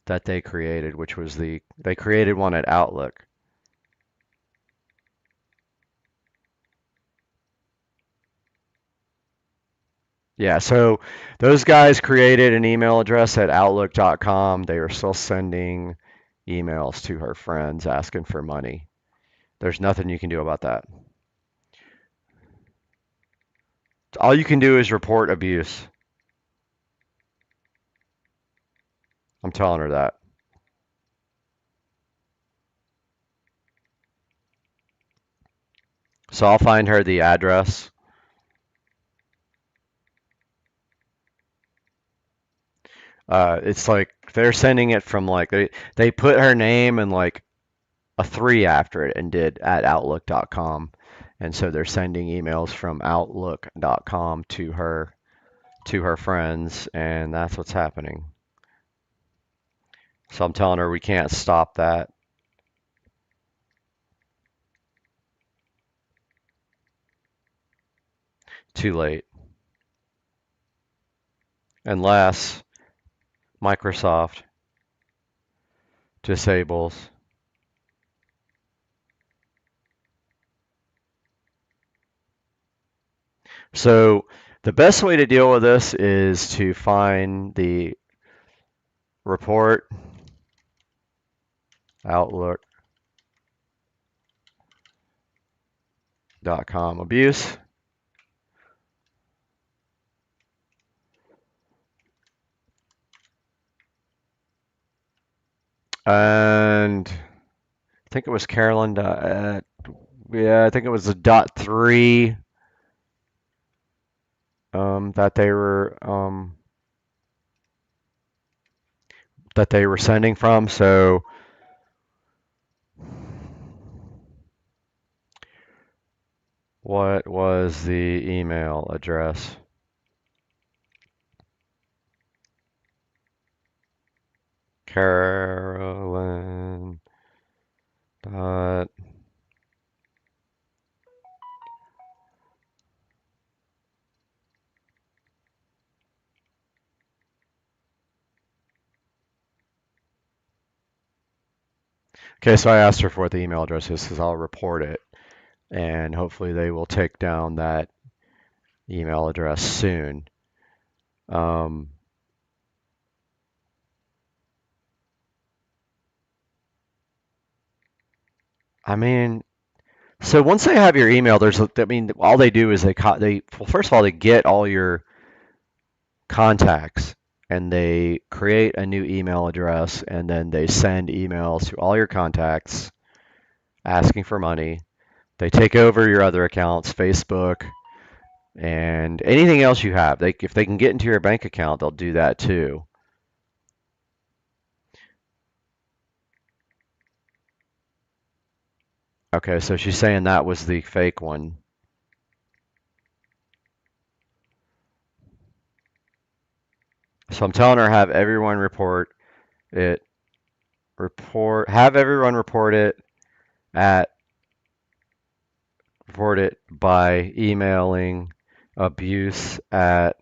that they created, which was they created one at Outlook. Yeah, so those guys created an email address at outlook.com. They were still sending emails to her friends asking for money. There's nothing you can do about that. All you can do is report abuse. I'm telling her that. So I'll find her the address. It's like they're sending it from like they put her name and like a 3 after it and did at outlook.com. And so they're sending emails from outlook.com to her friends, and that's what's happening. So I'm telling her we can't stop that. Too late. Unless Microsoft disables. So the best way to deal with this is to find the report outlook.com abuse. And I think it was Carolyn. Yeah, I think it was the .3 that they were sending from. So what was the email address? Carolyn dot Okay, so I asked her for what the email address is because I'll report it, and hopefully they will take down that email address soon. Um, I mean, so once they have your email, all they do is well, first of all, they get all your contacts and they create a new email address, and then they send emails to all your contacts asking for money. They take over your other accounts, Facebook, and anything else you have. If they can get into your bank account, they'll do that too. Okay, so she's saying that was the fake one. So I'm telling her have everyone report it. Have everyone at report it by emailing abuse at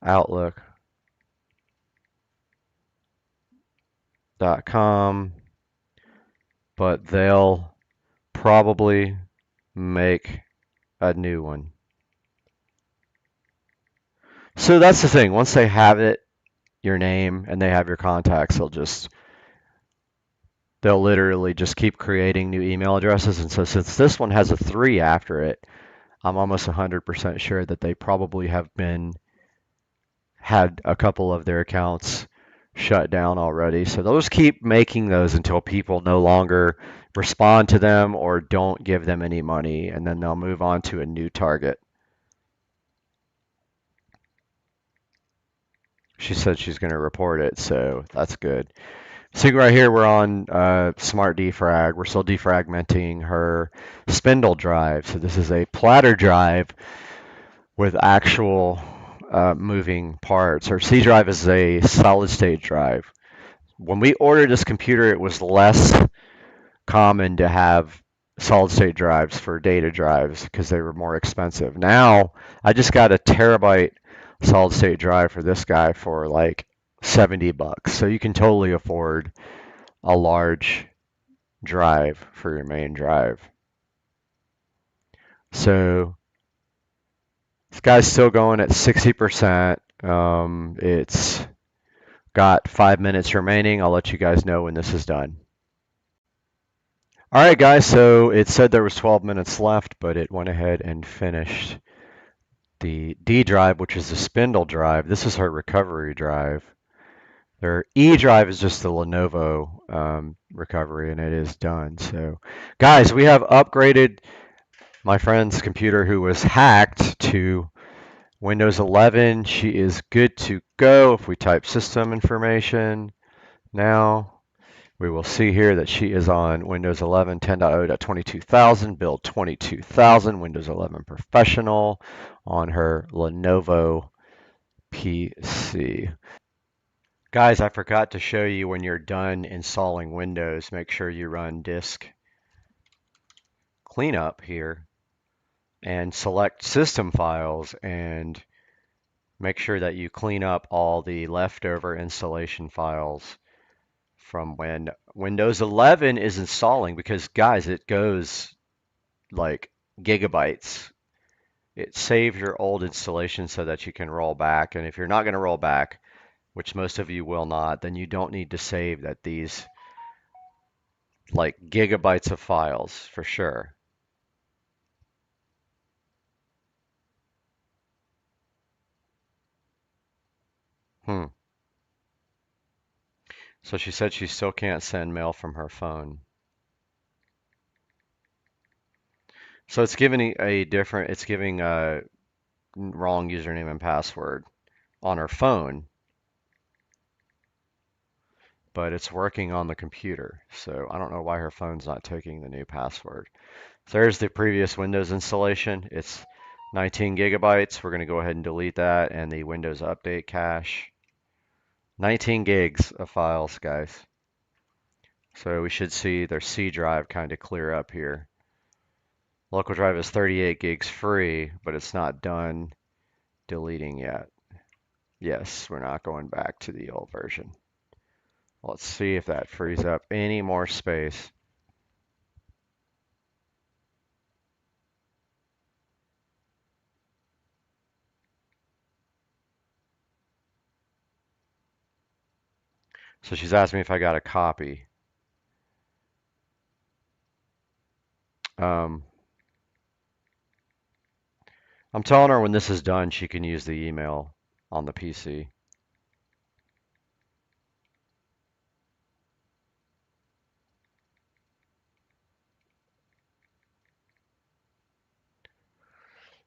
outlook.com, but they'll probably make a new one. So that's the thing. Once they have it, your name, and they have your contacts, they'll literally just keep creating new email addresses. And so since this one has a 3 after it, I'm almost 100% sure that they probably have had a couple of their accounts shut down already. So they'll just keep making those until people no longer respond to them or don't give them any money, and then they'll move on to a new target. She said she's going to report it, so that's good. So right here, we're on Smart Defrag. We're still defragmenting her spindle drive. So this is a platter drive with actual moving parts. Her C drive is a solid state drive. When we ordered this computer, it was less common to have solid state drives for data drives because they were more expensive. Now, I just got a terabyte solid state drive for this guy for like $70. So you can totally afford a large drive for your main drive. So this guy's still going at 60%. It's got 5 minutes remaining. I'll let you guys know when this is done. All right, guys, so it said there was 12 minutes left, but it went ahead and finished the D drive, which is the spindle drive. This is her recovery drive. Their E drive is just the Lenovo recovery, and it is done. So, guys, we have upgraded my friend's computer who was hacked to Windows 11. She is good to go. If we type system information now, we will see here that she is on Windows 11 10.0.22,000, build 22,000, Windows 11 Professional on her Lenovo PC. Guys, I forgot to show you when you're done installing Windows, make sure you run disk cleanup here and select system files and make sure that you clean up all the leftover installation files from when Windows 11 is installing, because guys, it goes like gigabytes. It saves your old installation so that you can roll back. And if you're not going to roll back, which most of you will not, then you don't need to save that these like gigabytes of files for sure. Hmm. So she said she still can't send mail from her phone. So it's giving a different, it's giving a wrong username and password on her phone, but it's working on the computer. So I don't know why her phone's not taking the new password. So there's the previous Windows installation. It's 19 gigabytes. We're going to go ahead and delete that and the Windows Update cache. 19 gigs of files, guys. So we should see their C drive kind of clear up here. Local drive is 38 gigs free, but it's not done deleting yet. Yes, we're not going back to the old version. Let's see if that frees up any more space. So she's asking me if I got a copy. Um, I'm telling her when this is done, she can use the email on the PC.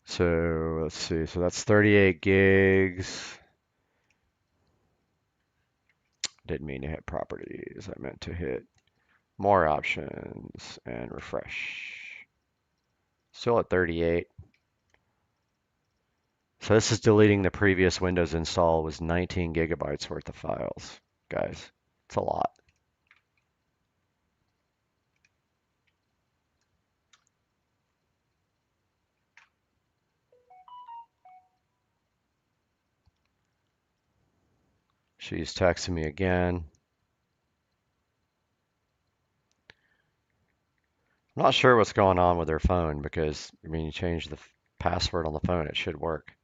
So let's see. So that's 38 gigs. Didn't mean to hit properties. I meant to hit more options and refresh. Still at 38. So this is deleting the previous Windows install. It was 19 gigabytes worth of files, guys. It's a lot. She's texting me again. I'm not sure what's going on with her phone because, I mean, you change the password on the phone, it should work.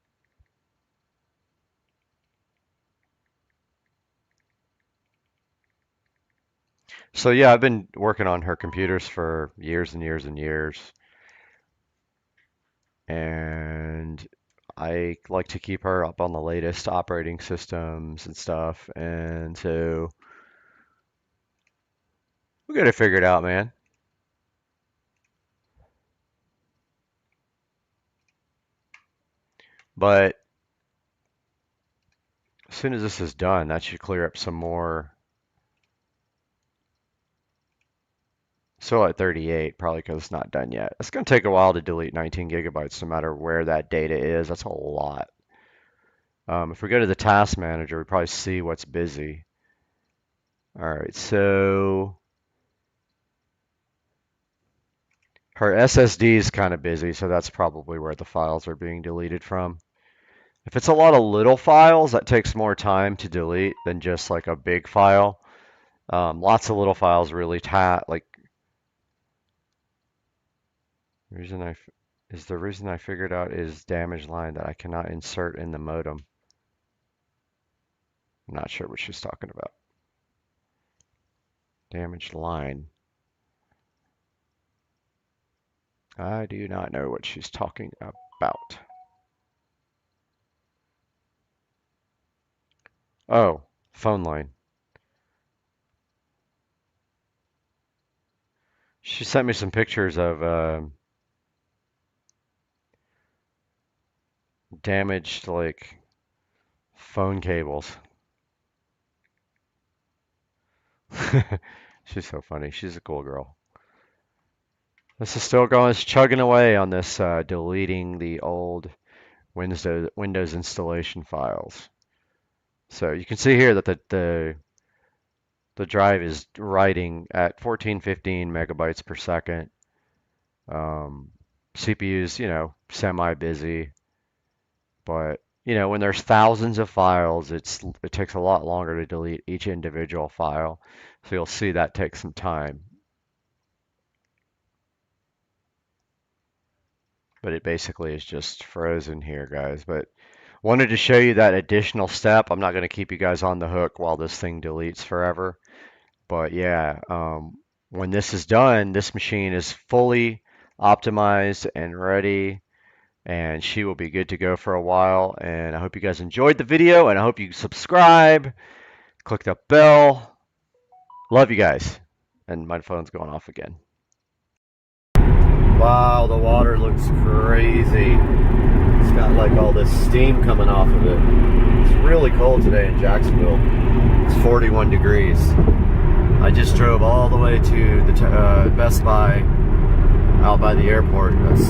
So yeah, I've been working on her computers for years and years and years. And I like to keep her up on the latest operating systems and stuff. And so we got to figure it out, man. But as soon as this is done, that should clear up some more. Still at 38, probably because it's not done yet. It's going to take a while to delete 19 gigabytes no matter where that data is. That's a lot. If we go to the task manager, we probably see what's busy. All right, so her SSD is kind of busy, so that's probably where the files are being deleted from. If it's a lot of little files, that takes more time to delete than just like a big file. Lots of little files really like reason the reason I figured out is damaged line that I cannot insert in the modem. I'm not sure what she's talking about. Damaged line. I do not know what she's talking about. Oh, phone line. She sent me some pictures of damaged like phone cables. She's so funny. She's a cool girl. This is still going, it's chugging away on this deleting the old Windows installation files. So you can see here that the drive is writing at 1415 megabytes per second. CPU's, semi-busy, but when there's thousands of files, it takes a lot longer to delete each individual file. So you'll see that takes some time. But it basically is just frozen here, guys. But wanted to show you that additional step. I'm not going to keep you guys on the hook while this thing deletes forever. But yeah, when this is done, this machine is fully optimized and ready, and she will be good to go for a while. And I hope you guys enjoyed the video, and I hope you subscribe, click the bell. Love you guys. And my phone's going off again. Wow, the water looks crazy. It's got like all this steam coming off of it. It's really cold today in Jacksonville. It's 41 degrees. I just drove all the way to the Best Buy out by the airport. That's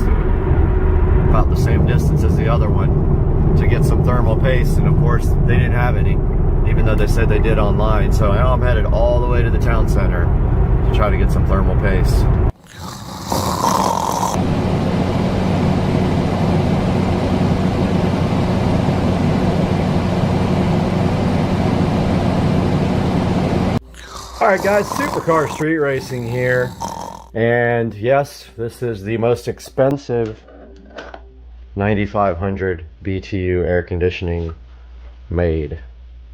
about the same distance as the other one to get some thermal paste, and of course they didn't have any, even though they said they did online. So now I'm headed all the way to the town center to try to get some thermal paste. Alright guys, Supercar Street Racing here, and yes, this is the most expensive 9500 BTU air conditioning made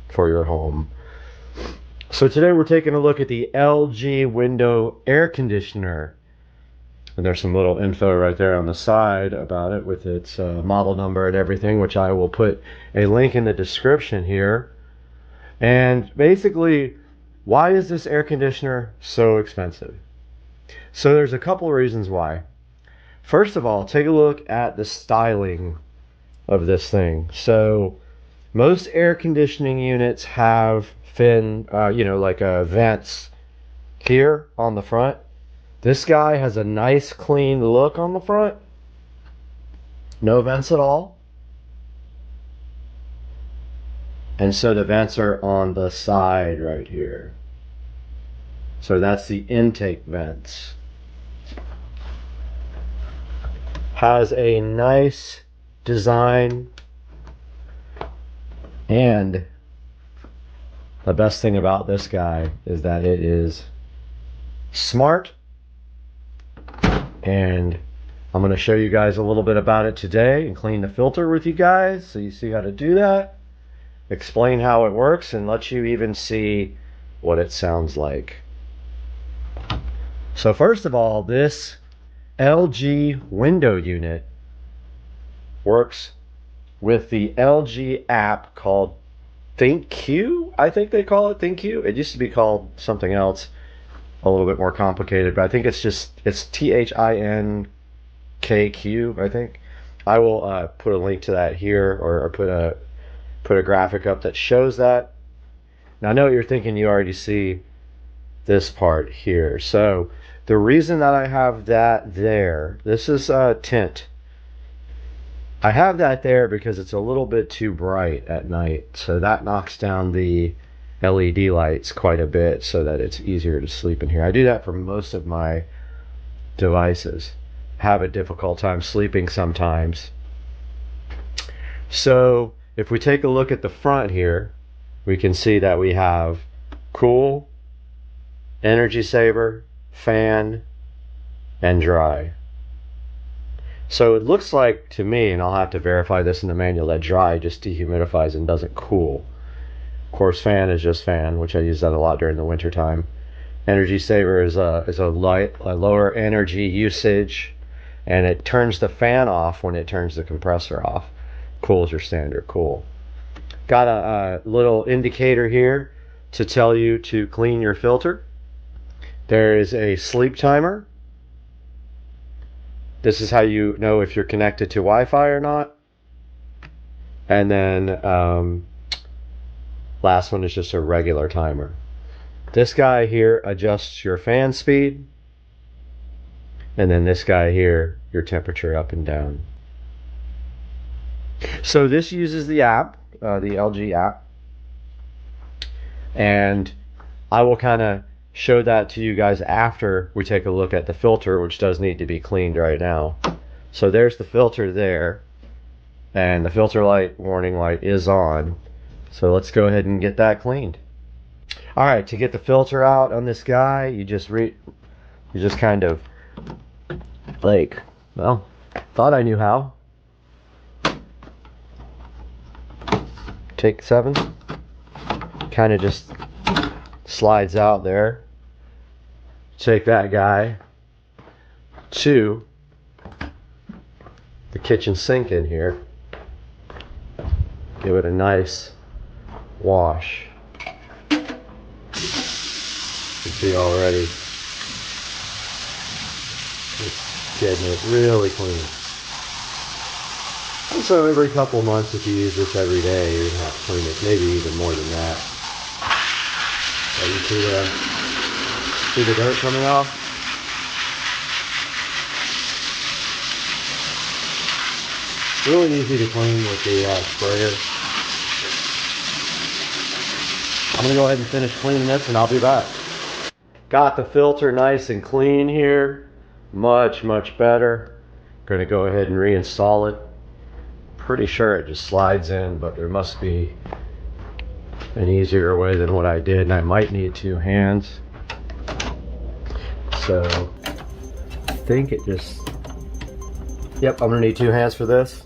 for your home. So today we're taking a look at the LG window air conditioner, and there's some little info right there on the side about it with its model number and everything, which I will put a link in the description here. And basically, why is this air conditioner so expensive? So there's a couple of reasons why. First of all, take a look at the styling of this thing. So most air conditioning units have vents here on the front. This guy has a nice clean look on the front. No vents at all. And so the vents are on the side right here. So that's the intake vents. Has a nice design, and the best thing about this guy is that it is smart, and I'm going to show you guys a little bit about it today and clean the filter with you guys so you see how to do that, explain how it works, and let you even see what it sounds like. So first of all, this LG window unit works with the LG app called ThinkQ. I think they call it ThinkQ. It used to be called something else, a little bit more complicated, but I think it's ThinkQ, I think. I will put a link to that here, or put a graphic up that shows that. Now I know what you're thinking, you already see this part here. So the reason that I have that there, this is tint. I have that there because it's a little bit too bright at night, so that knocks down the LED lights quite a bit so that it's easier to sleep in here. I do that for most of my devices. Have a difficult time sleeping sometimes So if we take a look at the front here, we can see that we have cool, energy saver, fan, and dry. So it looks like to me, and I'll have to verify this in the manual, that dry just dehumidifies and doesn't cool. Of course, fan is just fan, which I use that a lot during the winter time. Energy saver is a lower energy usage, and it turns the fan off when it turns the compressor off. Cool is your standard cool. Got a little indicator here to tell you to clean your filter. There is a sleep timer. This is how you know if you're connected to Wi-Fi or not. And then last one is just a regular timer. This guy here adjusts your fan speed. And then this guy here, your temperature up and down. So this uses the app, the LG app. And I will kind of show that to you guys after we take a look at the filter, which does need to be cleaned right now. So there's the filter there, and the filter light warning light is on. So let's go ahead and get that cleaned. All right, to get the filter out on this guy, you just kind of like, well, thought I knew how. Take 7, kind of just slides out there. Take that guy to the kitchen sink in here. Give it a nice wash. You can see already it's getting it really clean. And so every couple months, if you use this every day, you're gonna have to clean it, maybe even more than that. But you see the dirt coming off? Really easy to clean with the sprayer. I'm gonna go ahead and finish cleaning this and I'll be back. Got the filter nice and clean here. Much better. Gonna go ahead and reinstall it. Pretty sure it just slides in, but there must be an easier way than what I did, and I might need 2 hands. So I think it just, yep, I'm gonna need 2 hands for this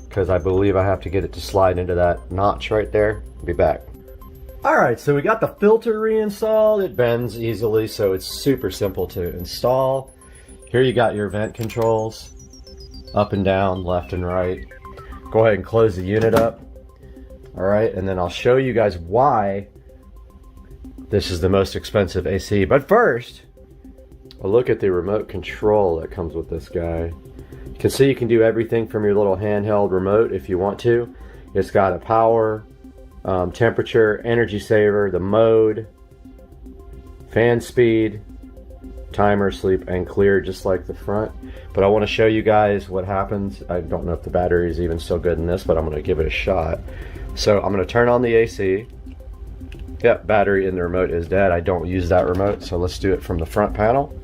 because I believe I have to get it to slide into that notch right there. Be back. All right, so we got the filter reinstalled. It bends easily, so it's super simple to install. Here you got your vent controls, up and down, left and right. Go ahead and close the unit up. All right, and then I'll show you guys why this is the most expensive AC. But first, a look at the remote control that comes with this guy. You can see you can do everything from your little handheld remote if you want to. It's got a power, temperature, energy saver, the mode, fan speed, timer, sleep, and clear, just like the front. But I want to show you guys what happens. I don't know if the battery is even still good in this, but I'm going to give it a shot. So I'm going to turn on the AC. Yep, battery in the remote is dead. I don't use that remote, so let's do it from the front panel.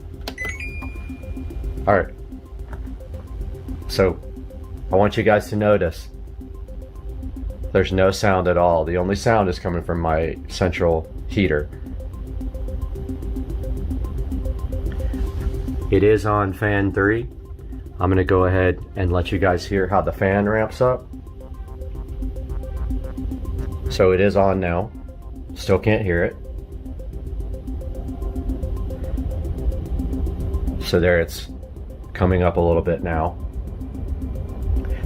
All right. So I want you guys to notice there's no sound at all. The only sound is coming from my central heater. It is on fan 3. I'm going to go ahead and let you guys hear how the fan ramps up. So it is on now. Still can't hear it. So there, it's coming up a little bit now.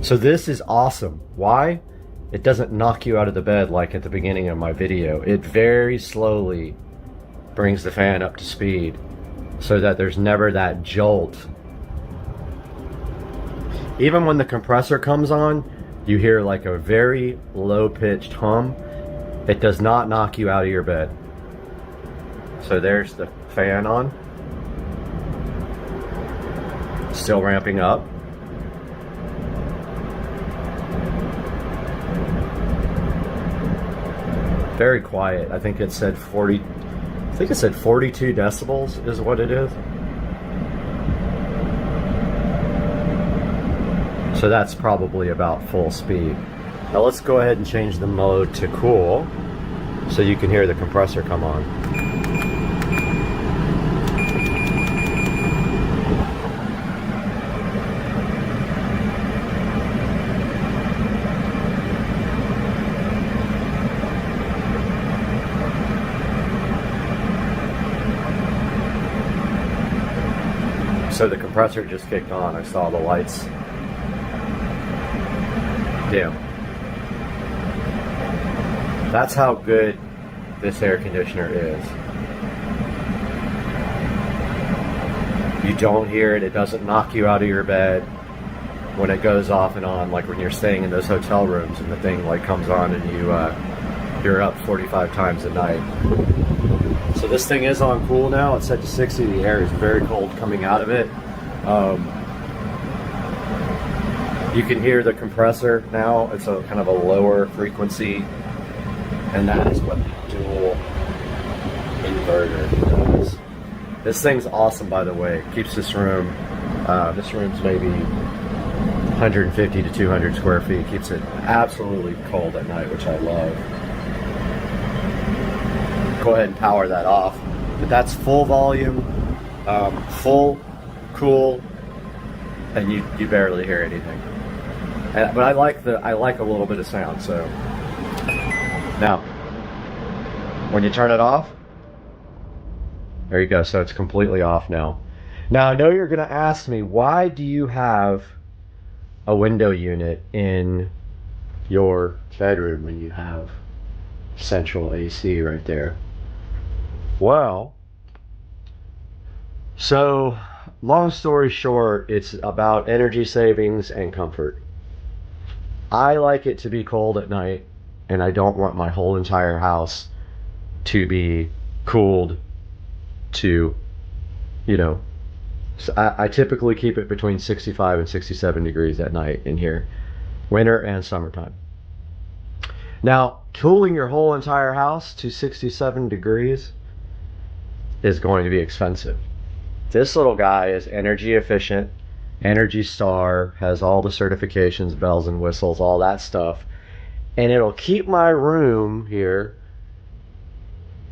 So this is awesome. Why? It doesn't knock you out of the bed like at the beginning of my video. It very slowly brings the fan up to speed so that there's never that jolt. Even when the compressor comes on, you hear like a very low-pitched hum. It does not knock you out of your bed. So there's the fan on. Still ramping up. Very quiet. I think it said 42 decibels is what it is. So that's probably about full speed. Now let's go ahead and change the mode to cool so you can hear the compressor come on. So the compressor just kicked on. I saw the lights dim. That's how good this air conditioner is. You don't hear it. It doesn't knock you out of your bed when it goes off and on, like when you're staying in those hotel rooms and the thing like comes on and you're up 45 times a night. So this thing is on cool now. It's set to 60. The air is very cold coming out of it. You can hear the compressor now. It's a kind of a lower frequency, and that is what the dual inverter does. This thing's awesome, by the way. It keeps this room's maybe 150 to 200 square feet. Keeps it absolutely cold at night, which I love. Go ahead and power that off. But that's full volume, full, cool, and you barely hear anything. But I like a little bit of sound. So now, when you turn it off, there you go. So it's completely off now. Now I know you're gonna ask me, why do you have a window unit in your bedroom when you have central AC right there? Well, so long story short, it's about energy savings and comfort. I like it to be cold at night, and I don't want my whole entire house to be cooled to, so I typically keep it between 65 and 67 degrees at night in here, winter and summertime. Now, cooling your whole entire house to 67 degrees is going to be expensive. This little guy is energy efficient, Energy Star, has all the certifications, bells and whistles, all that stuff, and it'll keep my room here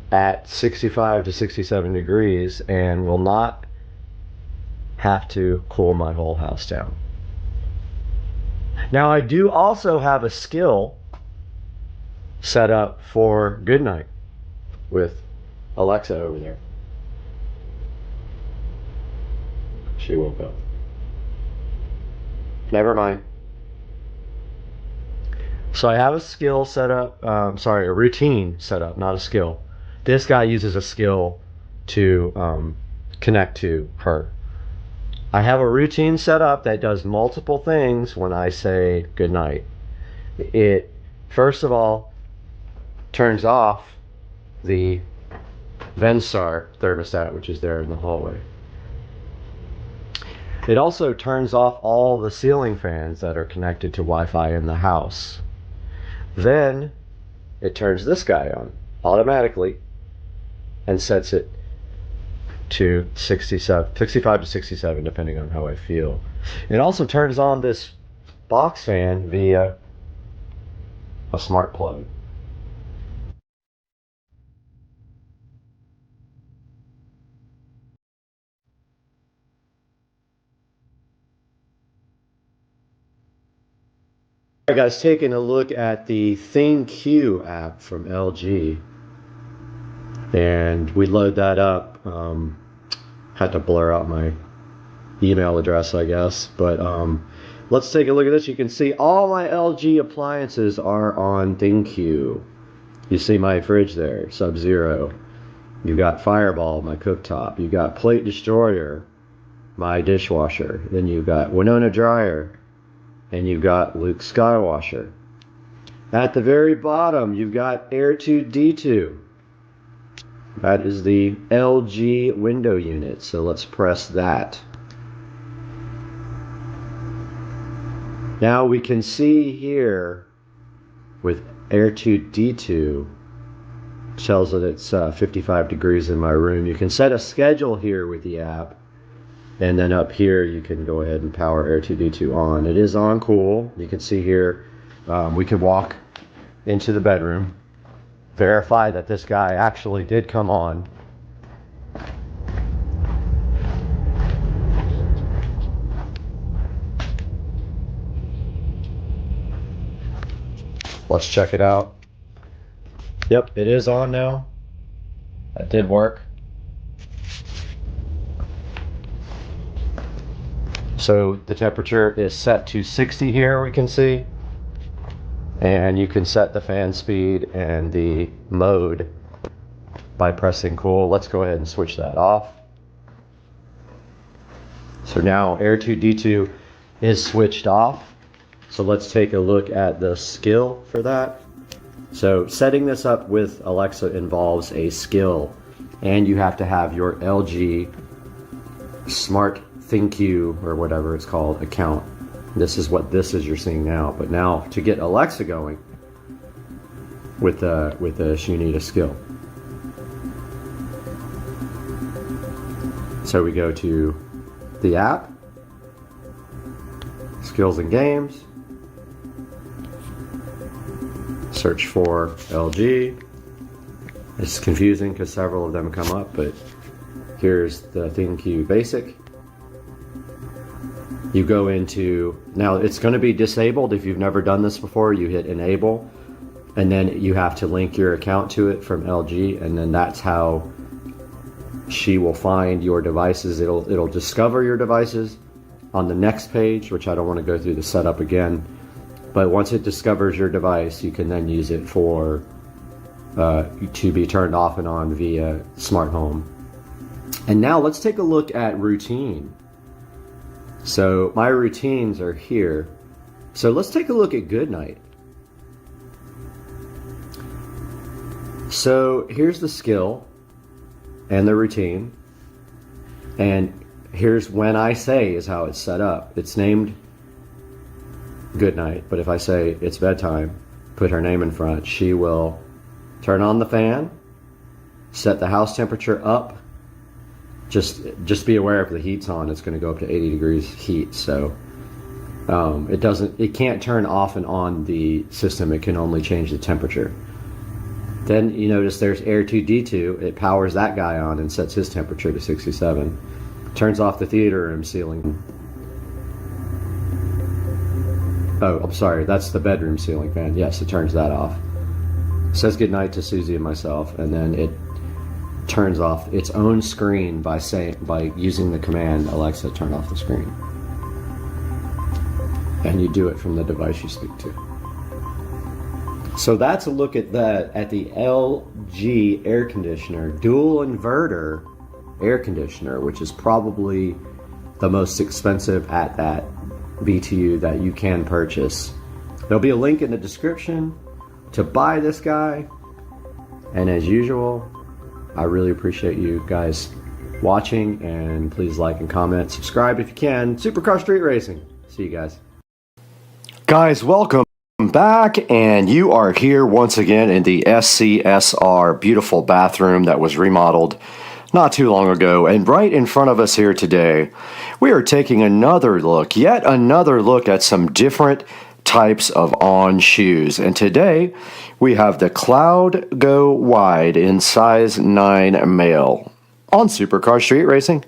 at 65 to 67 degrees and will not have to cool my whole house down. Now I do also have a skill set up for good night with Alexa over there. She woke up. Never mind. So I have a skill set up, a routine set up, not a skill. This guy uses a skill to connect to her. I have a routine set up that does multiple things when I say goodnight. It, first of all, turns off the VESA thermostat, which is there in the hallway. It also turns off all the ceiling fans that are connected to Wi-Fi in the house. Then it turns this guy on automatically and sets it to 65 to 67, depending on how I feel. It also turns on this box fan via a smart plug. Alright guys, taking a look at the ThinQ app from LG, and we load that up. Had to blur out my email address, I guess, but let's take a look at this. You can see all my LG appliances are on ThinQ. You see my fridge there, Sub-Zero. You got Fireball, my cooktop. You got Plate Destroyer, my dishwasher. Then you've got Winona Dryer, and you've got Luke Skywasher. At the very bottom, you've got Air2D2. That is the LG window unit, so let's press that. Now we can see here with Air2D2, tells that it's 55 degrees in my room. You can set a schedule here with the app, and then up here you can go ahead and power Air2D2 on. It is on cool. You can see here we could walk into the bedroom, verify that this guy actually did come on. Let's check it out. Yep, it is on now. That did work. So the temperature is set to 60 here, we can see. And you can set the fan speed and the mode by pressing cool. Let's go ahead and switch that off. So now Air2D2 is switched off. So let's take a look at the skill for that. So setting this up with Alexa involves a skill, and you have to have your LG Smart ThinQ or whatever it's called account. This is what this is you're seeing now. But now to get Alexa going with this, you need a skill. So we go to the app, skills and games, search for LG. It's confusing because several of them come up, but here's the ThinQ Basic. You go into, now it's going to be disabled if you've never done this before. You hit enable, and then you have to link your account to it from LG, and then that's how she will find your devices. It'll discover your devices on the next page, which I don't want to go through the setup again. But once it discovers your device, you can then use it for to be turned off and on via smart home. And now let's take a look at routine. So my routines are here. So let's take a look at good night. So here's the skill and the routine. And here's when I say is how it's set up. It's named good night, but if I say it's bedtime, put her name in front, she will turn on the fan, set the house temperature up. Just be aware if the heat's on, it's going to go up to 80 degrees heat. So it can't turn off and on the system. It can only change the temperature. Then you notice there's Air2D2. It powers that guy on and sets his temperature to 67. Turns off the theater room ceiling. Oh, I'm sorry, that's the bedroom ceiling fan. Yes, it turns that off. Says goodnight to Susie and myself, and then it turns off its own screen by using the command Alexa turn off the screen. And you do it from the device you speak to. So that's a look at the LG air conditioner, dual inverter air conditioner, which is probably the most expensive at that BTU that you can purchase. There'll be a link in the description to buy this guy. And as usual, I really appreciate you guys watching, and please like and comment, subscribe if you can. Supercar Street Racing. See you guys. Guys, welcome back, and you are here once again in the SCSR beautiful bathroom that was remodeled not too long ago, and right in front of us here today, we are taking yet another look at some different types of on shoes. And today, we have the Cloud Go Wide in size 9 male on Supercar Street Racing.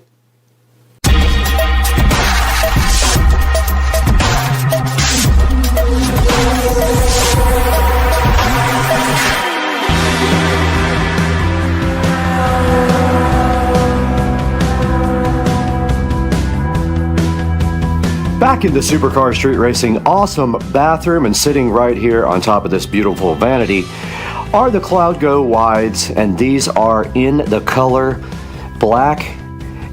Back in the Supercar Street Racing awesome bathroom, and sitting right here on top of this beautiful vanity are the Cloud Go Wides, and these are in the color black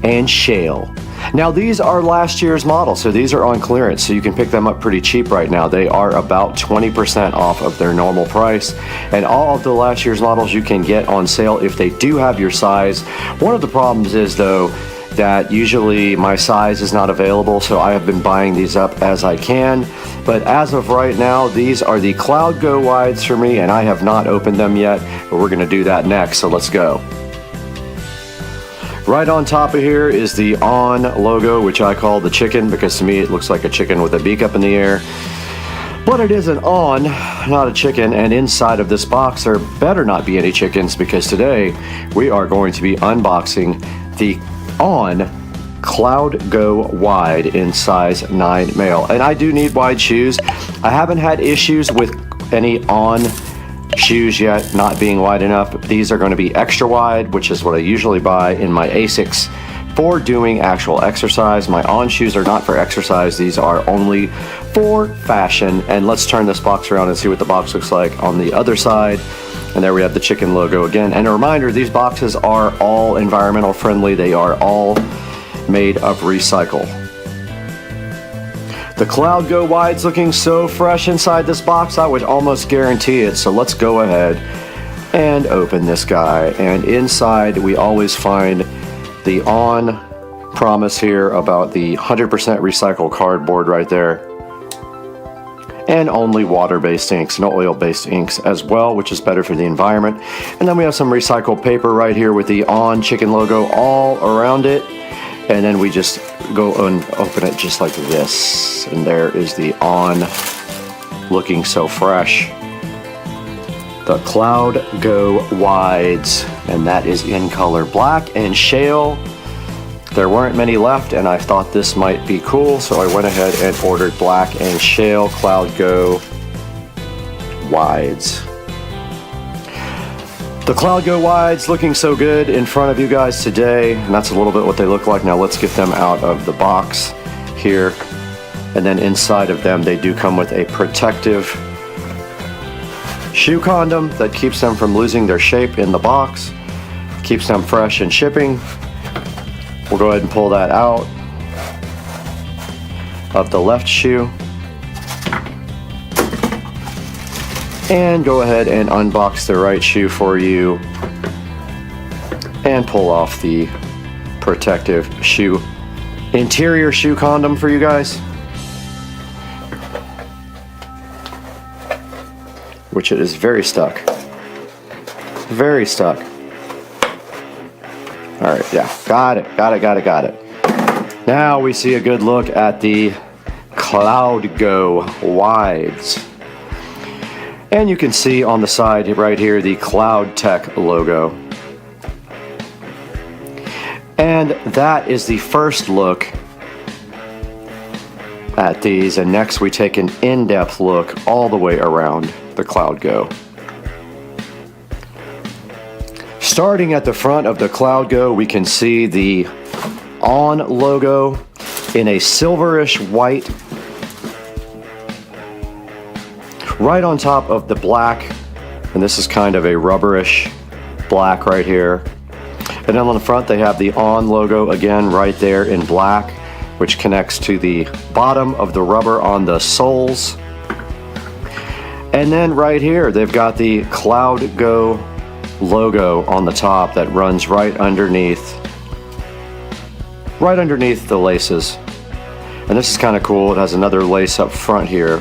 and shale. Now these are last year's models, so these are on clearance, so you can pick them up pretty cheap right now. They are about 20% off of their normal price, and all of the last year's models you can get on sale if they do have your size. One of the problems is though that usually my size is not available, so I have been buying these up as I can. But as of right now, these are the Cloud Go Wides for me, and I have not opened them yet, but we're going to do that next, so let's go. Right on top of here is the On logo, which I call the chicken, because to me it looks like a chicken with a beak up in the air. But it is an on, not a chicken, and inside of this box there better not be any chickens, because today we are going to be unboxing the on Cloud Go Wide in size 9 male. And I do need wide shoes. I haven't had issues with any on shoes yet not being wide enough, but these are going to be extra wide, which is what I usually buy in my ASICs for doing actual exercise. My on shoes are not for exercise, these are only for fashion. And let's turn this box around and see what the box looks like on the other side. And there we have the chicken logo again. And a reminder, these boxes are all environmental friendly. They are all made of recycle. The Cloud Go Wide's looking so fresh inside this box, I would almost guarantee it. So let's go ahead and open this guy. And inside we always find the on promise here about the 100% recycled cardboard right there, and only water-based inks, no oil-based inks as well, which is better for the environment. And then we have some recycled paper right here with the on chicken logo all around it, and then we just go and open it just like this, and there is the on, looking so fresh. The Cloud Go Wides, and that is in color black and shale. There weren't many left, and I thought this might be cool, so I went ahead and ordered black and shale Cloud Go Wides. The Cloud Go Wides looking so good in front of you guys today, and that's a little bit what they look like. Now let's get them out of the box here, and then inside of them they do come with a protective shoe condom that keeps them from losing their shape in the box, keeps them fresh in shipping. We'll go ahead and pull that out of the left shoe and go ahead and unbox the right shoe for you and pull off the protective shoe interior shoe condom for you guys, which it is very stuck. Very stuck. All right, yeah, got it. Now we see a good look at the Cloud Go Wides. And you can see on the side right here the Cloud Tech logo. And that is the first look at these, and next we take an in-depth look all the way around the Cloud Go. Starting at the front of the Cloud Go, we can see the on logo in a silverish white right on top of the black, and this is kind of a rubberish black right here. And then on the front they have the on logo again right there in black, which connects to the bottom of the rubber on the soles. And then right here they've got the Cloud Go logo on the top that runs right underneath the laces. And this is kind of cool. It has another lace up front here,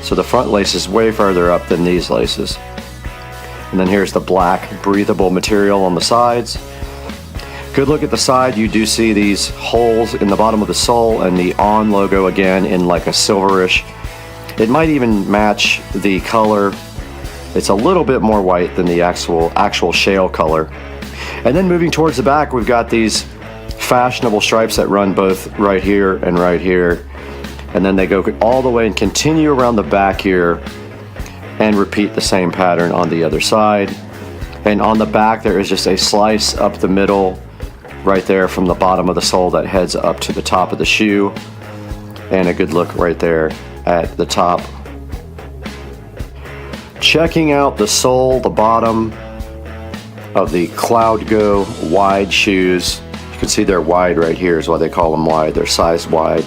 so the front lace is way further up than these laces. And then here's the black breathable material on the sides. Good look at the side. You do see these holes in the bottom of the sole, and the on logo again in like a silverish. It might even match the color. It's a little bit more white than the actual shale color. And then moving towards the back, we've got these fashionable stripes that run both right here and right here. And then they go all the way and continue around the back here and repeat the same pattern on the other side. And on the back there is just a slice up the middle right there from the bottom of the sole that heads up to the top of the shoe. And a good look right there at the top. Checking out the sole, the bottom of the Cloud Go Wide shoes. You can see they're wide right here is why they call them wide. They're sized wide.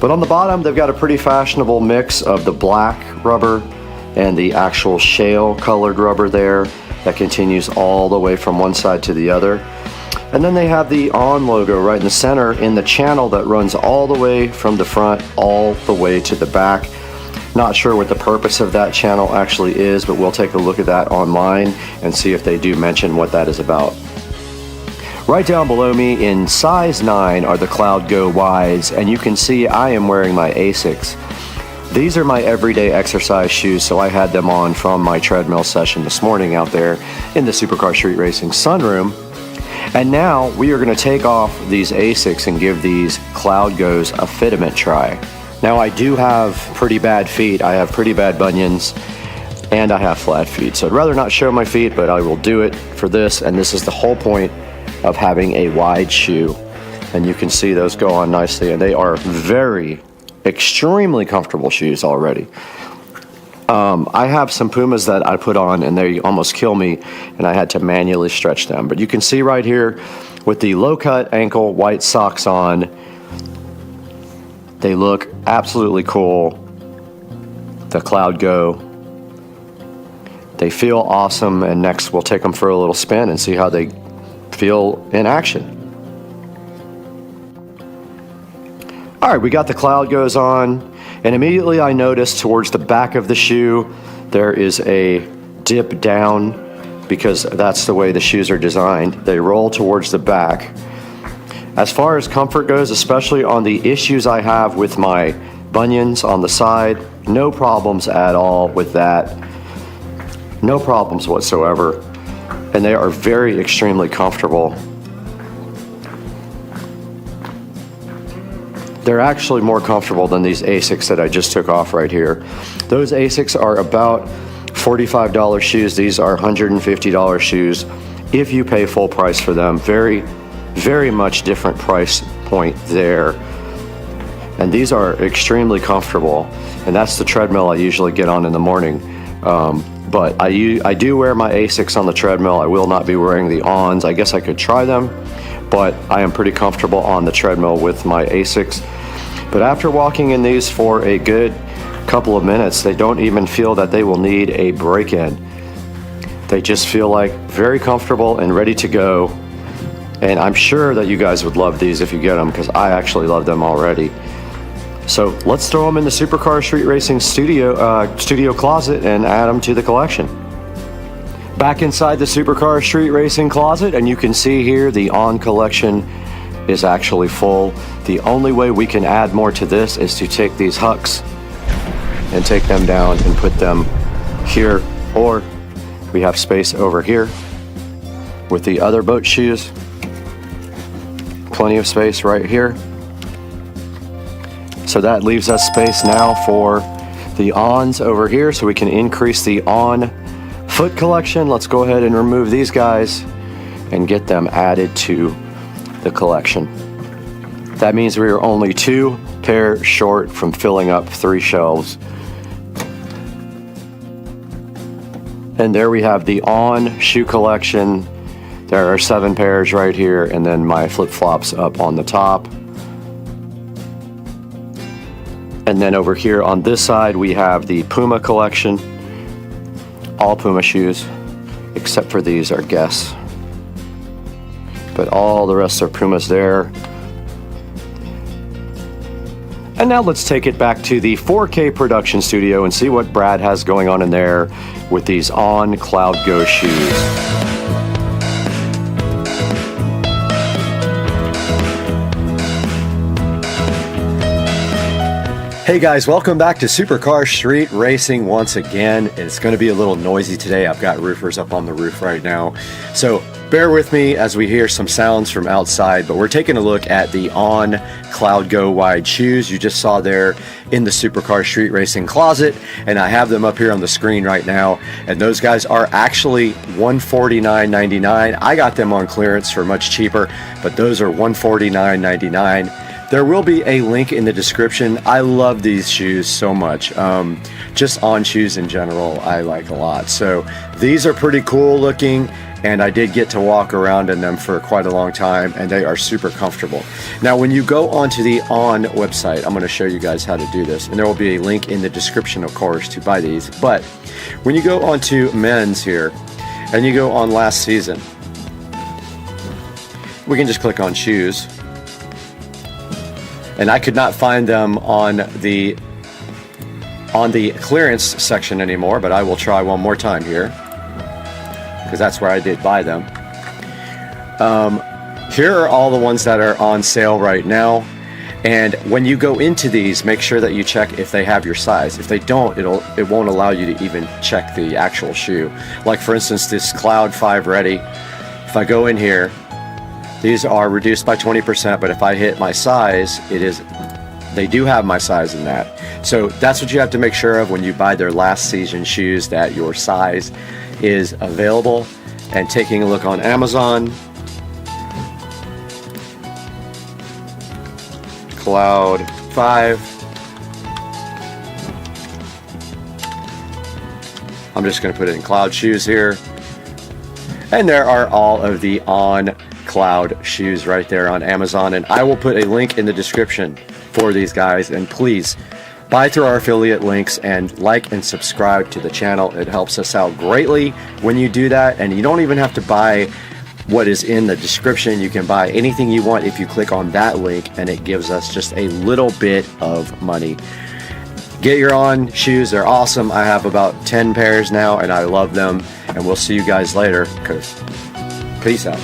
But on the bottom, they've got a pretty fashionable mix of the black rubber and the actual shale colored rubber there that continues all the way from one side to the other. And then they have the on logo right in the center in the channel that runs all the way from the front all the way to the back. Not sure what the purpose of that channel actually is, but we'll take a look at that online and see if they do mention what that is about. Right down below me in size 9 are the Cloud Go Wides, and you can see I am wearing my ASICs. These are my everyday exercise shoes, so I had them on from my treadmill session this morning out there in the Supercar Street Racing sunroom. And now we are going to take off these ASICs and give these Cloud Goes a fitment try. Now I do have pretty bad feet. I have pretty bad bunions and I have flat feet. So I'd rather not show my feet, but I will do it for this. And this is the whole point of having a wide shoe. And you can see those go on nicely, and they are extremely comfortable shoes already. I have some Pumas that I put on and they almost kill me, and I had to manually stretch them. But you can see right here with the low cut ankle white socks on, they look absolutely cool. The Cloud Go. They feel awesome, and next we'll take them for a little spin and see how they feel in action. All right, we got the Cloud Goes on, and immediately I noticed towards the back of the shoe there is a dip down because that's the way the shoes are designed. They roll towards the back. As far as comfort goes, especially on the issues I have with my bunions on the side, no problems at all with that. No problems whatsoever. And they are extremely comfortable. They're actually more comfortable than these ASICs that I just took off right here. Those ASICs are about $45 shoes. These are $150 shoes if you pay full price for them. Very much different price point there. And these are extremely comfortable. And that's the treadmill I usually get on in the morning. But I do wear my ASICs on the treadmill. I will not be wearing the ONs. I guess I could try them, but I am pretty comfortable on the treadmill with my ASICs. But after walking in these for a good couple of minutes, they don't even feel that they will need a break-in. They just feel like very comfortable and ready to go. And I'm sure that you guys would love these if you get them, because I actually love them already. So let's throw them in the Supercar Street Racing studio closet and add them to the collection. Back inside the Supercar Street Racing closet, and you can see here the ON collection is actually full. The only way we can add more to this is to take these hucks and take them down and put them here, or we have space over here with the other boat shoes. Plenty of space right here. So that leaves us space now for the ONs over here, so we can increase the ON foot collection. Let's go ahead and remove these guys and get them added to the collection. That means we are only 2 pairs short from filling up 3 shelves. And there we have the ON shoe collection. There are 7 pairs right here, and then my flip-flops up on the top. And then over here on this side we have the Puma collection. All Puma shoes, except for these are Guess. But all the rest are Pumas there. And now let's take it back to the 4K production studio and see what Brad has going on in there with these ON Cloud Go shoes. Hey guys, welcome back to Supercar Street Racing once again. It's going to be a little noisy today. I've got roofers up on the roof right now. So bear with me as we hear some sounds from outside, but we're taking a look at the ON Cloud Go wide shoes you just saw there in the Supercar Street Racing closet, and I have them up here on the screen right now, and those guys are actually $149.99. I got them on clearance for much cheaper, but those are $149.99. There will be a link in the description. I love these shoes so much. Just ON shoes in general, I like a lot. So these are pretty cool looking, and I did get to walk around in them for quite a long time, and they are super comfortable. Now, when you go onto the ON website, I'm going to show you guys how to do this, and there will be a link in the description, of course, to buy these. But when you go onto men's here, and you go on last season, we can just click on shoes. And I could not find them on the clearance section anymore, but I will try one more time here, because that's where I did buy them. Here are all the ones that are on sale right now, And when you go into these, make sure that you check if they have your size. If they don't, it won't allow you to even check the actual shoe. Like for instance, this Cloud 5 Ready, if I go in here, these are reduced by 20%, but if I hit my size, they do have my size in that. So that's what you have to make sure of when you buy their last season shoes, that your size is available. And taking a look on Amazon, Cloud 5. I'm just going to put it in Cloud shoes here. And there are all of the on Cloud shoes right there on Amazon, and I will put a link in the description for these guys. And please buy through our affiliate links and like and subscribe to the channel. It helps us out greatly when you do that, and you don't even have to buy what is in the description. You can buy anything you want if you click on that link, and it gives us just a little bit of money. Get your on shoes, they're awesome. I have about 10 pairs now and I love them, and we'll see you guys later, because peace out.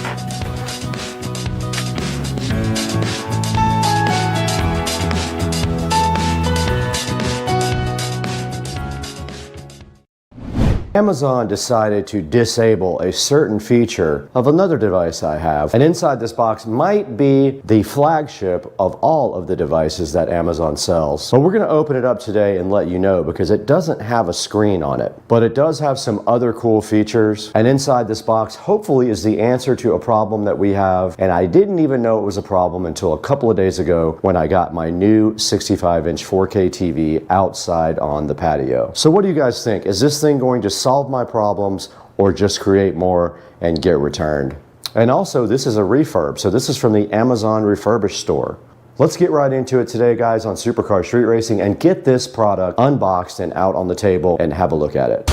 Amazon decided to disable a certain feature of another device I have, and inside this box might be the flagship of all of the devices that Amazon sells. But we're going to open it up today and let you know, because it doesn't have a screen on it, but it does have some other cool features. And inside this box hopefully is the answer to a problem that we have, and I didn't even know it was a problem until a couple of days ago when I got my new 65-inch 4K TV outside on the patio. So what do you guys think? Is this thing going to solve my problems, or just create more and get returned? And also, this is a refurb, so this is from the Amazon refurbished store. Let's get right into it today, guys, on Supercar Street Racing, and get this product unboxed and out on the table and have a look at it.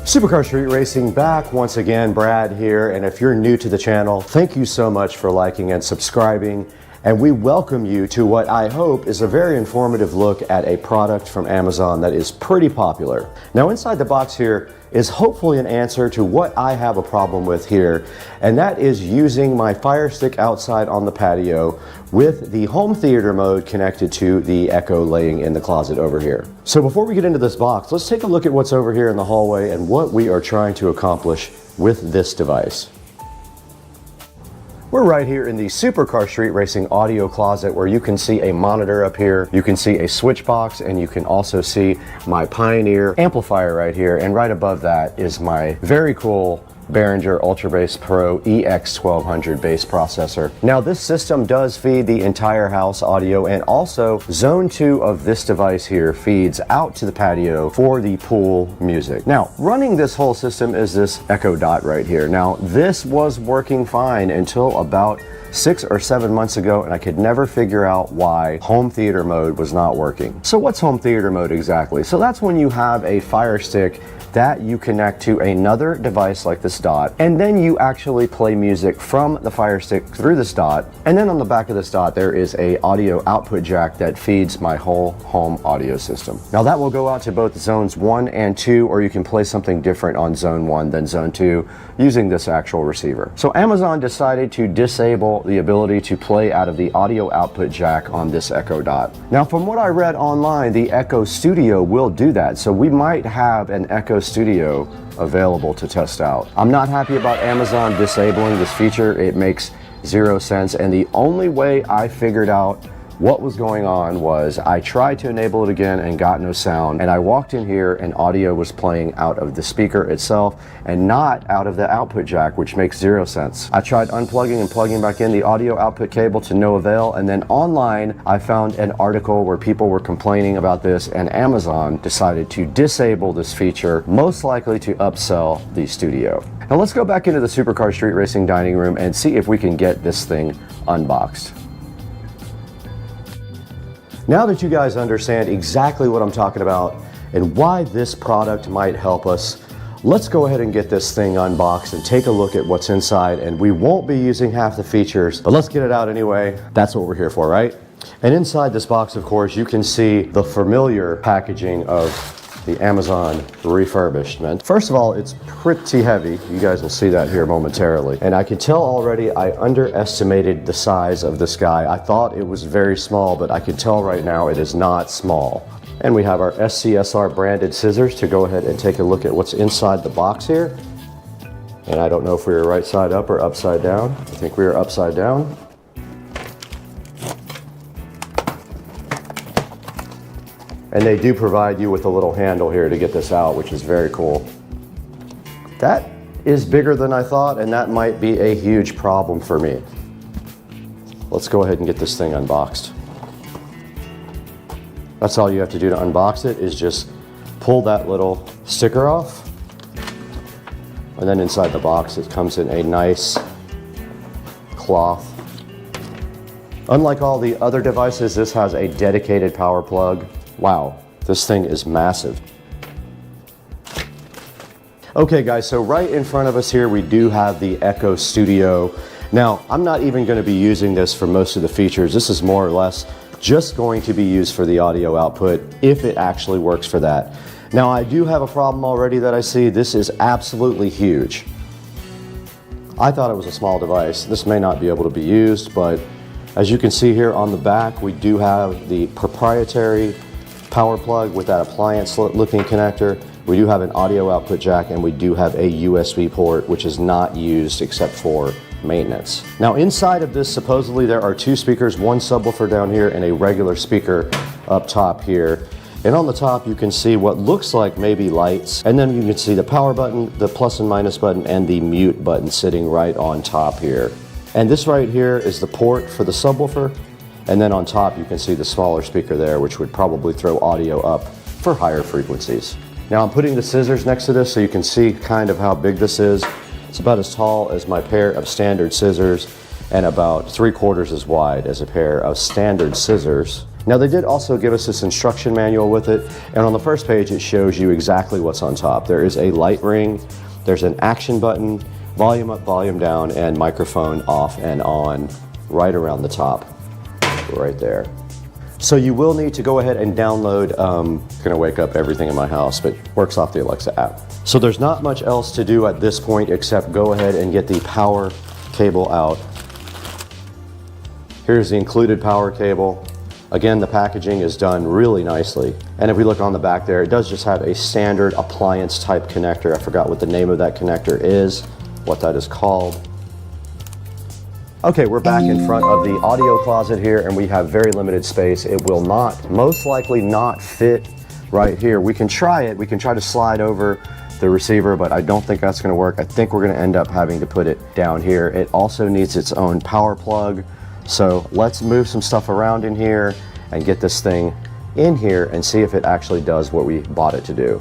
Supercar Street Racing back once again. Brad here, and if you're new to the channel, thank you so much for liking and subscribing, and we welcome you to what I hope is a very informative look at a product from Amazon that is pretty popular. Now inside the box here is hopefully an answer to what I have a problem with here, and that is using my Fire Stick outside on the patio with the home theater mode connected to the Echo laying in the closet over here. So before we get into this box, let's take a look at what's over here in the hallway and what we are trying to accomplish with this device. We're right here in the Supercar Street Racing audio closet, where you can see a monitor up here, you can see a switch box, and you can also see my Pioneer amplifier right here, and right above that is my very cool Behringer Ultra Bass Pro EX1200 bass processor. Now this system does feed the entire house audio, and also zone 2 of this device here feeds out to the patio for the pool music. Now running this whole system is this Echo Dot right here. Now this was working fine until about 6 or 7 months ago, and I could never figure out why home theater mode was not working. So what's home theater mode exactly? So that's when you have a Fire Stick that you connect to another device like this Dot, and then you actually play music from the Fire Stick through this Dot, and then on the back of this Dot there is a audio output jack that feeds my whole home audio system. Now that will go out to both zones 1 and 2, or you can play something different on zone 1 than zone 2 using this actual receiver. So Amazon decided to disable the ability to play out of the audio output jack on this Echo Dot. Now from what I read online, the Echo Studio will do that, so we might have an Echo Studio available to test out. I'm not happy about Amazon disabling this feature. It makes zero sense, and the only way I figured out what was going on was I tried to enable it again and got no sound, and I walked in here and audio was playing out of the speaker itself and not out of the output jack, which makes zero sense. I tried unplugging and plugging back in the audio output cable to no avail, and then online I found an article where people were complaining about this, and Amazon decided to disable this feature, most likely to upsell the Studio. Now let's go back into the Supercar Street Racing dining room and see if we can get this thing unboxed. Now that you guys understand exactly what I'm talking about and why this product might help us, let's go ahead and get this thing unboxed and take a look at what's inside. And we won't be using half the features, but let's get it out anyway. That's what we're here for, right? And inside this box, of course, you can see the familiar packaging of the Amazon refurbishment. First of all, it's pretty heavy. You guys will see that here momentarily. And I can tell already I underestimated the size of this guy. I thought it was very small, but I can tell right now it is not small. And we have our SCSR branded scissors to go ahead and take a look at what's inside the box here. And I don't know if we were right side up or upside down. I think we are upside down. And they do provide you with a little handle here to get this out, which is very cool. That is bigger than I thought, and that might be a huge problem for me. Let's go ahead and get this thing unboxed. That's all you have to do to unbox it, is just pull that little sticker off. And then inside the box, it comes in a nice cloth. Unlike all the other devices, this has a dedicated power plug. Wow, this thing is massive. Okay guys, so right in front of us here, we do have the Echo Studio. Now, I'm not even going to be using this for most of the features. This is more or less just going to be used for the audio output, if it actually works for that. Now, I do have a problem already that I see. This is absolutely huge. I thought it was a small device. This may not be able to be used, but as you can see here on the back, we do have the proprietary power plug with that appliance looking connector. We do have an audio output jack, and we do have a USB port, which is not used except for maintenance. Now inside of this, supposedly there are two speakers, one subwoofer down here and a regular speaker up top here. And on the top you can see what looks like maybe lights, and then you can see the power button, the plus and minus button, and the mute button sitting right on top here. And this right here is the port for the subwoofer. And then on top you can see the smaller speaker there, which would probably throw audio up for higher frequencies. Now I'm putting the scissors next to this so you can see kind of how big this is. It's about as tall as my pair of standard scissors and about 3/4 as wide as a pair of standard scissors. Now they did also give us this instruction manual with it, and on the first page it shows you exactly what's on top. There is a light ring, there's an action button, volume up, volume down, and microphone off and on right around the top. Right there. So you will need to go ahead and download, gonna wake up everything in my house, but works off the Alexa app. So there's not much else to do at this point except go ahead and get the power cable out. Here's the included power cable. Again, the packaging is done really nicely. And if we look on the back there, it does just have a standard appliance type connector. I forgot what the name of that connector is, what that is called. Okay, we're back in front of the audio closet here, and we have very limited space. It will most likely not fit right here. We can try it. We can try to slide over the receiver, but I don't think that's gonna work. I think we're gonna end up having to put it down here. It also needs its own power plug. So let's move some stuff around in here and get this thing in here and see if it actually does what we bought it to do.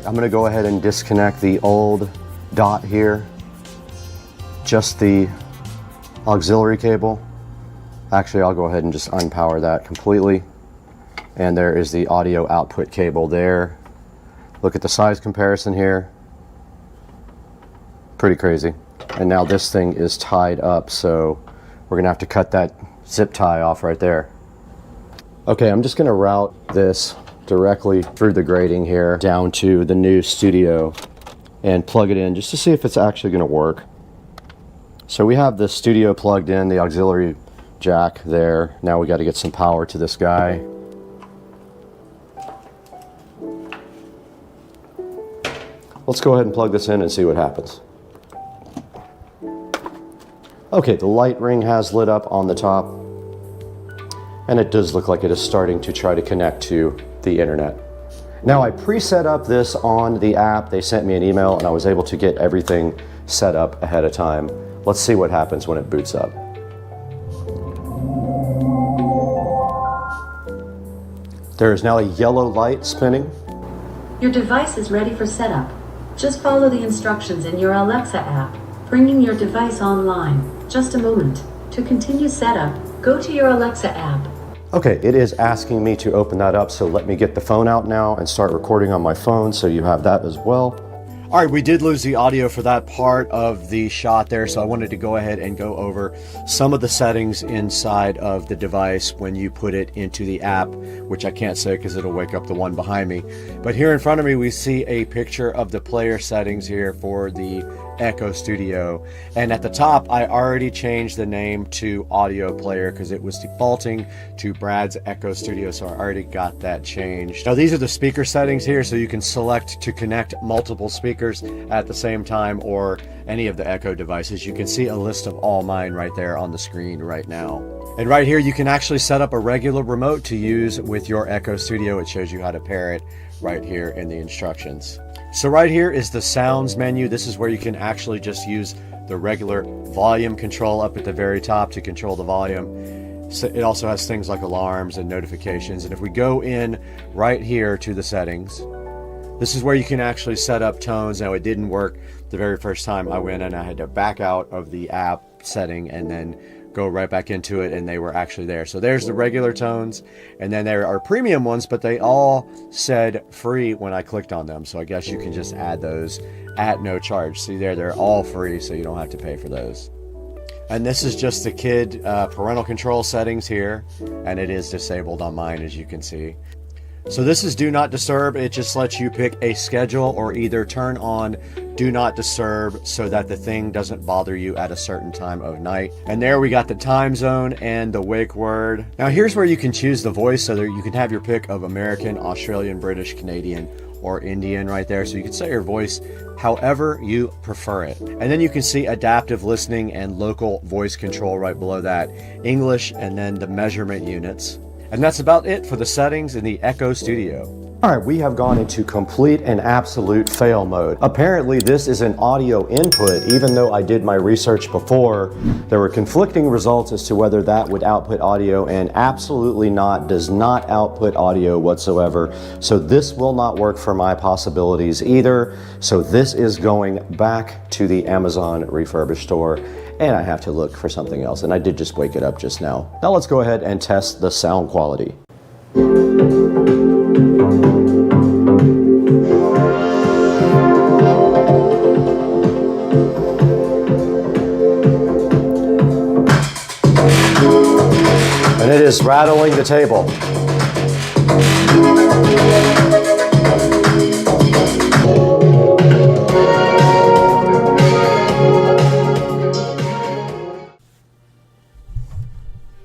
I'm going to go ahead and disconnect the old dot here, just the auxiliary cable. Actually, I'll go ahead and just unpower that completely. And there is the audio output cable there. Look at the size comparison here. Pretty crazy. And now this thing is tied up, so we're going to have to cut that zip tie off right there. Okay, I'm just going to route this directly through the grating here down to the new studio and plug it in just to see if it's actually going to work. So we have the studio plugged in, the auxiliary jack there. Now we got to get some power to this guy. Let's go ahead and plug this in and see what happens. Okay, the light ring has lit up on the top, and it does look like it is starting to try to connect to the internet. Now I pre-set up this on the app. They sent me an email and I was able to get everything set up ahead of time. Let's see what happens when it boots up. There is now a yellow light spinning. Your device is ready for setup. Just follow the instructions in your Alexa app, bringing your device online. Just a moment. To continue setup, go to your Alexa app. Okay, it is asking me to open that up, so let me get the phone out now and start recording on my phone so you have that as well. All right, we did lose the audio for that part of the shot there, so I wanted to go ahead and go over some of the settings inside of the device when you put it into the app, which I can't say because it'll wake up the one behind me. But here in front of me, we see a picture of the player settings here for the Echo Studio. And at the top, I already changed the name to Audio Player because it was defaulting to Brad's Echo Studio, so I already got that changed. Now these are the speaker settings here, so you can select to connect multiple speakers at the same time or any of the Echo devices. You can see a list of all mine right there on the screen right now. And right here, you can actually set up a regular remote to use with your Echo Studio. It shows you how to pair it right here in the instructions. So right here is the sounds menu. This is where you can actually just use the regular volume control up at the very top to control the volume. So it also has things like alarms and notifications. And if we go in right here to the settings, this is where you can actually set up tones. Now it didn't work the very first time I went in. I had to back out of the app setting and then go right back into it, and they were actually there. So there's the regular tones, and then there are premium ones, but they all said free when I clicked on them. So I guess you can just add those at no charge. See there, they're all free, so you don't have to pay for those. And this is just the kid parental control settings here, and it is disabled on mine, as you can see. So this is Do Not Disturb. It just lets you pick a schedule or either turn on Do Not Disturb so that the thing doesn't bother you at a certain time of night. And there we got the time zone and the wake word. Now here's where you can choose the voice, so that you can have your pick of American, Australian, British, Canadian, or Indian right there. So you can set your voice however you prefer it. And then you can see adaptive listening and local voice control right below that, English, and then the measurement units. And that's about it for the settings in the Echo Studio. All right, we have gone into complete and absolute fail mode. Apparently this is an audio input. Even though I did my research before, there were conflicting results as to whether that would output audio, and absolutely not, does not output audio whatsoever. So this will not work for my possibilities either. So this is going back to the Amazon refurbished store, and I have to look for something else. And I did just wake it up just now. Now let's go ahead and test the sound quality. And it is rattling the table.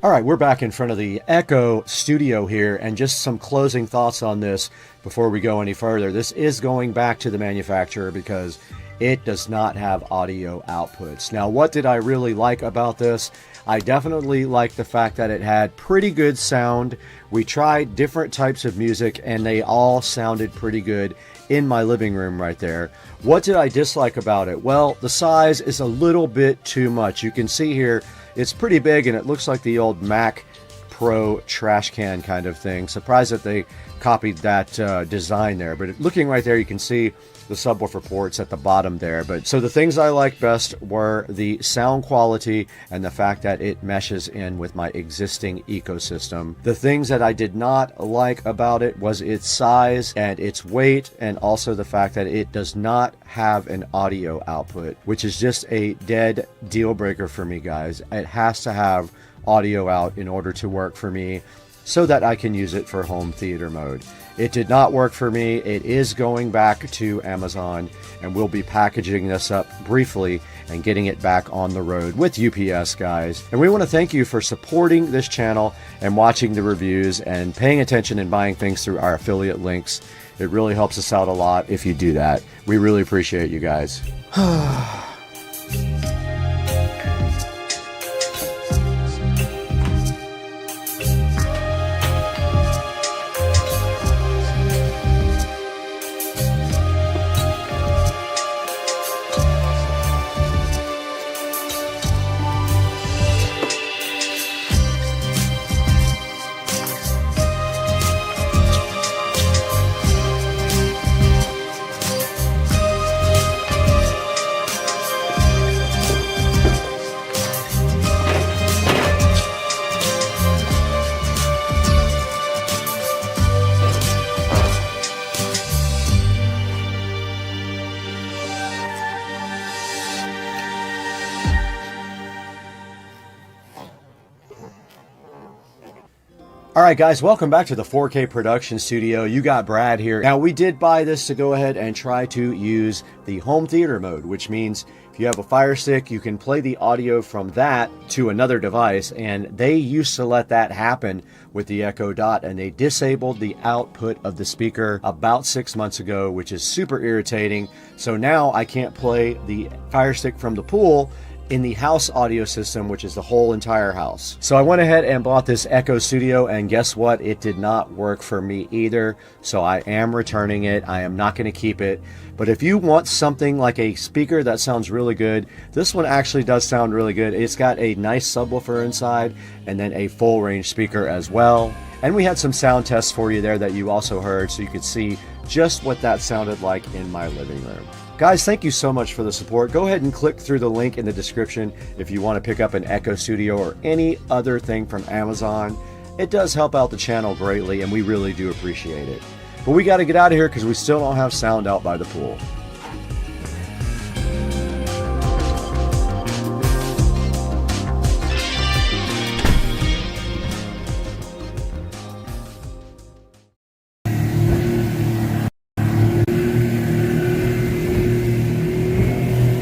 All right, we're back in front of the Echo Studio here, and just some closing thoughts on this before we go any further. This is going back to the manufacturer because it does not have audio outputs. Now, what did I really like about this? I definitely liked the fact that it had pretty good sound. We tried different types of music, and they all sounded pretty good in my living room right there. What did I dislike about it? Well, the size is a little bit too much. You can see here, it's pretty big, and it looks like the old Mac Pro trash can kind of thing. Surprised that they copied that design there. But looking right there, you can see the subwoofer ports at the bottom there. But so the things I liked best were the sound quality and the fact that it meshes in with my existing ecosystem. The things that I did not like about it was its size and its weight, and also the fact that it does not have an audio output, which is just a dead deal breaker for me, guys. It has to have audio out in order to work for me so that I can use it for home theater mode. It did not work for me. It is going back to Amazon, and we'll be packaging this up briefly and getting it back on the road with UPS, guys. And we want to thank you for supporting this channel and watching the reviews and paying attention and buying things through our affiliate links. It really helps us out a lot if you do that. We really appreciate you guys. All right, guys, welcome back to the 4K production studio. You got Brad here. Now, we did buy this to go ahead and try to use the home theater mode, which means if you have a Fire Stick, you can play the audio from that to another device, and they used to let that happen with the Echo Dot, and they disabled the output of the speaker about 6 months ago, which is super irritating. So now I can't play the Fire Stick from the pool in the house audio system, which is the whole entire house. So I went ahead and bought this Echo Studio, and guess what? It did not work for me either. So I am returning it. I am not going to keep it. But if you want something like a speaker that sounds really good, this one actually does sound really good. It's got a nice subwoofer inside and then a full range speaker as well. And we had some sound tests for you there that you also heard, so you could see just what that sounded like in my living room. Guys, thank you so much for the support. Go ahead and click through the link in the description if you want to pick up an Echo Studio or any other thing from Amazon. It does help out the channel greatly, and we really do appreciate it. But we got to get out of here because we still don't have sound out by the pool.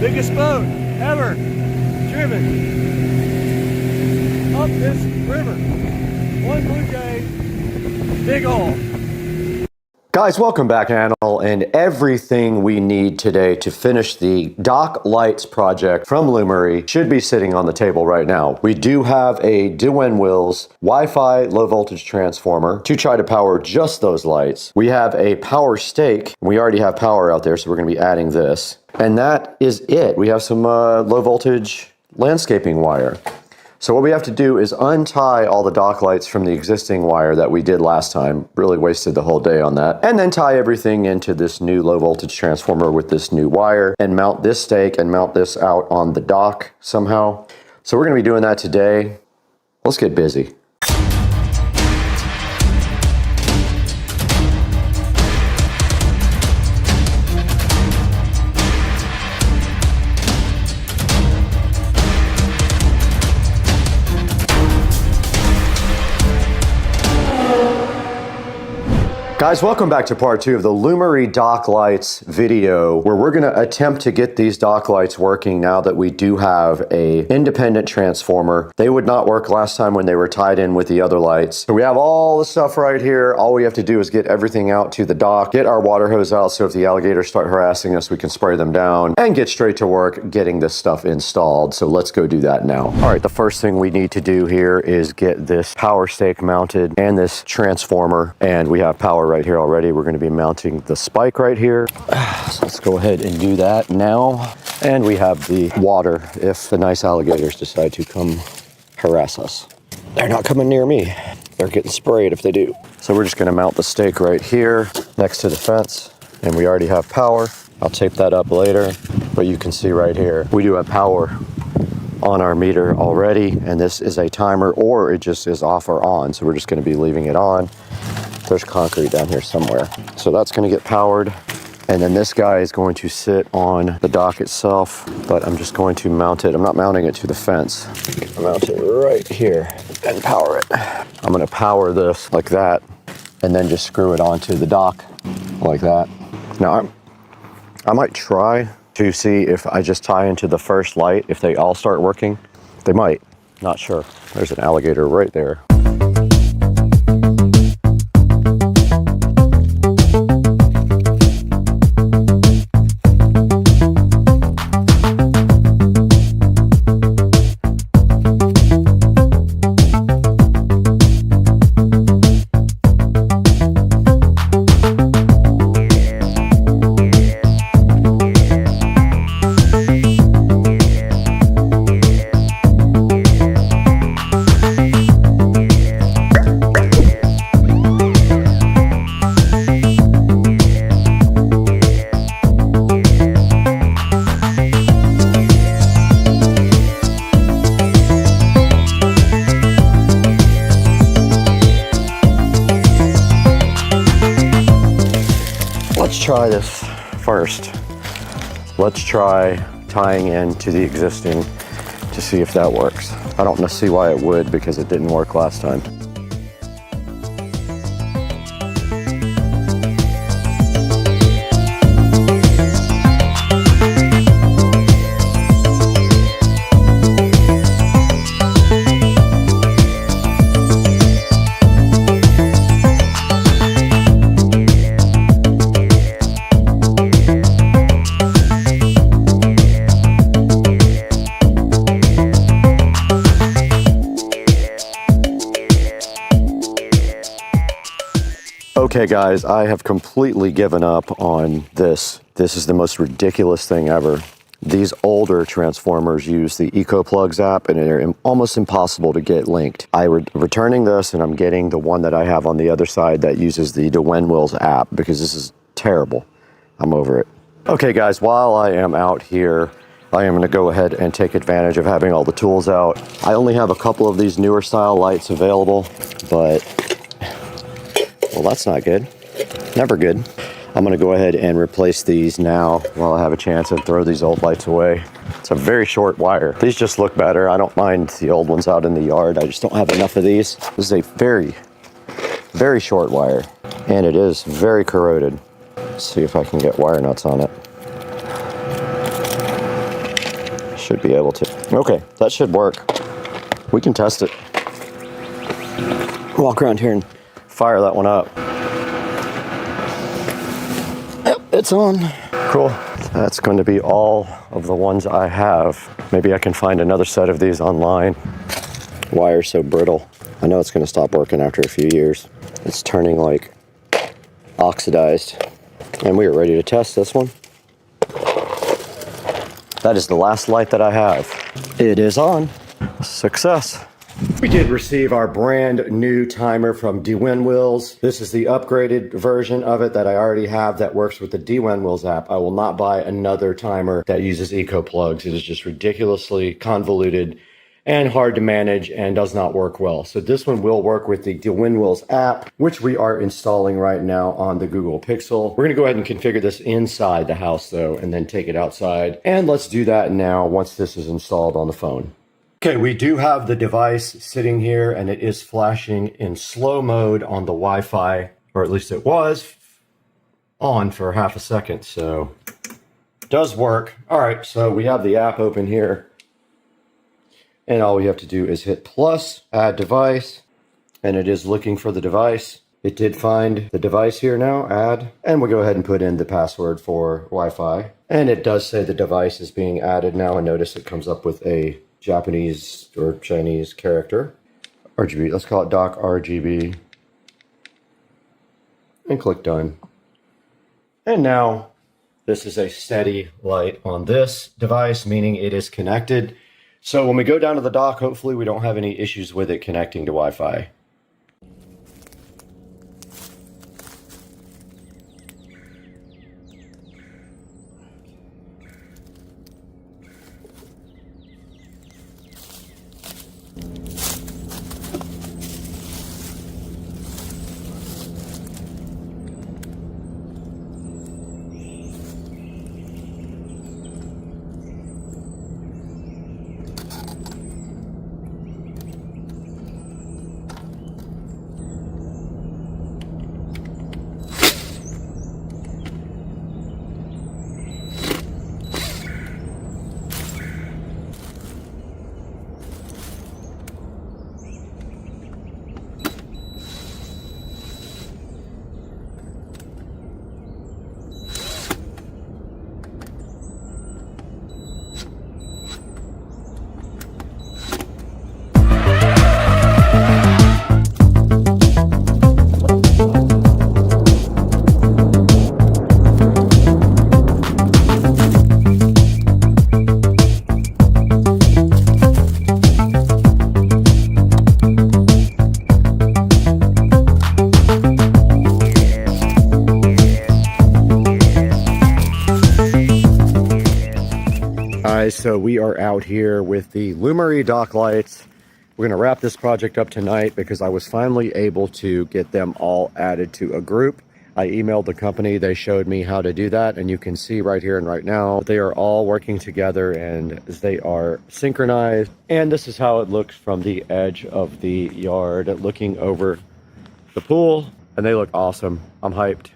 Biggest boat ever driven up this river. One blue jay, big hole. Guys, welcome back, channel, and everything we need today to finish the dock lights project from Lumery should be sitting on the table right now. We do have a Duwen Wills Wi-Fi low voltage transformer to try to power just those lights. We have a power stake. We already have power out there, so we're going to be adding this. And that is it. We have some low voltage landscaping wire. So what we have to do is untie all the dock lights from the existing wire that we did last time. Really wasted the whole day on that. And then tie everything into this new low voltage transformer with this new wire and mount this stake and mount this out on the dock somehow. So we're going to be doing that today. Let's get busy. Guys, welcome back to part 2 of the Lumery dock lights video, where we're going to attempt to get these dock lights working now that we do have a independent transformer. They would not work last time when they were tied in with the other lights. So we have all the stuff right here. All we have to do is get everything out to the dock, get our water hose out so if the alligators start harassing us, we can spray them down, and get straight to work getting this stuff installed. So let's go do that now. All right, the first thing we need to do here is get this power stake mounted and this transformer, and we have power right here already. We're going to be mounting the spike right here. So let's go ahead and do that now. And we have the water if the nice alligators decide to come harass us. They're not coming near me. They're getting sprayed if they do. So we're just going to mount the stake right here next to the fence. And we already have power. I'll tape that up later. But you can see right here, we do have power on our meter already. And this is a timer, or it just is off or on. So we're just going to be leaving it on. There's concrete down here somewhere. So that's going to get powered. And then this guy is going to sit on the dock itself, but I'm just going to mount it. I'm not mounting it to the fence. I'm mounting it right here and power it. I'm going to power this like that and then just screw it onto the dock like that. Now I might try to see if I just tie into the first light, if they all start working. They might, not sure. There's an alligator right there. Try this first. Let's try tying into the existing to see if that works. I don't see why it would, because it didn't work last time. Okay guys, I have completely given up on this. This is the most ridiculous thing ever. These older transformers use the EcoPlugs app and they're almost impossible to get linked. I'm returning this and I'm getting the one that I have on the other side that uses the Winwills app because this is terrible. I'm over it. Okay guys, while I am out here, I am going to go ahead and take advantage of having all the tools out. I only have a couple of these newer style lights available, but well, that's not good. Never good. I'm going to go ahead and replace these now while I have a chance and throw these old lights away. It's a very short wire. These just look better. I don't mind the old ones out in the yard. I just don't have enough of these. This is a very, very short wire, and it is very corroded. Let's see if I can get wire nuts on it. Should be able to. Okay, that should work. We can test it. Walk around here and fire that one up. Yep, it's on. Cool. That's going to be all of the ones I have. Maybe I can find another set of these online. Wire's so brittle. I know it's going to stop working after a few years. It's turning like oxidized. And we are ready to test this one. That is the last light that I have. It is on. Success. We did receive our brand new timer from Winwills. This is the upgraded version of it that I already have that works with the Winwills app. I will not buy another timer that uses EcoPlugs. It is just ridiculously convoluted and hard to manage and does not work well. So this one will work with the Winwills app, which we are installing right now on the Google Pixel. We're gonna go ahead and configure this inside the house though, and then take it outside. And let's do that now once this is installed on the phone. Okay, we do have the device sitting here and it is flashing in slow mode on the Wi-Fi, or at least it was on for half a second, so it does work. All right, so we have the app open here and all we have to do is hit plus, add device, and it is looking for the device. It did find the device here now, add, and we'll go ahead and put in the password for Wi-Fi. And it does say the device is being added now, and notice it comes up with a Japanese or Chinese character. RGB, let's call it dock RGB. And click done. And now this is a steady light on this device, meaning it is connected. So when we go down to the dock, hopefully we don't have any issues with it connecting to Wi-Fi. So we are out here with the Lumery dock lights. We're going to wrap this project up tonight because I was finally able to get them all added to a group. I emailed the company, they showed me how to do that, and you can see right here and right now they are all working together and they are synchronized. And this is how it looks from the edge of the yard looking over the pool, and they look awesome. I'm hyped.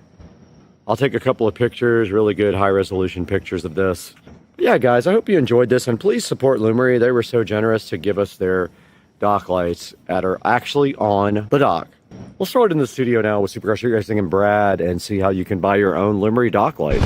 I'll take a couple of pictures, really good high resolution pictures of this. Yeah, guys, I hope you enjoyed this, and please support Lumery. They were so generous to give us their dock lights that are actually on the dock. We'll throw it in the studio now with Supercrush, you guys and Brad, and see how you can buy your own Lumery dock lights.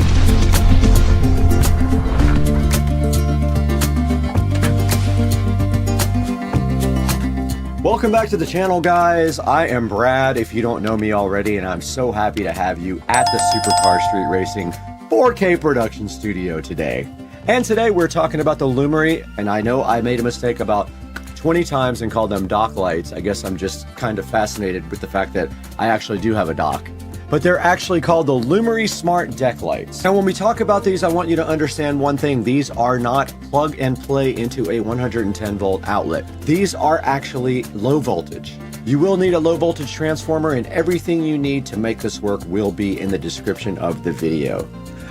Welcome back to the channel, guys. I am Brad, if you don't know me already, and I'm so happy to have you at the Supercar Street Racing 4K production studio today. And today we're talking about the Lumery, and I know I made a mistake about 20 times and called them dock lights. I guess I'm just kind of fascinated with the fact that I actually do have a dock. But they're actually called the Lumery Smart Deck Lights. Now when we talk about these, I want you to understand one thing. These are not plug and play into a 110 volt outlet. These are actually low voltage. You will need a low voltage transformer, and everything you need to make this work will be in the description of the video.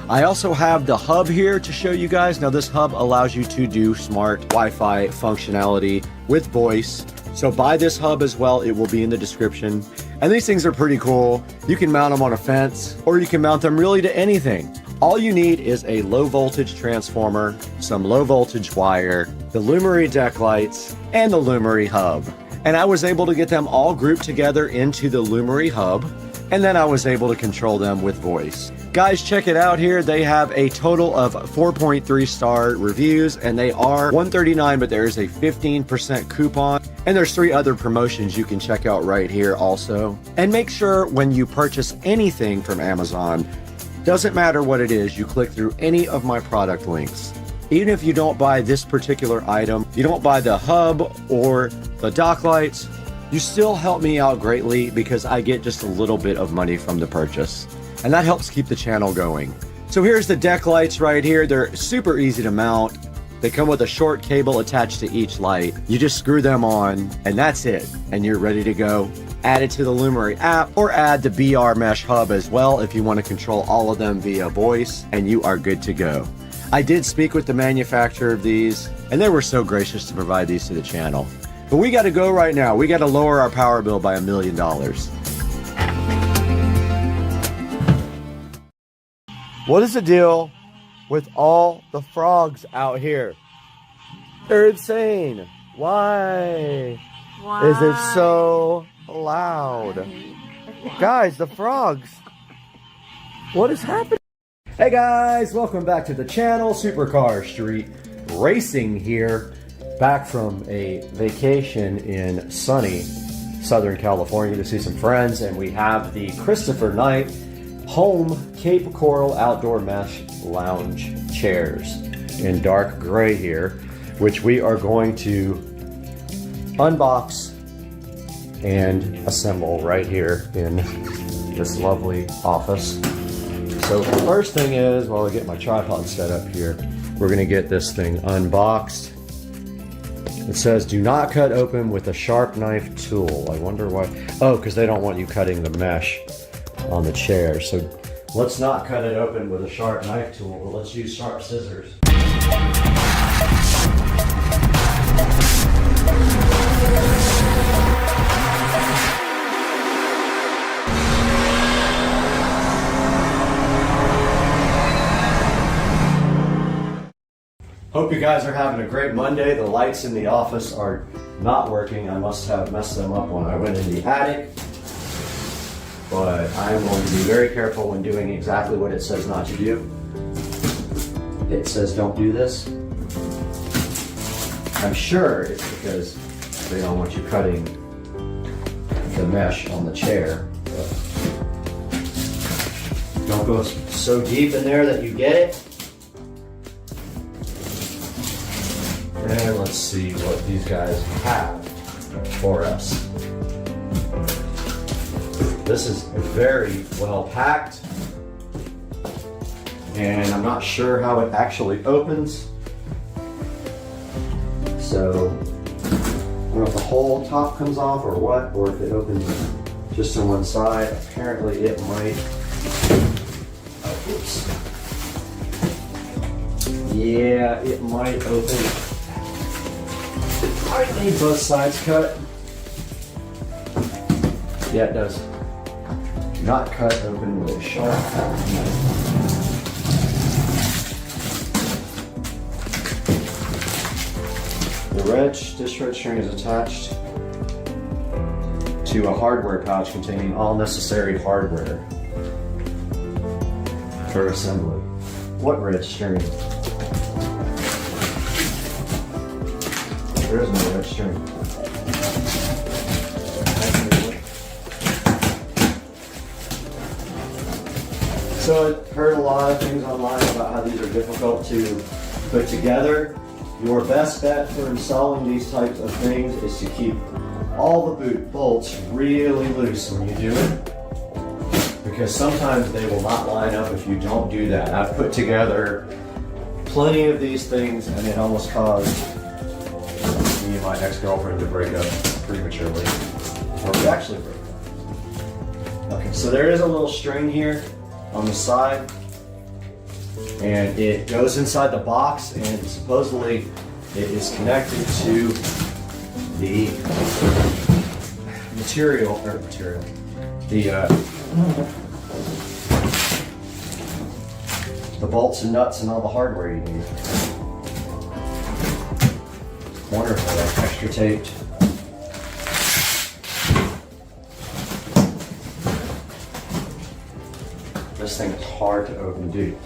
I also have the hub here to show you guys. Now this hub allows you to do smart Wi-Fi functionality with voice. So buy this hub as well, it will be in the description. And these things are pretty cool. You can mount them on a fence, or you can mount them really to anything. All you need is a low voltage transformer, some low voltage wire, the Lumery deck lights, and the Lumery hub. And I was able to get them all grouped together into the Lumery hub, and then I was able to control them with voice. Guys, check it out here. They have a total of 4.3 star reviews, and they are $139, but there is a 15% coupon. And there's 3 other promotions you can check out right here also. And make sure when you purchase anything from Amazon, doesn't matter what it is, you click through any of my product links. Even if you don't buy this particular item, you don't buy the hub or the dock lights, you still help me out greatly because I get just a little bit of money from the purchase. And that helps keep the channel going. So here's the deck lights right here. They're super easy to mount. They come with a short cable attached to each light. You just screw them on and that's it. And you're ready to go. Add it to the Lumery app or add the BR Mesh hub as well if you want to control all of them via voice, and you are good to go. I did speak with the manufacturer of these, and they were so gracious to provide these to the channel. But we got to go right now. We got to lower our power bill by $1 million. What is the deal with all the frogs out here? They're insane. Why? Is it so loud? Guys, the frogs. What is happening? Hey guys, welcome back to the channel. Supercar Street Racing here. Back from a vacation in sunny Southern California to see some friends, and we have the Christopher Knight Home Cape Coral Outdoor Mesh Lounge chairs in dark gray here, which we are going to unbox and assemble right here in this lovely office. So the first thing is, while I get my tripod set up here, we're going to get this thing unboxed. It says, do not cut open with a sharp knife tool. I wonder why. Oh, because they don't want you cutting the mesh on the chair. So let's not cut it open with a sharp knife tool, but let's use sharp scissors. Hope you guys are having a great Monday. The lights in the office are not working. I must have messed them up when I went in the attic. But I'm going to be very careful when doing exactly what it says not to do. It says don't do this. I'm sure it's because they don't want you cutting the mesh on the chair. But don't go so deep in there that you get it. And let's see what these guys have for us. This is very well packed, and I'm not sure how it actually opens. So I don't know if the whole top comes off or what, or if it opens just on one side. Apparently it might. Oh, oops. Yeah, it might open. I need both sides cut. Yeah, it does. Not cut open with a sharp knife. The dish red string is attached to a hardware pouch containing all necessary hardware for assembly. What red string? There is no red string. So I've heard a lot of things online about how these are difficult to put together. Your best bet for installing these types of things is to keep all the boot bolts really loose when you do it, because sometimes they will not line up if you don't do that. I've put together plenty of these things and it almost caused me and my ex-girlfriend to break up prematurely. Or we actually broke up. Okay, so there is a little string here on the side, and it goes inside the box, and supposedly it is connected to the the bolts and nuts and all the hardware you need. Wonderful, like extra taped. This thing is hard to open, dude.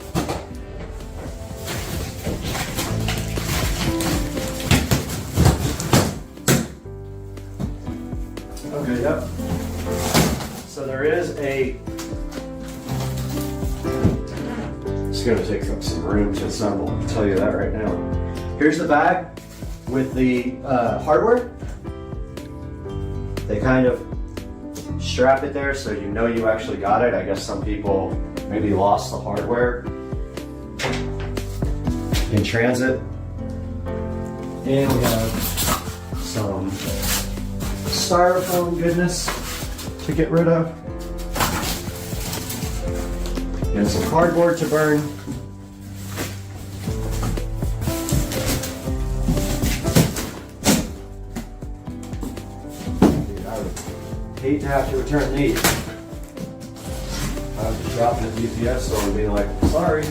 Okay, yep. So there is a, it's gonna take up some room to assemble, I'll tell you that right now. Here's the bag with the hardware. They kind of strap it there so you know you actually got it. I guess some people maybe lost the hardware in transit. And we have some styrofoam goodness to get rid of. And some cardboard to burn. Dude, I would hate to have to return these. I would just drop it at the UPS store and be like, sorry.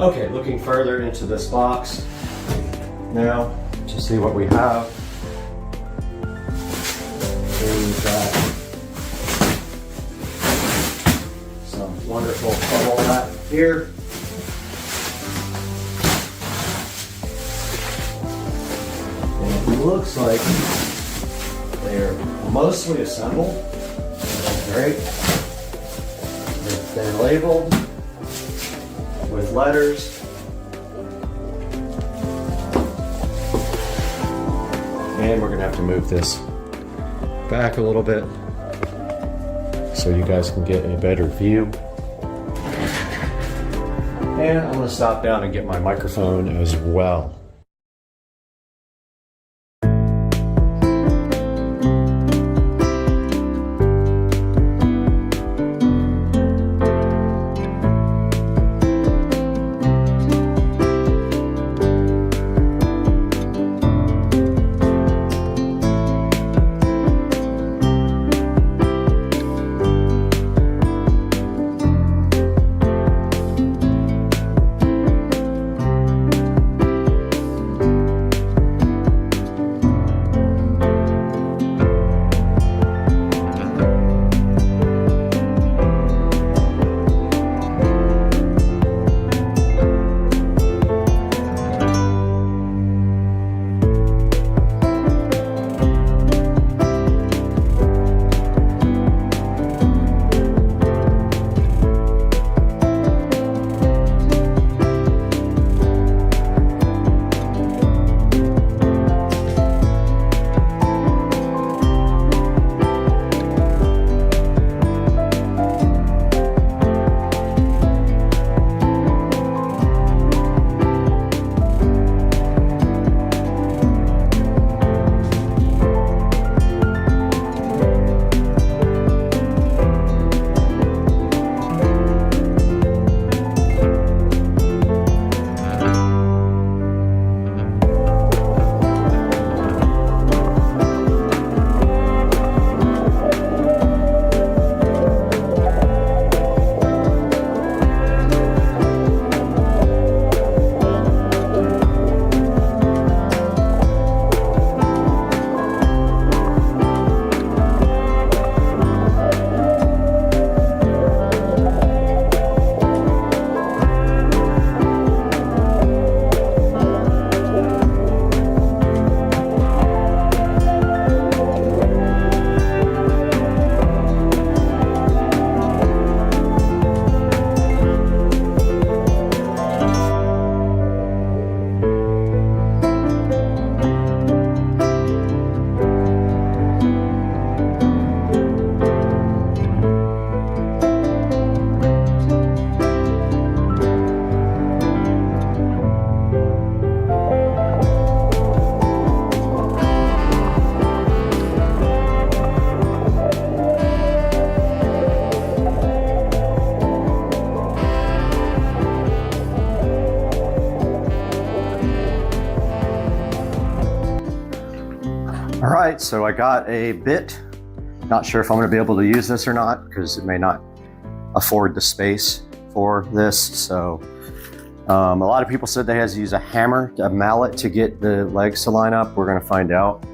Okay, looking further into this box now to see what we have. We've got some wonderful bubble wrap here. And it looks like they're mostly assembled. That's great. They're labeled with letters. And we're gonna have to move this back a little bit so you guys can get a better view. And I'm gonna stop down and get my microphone as well. right, so I got a bit. Not sure if I'm going to be able to use this or not because it may not afford the space for this. So a lot of people said they had to use a hammer, a mallet to get the legs to line up. We're going to find out.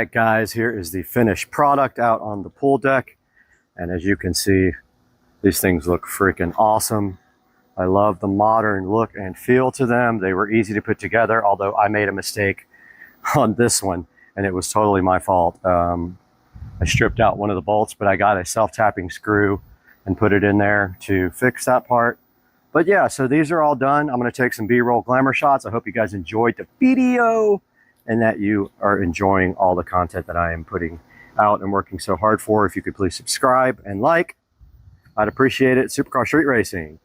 right, guys, here is the finished product out on the pool deck. And as you can see, these things look freaking awesome. I love the modern look and feel to them. They were easy to put together, although I made a mistake on this one, and it was totally my fault. I stripped out one of the bolts, but I got a self-tapping screw and put it in there to fix that part. But yeah, so these are all done. I'm going to take some B-roll glamour shots. I hope you guys enjoyed the video and that you are enjoying all the content that I am putting out and working so hard for. If you could please subscribe and like, I'd appreciate it. Supercar Street Racing.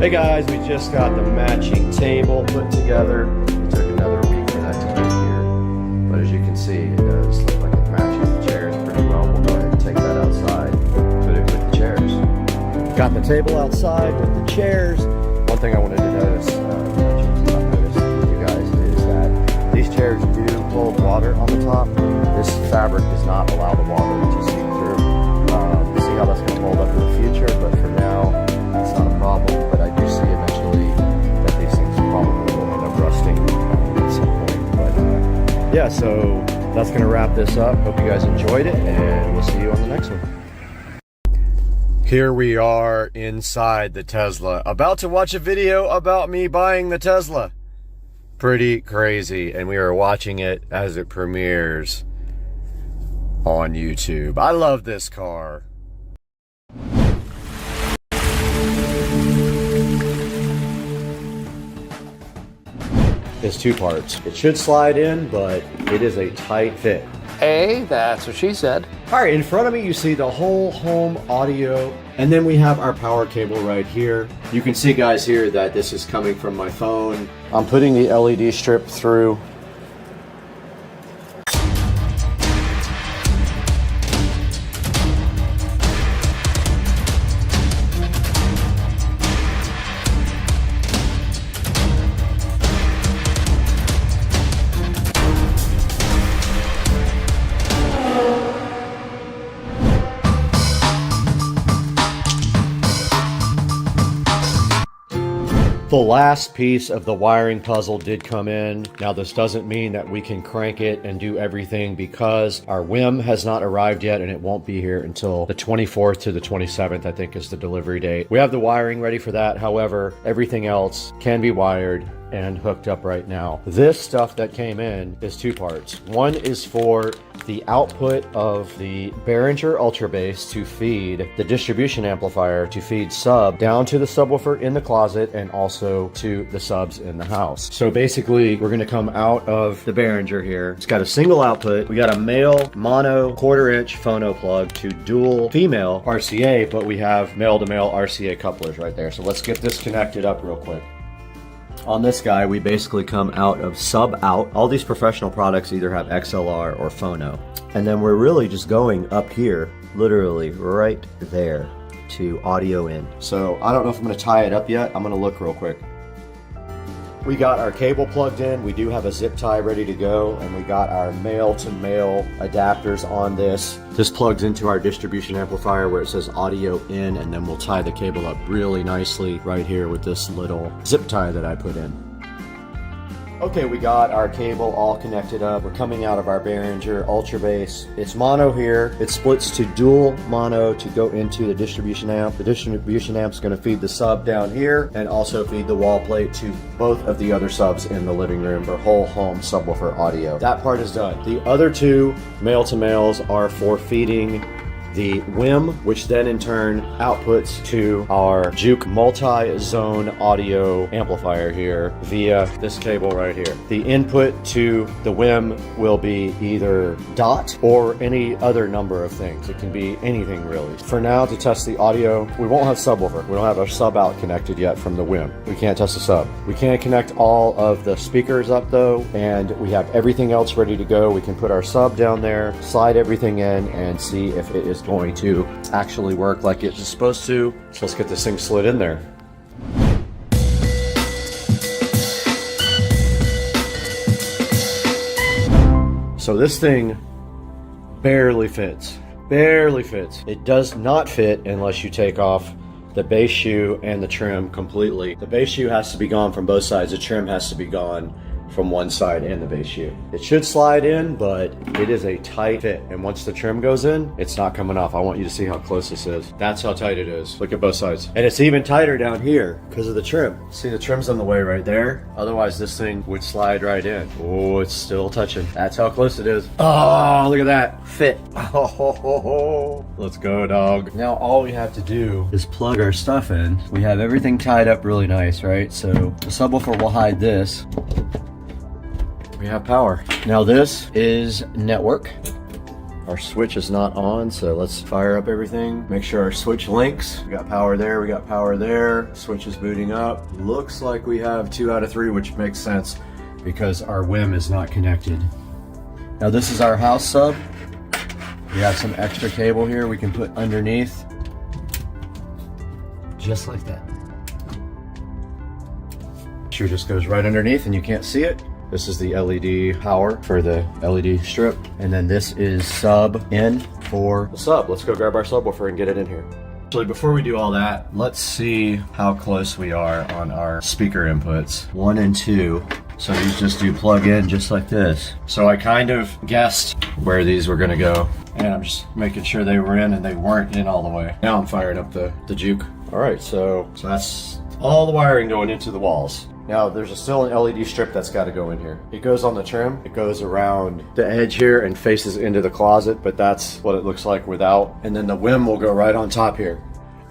Hey guys, we just got the matching table put together. It took another week for that to get here, but as you can see, it does look like it matches the chairs pretty well. We'll go ahead and take that outside, put it with the chairs. Got the table outside with the chairs. One thing I wanted to notice, with you guys, is that these chairs do hold water on the top. This fabric does not allow the water to seep through. We'll see how that's going to hold up in the future, but for now, it's not a problem. But I do see eventually that these things probably will end up rusting at some point. But yeah, so that's going to wrap this up. Hope you guys enjoyed it, and we'll see you on the next one. Here we are inside the Tesla, about to watch a video about me buying the Tesla. Pretty crazy, and we are watching it as it premieres on YouTube. I love this car. It's two parts. It should slide in, but it is a tight fit. That's what she said. All right, in front of me, you see the whole home audio, and then we have our power cable right here. You can see, guys, here that this is coming from my phone. I'm putting the LED strip through. The last piece of the wiring puzzle did come in. Now, this doesn't mean that we can crank it and do everything because our WIM has not arrived yet, and it won't be here until the 24th to the 27th, I think, is the delivery date. We have the wiring ready for that. However, everything else can be wired and hooked up right now. This stuff that came in is two parts. One is for the output of the Behringer Ultra Bass to feed the distribution amplifier to feed sub down to the subwoofer in the closet and also to the subs in the house. So basically, we're gonna come out of the Behringer here. It's got a single output. We got a male mono 1/4 inch phono plug to dual female RCA, but we have male to male RCA couplers right there. So let's get this connected up real quick. On this guy, we basically come out of sub out. All these professional products either have XLR or phono. And then we're really just going up here, literally right there, to audio in. So I don't know if I'm gonna tie it up yet. I'm gonna look real quick. We got our cable plugged in. We do have a zip tie ready to go, and we got our male to male adapters on this. This plugs into our distribution amplifier where it says audio in, and then we'll tie the cable up really nicely right here with this little zip tie that I put in. Okay, we got our cable all connected up. We're coming out of our Behringer Ultra Bass. It's mono here. It splits to dual mono to go into the distribution amp. The distribution amp's going to feed the sub down here and also feed the wall plate to both of the other subs in the living room for whole home subwoofer audio. That part is done. The other two male to males are for feeding the WIM, which then in turn outputs to our Juke multi-zone audio amplifier here via this cable right here. The input to the WIM will be either DOT or any other number of things. It can be anything really. For now, to test the audio, we won't have subwoofer. We don't have our sub out connected yet from the WIM. We can't test the sub. We can connect all of the speakers up though, and we have everything else ready to go. We can put our sub down there, slide everything in, and see if it is going to actually work like it's supposed to. So let's get this thing slid in there. So this thing barely fits. Barely fits. It does not fit unless you take off the base shoe and the trim completely. The base shoe has to be gone from both sides. The trim has to be gone from one side and the base shoe. It should slide in, but it is a tight fit. And once the trim goes in, it's not coming off. I want you to see how close this is. That's how tight it is. Look at both sides. And it's even tighter down here because of the trim. See, the trim's on the way right there. Otherwise, this thing would slide right in. Oh, it's still touching. That's how close it is. Oh, look at that. Fit. Oh, let's go, dog. Now, all we have to do is plug our stuff in. We have everything tied up really nice, right? So the subwoofer will hide this. We have power. Now this is network. Our switch is not on, so let's fire up everything. Make sure our switch links. We got power there, we got power there. Switch is booting up. Looks like we have 2 out of 3, which makes sense because our WIM is not connected. Now this is our house sub. We have some extra cable here we can put underneath. Just like that. Shoe just goes right underneath and you can't see it. This is the LED power for the LED strip. And then this is sub in for the sub. Let's go grab our subwoofer and get it in here. Actually, before we do all that, let's see how close we are on our speaker inputs. 1 and 2. So these just do plug in just like this. So I kind of guessed where these were gonna go. And I'm just making sure they were in and they weren't in all the way. Now I'm firing up the Juke. All right, so that's all the wiring going into the walls. Now there's still an LED strip that's got to go in here. It goes on the trim, it goes around the edge here and faces into the closet, but that's what it looks like without. And then the WIM will go right on top here.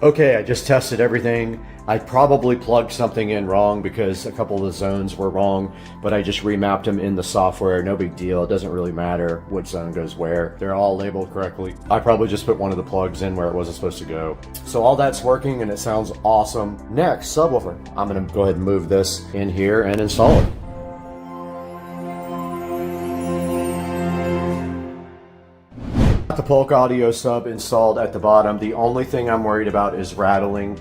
Okay, I just tested everything. I probably plugged something in wrong because a couple of the zones were wrong, but I just remapped them in the software. No big deal. It doesn't really matter which zone goes where. They're all labeled correctly. I probably just put one of the plugs in where it wasn't supposed to go. So all that's working and it sounds awesome. Next, subwoofer. I'm gonna go ahead and move this in here and install it. The Polk audio sub installed at the bottom. The only thing I'm worried about is rattling.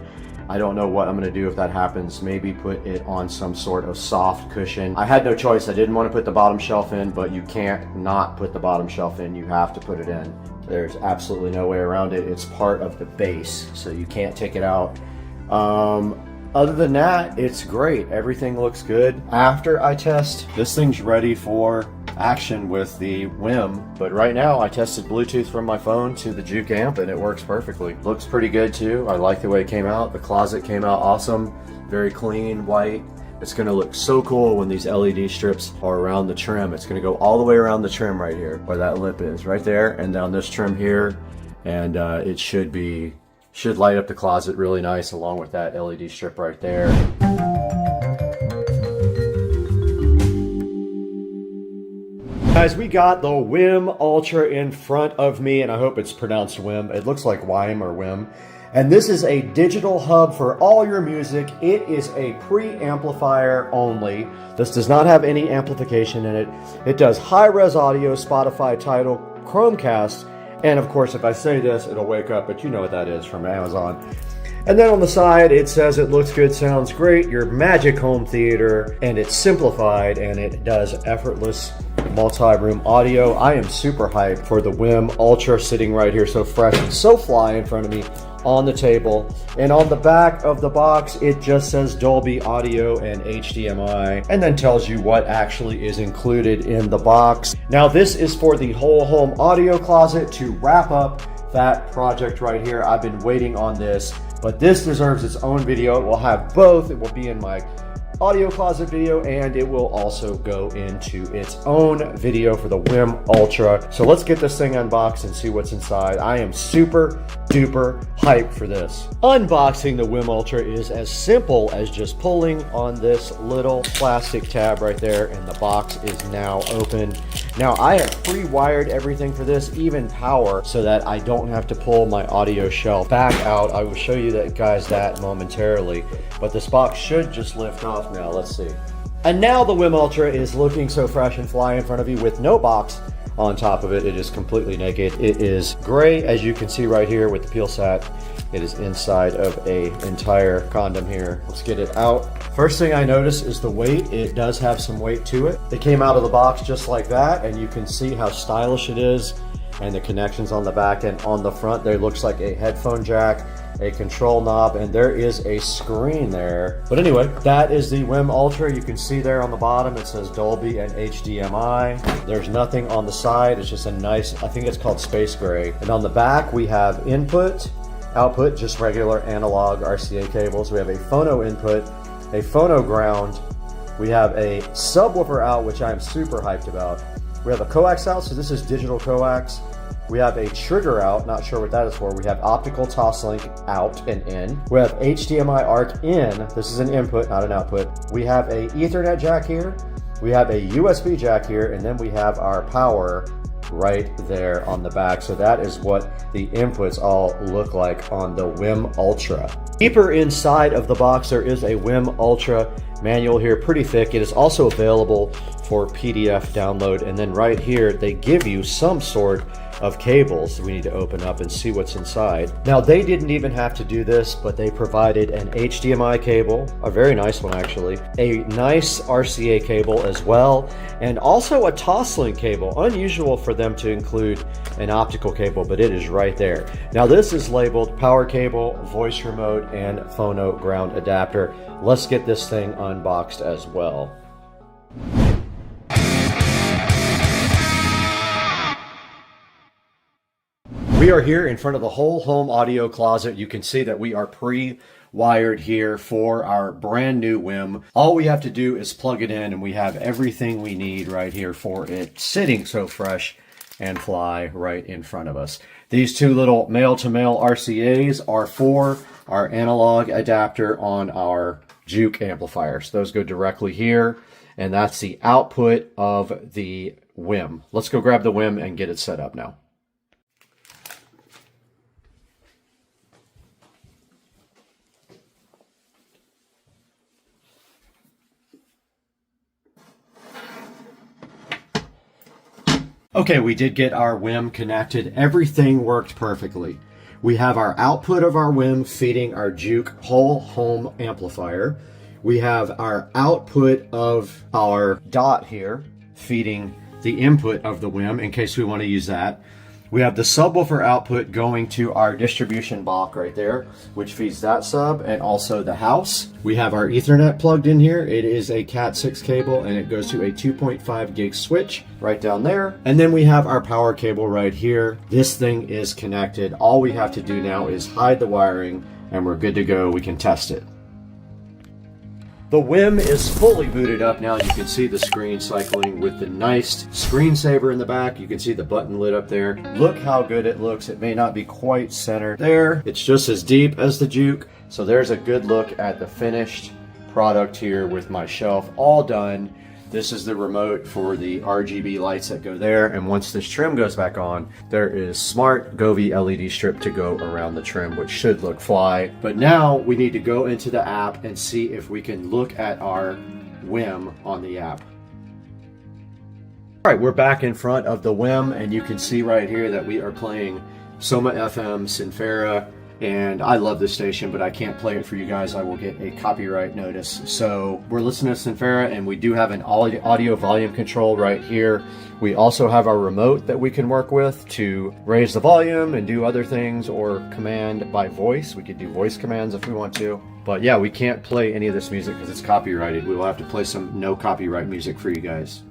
I don't know what I'm going to do if that happens. Maybe put it on some sort of soft cushion. I had no choice. I didn't want to put the bottom shelf in, but you can't not put the bottom shelf in. You have to put it in. There's absolutely no way around it. It's part of the base, so you can't take it out. Other than that, it's great. Everything looks good. After I test, this thing's ready for action with the WIM, but right now I tested Bluetooth from my phone to the Juke amp and it works perfectly. Looks pretty good too. I like the way it came out. The closet came out awesome. Very clean, white. It's gonna look so cool when these LED strips are around the trim. It's gonna go all the way around the trim right here, where that lip is, right there, and down this trim here, and it should light up the closet really nice along with that LED strip right there. Guys, we got the WIM Ultra in front of me, and I hope it's pronounced WIM. It looks like WIM or WIM. And this is a digital hub for all your music. It is a preamplifier only. This does not have any amplification in it. It does high-res audio, Spotify, Tidal, Chromecast, and of course, if I say this, it'll wake up, but you know what that is from Amazon. And then on the side, it says it looks good, sounds great, your magic home theater, and it's simplified, and it does effortless multi-room audio. I am super hyped for the WIM Ultra sitting right here, so fresh and so fly in front of me on the table. And on the back of the box, it just says Dolby Audio and HDMI, and then tells you what actually is included in the box. Now, this is for the whole home audio closet to wrap up that project right here. I've been waiting on this, but this deserves its own video. It will have both. It will be in my audio closet video, and it will also go into its own video for the WIM Ultra. So let's get this thing unboxed and see what's inside. I am super duper hyped for this. Unboxing the WIM Ultra is as simple as just pulling on this little plastic tab right there, and the box is now open. Now I have pre-wired everything for this, even power, so that I don't have to pull my audio shelf back out. I will show you that, guys, that momentarily, but this box should just lift off now. Let's see. And now the WIM Ultra is looking so fresh and fly in front of you with no box on top of it. It is completely naked. It is gray, as you can see right here with the peel set. It is inside of a entire condom here. Let's get it out. First thing I notice is the weight. It does have some weight to it. It came out of the box just like that, and you can see how stylish it is, and the connections on the back and on the front. There looks like a headphone jack, a control knob, and there is a screen there. But anyway, that is the WIM Ultra. You can see there on the bottom it says Dolby and HDMI. There's nothing on the side. It's just a nice, I think it's called space gray. And on the back we have input, output, just regular analog RCA cables. We have a phono input, a phono ground. We have a subwoofer out, which I'm super hyped about. We have a coax out, so this is digital coax. We have a trigger out, not sure what that is for. We have optical toslink out and in. We have HDMI ARC in. This is an input, not an output. We have a Ethernet jack here. We have a USB jack here, and then we have our power right there on the back. So that is what the inputs all look like on the WIM Ultra. Deeper inside of the box, there is a WIM Ultra manual here, pretty thick. It is also available for PDF download, and then right here they give you some sort of cables. We need to open up and see what's inside. Now they didn't even have to do this, but they provided an HDMI cable, a very nice one actually, a nice RCA cable as well, and also a Toslink cable. Unusual for them to include an optical cable, but it is right there. Now this is labeled power cable, voice remote, and phono ground adapter. Let's get this thing unboxed as well. We are here in front of the whole home audio closet. You can see that we are pre-wired here for our brand new WIM. All we have to do is plug it in, and we have everything we need right here for it, sitting so fresh and fly right in front of us. These two little male-to-male RCAs are for our analog adapter on our Juke amplifiers. Those go directly here, and that's the output of the WIM. Let's go grab the WIM and get it set up now. Okay, we did get our WIM connected. Everything worked perfectly. We have our output of our WIM feeding our Juke whole home amplifier. We have our output of our dot here feeding the input of the WIM in case we want to use that. We have the subwoofer output going to our distribution block right there, which feeds that sub and also the house. We have our Ethernet plugged in here. It is a Cat 6 cable, and it goes to a 2.5 gig switch right down there. And then we have our power cable right here. This thing is connected. All we have to do now is hide the wiring, and we're good to go. We can test it. The WIM is fully booted up now. You can see the screen cycling with the nice screensaver in the back. You can see the button lit up there. Look how good it looks. It may not be quite centered there. It's just as deep as the Juke. So there's a good look at the finished product here with my shelf all done. This is the remote for the RGB lights that go there, and once this trim goes back on, there is smart Govee LED strip to go around the trim, which should look fly. But now we need to go into the app and see if we can look at our WIM on the app. All right, we're back in front of the WIM, and you can see right here that we are playing Soma FM Sinfera. And I love this station, but I can't play it for you guys. I will get a copyright notice. So we're listening to Sinfera, and we do have an audio volume control right here. We also have our remote that we can work with to raise the volume and do other things, or command by voice. We could do voice commands if we want to. But yeah, we can't play any of this music because it's copyrighted. We will have to play some no copyright music for you guys.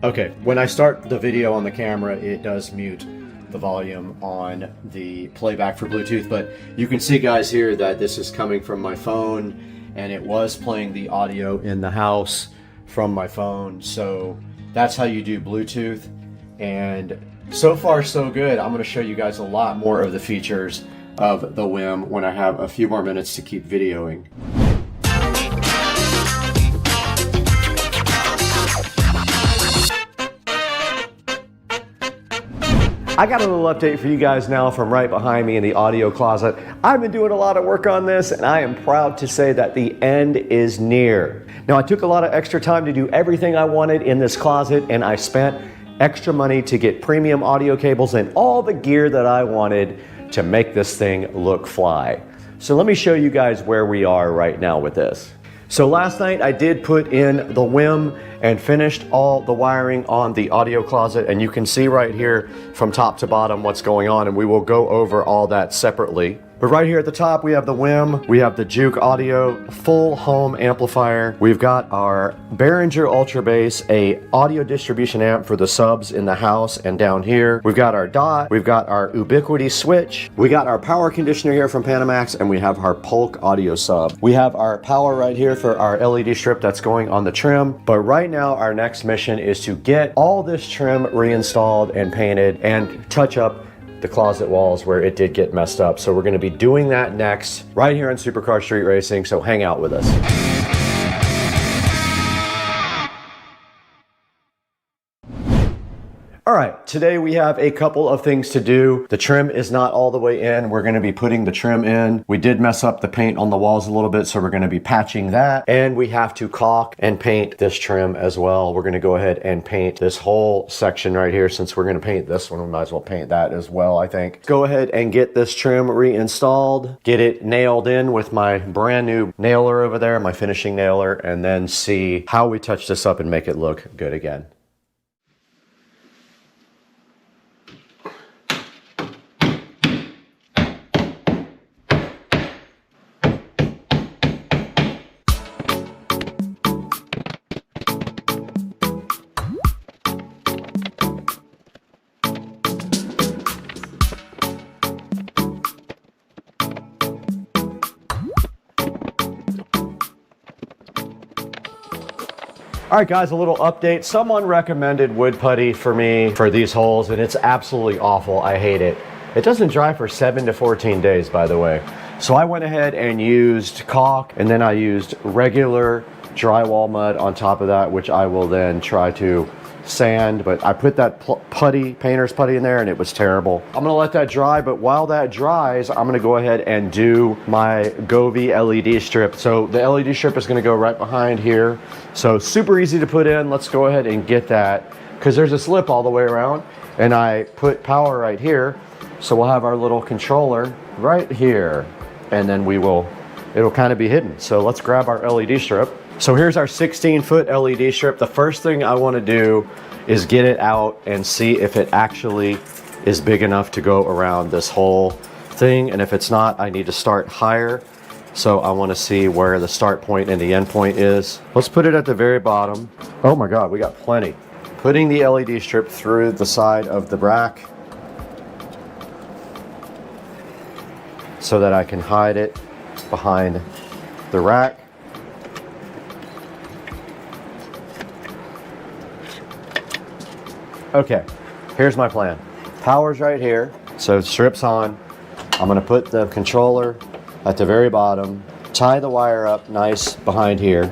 Okay, when I start the video on the camera, it does mute the volume on the playback for Bluetooth, but you can see, guys, here that this is coming from my phone, and it was playing the audio in the house from my phone. So that's how you do Bluetooth, and so far so good. I'm going to show you guys a lot more of the features of the WIM when I have a few more minutes to keep videoing. I got a little update for you guys now from right behind me in the audio closet. I've been doing a lot of work on this, and I am proud to say that the end is near. Now, I took a lot of extra time to do everything I wanted in this closet, and I spent extra money to get premium audio cables and all the gear that I wanted to make this thing look fly. So let me show you guys where we are right now with this. So last night I did put in the WIM and finished all the wiring on the audio closet, and you can see right here from top to bottom what's going on, and we will go over all that separately. But right here at the top we have the WIM, we have the Juke Audio full home amplifier, we've got our Behringer Ultra Bass, a audio distribution amp for the subs in the house and down here. We've got our DOT, we've got our Ubiquity switch, we got our power conditioner here from Panamax, and we have our Polk audio sub. We have our power right here for our LED strip that's going on the trim, but right now our next mission is to get all this trim reinstalled and painted and touch up the closet walls where it did get messed up. So we're going to be doing that next right here on Supercar Street Racing, so hang out with us. All right, today we have a couple of things to do. The trim is not all the way in. We're going to be putting the trim in. We did mess up the paint on the walls a little bit, so we're going to be patching that. And we have to caulk and paint this trim as well. We're going to go ahead and paint this whole section right here. Since we're going to paint this one, we might as well paint that as well, I think. Go ahead and get this trim reinstalled, get it nailed in with my brand new nailer over there, my finishing nailer, and then see how we touch this up and make it look good again. All right, guys, a little update. Someone recommended wood putty for me for these holes, and it's absolutely awful. I hate it. It doesn't dry for 7 to 14 days, by the way. So I went ahead and used caulk, and then I used regular drywall mud on top of that, which I will then try to sand, but I put that putty, painter's putty in there, and it was terrible. I'm gonna let that dry, but while that dries, I'm gonna go ahead and do my Govee LED strip. So the LED strip is gonna go right behind here. So super easy to put in. Let's go ahead and get that, because there's a slip all the way around, and I put power right here. So we'll have our little controller right here, and then it'll kind of be hidden. So let's grab our LED strip. So here's our 16-foot LED strip. The first thing I want to do is get it out and see if it actually is big enough to go around this whole thing. And if it's not, I need to start higher. So I want to see where the start point and the end point is. Let's put it at the very bottom. Oh my God, we got plenty. Putting the LED strip through the side of the rack so that I can hide it behind the rack. Okay, here's my plan. Power's right here, so strip's on. I'm gonna put the controller at the very bottom, tie the wire up nice behind here.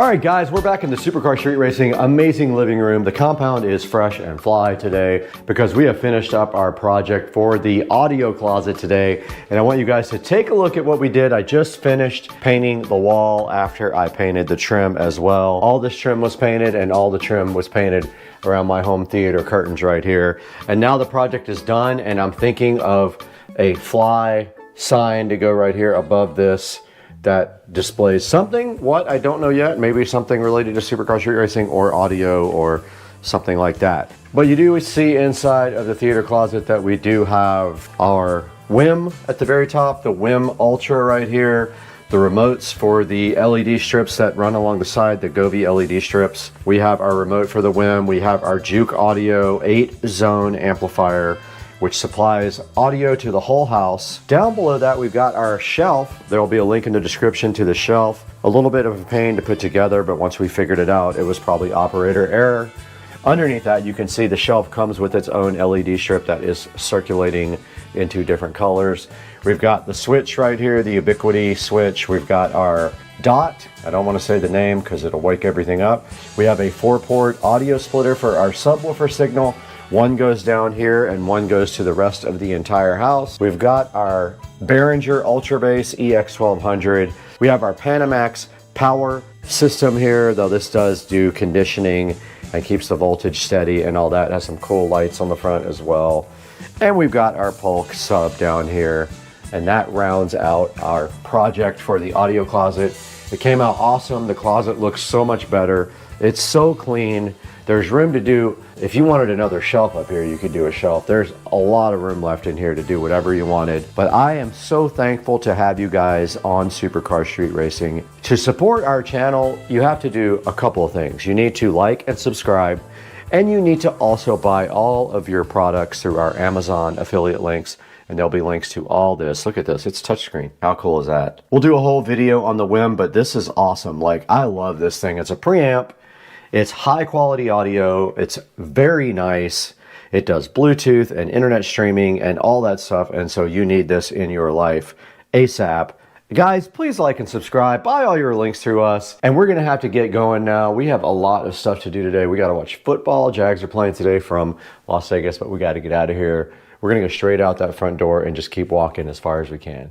All right, guys, we're back in the Supercar Street Racing amazing living room. The compound is fresh and fly today because we have finished up our project for the audio closet today. And I want you guys to take a look at what we did. I just finished painting the wall after I painted the trim as well. All this trim was painted and all the trim was painted around my home theater curtains right here. And now the project is done and I'm thinking of a fly sign to go right here above this that displays something. What? I don't know yet. Maybe something related to Supercar Street Racing or audio or something like that. But you do see inside of the theater closet that we do have our WIM at the very top, the WIM Ultra right here, the remotes for the LED strips that run along the side, the Govee LED strips. We have our remote for the WIM. We have our Juke Audio 8-zone amplifier, which supplies audio to the whole house. Down below that, we've got our shelf. There will be a link in the description to the shelf. A little bit of a pain to put together, but once we figured it out, it was probably operator error. Underneath that, you can see the shelf comes with its own LED strip that is circulating into different colors. We've got the switch right here, the Ubiquiti switch. We've got our dot. I don't want to say the name because it'll wake everything up. We have a 4-port audio splitter for our subwoofer signal. One goes down here and one goes to the rest of the entire house. We've got our Behringer Ultra Bass EX1200. We have our Panamax power system here, though this does do conditioning and keeps the voltage steady and all that. It has some cool lights on the front as well. And we've got our Polk sub down here, and that rounds out our project for the audio closet. It came out awesome. The closet looks so much better. It's so clean. There's room to do, if you wanted another shelf up here, you could do a shelf. There's a lot of room left in here to do whatever you wanted. But I am so thankful to have you guys on Supercar Street Racing. To support our channel, you have to do a couple of things. You need to like and subscribe, and you need to also buy all of your products through our Amazon affiliate links. And there'll be links to all this. Look at this, it's touchscreen. How cool is that? We'll do a whole video on the WIM, but this is awesome. Like, I love this thing. It's a preamp. It's high quality audio. It's very nice. It does Bluetooth and internet streaming and all that stuff. And so you need this in your life ASAP. Guys, please like and subscribe. Buy all your links through us. And we're going to have to get going now. We have a lot of stuff to do today. We got to watch football. Jags are playing today from Las Vegas, but we got to get out of here. We're going to go straight out that front door and just keep walking as far as we can.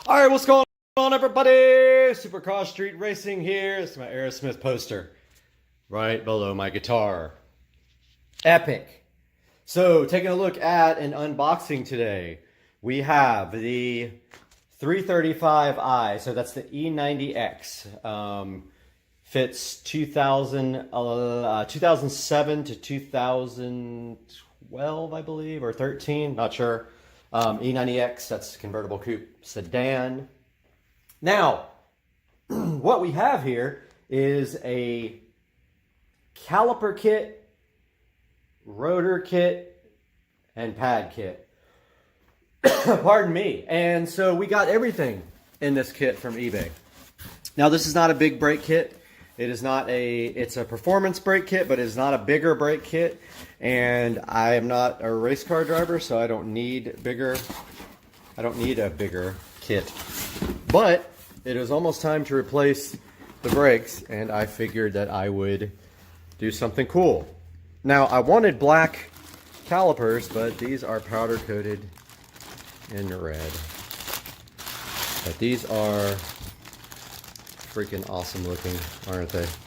All right, what's going on, everybody? Supercar Street Racing here. It's my Aerosmith poster right below my guitar. Epic. So, taking a look at an unboxing today, we have the 335i. So that's the E90X. Fits 2007 to 2012, I believe, or 13, not sure. E90X, that's convertible coupe sedan. Now, what we have here is a caliper kit, rotor kit, and pad kit. Pardon me. And so we got everything in this kit from eBay. Now, this is not a big brake kit. It is not it's a performance brake kit, but it's not a bigger brake kit. And I am not a race car driver, so I don't need a bigger kit. But it was almost time to replace the brakes, and I figured that I would do something cool. Now, I wanted black calipers, but these are powder coated in red. But these are freaking awesome looking, aren't they? If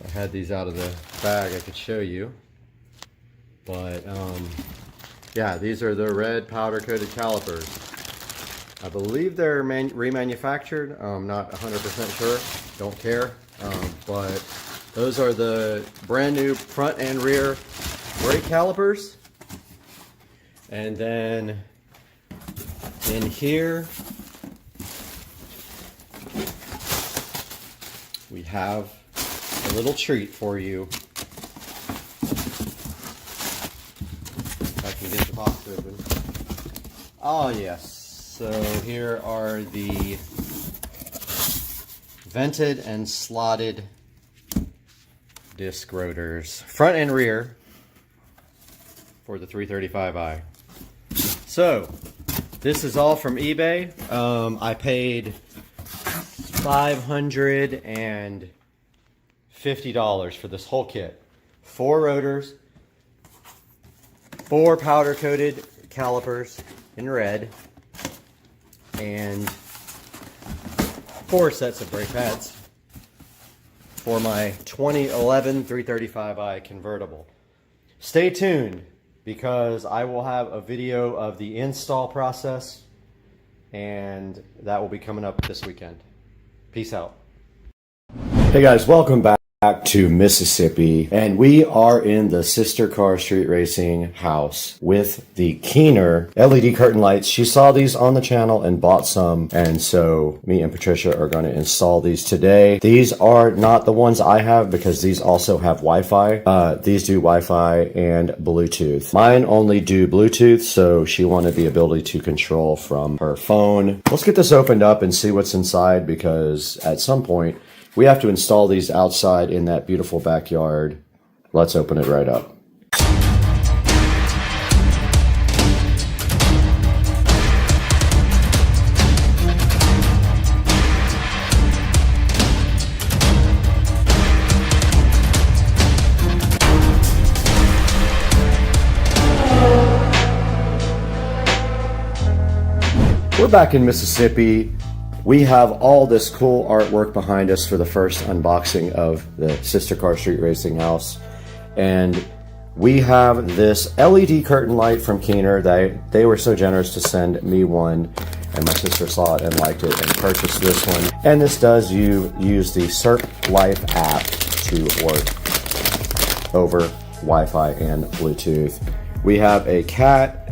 I had these out of the bag, I could show you. But yeah, these are the red powder coated calipers. I believe they're remanufactured. I'm not 100% sure. Don't care. But those are the brand new front and rear brake calipers. And then in here we have a little treat for you. If I can get the box open. Oh yes. So here are the vented and slotted disc rotors, front and rear, for the 335i. So This is all from eBay. I paid $550 for this whole kit. 4 rotors, 4 powder coated calipers in red, and 4 sets of brake pads for my 2011 335i convertible. Stay tuned, because I will have a video of the install process, and that will be coming up this weekend. Peace out. Hey guys, welcome back to Mississippi, and we are in the Sister Car Street Racing house with the Keener LED curtain lights. She saw these on the channel and bought some, and so me and Patricia are going to install these today. These are not the ones I have, because these also have Wi-Fi. These do Wi-Fi and Bluetooth. Mine only do Bluetooth, so she wanted the ability to control from her phone. Let's get this opened up and see what's inside, because at some point we have to install these outside in that beautiful backyard. Let's open it right up. We're back in Mississippi. We have all this cool artwork behind us for the first unboxing of the Sister Car Street Racing house. And we have this LED curtain light from Keener. They were so generous to send me one, and my sister saw it and liked it and purchased this one. And this does use the CERT Life app to work over Wi-Fi and Bluetooth. We have a cat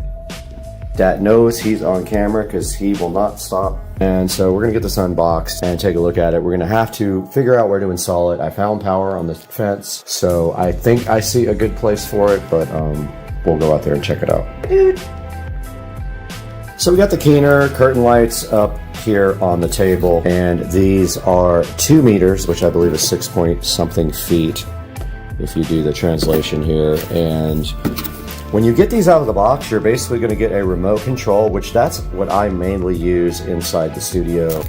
that knows he's on camera because he will not stop. And so we're gonna get this unboxed and take a look at it. We're gonna have to figure out where to install it. I found power on the fence, so I think I see a good place for it, but we'll go out there and check it out. So we got the Keener curtain lights up here on the table, and these are 2 meters, which I believe is 6 point something feet, if you do the translation here. And when you get these out of the box, you're basically going to get a remote control, which that's what I mainly use inside the studio.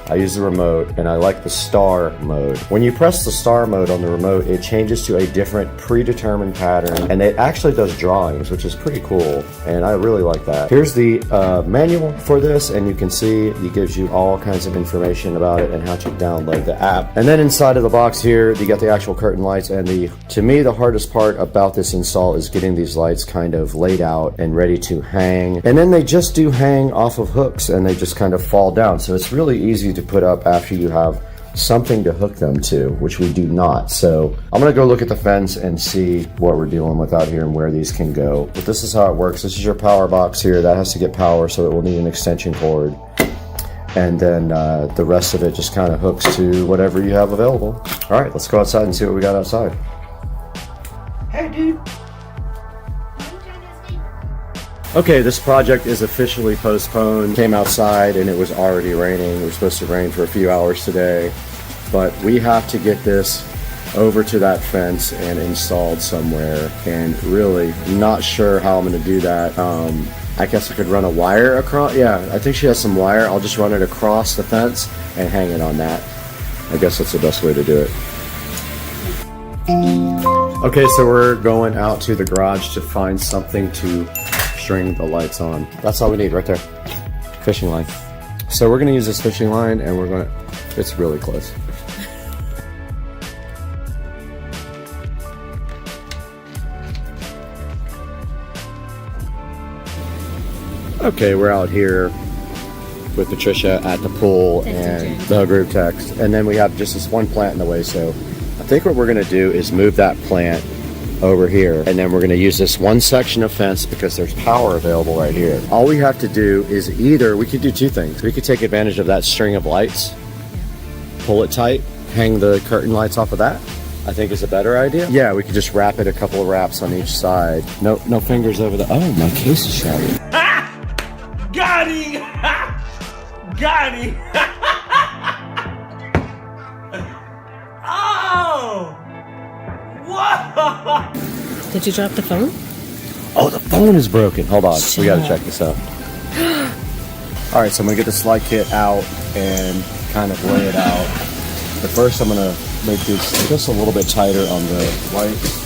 I use the remote, and I like the star mode. When you press the star mode on the remote, it changes to a different predetermined pattern, and it actually does drawings, which is pretty cool, and I really like that. Here's the manual for this, and you can see it gives you all kinds of information about it and how to download the app. And then inside of the box here, you got the actual curtain lights, and to me, the hardest part about this install is getting these lights kind of laid out and ready to hang. And then they just do hang off of hooks, and they just kind of fall down, so it's really easy to put up after you have something to hook them to, which we do not. So I'm gonna go look at the fence and see what we're dealing with out here and where these can go. But this is how it works. This is your power box here. That has to get power, so it will need an extension cord. And then the rest of it just kind of hooks to whatever you have available. All right, let's go outside and see what we got outside. Hey, dude. Okay, this project is officially postponed. Came outside and it was already raining. It was supposed to rain for a few hours today, but we have to get this over to that fence and installed somewhere, and really not sure how I'm gonna do that. I guess I could run a wire across. Yeah, I think she has some wire. I'll just run it across the fence and hang it on that. I guess that's the best way to do it. Okay, so we're going out to the garage to find something to string the lights on. That's all we need right there. Fishing line. So we're gonna use this fishing line, and it's really close. Okay, we're out here with Patricia at the pool and the group text, and then we have just this one plant in the way. So I think what we're gonna do is move that plant over here, and then we're going to use this one section of fence because there's power available right here. All we have to do is we could do 2 things. We could take advantage of that string of lights, pull it tight, hang the curtain lights off of that. I think is a better idea. Yeah, we could just wrap it a couple of wraps on each side. No fingers over the. Oh, my case is shattered. Got him! Got him! Oh! Whoa! Did you drop the phone? Oh, the phone is broken. Hold on, we gotta check this out. All right, so I'm gonna get the slide kit out and kind of lay it out. But first I'm gonna make this just a little bit tighter on the lights.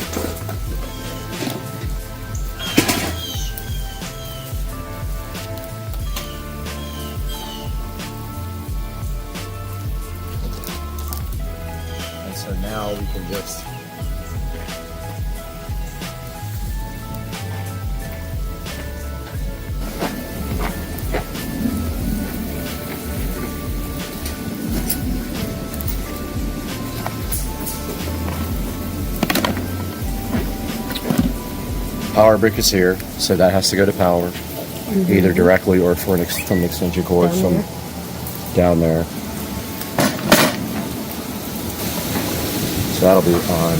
And so now we can just power brick is here, so that has to go to power, either directly or from an extension cord from down there. So that'll be on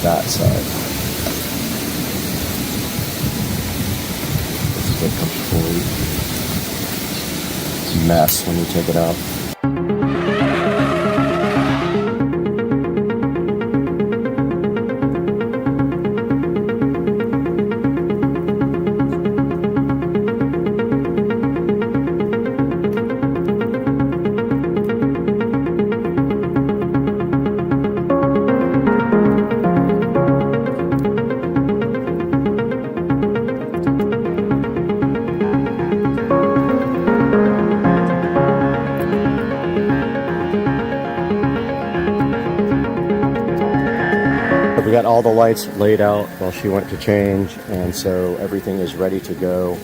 that side. This is a complete mess when you take it out. We got all the lights laid out while she went to change, and so everything is ready to go.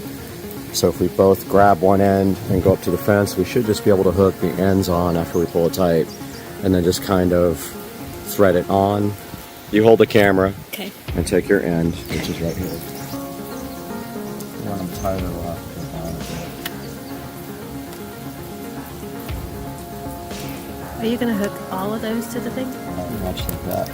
So if we both grab one end and go up to the fence, we should just be able to hook the ends on after we pull it tight, and then just kind of thread it on. You hold the camera, Okay. and take your end, which is right here. Run them tighter left and on. Are you going to hook all of those to the thing? Much like that.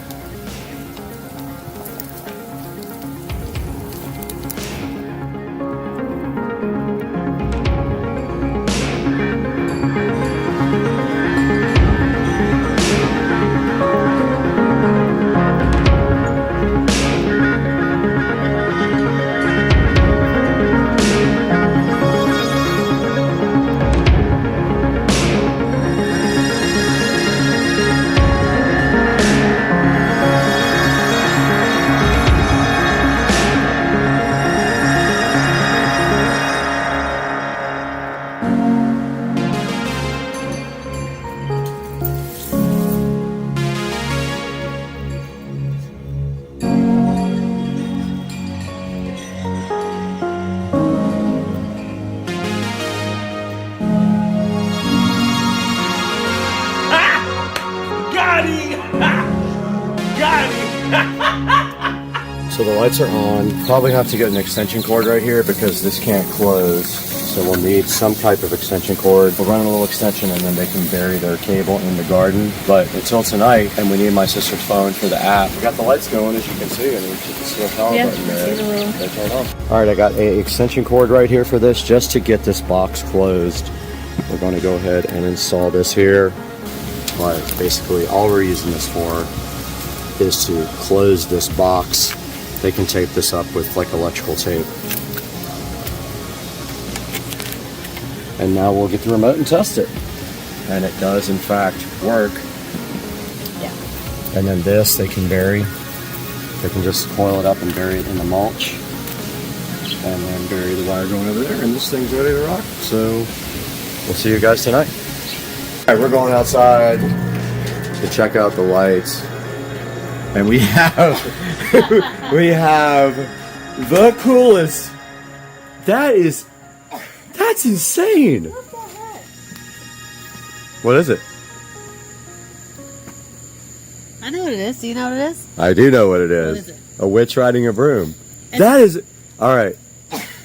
So the lights are on. Probably have to get an extension cord right here because this can't close. So we'll need some type of extension cord. We'll run a little extension and then they can bury their cable in the garden. But until tonight, and we need my sister's phone for the app. We got the lights going, as you can see, and you can see the power button there. They turn on. All right, I got an extension cord right here for this just to get this box closed. We're going to go ahead and install this here. But basically all we're using this for is to close this box. They can tape this up with like electrical tape. And now we'll get the remote and test it. And it does in fact work. Yeah. And then this they can bury. They can just coil it up and bury it in the mulch. And then bury the wire going over there, and this thing's ready to rock. So we'll see you guys tonight. All right, we're going outside to check out the lights. And we have the coolest. That's insane. What the heck? What is it? I know what it is. Do you know what it is? I do know what it is. What is it? A witch riding a broom. That is all right.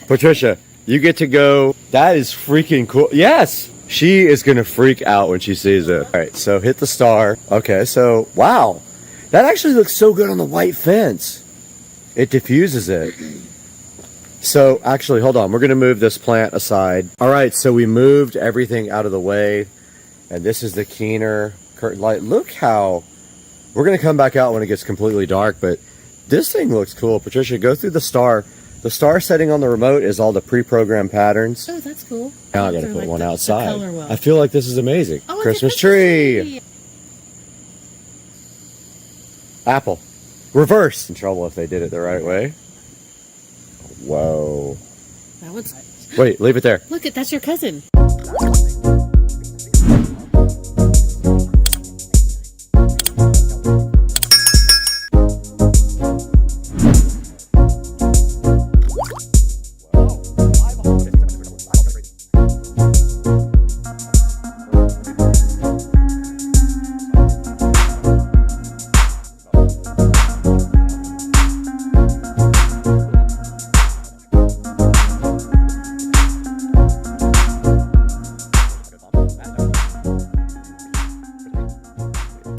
Patricia, you get to go. That is freaking cool. Yes. She is going to freak out when she sees it. All right, so hit the star. Okay, so wow. That actually looks so good on the white fence. It diffuses it. So actually, hold on. We're going to move this plant aside. All right, so we moved everything out of the way. And this is the Keener curtain light. Look how... We're going to come back out when it gets completely dark, but this thing looks cool. Patricia, go through the star. The star setting on the remote is all the pre-programmed patterns. Oh, that's cool. Now I Those gotta are put like one the outside. color well. I feel like this is amazing. Oh, it's a Christmas tree. Apple. Reverse. In trouble if they did it the right way. Whoa. That one's. Wait, leave it there. Look, that's your cousin.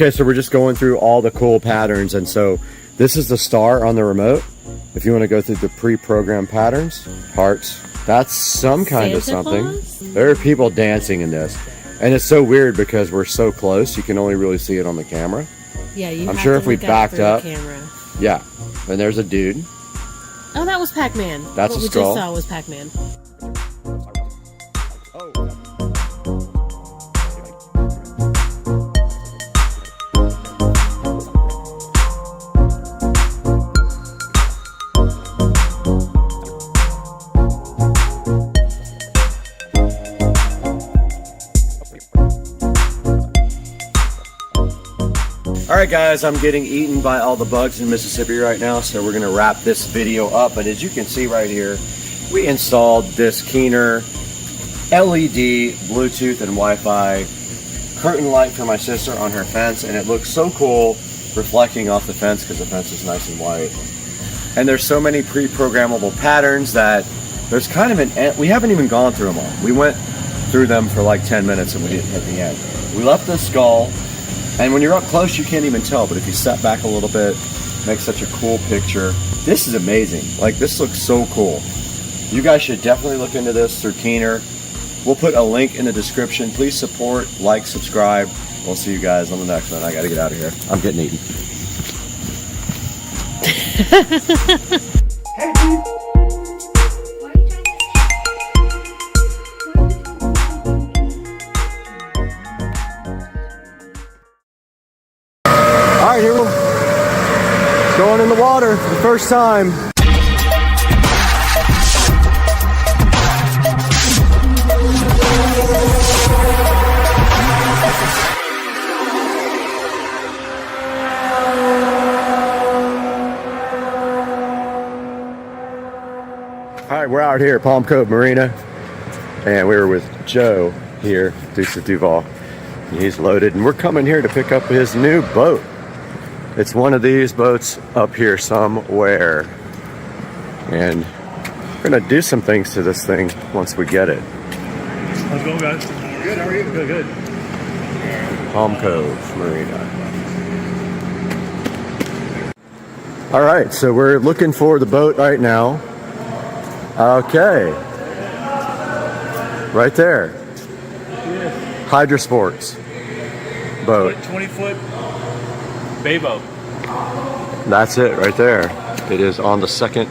Okay, so we're just going through all the cool patterns, and so this is the star on the remote. If you want to go through the pre-programmed patterns, hearts, that's some kind of Santa something. Claus? There are people dancing in this, and it's so weird because we're so close, you can only really see it on the camera. Yeah, you. I'm have sure to if we look backed through up- the camera. Yeah, and there's a dude. Oh, that was Pac-Man. That's what a we skull. just saw was Pac-Man. Alright guys, I'm getting eaten by all the bugs in Mississippi right now, so we're going to wrap this video up. But as you can see right here, we installed this Keener LED, Bluetooth and Wi-Fi curtain light for my sister on her fence, and it looks so cool reflecting off the fence because the fence is nice and white. And there's so many pre-programmable patterns that there's kind of we haven't even gone through them all. We went through them for like 10 minutes and we didn't hit the end. We left the skull. And when you're up close, you can't even tell, but if you step back a little bit, it makes such a cool picture. This is amazing. Like, this looks so cool. You guys should definitely look into this through Keener. We'll put a link in the description. Please support, like, subscribe. We'll see you guys on the next one. I gotta get out of here. I'm getting eaten. All right, here we're going in the water for the first time. All right, we're out here at Palm Cove Marina, and we were with Joe here, Dukes of Duval. He's loaded, and we're coming here to pick up his new boat. It's one of these boats up here somewhere. And we're gonna do some things to this thing once we get it. How's it going, guys? Good, how are you? Good, good. Palm Cove Marina. All right, so we're looking for the boat right now. Okay. Right there. Hydrosports boat. 20-foot bay boat. That's it right there. It is on the second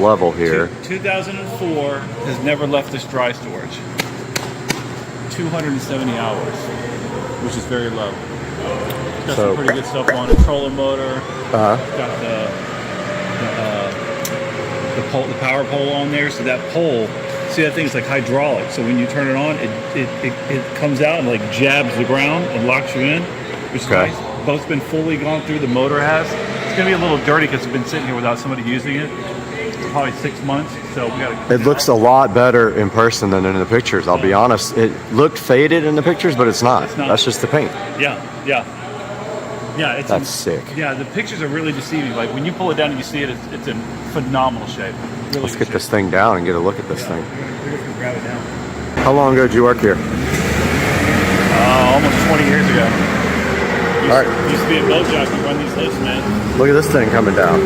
level here. 2004 has never left this dry storage. 270 hours, which is very low. It's got some pretty good stuff on it. Trolling motor. It's got the power pole on there. So that pole, see that thing is like hydraulic. So when you turn it on, it comes out and like jabs the ground and locks you in, which is nice. Boat's been fully gone through. The motor has. It's gonna be a little dirty because it's been sitting here without somebody using it. Probably 6 months. So we gotta. It looks a lot better in person than in the pictures. I'll be honest. It looked faded in the pictures, but it's not. That's just the paint. Yeah, That's sick. Yeah, the pictures are really deceiving. Like when you pull it down and you see it, it's in phenomenal shape. Really Let's get this thing down and get a look at this thing. We're just gonna grab it down. How long ago did you work here? Almost 20 years ago. All right. Used to be a boat jockey, run these lifts, man. Look at this thing coming down.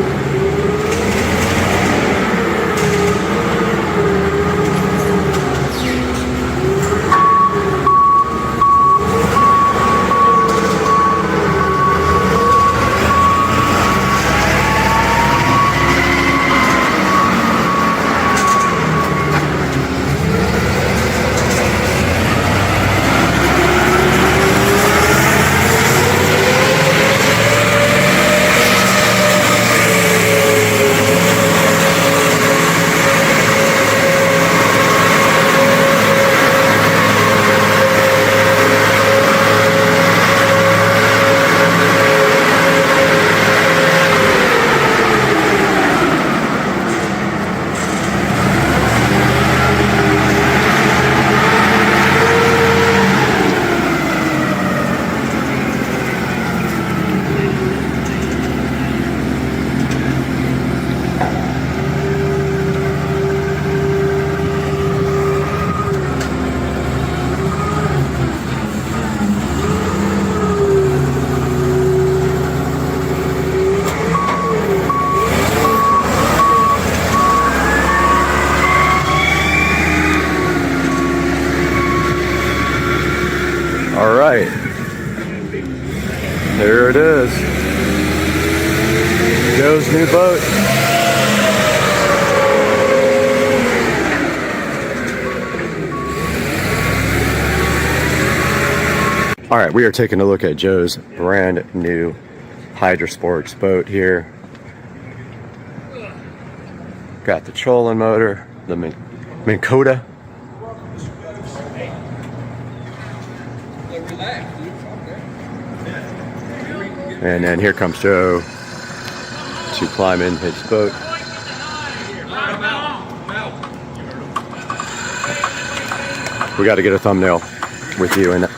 right. There it is. Joe's new boat. All right, we are taking a look at Joe's brand new Hydrosports boat here. Got the trolling motor, the Minn Kota. And then here comes Joe to climb in his boat. We got to get a thumbnail with you in it.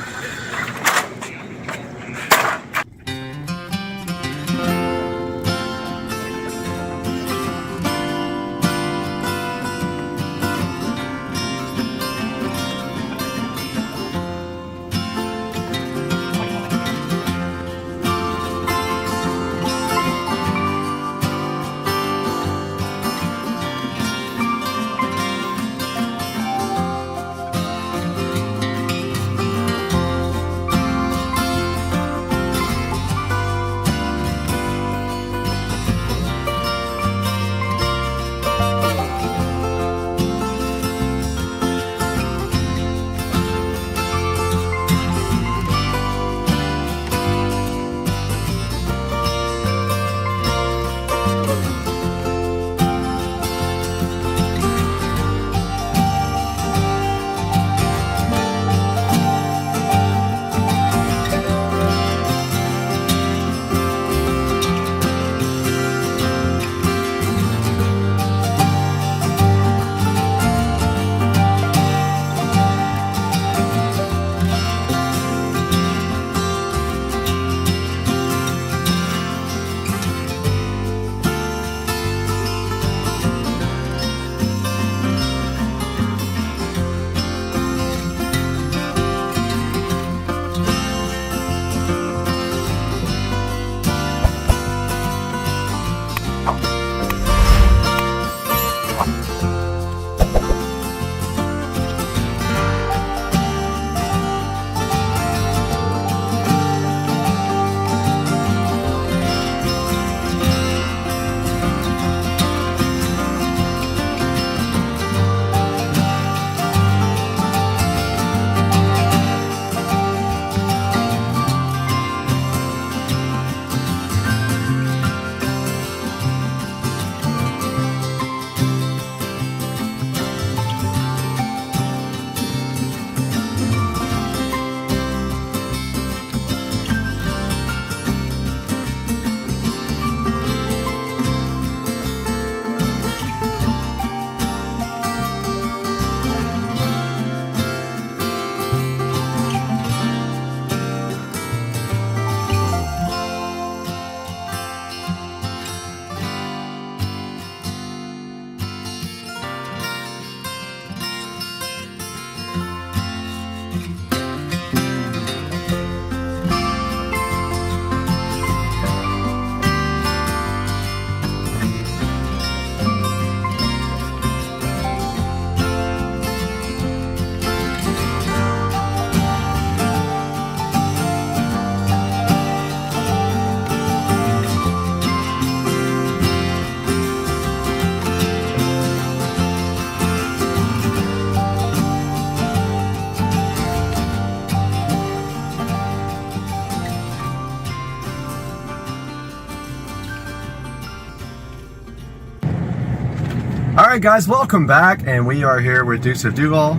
Alright guys, welcome back, and we are here with Dukes of Duval.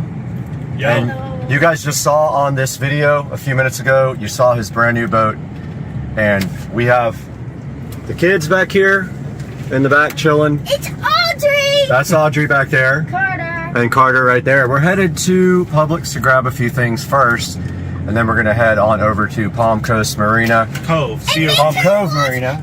And you guys just saw on this video a few minutes ago, you saw his brand new boat, and we have the kids back here in the back chilling. It's Audrey! That's Audrey back there. Carter. And Carter right there. We're headed to Publix to grab a few things first, and then we're gonna head on over to Palm Coast Marina. Cove. Palm Cove Marina.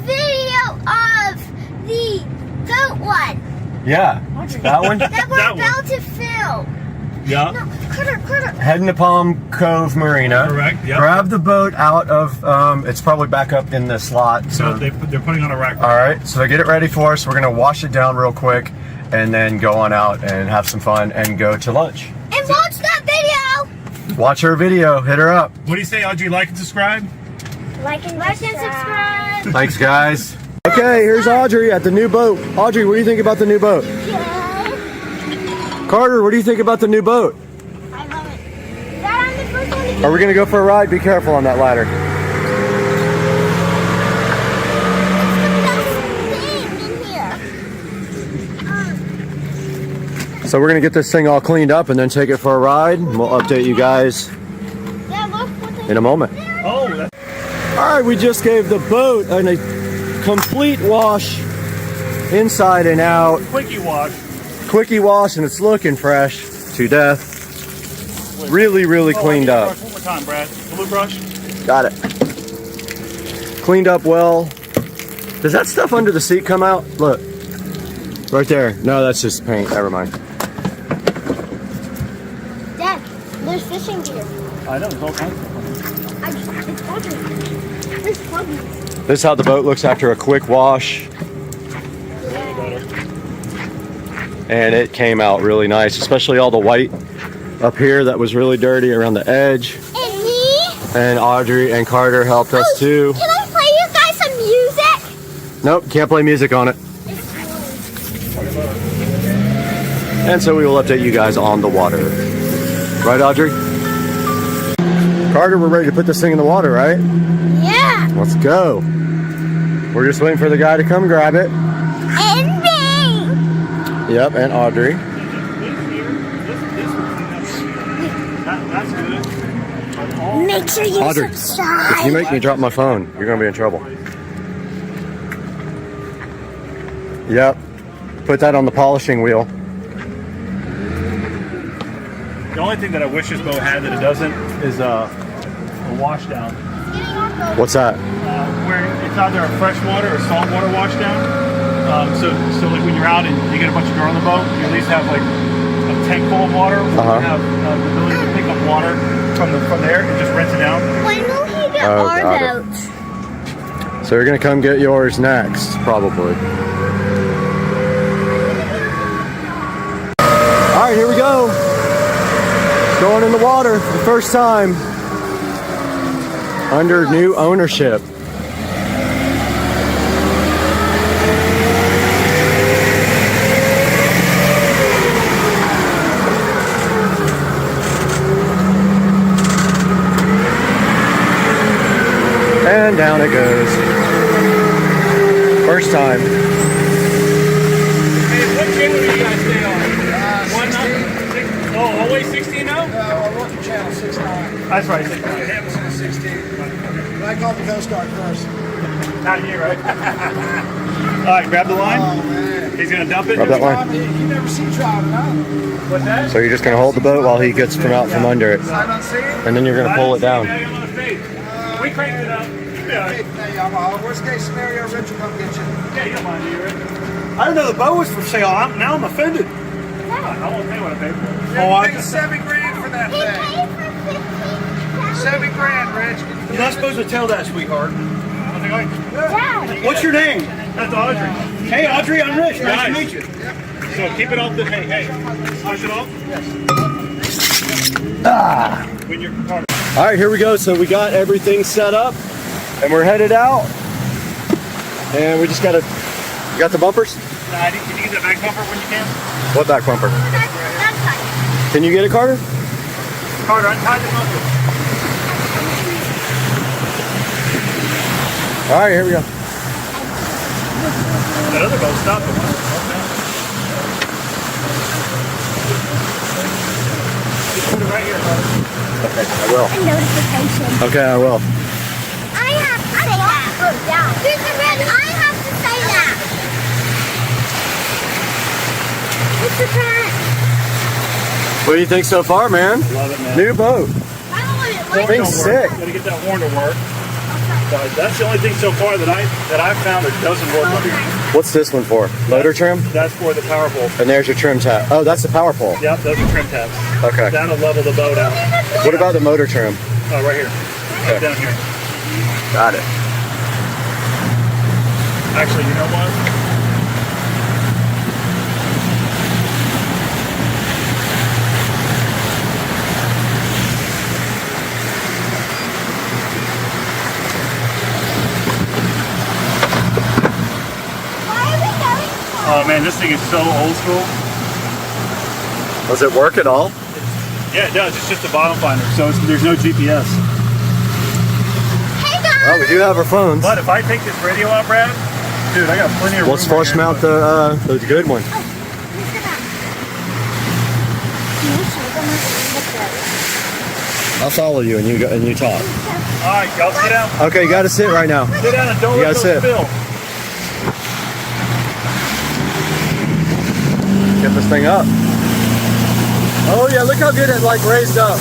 Video of the goat one. Yeah, that one. That we're That one. about to film. Yeah. No, Carter. Heading to Palm Cove Marina. Correct, yep. Grab the boat out of, it's probably back up in the slot. So they're putting on a rack. All right, so get it ready for us. We're gonna wash it down real quick, and then go on out and have some fun and go to lunch. And watch that video. Watch her video. Hit her up. What do you say, Audrey? Like and subscribe? Like and subscribe. Thanks, guys. Okay, here's Audrey at the new boat. Audrey, what do you think about the new boat? Carter, what do you think about the new boat? I love it. Dad, I'm the first one to Are we gonna go for a ride? Be careful on that ladder. So we're gonna get this thing all cleaned up and then take it for a ride. And we'll update you guys in a moment. Oh, All right, we just gave the boat a complete wash inside and out. quickie wash. Quickie wash, and it's looking fresh to death. Really, really cleaned up. Brush one more time, Brad. Blue brush. Got it. Cleaned up well. Does that stuff under the seat come out? Look. Right there. No, that's just paint. Never mind. Dad, there's fishing gear. I know, there's all kinds of stuff. It's Audrey. There's plugins. This is how the boat looks after a quick wash. And it came out really nice, especially all the white up here that was really dirty around the edge. And me? And Audrey and Carter helped us too. Can I play you guys some music? Nope, can't play music on it. And so we will update you guys on the water. Right, Audrey? Carter, we're ready to put this thing in the water, right? Yeah. Let's go. We're just waiting for the guy to come grab it. And me. Yep, and Audrey. That's good. Make sure you Audrey, subscribe. if you make me drop my phone, you're gonna be in trouble. Yep. Put that on the polishing wheel. The only thing that I wish this boat had that it doesn't is a wash down. What's that? Where it's either a freshwater or saltwater wash down. So like when you're out and you get a bunch of girl on the boat, you at least have like a tank full of water. Where you have the ability to pick up water from there and just rinse it down. When will he get Oh, our got it. boat? So you're gonna come get yours next, probably. All right, here we go. Going in the water for the first time under new ownership. And down it goes. First time. Hey, what channel do you guys stay on? 116. Oh, always 16 now? I work at channel 69. That's right. 16. Hamilton is 16. But I called the Coast Guard first. Not you, right? All right, grab the line. Oh, man. He's gonna dump it. Grab that line. You never see driving out. What's that? So you're just gonna hold the boat while he gets from out from under it. Sight unseen? And then you're gonna pull it down. We cranked it up. Yeah. Hey, worst case scenario, Rich will come get you. Yeah, you don't mind, do you, Rick? I didn't know the boat was for sale. Now I'm offended. I won't pay what I paid for it. Yeah, you paid $7,000 for that He thing. paid for 15. $7,000, Rich. You're not supposed to tell that, sweetheart. Dad. What's your name? That's Audrey. Hey, Audrey, I'm Rich. Nice to Nice. meet you. So keep it off the. Hey. Push it off. When you're part. All right, here we go. So we got everything set up and we're headed out. And we just you got the bumpers? Can you get that back bumper when you can? What back bumper? That's fine. Can you get it, Carter? Carter, untie the bumper. All right, here we go. That other boat stopped. Just put it right here, Carter. Okay, I will. A notification. Okay, I will. I have to say that. Yeah. I have to say that. It's the parent. What do you think so far, man? Love it, man. New boat. I don't want it. Thing's sick. Gotta get that horn to work. That's the only thing so far that I've found that doesn't work on here. What's this one for? Motor trim? That's for the power pole. And there's your trim tab. Oh, that's the power pole. Yep, those are trim tabs. Okay. That'll level the boat out. What about the motor trim? Oh, right here. Okay. Down here. Got it. Actually, you know what? Oh man, this thing is so old school. Does it work at all? Yeah, it does. It's just a bottom finder, so there's no GPS. Hey guys! Oh, we do have our phones. But if I take this radio out, Brad, dude, I got plenty of room. Let's flush mount the good one. I'll follow you and you talk. All right, y'all sit down. Okay, you gotta sit right now. Sit down and don't You let gotta those sit. spill. Get this thing up. Oh yeah, look how good it like raised up.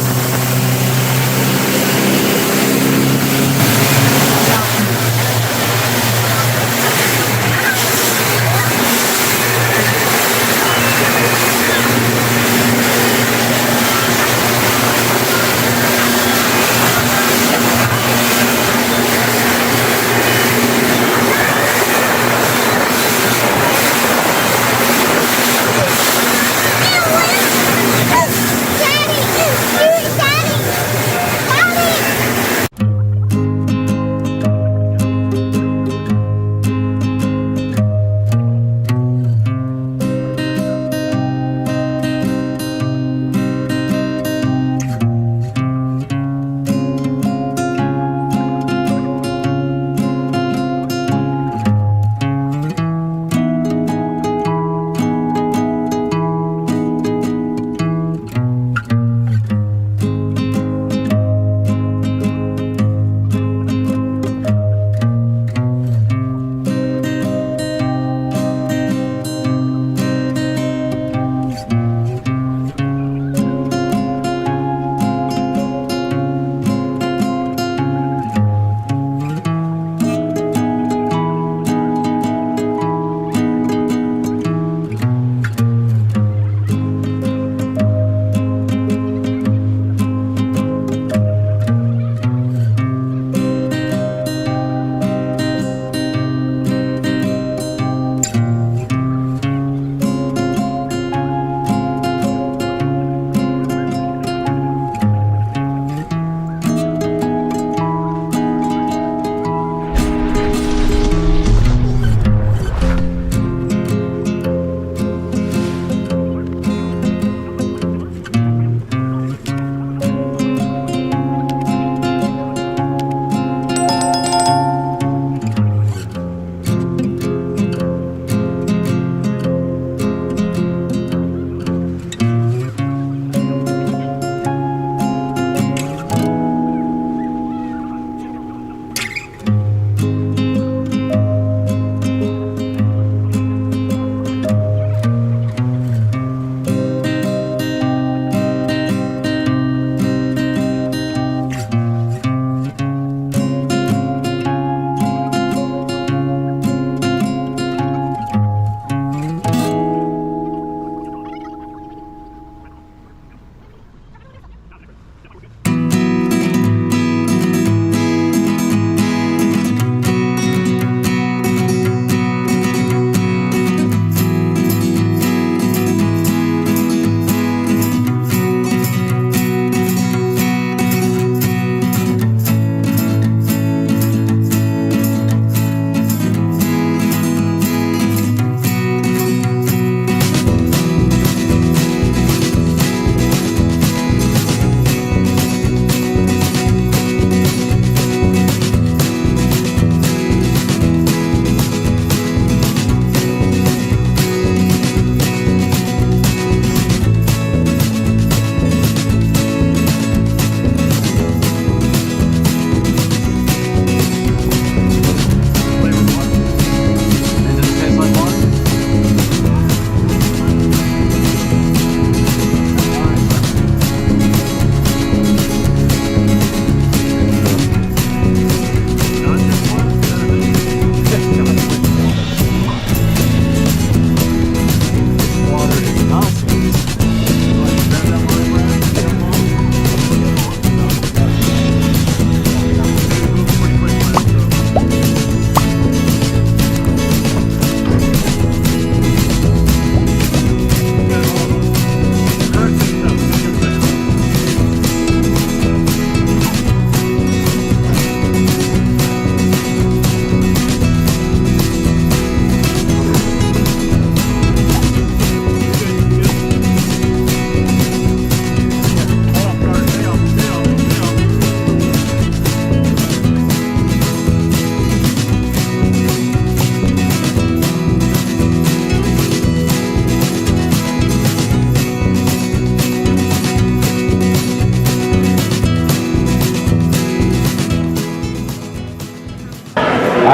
Daddy,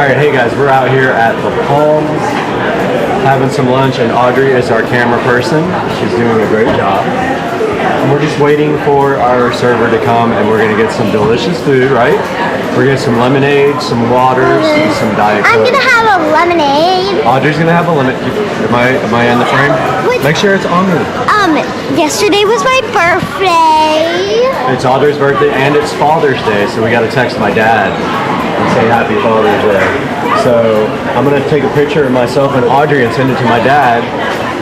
right, hey guys, we're out here at the Palms having some lunch, and Audrey is our camera person. She's doing a great job. And we're just waiting for our server to come, and we're gonna get some delicious food, right? We're gonna get some lemonade, some waters, and some Diet Coke. I'm gonna have a lemonade. Audrey's gonna have a lemonade. Am I in the frame? Make sure it's on me. Yesterday was my birthday. It's Audrey's birthday and it's Father's Day, so we gotta text my dad and say Happy Father's Day. So I'm gonna take a picture of myself and Audrey and send it to my dad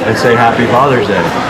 and say Happy Father's Day.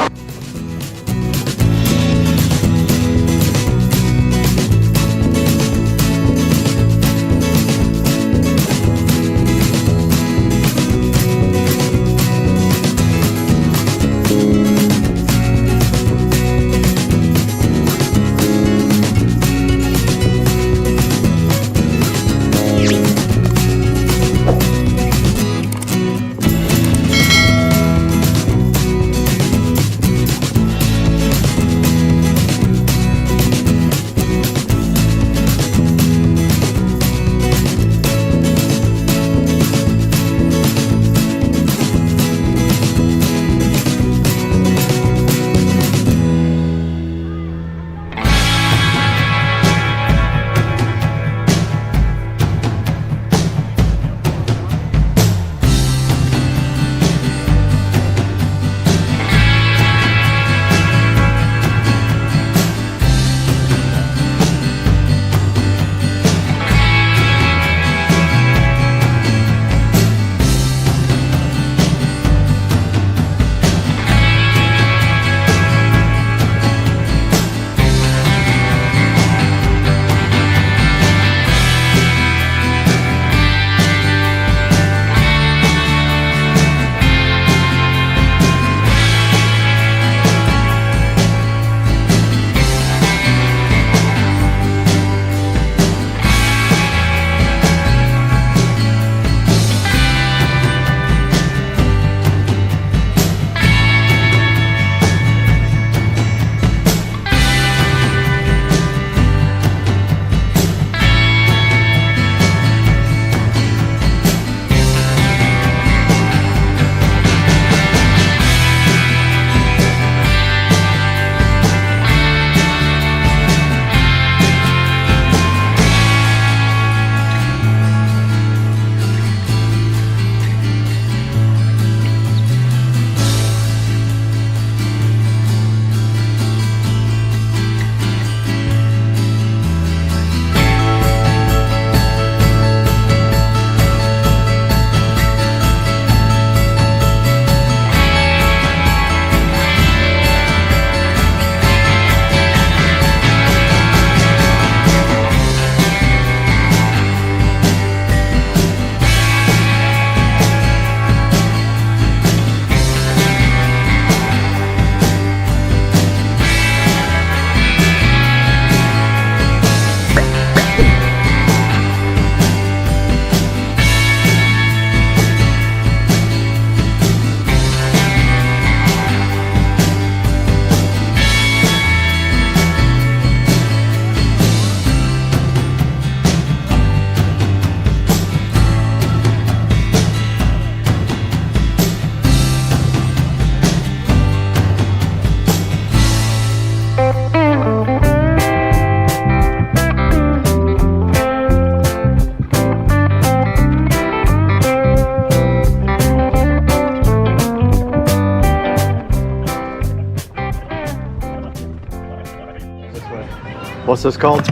What's this called?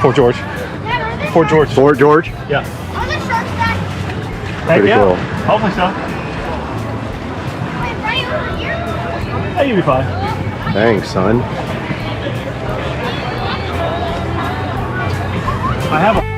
Fort George. Fort George. Fort George? Yeah. Are there sharks back? Heck Pretty yeah. cool. Hopefully so. Wait, right over here? Hey, you'll be fine. Thanks, son. I have a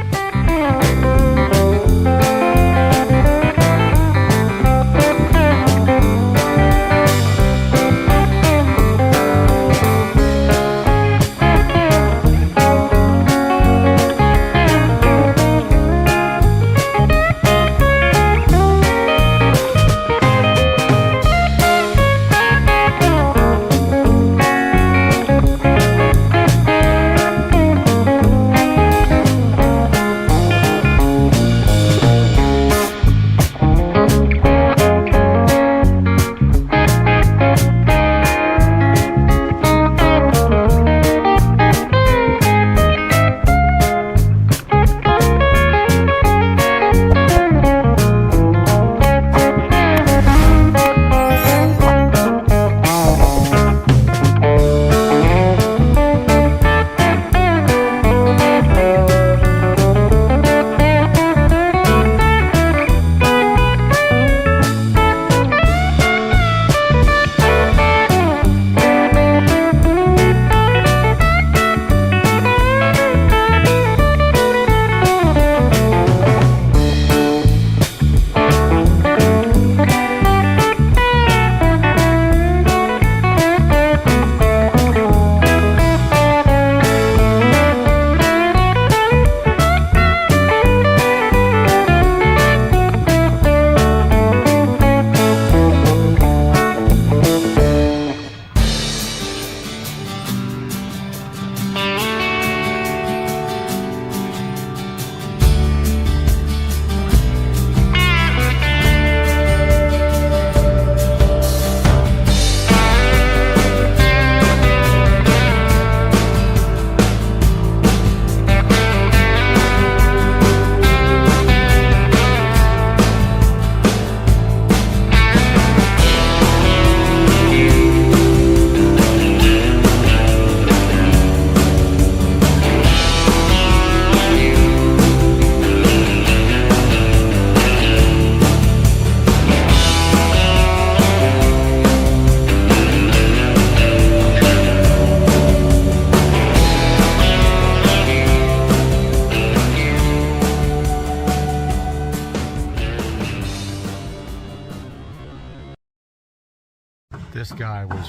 This guy was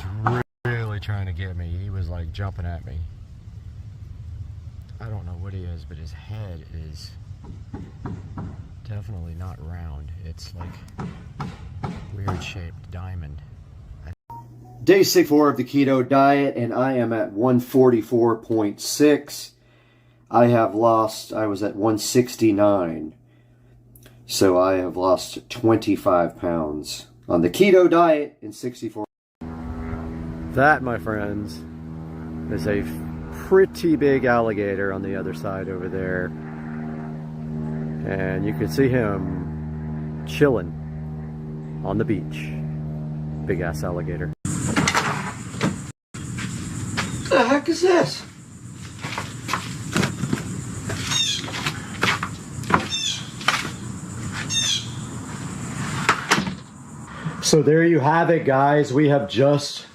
really trying to get me. He was like jumping at me. I don't know what he is, but his head is definitely not round. It's like weird shaped diamond. Day 64 of the keto diet, and I am at 144.6. I was at 169. So I have lost 25 pounds on the keto diet in 64. That, my friends, is a pretty big alligator on the other side over there. And you can see him chilling on the beach. Big ass alligator. What the heck is this? So there you have it, guys. We have just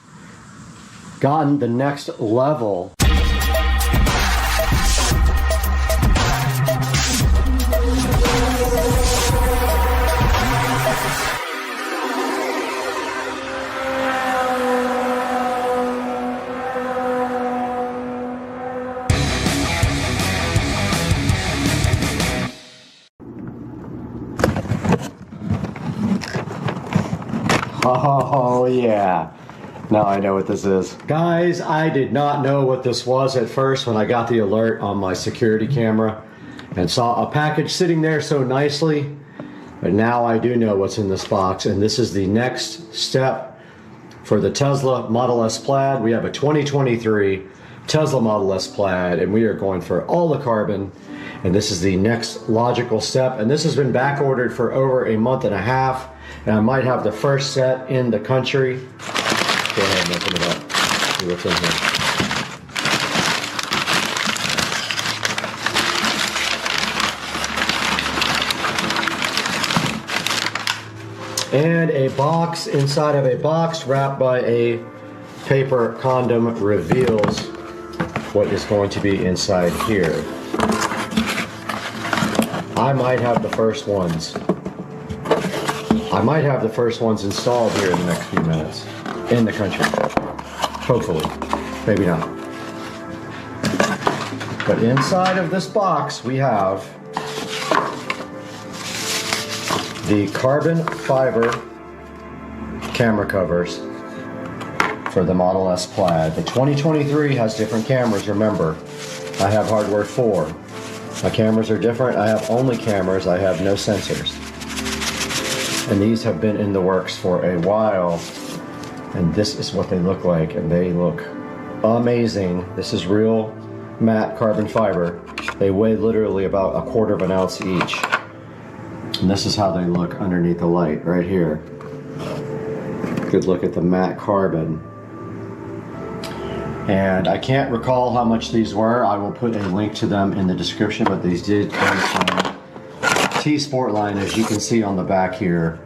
gotten the next level. Oh yeah, now I know what this is. Guys, I did not know what this was at first when I got the alert on my security camera and saw a package sitting there so nicely, but now I do know what's in this box, and this is the next step for the Tesla Model S Plaid. We have a 2023 Tesla Model S Plaid, and we are going for all the carbon, and this is the next logical step, and this has been back ordered for over a month and a half. And I might have the first set in the country. Go ahead and open it up. See what's in here. And a box inside of a box wrapped by a paper condom reveals what is going to be inside here. I might have the first ones. I might have the first ones installed here in the next few minutes in the country. Hopefully. Maybe not. But inside of this box we have the carbon fiber camera covers for the Model S Plaid. The 2023 has different cameras, remember. I have hardware 4. My cameras are different. I have only cameras. I have no sensors. And these have been in the works for a while, and this is what they look like, and they look amazing. This is real matte carbon fiber. They weigh literally about 1/4 of an ounce each, and this is how they look underneath the light right here. Good look at the matte carbon. And I can't recall how much these were. I will put a link to them in the description, but these did come from T-Sportline, as you can see on the back here.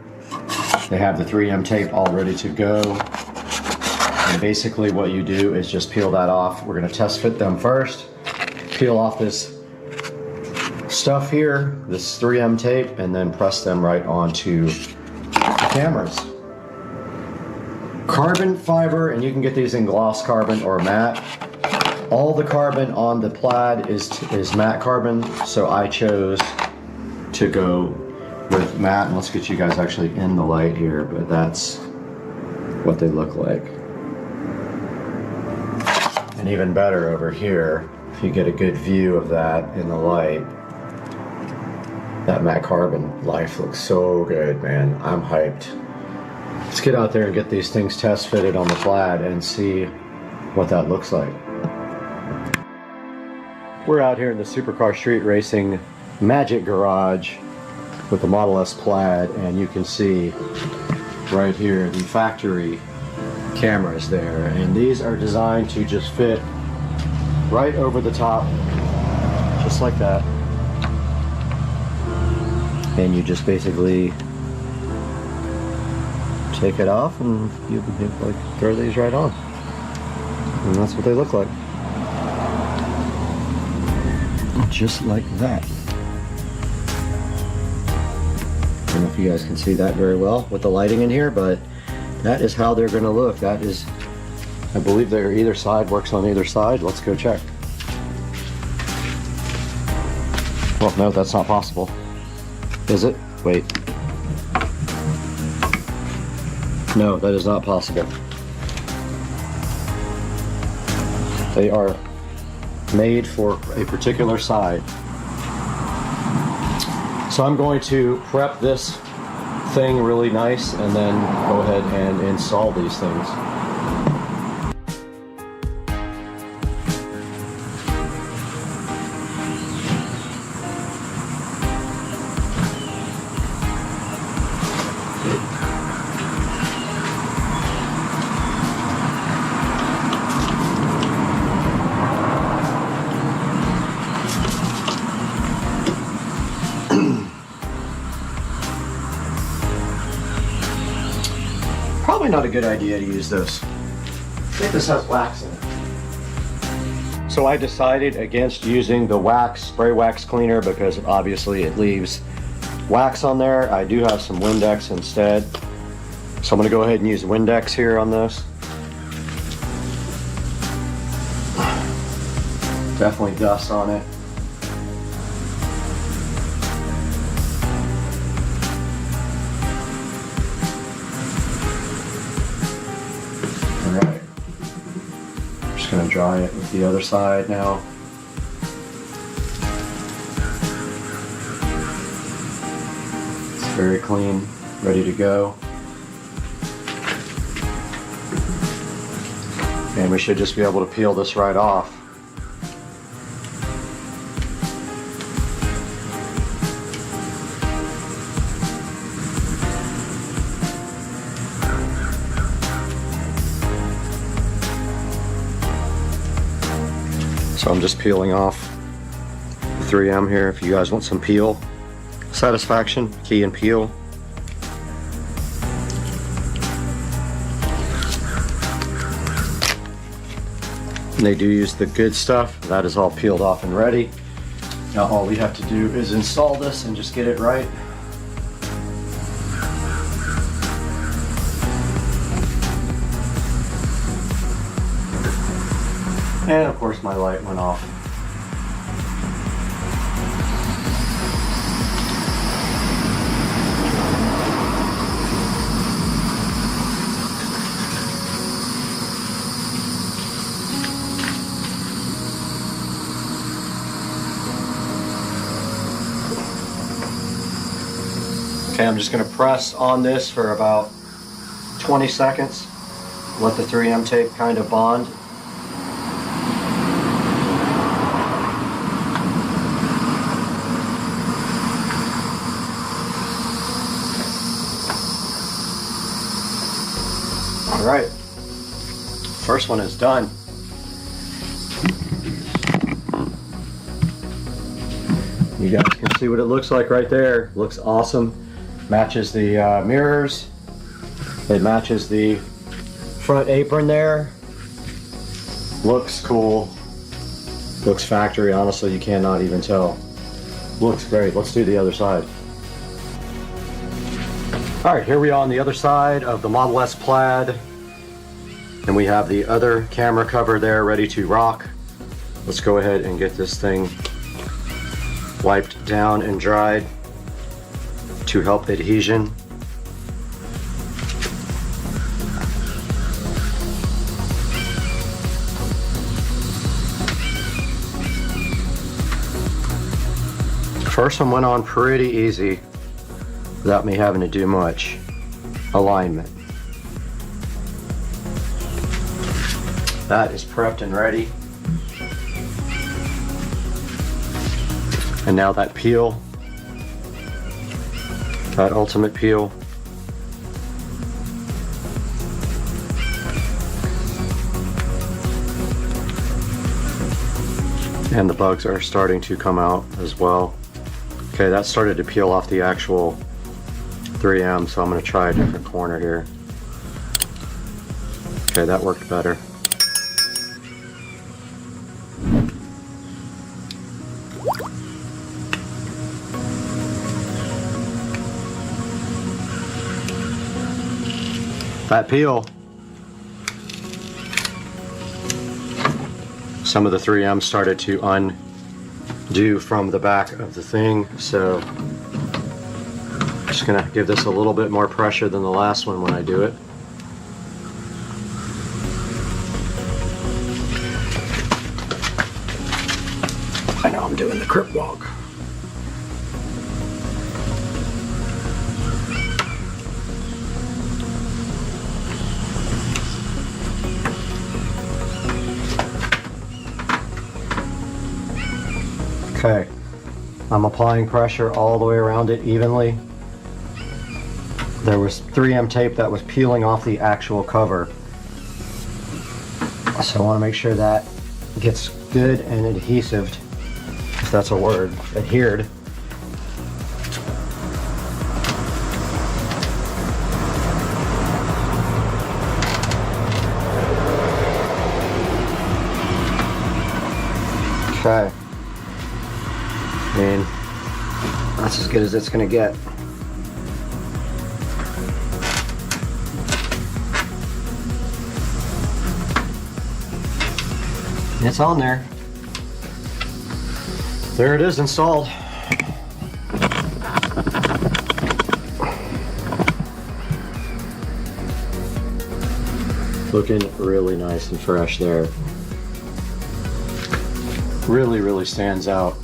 They have the 3M tape all ready to go. And basically what you do is just peel that off. We're going to test fit them first. Peel off this stuff here, this 3M tape, and then press them right onto the cameras. Carbon fiber, and you can get these in gloss carbon or matte. All the carbon on the Plaid is matte carbon, so I chose to go with matte. And let's get you guys actually in the light here, but that's what they look like. And even better over here, if you get a good view of that in the light, that matte carbon life looks so good, man. I'm hyped. Let's get out there and get these things test fitted on the Plaid and see what that looks like. We're out here in the Supercar Street Racing Magic Garage with the Model S Plaid, and you can see right here the factory cameras there, and these are designed to just fit right over the top, just like that. And you just basically take it off and you can like throw these right on, and that's what they look like, just like that. I don't know if you guys can see that very well with the lighting in here, but that is how they're going to look. That is, I believe they're either side, works on either side. Let's go check. Well, no, that's not possible. Is it? Wait. No, that is not possible. They are made for a particular side. So I'm going to prep this thing really nice and then go ahead and install these things. Probably not a good idea to use this. I think this has wax in it. So I decided against using the wax, spray wax cleaner, because obviously it leaves wax on there. I do have some Windex instead. So I'm going to go ahead and use Windex here on this. Definitely dust on it. Alright. I'm just going to dry it with the other side now. It's very clean, ready to go. And we should just be able to peel this right off. So I'm just peeling off the 3M here. If you guys want some peel satisfaction, key and peel. And they do use the good stuff. That is all peeled off and ready. Now all we have to do is install this and just get it right. And of course my light went off. Okay, I'm just going to press on this for about 20 seconds. Let the 3M tape kind of bond. All right, first one is done. You guys can see what it looks like right there. Looks awesome. Matches the mirrors. It matches the front apron there. Looks cool. Looks factory. Honestly, you cannot even tell. Looks great. Let's do the other side. All right, here we are on the other side of the Model S Plaid. And we have the other camera cover there ready to rock. Let's go ahead and get this thing wiped down and dried to help adhesion. First one went on pretty easy without me having to do much alignment. That is prepped and ready. And now that peel, that ultimate peel. And the bugs are starting to come out as well. Okay, that started to peel off the actual 3M, so I'm going to try a different corner here. Okay, that worked better. that peel. Some of the 3M started to undo from the back of the thing, so I'm just gonna give this a little bit more pressure than the last one when I do it. I know I'm doing the crip walk. Okay, I'm applying pressure all the way around it evenly. There was 3M tape that was peeling off the actual cover. So I want to make sure that gets good and adhesive, if that's a word, adhered. Okay. I mean, that's as good as it's gonna get. It's on there. There it is installed. Looking really nice and fresh there. Really stands out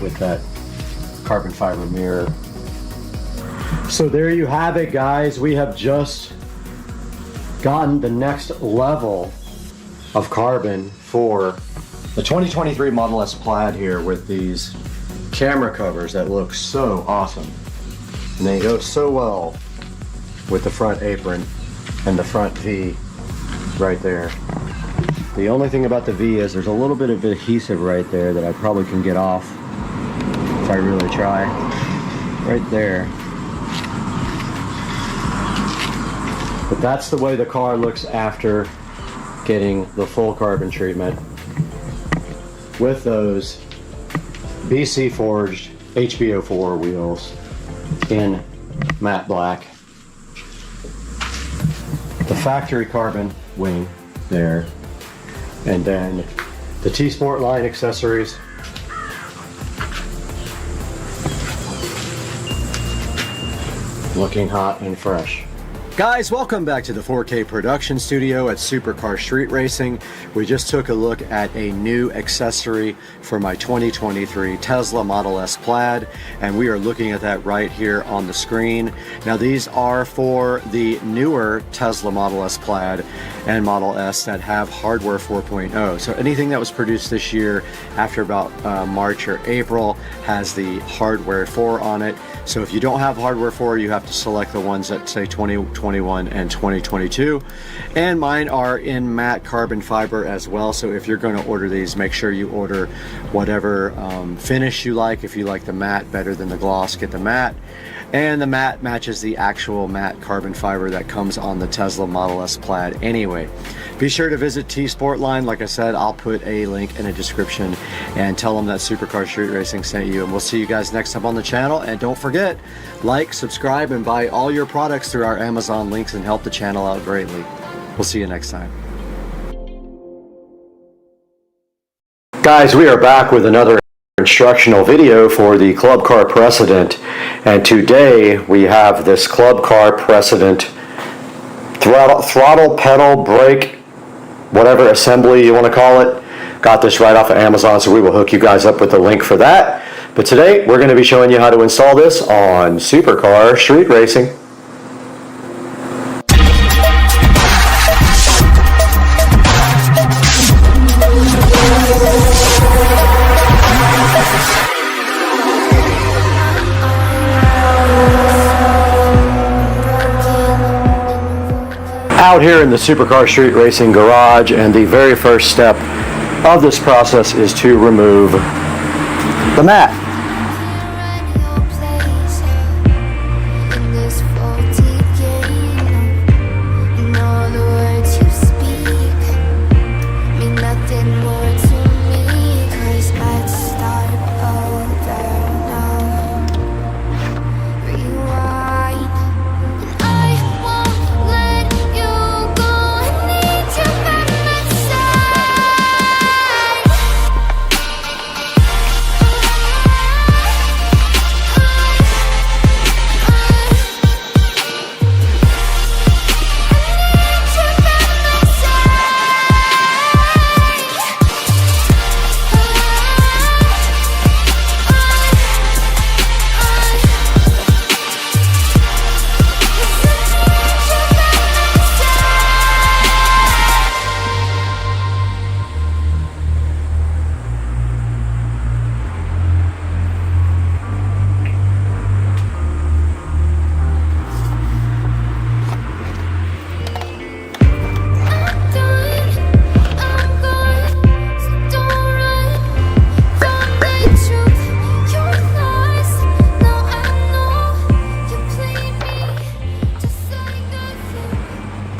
with that carbon fiber mirror. So there you have it, guys. We have just gotten the next level of carbon for the 2023 Model S Plaid here with these camera covers that look so awesome. And they go so well with the front apron and the front V right there. The only thing about the V is there's a little bit of adhesive right there that I probably can get off if I really try. Right there. But that's the way the car looks after getting the full carbon treatment with those BC forged HBO4 wheels in matte black. The factory carbon wing there. And then the T-Sport line accessories. Looking hot and fresh. Guys, welcome back to the 4K production studio at Supercar Street Racing. We just took a look at a new accessory for my 2023 Tesla Model S Plaid, and we are looking at that right here on the screen. Now these are for the newer Tesla Model S Plaid and Model S that have hardware 4.0. So anything that was produced this year after about March or April has the hardware 4 on it. So if you don't have hardware 4, you have to select the ones that say 2021 and 2022. And mine are in matte carbon fiber as well. So if you're going to order these, make sure you order whatever finish you like. If you like the matte better than the gloss, get the matte. And the matte matches the actual matte carbon fiber that comes on the Tesla Model S Plaid anyway. Be sure to visit T-Sport line. Like I said, I'll put a link in a description and tell them that Supercar Street Racing sent you. And we'll see you guys next time on the channel. And don't forget, like, subscribe, and buy all your products through our Amazon links and help the channel out greatly. We'll see you next time. Guys, we are back with another instructional video for the Club Car Precedent, and today we have this Club Car Precedent throttle, pedal, brake, whatever assembly you want to call it. Got this right off of Amazon, so we will hook you guys up with the link for that. But today we're going to be showing you how to install this on Supercar Street Racing. Out here in the Supercar Street Racing garage, and the very first step of this process is to remove the mat.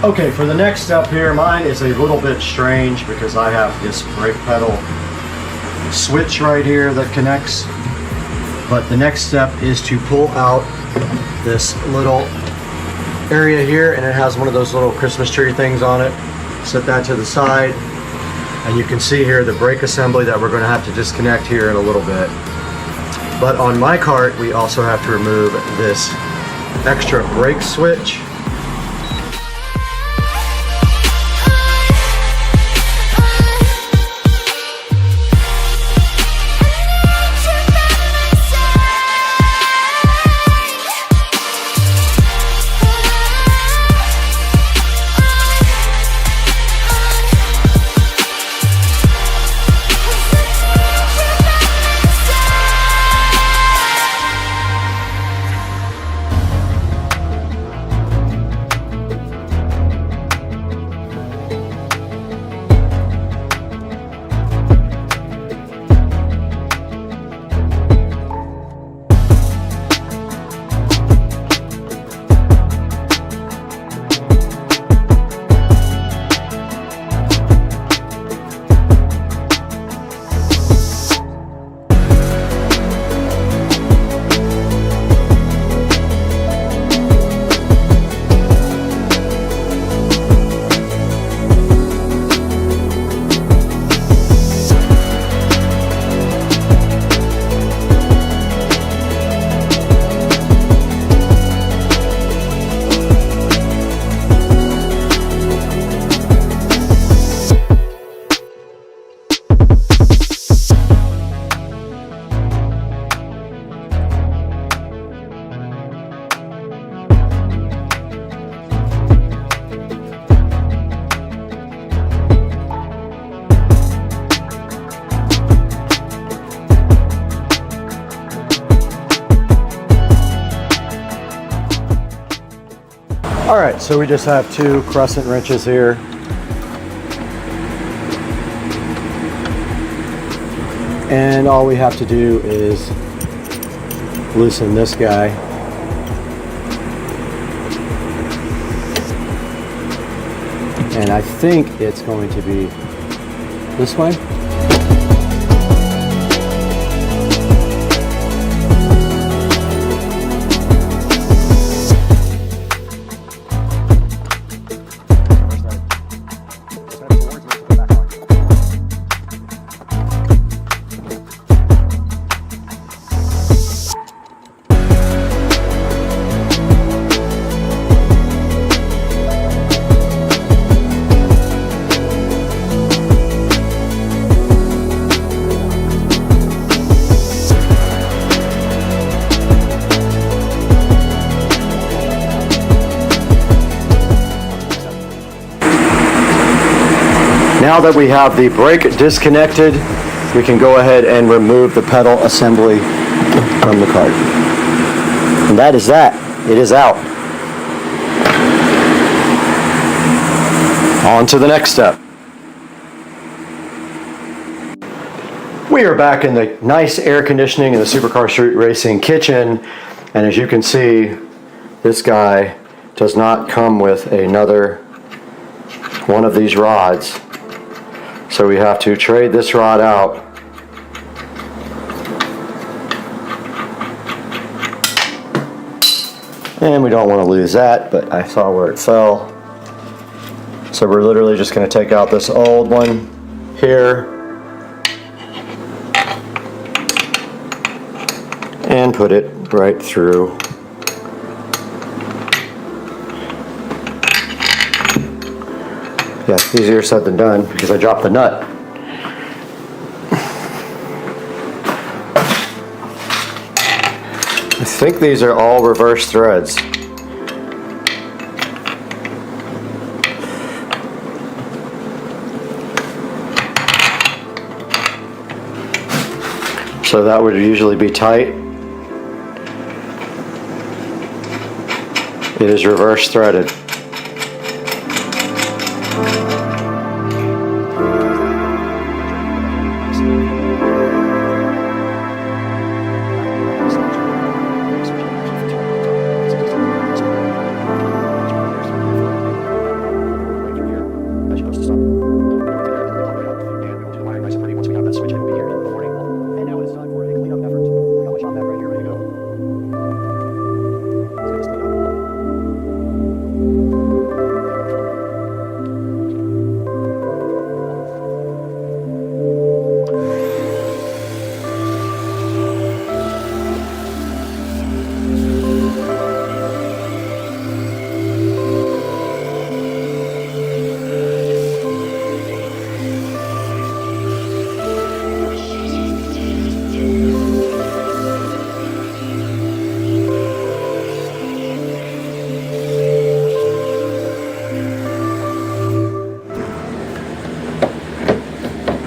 Okay, for the next step here, mine is a little bit strange because I have this brake pedal switch right here that connects. But the next step is to pull out this little area here, and it has one of those little Christmas tree things on it. Set that to the side, and you can see here the brake assembly that we're going to have to disconnect here in a little bit. But on my cart, we also have to remove this extra brake switch. All right, so we just have 2 crescent wrenches here. And all we have to do is loosen this guy. And I think it's going to be this way. Now that we have the brake disconnected, we can go ahead and remove the pedal assembly from the cart. And that is that. It is out. On to the next step. We are back in the nice air conditioning in the Supercar Street Racing kitchen, and as you can see, this guy does not come with another one of these rods. So we have to trade this rod out. And we don't want to lose that, but I saw where it fell. So we're literally just going to take out this old one here and put it right through. Yeah, easier said than done because I dropped the nut. I think these are all reverse threads. So that would usually be tight. It is reverse threaded.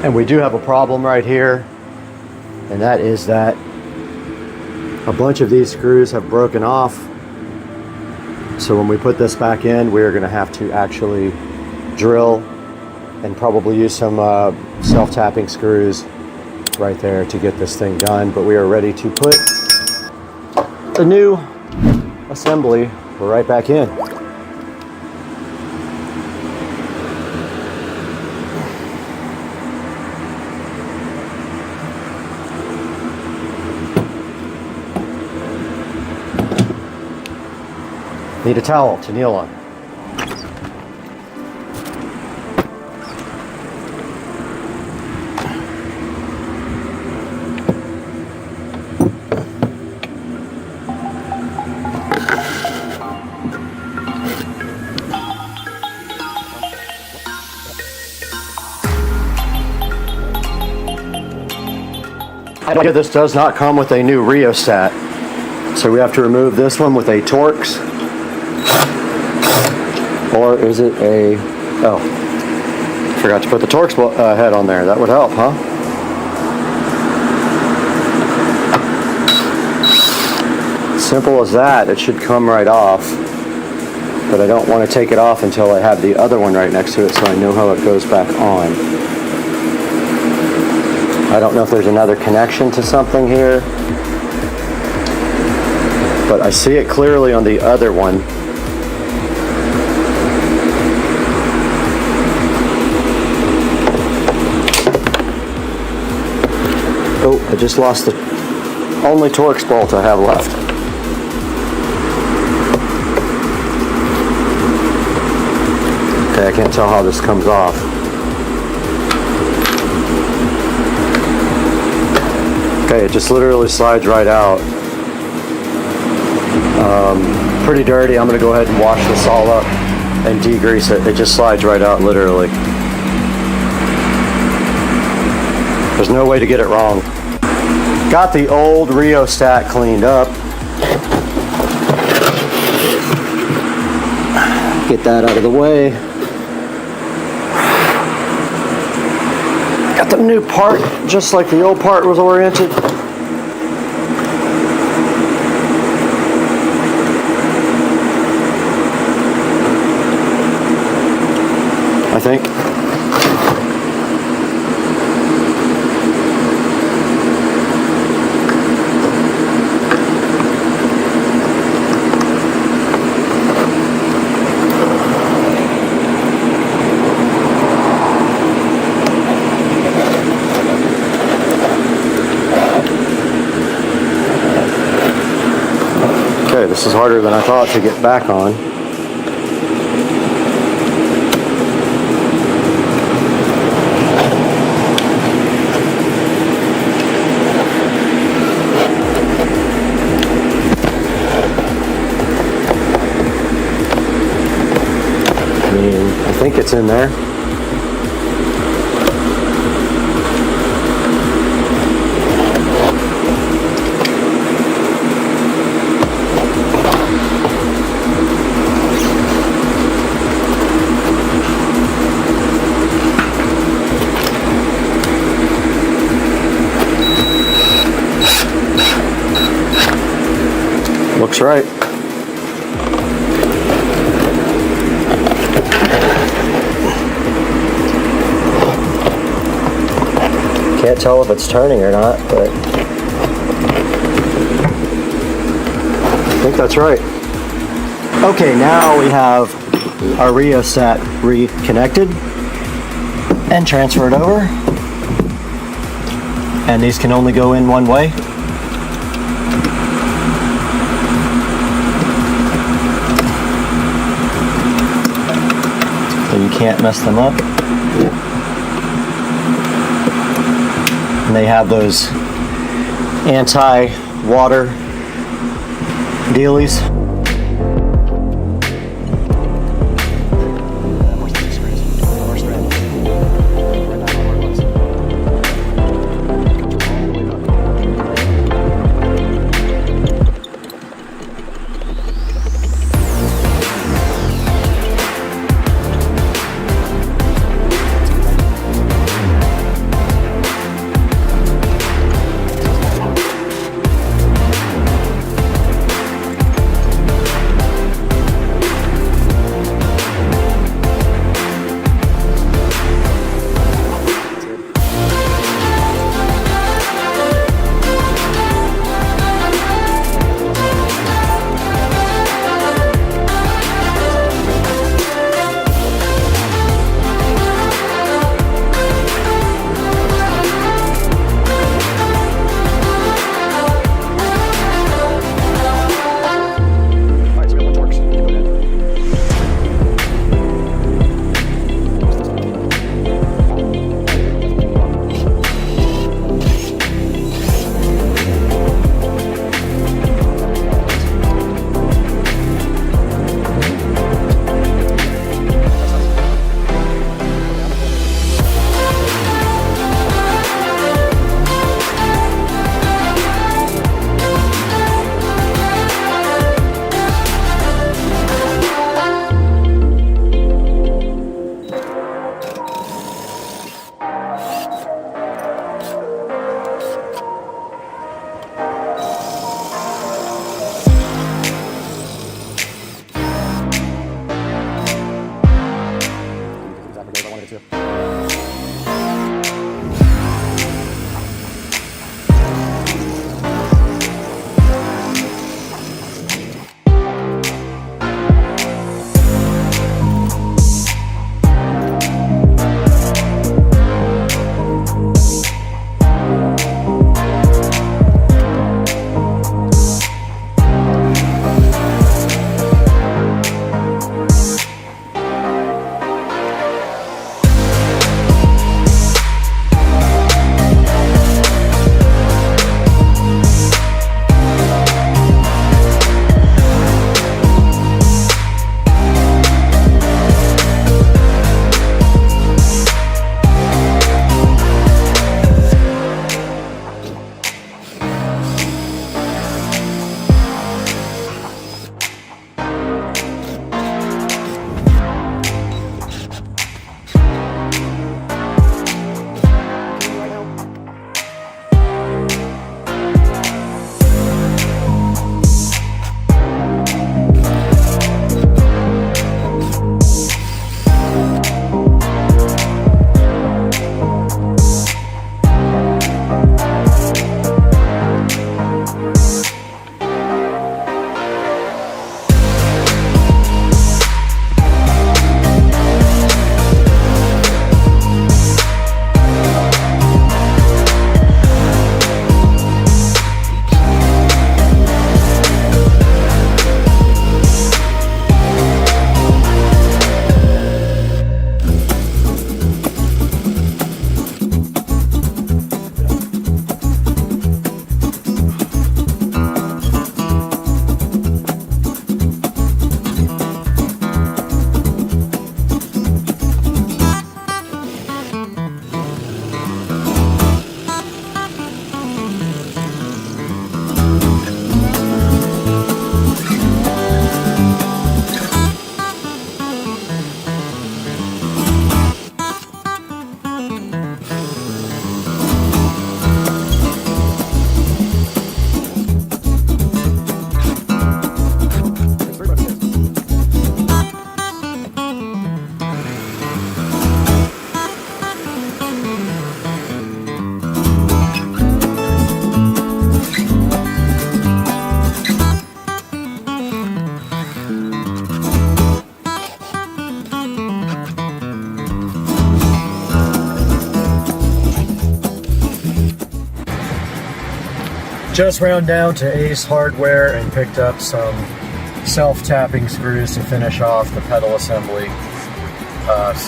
And we do have a problem right here, and that is that a bunch of these screws have broken off. So when we put this back in, we're going to have to actually drill and probably use some self-tapping screws right there to get this thing done. But we are ready to put the new assembly right back in. Need a towel to kneel on. This does not come with a new rheostat, so we have to remove this one with a Torx. Or is it a... oh, forgot to put the Torx head on there. That would help, huh? Simple as that. It should come right off. But I don't want to take it off until I have the other one right next to it, so I know how it goes back on. I don't know if there's another connection to something here, but I see it clearly on the other one. Oh, I just lost the only Torx bolt I have left. Okay, I can't tell how this comes off. Okay, it just literally slides right out. Pretty dirty. I'm going to go ahead and wash this all up and degrease it. It just slides right out, literally. There's no way to get it wrong. Got the old rheostat cleaned up. Get that out of the way. Got the new part, just like the old part was oriented. I think. Okay, this is harder than I thought to get back on. I think it's in there. Looks right. Can't tell if it's turning or not, but I think that's right. Okay, now we have our rheostat reconnected and transferred over. And these can only go in one way. So you can't mess them up. And they have those anti-water dealies. Just ran down to Ace Hardware and picked up some self-tapping screws to finish off the pedal assembly.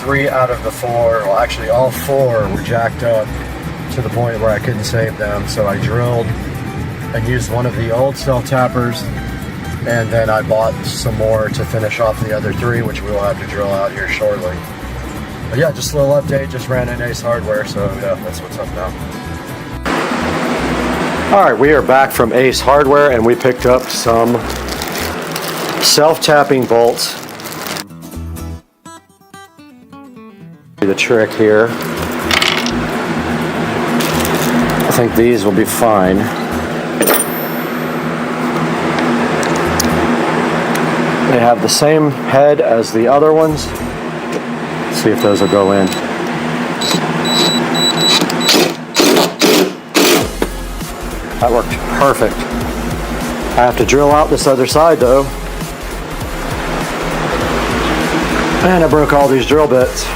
3 out of the 4, well actually all 4 were jacked up to the point where I couldn't save them, so I drilled and used one of the old self-tappers, and then I bought some more to finish off the other 3, which we will have to drill out here shortly. But yeah, just a little update, just ran in Ace Hardware, so yeah, that's what's up now. Alright, we are back from Ace Hardware and we picked up some self-tapping bolts. The trick here. I think these will be fine. They have the same head as the other ones. Let's see if those will go in. That worked perfect. I have to drill out this other side though. And I broke all these drill bits.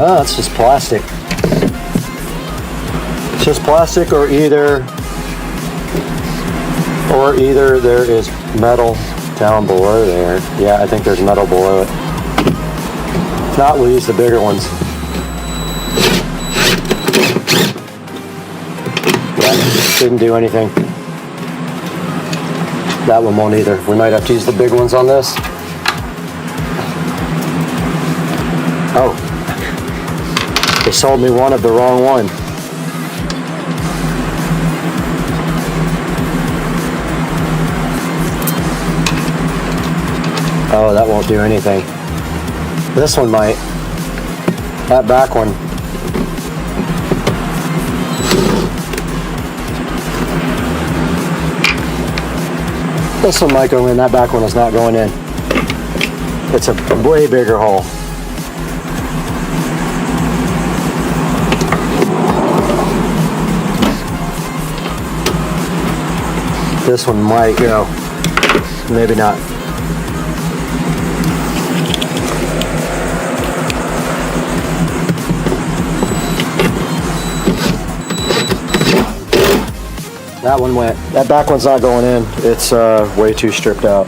Oh, it's just plastic. It's just plastic, or either there is metal down below there. Yeah, I think there's metal below it. If not, we'll use the bigger ones. Yeah, didn't do anything. That one won't either. We might have to use the big ones on this. Oh. They sold me one of the wrong one. Oh, that won't do anything. This one might. That back one. This one might go in. That back one is not going in. It's a way bigger hole. This one might go, maybe not. That one went. That back one's not going in. It's way too stripped out.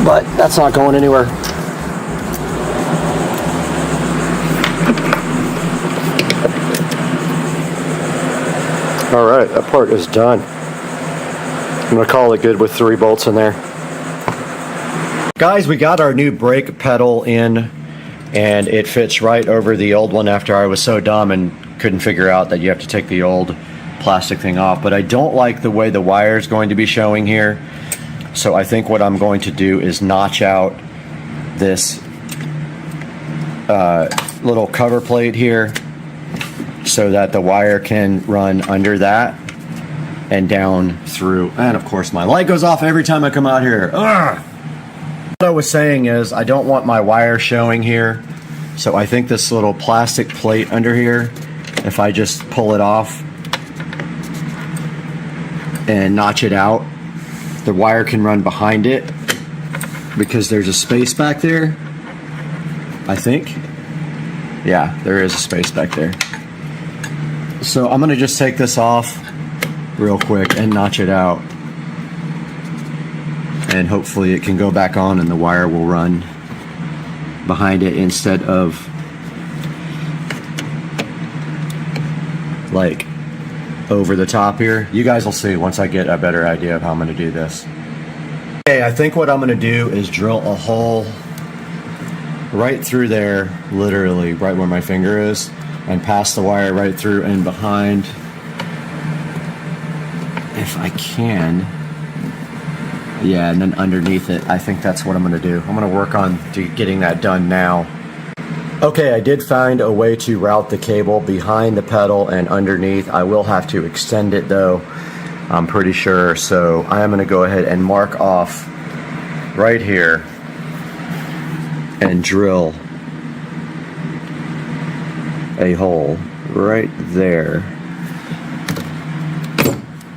But that's not going anywhere. Alright, that part is done. I'm going to call it good with 3 bolts in there. Guys, we got our new brake pedal in, and it fits right over the old one after I was so dumb and couldn't figure out that you have to take the old plastic thing off. But I don't like the way the wire is going to be showing here. So I think what I'm going to do is notch out this little cover plate here, so that the wire can run under that and down through. And of course my light goes off every time I come out here. Ugh! What I was saying is I don't want my wire showing here, so I think this little plastic plate under here, if I just pull it off and notch it out, the wire can run behind it because there's a space back there, I think. Yeah, there is a space back there. So I'm gonna just take this off real quick and notch it out, and hopefully it can go back on and the wire will run behind it instead of like over the top here. You guys will see once I get a better idea of how I'm gonna do this. Okay, I think what I'm gonna do is drill a hole right through there, literally right where my finger is, and pass the wire right through and behind, if I can. Yeah, and then underneath it. I think that's what I'm gonna do. I'm gonna work on getting that done now. Okay, I did find a way to route the cable behind the pedal and underneath. I will have to extend it though, I'm pretty sure. So I am gonna go ahead and mark off right here and drill a hole right there.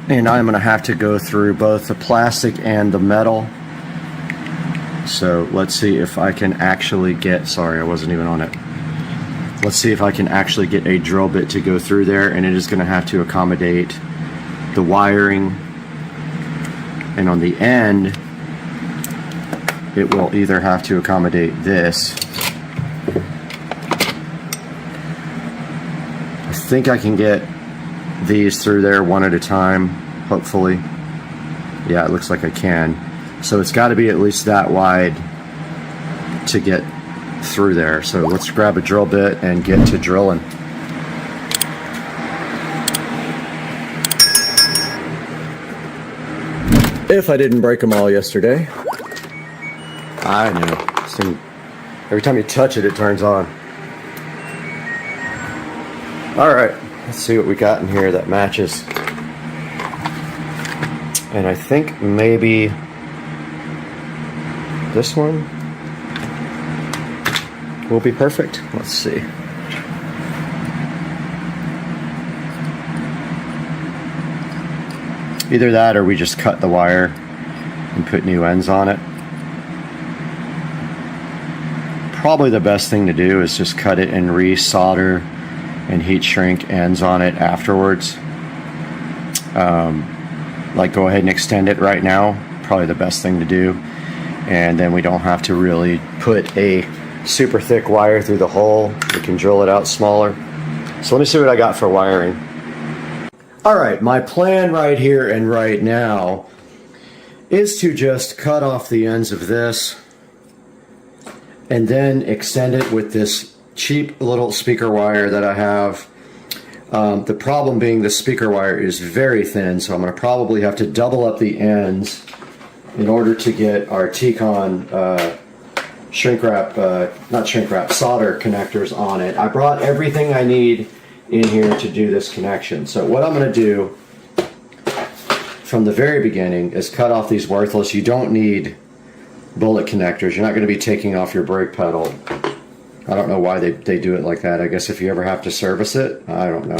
And I'm going to have to go through both the plastic and the metal. So let's see if I can actually get, sorry, I wasn't even on it. Let's see if I can actually get a drill bit to go through there, and it is going to have to accommodate the wiring. And on the end, it will either have to accommodate this. I think I can get these through there one at a time, hopefully. Yeah, it looks like I can. So it's got to be at least that wide to get through there. So let's grab a drill bit and get to drilling. If I didn't break them all yesterday. I know. Every time you touch it, it turns on. All right, let's see what we got in here that matches. And I think maybe this one will be perfect. Let's see. Either that or we just cut the wire and put new ends on it. Probably the best thing to do is just cut it and re-solder and heat shrink ends on it afterwards. Like go ahead and extend it right now, probably the best thing to do. And then we don't have to really put a super thick wire through the hole. We can drill it out smaller. So let me see what I got for wiring. All right, my plan right here and right now is to just cut off the ends of this and then extend it with this cheap little speaker wire that I have. The problem being the speaker wire is very thin, so I'm going to probably have to double up the ends in order to get our T-Con shrink wrap, not shrink wrap, solder connectors on it. I brought everything I need in here to do this connection. So what I'm going to do from the very beginning is cut off these worthless. You don't need bullet connectors. You're not going to be taking off your brake pedal. I don't know why they do it like that. I guess if you ever have to service it, I don't know.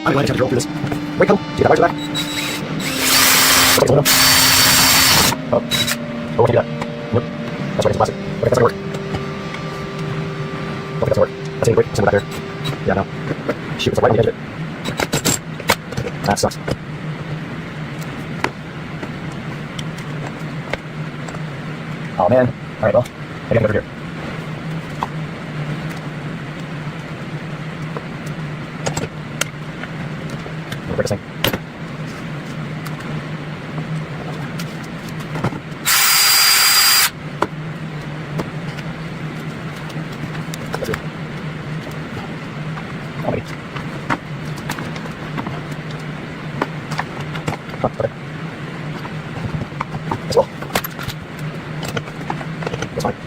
I'm going to drill through this. Wait, come. See that right back? Oh, I can't do that. Nope. That's right, it's plastic. Okay, that's not gonna work. Okay, that's gonna work. That's it, wait, send it back there. Yeah, no. Shoot, it's right on the edge of it. That sucks. Oh man. Alright, well, I gotta get over here. Break this thing. That's it. Oh, maybe. Oh, okay. That's cool. That's fine.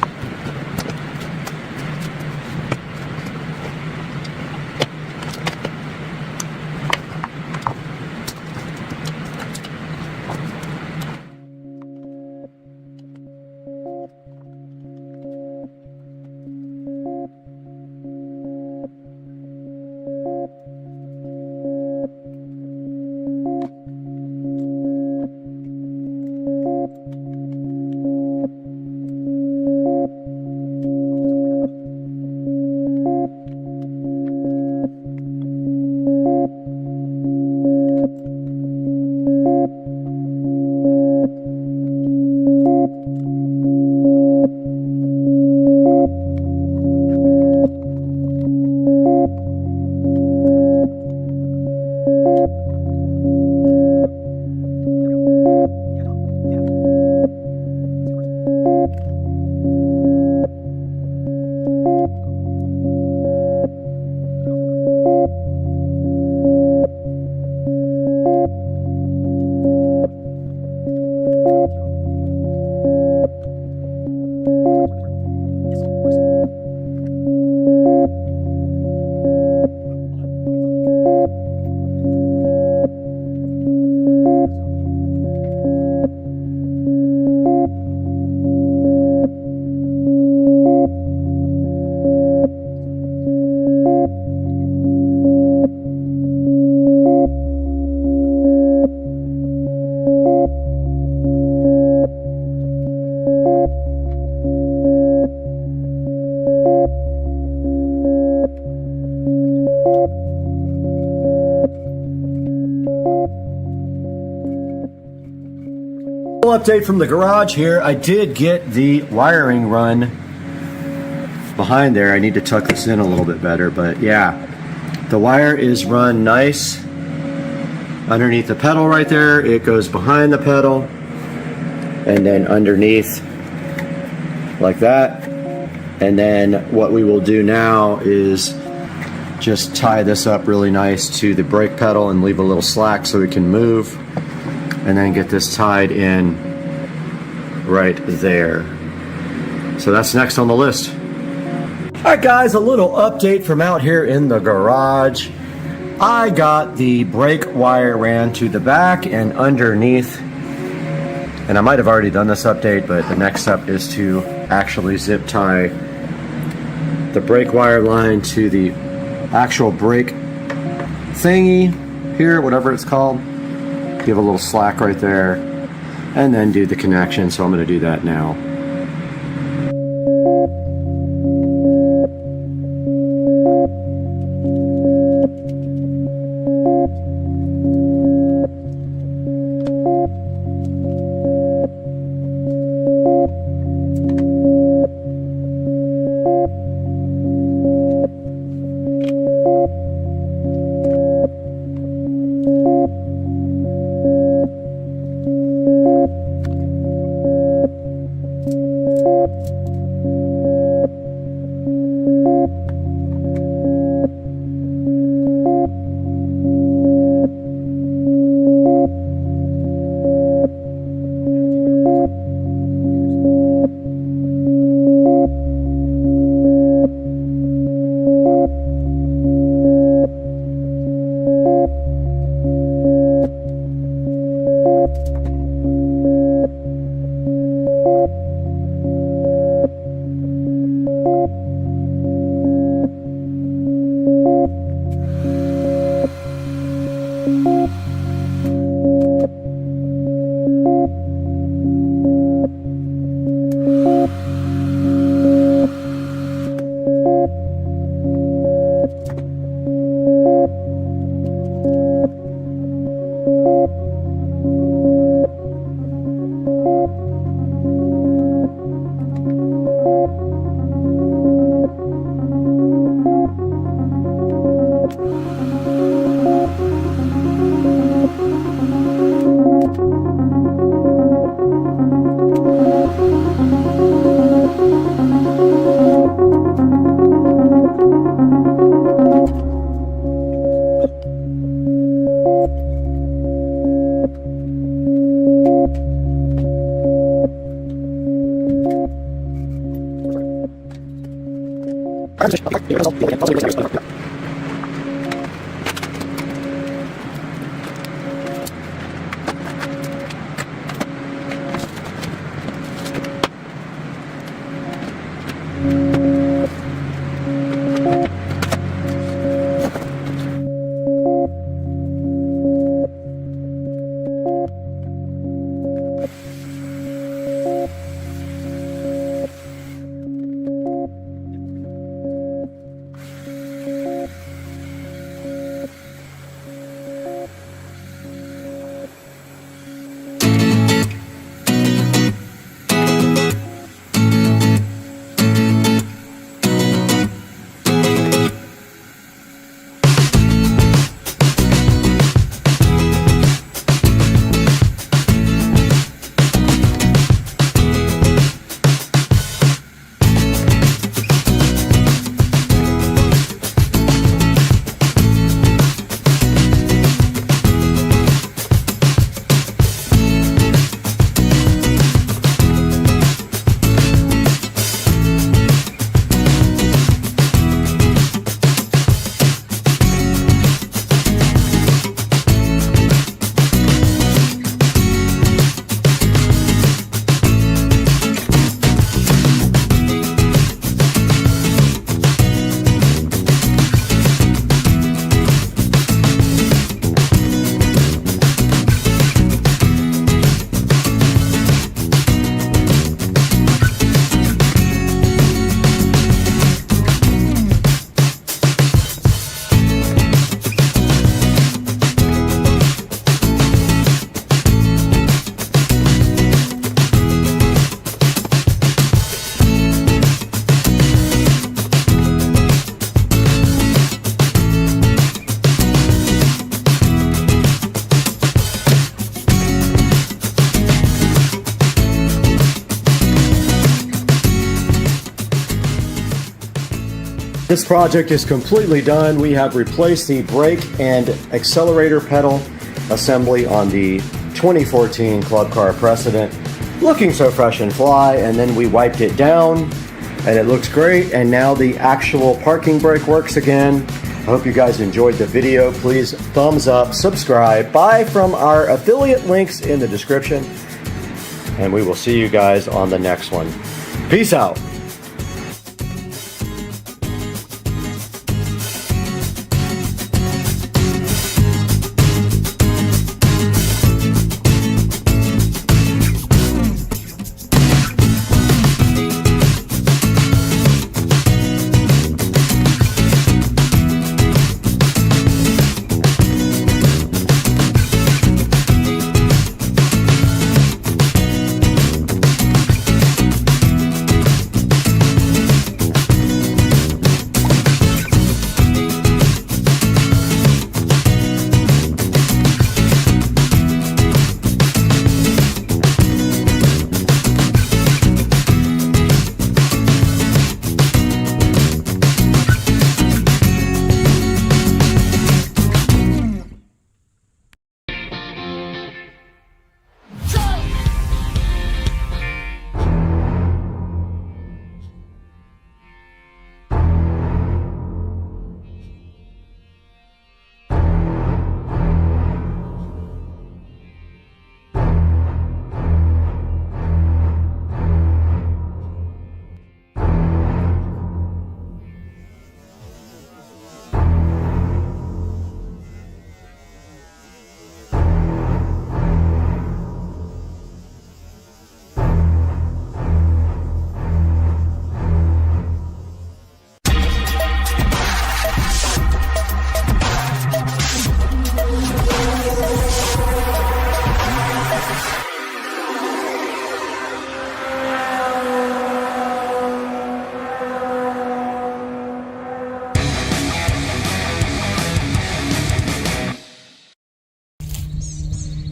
Update from the garage here. I did get the wiring run behind there. I need to tuck this in a little bit better, but yeah, the wire is run nice underneath the pedal right there. It goes behind the pedal and then underneath like that. And then what we will do now is just tie this up really nice to the brake pedal and leave a little slack so we can move, and then get this tied in right there. So that's next on the list. Alright guys, a little update from out here in the garage. I got the brake wire ran to the back and underneath, and I might have already done this update, but the next step is to actually zip tie the brake wire line to the actual brake thingy here, whatever it's called. Give a little slack right there, and then do the connection. So I'm going to do that now. This project is completely done. We have replaced the brake and accelerator pedal assembly on the 2014 Club Car Precedent. Looking so fresh and fly, and then we wiped it down and it looks great, and now the actual parking brake works again. I hope you guys enjoyed the video. Please thumbs up, subscribe, buy from our affiliate links in the description, and we will see you guys on the next one. Peace out.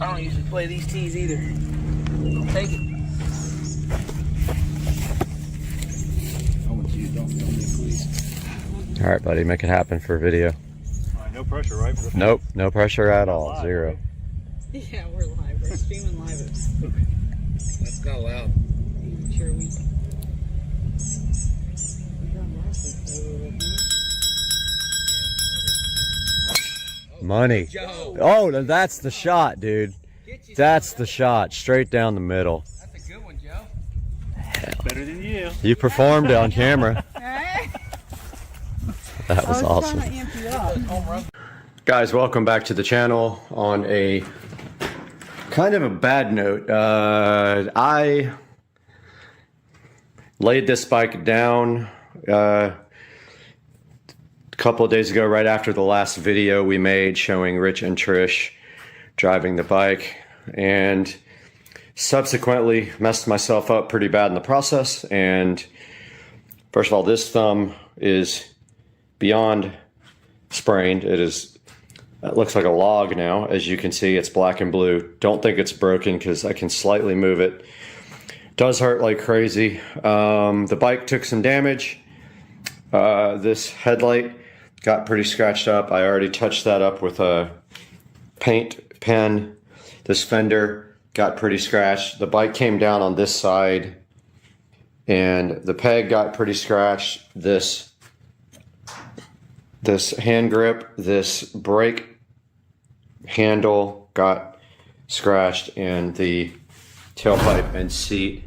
I don't usually play these tees either. I'll take it. I want you to don't film me, please. All right, buddy, make it happen for video. No pressure, right? Nope, no pressure at all. Live, Zero. right? Yeah, we're live. We're streaming live. That's not loud. Sure we. Money. Oh, now that's the shot, dude. That's the shot. Straight down the middle. That's a good one, Joe. Better than you. You performed on camera. That was awesome. Guys, welcome back to the channel. On a kind of a bad note, I laid this bike down a couple of days ago, right after the last video we made showing Rich and Trish driving the bike, and subsequently messed myself up pretty bad in the process. And first of all, this thumb is beyond sprained. It looks like a log now. As you can see, it's black and blue. Don't think it's broken because I can slightly move it. Does hurt like crazy. The bike took some damage. This headlight got pretty scratched up. I already touched that up with a paint pen. This fender got pretty scratched. The bike came down on this side and the peg got pretty scratched. This hand grip, this brake handle got scratched, and the tailpipe and seat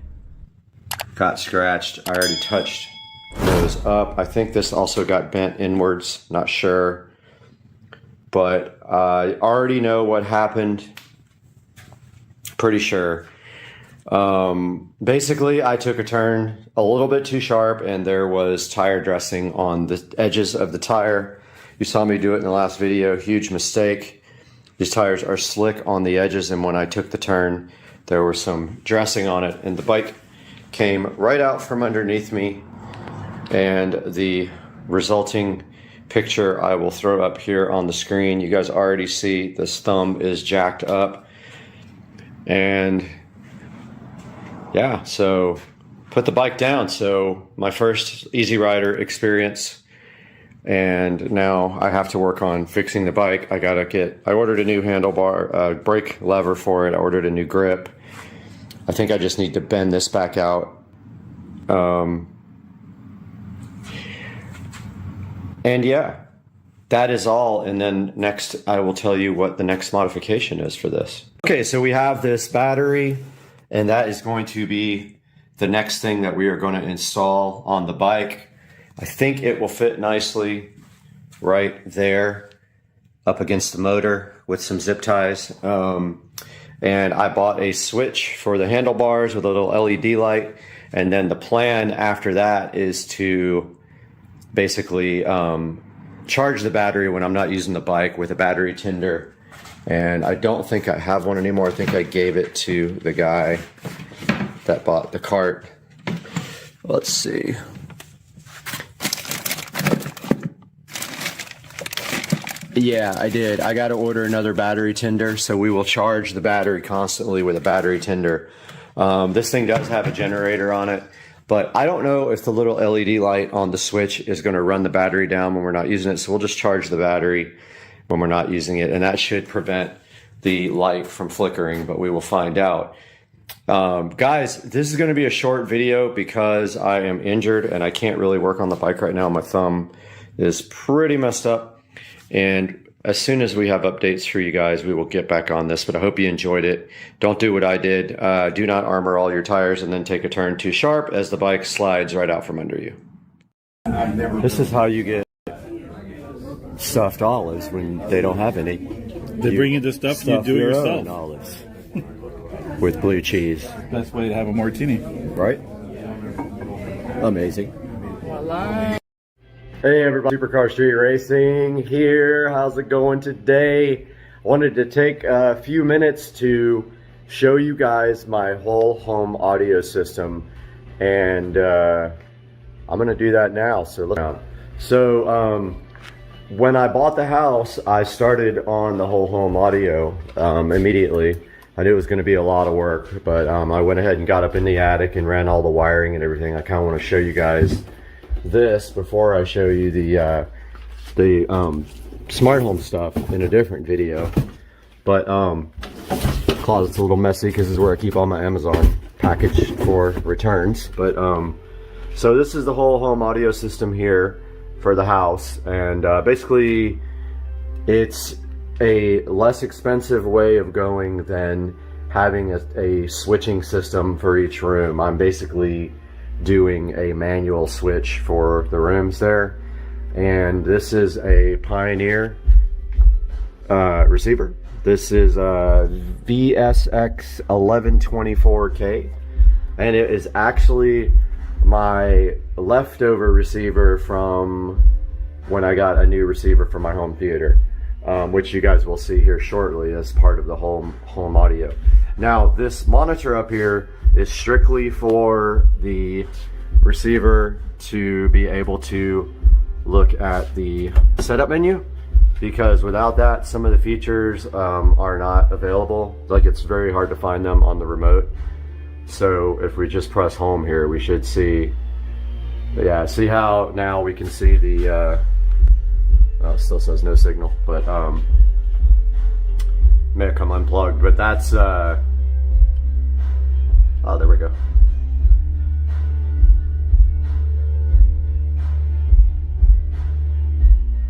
got scratched. I already touched those up. I think this also got bent inwards, not sure, but I already know what happened, pretty sure. Basically, I took a turn a little bit too sharp and there was tire dressing on the edges of the tire. You saw me do it in the last video. Huge mistake. These tires are slick on the edges, and when I took the turn, there was some dressing on it, and the bike came right out from underneath me, and the resulting picture I will throw up here on the screen. You guys already see this thumb is jacked up, and yeah, so put the bike down. So my first Easy Rider experience And now I have to work on fixing the bike. I ordered a new handlebar, brake lever for it. I ordered a new grip. I think I just need to bend this back out. And yeah, that is all. And then next I will tell you what the next modification is for this. Okay, so we have this battery, and that is going to be the next thing that we are going to install on the bike. I think it will fit nicely right there up against the motor with some zip ties. And I bought a switch for the handlebars with a little LED light. And then the plan after that is to basically charge the battery when I'm not using the bike with a battery tender. And I don't think I have one anymore. I think I gave it to the guy that bought the cart. Let's see. Yeah, I did. I got to order another battery tender, so we will charge the battery constantly with a battery tender. This thing does have a generator on it, but I don't know if the little LED light on the switch is going to run the battery down when we're not using it, so we'll just charge the battery when we're not using it, and that should prevent the light from flickering, but we will find out. Guys, this is going to be a short video because I am injured and I can't really work on the bike right now. My thumb is pretty messed up. And as soon as we have updates for you guys, we will get back on this. But I hope you enjoyed it. Don't do what I did. Do not armor all your tires and then take a turn too sharp as the bike slides right out from under you. This is how you get stuffed olives when they don't have any. They bring you the stuff and you do it your yourself. own olives with blue cheese. Best way to have a martini. Right? Amazing. Hey everybody, Supercar Street Racing here. How's it going today? Wanted to take a few minutes to show you guys my whole home audio system, and I'm gonna do that now. So look around. So when I bought the house, I started on the whole home audio immediately. I knew it was going to be a lot of work, but I went ahead and got up in the attic and ran all the wiring and everything. I kind of want to show you guys this before I show you the smart home stuff in a different video. But closet's a little messy because this is where I keep all my Amazon package for returns. But so this is the whole home audio system here for the house, and basically it's a less expensive way of going than having a switching system for each room. I'm basically doing a manual switch for the rooms there, and this is a Pioneer receiver. This is a VSX 1124K, and it is actually my leftover receiver from when I got a new receiver for my home theater, which you guys will see here shortly as part of the home audio. Now this monitor up here is strictly for the receiver to be able to look at the setup menu, because without that some of the features are not available. Like, it's very hard to find them on the remote. So if we just press home here, we should see, yeah, see how now we can see the well, it still says no signal, but may have come unplugged, but that's oh, there we go.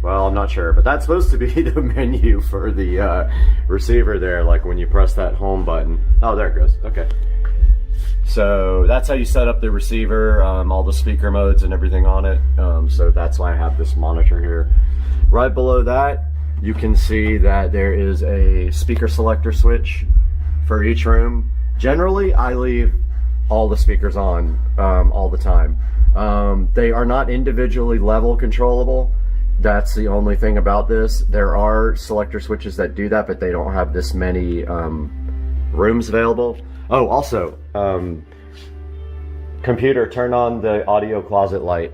Well, I'm not sure, but that's supposed to be the menu for the receiver there, like when you press that home button. Oh, there it goes. Okay. So that's how you set up the receiver, all the speaker modes and everything on it. So that's why I have this monitor here. Right below that, you can see that there is a speaker selector switch for each room. Generally, I leave all the speakers on all the time. They are not individually level controllable. That's the only thing about this. There are selector switches that do that, but they don't have this many rooms available. Oh, also, computer, turn on the audio closet light.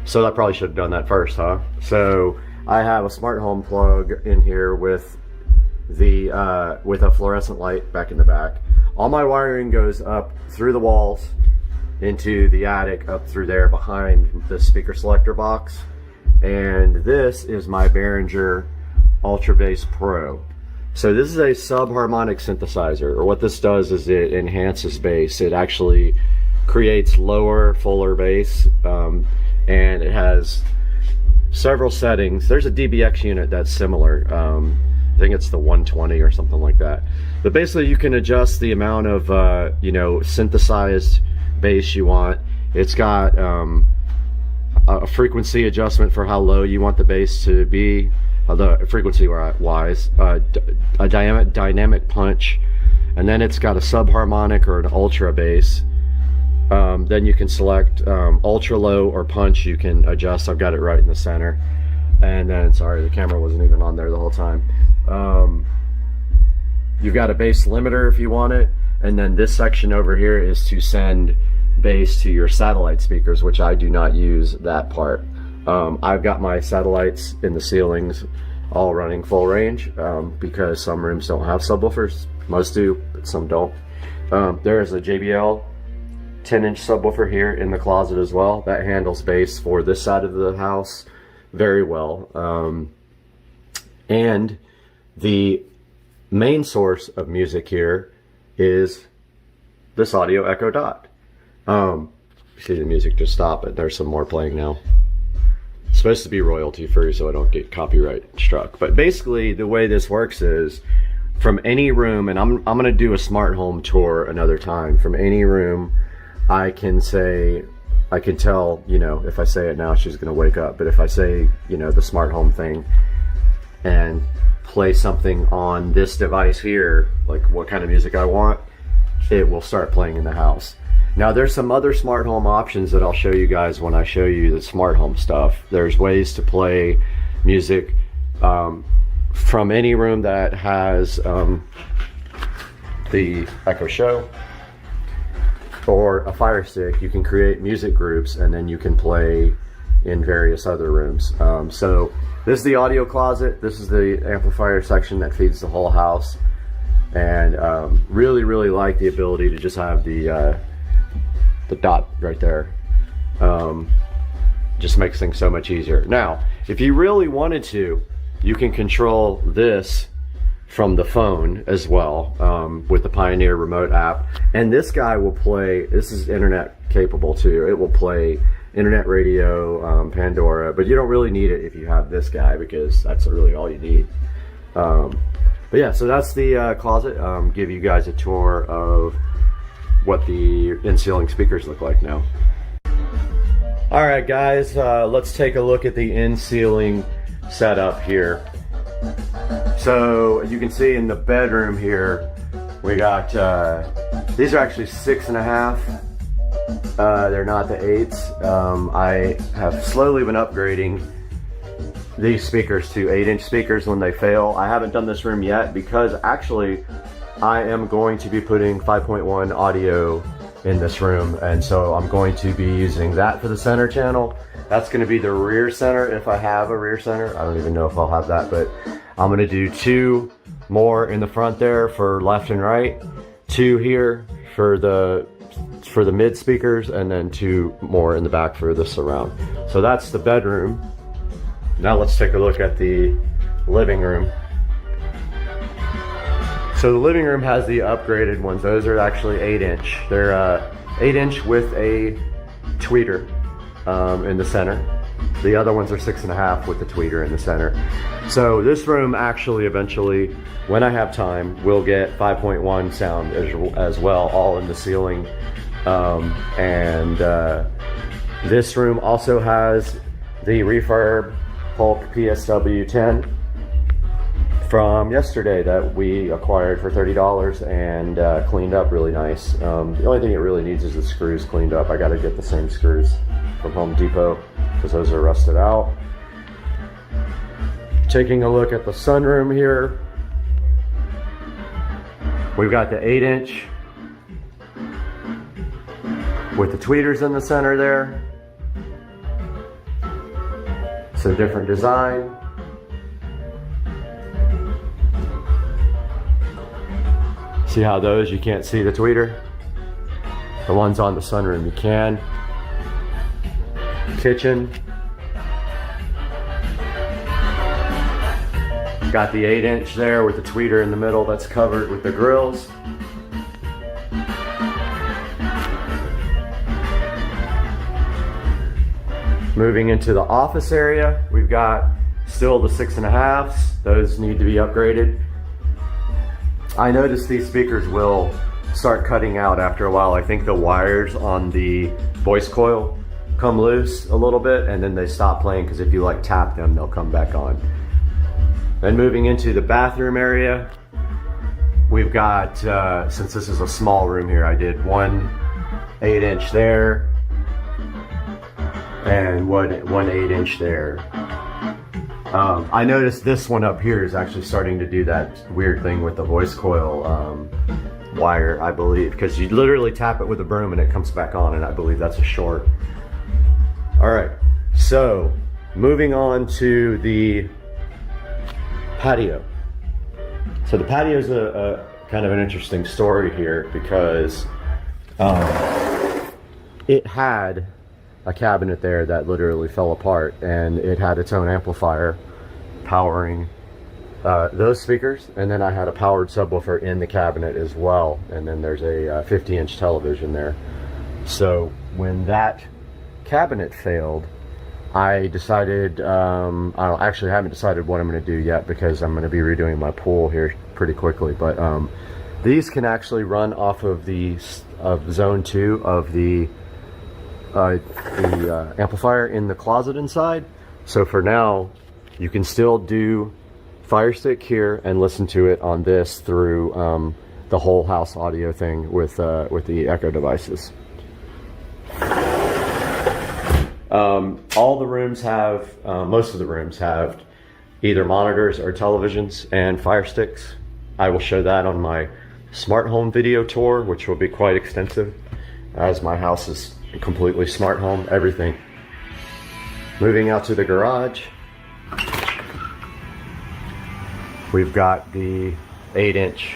So I probably should have done that first, huh? So I have a smart home plug in here with the with a fluorescent light back in the back. All my wiring goes up through the walls into the attic up through there behind the speaker selector box. And this is my Behringer Ultra Bass Pro. So this is a subharmonic synthesizer, or what this does is it enhances bass. It actually creates lower, fuller bass, and it has several settings. There's a DBX unit that's similar. I think it's the 120 or something like that. But basically you can adjust the amount of you know, synthesized bass you want. It's got a frequency adjustment for how low you want the bass to be, the frequency wise, a dynamic punch, and then it's got a subharmonic or an ultra bass. Then you can select ultra low or punch. You can adjust. I've got it right in the center. And then, sorry, the camera wasn't even on there the whole time. You've got a bass limiter if you want it, and then this section over here is to send bass to your satellite speakers, which I do not use that part. I've got my satellites in the ceilings all running full range because some rooms don't have subwoofers. Most do, but some don't. There is a JBL 10-inch subwoofer here in the closet as well. That handles bass for this side of the house very well. And the main source of music here is this Audio Echo Dot. See the music just stop, but there's some more playing now. It's supposed to be royalty free so I don't get copyright struck. But basically the way this works is from any room, and I'm gonna do a smart home tour another time. From any room I can tell, you know, if I say it now she's gonna wake up, but if I say, you know, the smart home thing and play something on this device here, like what kind of music I want, it will start playing in the house. Now there's some other smart home options that I'll show you guys when I show you the smart home stuff. There's ways to play music from any room that has the Echo Show or a Fire Stick. You can create music groups and then you can play in various other rooms. So this is the audio closet. This is the amplifier section that feeds the whole house. And really like the ability to just have the dot right there. Just makes things so much easier. Now, if you really wanted to, you can control this from the phone as well with the Pioneer remote app. And this guy will play, this is internet capable too. It will play internet radio, Pandora, but you don't really need it if you have this guy because that's really all you need. But yeah, so that's the closet. Give you guys a tour of what the in-ceiling speakers look like now. All right, guys, let's take a look at the in-ceiling setup here. So you can see in the bedroom here, we got, these are actually 6.5. They're not the 8s. I have slowly been upgrading these speakers to 8-inch speakers when they fail. I haven't done this room yet because actually I am going to be putting 5.1 audio in this room, and so I'm going to be using that for the center channel. That's going to be the rear center if I have a rear center. I don't even know if I'll have that, but I'm going to do 2 more in the front there for left and right, 2 here for the mid speakers, and then 2 more in the back for the surround. So that's the bedroom. Now let's take a look at the living room. So the living room has the upgraded ones. Those are actually 8-inch. They're 8-inch with a tweeter in the center. The other ones are 6.5 with the tweeter in the center. So this room actually eventually, when I have time, will get 5.1 sound as well, all in the ceiling. This room also has the Refurb Polk PSW 10 from yesterday that we acquired for $30 and cleaned up really nice. The only thing it really needs is the screws cleaned up. I got to get the same screws from Home Depot because those are rusted out. Taking a look at the sunroom here, we've got the 8-inch with the tweeters in the center there. It's a different design. See how those, you can't see the tweeter? the ones on the sunroom. You can. Kitchen. Got the 8-inch there with the tweeter in the middle that's covered with the grills. Moving into the office area, we've got still the 6.5s. Those need to be upgraded. I noticed these speakers will start cutting out after a while. I think the wires on the voice coil come loose a little bit and then they stop playing, because if you like tap them, they'll come back on. Then moving into the bathroom area, we've got, since this is a small room here, I did one 8-inch there and one 8-inch there. I noticed this one up here is actually starting to do that weird thing with the voice coil wire, I believe, because you literally tap it with a broom and it comes back on, and I believe that's a short. All right, so moving on to the patio. So the patio is a kind of an interesting story here, because it had a cabinet there that literally fell apart, and it had its own amplifier powering those speakers, and then I had a powered subwoofer in the cabinet as well, and then there's a 50-inch television there. So when that cabinet failed, I decided, I actually haven't decided what I'm going to do yet, because I'm going to be redoing my pool here pretty quickly, but these can actually run off of the zone 2 of the amplifier in the closet inside. So for now, you can still do Fire Stick here and listen to it on this through the whole house audio thing with the Echo devices. All the rooms have, most of the rooms have either monitors or televisions and Fire Sticks. I will show that on my smart home video tour, which will be quite extensive, as my house is completely smart home, everything. Moving out to the garage, we've got the 8-inch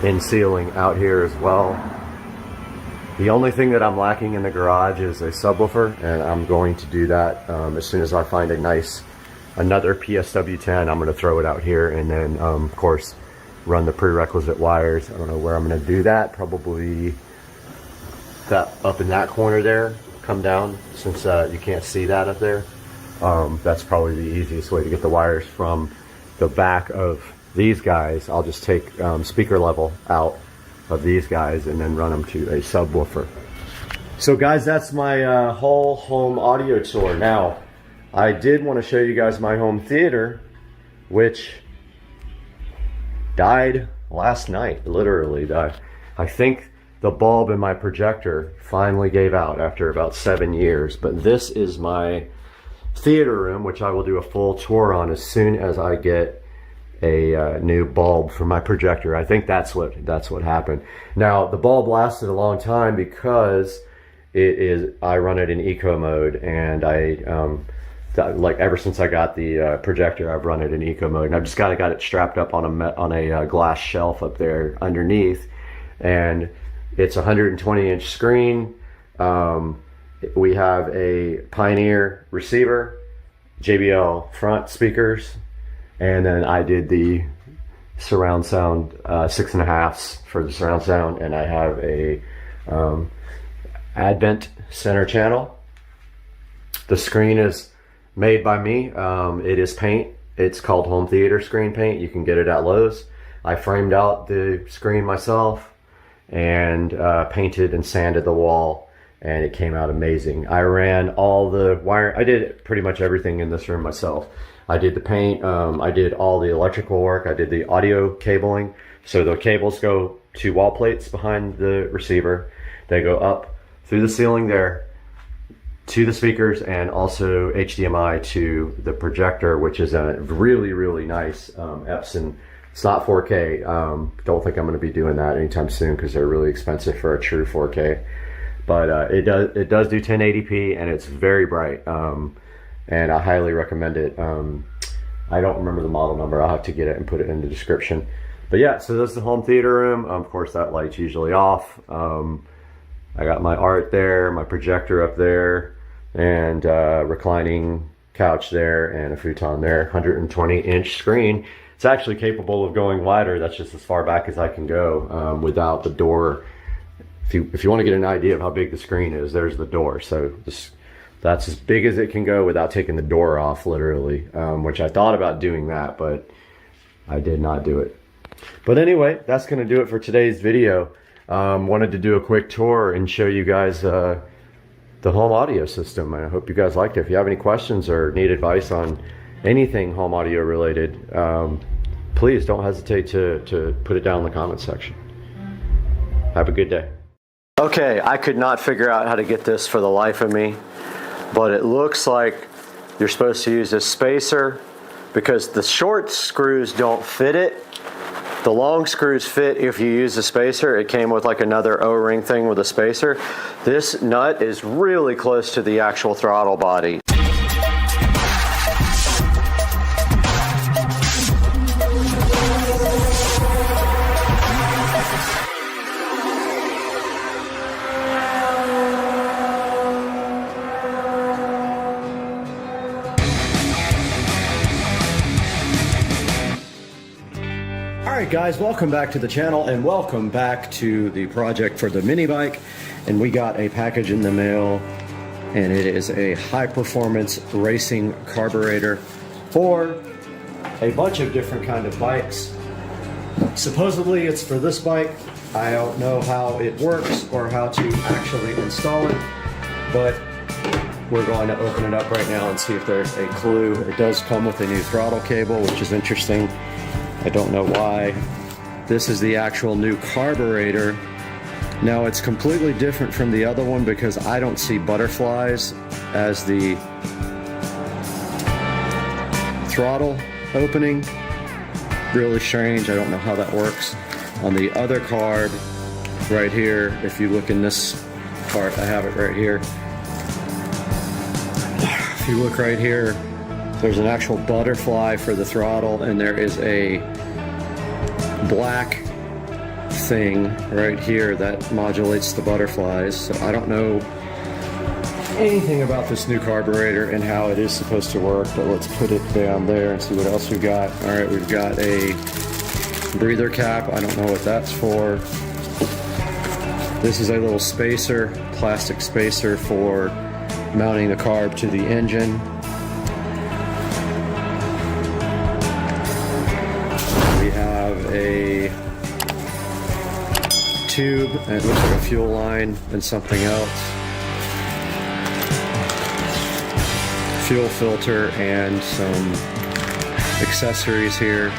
in ceiling out here as well. The only thing that I'm lacking in the garage is a subwoofer, and I'm going to do that as soon as I find another PSW10. I'm going to throw it out here, and then of course run the prerequisite wires. I don't know where I'm going to do that. Probably that up in that corner there. Come down, since you can't see that up there. That's probably the easiest way to get the wires from the back of these guys. I'll just take speaker level out of these guys and then run them to a subwoofer. So guys, that's my whole home audio tour. Now, I did want to show you guys my home theater, which died last night, literally died. I think the bulb in my projector finally gave out after about 7 years, but this is my theater room, which I will do a full tour on as soon as I get a new bulb for my projector. I think that's what happened. Now, the bulb lasted a long time because I run it in eco mode, and like ever since I got the projector, I've run it in eco mode, and I've just got it strapped up on a glass shelf up there underneath, and it's a 120-inch screen. We have a Pioneer receiver, JBL front speakers, and then I did the surround sound 6.5s for the surround sound, and I have a Advent center channel. The screen is made by me. It is paint. It's called home theater screen paint. You can get it at Lowe's. I framed out the screen myself and painted and sanded the wall, and it came out amazing. I ran all the wire. I did pretty much everything in this room myself. I did the paint, I did all the electrical work, I did the audio cabling. So the cables go to wall plates behind the receiver. They go up through the ceiling there to the speakers, and also HDMI to the projector, which is a really, really nice Epson. It's not 4K. Don't think I'm going to be doing that anytime soon because they're really expensive for a true 4K. But it does do 1080p, and it's very bright. And I highly recommend it. I don't remember the model number. I'll have to get it and put it in the description. But yeah, so this is the home theater room. Of course, that light's usually off. I got my art there, my projector up there, and reclining couch there, and a futon there. 120-inch screen. It's actually capable of going wider. That's just as far back as I can go without the door. If you want to get an idea of how big the screen is, there's the door. So that's as big as it can go without taking the door off, literally, which I thought about doing that, but I did not do it. But anyway, that's going to do it for today's video. Wanted to do a quick tour and show you guys the home audio system. I hope you guys liked it. If you have any questions or need advice on anything home audio related, please don't hesitate to put it down in the comment section. Have a good day. Okay, I could not figure out how to get this for the life of me, but it looks like you're supposed to use a spacer because the short screws don't fit it. The long screws fit if you use a spacer. It came with like another O-ring thing with a spacer. This nut is really close to the actual throttle body. Alright guys, welcome back to the channel and welcome back to the project for the mini bike. And we got a package in the mail, and it is a high performance racing carburetor for a bunch of different kind of bikes. Supposedly it's for this bike. I don't know how it works or how to actually install it, but we're going to open it up right now and see if there's a clue. It does come with a new throttle cable, which is interesting. I don't know why. This is the actual new carburetor. Now it's completely different from the other one because I don't see butterflies as the throttle opening. Really strange. I don't know how that works. On the other card right here, if you look in this part, I have it right here. If you look right here, there's an actual butterfly for the throttle, and there is a black thing right here that modulates the butterflies. So I don't know anything about this new carburetor and how it is supposed to work, but let's put it down there and see what else we've got. All right, we've got a breather cap. I don't know what that's for. This is a little spacer, plastic spacer for mounting the carb to the engine. We have a tube, and it looks like a fuel line and something else. Fuel filter and some accessories here.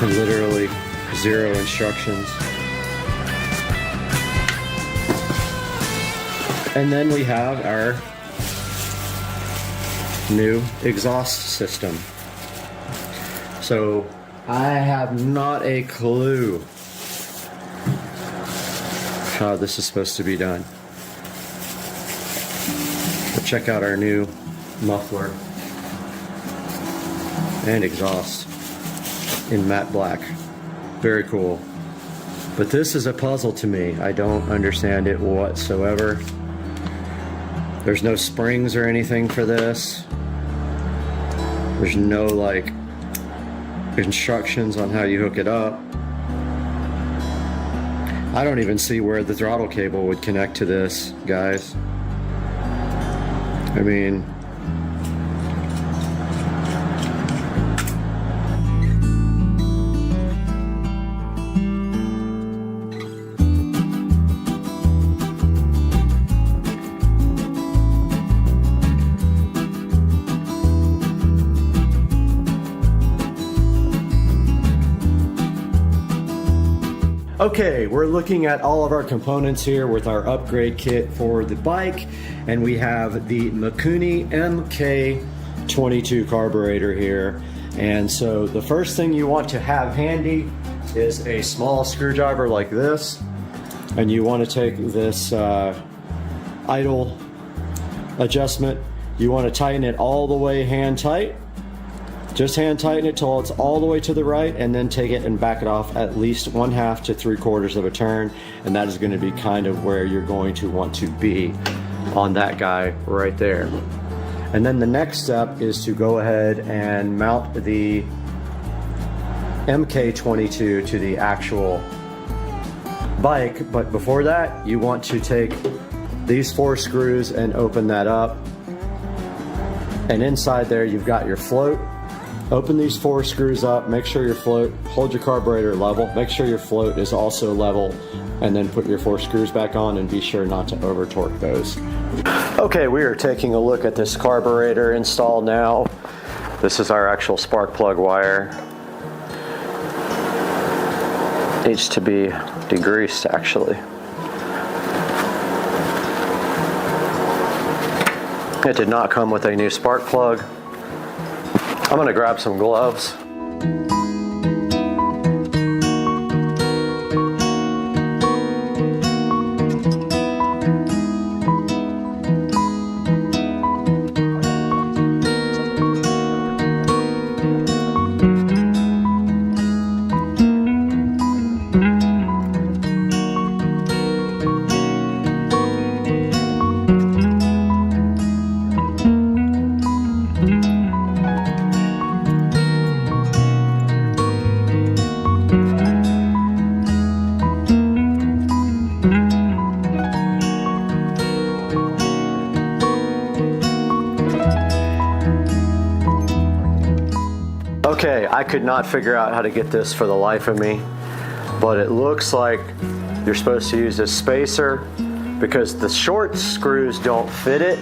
And literally 0 instructions. And then we have our new exhaust system. So I have not a clue how this is supposed to be done. But check out our new muffler and exhaust in matte black. Very cool. But this is a puzzle to me. I don't understand it whatsoever. There's no springs or anything for this. There's no like instructions on how you hook it up. I don't even see where the throttle cable would connect to this, guys. I mean, okay, we're looking at all of our components here with our upgrade kit for the bike, and we have the Mikuni MK22 carburetor here. And so the first thing you want to have handy is a small screwdriver like this, and you want to take this idle adjustment, you want to tighten it all the way hand tight Just hand tighten it till it's all the way to the right, and then take it and back it off at least 1/2 to 3/4 of a turn, and that is going to be kind of where you're going to want to be on that guy right there. And then the next step is to go ahead and mount the MK22 to the actual bike. But before that, you want to take these 4 screws and open that up. And inside there, you've got your float. Open these 4 screws up, make sure your float, hold your carburetor level, make sure your float is also level, and then put your 4 screws back on and be sure not to over torque those. Okay, we are taking a look at this carburetor install now. This is our actual spark plug wire. Needs to be degreased actually. It did not come with a new spark plug. I'm going to grab some gloves. Okay, I could not figure out how to get this for the life of me, but it looks like you're supposed to use a spacer because the short screws don't fit it.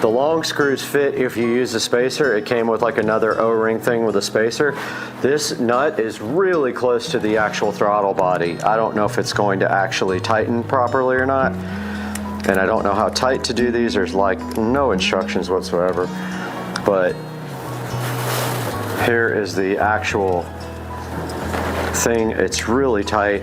The long screws fit if you use a spacer. It came with like another O-ring thing with a spacer. This nut is really close to the actual throttle body. I don't know if it's going to actually tighten properly or not, and I don't know how tight to do these. There's like no instructions whatsoever, but here is the actual thing. It's really tight.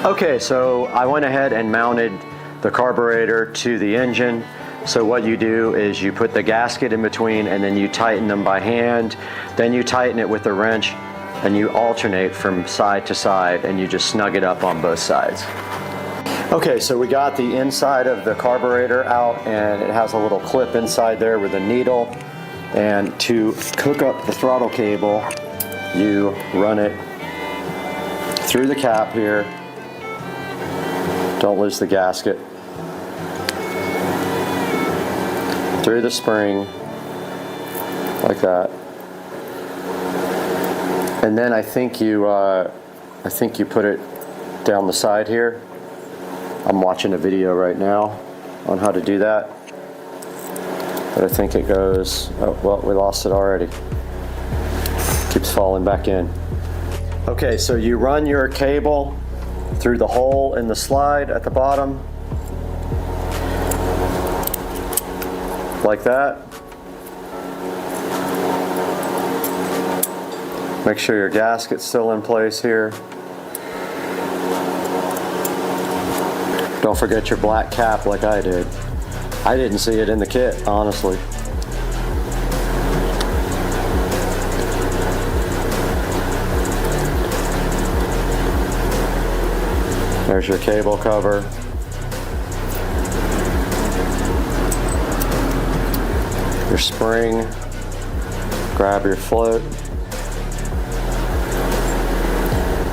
Okay, so I went ahead and mounted the carburetor to the engine. So what you do is you put the gasket in between and then you tighten them by hand. Then you tighten it with a wrench and you alternate from side to side and you just snug it up on both sides. Okay, so we got the inside of the carburetor out, and it has a little clip inside there with a needle. And to hook up the throttle cable, you run it through the cap here. Don't lose the gasket. Through the spring, like that. And then I think you put it down the side here. I'm watching a video right now on how to do that. But I think it goes, oh, well, we lost it already. Keeps falling back in. Okay, so you run your cable through the hole in the slide at the bottom. Like that. Make sure your gasket's still in place here. Don't forget your black cap like I did. I didn't see it in the kit, honestly. There's your cable cover. Your spring. Grab your float.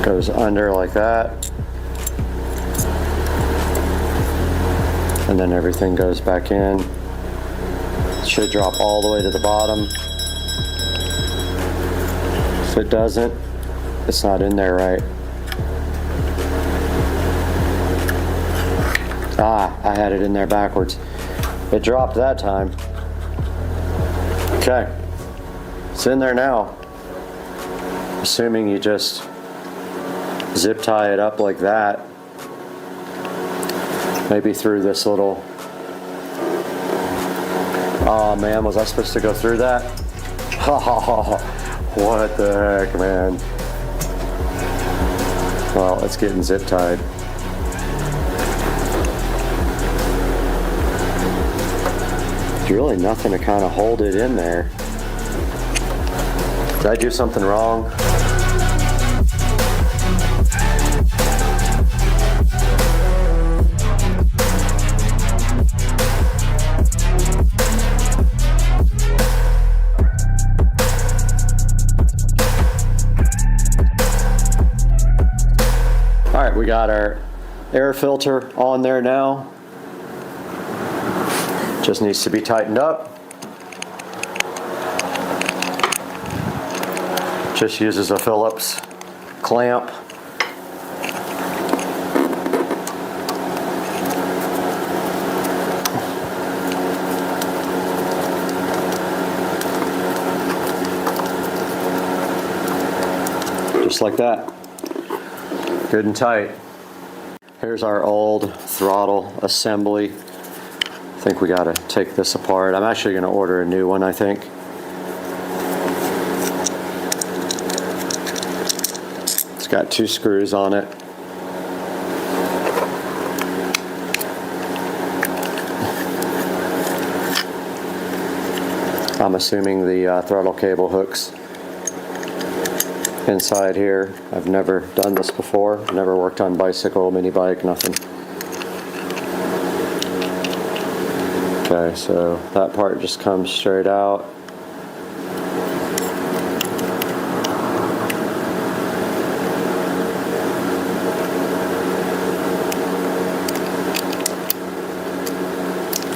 Goes under like that. And then everything goes back in. It should drop all the way to the bottom. If it doesn't, it's not in there right. Ah, I had it in there backwards. It dropped that time. Okay, it's in there now. Assuming you just zip tie it up like that. Maybe through this little, oh man, was I supposed to go through that? What the heck, man? Well, it's getting zip tied. There's really nothing to kind of hold it in there. Did I do something wrong? Alright, we got our air filter on there now. Just needs to be tightened up. Just uses a Phillips clamp. Just like that. Good and tight. Here's our old throttle assembly. I think we gotta take this apart. I'm actually gonna order a new one, I think. It's got 2 screws on it. I'm assuming the throttle cable hooks inside here. I've never done this before. Never worked on bicycle, mini bike, nothing. Okay, so that part just comes straight out.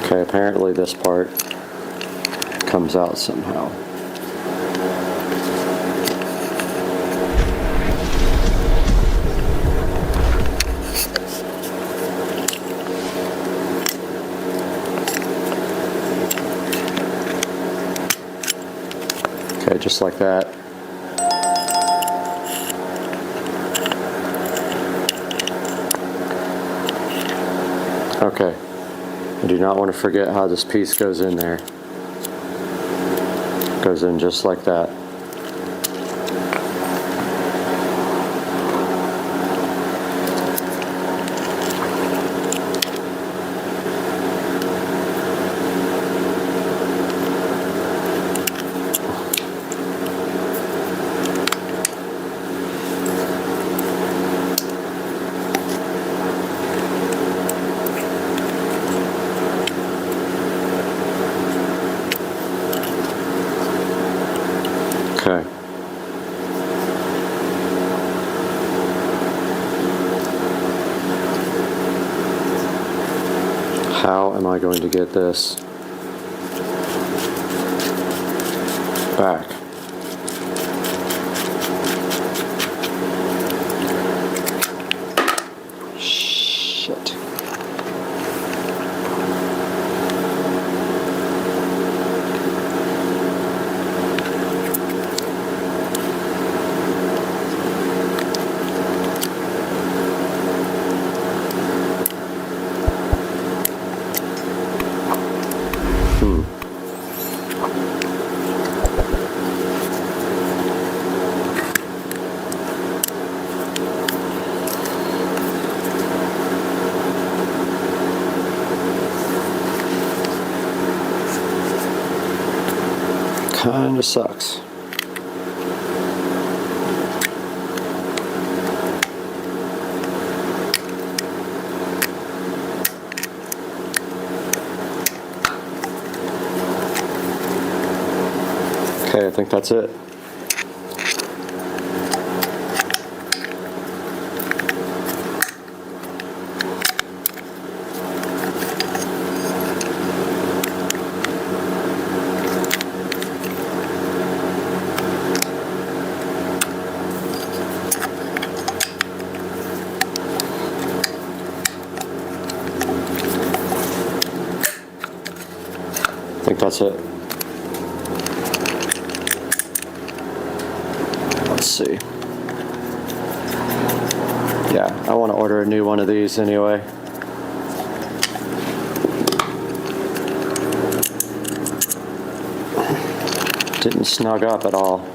Okay, apparently this part comes out somehow. Okay, just like that. Okay, I do not want to forget how this piece goes in there. Goes in just like that. How am I going to get this back? Shit. Kinda sucks. Okay, I think that's it. I think that's it. Let's see. Yeah, I want to order a new one of these anyway. Didn't snug up at all.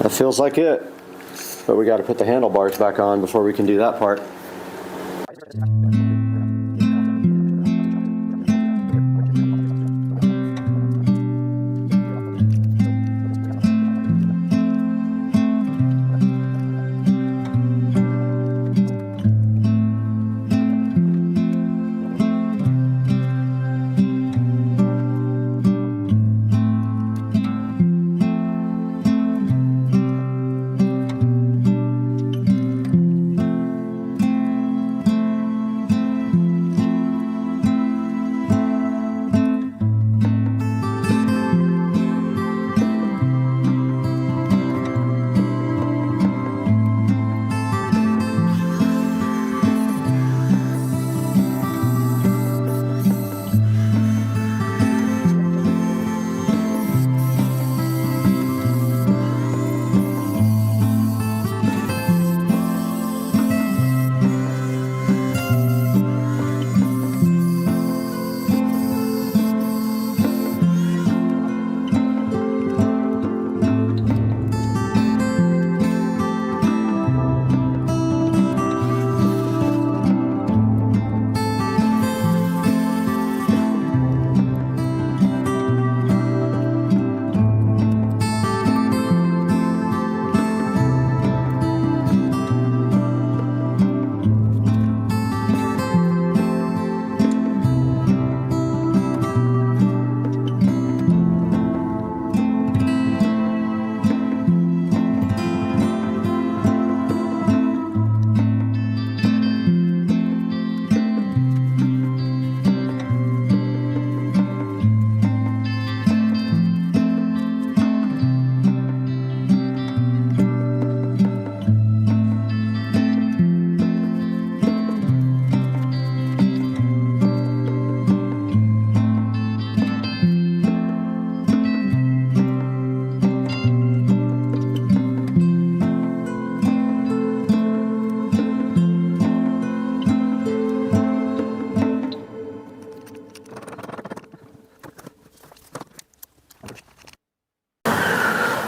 That feels like it, but we got to put the handlebars back on before we can do that part.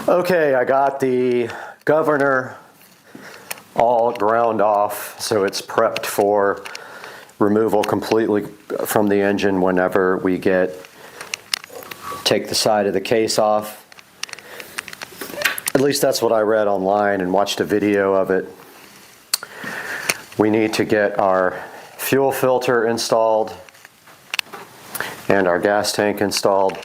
Okay, I got the governor all ground off, so it's prepped for removal completely from the engine whenever we get take the side of the case off. At least that's what I read online and watched a video of it. We need to get our fuel filter installed and our gas tank installed.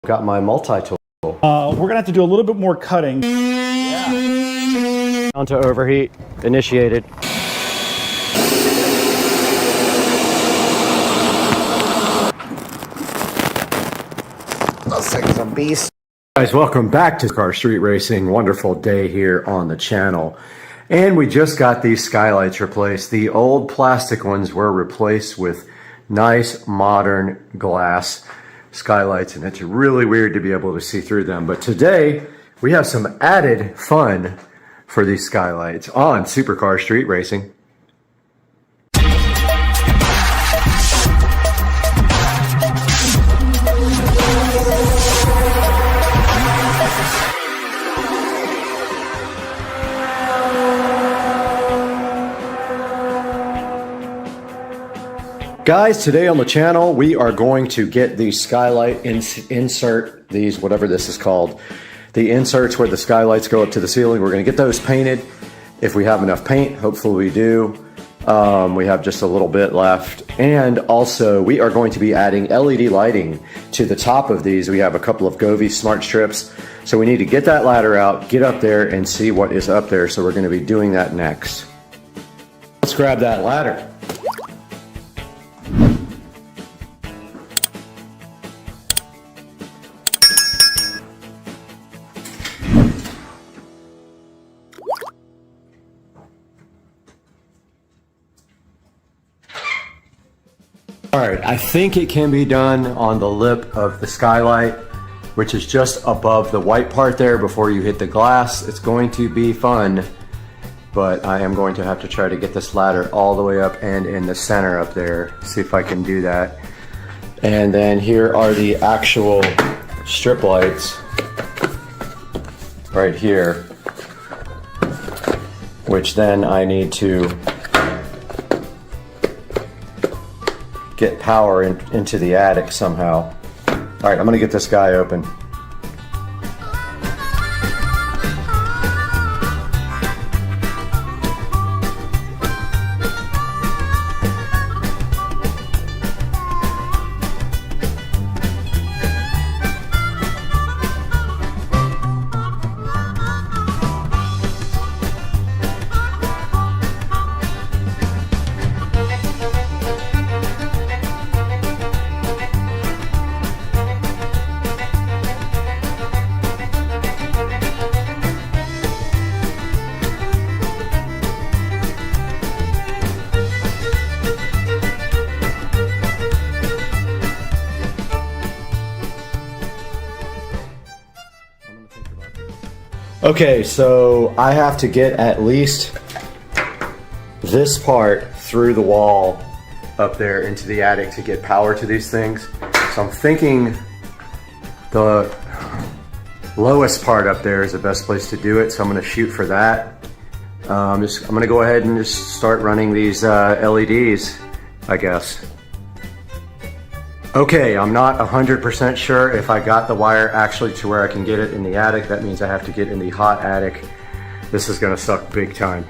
Got my multi-tool. We're gonna have to do a little bit more cutting. Down to overheat, initiated. Those things are beasts. Guys, welcome back to Car Street Racing. Wonderful day here on the channel. And we just got these skylights replaced. The old plastic ones were replaced with nice modern glass skylights, and it's really weird to be able to see through them. But today we have some added fun for these skylights on Supercar Street Racing. Guys, today on the channel, we are going to get the skylight insert, these, whatever this is called, the inserts where the skylights go up to the ceiling. We're going to get those painted if we have enough paint. Hopefully we do. We have just a little bit left. And also, we are going to be adding LED lighting to the top of these. We have a couple of Govee smart strips. So we need to get that ladder out, get up there, and see what is up there. So we're going to be doing that next. Let's grab that ladder. Alright, I think it can be done on the lip of the skylight, which is just above the white part there before you hit the glass. It's going to be fun, but I am going to have to try to get this ladder all the way up and in the center up there. See if I can do that. And then here are the actual strip lights right here, which then I need to get power into the attic somehow. All right, I'm gonna get this guy open. Okay, so I have to get at least this part through the wall up there into the attic to get power to these things. So I'm thinking the lowest part up there is the best place to do it, so I'm going to shoot for that. I'm going to go ahead and just start running these LEDs, I guess. Okay, I'm not 100% sure if I got the wire actually to where I can get it in the attic. That means I have to get in the hot attic. This is gonna suck big time.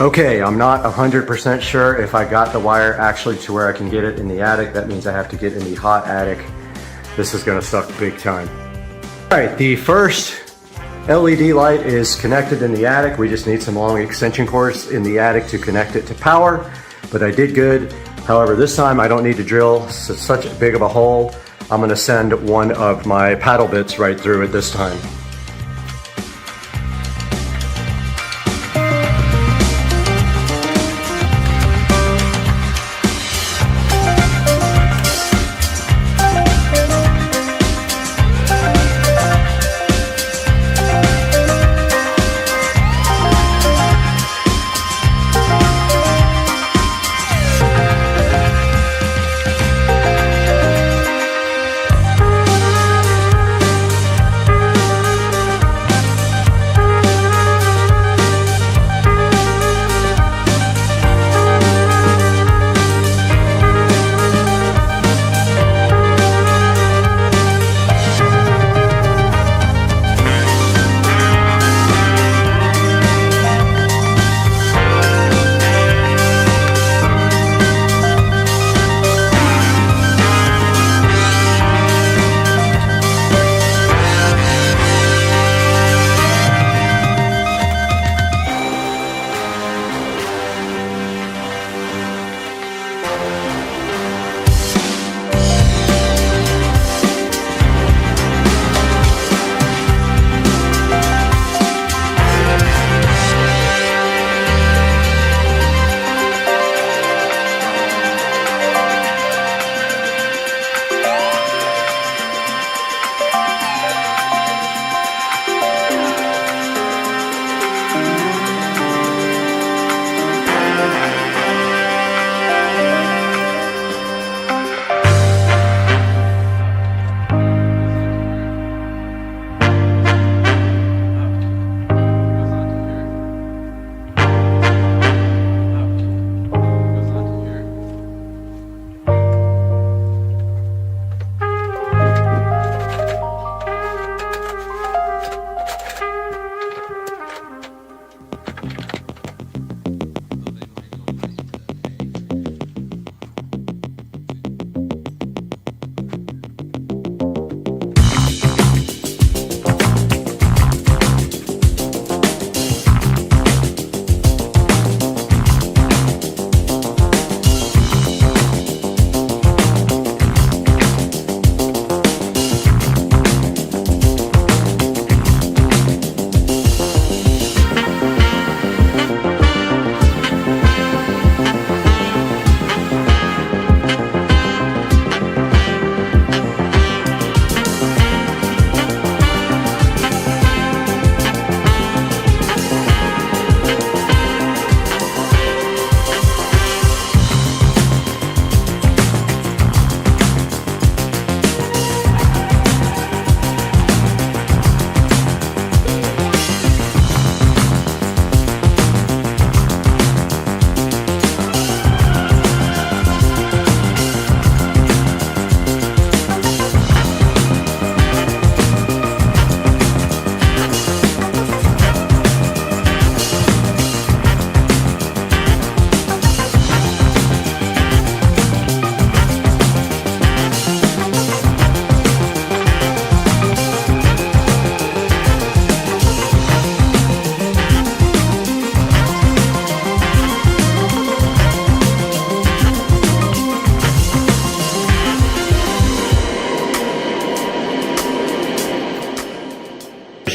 Okay, I'm not 100% sure if I got the wire actually to where I can get it in the attic. That means I have to get in the hot attic. This is gonna suck big time. All right, the first LED light is connected in the attic. We just need some long extension cords in the attic to connect it to power, but I did good. However, this time I don't need to drill such big of a hole. I'm gonna send one of my paddle bits right through it this time.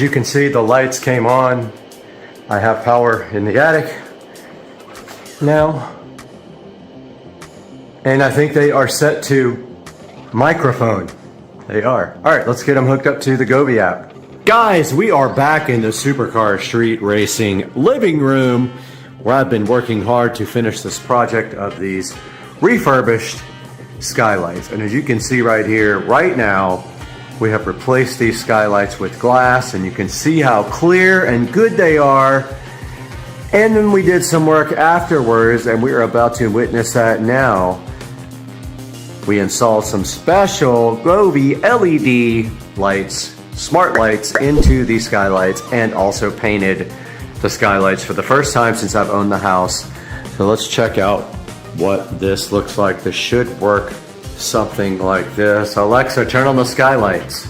As you can see, the lights came on. I have power in the attic now. And I think they are set to microphone. They are. All right, let's get them hooked up to the Gobi app. Guys, we are back in the Supercar Street Racing living room where I've been working hard to finish this project of these refurbished skylights. And as you can see right here, right now, we have replaced these skylights with glass, and you can see how clear and good they are. And then we did some work afterwards, and we are about to witness that now. We installed some special Gobi LED lights, smart lights, into these skylights, and also painted the skylights for the first time since I've owned the house. So let's check out what this looks like. This should work something like this. Alexa, turn on the skylights.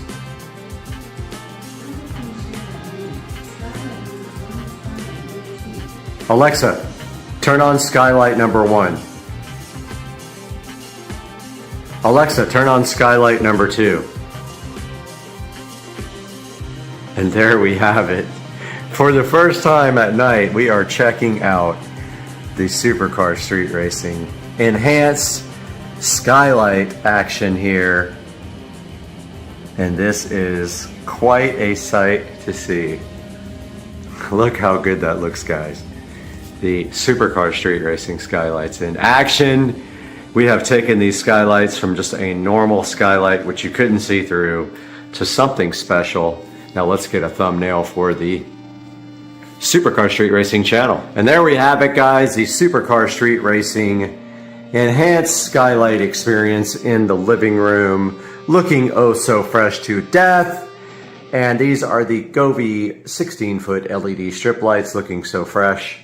Alexa, turn on skylight number 1. Alexa, turn on skylight number 2. And there we have it. For the first time at night, we are checking out the Supercar Street Racing enhanced skylight action here. And this is quite a sight to see. Look how good that looks, guys. The Supercar Street Racing skylights in action. We have taken these skylights from just a normal skylight, which you couldn't see through, to something special. Now let's get a thumbnail for the Supercar Street Racing channel. And there we have it, guys, the Supercar Street Racing enhanced skylight experience in the living room, looking oh so fresh to death. And these are the Govee 16-foot LED strip lights, looking so fresh.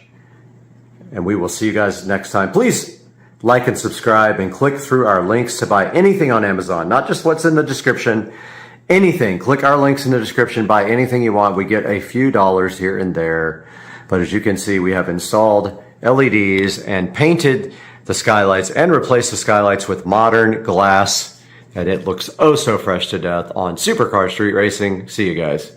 And we will see you guys next time. Please like and subscribe and click through our links to buy anything on Amazon, not just what's in the description. Anything. Click our links in the description, buy anything you want. We get a few dollars here and there. But as you can see, we have installed LEDs and painted the skylights and replaced the skylights with modern glass. And it looks oh so fresh to death on Supercar Street Racing. See you guys.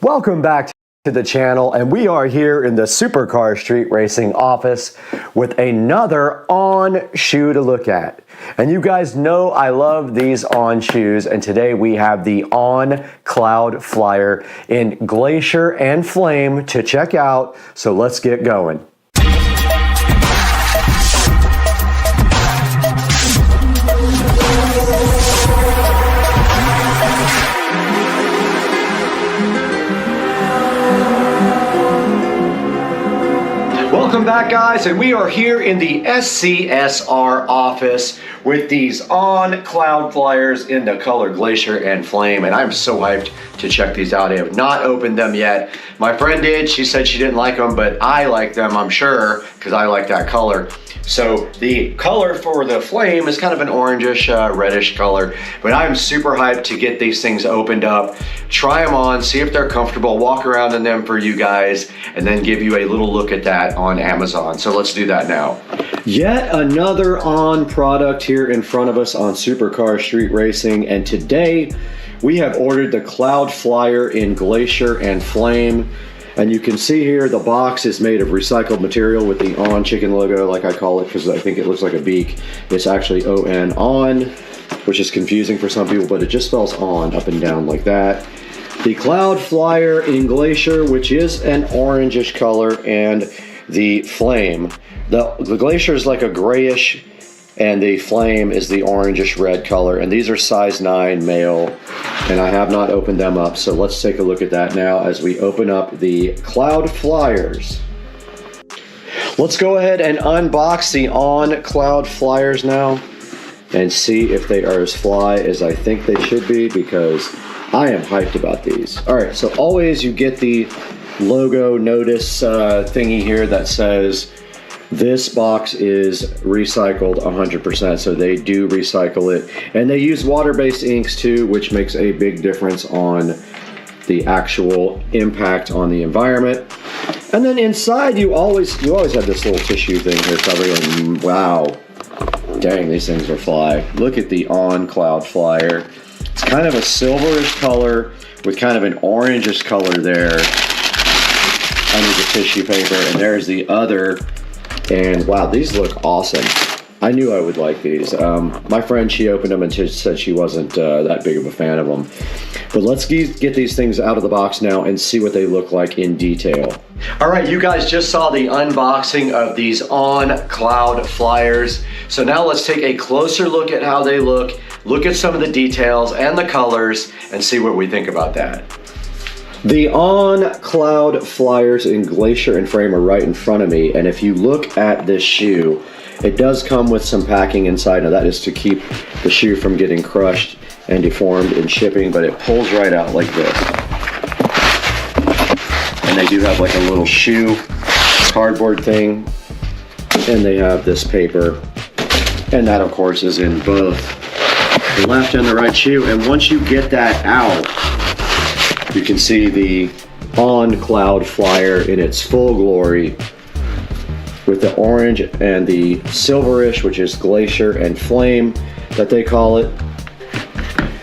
Welcome back to the channel, and we are here in the Supercar Street Racing office with another on shoe to look at. And you guys know I love these on shoes, and today we have the On Cloud Flyer in Glacier and Flame to check out, so let's get going. Welcome back, guys, and we are here in the SCSR office with these On Cloud Flyers in the color Glacier and Flame, and I'm so hyped to check these out. I have not opened them yet. My friend did. She said she didn't like them, but I like them, I'm sure, because I like that color. So the color for the Flame is kind of an orangish, reddish color, but I'm super hyped to get these things opened up, try them on, see if they're comfortable, walk around in them for you guys, and then give you a little look at that on Amazon. So let's do that now. Yet another On product here in front of us on Supercar Street Racing, and today we have ordered the Cloud Flyer in Glacier and Flame. And you can see here the box is made of recycled material with the On chicken logo, like I call it, because I think it looks like a beak. It's actually O-N, On, which is confusing for some people, but it just spells On up and down like that. The Cloud Flyer in Glacier, which is an orangish color, and the Flame. The Glacier is like a grayish, and the Flame is the orangish red color, and these are size 9 male, and I have not opened them up, so let's take a look at that now as we open up the Cloud Flyers. Let's go ahead and unbox the On Cloud Flyers now and see if they are as fly as I think they should be, because I am hyped about these. All right, so always you get the logo notice thingy here that says this box is recycled 100%, so they do recycle it. And they use water-based inks too, which makes a big difference on the actual impact on the environment. And then inside you always have this little tissue thing here covering it. Wow. Dang, these things are fly. Look at the On Cloud Flyer. It's kind of a silverish color with kind of an orangish color there under the tissue paper. And there's the other. And wow, these look awesome. I knew I would like these. My friend, she opened them and said she wasn't that big of a fan of them. But let's get these things out of the box now and see what they look like in detail. All right, you guys just saw the unboxing of these On Cloud Flyers. So now let's take a closer look at how they look at some of the details and the colors, and see what we think about that. The On Cloud Flyers in Glacier and Frame are right in front of me, and if you look at this shoe, it does come with some packing inside. Now that is to keep the shoe from getting crushed and deformed in shipping, but it pulls right out like this. And they do have like a little shoe cardboard thing. And they have this paper. And that, of course, is in both the left and the right shoe. And once you get that out, you can see the On Cloud Flyer in its full glory with the orange and the silverish, which is Glacier and Flame that they call it.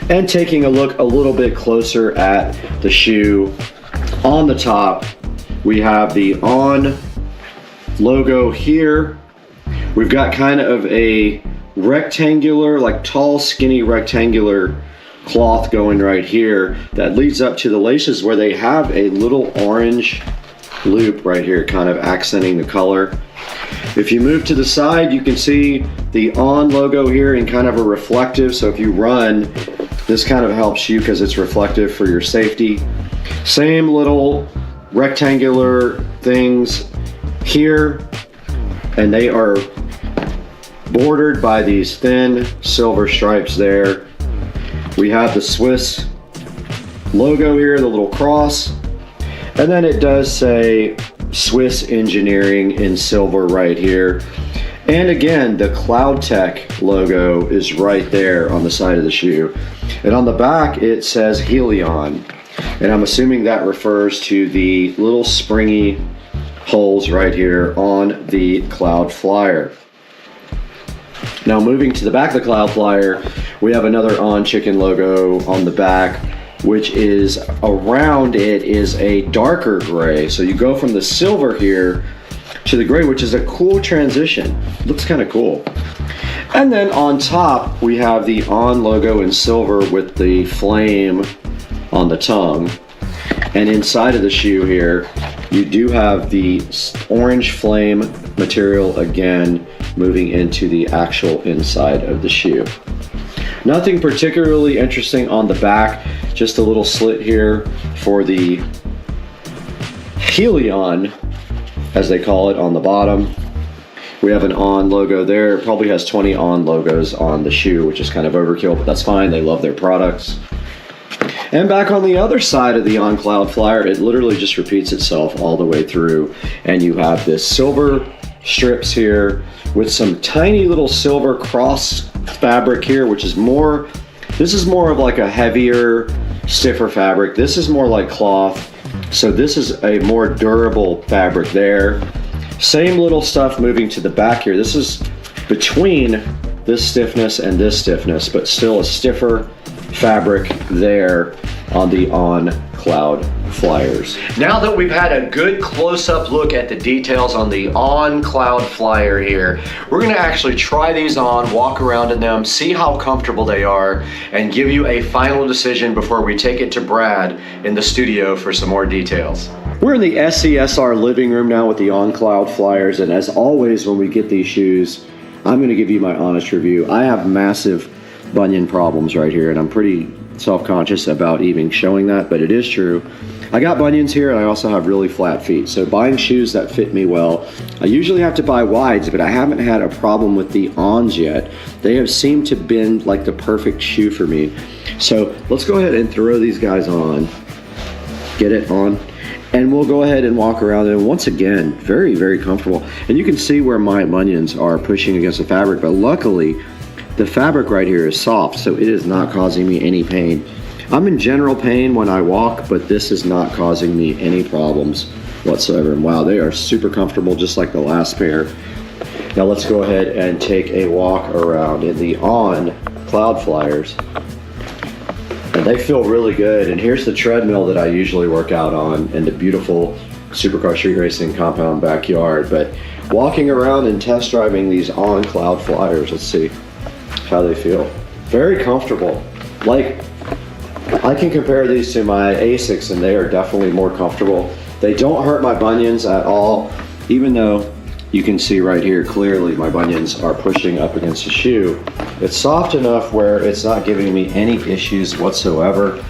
And taking a look a little bit closer at the shoe, on the top, we have the On logo here. We've got kind of a rectangular, like tall, skinny rectangular cloth going right here that leads up to the laces where they have a little orange loop right here, kind of accenting the color. If you move to the side, you can see the On logo here in kind of a reflective, so if you run, this kind of helps you because it's reflective for your safety. Same little rectangular things here, and they are bordered by these thin silver stripes there. We have the Swiss logo here, the little cross, and then it does say Swiss Engineering in silver right here. And again, the CloudTech logo is right there on the side of the shoe. And on the back, it says Helion. And I'm assuming that refers to the little springy holes right here on the Cloud Flyer. Now moving to the back of the Cloud Flyer, we have another On Chicken logo on the back, which is around it is a darker gray. So you go from the silver here to the gray, which is a cool transition. Looks kind of cool. And then on top, we have the On logo in silver with the flame on the tongue. And inside of the shoe here, you do have the orange flame material again, moving into the actual inside of the shoe. Nothing particularly interesting on the back, just a little slit here for the Helion, as they call it, on the bottom. We have an On logo there. It probably has 20 On logos on the shoe, which is kind of overkill, but that's fine. They love their products. And back on the other side of the On Cloud Flyer, it literally just repeats itself all the way through. And you have this silver strips here with some tiny little silver cross fabric here, which is more, this is more of like a heavier, stiffer fabric. This is more like cloth. So this is a more durable fabric there. Same little stuff moving to the back here. This is between this stiffness and this stiffness, but still a stiffer fabric there on the On Cloud Flyers. Now that we've had a good close-up look at the details on the On Cloud Flyer here, we're gonna actually try these on, walk around in them, see how comfortable they are, and give you a final decision before we take it to Brad in the studio for some more details. We're in the SCSR living room now with the On Cloud Flyers, and as always when we get these shoes, I'm gonna give you my honest review. I have massive bunion problems right here, and I'm pretty self-conscious about even showing that, but it is true. I got bunions here, and I also have really flat feet, so buying shoes that fit me well, I usually have to buy wides, but I haven't had a problem with the Ons yet. They have seemed to been like the perfect shoe for me. So let's go ahead and throw these guys on, get it on, and we'll go ahead and walk around. And once again, very, very comfortable. And you can see where my bunions are pushing against the fabric, but luckily the fabric right here is soft, so it is not causing me any pain. I'm in general pain when I walk, but this is not causing me any problems whatsoever. And wow, they are super comfortable, just like the last pair. Now let's go ahead and take a walk around in the On Cloud Flyers. And they feel really good. And here's the treadmill that I usually work out on in the beautiful Supercar Street Racing compound backyard. But walking around and test driving these On Cloud Flyers, let's see how they feel. Very comfortable. Like, I can compare these to my ASICs, and they are definitely more comfortable. They don't hurt my bunions at all, even though you can see right here clearly my bunions are pushing up against the shoe. It's soft enough where it's not giving me any issues whatsoever.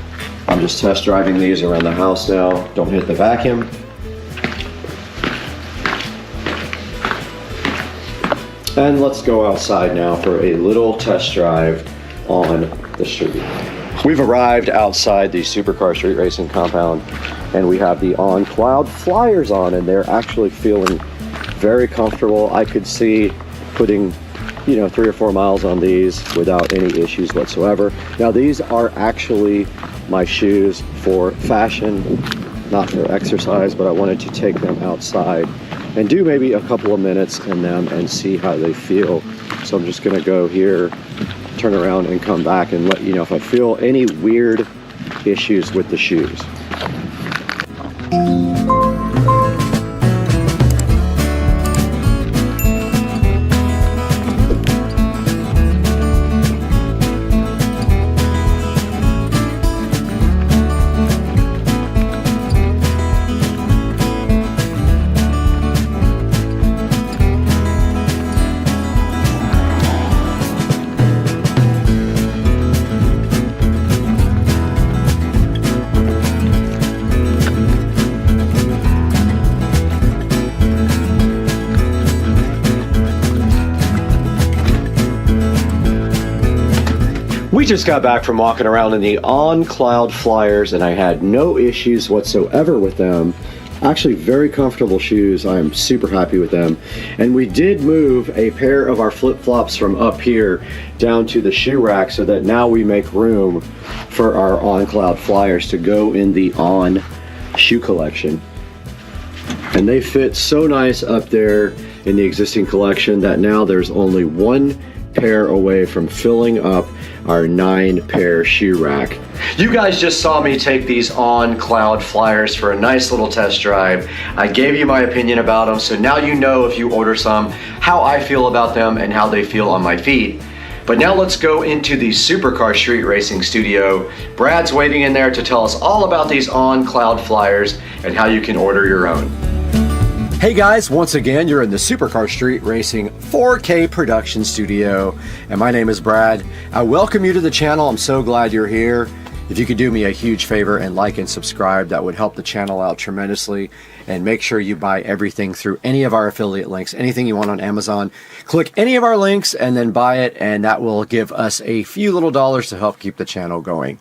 I'm just test driving these around the house now. Don't hit the vacuum. And let's go outside now for a little test drive on the street. We've arrived outside the Supercar Street Racing compound, and we have the On Cloud Flyers on, and they're actually feeling very comfortable. I could see putting, you know, 3 or 4 miles on these without any issues whatsoever. Now these are actually my shoes for fashion, not for exercise, but I wanted to take them outside and do maybe a couple of minutes in them and see how they feel. So I'm just gonna go here, turn around and come back and let you know if I feel any weird issues with the shoes. We just got back from walking around in the On Cloud Flyers, and I had no issues whatsoever with them. Actually, very comfortable shoes. I'm super happy with them. And we did move a pair of our flip-flops from up here down to the shoe rack so that now we make room for our On Cloud Flyers to go in the On shoe collection. And they fit so nice up there in the existing collection that now there's only one pair away from filling up our 9-pair shoe rack. You guys just saw me take these On Cloud Flyers for a nice little test drive. I gave you my opinion about them, so now you know, if you order some, how I feel about them and how they feel on my feet. But now let's go into the Supercar Street Racing studio. Brad's waiting in there to tell us all about these On Cloud Flyers and how you can order your own. Hey guys, once again, you're in the Supercar Street Racing 4K production studio, and my name is Brad. I welcome you to the channel. I'm so glad you're here. If you could do me a huge favor and like and subscribe, that would help the channel out tremendously. And make sure you buy everything through any of our affiliate links, anything you want on Amazon. Click any of our links and then buy it, and that will give us a few little dollars to help keep the channel going.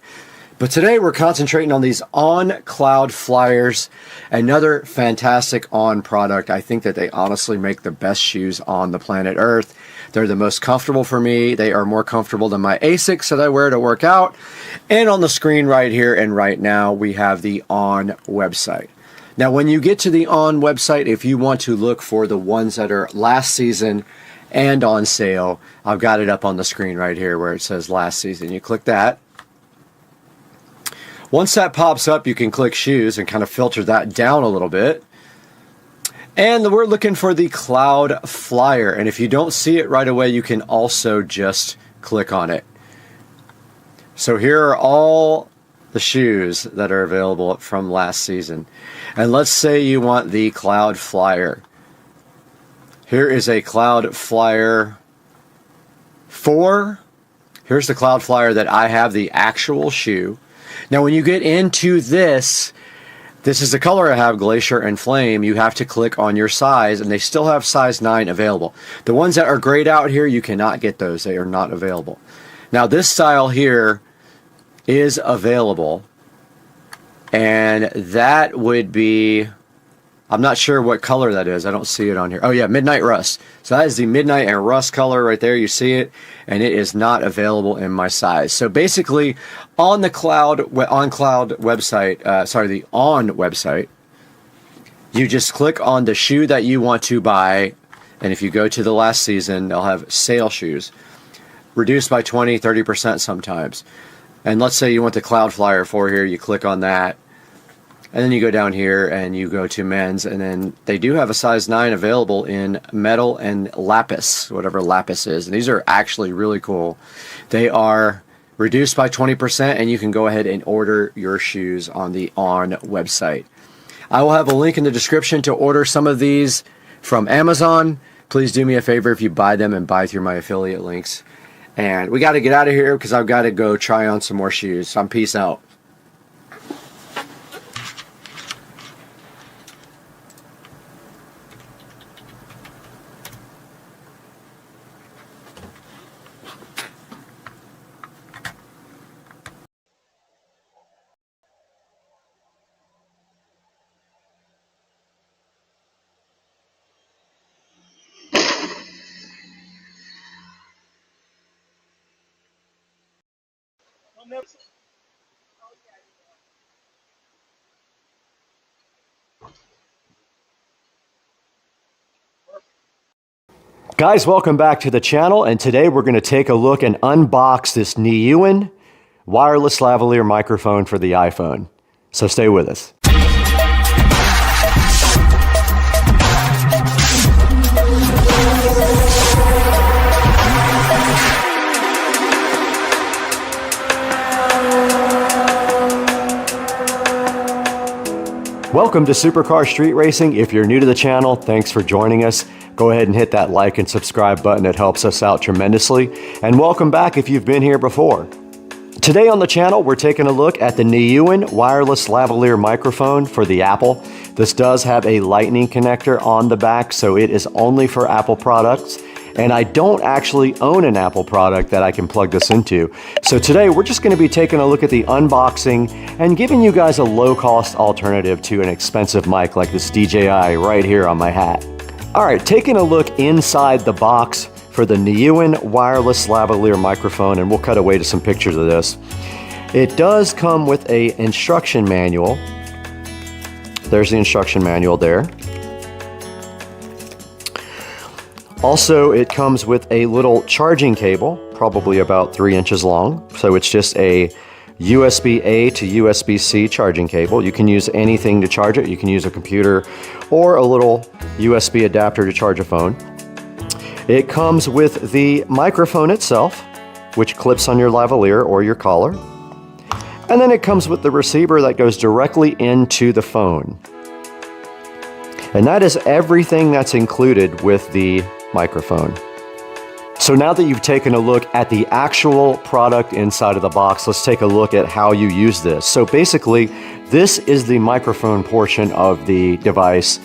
But today we're concentrating on these On Cloud Flyers, another fantastic On product. I think that they honestly make the best shoes on the planet Earth. They're the most comfortable for me. They are more comfortable than my ASICs that I wear to work out. And on the screen right here and right now, we have the On website. Now, when you get to the On website, if you want to look for the ones that are last season and on sale, I've got it up on the screen right here where it says last season. You click that. Once that pops up, you can click shoes and kind of filter that down a little bit. And we're looking for the Cloud Flyer. And if you don't see it right away, you can also just click on it. So here are all the shoes that are available from last season. And let's say you want the Cloud Flyer. Here is a Cloud Flyer 4. Here's the Cloud Flyer that I have, the actual shoe. Now, when you get into this is the color I have, Glacier and Flame. You have to click on your size, and they still have size 9 available. The ones that are grayed out here, you cannot get those. They are not available. Now, this style here is available, and that would be, I'm not sure what color that is. I don't see it on here. Oh yeah, Midnight Rust. So that is the Midnight and Rust color right there. You see it, and it is not available in my size. So basically, on the Cloud website, the On website, you just click on the shoe that you want to buy, and if you go to the last season, they'll have sale shoes, reduced by 20, 30% sometimes. And let's say you want the Cloud Flyer 4 here. You click on that. And then you go down here and you go to men's, and then they do have a size 9 available in metal and lapis, whatever lapis is. And these are actually really cool. They are reduced by 20%, and you can go ahead and order your shoes on the On website. I will have a link in the description to order some of these from Amazon. Please do me a favor if you buy them and buy through my affiliate links. And we got to get out of here because I've got to go try on some more shoes. So peace out. Guys, welcome back to the channel, and today we're going to take a look and unbox this Nylon wireless lavalier microphone for the iPhone. So stay with us. Welcome to Supercar Street Racing. If you're new to the channel, thanks for joining us. Go ahead and hit that like and subscribe button. It helps us out tremendously. And welcome back if you've been here before. Today on the channel, we're taking a look at the Nylon wireless lavalier microphone for the Apple. This does have a lightning connector on the back, so it is only for Apple products. And I don't actually own an Apple product that I can plug this into. So today we're just going to be taking a look at the unboxing and giving you guys a low-cost alternative to an expensive mic like this DJI right here on my hat. All right, taking a look inside the box for the Nylon wireless lavalier microphone, and we'll cut away to some pictures of this. It does come with an instruction manual. There's the instruction manual there. Also, it comes with a little charging cable, probably about 3 inches long. So it's just a USB-A to USB-C charging cable. You can use anything to charge it. You can use a computer or a little USB adapter to charge a phone. It comes with the microphone itself, which clips on your lavalier or your collar. And then it comes with the receiver that goes directly into the phone. And that is everything that's included with the microphone. So now that you've taken a look at the actual product inside of the box, let's take a look at how you use this. So basically, this is the microphone portion of the device.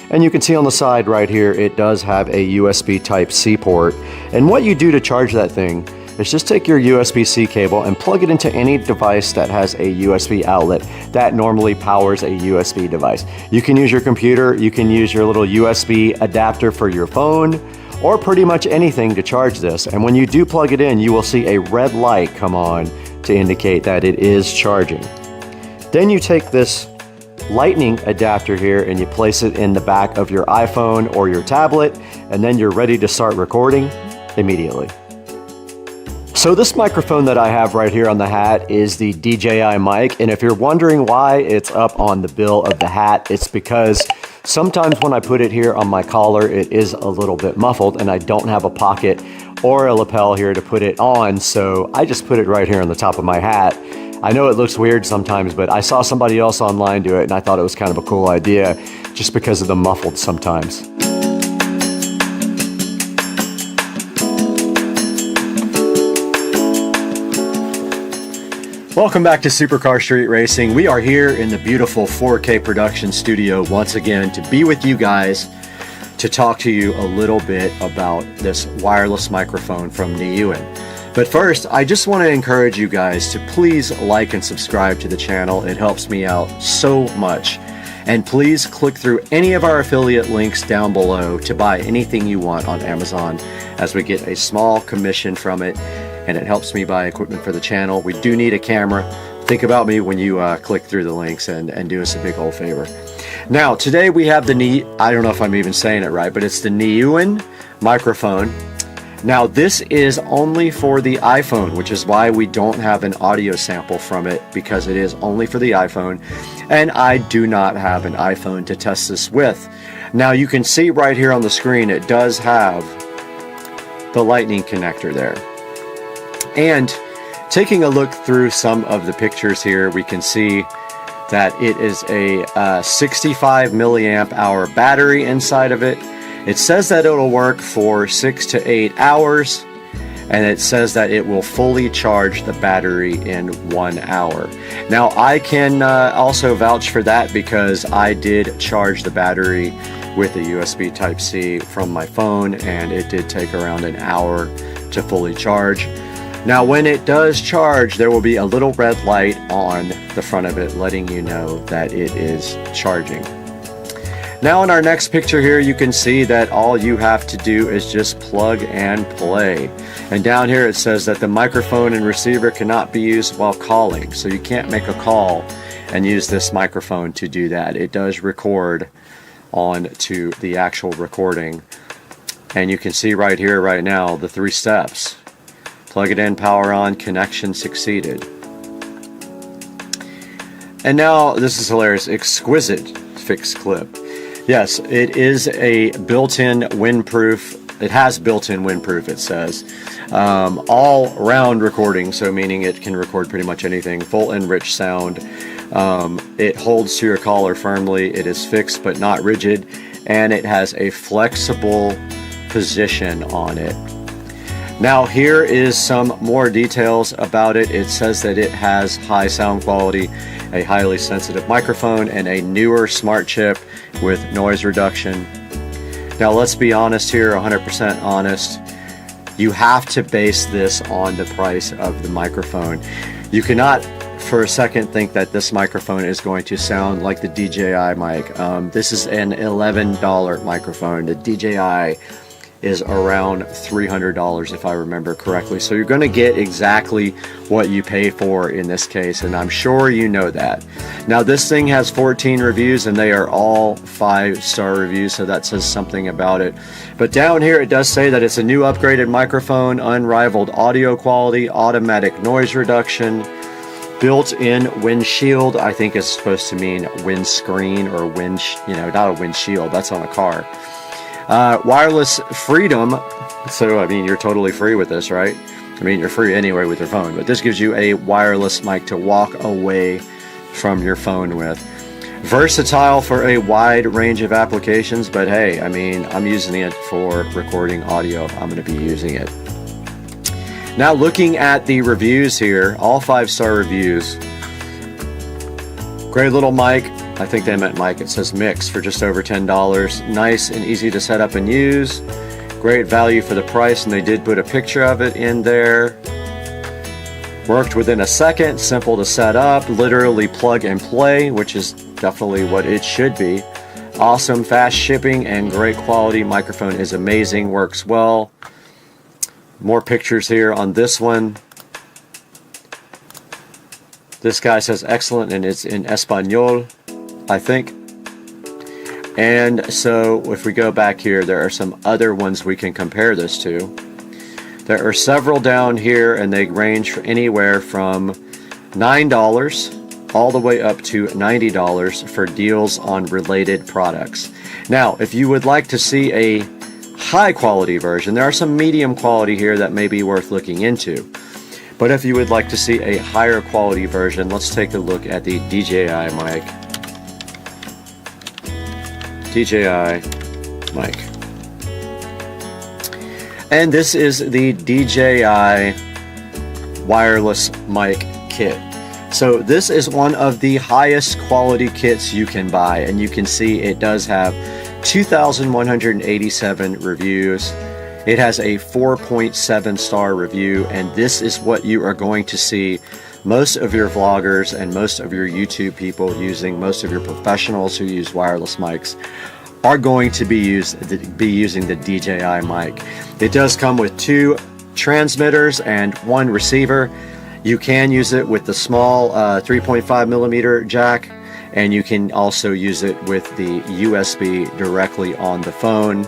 And you can see on the side right here, it does have a USB Type-C port. And what you do to charge that thing is just take your USB-C cable and plug it into any device that has a USB outlet that normally powers a USB device. You can use your computer, you can use your little USB adapter for your phone, or pretty much anything to charge this. And when you do plug it in, you will see a red light come on to indicate that it is charging. Then you take this lightning adapter here and you place it in the back of your iPhone or your tablet, and then you're ready to start recording immediately. So this microphone that I have right here on the hat is the DJI mic, and if you're wondering why it's up on the bill of the hat, it's because sometimes when I put it here on my collar, it is a little bit muffled and I don't have a pocket or a lapel here to put it on, so I just put it right here on the top of my hat. I know it looks weird sometimes, but I saw somebody else online do it and I thought it was kind of a cool idea just because of the muffled sometimes. Welcome back to Supercar Street Racing. We are here in the beautiful 4K production studio once again to be with you guys to talk to you a little bit about this wireless microphone from Nylon. But first, I just want to encourage you guys to please like and subscribe to the channel. It helps me out so much. And please click through any of our affiliate links down below to buy anything you want on Amazon, as we get a small commission from it. And it helps me buy equipment for the channel. We do need a camera. Think about me when you click through the links and do us a big old favor. Now, today we have the I don't know if I'm even saying it right, but it's the Nylon microphone. Now, this is only for the iPhone, which is why we don't have an audio sample from it, because it is only for the iPhone. And I do not have an iPhone to test this with. Now, you can see right here on the screen, it does have the lightning connector there. And taking a look through some of the pictures here, we can see that it is a 65 milliamp hour battery inside of it. It says that it'll work for 6 to 8 hours, and it says that it will fully charge the battery in 1 hour. Now, I can also vouch for that because I did charge the battery with a USB Type-C from my phone, and it did take around an hour to fully charge. Now, when it does charge, there will be a little red light on the front of it letting you know that it is charging. Now in our next picture here, you can see that all you have to do is just plug and play. And down here it says that the microphone and receiver cannot be used while calling. So you can't make a call and use this microphone to do that. It does record on to the actual recording. And you can see right here, right now, the 3 steps. Plug it in, power on, connection succeeded. And now, this is hilarious, exquisite fixed clip. Yes, it is a built-in windproof. It has built-in windproof, it says. All-round recording, so meaning it can record pretty much anything. Full and rich sound. It holds to your collar firmly. It is fixed but not rigid. And it has a flexible position on it. Now here is some more details about it. It says that it has high sound quality, a highly sensitive microphone, and a newer smart chip with noise reduction. Now let's be honest here, 100% honest. You have to base this on the price of the microphone. You cannot for a second think that this microphone is going to sound like the DJI mic. This is an $11 microphone. The DJI is around $300 if I remember correctly. So you're going to get exactly what you pay for in this case, and I'm sure you know that. Now this thing has 14 reviews and they are all 5-star reviews, so that says something about it. But down here it does say that it's a new upgraded microphone, unrivaled audio quality, automatic noise reduction, built-in windshield. I think it's supposed to mean windscreen or wind, not a windshield, that's on a car. Wireless freedom, so I mean you're totally free with this, right? I mean you're free anyway with your phone, but this gives you a wireless mic to walk away from your phone with. Versatile for a wide range of applications, but hey, I mean I'm using it for recording audio. I'm going to be using it. Now looking at the reviews here, all 5-star reviews. Great little mic. I think they meant mic. It says mix for just over $10. Nice and easy to set up and use. Great value for the price, and they did put a picture of it in there. Worked within a second, simple to set up, literally plug and play, which is definitely what it should be. Awesome fast shipping and great quality. Microphone is amazing, works well. More pictures here on this one. This guy says excellent, and it's in Espanol, I think. And so if we go back here, there are some other ones we can compare this to. There are several down here, and they range for anywhere from $9 all the way up to $90 for deals on related products. Now, if you would like to see a high quality version, there are some medium quality here that may be worth looking into. But if you would like to see a higher quality version, let's take a look at the DJI mic. DJI mic. And this is the DJI wireless mic kit. So this is one of the highest quality kits you can buy, and you can see it does have 2,187 reviews. It has a 4.7 star review, and this is what you are going to see most of your vloggers and most of your YouTube people using, most of your professionals who use wireless mics are going to be using the DJI mic. It does come with 2 transmitters and 1 receiver. You can use it with the small 3.5 millimeter jack, and you can also use it with the USB directly on the phone.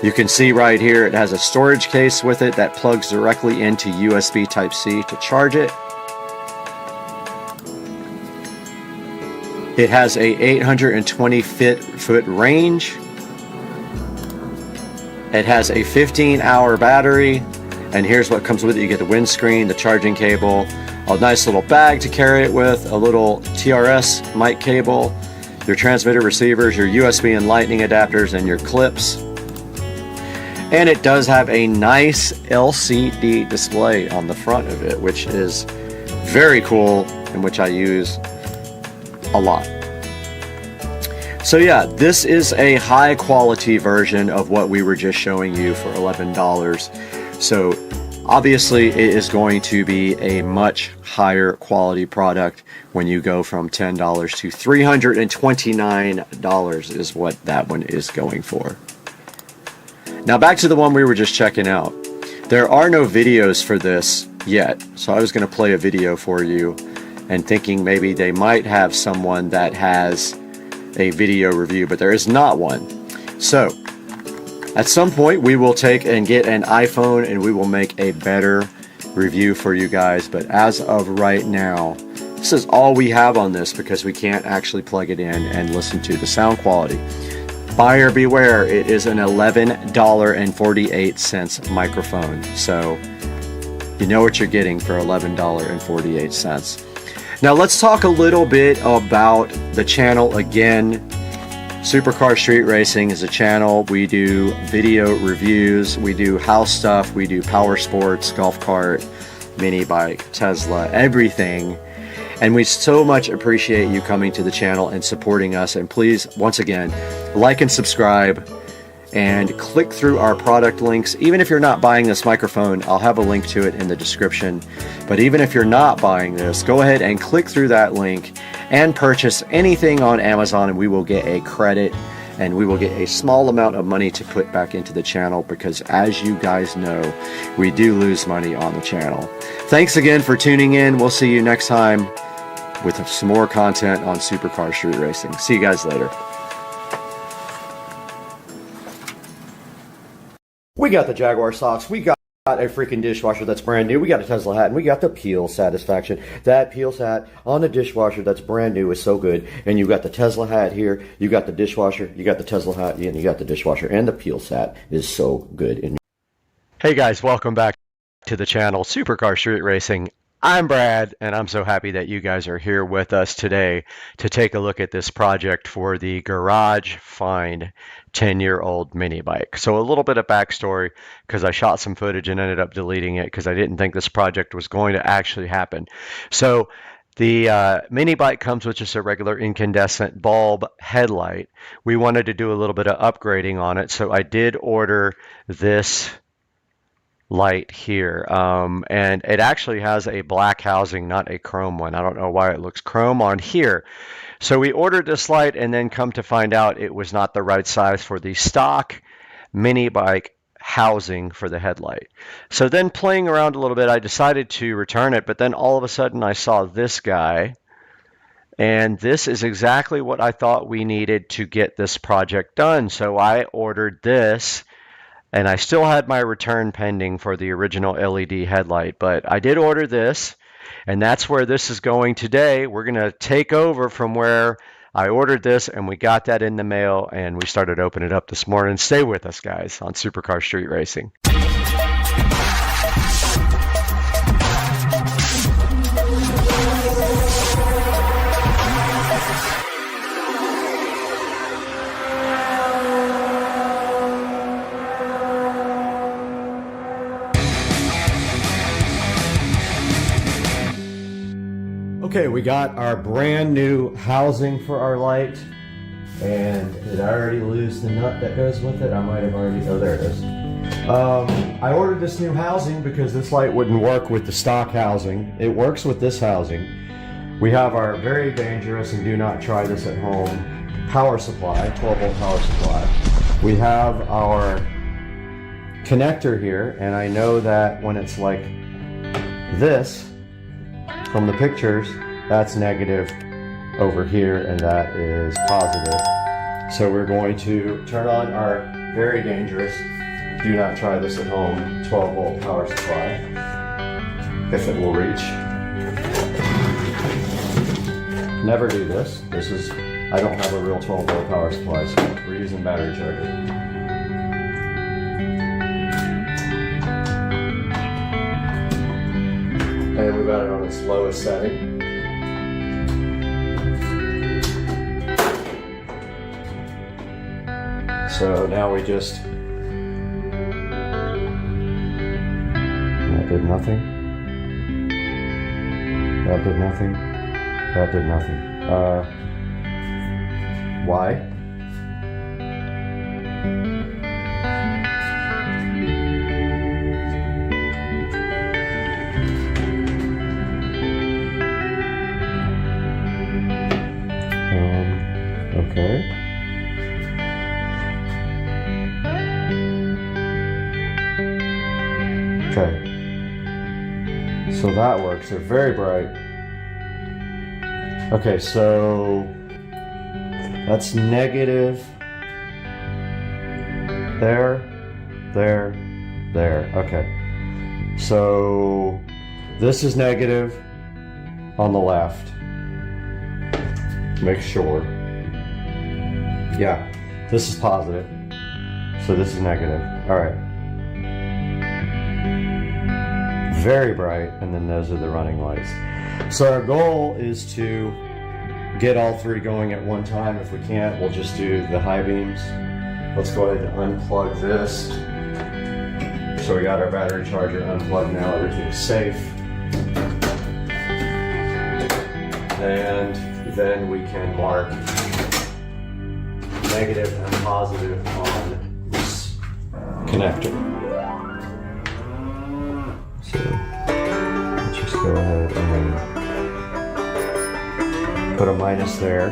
You can see right here it has a storage case with it that plugs directly into USB Type-C to charge it. It has a 820 foot range. It has a 15-hour battery, and here's what comes with it. You get the windscreen, the charging cable, a nice little bag to carry it with, a little TRS mic cable, your transmitter receivers, your USB and lightning adapters, and your clips. And it does have a nice LCD display on the front of it, which is very cool and which I use a lot. So yeah, this is a high quality version of what we were just showing you for $11. So Obviously, it is going to be a much higher quality product when you go from $10 to $329 is what that one is going for. Now back to the one we were just checking out. There are no videos for this yet, so I was going to play a video for you and thinking maybe they might have someone that has a video review, but there is not one. So at some point we will take and get an iPhone and we will make a better review for you guys, but as of right now, this is all we have on this because we can't actually plug it in and listen to the sound quality. Buyer beware, it is an $11.48 microphone, so you know what you're getting for $11.48. Now let's talk a little bit about the channel again. Supercar Street Racing is a channel. We do video reviews, we do house stuff, we do power sports, golf cart, mini bike, Tesla, everything. And we so much appreciate you coming to the channel and supporting us. And please, once again, like and subscribe and click through our product links. Even if you're not buying this microphone, I'll have a link to it in the description. But even if you're not buying this, go ahead and click through that link and purchase anything on Amazon, and we will get a credit and we will get a small amount of money to put back into the channel because, as you guys know, we do lose money on the channel. Thanks again for tuning in. We'll see you next time with some more content on Supercar Street Racing. See you guys later. We got the Jaguar socks. We got a freaking dishwasher that's brand new. We got a Tesla hat, and we got the peel satisfaction. That peel hat on a dishwasher that's brand new is so good. And you got the Tesla hat here. You got the dishwasher. You got the Tesla hat, and you got the dishwasher. And the peel hat is so good. Hey guys, welcome back to the channel, Supercar Street Racing. I'm Brad, and I'm so happy that you guys are here with us today to take a look at this project for the Garage Find 10-year-old mini bike. So a little bit of backstory, because I shot some footage and ended up deleting it because I didn't think this project was going to actually happen. So the mini bike comes with just a regular incandescent bulb headlight. We wanted to do a little bit of upgrading on it, so I did order this light here, and it actually has a black housing, not a chrome one. I don't know why it looks chrome on here. So we ordered this light, and then come to find out it was not the right size for the stock mini bike housing for the headlight. So then, playing around a little bit, I decided to return it, but then all of a sudden I saw this guy, and this is exactly what I thought we needed to get this project done. So I ordered this, and I still had my return pending for the original LED headlight, but I did order this, and that's where this is going today. We're going to take over from where I ordered this, and we got that in the mail, and we started opening it up this morning. Stay with us, guys, on Supercar Street Racing. Okay, we got our brand new housing for our light, and did I already lose the nut that goes with it? I might have already, oh there it is. I ordered this new housing because this light wouldn't work with the stock housing. It works with this housing. We have our very dangerous, and do not try this at home, power supply, 12 volt power supply. We have our connector here, and I know that when it's like this, from the pictures, that's negative over here, and that is positive. So we're going to turn on our very dangerous, do not try this at home, 12 volt power supply, if it will reach. Never do this. This is, I don't have a real 12 volt power supply, so we're using battery charger. And we got it on its lowest setting. So now we just, that did nothing. That did nothing. That did nothing. Why? Okay. Okay. So that works. They're very bright. Okay, so that's negative. There. Okay. So this is negative on the left. Make sure. Yeah, this is positive. So this is negative. All right. Very bright, and then those are the running lights. So our goal is to get all three going at one time. If we can't, we'll just do the high beams. Let's go ahead and unplug this. So we got our battery charger unplugged now, everything's safe. And then we can mark negative and positive on this connector. So let's just go ahead and put a minus there.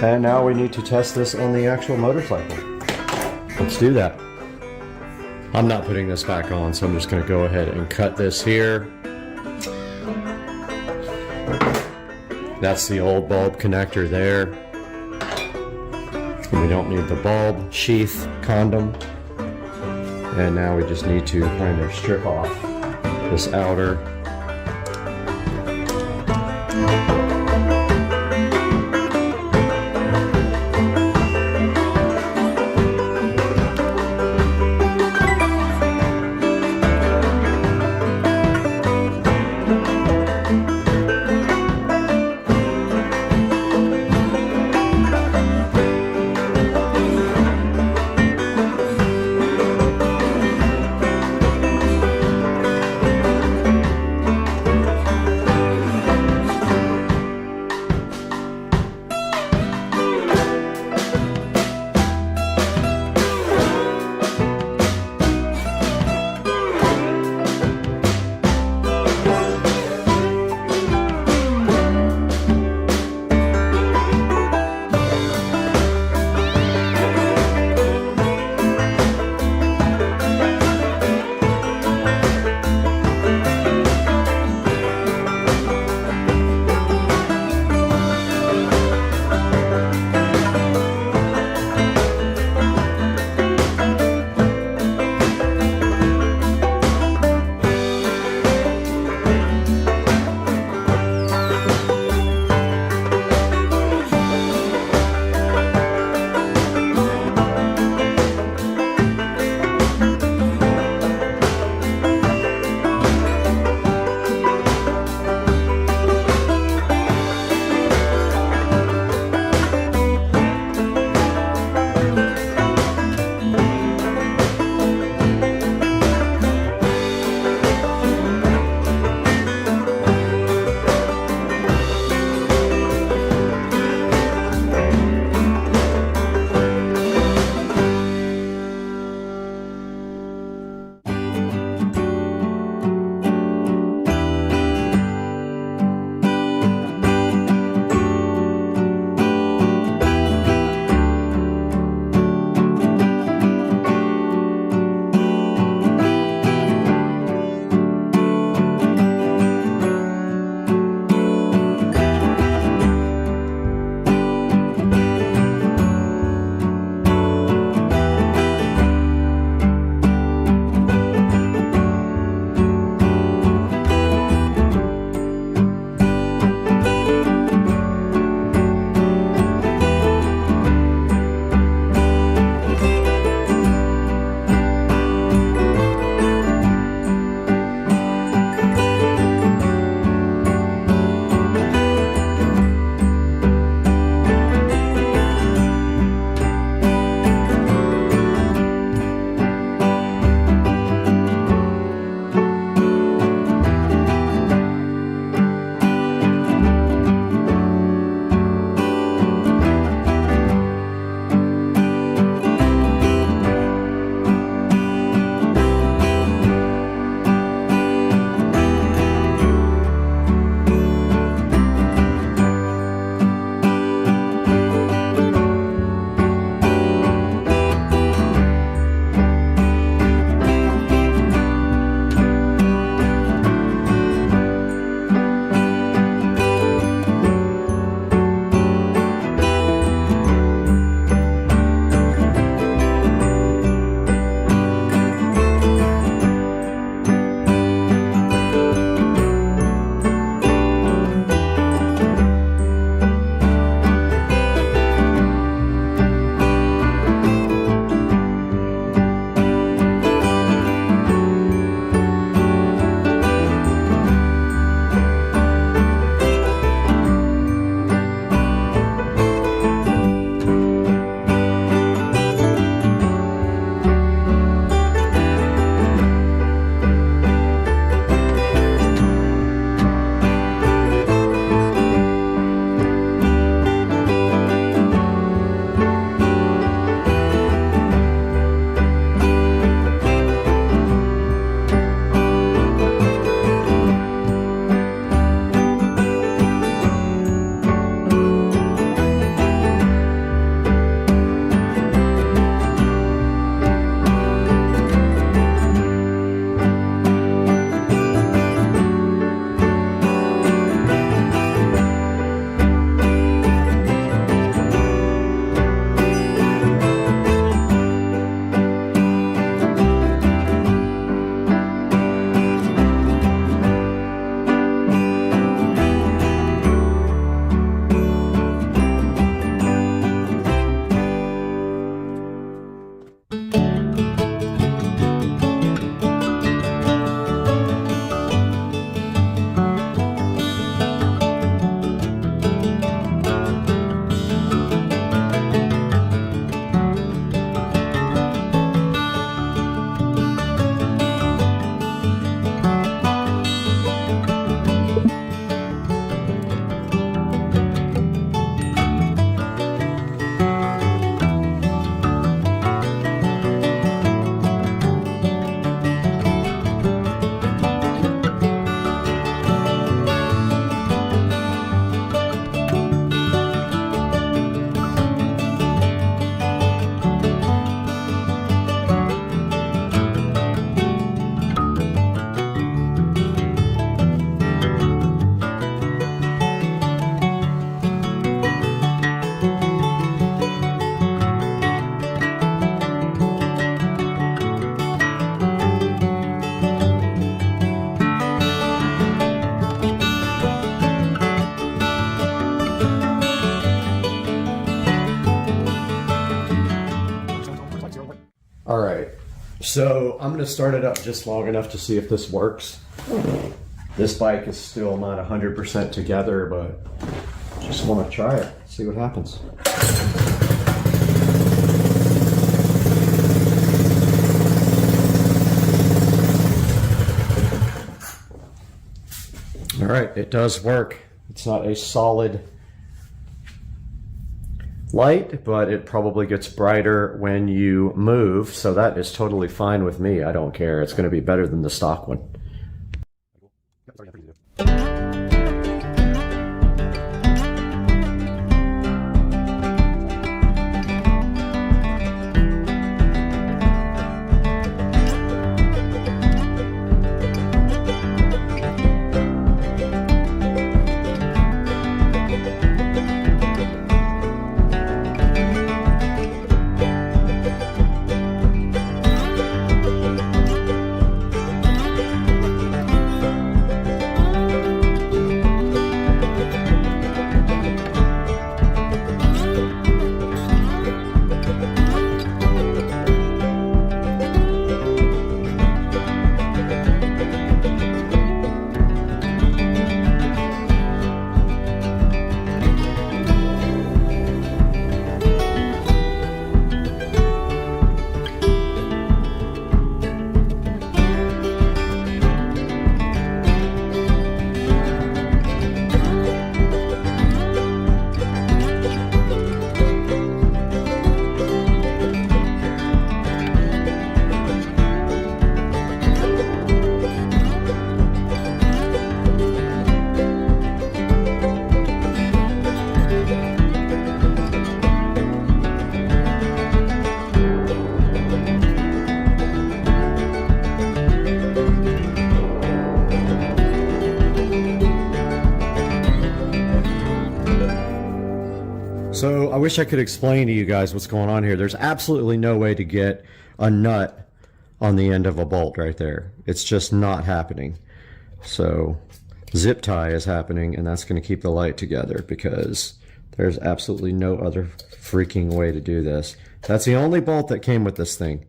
And now we need to test this on the actual motorcycle. Let's do that. I'm not putting this back on, so I'm just going to go ahead and cut this here. That's the old bulb connector there. And we don't need the bulb sheath condom. And now we just need to kind of strip off this outer. So I'm going to start it up just long enough to see if this works. This bike is still not 100% together, but just want to try it, see what happens. All right, it does work. It's not a solid light, but it probably gets brighter when you move, so that is totally fine with me. I don't care. It's going to be better than the stock one. So I wish I could explain to you guys what's going on here. There's absolutely no way to get a nut on the end of a bolt right there. It's just not happening. So zip tie is happening, and that's going to keep the light together because there's absolutely no other freaking way to do this. That's the only bolt that came with this thing.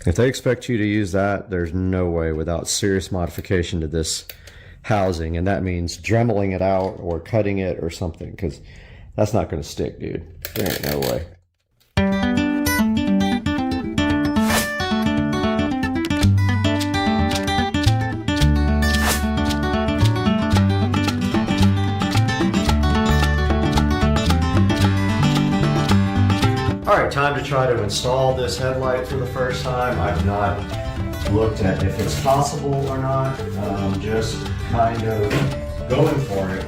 If they expect you to use that, there's no way without serious modification to this housing, and that means dremeling it out or cutting it or something, because that's not going to stick, dude. There ain't no way. Alright, time to try to install this headlight for the first time. I've not looked at if it's possible or not. Just kind of going for it.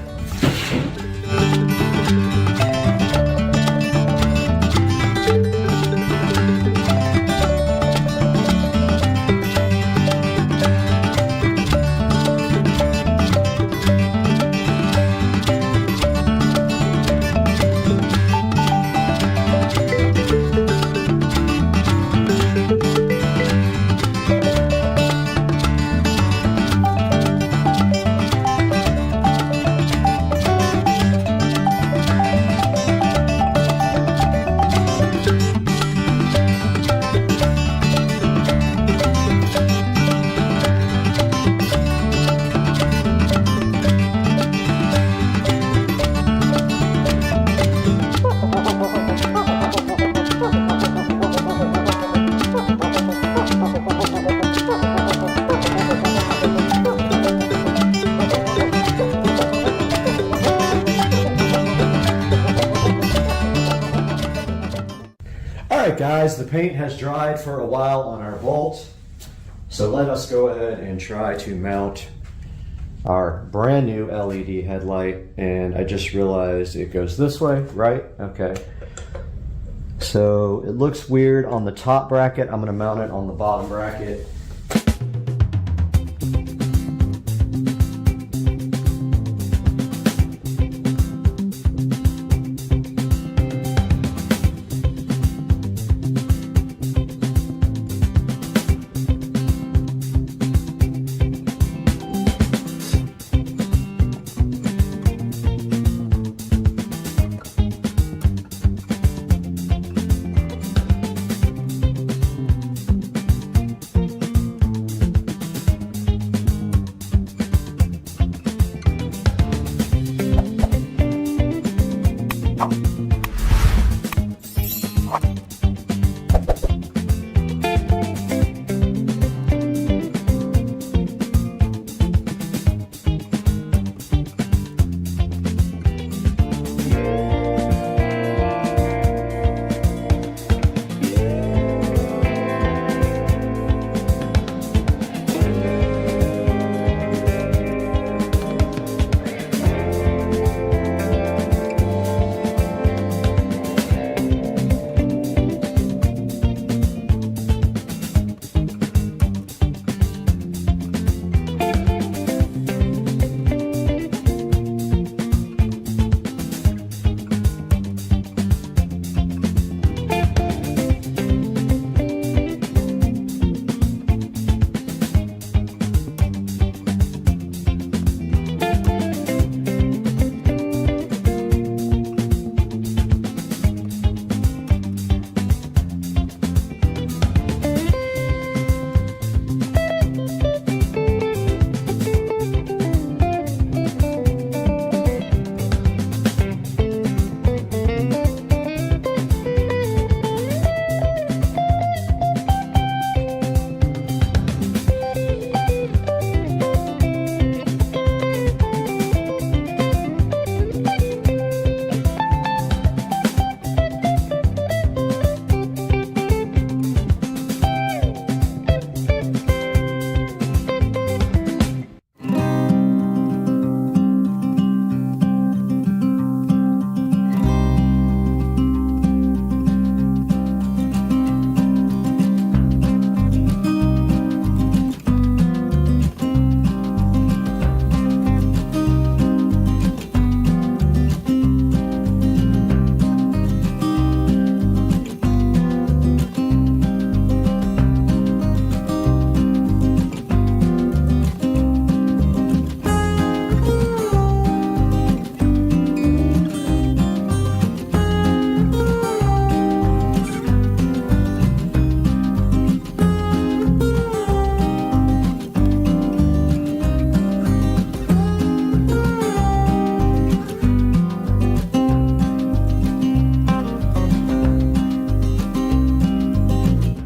Guys, the paint has dried for a while on our bolt, so let us go ahead and try to mount our brand new LED headlight. And I just realized it goes this way, right? Okay. So it looks weird on the top bracket. I'm going to mount it on the bottom bracket.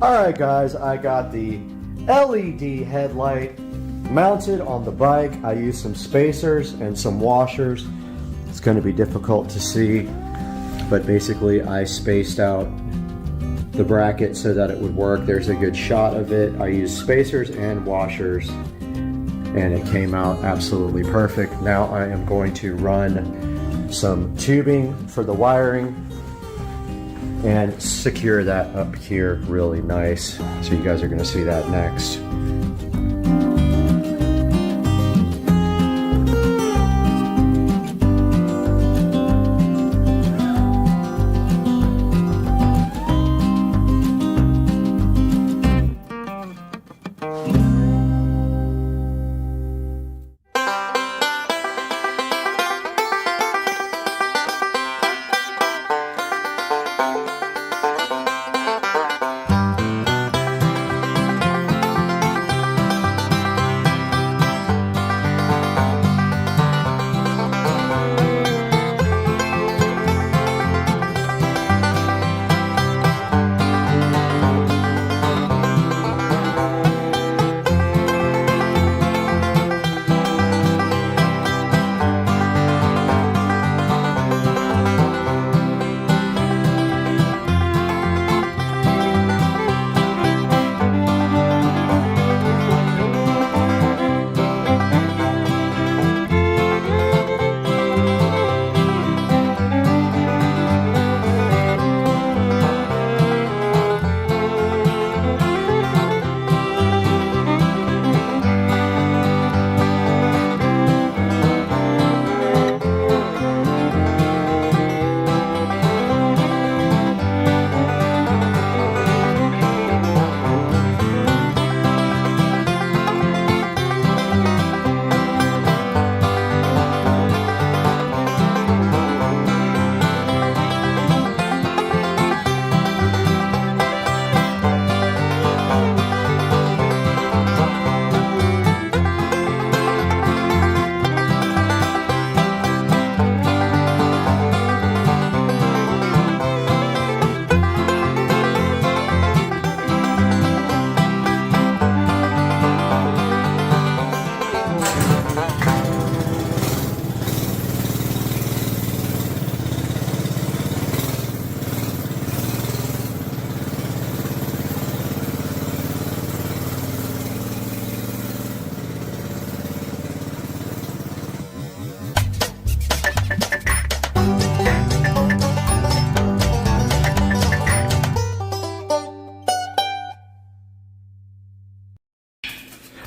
Alright guys, I got the LED headlight mounted on the bike. I used some spacers and some washers. It's going to be difficult to see, but basically I spaced out the bracket so that it would work. There's a good shot of it. I used spacers and washers and it came out absolutely perfect. Now I am going to run some tubing for the wiring and secure that up here really nice. So you guys are going to see that next.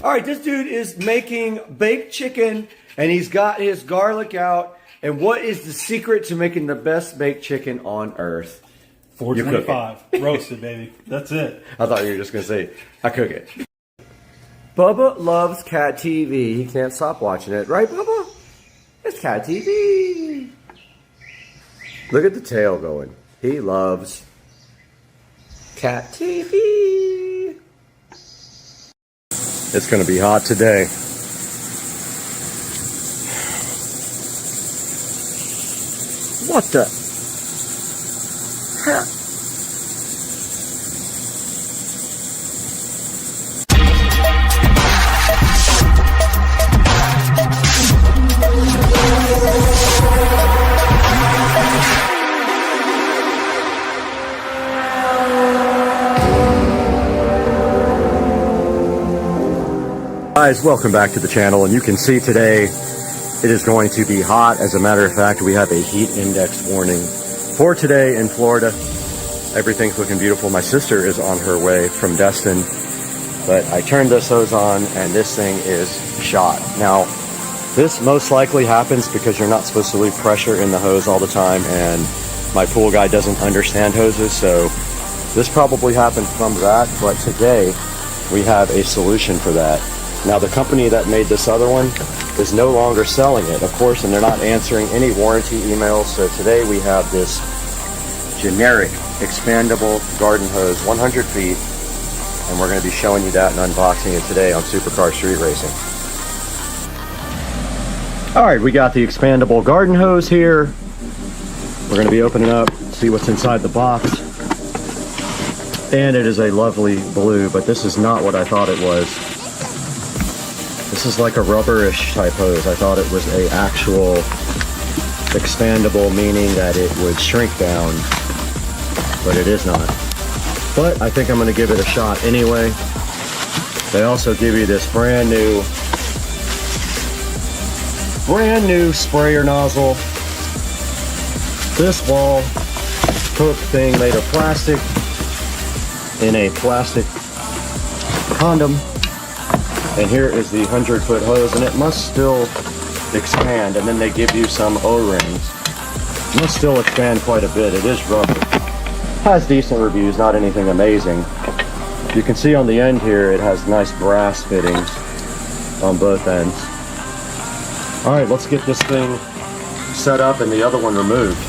All right, this dude is making baked chicken and he's got his garlic out. And what is the secret to making the best baked chicken on earth? 425 roasted, baby. That's it. I thought you were just going to say, I cook it. Bubba loves Cat TV. He can't stop watching it. Right, Bubba? It's Cat TV. Look at the tail going. He loves Cat TV. It's going to be hot today. What the hell? Guys, welcome back to the channel, and you can see today it is going to be hot. As a matter of fact, we have a heat index warning for today in Florida. Everything's looking beautiful. My sister is on her way from Destin, but I turned this hose on and this thing is shot. Now, this most likely happens because you're not supposed to leave pressure in the hose all the time, and my pool guy doesn't understand hoses, so this probably happened from that, but today we have a solution for that. Now, the company that made this other one is no longer selling it, of course, and they're not answering any warranty emails. So today we have this generic expandable garden hose, 100 feet, and we're going to be showing you that and unboxing it today on Supercar Street Racing. All right, we got the expandable garden hose here. We're going to be opening up, see what's inside the box. And it is a lovely blue, but this is not what I thought it was. This is like a rubberish type hose. I thought it was a actual expandable, meaning that it would shrink down, but it is not. But I think I'm going to give it a shot anyway. They also give you this brand new sprayer nozzle. This wall hook thing made of plastic in a plastic condom. And here is the 100-foot hose, and it must still expand. And then they give you some O-rings. It must still expand quite a bit. It is rubber. Has decent reviews, not anything amazing. You can see on the end here, it has nice brass fittings on both ends. All right, let's get this thing set up and the other one removed.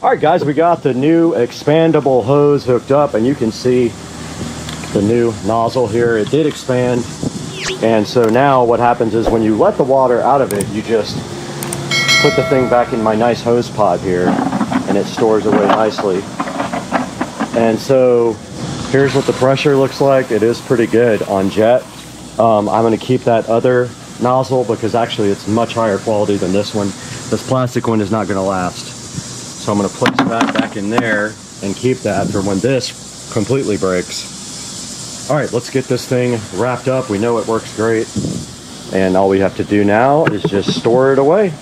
All right, guys, we got the new expandable hose hooked up, and you can see the new nozzle here. It did expand, and so now what happens is when you let the water out of it, you just put the thing back in my nice hose pod here, and it stores away nicely. And so here's what the pressure looks like. It is pretty good on jet. I'm going to keep that other nozzle because actually it's much higher quality than this one. This plastic one is not going to last. So I'm going to place that back in there and keep that for when this completely breaks. All right, let's get this thing wrapped up. We know it works great. And all we have to do now is just store it away.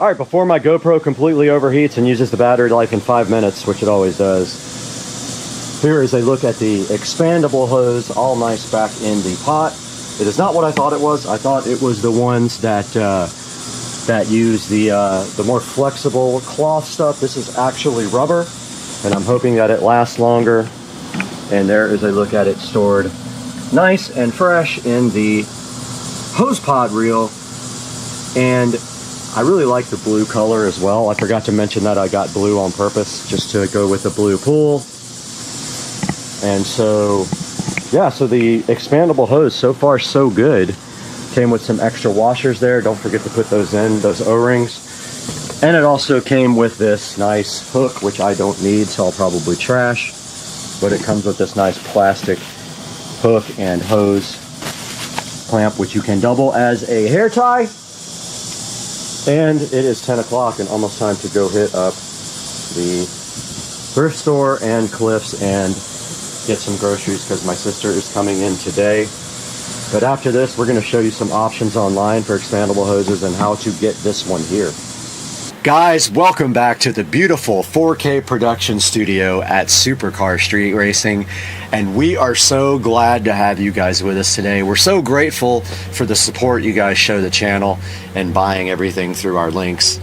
All right, before my GoPro completely overheats and uses the battery life in 5 minutes, which it always does, here is a look at the expandable hose, all nice back in the pot. It is not what I thought it was. I thought it was the ones that that use the more flexible cloth stuff. This is actually rubber, and I'm hoping that it lasts longer. And there is a look at it stored nice and fresh in the hose pod reel. And I really like the blue color as well. I forgot to mention that I got blue on purpose just to go with the blue pool. And so, yeah, so the expandable hose, so far so good. Came with some extra washers there. Don't forget to put those in, those O-rings. And it also came with this nice hook, which I don't need, so I'll probably trash. But it comes with this nice plastic hook and hose clamp, which you can double as a hair tie. And it is 10 o'clock and almost time to go hit up the thrift store and Cliff's and get some groceries because my sister is coming in today. But after this, we're going to show you some options online for expandable hoses and how to get this one here. Guys, welcome back to the beautiful 4K production studio at Supercar Street Racing, and we are so glad to have you guys with us today. We're so grateful for the support you guys show the channel and buying everything through our links.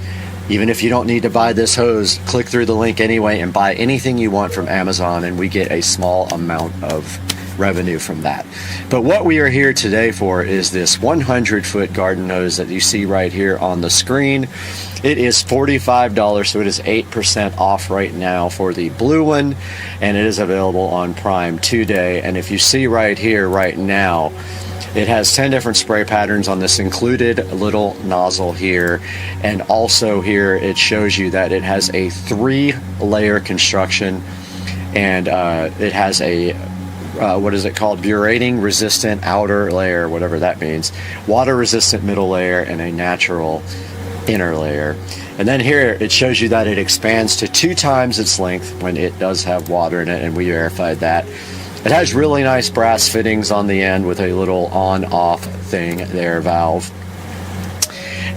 Even if you don't need to buy this hose, click through the link anyway and buy anything you want from Amazon, and we get a small amount of revenue from that. But what we are here today for is this 100-foot garden hose that you see right here on the screen. It is $45, so it is 8% off right now for the blue one, and it is available on Prime today. And if you see right here right now, it has 10 different spray patterns on this included little nozzle here, and also here it shows you that it has a 3-layer construction, and it has a what is it called? Burating resistant outer layer, whatever that means. Water resistant middle layer and a natural inner layer. And then here it shows you that it expands to 2 times its length when it does have water in it, and we verified that. It has really nice brass fittings on the end with a little on-off thing there, valve.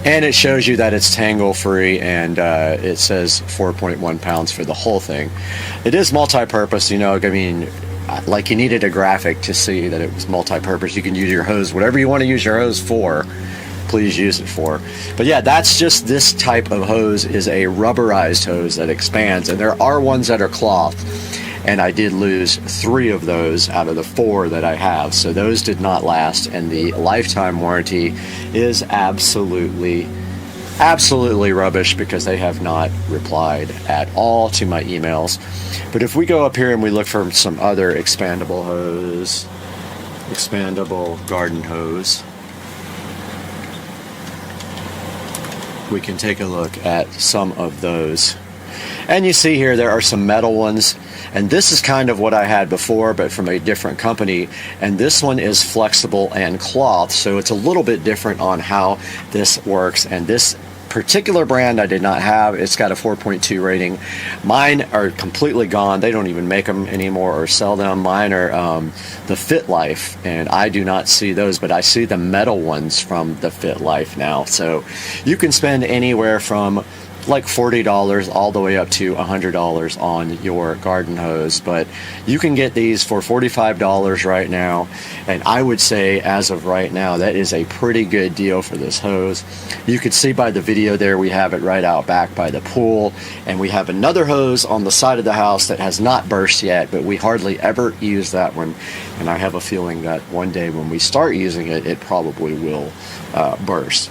And it shows you that it's tangle free, and it says 4.1 pounds for the whole thing. It is multi-purpose, you know, I mean, like you needed a graphic to see that it was multi-purpose. You can use your hose, whatever you want to use your hose for, please use it for. But yeah, that's just this type of hose is a rubberized hose that expands, and there are ones that are cloth, and I did lose 3 of those out of the 4 that I have, so those did not last, and the lifetime warranty is absolutely rubbish because they have not replied at all to my emails. But if we go up here and we look for some other expandable hose, expandable garden hose, we can take a look at some of those. And you see here there are some metal ones, and this is kind of what I had before but from a different company, and this one is flexible and cloth, so it's a little bit different on how this works. And this particular brand I did not have. It's got a 4.2 rating. Mine are completely gone. They don't even make them anymore or sell them. Mine are the Fit Life, and I do not see those, but I see the metal ones from the Fit Life now. So you can spend anywhere from like $40 all the way up to $100 on your garden hose, but you can get these for $45 right now, and I would say as of right now that is a pretty good deal for this hose. You can see by the video there we have it right out back by the pool, and we have another hose on the side of the house that has not burst yet, but we hardly ever use that one, and I have a feeling that one day when we start using it, it probably will burst.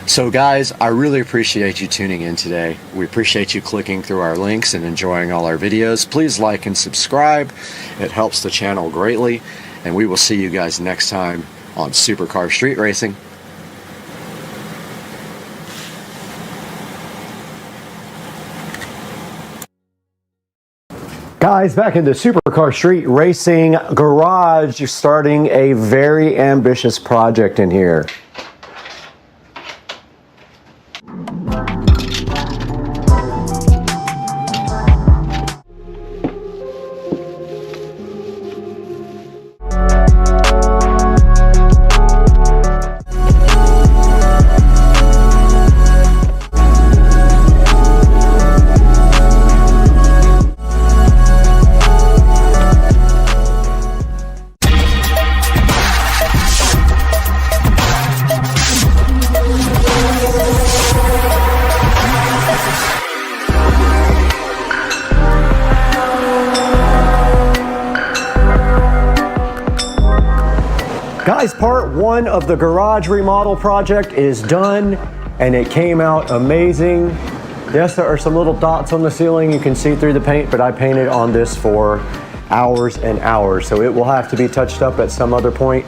So guys, I really appreciate you tuning in today. We appreciate you clicking through our links and enjoying all our videos. Please like and subscribe. It helps the channel greatly. And we will see you guys next time on Supercar Street Racing. Guys, back in the Supercar Street Racing garage, you're starting a very ambitious project in here. Guys, part one of the garage remodel project is done, and it came out amazing. Yes, there are some little dots on the ceiling. You can see through the paint, but I painted on this for hours and hours, so it will have to be touched up at some other point.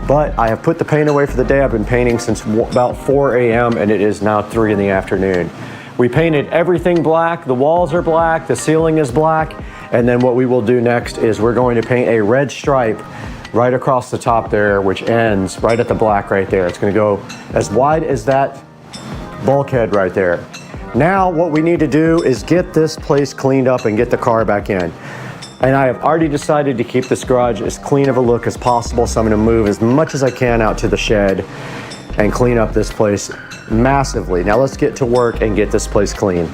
But I have put the paint away for the day. I've been painting since about 4 a.m. and it is now 3 in the afternoon. We painted everything black. The walls are black, the ceiling is black, and then what we will do next is we're going to paint a red stripe right across the top there, which ends right at the black right there. It's going to go as wide as that bulkhead right there. Now what we need to do is get this place cleaned up and get the car back in. And I have already decided to keep this garage as clean of a look as possible, so I'm going to move as much as I can out to the shed and clean up this place massively. Now let's get to work and get this place clean.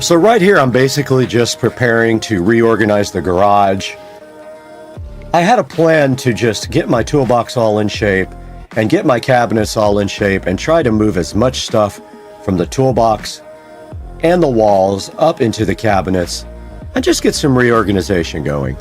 So right here, I'm basically just preparing to reorganize the garage. I had a plan to just get my toolbox all in shape and get my cabinets all in shape and try to move as much stuff from the toolbox and the walls up into the cabinets and just get some reorganization going.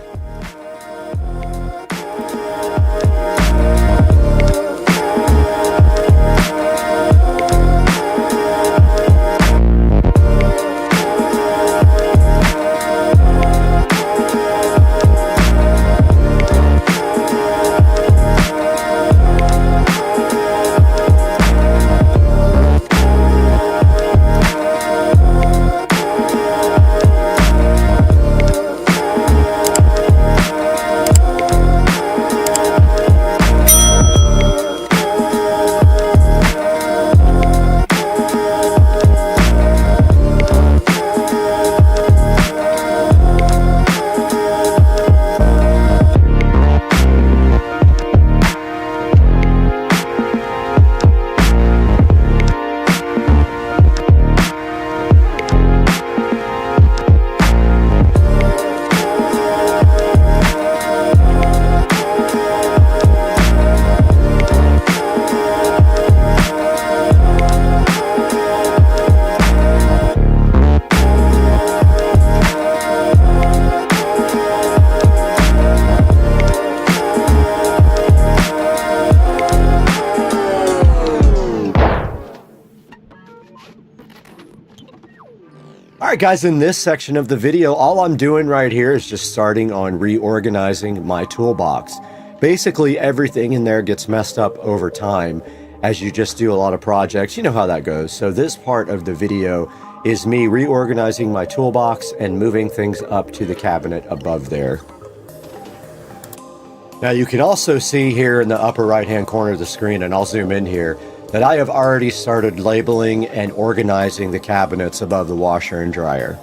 Alright guys, in this section of the video, all I'm doing right here is just starting on reorganizing my toolbox. Basically, everything in there gets messed up over time as you just do a lot of projects. You know how that goes. So this part of the video is me reorganizing my toolbox and moving things up to the cabinet above there. Now you can also see here in the upper right hand corner of the screen, and I'll zoom in here, that I have already started labeling and organizing the cabinets above the washer and dryer.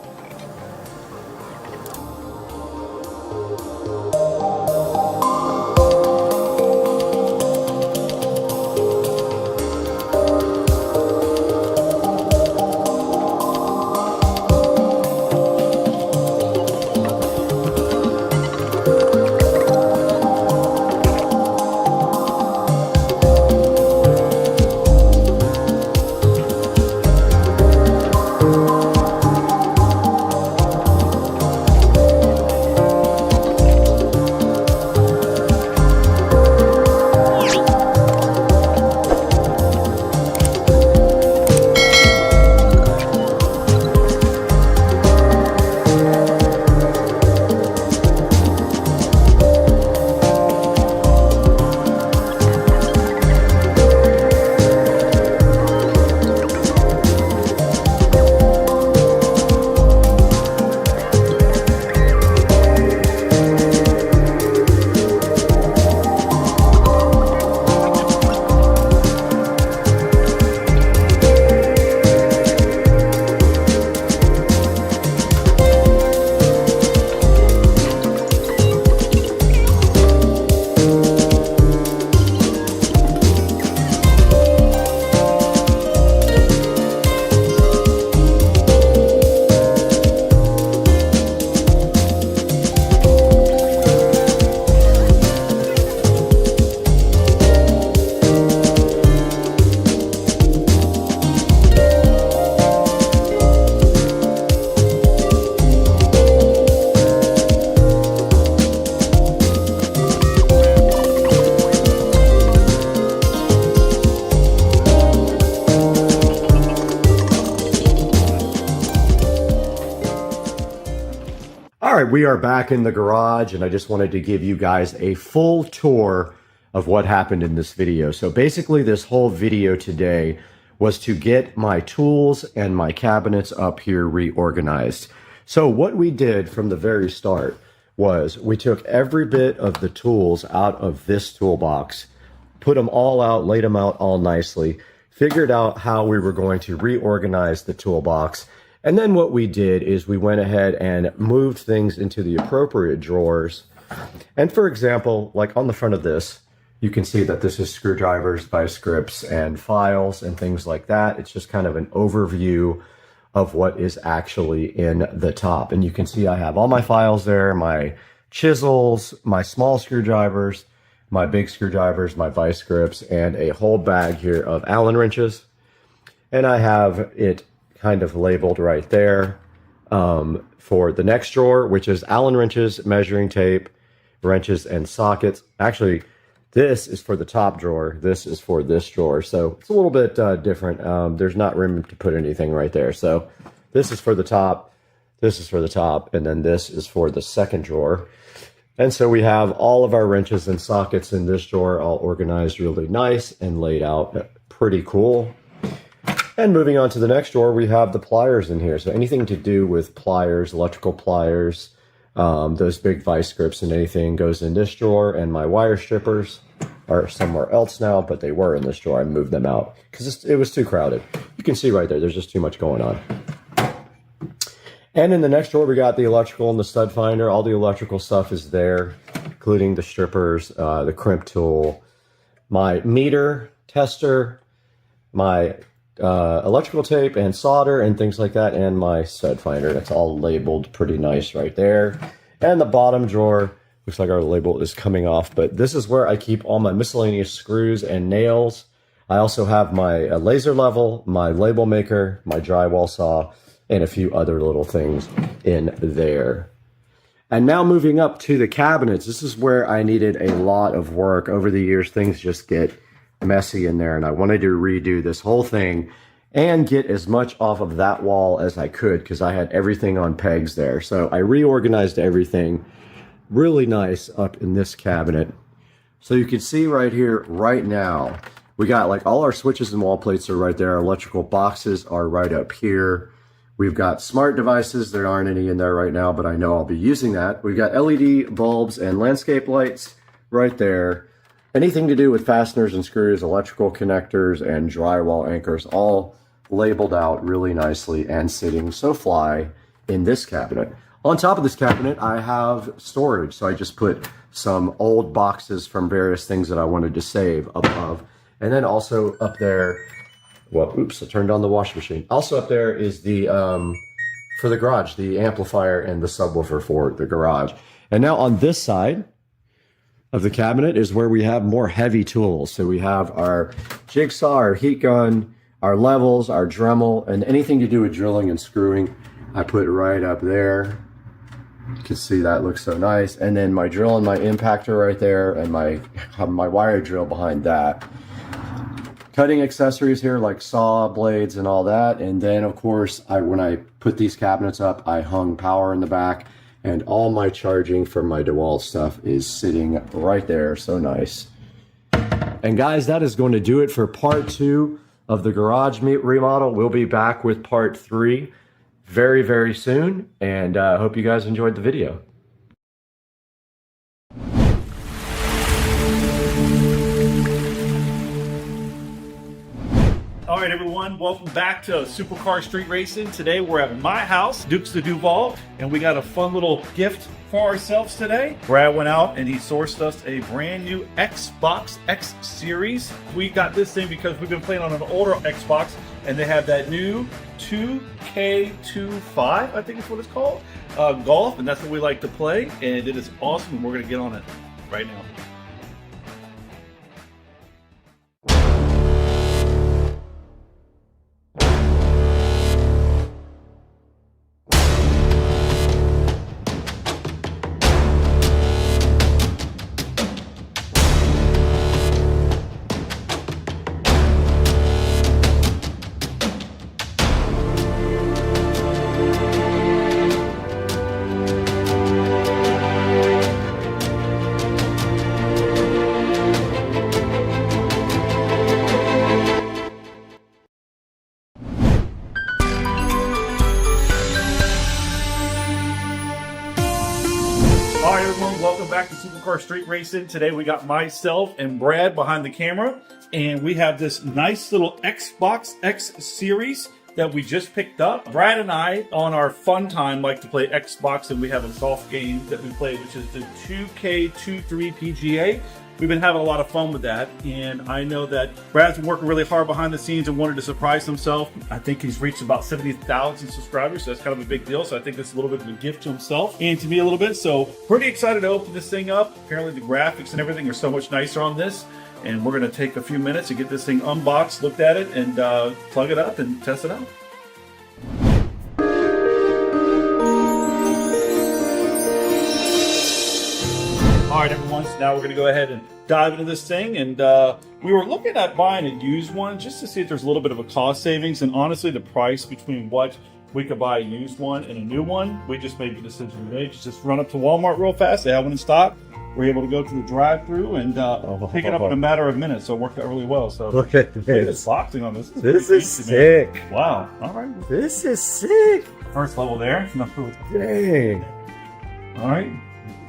right, we are back in the garage, and I just wanted to give you guys a full tour of what happened in this video. So basically, this whole video today was to get my tools and my cabinets up here reorganized. So what we did from the very start was we took every bit of the tools out of this toolbox, put them all out, laid them out all nicely, figured out how we were going to reorganize the toolbox. And then what we did is we went ahead and moved things into the appropriate drawers. And for example, like on the front of this, you can see that this is screwdrivers, vice grips, and files and things like that. It's just kind of an overview of what is actually in the top. And you can see I have all my files there, my chisels, my small screwdrivers, my big screwdrivers, my vice grips, and a whole bag here of Allen wrenches. And I have it kind of labeled right there for the next drawer, which is Allen wrenches, measuring tape, wrenches, and sockets. Actually, this is for the top drawer. This is for this drawer. So it's a little bit different. There's not room to put anything right there. So this is for the top. This is for the top. And then this is for the second drawer. And so we have all of our wrenches and sockets in this drawer all organized really nice and laid out pretty cool. And moving on to the next drawer, we have the pliers in here. So anything to do with pliers, electrical pliers, those big vice grips and anything goes in this drawer. And my wire strippers are somewhere else now, but they were in this drawer. I moved them out because it was too crowded. You can see right there, there's just too much going on. And in the next drawer, we got the electrical and the stud finder. All the electrical stuff is there, including the strippers, the crimp tool, my meter tester, my electrical tape and solder and things like that, and my stud finder. That's all labeled pretty nice right there. And the bottom drawer, looks like our label is coming off, but this is where I keep all my miscellaneous screws and nails. I also have my laser level, my label maker, my drywall saw, and a few other little things in there. And now moving up to the cabinets, this is where I needed a lot of work. Over the years, things just get messy in there, and I wanted to redo this whole thing and get as much off of that wall as I could because I had everything on pegs there. So I reorganized everything really nice up in this cabinet. So you can see right here, right now, we got like all our switches and wall plates are right there. Our electrical boxes are right up here. We've got smart devices. There aren't any in there right now, but I know I'll be using that. We've got LED bulbs and landscape lights right there. Anything to do with fasteners and screws, electrical connectors, and drywall anchors, all labeled out really nicely and sitting so fly in this cabinet. On top of this cabinet, I have storage. So I just put some old boxes from various things that I wanted to save above. And then also up there, well, oops, I turned on the washing machine. Also up there is the, for the garage, the amplifier and the subwoofer for the garage. And now on this side of the cabinet is where we have more heavy tools. So we have our jigsaw, our heat gun, our levels, our Dremel, and anything to do with drilling and screwing, I put right up there. You can see that looks so nice. And then my drill and my impactor right there, and my wire drill behind that. Cutting accessories here like saw blades and all that. And then of course, when I put these cabinets up, I hung power in the back, and all my charging for my DeWalt stuff is sitting right there. So nice. And guys, that is going to do it for part 2 of the garage remodel. We'll be back with part 3 very, very soon. And I hope you guys enjoyed the video. All right, everyone, welcome back to Supercar Street Racing. Today we're at my house, Dukes de Duval, and we got a fun little gift for ourselves today. Brad went out and he sourced us a brand new Xbox X Series. We got this thing because we've been playing on an older Xbox, and they have that new 2K25, I think is what it's called, golf, and that's what we like to play, and it is awesome, and we're gonna get on it right now. Supercar Street Racing. Today we got myself and Brad behind the camera, and we have this nice little Xbox X series that we just picked up. Brad and I, on our fun time, like to play Xbox, and we have a golf game that we play, which is the 2K23 PGA. We've been having a lot of fun with that, and I know that Brad's been working really hard behind the scenes and wanted to surprise himself. I think he's reached about 70,000 subscribers, so that's kind of a big deal. So I think that's a little bit of a gift to himself and to me a little bit. So pretty excited to open this thing up. Apparently the graphics and everything are so much nicer on this, and we're going to take a few minutes to get this thing unboxed, looked at it, and plug it up and test it out. All right, everyone, so now we're going to go ahead and dive into this thing. And we were looking at buying a used one just to see if there's a little bit of a cost savings. And honestly, the price between what we could buy a used one and a new one, we just made the decision today to just run up to Walmart real fast. They have one in stock. We're able to go to the drive-thru and pick it up in a matter of minutes. So it worked out really well. So Look at this. Boxing on this. This is sick. Man. Wow. All right. This is sick. First level there. Dang. All right.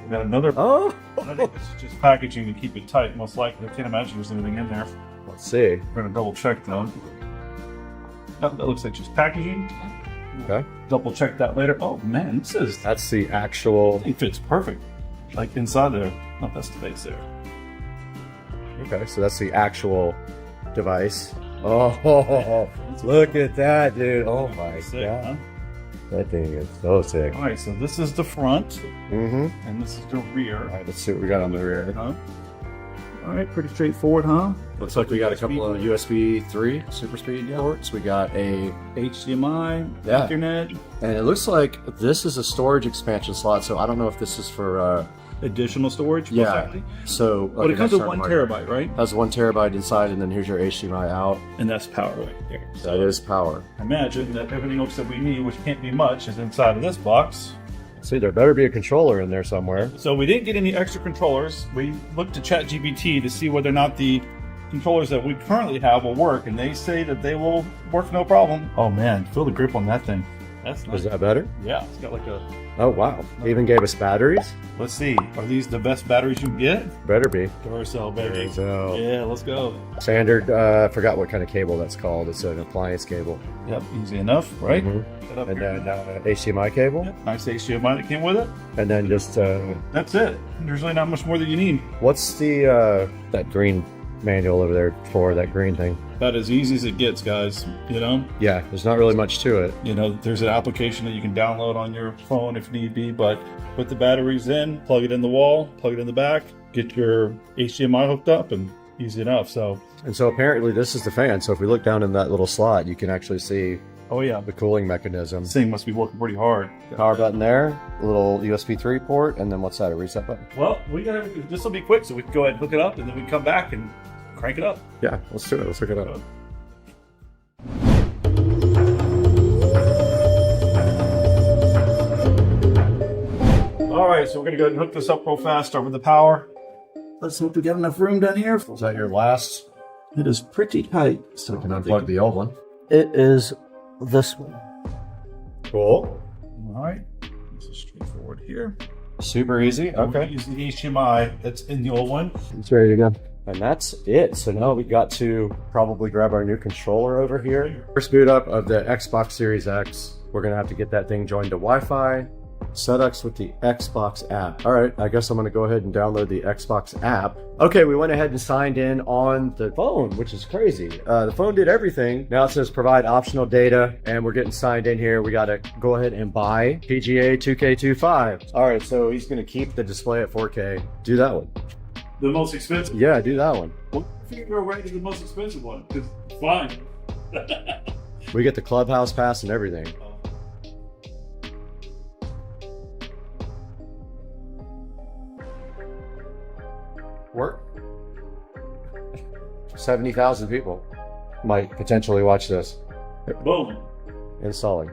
We got another. Oh. I think this is just packaging to keep it tight, most likely. I can't imagine there's anything in there. Let's see. We're going to double check though. Oh, that looks like just packaging. Okay. Double check that later. Oh man, this is. That's the actual. It fits perfect. Like inside there. Oh, that's the base there. Okay, so that's the actual device. Oh, look at that, dude. Oh my Sick, god. huh? That thing is so sick. All right, so this is the front, Mm-hmm. and this is the rear. All right, let's see what we got on the rear. Huh? All right, pretty straightforward, huh? Looks like we got a couple of USB 3 super speed ports. We got a HDMI, Yeah. Ethernet, and it looks like this is a storage expansion slot. So I don't know if this is for additional storage. most yeah. likely. So But it comes with 1 terabyte, right? Has 1 terabyte inside, and then here's your HDMI out. And that's power right there. That is power. Imagine that everything else that we need, which can't be much, is inside of this box. See, there better be a controller in there somewhere. So we didn't get any extra controllers. We looked to ChatGPT to see whether or not the controllers that we currently have will work, and they say that they will work no problem. Oh man, feel the grip on that thing. That's nice. Is that better? Yeah, it's got like a. Oh wow! They even gave us batteries. Let's see. Are these the best batteries you can get? Better be. Duracell, baby. Duracell. Yeah, let's go. Standard. I forgot what kind of cable that's called. It's an appliance cable. Yep, easy enough, right? Mhm. Set up And here. then HDMI cable. Yep, nice HDMI that came with it. And then just That's it. There's really not much more that you need. what's the that green manual over there for that green thing? About as easy as it gets, guys. You know. Yeah, there's not really much to it. You know, there's an application that you can download on your phone if need be, but put the batteries in, plug it in the wall, plug it in the back, get your HDMI hooked up, and easy enough. So, And so apparently this is the fan. So if we look down in that little slot, you can actually see oh yeah, the cooling mechanism. this thing must be working pretty hard. Power button there, a little USB 3 port, and then what's that, a reset button? Well, we got this will be quick, so we can go ahead and hook it up, and then we can come back and crank it up. Yeah, let's do it. Let's hook it up. All right, so we're gonna go ahead and hook this up real fast. Start with the power. Let's hope we got enough room down here. Is that your last? It is pretty tight. So we can unplug the old one. It is this one. Cool. All right, this is straightforward here. Super easy. Okay. Use the HDMI that's in the old one. It's ready to go. And that's it. So now we got to probably grab our new controller over here. First boot up of the Xbox Series X. We're gonna have to get that thing joined to Wi-Fi. SetX with the Xbox app. All right, I guess I'm gonna go ahead and download the Xbox app. Okay, we went ahead and signed in on the phone, which is crazy. The phone did everything. Now it says provide optional data, and we're getting signed in here. We gotta go ahead and buy PGA 2K25. All right, so he's gonna keep the display at 4K. Do that one. The most expensive. Yeah, do that one. Well, I think go right to the most expensive one. It's fine. We get the clubhouse pass and everything. Work. 70,000 people might potentially watch this. Boom. Installing.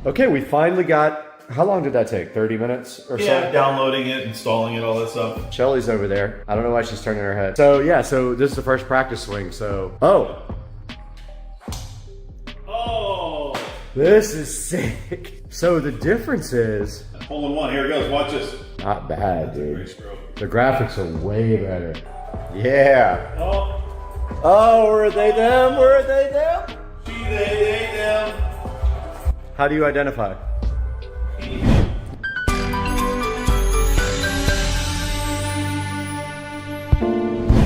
Okay, we finally got. How long did that take? 30 minutes or so? Yeah, downloading it, installing it, all that stuff. Shelly's over there. I don't know why she's turning her head. So yeah, so this is the first practice swing. So oh, This is sick. So the difference is... Hole in one, here it goes, watch this. Not bad, dude. The graphics are way better. Yeah. Oh, were they them? Were they them? They them. How do you identify?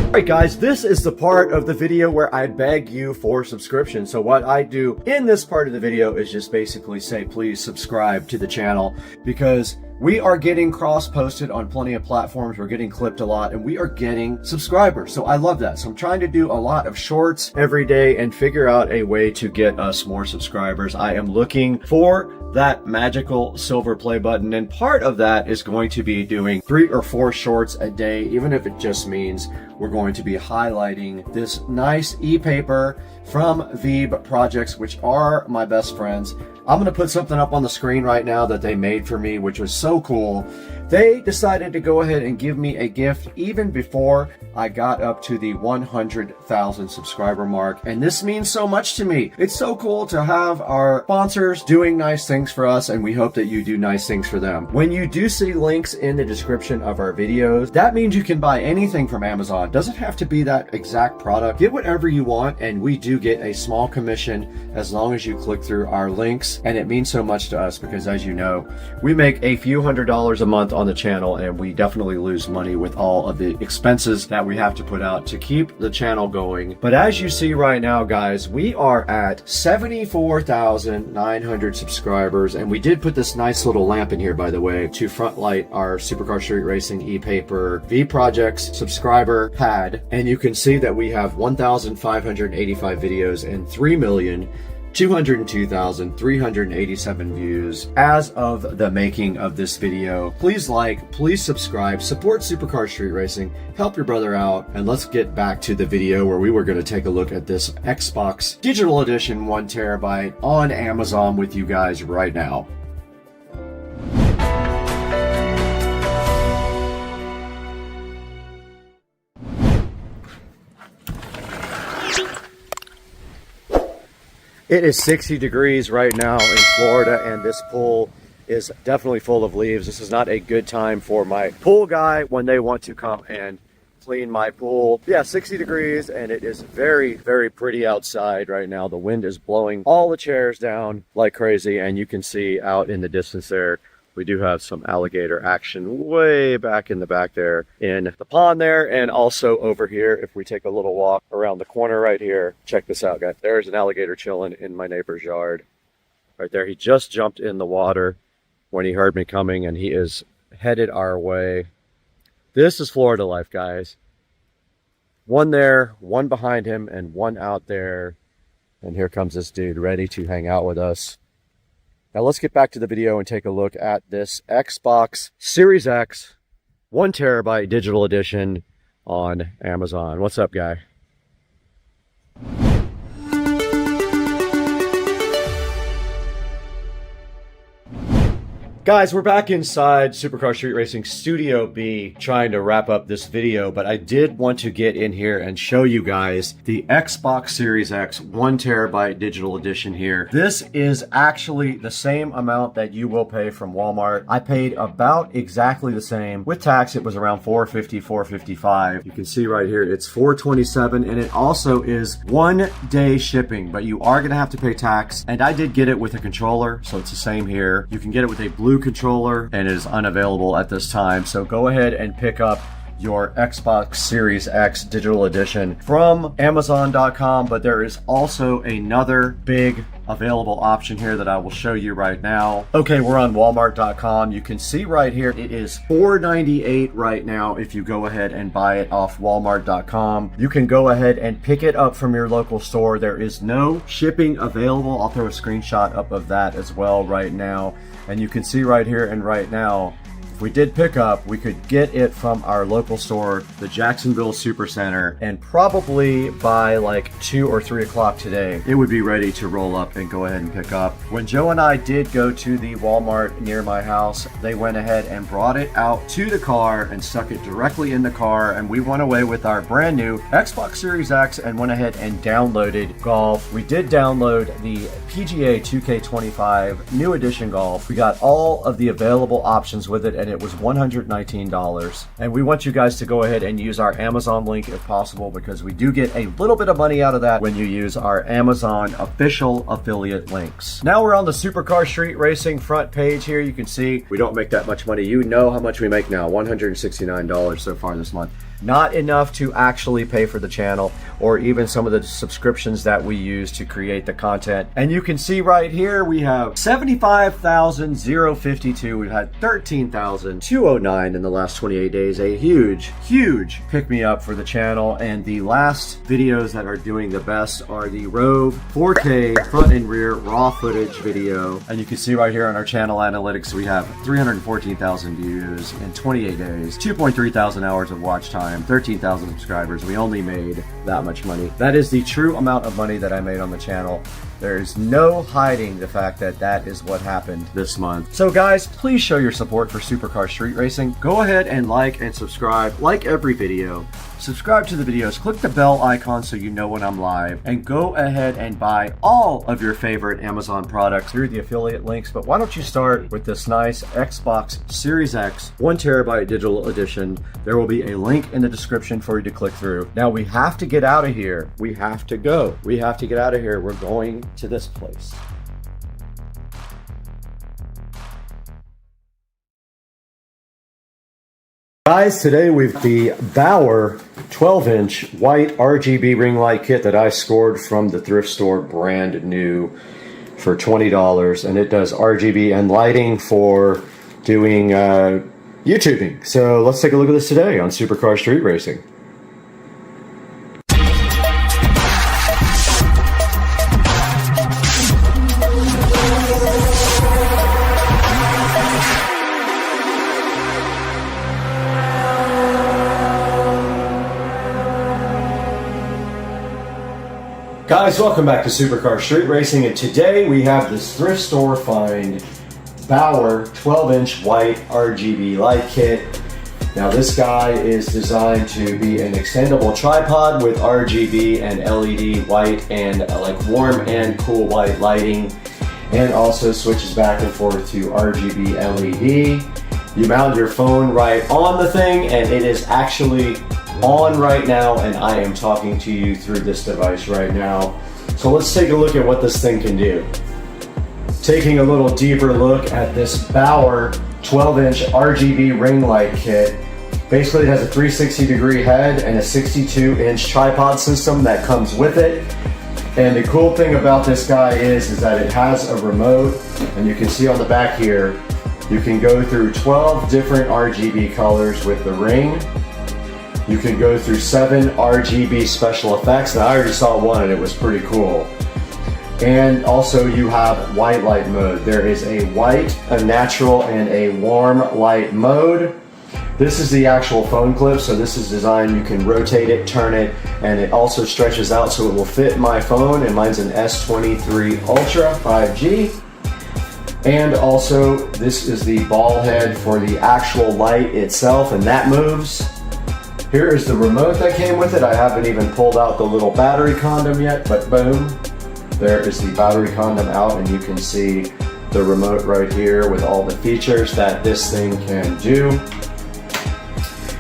Alright guys, this is the part of the video where I beg you for subscription. So what I do in this part of the video is just basically say, please subscribe to the channel, because we are getting cross-posted on plenty of platforms. We're getting clipped a lot and we are getting subscribers. So I love that. So I'm trying to do a lot of shorts every day and figure out a way to get us more subscribers. I am looking for that magical silver play button, and part of that is going to be doing 3 or 4 shorts a day, even if it just means we're going to be highlighting this nice e-paper from Veeb Projects, which are my best friends. I'm going to put something up on the screen right now that they made for me, which was so cool. They decided to go ahead and give me a gift even before I got up to the 100,000 subscriber mark. And this means so much to me. It's so cool to have our sponsors doing nice things for us, and we hope that you do nice things for them. When you do see links in the description of our videos, that means you can buy anything from Amazon. Doesn't have to be that exact product. Get whatever you want, and we do get a small commission as long as you click through our links. And it means so much to us because, as you know, we make a few $100s a month on the channel, and we definitely lose money with all of the expenses that we have to put out to keep the channel going. But as you see right now, guys, we are at 74,900 subscribers, and we did put this nice little lamp in here, by the way, to front light our Supercar Street Racing e-paper V Projects subscriber pad. And you can see that we have 1,585 videos and 3,202,387 views as of the making of this video. Please like, please subscribe, support Supercar Street Racing, help your brother out, and let's get back to the video where we were going to take a look at this Xbox Digital Edition 1TB on Amazon with you guys right now. It is 60 degrees right now in Florida, and this pool is definitely full of leaves. This is not a good time for my pool guy when they want to come and clean my pool. Yeah, 60 degrees, and it is very, very pretty outside right now. The wind is blowing all the chairs down like crazy, and you can see out in the distance there, we do have some alligator action way back in the back there in the pond there, and also over here, if we take a little walk around the corner right here, check this out, guys. There's an alligator chilling in my neighbor's yard. Right there, he just jumped in the water when he heard me coming, and he is headed our way. This is Florida life, guys. One there, one behind him, and one out there. And here comes this dude ready to hang out with us. Now let's get back to the video and take a look at this Xbox Series X 1TB digital edition on Amazon. What's up, guy? Guys, we're back inside Supercar Street Racing Studio B trying to wrap up this video, but I did want to get in here and show you guys the Xbox Series X 1TB digital edition here. This is actually the same amount that you will pay from Walmart. I paid about exactly the same. With tax, it was around $450, $455. You can see right here, it's $427, and it also is 1 day shipping, but you are gonna have to pay tax. And I did get it with a controller, so it's the same here. You can get it with a blue controller, and it is unavailable at this time. So go ahead and pick up your Xbox Series X digital edition from Amazon.com, but there is also another big available option here that I will show you right now. Okay, we're on Walmart.com. You can see right here it is $4.98 right now if you go ahead and buy it off Walmart.com. You can go ahead and pick it up from your local store. There is no shipping available. I'll throw a screenshot up of that as well right now. And you can see right here and right now, we did pick up, we could get it from our local store, the Jacksonville Supercenter, and probably by like 2 or 3 o'clock today, it would be ready to roll up and go ahead and pick up. When Joe and I did go to the Walmart near my house, they went ahead and brought it out to the car and stuck it directly in the car, and we went away with our brand new Xbox Series X and went ahead and downloaded Golf. We did download the PGA 2K25 New Edition Golf. We got all of the available options with it, and it was $119. And we want you guys to go ahead and use our Amazon link if possible, because we do get a little bit of money out of that when you use our Amazon official affiliate links. Now we're on the Supercar Street Racing front page here. You can see we don't make that much money. You know how much we make now, $169 so far this month. Not enough to actually pay for the channel or even some of the subscriptions that we use to create the content. And you can see right here we have 75,052. We've had 13,209 in the last 28 days. A huge pick me up for the channel. And the last videos that are doing the best are the Rove 4K front and rear raw footage video. And you can see right here on our channel analytics we have 314,000 views in 28 days, 2.3 thousand hours of watch time, 13,000 subscribers. We only made that much money. That is the true amount of money that I made on the channel. There's no hiding the fact that that is what happened this month. So guys, please show your support for Supercar Street Racing. Go ahead and like and subscribe. Like every video. Subscribe to the videos. Click the bell icon so you know when I'm live. And go ahead and buy all of your favorite Amazon products through the affiliate links. But why don't you start with this nice Xbox Series X 1TB digital edition. There will be a link in the description for you to click through. Now we have to get out of here. We have to go. We have to get out of here. We're going to this place. Guys, today we've the Bauer 12-inch white RGB ring light kit that I scored from the thrift store, brand new, for $20, and it does RGB and lighting for doing YouTubing. So let's take a look at this today on Supercar Street Racing. Guys, welcome back to Supercar Street Racing, and today we have this thrift store find Bauer 12-inch white RGB light kit. Now this guy is designed to be an extendable tripod with RGB and LED white and like warm and cool white lighting, and also switches back and forth to RGB LED. You mount your phone right on the thing, and it is actually on right now, and I am talking to you through this device right now. So let's take a look at what this thing can do. Taking a little deeper look at this Bauer 12-inch RGB ring light kit. Basically it has a 360-degree head and a 62-inch tripod system that comes with it. And the cool thing about this guy is that it has a remote, and you can see on the back here, you can go through 12 different RGB colors with the ring. You can go through 7 RGB special effects. Now I already saw one and it was pretty cool. And also you have white light mode. There is a white, a natural, and a warm light mode. This is the actual phone clip, so this is designed, you can rotate it, turn it, and it also stretches out so it will fit my phone, and mine's an S23 Ultra 5G. And also this is the ball head for the actual light itself, and that moves. Here is the remote that came with it. I haven't even pulled out the little battery condom yet, but boom, there is the battery condom out, and you can see the remote right here with all the features that this thing can do.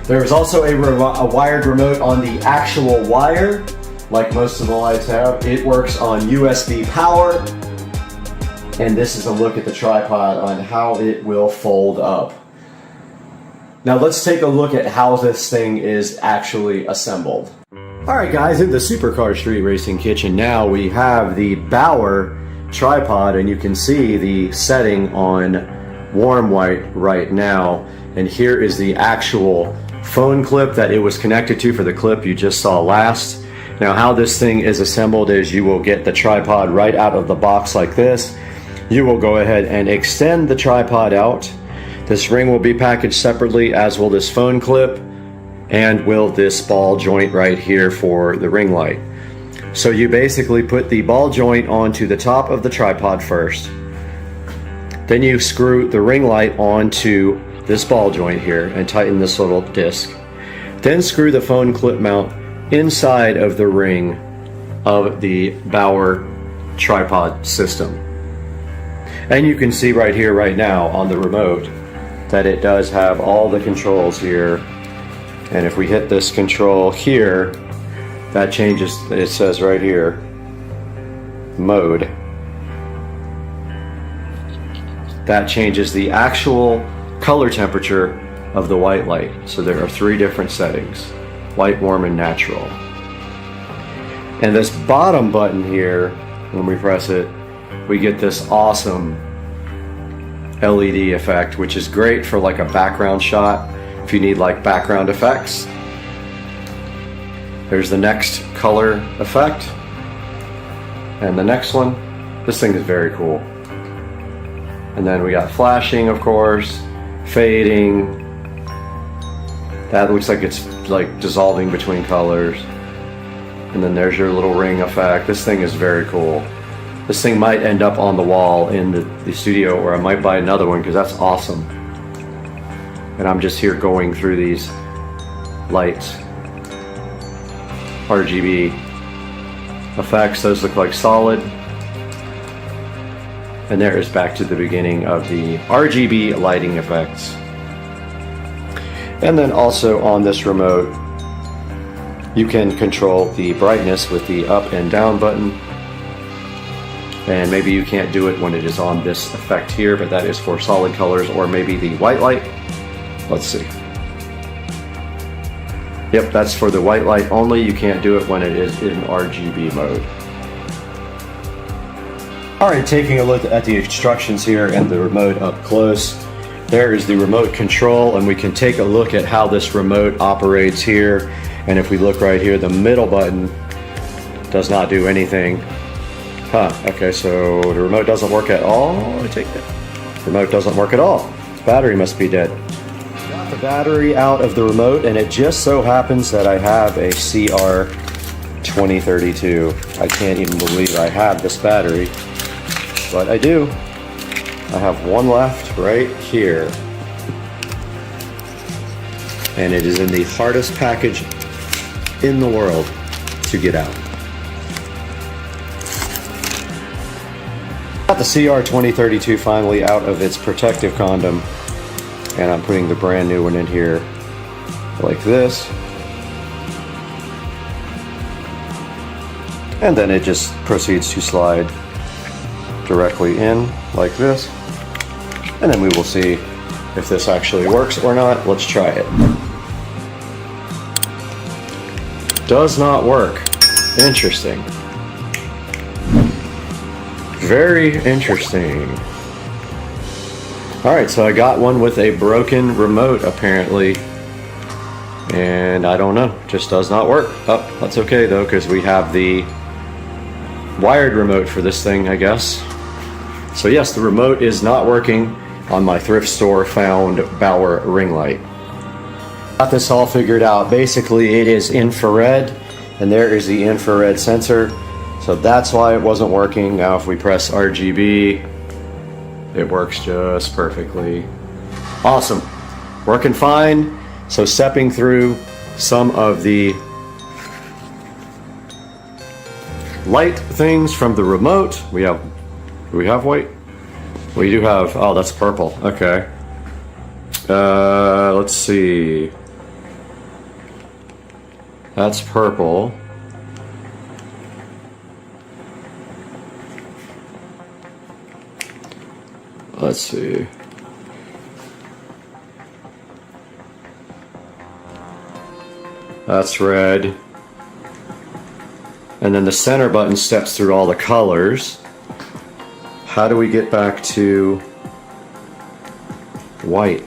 There is also a wired remote on the actual wire, like most of the lights have. It works on USB power, and this is a look at the tripod on how it will fold up. Now let's take a look at how this thing is actually assembled. Alright guys, in the Supercar Street Racing kitchen now we have the Bauer tripod, and you can see the setting on warm white right now. And here is the actual phone clip that it was connected to for the clip you just saw last. Now how this thing is assembled is you will get the tripod right out of the box like this. You will go ahead and extend the tripod out. This ring will be packaged separately, as will this phone clip, and will this ball joint right here for the ring light. So you basically put the ball joint onto the top of the tripod first. Then you screw the ring light onto this ball joint here and tighten this little disc. Then screw the phone clip mount inside of the ring of the Bauer tripod system. And you can see right here, right now on the remote, that it does have all the controls here. And if we hit this control here, that changes, it says right here, mode. That changes the actual color temperature of the white light. So there are 3 different settings: white, warm, and natural. And this bottom button here, when we press it, we get this awesome LED effect, which is great for like a background shot if you need like background effects. There's the next color effect, and the next one. This thing is very cool. And then we got flashing, of course, fading. That looks like it's like dissolving between colors. And then there's your little ring effect. This thing is very cool. This thing might end up on the wall in the studio, or I might buy another one because that's awesome. And I'm just here going through these lights. RGB effects, those look like solid. And there is back to the beginning of the RGB lighting effects. And then also on this remote, you can control the brightness with the up and down button. And maybe you can't do it when it is on this effect here, but that is for solid colors, or maybe the white light. Let's see. Yep, that's for the white light only. You can't do it when it is in RGB mode. Alright, taking a look at the instructions here and the remote up close. There is the remote control, and we can take a look at how this remote operates here. And if we look right here, the middle button does not do anything. Okay, so the remote doesn't work at all. I take that. The remote doesn't work at all. The battery must be dead. Got the battery out of the remote, and it just so happens that I have a CR2032. I can't even believe I have this battery, but I do. I have one left right here. And it is in the hardest package in the world to get out. Got the CR2032 finally out of its protective condom, and I'm putting the brand new one in here like this. And then it just proceeds to slide directly in like this. And then we will see if this actually works or not. Let's try it. Does not work. Interesting. Very interesting. Alright, so I got one with a broken remote apparently. And I don't know, just does not work. Oh, that's okay though, because we have the wired remote for this thing, I guess. So yes, the remote is not working on my thrift store found Bauer ring light. Got this all figured out. Basically it is infrared, and there is the infrared sensor. So that's why it wasn't working. Now if we press RGB, it works just perfectly. Awesome. Working fine. So stepping through some of the light things from the remote. Do we have white? We do have, oh, that's purple. Okay. Let's see. That's purple. Let's see. That's red. And then the center button steps through all the colors. How do we get back to white?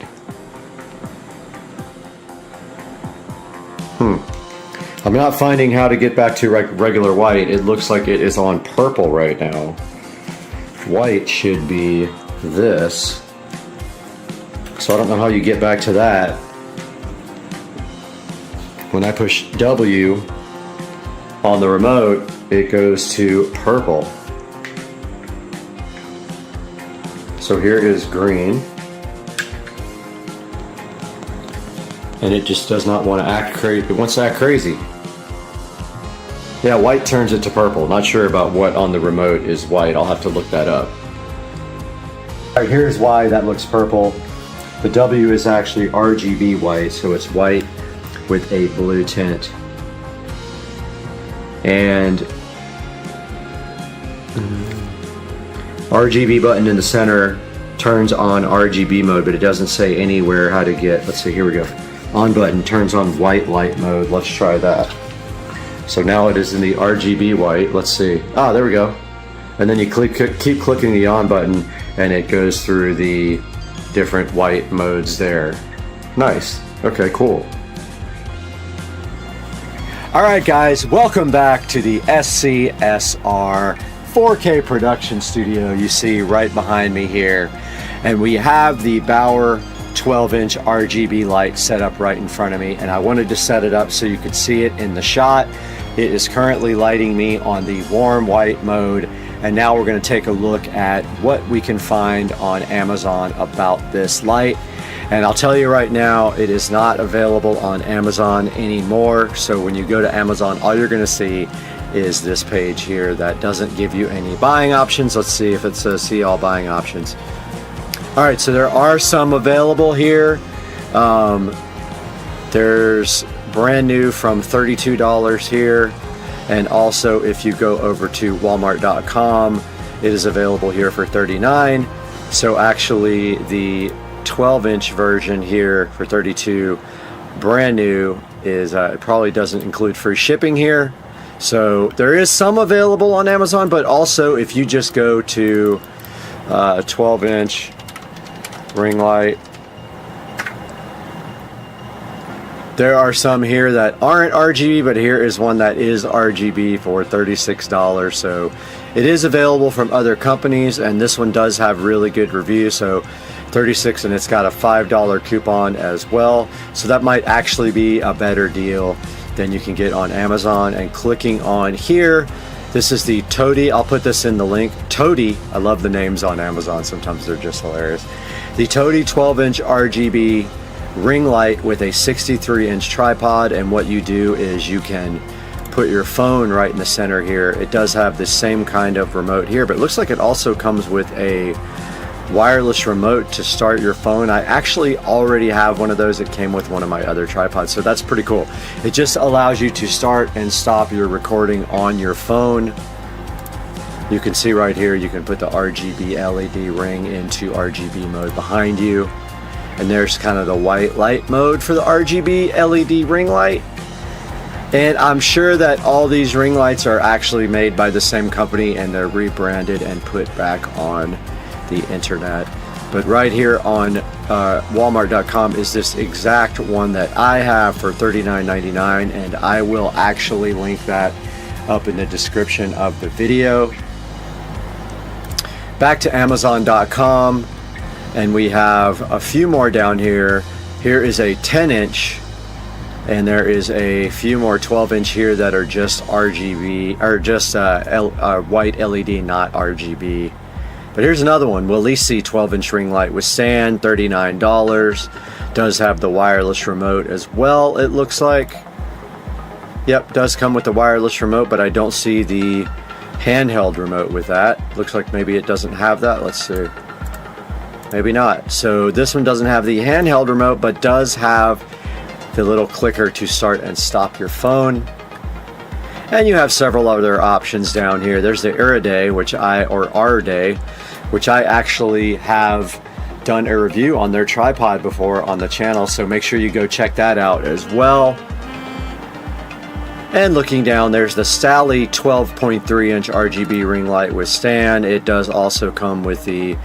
I'm not finding how to get back to regular white. It looks like it is on purple right now. White should be this. So I don't know how you get back to that. When I push W on the remote, it goes to purple. So here is green. And it just does not want to act crazy. It wants to act crazy. Yeah, white turns it to purple. Not sure about what on the remote is white. I'll have to look that up. All right, here's why that looks purple. The W is actually RGB white, so it's white with a blue tint. And RGB button in the center turns on RGB mode, but it doesn't say anywhere how to get, let's see, here we go. On button turns on white light mode. Let's try that. So now it is in the RGB white. Let's see. Ah, there we go. And then you keep clicking the on button and it goes through the different white modes there. Nice. Okay, cool. All right, guys, welcome back to the SCSR 4K production studio you see right behind me here. And we have the Bauer 12-inch RGB light set up right in front of me, and I wanted to set it up so you could see it in the shot. It is currently lighting me on the warm white mode, and now we're going to take a look at what we can find on Amazon about this light. And I'll tell you right now, it is not available on Amazon anymore. So when you go to Amazon, all you're going to see is this page here that doesn't give you any buying options. Let's see if it says see all buying options. All right, so there are some available here. There's brand new from $32 here. And also if you go over to walmart.com, it is available here for $39. So actually the 12-inch version here for $32 brand new is it probably doesn't include free shipping here. So there is some available on Amazon, but also if you just go to 12-inch ring light, there are some here that aren't RGB, but here is one that is RGB for $36. So it is available from other companies, and this one does have really good reviews. So $36, and it's got a $5 coupon as well. So that might actually be a better deal than you can get on Amazon. And clicking on here, this is the Toady. I'll put this in the link. Toady, I love the names on Amazon. Sometimes they're just hilarious. The Toady 12-inch RGB ring light with a 63-inch tripod, and what you do is you can put your phone right in the center here. It does have the same kind of remote here, but it looks like it also comes with a wireless remote to start your phone. I actually already have one of those. It came with one of my other tripods, so that's pretty cool. It just allows you to start and stop your recording on your phone. You can see right here, you can put the RGB LED ring into RGB mode behind you. And there's kind of the white light mode for the RGB LED ring light. And I'm sure that all these ring lights are actually made by the same company, and they're rebranded and put back on the internet. But right here on walmart.com is this exact one that I have for $39.99, and I will actually link that up in the description of the video. Back to amazon.com, and we have a few more down here. Here is a 10-inch, and there is a few more 12-inch here that are just RGB, or just white LED, not RGB. But here's another one, Willisi 12-inch ring light with stand, $39. Does have the wireless remote as well, it looks like. Yep, does come with the wireless remote, but I don't see the handheld remote with that. Looks like maybe it doesn't have that. Let's see. Maybe not. So this one doesn't have the handheld remote, but does have the little clicker to start and stop your phone. And you have several other options down here. There's the Erdai, which I actually have done a review on their tripod before on the channel, so make sure you go check that out as well. And looking down, there's the Stally 12.3-inch RGB ring light with stand. It does also come with the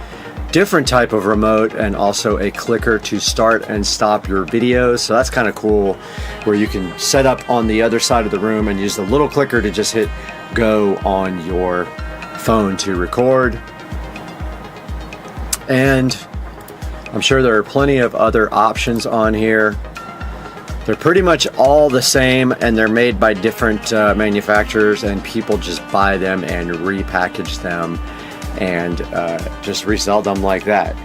different type of remote and also a clicker to start and stop your videos. So that's kind of cool, where you can set up on the other side of the room and use the little clicker to just hit go on your phone to record. And I'm sure there are plenty of other options on here. They're pretty much all the same, and they're made by different manufacturers, and people just buy them and repackage them and just resell them like that.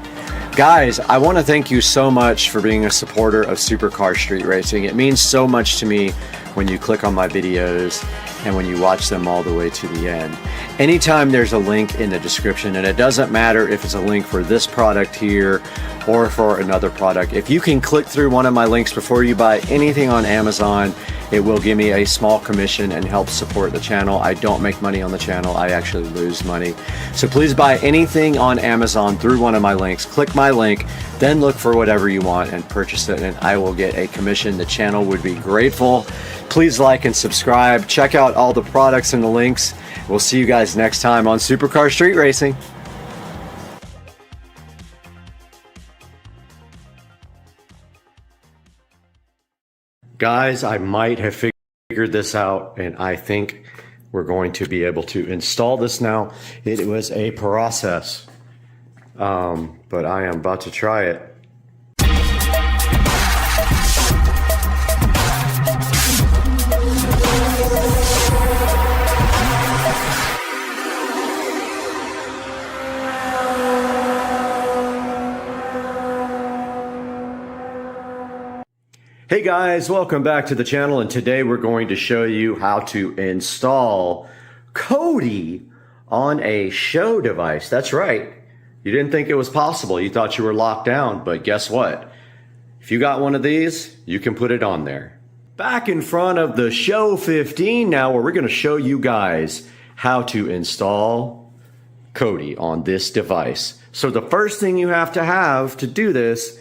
Guys, I want to thank you so much for being a supporter of Supercar Street Racing. It means so much to me when you click on my videos and when you watch them all the way to the end. Anytime there's a link in the description, and it doesn't matter if it's a link for this product here or for another product, if you can click through one of my links before you buy anything on Amazon, it will give me a small commission and help support the channel. I don't make money on the channel, I actually lose money. So please buy anything on Amazon through one of my links. Click my link, then look for whatever you want and purchase it, and I will get a commission. The channel would be grateful. Please like and subscribe. Check out all the products and the links. We'll see you guys next time on Supercar Street Racing. Guys, I might have figured this out, and I think we're going to be able to install this now. It was a process, but I am about to try it. Hey guys, welcome back to the channel, and today we're going to show you how to install Kodi on a show device. That's right. You didn't think it was possible. You thought you were locked down, but guess what? If you got one of these, you can put it on there. Back in front of the Show 15 now, where we're going to show you guys how to install Kodi on this device. So the first thing you have to do this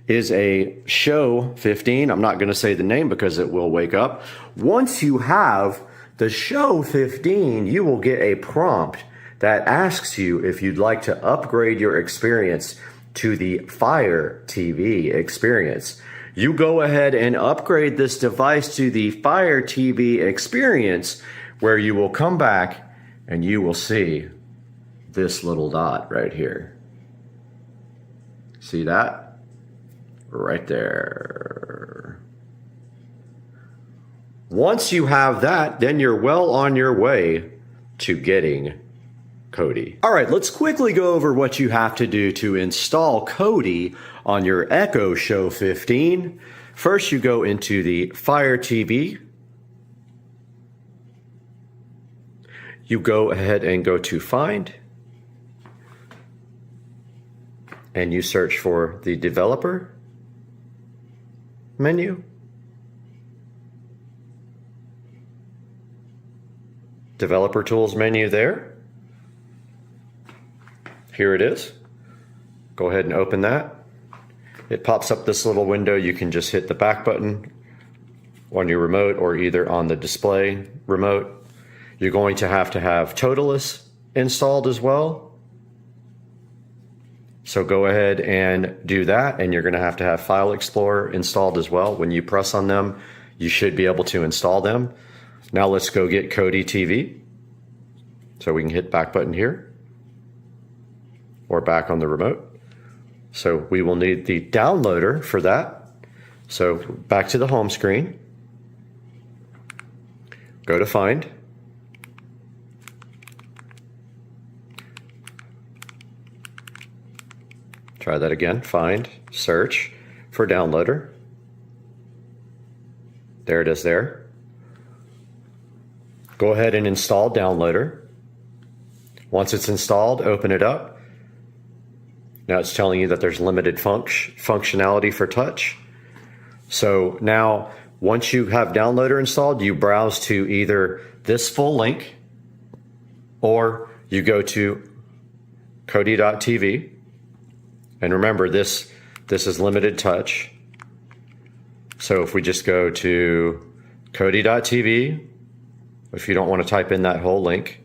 is a Show 15. I'm not going to say the name because it will wake up. Once you have the Show 15, you will get a prompt that asks you if you'd like to upgrade your experience to the Fire TV experience. You go ahead and upgrade this device to the Fire TV experience, where you will come back and you will see this little dot right here. See that? Right there. Once you have that, then you're well on your way to getting Kodi. All right, let's quickly go over what you have to do to install Kodi on your Echo Show 15. First, you go into the Fire TV. You go ahead and go to Find, and you search for the developer menu. Developer tools menu there. Here it is. Go ahead and open that. It pops up this little window. You can just hit the back button on your remote or either on the display remote. You're going to have Toolless installed as well. So go ahead and do that, and you're going to have File Explorer installed as well. When you press on them, you should be able to install them. Now let's go get Kodi TV. So we can hit back button here or back on the remote. So we will need the downloader for that. So back to the home screen. Go to Find. Try that again. Find, search for downloader. There it is there. Go ahead and install downloader. Once it's installed, open it up. Now it's telling you that there's limited functionality for touch. So now, once you have downloader installed, you browse to either this full link or you go to Kodi.tv. And remember, this is limited touch. So if we just go to Kodi.tv, if you don't want to type in that whole link,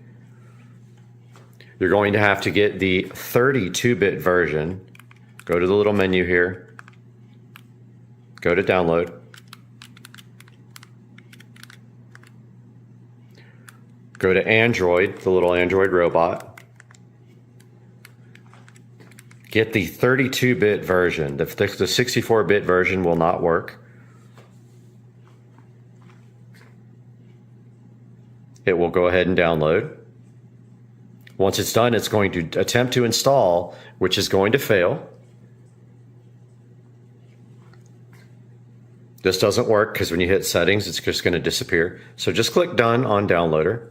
you're going to have to get the 32-bit version. Go to the little menu here. Go to download. Go to Android, the little Android robot. get the 32-bit version. The 64-bit version will not work. It will go ahead and download. Once it's done, it's going to attempt to install, which is going to fail. This doesn't work because when you hit settings, it's just going to disappear. So just click done on downloader.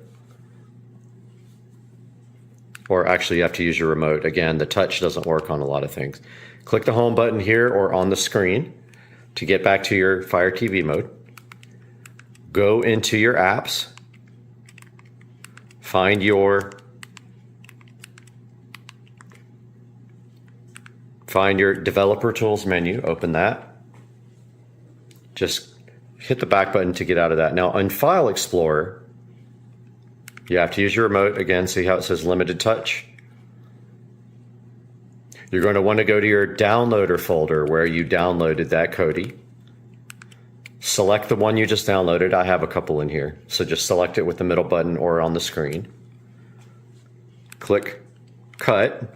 Or actually you have to use your remote. Again, the touch doesn't work on a lot of things. Click the home button here or on the screen to get back to your Fire TV mode. Go into your apps. Find your developer tools menu, open that. Just hit the back button to get out of that. Now on File Explorer, you have to use your remote. Again, see how it says limited touch? You're going to want to go to your downloader folder where you downloaded that Kodi. Select the one you just downloaded. I have a couple in here. So just select it with the middle button or on the screen. Click cut.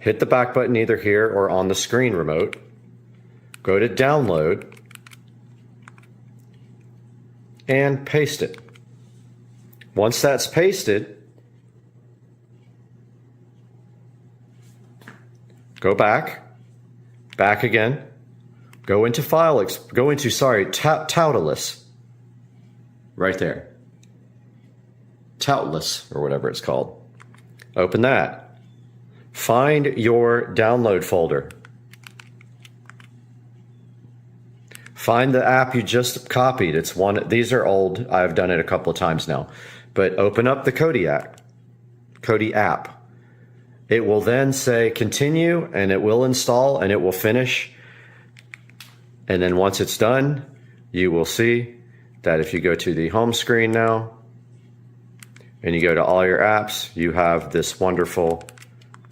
Hit the back button either here or on the screen remote. Go to download and paste it. Once that's pasted, go back again, go into Toolless, right there. Toolless, or whatever it's called. Open that. Find your download folder. Find the app you just copied. It's one. These are old. I've done it a couple of times now. But open up the Kodi app. It will then say continue, and it will install, and it will finish. And then once it's done, you will see that if you go to the home screen now, and you go to all your apps, you have this wonderful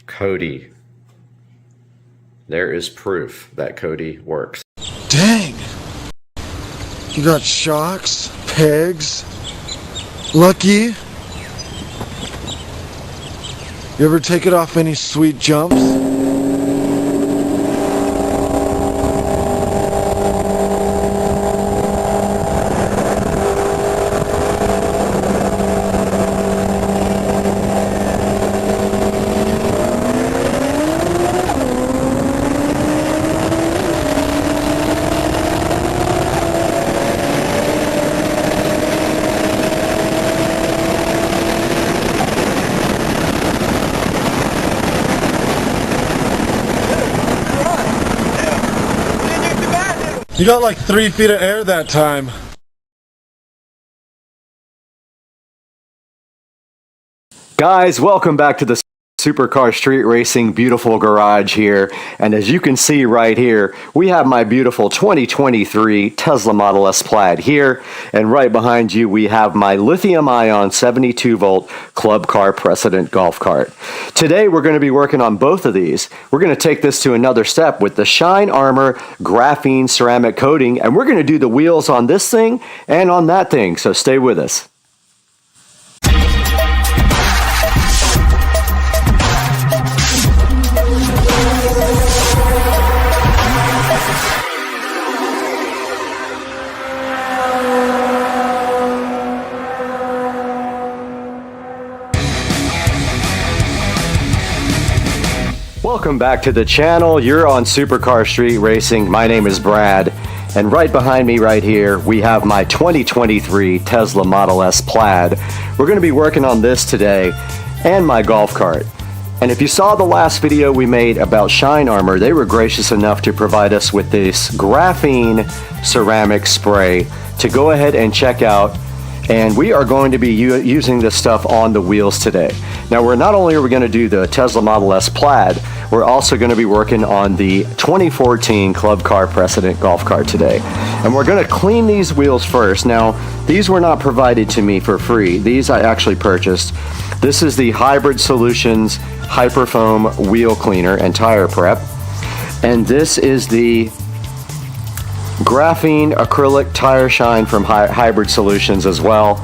Kodi. There is proof that Kodi works. Dang! You got shocks, pegs, lucky. You ever take it off any sweet jumps? You got like 3 feet of air that time. Guys, welcome back to the Supercar Street Racing beautiful garage here. And as you can see right here, we have my beautiful 2023 Tesla Model S Plaid here. And right behind you, we have my lithium-ion 72-volt Club Car Precedent golf cart. Today, we're going to be working on both of these. We're going to take this to another step with the Shine Armor graphene ceramic coating. And we're going to do the wheels on this thing and on that thing. So stay with us. Welcome back to the channel. You're on Supercar Street Racing. My name is Brad, and right behind me right here we have my 2023 Tesla Model S Plaid. We're going to be working on this today and my golf cart. And if you saw the last video we made about Shine Armor, they were gracious enough to provide us with this graphene ceramic spray to go ahead and check out. And we are going to be using this stuff on the wheels today. Now, not only are we going to do the Tesla Model S Plaid, we're also going to be working on the 2014 Club Car Precedent golf cart today. And we're going to clean these wheels first. Now, these were not provided to me for free. These I actually purchased. This is the Hybrid Solutions Hyperfoam Wheel Cleaner and Tire Prep. And this is the graphene acrylic tire shine from Hybrid Solutions as well.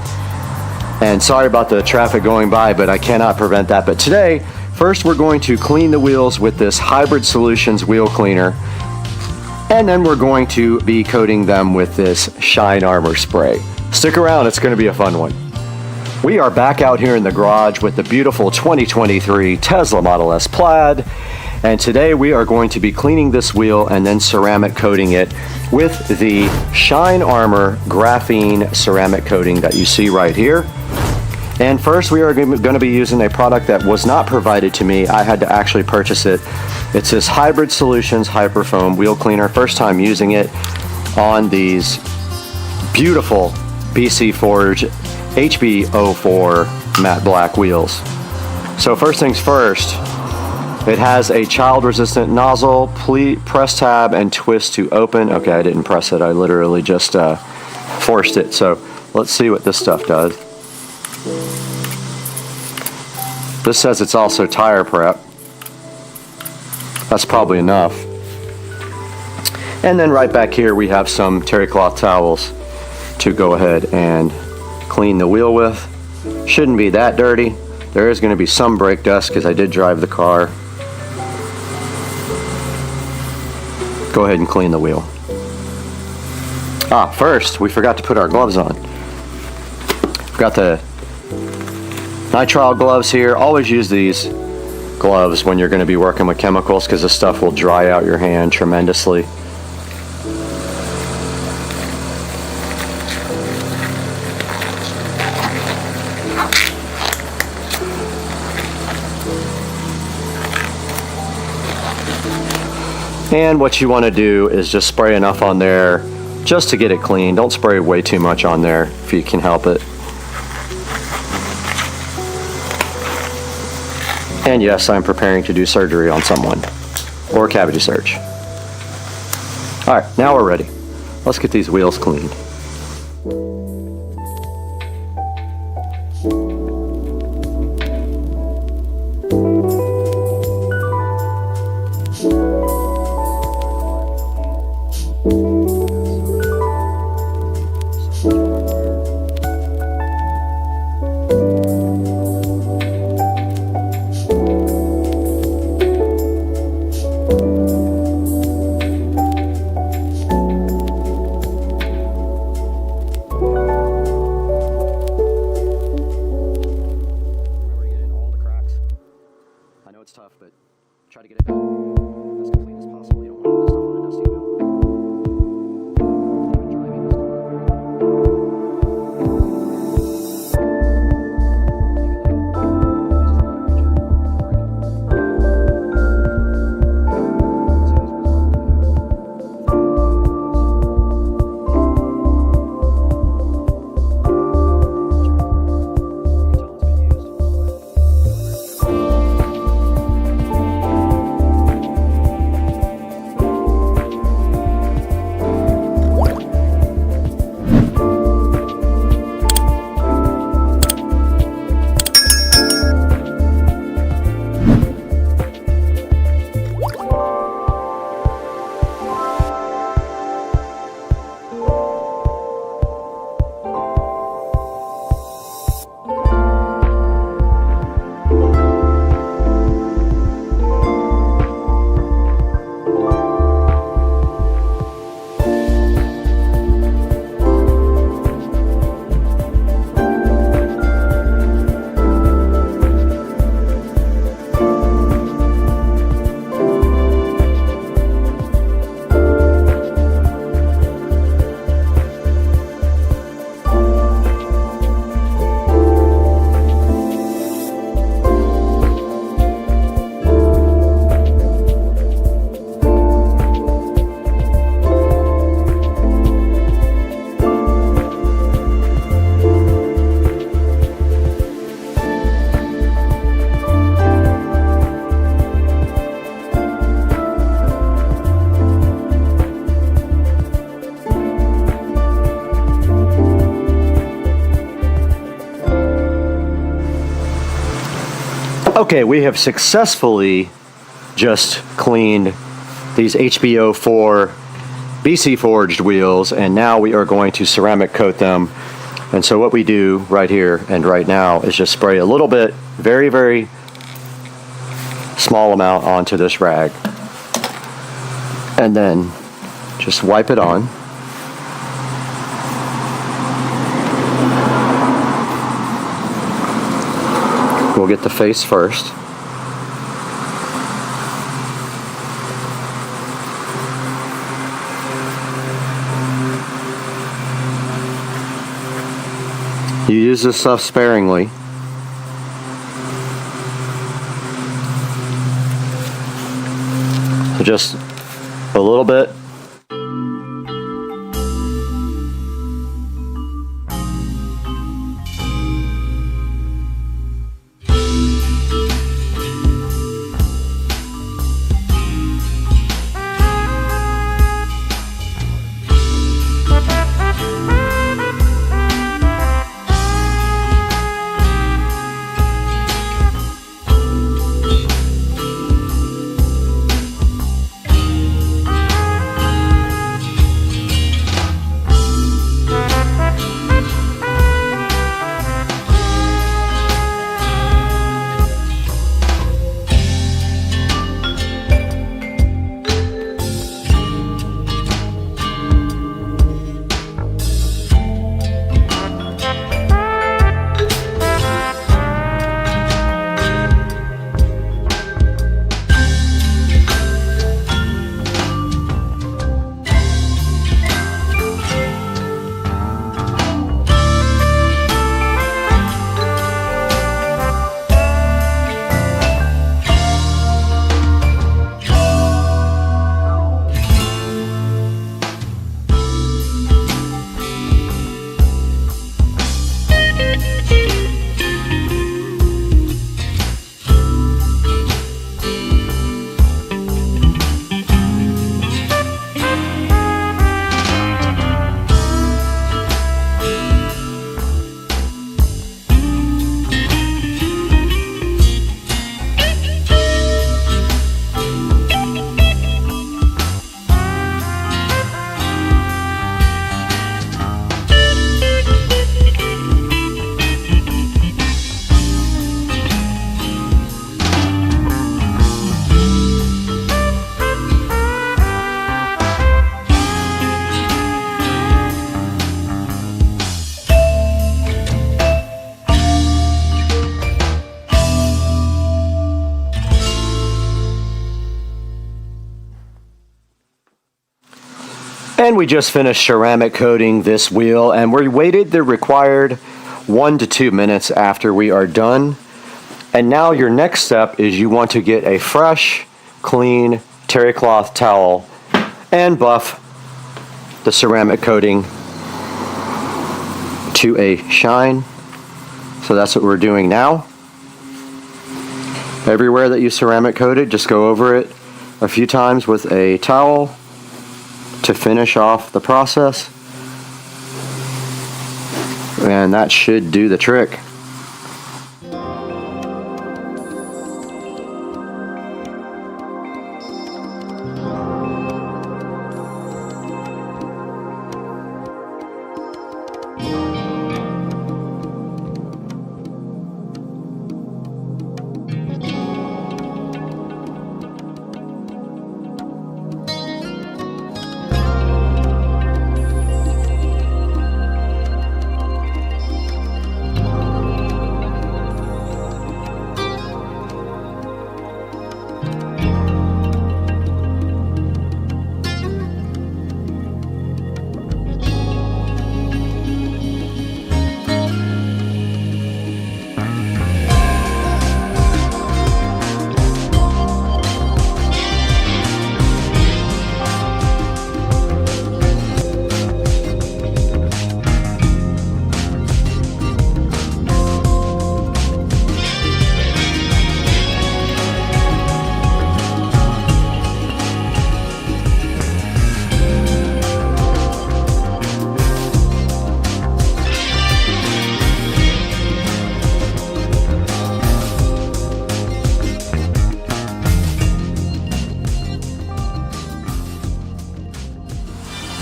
And sorry about the traffic going by, but I cannot prevent that. But today First, we're going to clean the wheels with this Hybrid Solutions wheel cleaner, and then we're going to be coating them with this Shine Armor spray. Stick around, it's going to be a fun one. We are back out here in the garage with the beautiful 2023 Tesla Model S Plaid, and today we are going to be cleaning this wheel and then ceramic coating it with the Shine Armor graphene ceramic coating that you see right here. And first, we are going to be using a product that was not provided to me. I had to actually purchase it. It's this Hybrid Solutions Hyperfoam wheel cleaner. First time using it on these beautiful BC Forge HB04 matte black wheels. So first things first, it has a child-resistant nozzle. Please press tab and twist to open. Okay, I didn't press it. I literally just forced it. So let's see what this stuff does. This says it's also tire prep. That's probably enough. And then right back here we have some terry cloth towels to go ahead and clean the wheel with. Shouldn't be that dirty. There is going to be some brake dust because I did drive the car. Go ahead and clean the wheel. First we forgot to put our gloves on. Got the nitrile gloves here. Always use these gloves when you're going to be working with chemicals because the stuff will dry out your hand tremendously. And what you want to do is just spray enough on there just to get it clean. Don't spray way too much on there if you can help it. And yes, I'm preparing to do surgery on someone, or cavity search. All right, now we're ready. Let's get these wheels cleaned. Okay, we have successfully just cleaned these HBO4 BC forged wheels, and now we are going to ceramic coat them. And so what we do right here and right now is just spray a little bit, very, very small amount onto this rag. And then just wipe it on. We'll get the face first. You use this stuff sparingly. So just a little bit. And we just finished ceramic coating this wheel, and we waited the required 1 to 2 minutes after we are done. And now your next step is you want to get a fresh, clean terry cloth towel and buff the ceramic coating to a shine. So that's what we're doing now. Everywhere that you ceramic coated, just go over it a few times with a towel to finish off the process, and that should do the trick.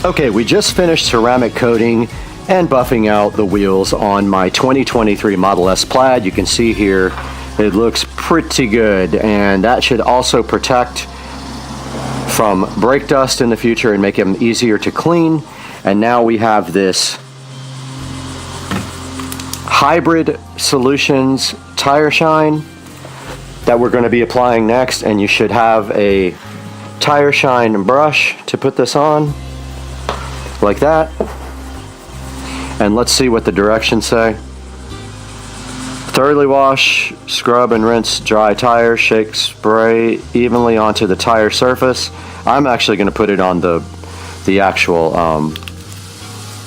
Okay, we just finished ceramic coating and buffing out the wheels on my 2023 Model S Plaid. You can see here It looks pretty good, and that should also protect from brake dust in the future and make them easier to clean. And now we have this Hybrid Solutions tire shine that we're going to be applying next, and you should have a tire shine brush to put this on like that. And let's see what the directions say. Thoroughly wash, scrub and rinse dry tires, shake, spray evenly onto the tire surface. I'm actually going to put it on the actual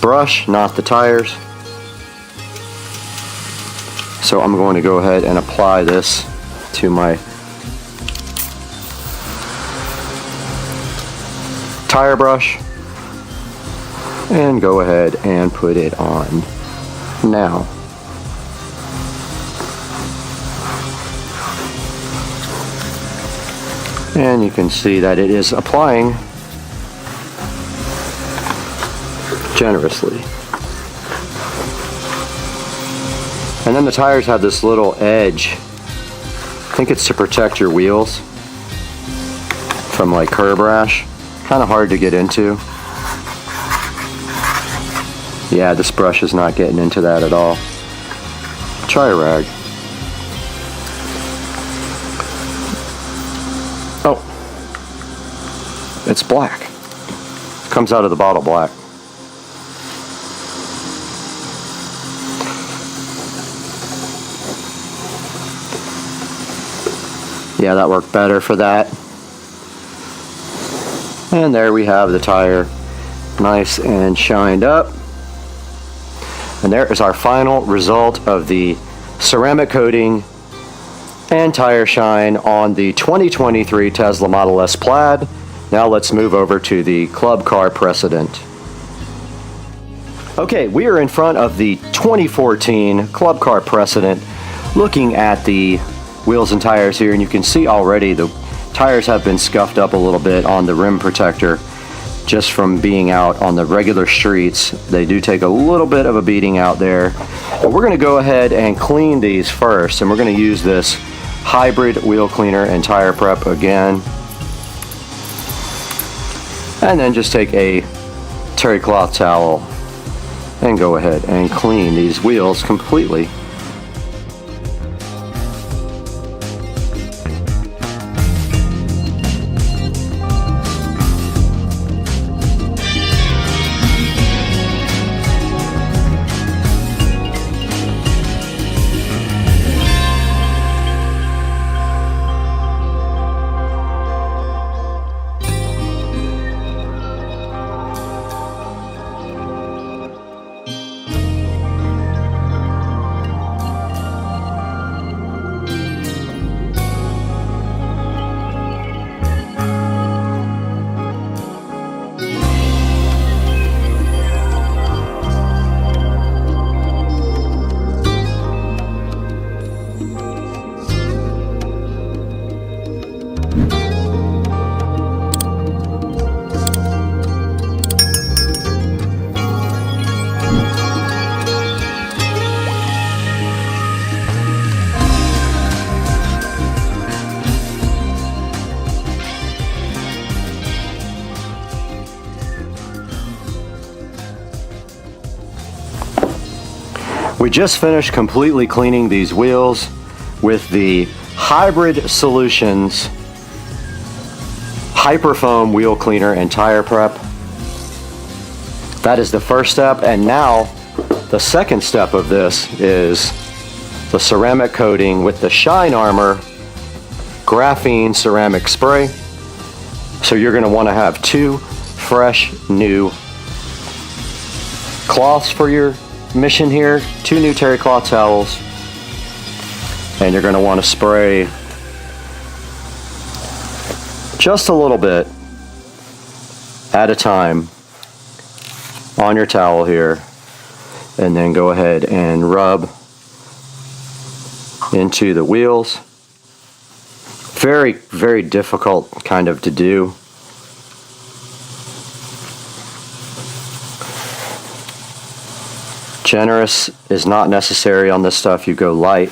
brush, not the tires. So I'm going to go ahead and apply this to my tire brush and go ahead and put it on now. And you can see that it is applying generously. And then the tires have this little edge. I think it's to protect your wheels from like curb rash. Kind of hard to get into. Yeah, this brush is not getting into that at all. Try a rag. Oh, it's black. It comes out of the bottle black. Yeah, that worked better for that. And there we have the tire, nice and shined up. And there is our final result of the ceramic coating and tire shine on the 2023 Tesla Model S Plaid. Now let's move over to the Club Car Precedent. Okay, we are in front of the 2014 Club Car Precedent, looking at the wheels and tires here, and you can see already the tires have been scuffed up a little bit on the rim protector just from being out on the regular streets. They do take a little bit of a beating out there. But we're going to go ahead and clean these first, and we're going to use this hybrid wheel cleaner and tire prep again. And then just take a terry cloth towel and go ahead and clean these wheels completely. We just finished completely cleaning these wheels with the Hybrid Solutions Hyperfoam Wheel Cleaner and Tire Prep. That is the first step, and now the second step of this is the ceramic coating with the Shine Armor Graphene Ceramic Spray. So you're going to want to have two fresh new cloths for your mission here, two new terry cloth towels, and you're going to want to spray just a little bit at a time on your towel here, and then go ahead and rub into the wheels. Very, very difficult kind of to do. Generous is not necessary on this stuff. You go light.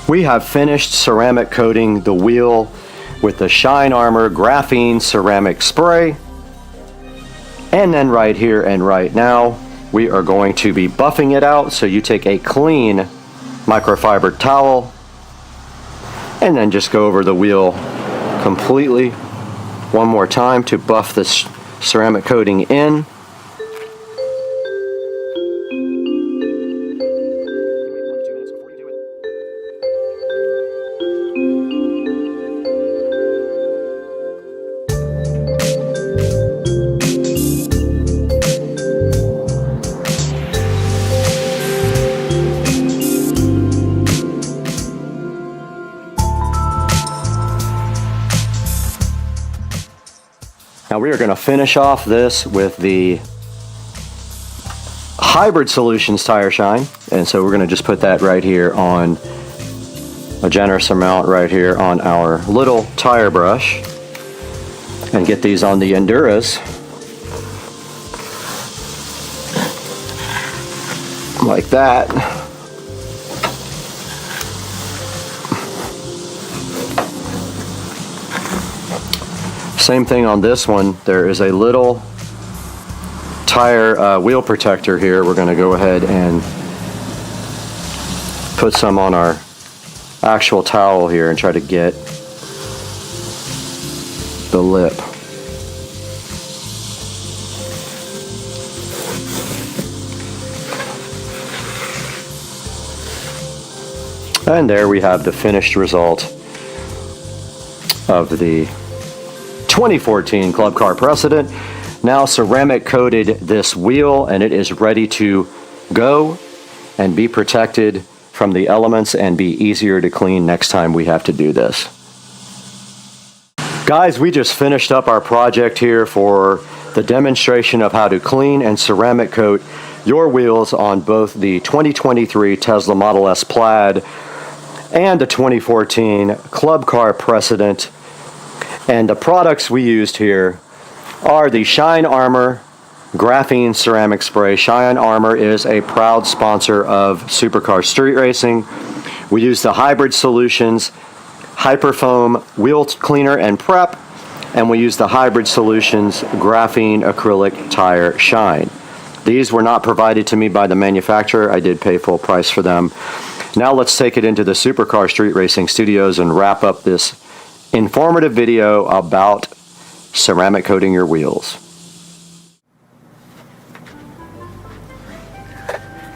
We have finished ceramic coating the wheel with the Shine Armor Graphene Ceramic Spray. And then right here and right now, we are going to be buffing it out. So you take a clean microfiber towel and then just go over the wheel completely one more time to buff this ceramic coating in. Now we are going to finish off this with the Hybrid Solutions tire shine, and so we're going to just put that right here on a generous amount right here on our little tire brush and get these on the Enduras like that. Same thing on this one. There is a little tire wheel protector here. We're going to go ahead and put some on our actual towel here and try to get the lip. And there we have the finished result of the 2014 Club Car Precedent. Now ceramic coated this wheel and it is ready to go and be protected from the elements and be easier to clean next time we have to do this. Guys, we just finished up our project here for the demonstration of how to clean and ceramic coat your wheels on both the 2023 Tesla Model S Plaid and the 2014 Club Car Precedent. And the products we used here are the Shine Armor Graphene Ceramic Spray. Shine Armor is a proud sponsor of Supercar Street Racing. We use the Hybrid Solutions Hyperfoam Wheel Cleaner and Prep, and we use the Hybrid Solutions Graphene Acrylic Tire Shine. These were not provided to me by the manufacturer. I did pay full price for them. Now let's take it into the Supercar Street Racing studios and wrap up this informative video about ceramic coating your wheels.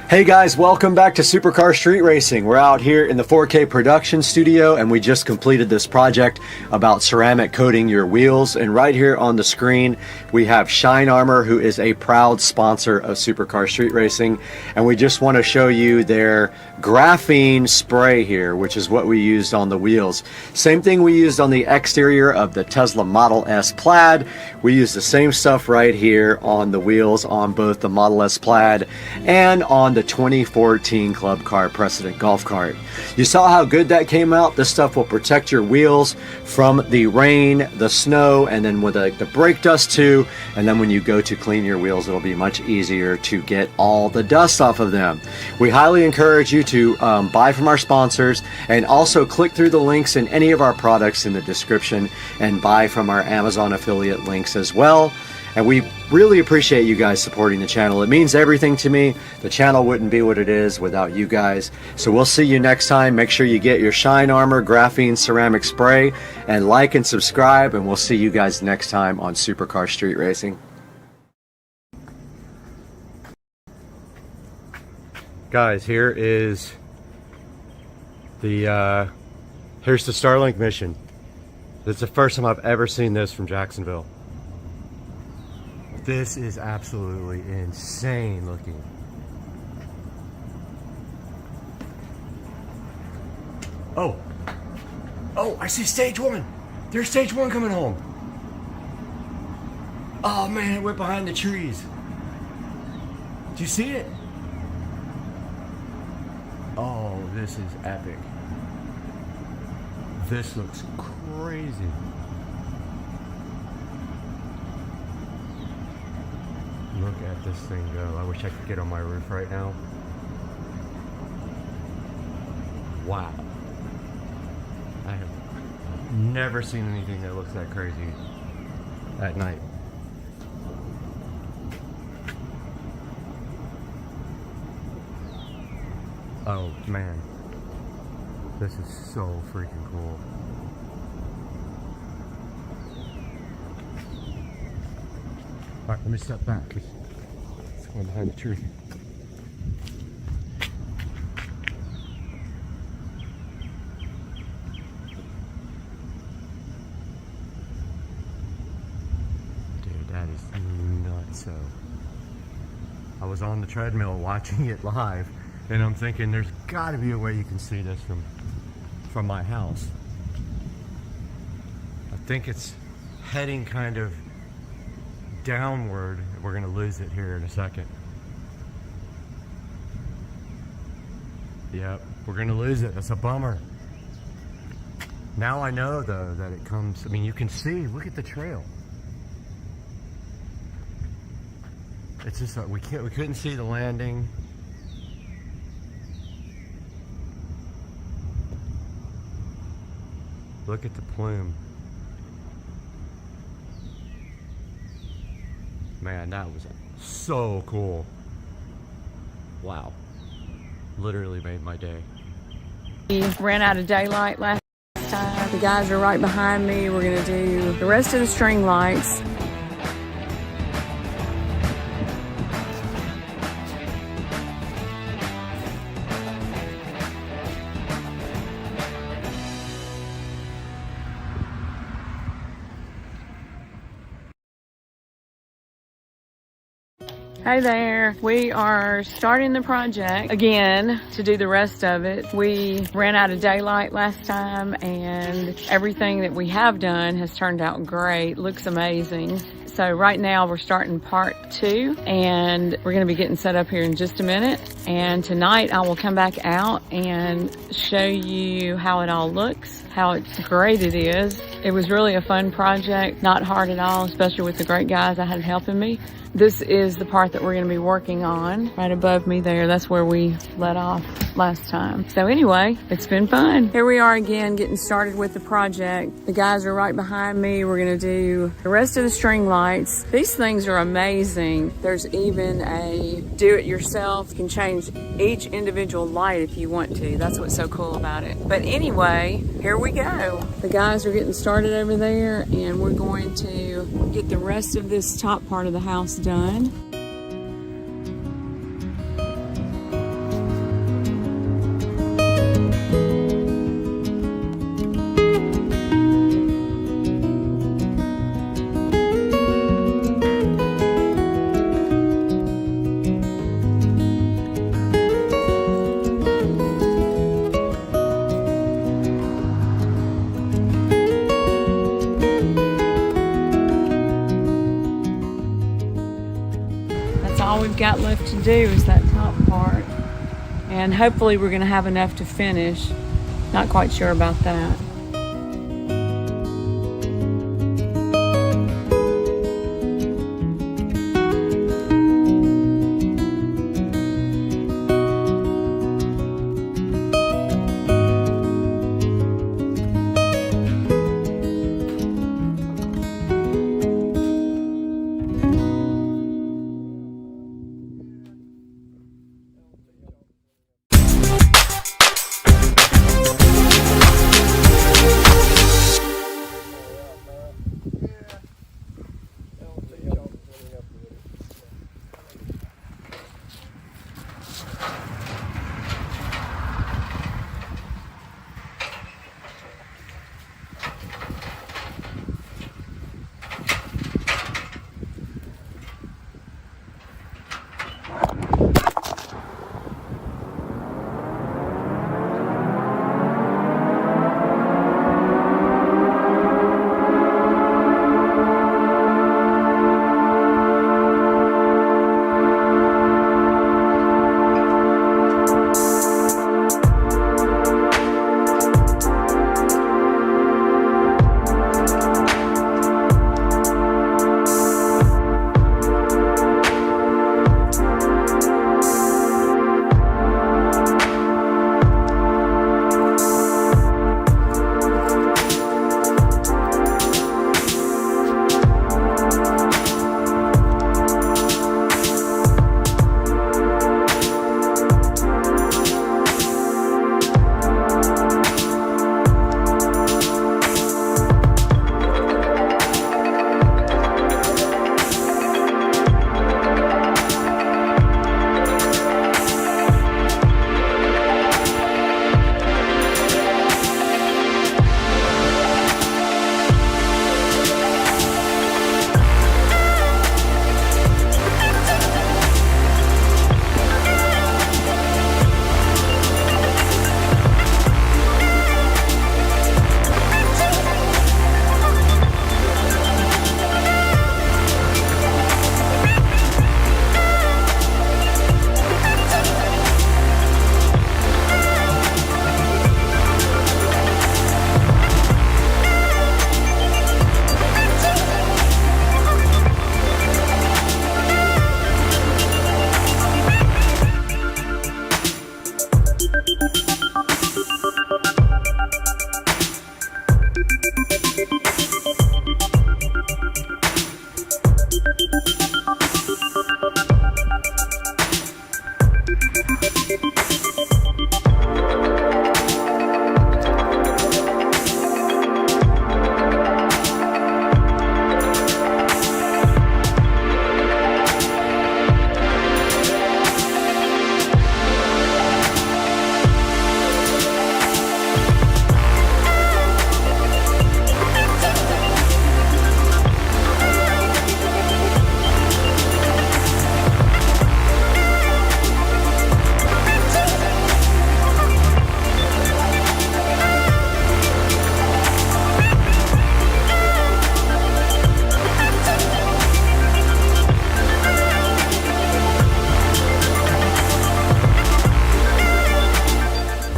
Hey guys, welcome back to Supercar Street Racing. We're out here in the 4K production studio and we just completed this project about ceramic coating your wheels. And right here on the screen, we have Shine Armor, who is a proud sponsor of Supercar Street Racing. And we just want to show you their graphene spray here, which is what we used on the wheels. Same thing we used on the exterior of the Tesla Model S Plaid. We used the same stuff right here on the wheels on both the Model S Plaid and on the 2014 Club Car Precedent golf cart. You saw how good that came out. This stuff will protect your wheels from the rain, the snow, and then with the brake dust too. And then when you go to clean your wheels, it'll be much easier to get all the dust off of them. We highly encourage you to buy from our sponsors and also click through the links in any of our products in the description and buy from our Amazon affiliate links as well. And we really appreciate you guys supporting the channel. It means everything to me. The channel wouldn't be what it is without you guys. So we'll see you next time. Make sure you get your Shine Armor Graphene Ceramic Spray and like and subscribe. And we'll see you guys next time on Supercar Street Racing. Guys, here is the here's the Starlink mission. It's the first time I've ever seen this from Jacksonville. This is absolutely insane looking. Oh, I see stage one. There's stage one coming home. Oh man, it went behind the trees. Do you see it? Oh, this is epic. This looks crazy. Look at this thing go. I wish I could get on my roof right now. Wow. I have never seen anything that looks that crazy at night. Oh man, this is so freaking cool. Alright, let me step back. It's going behind the tree. Dude, that is nuts. So, I was on the treadmill watching it live, and I'm thinking there's got to be a way you can see this from my house. I think it's heading kind of downward. We're gonna lose it here in a second. Yep, we're gonna lose it. That's a bummer. Now I know though that it comes, I mean, you can see, look at the trail. It's just we couldn't see the landing. Look at the plume. Man, that was so cool. Wow. Literally made my day. We ran out of daylight last time. The guys are right behind me. We're gonna do the rest of the string lights. Hey there, we are starting the project again to do the rest of it. We ran out of daylight last time and everything that we have done has turned out great, looks amazing. So right now we're starting part 2 and we're gonna be getting set up here in just a minute. And tonight I will come back out and show you how it all looks, how great it is. It was really a fun project, not hard at all, especially with the great guys I had helping me. This is the part that we're going to be working on right above me there. That's where we let off last time. So anyway, it's been fun. Here we are again getting started with the project. The guys are right behind me. We're going to do the rest of the string lights. These things are amazing. There's even a do-it-yourself. You can change each individual light if you want to. That's what's so cool about it. But anyway, here we go. The guys are getting started over there and we're going to get the rest of this top part of the house done. All we've got left to do is that top part, and hopefully we're going to have enough to finish. Not quite sure about that.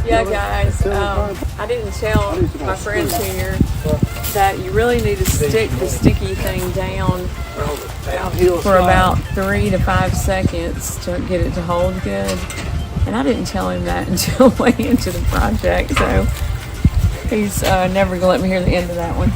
Yeah, guys, I didn't tell my friends here that you really need to stick the sticky thing down for about 3 to 5 seconds to get it to hold good. And I didn't tell him that until way into the project, so he's never gonna let me hear the end of that one.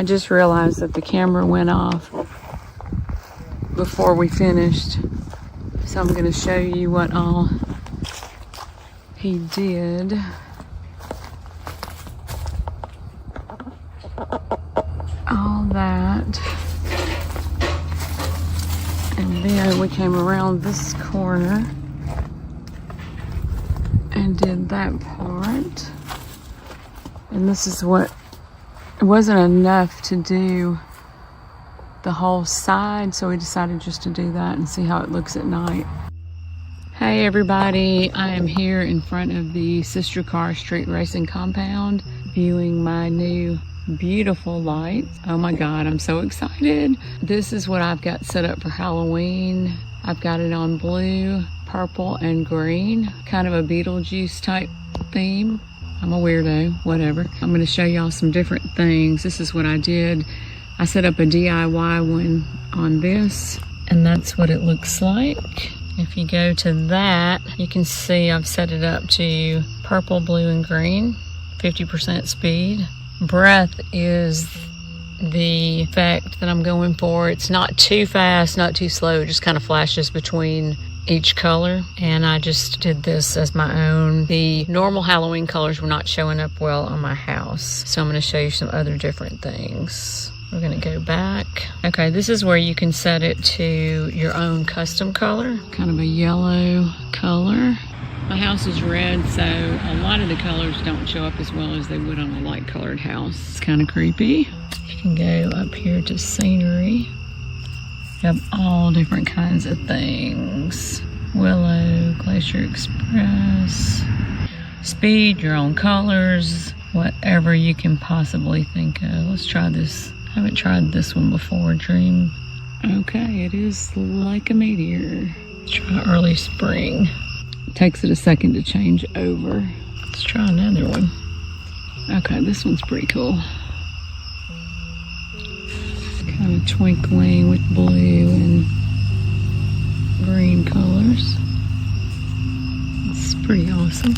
I just realized that the camera went off before we finished. So I'm going to show you what all he did. All that. And then we came around this corner and did that part. And this is what, it wasn't enough to do the whole side, so we decided just to do that and see how it looks at night. Hey everybody, I am here in front of the Sister Car Street Racing compound viewing my new beautiful lights. Oh my god, I'm so excited. This is what I've got set up for Halloween. I've got it on blue, purple, and green. Kind of a Beetlejuice type theme. I'm a weirdo, whatever. I'm going to show y'all some different things. This is what I did. I set up a DIY one on this, and that's what it looks like. If you go to that, you can see I've set it up to purple, blue, and green, 50% speed. Breath is the effect that I'm going for. It's not too fast, not too slow. It just kind of flashes between each color, and I just did this as my own. The normal Halloween colors were not showing up well on my house, so I'm going to show you some other different things. We're going to go back. Okay, this is where you can set it to your own custom color, kind of a yellow color. My house is red, so a lot of the colors don't show up as well as they would on a light colored house. It's kind of creepy. You can go up here to scenery. You have all different kinds of things. Willow, Glacier Express, speed, your own colors, whatever you can possibly think of. Let's try this. I haven't tried this one before, Dream. Okay, it is like a meteor. Let's try early spring. It takes it a second to change over. Let's try another one. Okay, this one's pretty cool. Kind of twinkling with blue and green colors. It's pretty awesome.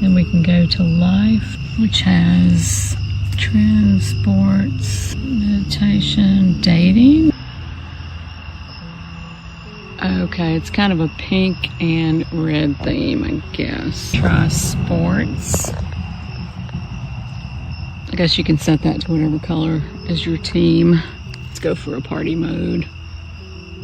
Then we can go to life, which has trends, sports, meditation, dating. Okay, it's kind of a pink and red theme, I guess. Try sports. I guess you can set that to whatever color is your team. Let's go for a party mode.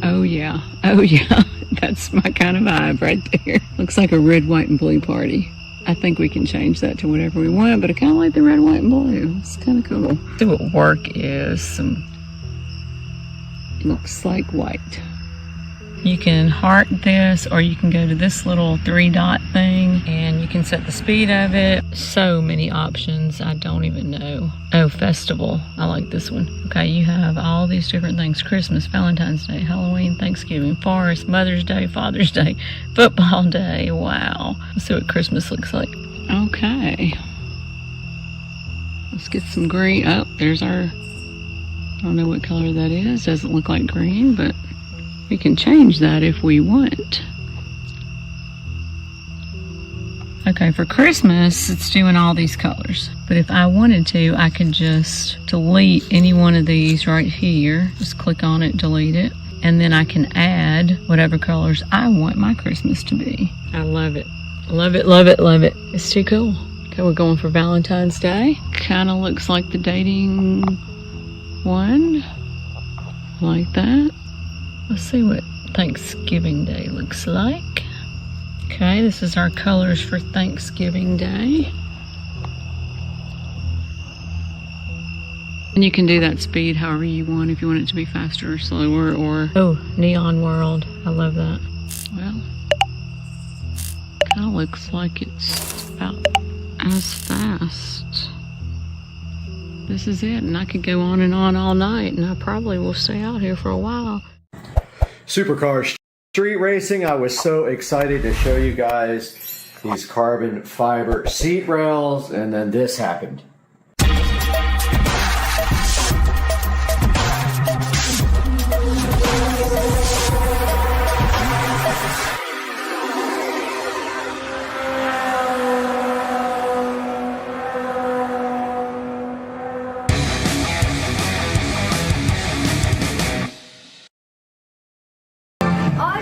Oh yeah, oh yeah. That's my kind of vibe right there. Looks like a red, white, and blue party. I think we can change that to whatever we want, but I kind of like the red, white, and blue. It's kind of cool. See what work is. Looks like white. You can heart this, or you can go to this little 3-dot thing, and you can set the speed of it. So many options, I don't even know. Oh, festival. I like this one. Okay, you have all these different things. Christmas, Valentine's Day, Halloween, Thanksgiving, Forest, Mother's Day, Father's Day, Football Day. Wow. Let's see what Christmas looks like. Okay. Let's get some green. Oh, there's our... I don't know what color that is. Doesn't look like green, but we can change that if we want. Okay, for Christmas, it's doing all these colors. But if I wanted to, I could just delete any one of these right here. Just click on it, delete it. And then I can add whatever colors I want my Christmas to be. I love it. Love it, love it, love it. It's too cool. Okay, we're going for Valentine's Day. Kind of looks like the dating one. Like that. Let's see what Thanksgiving Day looks like. Okay, this is our colors for Thanksgiving Day. And you can do that speed however you want, if you want it to be faster or slower, or... Oh, Neon World. I love that. Well, kind of looks like it's about as fast. This is it, and I could go on and on all night, and I probably will stay out here for a while. Supercar street racing. I was so excited to show you guys these carbon fiber seat rails, and then this happened.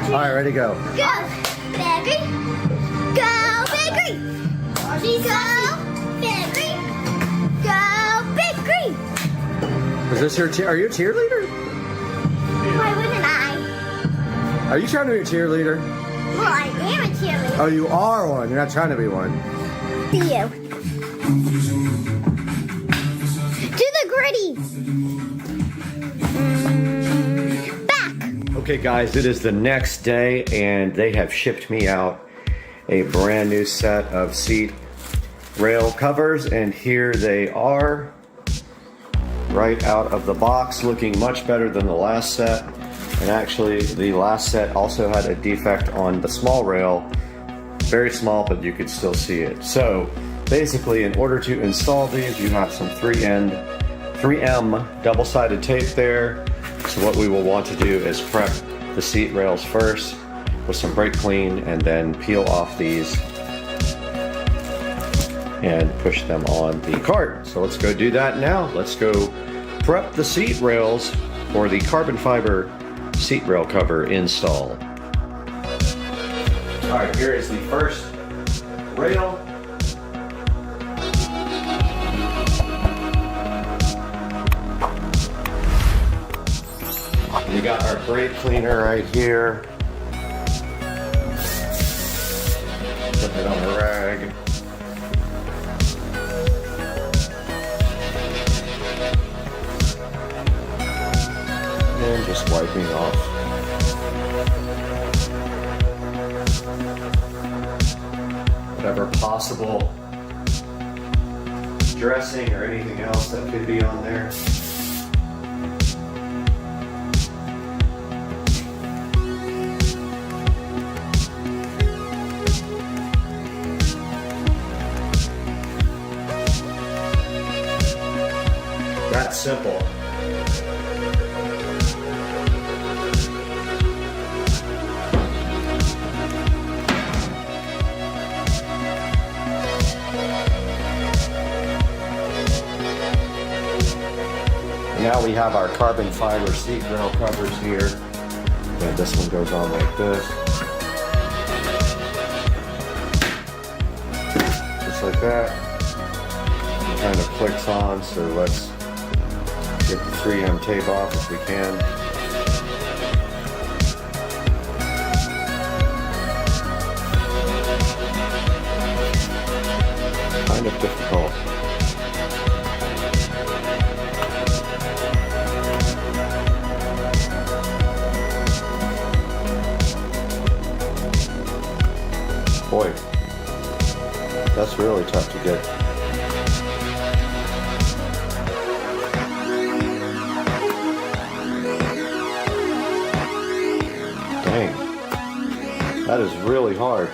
All right, ready to go. Go, Bakery. Go, Bakery. Go, Bakery. Go, Bakery. Is this are you a cheerleader? Why wouldn't I? Are you trying to be a cheerleader? Well, I am a cheerleader. Oh, you are one. You're not trying to be one. See you. Do the gritty. Okay guys, it is the next day and they have shipped me out a brand new set of seat rail covers, and here they are right out of the box, looking much better than the last set. And actually the last set also had a defect on the small rail, very small, but you could still see it. So basically, in order to install these, you have some 3M double-sided tape there. So what we will want to do is prep the seat rails first with some brake clean, and then peel off these and push them on the cart. So let's go do that now. Let's go prep the seat rails for the carbon fiber seat rail cover install. All right, here is the first rail. We got our brake cleaner right here. Put it on a rag. And just wiping off whatever possible dressing or anything else that could be on there. That's simple. Now we have our carbon fiber seat rail covers here. And this one goes on like this. Just like that. It kind of clicks on, so let's get the 3M tape off if we can. bit difficult. Boy, that's really tough to get. Dang, that is really hard.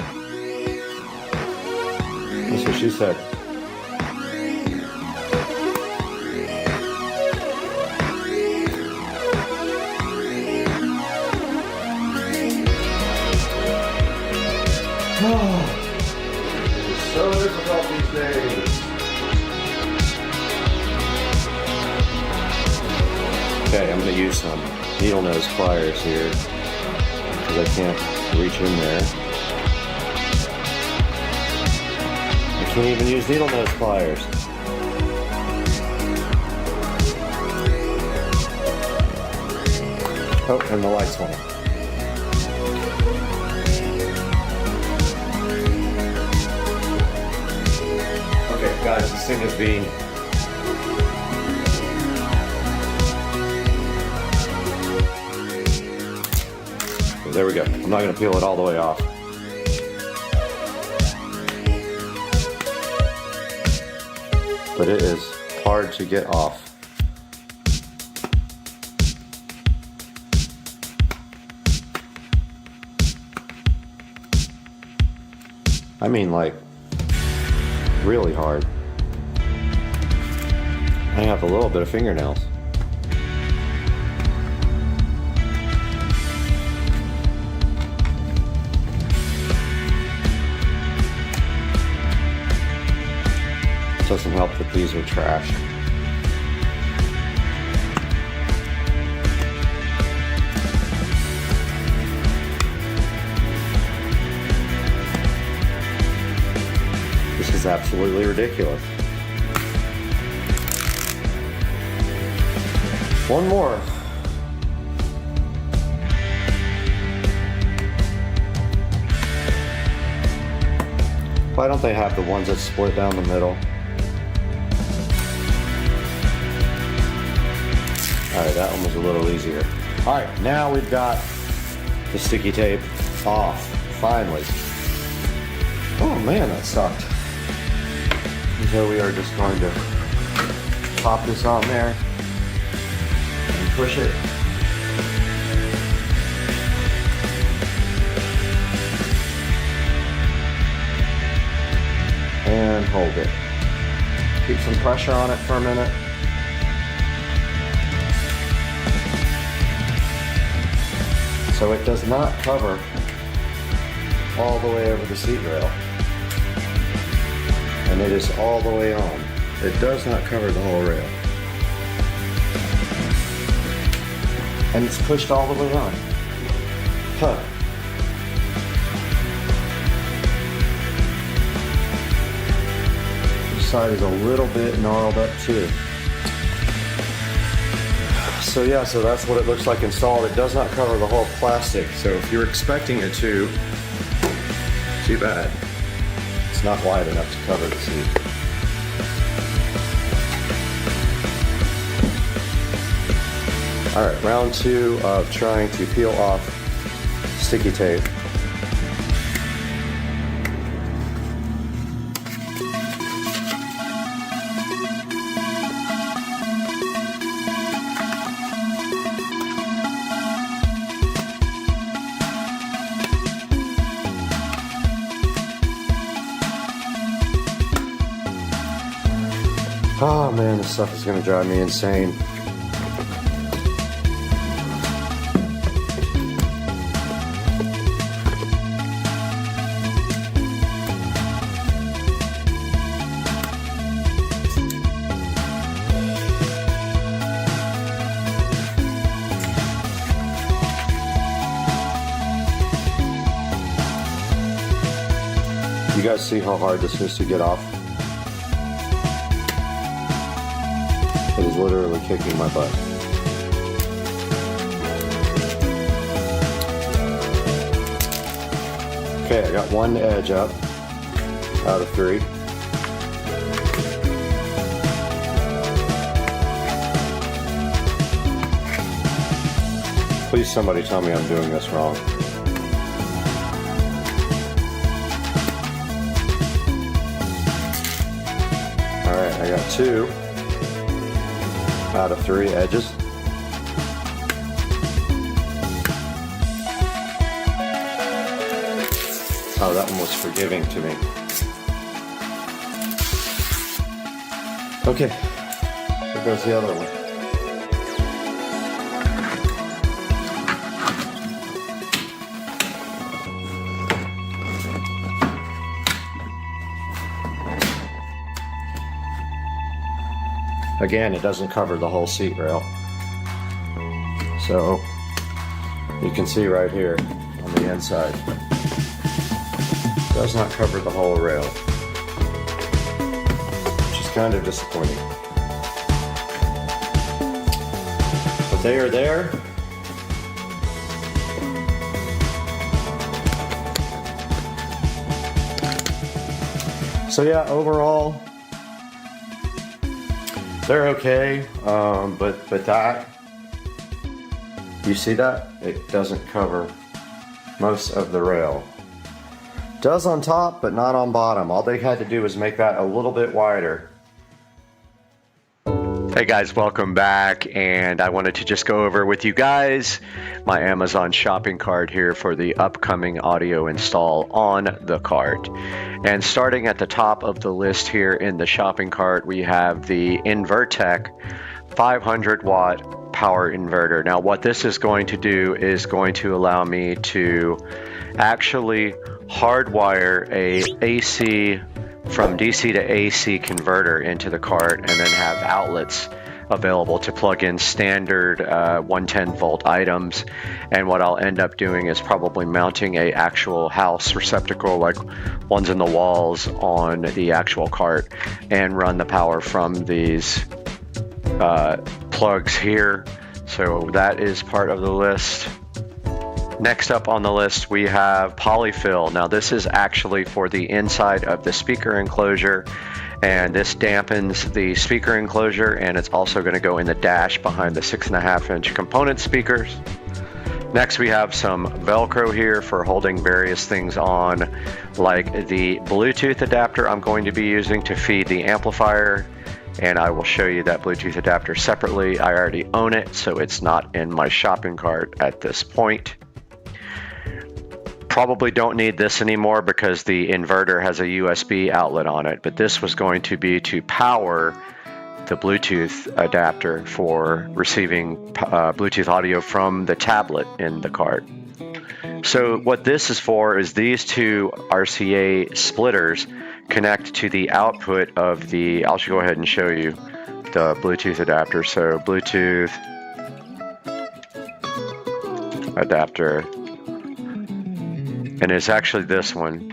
That's what she said. It's so difficult these days. Okay, I'm going to use some needle nose pliers here because I can't reach in there. I can't even use needle nose pliers. Oh, and the lights went on. Guys, this thing is being there we go. I'm not going to peel it all the way off. But it is hard to get off. I mean, like, really hard. I have a little bit of fingernails. Doesn't help that these are trashed. This is absolutely ridiculous. One more. Why don't they have the ones that split down the middle? Alright, that one was a little easier. Alright, now we've got the sticky tape off, finally. Oh man, that sucked. And so we are just going to pop this on there. Push it. And hold it. Keep some pressure on it for a minute. So it does not cover all the way over the seat rail. And it is all the way on. It does not cover the whole rail. And it's pushed all the way on. Huh. This side is a little bit gnarled up too. So yeah, so that's what it looks like installed. It does not cover the whole plastic. So if you're expecting it to, too bad. It's not wide enough to cover the seat. Alright, round 2 of trying to peel off sticky tape. Oh man, this stuff is going to drive me insane. You guys see how hard this is to get off? It is literally kicking my butt. Okay, I got one edge up out of 3. Please somebody tell me I'm doing this wrong. Alright, I got 2 out of 3 edges. Oh, that one was forgiving to me. Okay, here goes the other one. Again, it doesn't cover the whole seat rail. So, you can see right here on the inside, it does not cover the whole rail, which is kind of disappointing. But they are there. So yeah, overall, they're okay, but that, you see that? It doesn't cover most of the rail. Does on top, but not on bottom. All they had to do was make that a little bit wider. Hey guys, welcome back, and I wanted to just go over with you guys my Amazon shopping cart here for the upcoming audio install on the cart. And starting at the top of the list here in the shopping cart, we have the Invertec 500 watt power inverter. Now what this is going to do is going to allow me to actually hardwire a AC from DC to AC converter into the cart, and then have outlets available to plug in standard 110 volt items. And what I'll end up doing is probably mounting a actual house receptacle, like ones in the walls, on the actual cart, and run the power from these plugs here. So that is part of the list. Next up on the list, we have polyfill. Now this is actually for the inside of the speaker enclosure, and this dampens the speaker enclosure, and it's also going to go in the dash behind the 6.5-inch component speakers. Next we have some Velcro here for holding various things on, like the Bluetooth adapter I'm going to be using to feed the amplifier, and I will show you that Bluetooth adapter separately. I already own it, so it's not in my shopping cart at this point. Probably don't need this anymore because the inverter has a USB outlet on it, but this was going to be to power the Bluetooth adapter for receiving Bluetooth audio from the tablet in the cart. So what this is for is these two RCA splitters connect to the output of the, I'll go ahead and show you the Bluetooth adapter. So Bluetooth adapter, and it's actually this one.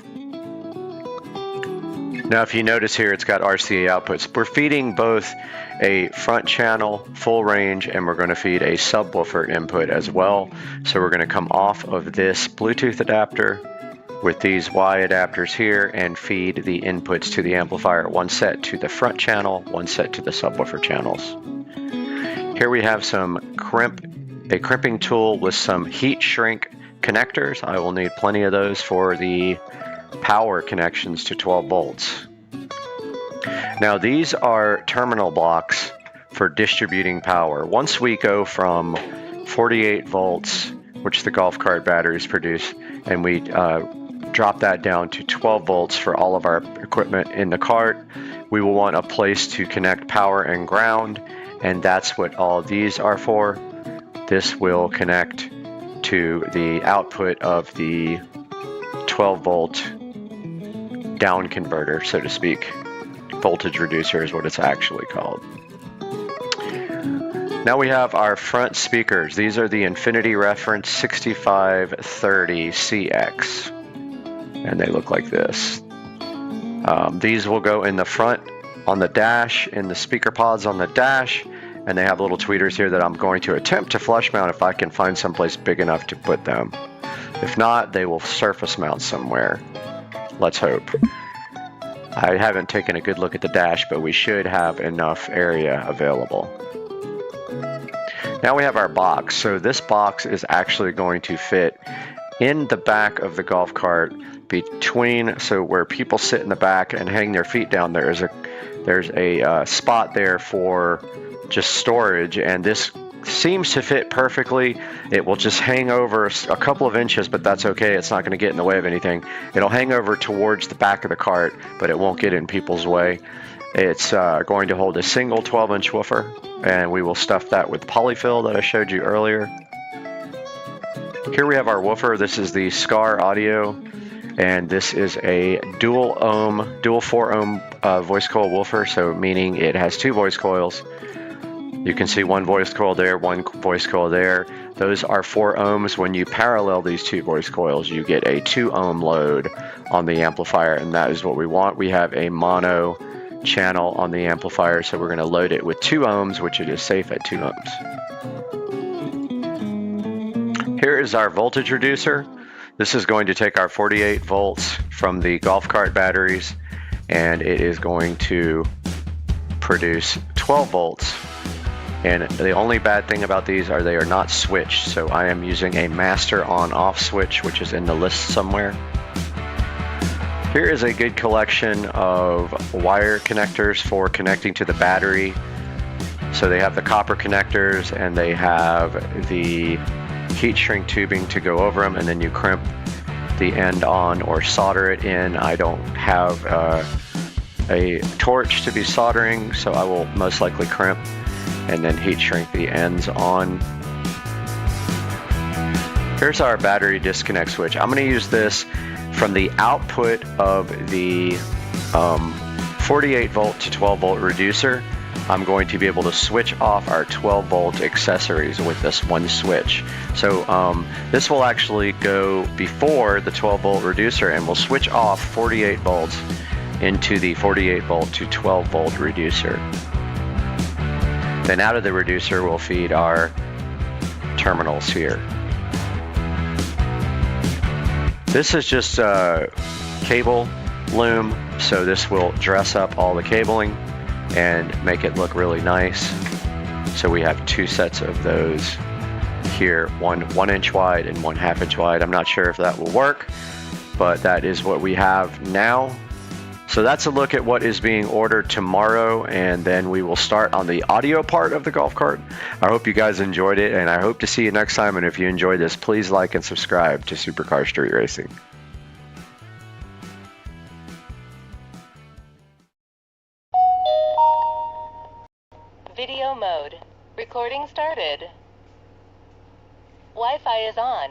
Now if you notice here, it's got RCA outputs. We're feeding both a front channel full range, and we're going to feed a subwoofer input as well. So we're going to come off of this Bluetooth adapter with these Y adapters here and feed the inputs to the amplifier, one set to the front channel, one set to the subwoofer channels. Here we have some crimping tool with some heat shrink connectors. I will need plenty of those for the power connections to 12 volts. Now these are terminal blocks for distributing power. Once we go from 48 volts, which the golf cart batteries produce, and we drop that down to 12 volts for all of our equipment in the cart, we will want a place to connect power and ground, and that's what all these are for. This will connect to the output of the 12 volt down converter, so to speak. Voltage reducer is what it's actually called. Now we have our front speakers. These are the Infinity Reference 6530CX, and they look like this. These will go in the front on the dash, in the speaker pods on the dash, and they have little tweeters here that I'm going to attempt to flush mount if I can find someplace big enough to put them. If not, they will surface mount somewhere. Let's hope. I haven't taken a good look at the dash, but we should have enough area available. Now we have our box. So this box is actually going to fit in the back of the golf cart between, so where people sit in the back and hang their feet down, there's a spot there for just storage, and this seems to fit perfectly. It will just hang over a couple of inches, but that's okay. It's not going to get in the way of anything. It'll hang over towards the back of the cart, but it won't get in people's way. It's going to hold a single 12-inch woofer, and we will stuff that with polyfill that I showed you earlier. Here we have our woofer. This is the SCAR audio, and this is a dual 4 ohm voice coil woofer, so meaning it has 2 voice coils. You can see 1 voice coil there, 1 voice coil there. Those are 4 ohms. When you parallel these 2 voice coils, you get a 2 ohm load on the amplifier, and that is what we want. We have a mono channel on the amplifier, so we're going to load it with 2 ohms, which it is safe at 2 ohms. Here is our voltage reducer. This is going to take our 48 volts from the golf cart batteries, and it is going to produce 12 volts. And the only bad thing about these are they are not switched, so I am using a master on-off switch, which is in the list somewhere. Here is a good collection of wire connectors for connecting to the battery. So they have the copper connectors, and they have the heat shrink tubing to go over them, and then you crimp the end on or solder it in. I don't have a torch to be soldering, so I will most likely crimp and then heat shrink the ends on. Here's our battery disconnect switch. I'm going to use this from the output of the 48 volt to 12 volt reducer. I'm going to be able to switch off our 12 volt accessories with this one switch. So this will actually go before the 12 volt reducer, and we'll switch off 48 volts into the 48 volt to 12 volt reducer. Then out of the reducer we'll feed our terminals here. This is just cable loom, so this will dress up all the cabling and make it look really nice. So we have 2 sets of those here, one 1-inch wide and 1 1/2 inch wide. I'm not sure if that will work, but that is what we have now. So that's a look at what is being ordered tomorrow, and then we will start on the audio part of the golf cart. I hope you guys enjoyed it, and I hope to see you next time. And if you enjoyed this, please like and subscribe to Supercar Street Racing. Video mode. Recording started. Wi-Fi is on.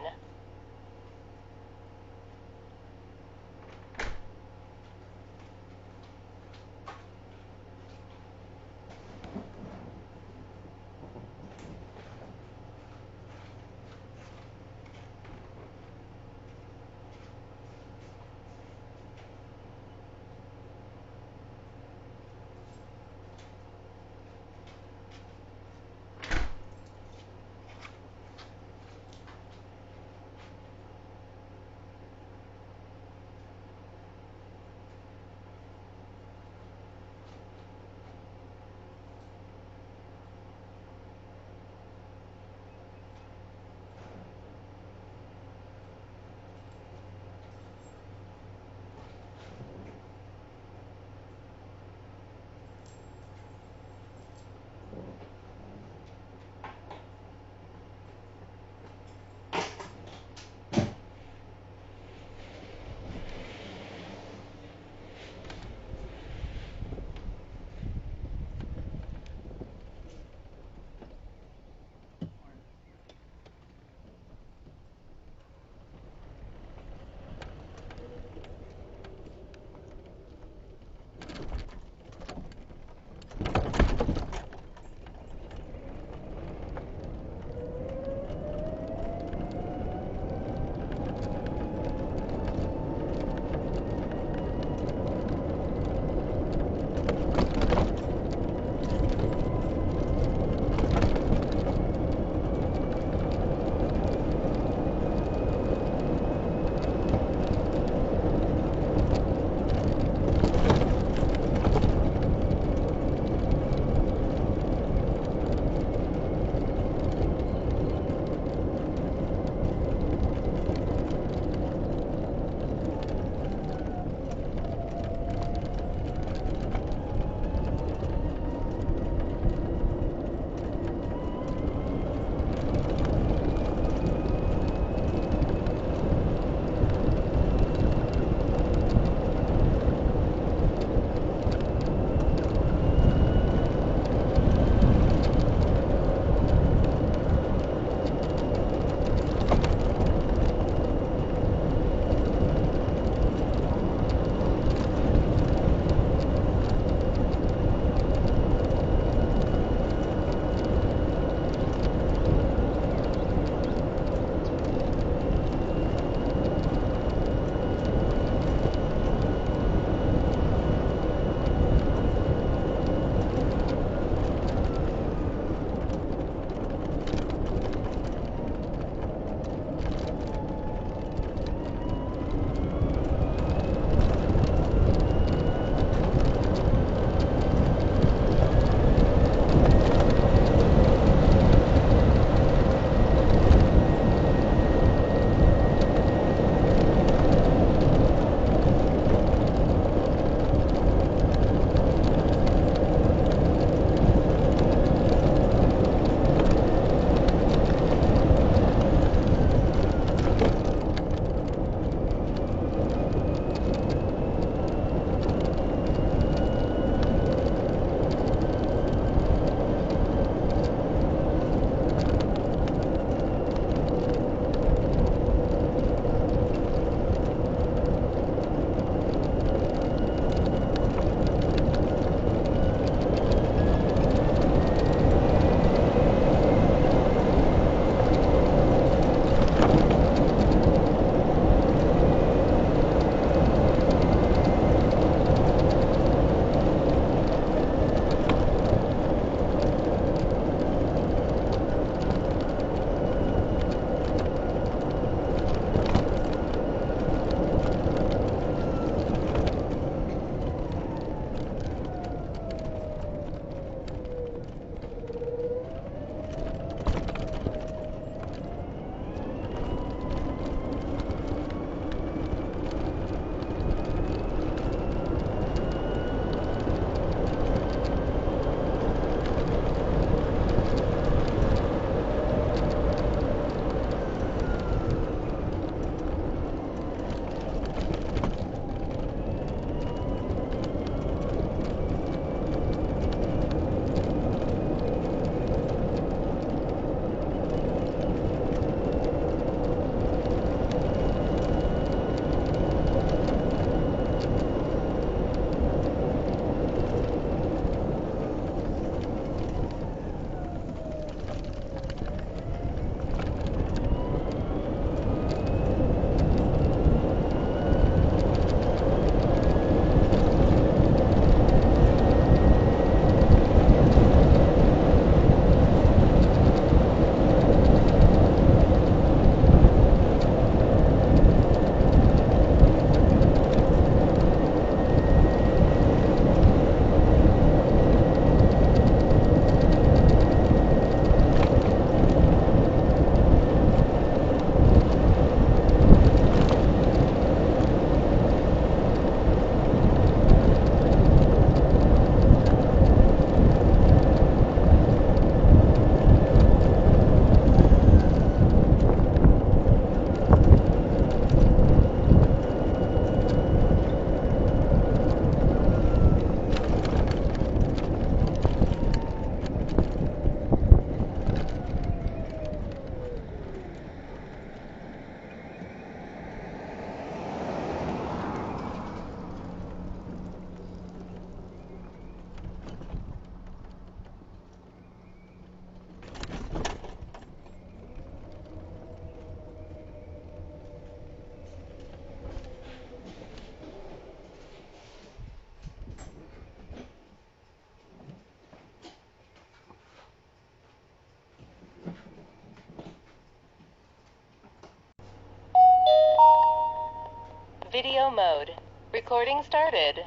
Video mode. Recording started.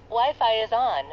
Wi-Fi is on.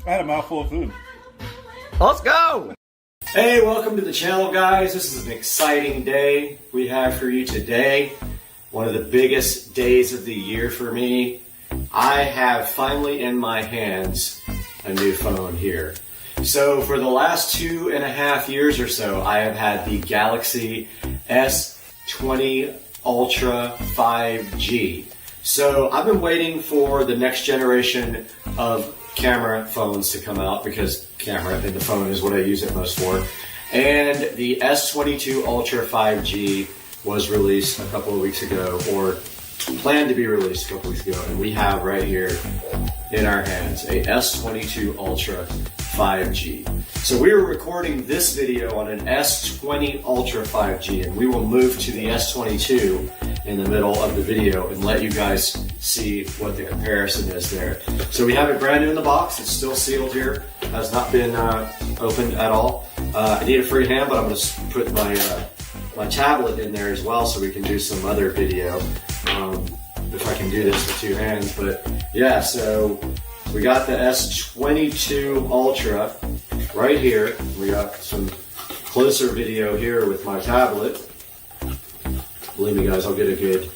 I had a mouthful of food. Let's go! Hey, welcome to the channel, guys. This is an exciting day we have for you today. One of the biggest days of the year for me. I have finally in my hands a new phone here. So for the last 2.5 years or so, I have had the Galaxy S20 Ultra 5G. So I've been waiting for the next generation of camera phones to come out because camera in the phone is what I use it most for. And the S22 Ultra 5G was released a couple of weeks ago, or planned to be released a couple weeks ago, and we have right here in our hands a S22 Ultra 5G. So we were recording this video on an S20 Ultra 5G, and we will move to the S22 in the middle of the video and let you guys see what the comparison is there. So we have it brand new in the box. It's still sealed here. Has not been opened at all. I need a free hand, but I'm going to put my tablet in there as well so we can do some other video. If I can do this with two hands. But yeah, so we got the S22 Ultra right here. We got some closer video here with my tablet. Believe me, guys, I'll get a good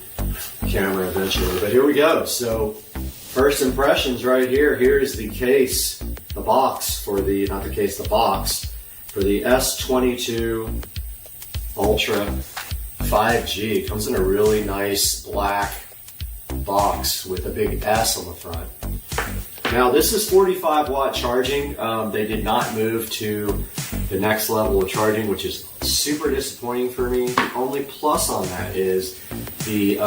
camera eventually. But here we go. So first impressions right here. Here is the case, the box for the, not the case, the box for the S22 Ultra 5G. Comes in a really nice black box with a big S on the front. Now this is 45 watt charging. They did not move to the next level of charging, which is super disappointing for me. The only plus on that is the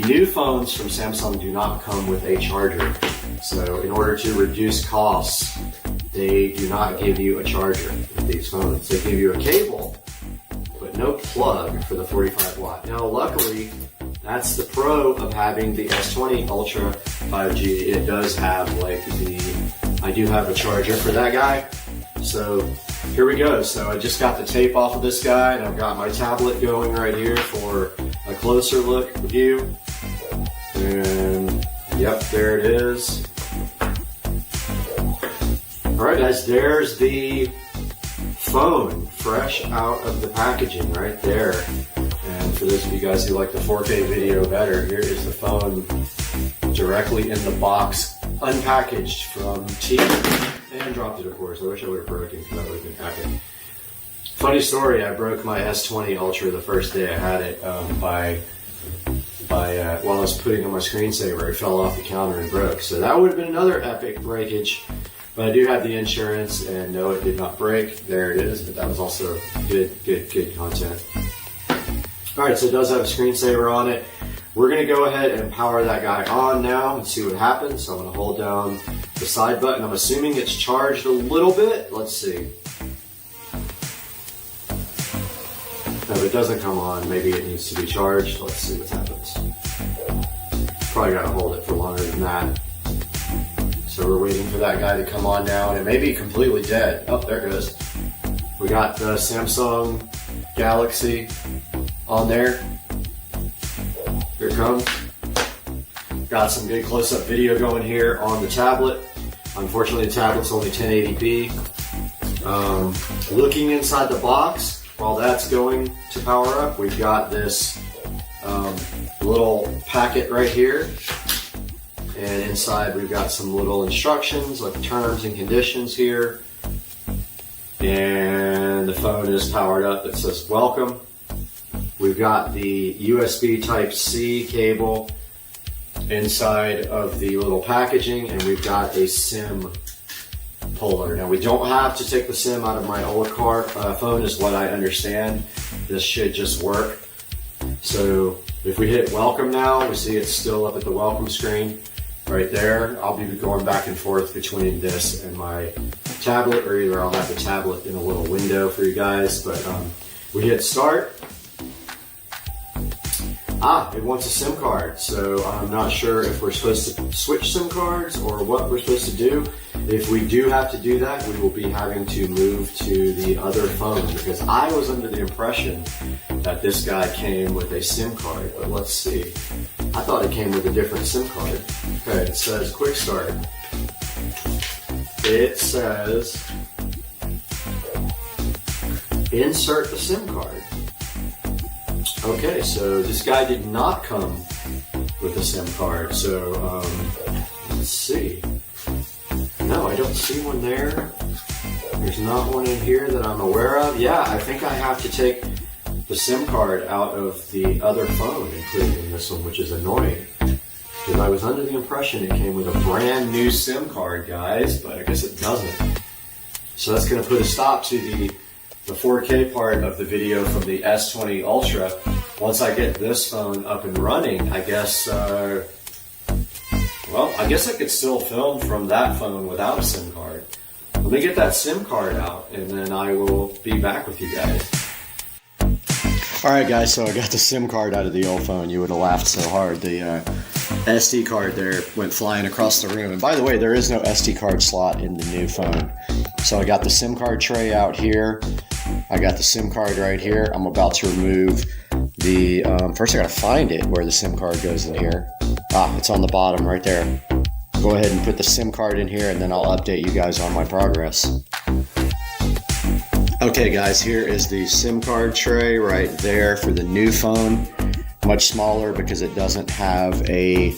new phones from Samsung do not come with a charger. So in order to reduce costs, they do not give you a charger with these phones. They give you a cable, but no plug for the 45 watt. Now luckily, that's the pro of having the S20 Ultra 5G. It does have I do have a charger for that guy. So here we go. So I just got the tape off of this guy, and I've got my tablet going right here for a closer look view. And yep, there it is. All right, guys, there's the phone fresh out of the packaging right there. And for those of you guys who like the 4K video better, here is the phone directly in the box, unpackaged from T. And dropped it, of course. I wish I would have broken it, that would have been epic. Funny story, I broke my S20 Ultra the first day I had it while I was putting on my screensaver. It fell off the counter and broke. So that would have been another epic breakage. But I do have the insurance, and no, it did not break. There it is, but that was also good content. Alright, so it does have a screensaver on it. We're going to go ahead and power that guy on now and see what happens. So I'm going to hold down the side button. I'm assuming it's charged a little bit. Let's see. No, if it doesn't come on, maybe it needs to be charged. Let's see what happens. Probably got to hold it for longer than that. So we're waiting for that guy to come on now, and it may be completely dead. Oh, there it goes. We got the Samsung Galaxy on there. Here it comes. Got some good close-up video going here on the tablet. Unfortunately, the tablet's only 1080p. Looking inside the box, while that's going to power up, we've got this little packet right here. And inside we've got some little instructions, like terms and conditions here. And the phone is powered up. It says welcome. We've got the USB Type-C cable inside of the little packaging, and we've got a SIM puller. Now we don't have to take the SIM out of my old phone is what I understand. This should just work. So if we hit welcome now, we see it's still up at the welcome screen right there. I'll be going back and forth between this and my tablet, or either I'll have the tablet in a little window for you guys. But we hit start. It wants a SIM card, so I'm not sure if we're supposed to switch SIM cards or what we're supposed to do. If we do have to do that, we will be having to move to the other phone, because I was under the impression that this guy came with a SIM card, but let's see. I thought it came with a different SIM card. Okay, it says quick start. it says insert the SIM card. Okay, so this guy did not come with a SIM card, so let's see. No, I don't see one there. There's not one in here that I'm aware of. Yeah, I think I have to take the SIM card out of the other phone, including this one, which is annoying. Because I was under the impression it came with a brand new SIM card, guys, but I guess it doesn't. So that's going to put a stop to the 4K part of the video from the S20 Ultra. Once I get this phone up and running, I guess, well, I guess I could still film from that phone without a SIM card. Let me get that SIM card out, and then I will be back with you guys. Alright guys, so I got the SIM card out of the old phone. You would have laughed so hard. The SD card there went flying across the room. And by the way, there is no SD card slot in the new phone. So I got the SIM card tray out here. I got the SIM card right here. I'm about to remove the, first I gotta find it where the SIM card goes in here. Ah, it's on the bottom right there. Go ahead and put the SIM card in here and then I'll update you guys on my progress. Okay guys, here is the SIM card tray right there for the new phone. Much smaller because it doesn't have a,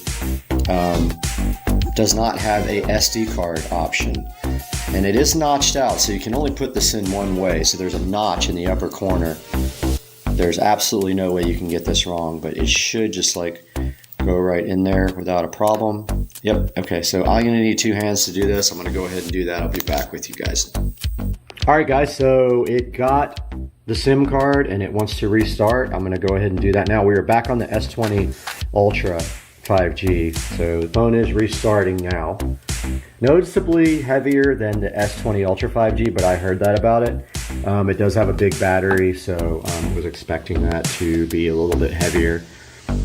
does not have a SD card option. And it is notched out, so you can only put this in one way. So there's a notch in the upper corner. There's absolutely no way you can get this wrong, but it should just like go right in there without a problem. Yep, okay, so I'm gonna need 2 hands to do this. I'm gonna go ahead and do that. I'll be back with you guys. All right guys, so it got the SIM card and it wants to restart. I'm gonna go ahead and do that now. We are back on the S20 Ultra 5G. So the phone is restarting now. Noticeably heavier than the S20 Ultra 5G, but I heard that about it. It does have a big battery, so I was expecting that to be a little bit heavier.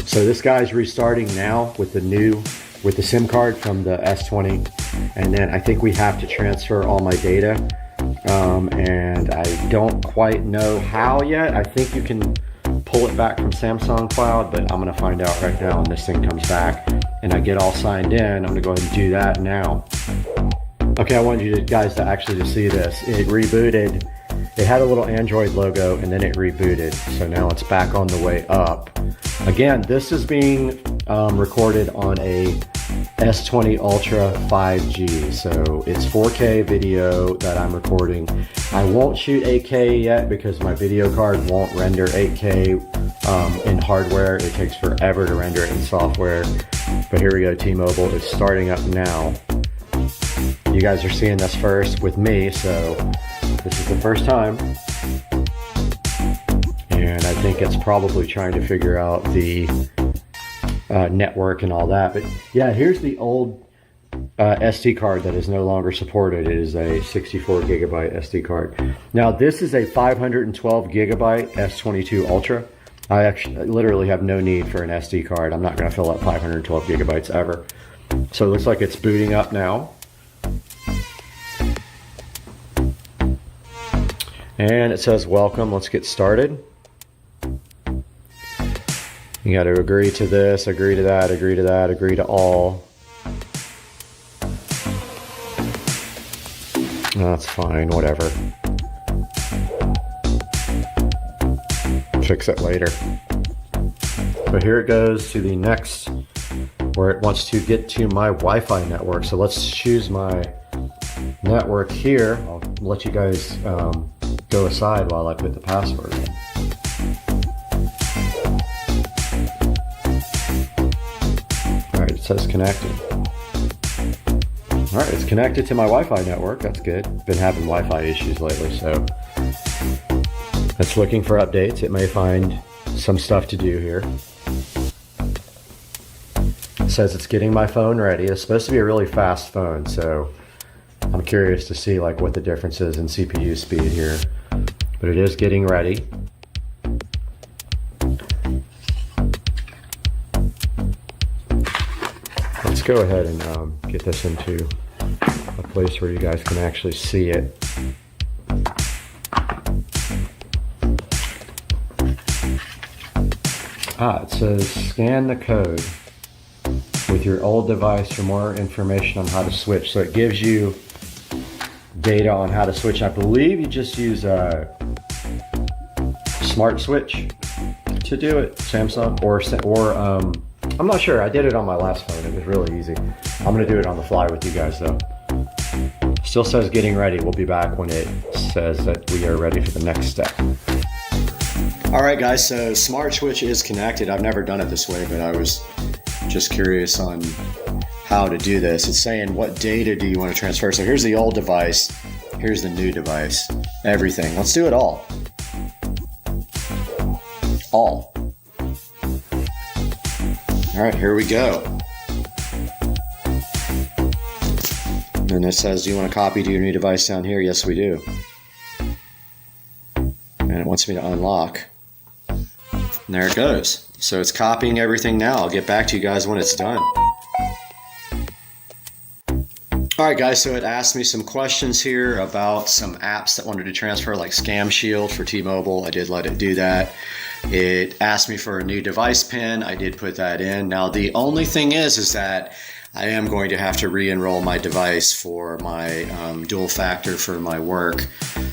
So this guy's restarting now with the SIM card from the S20, and then I think we have to transfer all my data. And I don't quite know how yet. I think you can pull it back from Samsung Cloud, but I'm gonna find out right now when this thing comes back and I get all signed in. I'm gonna go ahead and do that now. Okay, I want you guys to actually see this. It rebooted. It had a little Android logo and then it rebooted. So now it's back on the way up. Again, this is being recorded on a S20 Ultra 5G, so it's 4K video that I'm recording. I won't shoot 8K yet because my video card won't render 8K in hardware. It takes forever to render it in software. But here we go, T-Mobile. It's starting up now. You guys are seeing this first with me, so this is the first time. And I think it's probably trying to figure out the network and all that. But yeah, here's the old SD card that is no longer supported. It is a 64 gigabyte SD card. Now this is a 512 gigabyte S22 Ultra. I actually literally have no need for an SD card. I'm not going to fill up 512 gigabytes ever. So it looks like it's booting up now. And it says welcome. Let's get started. You got to agree to this, agree to that, agree to that, agree to all. That's fine, whatever. Fix it later. But here it goes to the next, where it wants to get to my Wi-Fi network. So let's choose my network here. I'll let you guys go aside while I put the password in. Alright, it says connected. Alright, it's connected to my Wi-Fi network. That's good. Been having Wi-Fi issues lately, so it's looking for updates. It may find some stuff to do here. It says it's getting my phone ready. It's supposed to be a really fast phone, so I'm curious to see like what the difference is in CPU speed here. But it is getting ready. Let's go ahead and get this into a place where you guys can actually see it. It says scan the code with your old device for more information on how to switch. So it gives you data on how to switch. I believe you just use a smart switch to do it, Samsung or I'm not sure. I did it on my last phone. It was really easy. I'm gonna do it on the fly with you guys though. Still says getting ready. We'll be back when it says that we are ready for the next step. All right, guys, so smart switch is connected. I've never done it this way, but I was just curious on how to do this. It's saying what data do you want to transfer. So here's the old device. Here's the new device. Everything. Let's do it all. All. All right, here we go. And it says, do you want to copy to your new device down here? Yes, we do. And it wants me to unlock. And there it goes. So it's copying everything now. I'll get back to you guys when it's done. All right, guys, so it asked me some questions here about some apps that wanted to transfer, like Scam Shield for T-Mobile. I did let it do that. It asked me for a new device pin. I did put that in. Now, the only thing is that I am going to have to re-enroll my device for my dual factor for my work.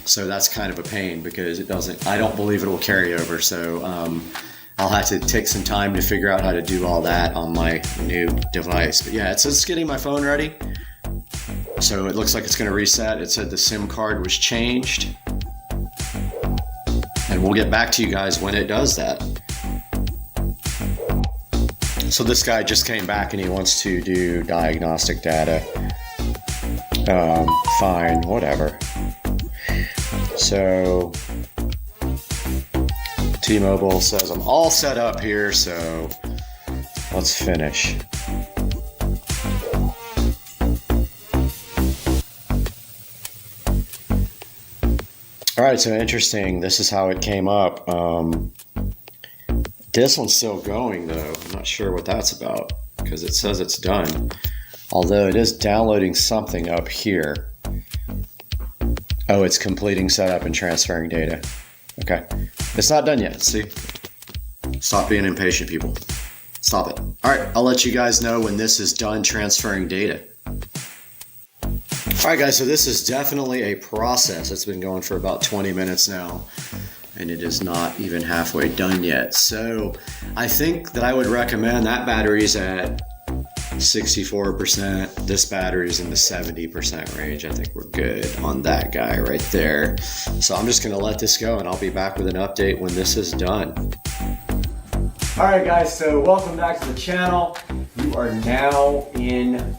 So that's kind of a pain because I don't believe it will carry over. So I'll have to take some time to figure out how to do all that on my new device. But yeah, it's getting my phone ready. So it looks like it's going to reset. It said the SIM card was changed. And we'll get back to you guys when it does that. So this guy just came back and he wants to do diagnostic data. Fine, whatever. So T-Mobile says I'm all set up here, so let's finish. All right, so interesting. This is how it came up. This one's still going though. I'm not sure what that's about because it says it's done. Although it is downloading something up here. Oh, it's completing setup and transferring data. Okay. It's not done yet. See? Stop being impatient, people. Stop it. All right, I'll let you guys know when this is done transferring data. All right, guys, so this is definitely a process. It's been going for about 20 minutes now. And it is not even halfway done yet. So I think that I would recommend that battery's at 64%. This battery's in the 70% range. I think we're good on that guy right there. So I'm just gonna let this go and I'll be back with an update when this is done. All right, guys, so welcome back to the channel. You are now in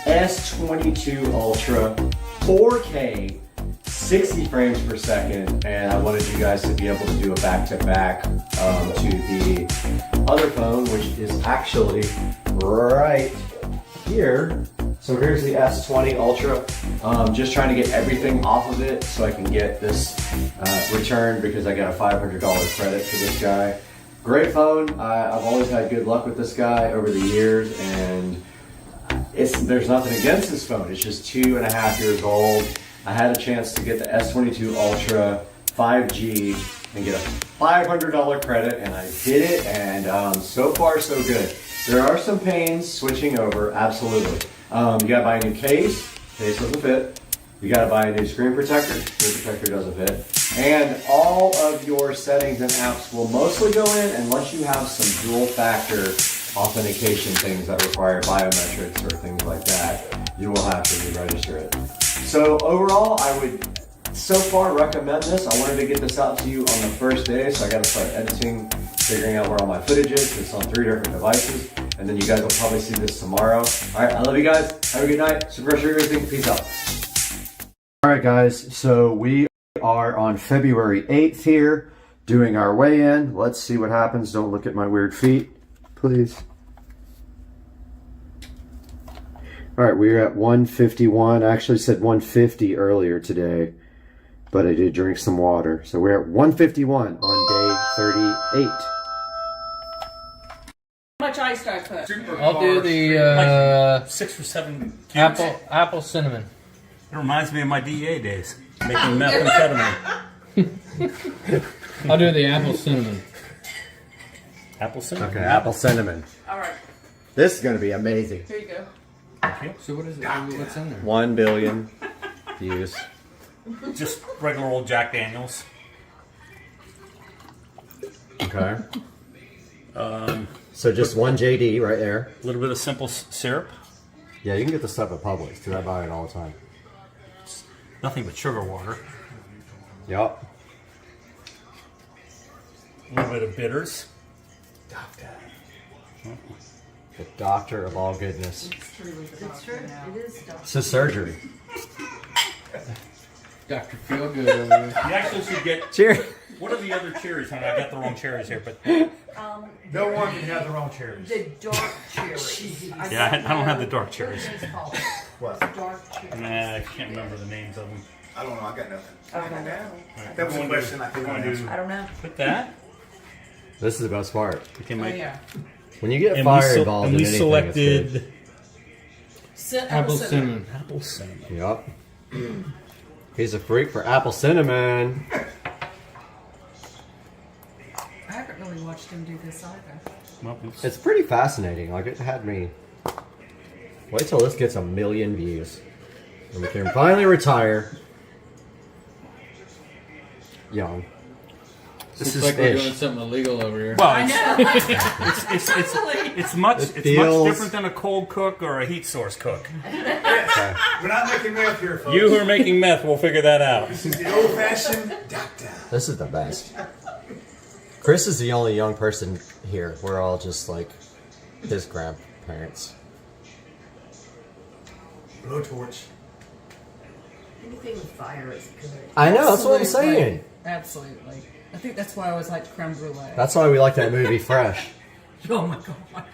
S22 Ultra 4K 60 frames per second, and I wanted you guys to be able to do a back-to-back to the other phone, which is actually right here. So here's the S20 Ultra. Just trying to get everything off of it so I can get this returned because I got a $500 credit for this guy. Great phone. I've always had good luck with this guy over the years, and there's nothing against this phone. It's just 2.5 years old. I had a chance to get the S22 Ultra 5G and get a $500 credit, and I did it, and so far so good. There are some pains switching over, absolutely. You gotta buy a new case doesn't fit. You gotta buy a new screen protector doesn't fit. And all of your settings and apps will mostly go in unless you have some dual factor authentication things that require biometrics or things like that. You will have to re-register it. So overall, I would so far recommend this. I wanted to get this out to you on the first day, so I got to start editing, figuring out where all my footage is. It's on 3 different devices, and then you guys will probably see this tomorrow. All right, I love you guys. Have a good night. Super Sugar everything. Peace out. All right, guys. So we are on February 8th here, doing our weigh-in. Let's see what happens. Don't look at my weird feet, please. All right, we're at 151. I actually said 150 earlier today, but I did drink some water. So we're at 151 on day 38. How much ice do I put? I'll do the like 6 or 7 cubes. apple cinnamon. It reminds me of my DEA days, making methamphetamine. I'll do the apple cinnamon. Apple cinnamon. Okay, apple cinnamon. All right. This is going to be amazing. Here you go. So what is it? What's in there? 1 billion views. Just regular old Jack Daniels. Okay. So just one JD right there. A little bit of simple syrup. Yeah, you can get this stuff at Publix too. I buy it all the time. Nothing but sugar water. Yep. A little bit of bitters. The doctor of all goodness. It's true. It is doctor. It's a surgery. Dr. Feel Good over there. You actually should get. Cheers. What are the other cherries, honey? I got the wrong cherries here, but. No one can have the wrong cherries. The dark cherries. Yeah, I don't have the dark cherries. What? Dark cherries. Nah, I can't remember the names of them. I don't know. I got nothing. I don't know. That was a question I couldn't answer. I don't know. Put that. This is the best part. Okay, Oh, Mike. yeah. When you get fire involved and in we anything, selected Apple cinnamon. apple cinnamon. Yep. He's a freak for apple cinnamon. I haven't really watched him do this either. Well, It's pretty fascinating. Like, it had me. Wait till this gets 1 million views. And we can finally retire. Young. This is like we're doing something illegal over here. Well, I know. it's much feels- different than a cold cook or a heat source cook. Yes. We're not making math here, folks. You who are making meth will figure that out. This is the old-fashioned doctor. This is the best. Chris is the only young person here. We're all just like his grandparents. Blowtorch. Anything with fire is good. I know, that's what I'm Absolutely. saying. Absolutely. I think that's why I always liked creme brulee. That's why we like that movie Fresh. Oh my god. Oh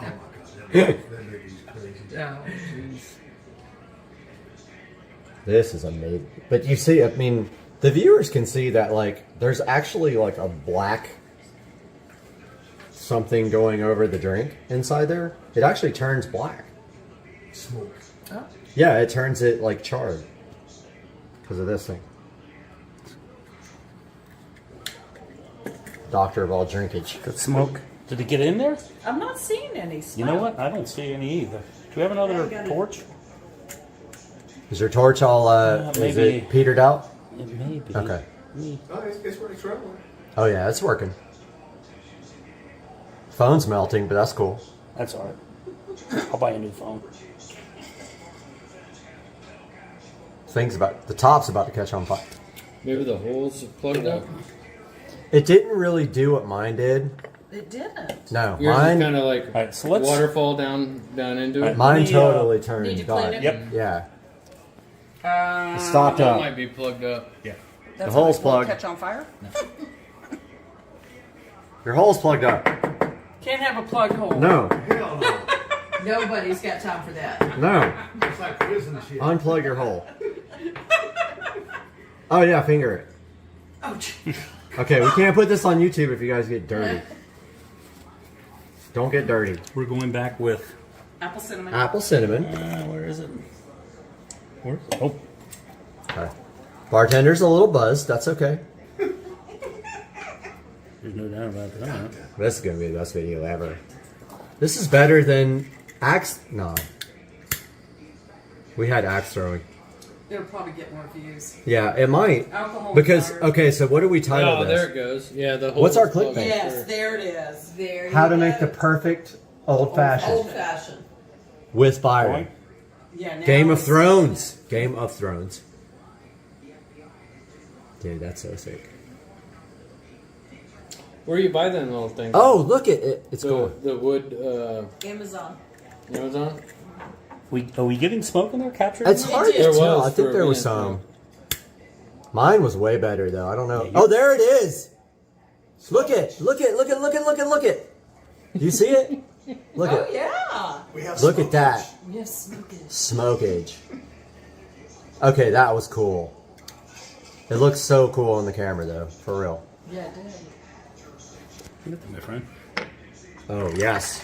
my god. That movie's crazy. Oh, jeez. This is amazing. But you see, I mean, the viewers can see that, like, there's actually, like, a black something going over the drink inside there. It actually turns black. Smoke. Oh. Yeah, it turns it, like, charred. Because of this thing. Doctor of all drinkage. Good smoke. Did it get in there? I'm not seeing any smoke. You know what? I don't see any either. Do we have another torch? Is your torch all, is maybe. it petered out? It may be. Okay. Oh, it's running trouble. Oh, yeah, it's working. Phone's melting, but that's cool. That's all right. I'll buy a new phone. The top's about to catch on fire. Maybe the holes are plugged up. It didn't really do what mine did. It didn't. No, Yours is mine. kind of like right, so let's- waterfall down into it. Mine Need totally Need turned to dark. clean it? Yep. Yeah. It stopped That up. might be plugged up. Yeah. That's The hole's how it plugged. Catch on fire? Your hole's plugged up. Can't have a plugged hole. No, Hell no. Nobody's got time for that. no. It's like prison shit. Unplug your hole. Oh yeah, finger it. Oh, gee. Okay, we can't put this on YouTube if you guys get dirty. Don't get dirty. We're going back with. Apple cinnamon. Apple cinnamon. Where is it? Where? Oh. Okay. Bartender's a little buzzed. That's okay. There's no doubt about that. This is gonna be the best video ever. This is better than axe. No. We had axe throwing. It'll probably get more views. Yeah, it might. Alcohol Because fire. okay, so what do we title Oh, this? there it goes. Yeah, the whole. What's our clickbait? Yes, there it is. There How you to go. make the perfect old fashioned Old fashioned. with Byron. Yeah, now Game of it's- Thrones. Game of Thrones. Dude, that's so sick. Where you buy them little things? Oh, look at it. It's cool. The wood. Amazon. Amazon. Are we getting smoke in there captured? It's hard to There tell. was I think for a there was minute, some. Mine was way better though. I don't know. Oh, there it is. Look it. Look it. Look it. Look it. Look it. Look it. Do you see it? Look Oh, it. yeah. We have Look smoke. at that. Yes, smoke it. Smokage. Okay, that was cool. It looks so cool on the camera though. For real. Yeah, it did. Get them, my friend. Oh, yes.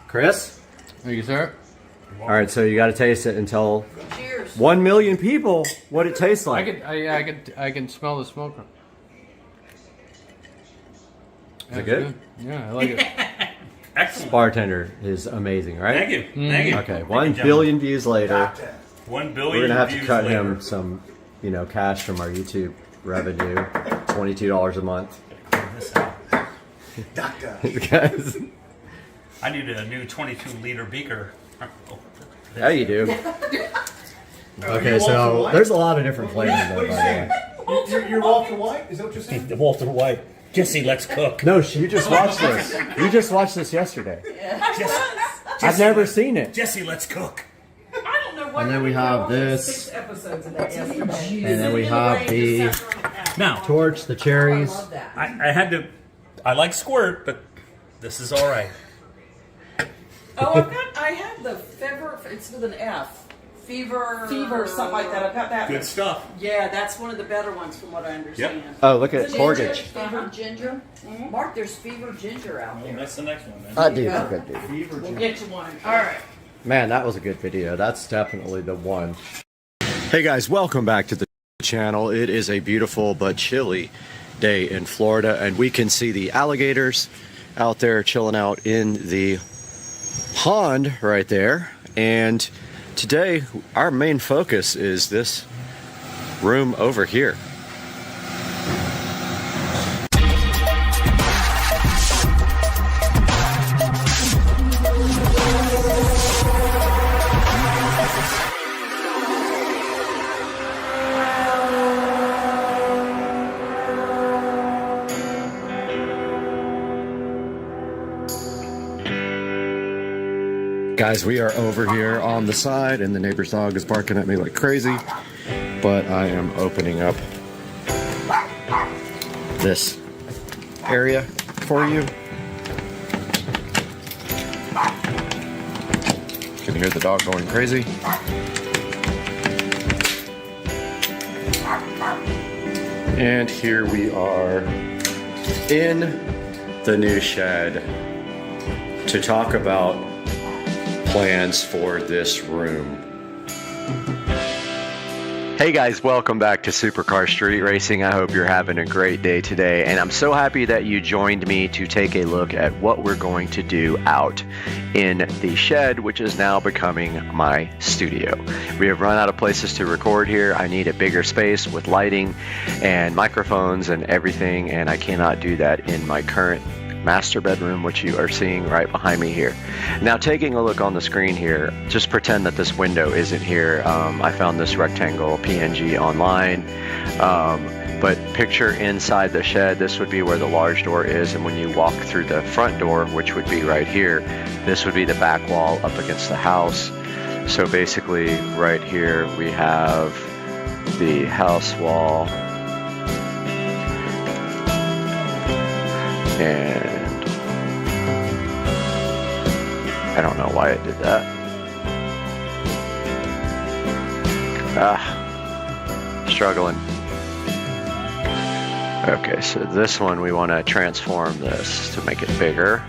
Chris? Thank you, sir. All right, so you got to taste it and tell Cheers. 1 million people what it tastes like. I can smell the smoke. Is it good? Yeah, I like it. Excellent. Bartender is amazing, right? Thank you. Thank you. Okay, Thank you, 1 gentlemen. billion views later. 1 We're billion. gonna have to views cut later. him some, cash from our YouTube revenue. $22 a month. Doctor. Guys. I need a new 22-liter beaker. Yeah, you do. Okay, so there's a lot of different flavors though, by the way. You're Walter White? Is that what you're saying? Walter White. Jesse, let's cook. No, you just watched this. You just watched this yesterday. I've never seen it. Jesse, let's cook. I don't know what. And then we have this. 6 episodes of that yesterday. And then we have the Now, torch, the cherries. I love that. I had to. I like squirt, but this is all right. Oh, I have the fever. It's with an F. Fever, something like that. I've got that. Good stuff. Yeah, that's one of the better ones from what I understand. Oh, look at Ginger, Mortgage. Fever ginger. Mark, there's fever ginger out there. That's the next one, man. That dude's a good dude. We'll get you one. All right. Man, that was a good video. That's definitely the one. Hey guys, welcome back to the channel. It is a beautiful but chilly day in Florida, and we can see the alligators out there chilling out in the pond right there. And today, our main focus is this room over here. Guys, we are over here on the side, and the neighbor's dog is barking at me like crazy, but I am opening up this area for you. You can hear the dog going crazy. And here we are in the new shed to talk about plans for this room. Hey guys, welcome back to Supercar Street Racing. I hope you're having a great day today, and I'm so happy that you joined me to take a look at what we're going to do out in the shed, which is now becoming my studio. We have run out of places to record here. I need a bigger space with lighting and microphones and everything, and I cannot do that in my current master bedroom, which you are seeing right behind me here. Now, taking a look on the screen here, just pretend that this window isn't here. I found this rectangle PNG online, but picture inside the shed. This would be where the large door is, and when you walk through the front door, which would be right here, this would be the back wall up against the house. So basically right here we have the house wall, and I don't know why it did that. Struggling. Okay, so this one we want to transform this to make it bigger.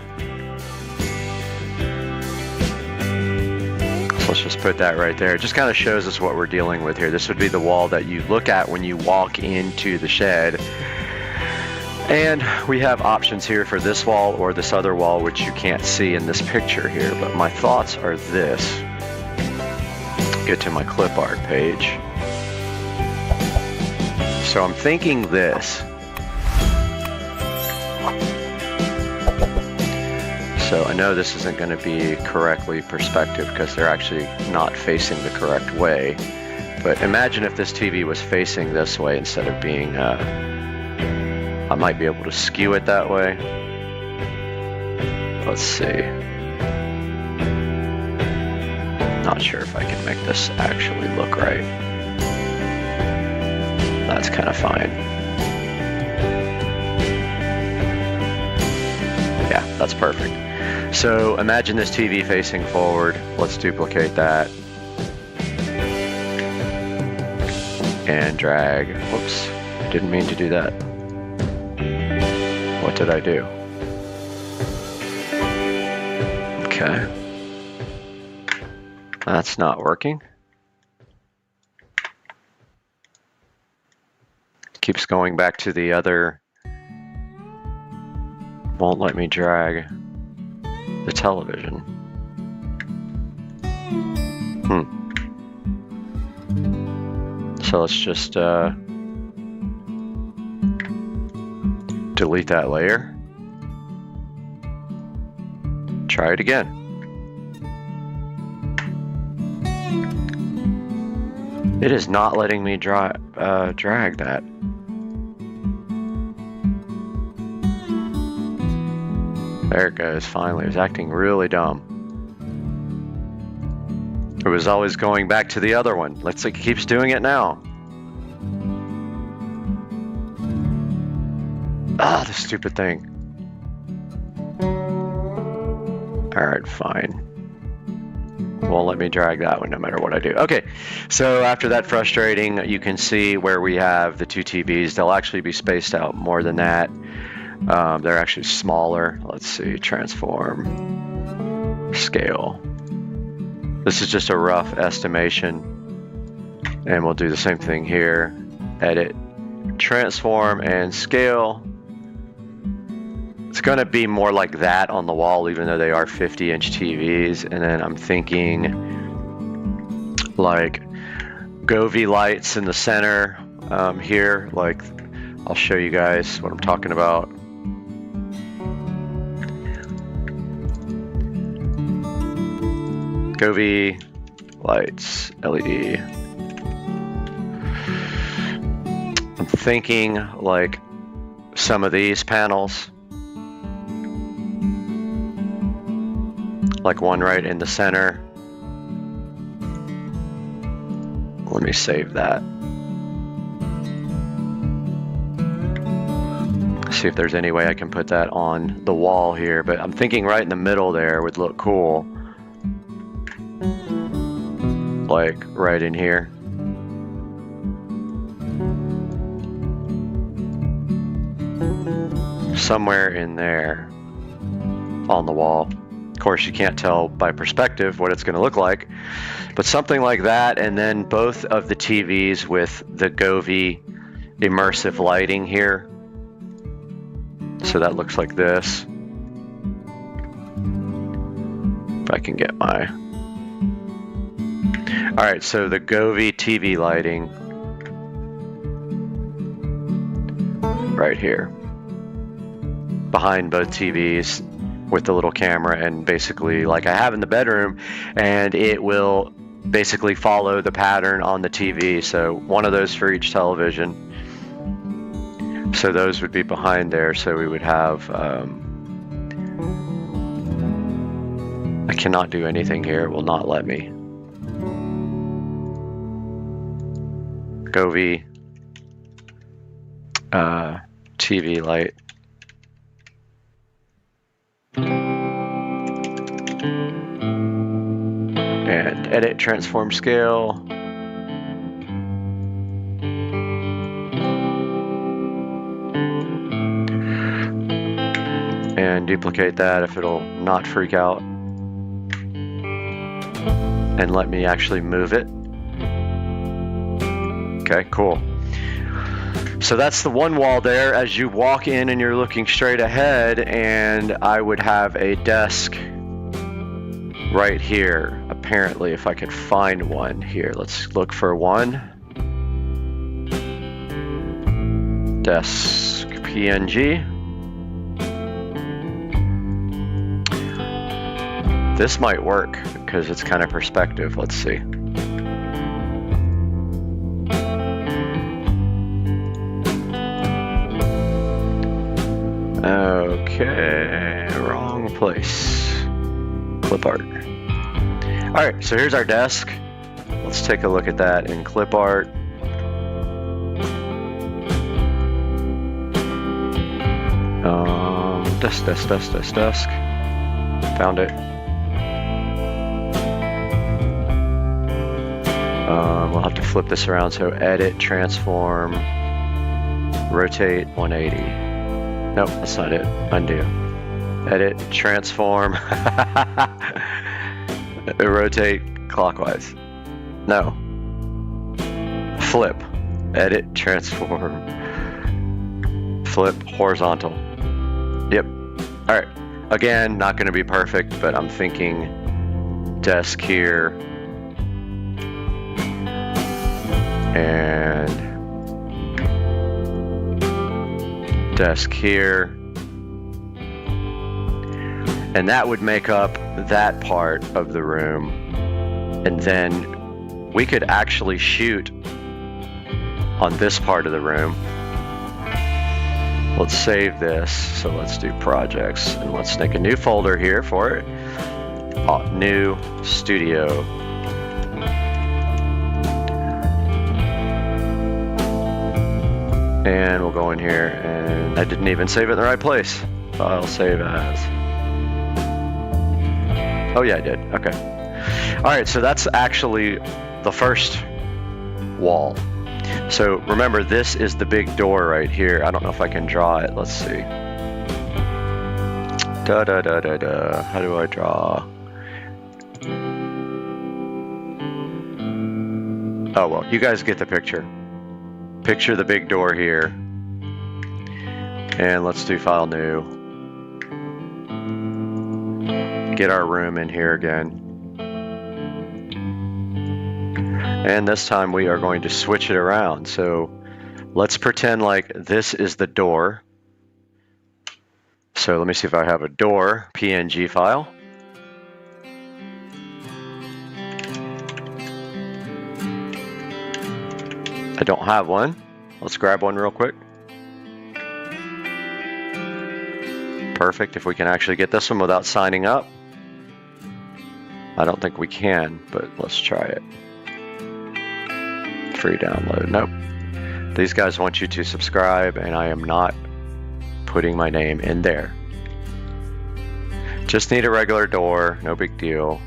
So let's just put that right there. It just kind of shows us what we're dealing with here. This would be the wall that you look at when you walk into the shed. And we have options here for this wall or this other wall, which you can't see in this picture here, but my thoughts are this. Get to my clip art page. So I'm thinking this. So I know this isn't going to be correctly perspective because they're actually not facing the correct way. But imagine if this TV was facing this way instead of being I might be able to skew it that way. Let's see. Not sure if I can make this actually look right. That's kind of fine. Yeah, that's perfect. So imagine this TV facing forward. Let's duplicate that. And drag. Whoops, didn't mean to do that. What did I do? Okay. That's not working. Keeps going back to the other. Won't let me drag the television. So let's just delete that layer. Try it again. It is not letting me drag that. There it goes, finally. It was acting really dumb. It was always going back to the other one. Let's see, it keeps doing it now. Ah, the stupid thing. Alright, fine. Won't let me drag that one no matter what I do. Okay, so after that frustrating, you can see where we have the two TVs. They'll actually be spaced out more than that. They're actually smaller. Let's see, transform, scale. This is just a rough estimation. And we'll do the same thing here. Edit, transform, and scale. It's going to be more like that on the wall, even though they are 50-inch TVs. And then I'm thinking like Govee lights in the center here. Like, I'll show you guys what I'm talking about. Govee lights, LED. I'm thinking like some of these panels. Like one right in the center. Let me save that. See if there's any way I can put that on the wall here, but I'm thinking right in the middle there would look cool. Like right in here. Somewhere in there on the wall. Of course, you can't tell by perspective what it's going to look like, but something like that, and then both of the TVs with the Govee immersive lighting here. So that looks like this. If I can get my... Alright, so the Govee TV lighting right here. Behind both TVs with the little camera, and basically like I have in the bedroom, and it will basically follow the pattern on the TV. So one of those for each television. So those would be behind there. So we would have, I cannot do anything here. It will not let me. Govee TV light. And edit, transform, scale. And duplicate that if it'll not freak out. And let me actually move it. Okay, cool. So that's the one wall there as you walk in and you're looking straight ahead, and I would have a desk right here, apparently, if I could find one here. Let's look for one. Desk PNG. This might work because it's kind of perspective. Let's see. Okay, wrong place. Clip art. Alright, so here's our desk. Let's take a look at that in clip art. Desk. Found it. We'll have to flip this around. So edit, transform, rotate 180. Nope, that's not it. Undo. Edit, transform, rotate clockwise. No. Flip. Edit, transform, flip horizontal. Yep. All right. Again, not going to be perfect, but I'm thinking desk here. And desk here. And that would make up that part of the room. And then we could actually shoot on this part of the room. Let's save this. So let's do projects and let's make a new folder here for it. New studio. And we'll go in here, and I didn't even save it in the right place. File, save as. Oh yeah, I did. Okay. All right, so that's actually the first wall. So remember, this is the big door right here. I don't know if I can draw it. Let's see. Da da da da da. How do I draw? Oh well, you guys get the picture. Picture the big door here. And let's do file new. Get our room in here again. And this time we are going to switch it around. So let's pretend like this is the door. So let me see if I have a door PNG file. I don't have one. Let's grab one real quick. Perfect. If we can actually get this one without signing up. I don't think we can, but let's try it. Free download. Nope. These guys want you to subscribe, and I am not putting my name in there. Just need a regular door. No big deal.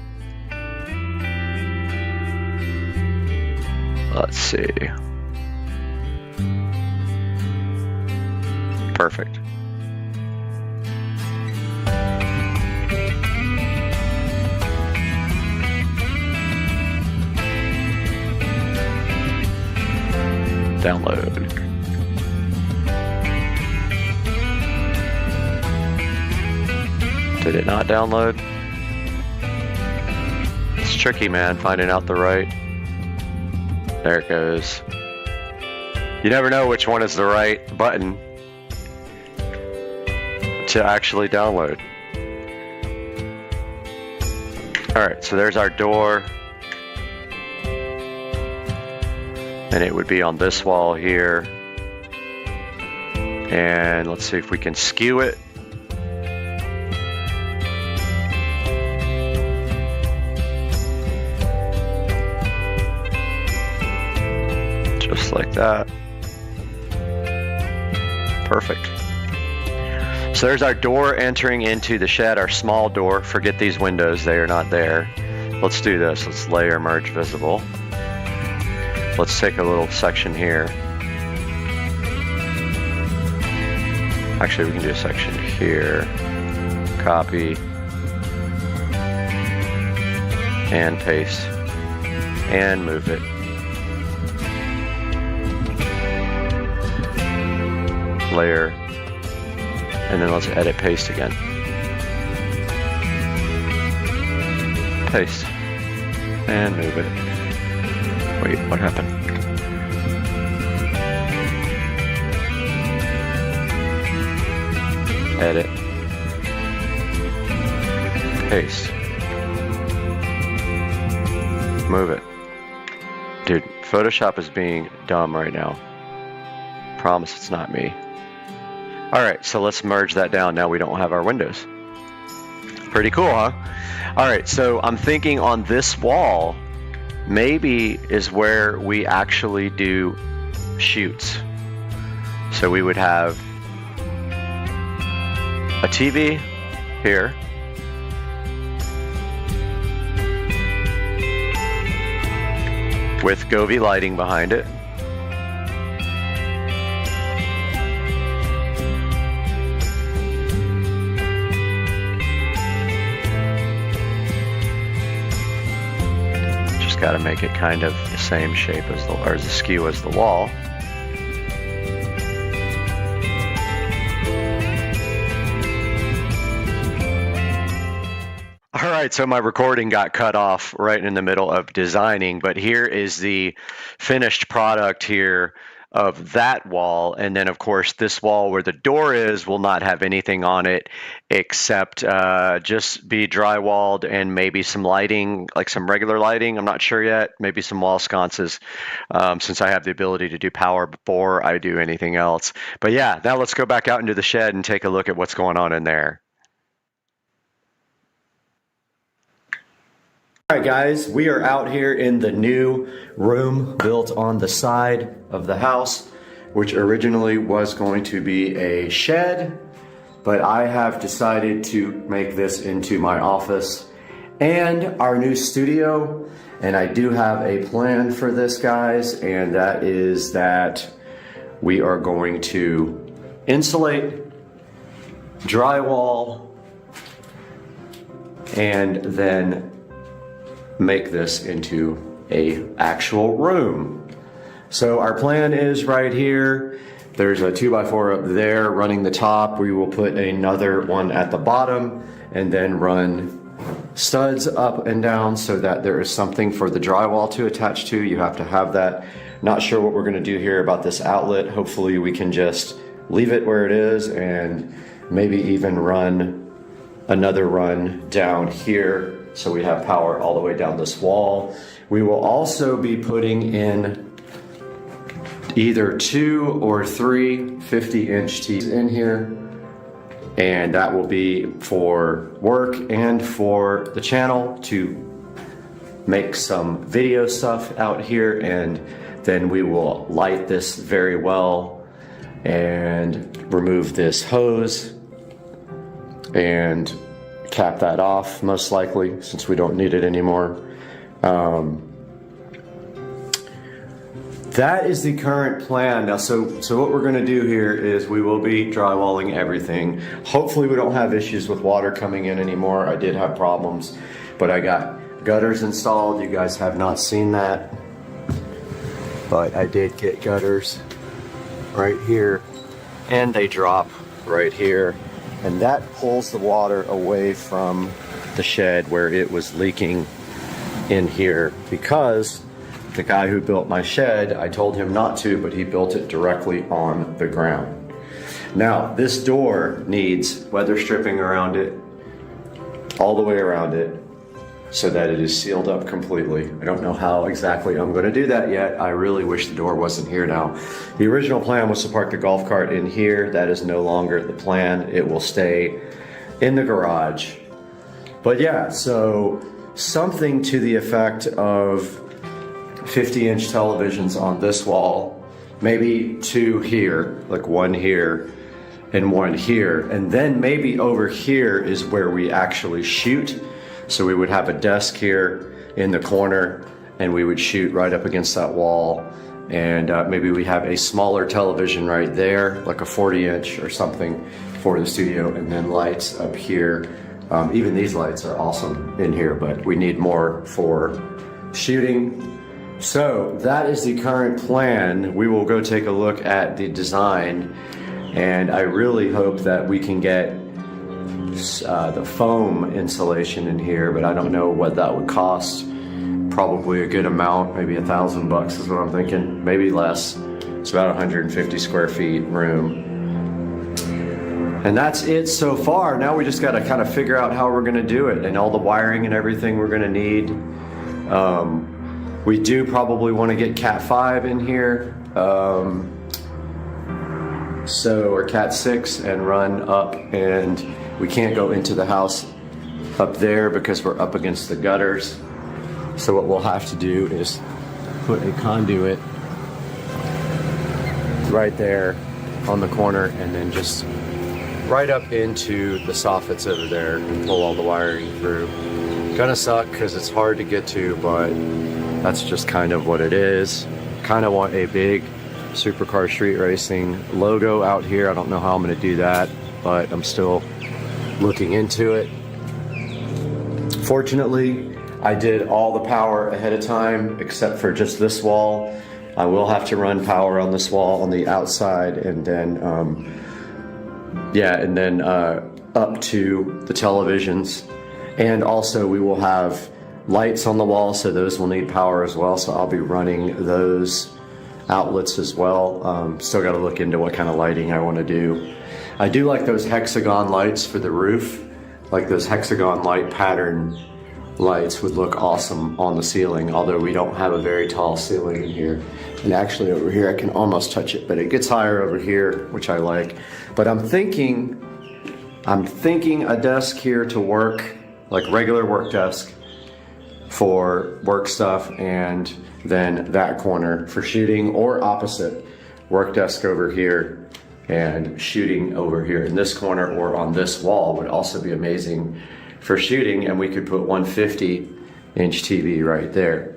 Let's see. Perfect. Download. Did it not download? It's tricky, man, finding out the right. There it goes. You never know which one is the right button to actually download. All right, so there's our door. And it would be on this wall here. And let's see if we can skew it. Just like that. Perfect. So there's our door entering into the shed, our small door. Forget these windows, they are not there. Let's do this. Let's layer merge visible. Let's take a little section here. Actually, we can do a section here. Copy. And paste. And move it. Layer. And then let's edit paste again. Paste. And move it. Wait, what happened? Edit. Paste. Move it. Dude, Photoshop is being dumb right now. Promise it's not me. Alright, so let's merge that down. Now we don't have our windows. Pretty cool, huh? Alright, so I'm thinking on this wall, maybe is where we actually do shoots. So we would have a TV here. With Govee lighting behind it. Got to make it kind of the same shape as the, or the skew as the wall. All right, so my recording got cut off right in the middle of designing, but here is the finished product here of that wall. And then, of course, this wall where the door is will not have anything on it except just be drywalled and maybe some lighting, like some regular lighting. I'm not sure yet. Maybe some wall sconces, since I have the ability to do power before I do anything else. But yeah, now let's go back out into the shed and take a look at what's going on in there. All right, guys, we are out here in the new room built on the side of the house, which originally was going to be a shed, but I have decided to make this into my office and our new studio. And I do have a plan for this, guys, and that is that we are going to insulate, drywall, and then make this into a actual room. So our plan is right here. There's a 2x4 up there running the top. We will put another one at the bottom and then run studs up and down so that there is something for the drywall to attach to. You have to have that. Not sure what we're going to do here about this outlet. Hopefully we can just leave it where it is and maybe even run another run down here so we have power all the way down this wall. We will also be putting in either 2 or 3 50-inch TVs in here, and that will be for work and for the channel to make some video stuff out here. And then we will light this very well and remove this hose and cap that off, most likely, since we don't need it anymore. That is the current plan. Now, so what we're gonna do here is we will be drywalling everything. Hopefully we don't have issues with water coming in anymore. I did have problems, but I got gutters installed. You guys have not seen that, but I did get gutters right here, and they drop right here. And that pulls the water away from the shed where it was leaking in here, because the guy who built my shed, I told him not to, but he built it directly on the ground. Now, this door needs weather stripping around it, all the way around it, so that it is sealed up completely. I don't know how exactly I'm going to do that yet. I really wish the door wasn't here now. The original plan was to park the golf cart in here. That is no longer the plan. It will stay in the garage. But yeah, so something to the effect of 50-inch televisions on this wall, maybe 2 here, like 1 here and 1 here, and then maybe over here is where we actually shoot. So we would have a desk here in the corner, and we would shoot right up against that wall. And maybe we have a smaller television right there, like a 40-inch or something for the studio, and then lights up here. Even these lights are awesome in here, but we need more for shooting. So that is the current plan. We will go take a look at the design, and I really hope that we can get the foam insulation in here, but I don't know what that would cost. Probably a good amount, maybe $1,000 is what I'm thinking, maybe less. It's about 150 square feet room. And that's it so far. Now we just got to kind of figure out how we're going to do it and all the wiring and everything we're going to need. We do probably want to get Cat 5 in here, or Cat 6, and run up, and we can't go into the house up there because we're up against the gutters. So what we'll have to do is put a conduit right there on the corner, and then just right up into the soffits over there and pull all the wiring through. Gonna suck because it's hard to get to, but that's just kind of what it is. Kind of want a big Supercar Street Racing logo out here. I don't know how I'm gonna do that, but I'm still looking into it. Fortunately, I did all the power ahead of time except for just this wall. I will have to run power on this wall on the outside, and then up to the televisions. And also we will have lights on the wall, so those will need power as well, so I'll be running those outlets as well. Still got to look into what kind of lighting I want to do. I do like those hexagon lights for the roof. Like those hexagon light pattern lights would look awesome on the ceiling, although we don't have a very tall ceiling in here. And actually over here I can almost touch it, but it gets higher over here, which I like. But I'm thinking a desk here to work, like regular work desk for work stuff, and then that corner for shooting, or opposite, work desk over here and shooting over here in this corner, or on this wall would also be amazing for shooting, and we could put 150-inch TV right there.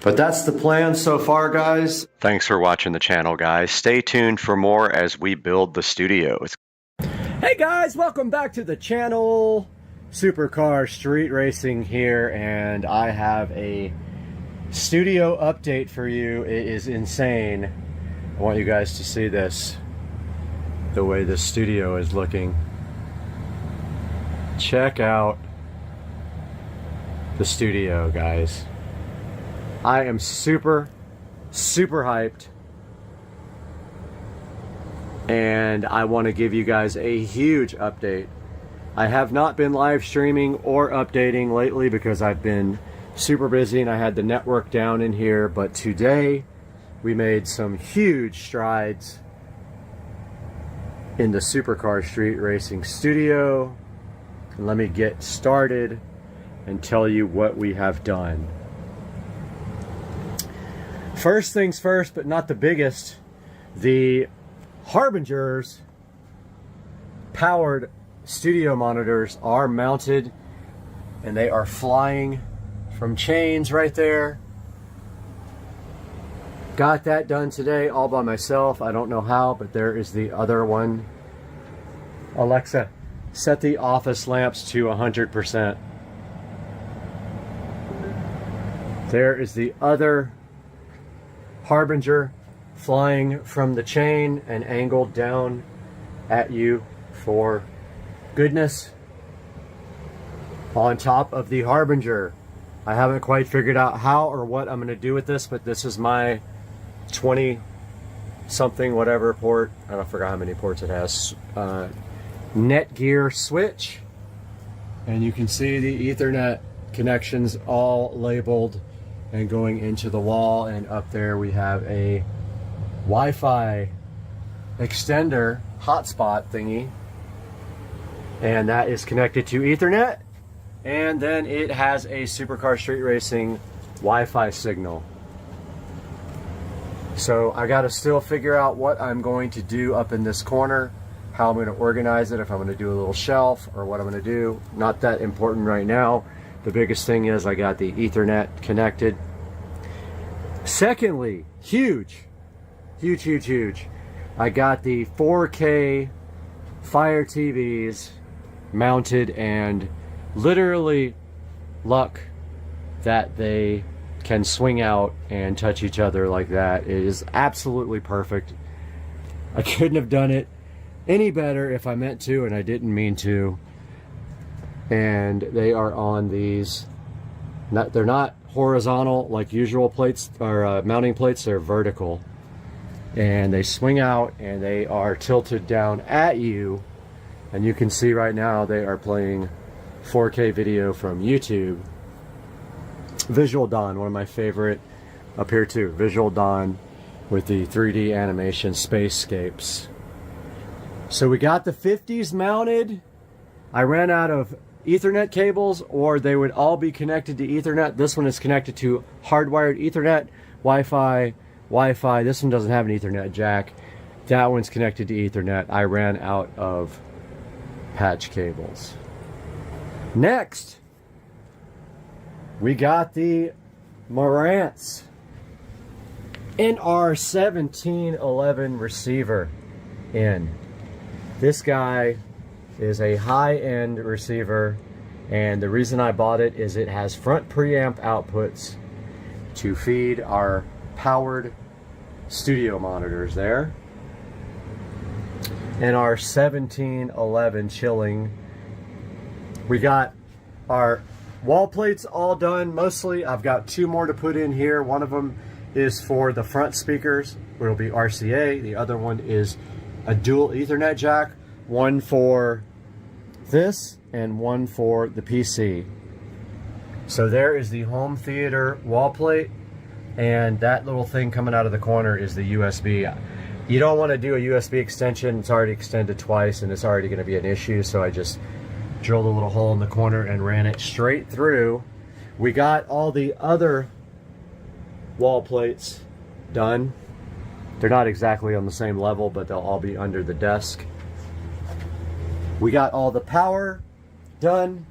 But that's the plan so far, guys. Thanks for watching the channel, guys. Stay tuned for more as we build the studio. Hey guys, welcome back to the channel. Supercar Street Racing here, and I have a studio update for you. It is insane. I want you guys to see this, the way the studio is looking. Check out the studio, guys. I am super hyped, and I want to give you guys a huge update. I have not been live streaming or updating lately because I've been super busy and I had the network down in here, but today we made some huge strides in the Supercar Street Racing studio. And let me get started and tell you what we have done. First things first, but not the biggest, the Harbinger's powered studio monitors are mounted and they are flying from chains right there. Got that done today all by myself. I don't know how, but there is the other one. Alexa, set the office lamps to 100%. There is the other Harbinger flying from the chain and angled down at you for goodness. On top of the Harbinger. I haven't quite figured out how or what I'm going to do with this, but this is my 20 something whatever port. I don't forget how many ports it has. Netgear switch, and you can see the Ethernet connections all labeled and going into the wall, and up there we have a Wi-Fi extender hotspot thingy, and that is connected to Ethernet, and then it has a Supercar Street Racing Wi-Fi signal. So I got to still figure out what I'm going to do up in this corner, how I'm going to organize it, if I'm going to do a little shelf or what I'm going to do. Not that important right now. The biggest thing is I got the Ethernet connected. Secondly, huge. I got the 4K Fire TVs mounted, and literally luck that they can swing out and touch each other like that. It is absolutely perfect. I couldn't have done it any better if I meant to, and I didn't mean to. And they are on these, they're not horizontal like usual plates or mounting plates, they're vertical, and they swing out and they are tilted down at you, and you can see right now they are playing 4K video from YouTube. Visual Dawn, one of my favorite up here too. Visual Dawn with the 3D animation Spacescapes. So we got the 50s mounted. I ran out of Ethernet cables, or they would all be connected to Ethernet. This one is connected to hardwired Ethernet, Wi-Fi. This one doesn't have an Ethernet jack. That one's connected to Ethernet. I ran out of patch cables. Next, we got the Marantz NR1711 receiver in. This guy is a high-end receiver, and the reason I bought it is it has front preamp outputs to feed our powered studio monitors there, and our 1711 chilling. We got our wall plates all done mostly. I've got two more to put in here. One of them is for the front speakers. It'll be RCA. The other one is a dual Ethernet jack. One for this and one for the PC. So there is the home theater wall plate, and that little thing coming out of the corner is the USB. You don't want to do a USB extension. It's already extended twice and it's already going to be an issue, so I just drilled a little hole in the corner and ran it straight through. We got all the other wall plates done. They're not exactly on the same level, but they'll all be under the desk. We got all the power done.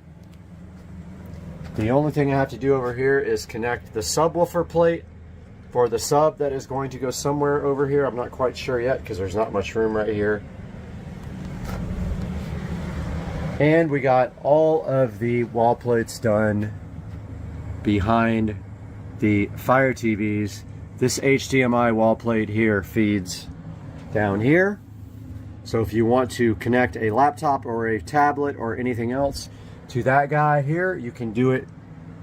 The only thing I have to do over here is connect the subwoofer plate for the sub that is going to go somewhere over here. I'm not quite sure yet because there's not much room right here. And we got all of the wall plates done behind the Fire TVs. This HDMI wall plate here feeds down here. So if you want to connect a laptop or a tablet or anything else to that guy here, you can do it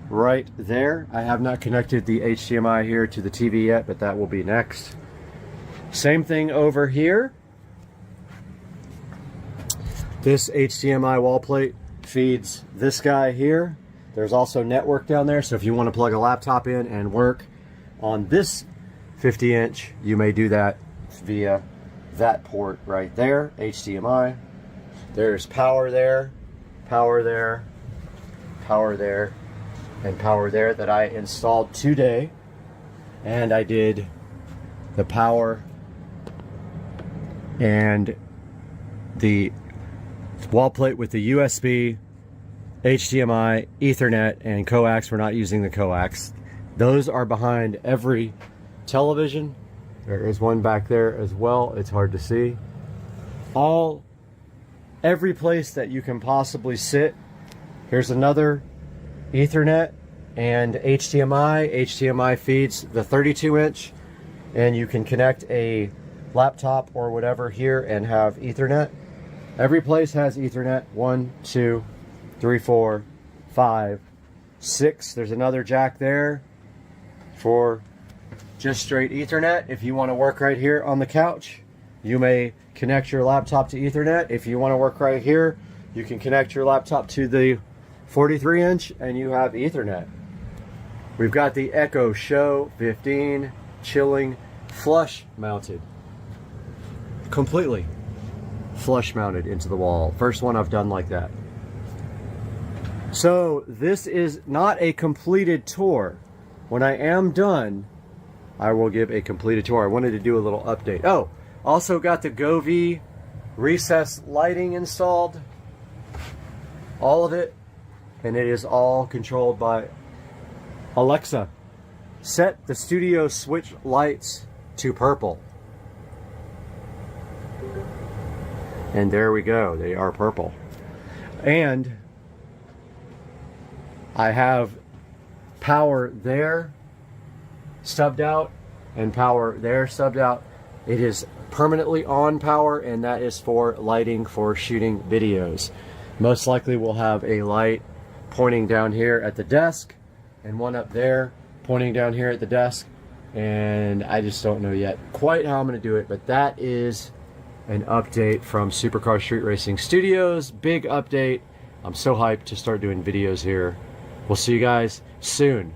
right there. I have not connected the HDMI here to the TV yet, but that will be next. Same thing over here. This HDMI wall plate feeds this guy here. There's also network down there, so if you want to plug a laptop in and work on this 50-inch, you may do that via that port right there, HDMI. There's power there, power there, power there, and power there that I installed today. And I did the power and the wall plate with the USB, HDMI, Ethernet, and coax. We're not using the coax. Those are behind every television. There is one back there as well. It's hard to see. Every place that you can possibly sit. Here's another Ethernet and HDMI. HDMI feeds the 32-inch, and you can connect a laptop or whatever here and have Ethernet. Every place has Ethernet. 1, 2, 3, 4, 5, 6. There's another jack there for just straight Ethernet. If you want to work right here on the couch, you may connect your laptop to Ethernet. If you want to work right here, you can connect your laptop to the 43-inch and you have Ethernet. We've got the Echo Show 15 chilling flush mounted. Completely flush mounted into the wall. First one I've done like that. So this is not a completed tour. When I am done, I will give a completed tour. I wanted to do a little update. Oh, also got the Govee recessed lighting installed. All of it. And it is all controlled by Alexa. Set the studio switch lights to purple. And there we go. They are purple. And I have power there stubbed out and power there stubbed out. It is permanently on power, and that is for lighting for shooting videos. Most likely we'll have a light pointing down here at the desk and one up there pointing down here at the desk, and I just don't know yet quite how I'm going to do it, but that is an update from Supercar Street Racing Studios. Big update. I'm so hyped to start doing videos here. We'll see you guys soon.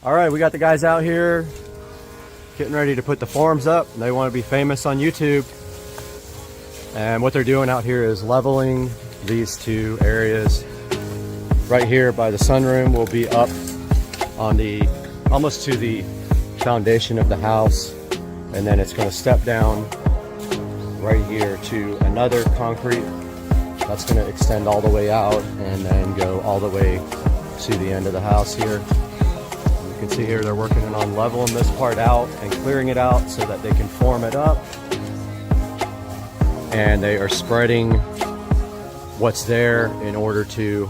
All right, we got the guys out here getting ready to put the forms up. They want to be famous on YouTube. And what they're doing out here is leveling these two areas. Right here by the sunroom will be up on the, almost to the foundation of the house. And then it's going to step down right here to another concrete that's going to extend all the way out and then go all the way to the end of the house here. You can see here they're working on leveling this part out and clearing it out so that they can form it up. and they are spreading what's there in order to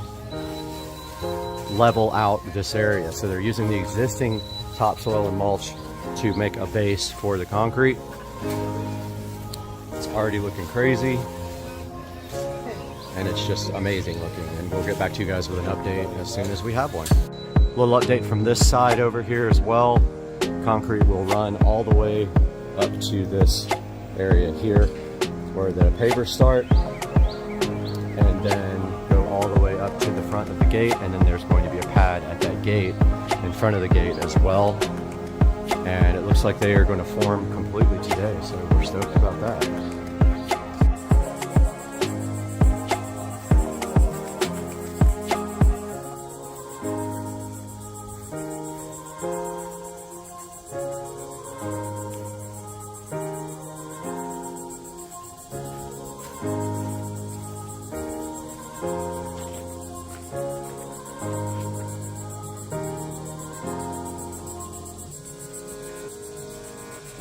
level out this area. So they're using the existing topsoil and mulch to make a base for the concrete. It's already looking crazy, and it's just amazing looking, and we'll get back to you guys with an update as soon as we have one. A little update from this side over here as well. Concrete will run all the way up to this area here where the pavers start, and then go all the way up to the front of the gate, and then there's going to be a pad at that gate in front of the gate as well. And it looks like they are going to form completely today, so we're stoked about that.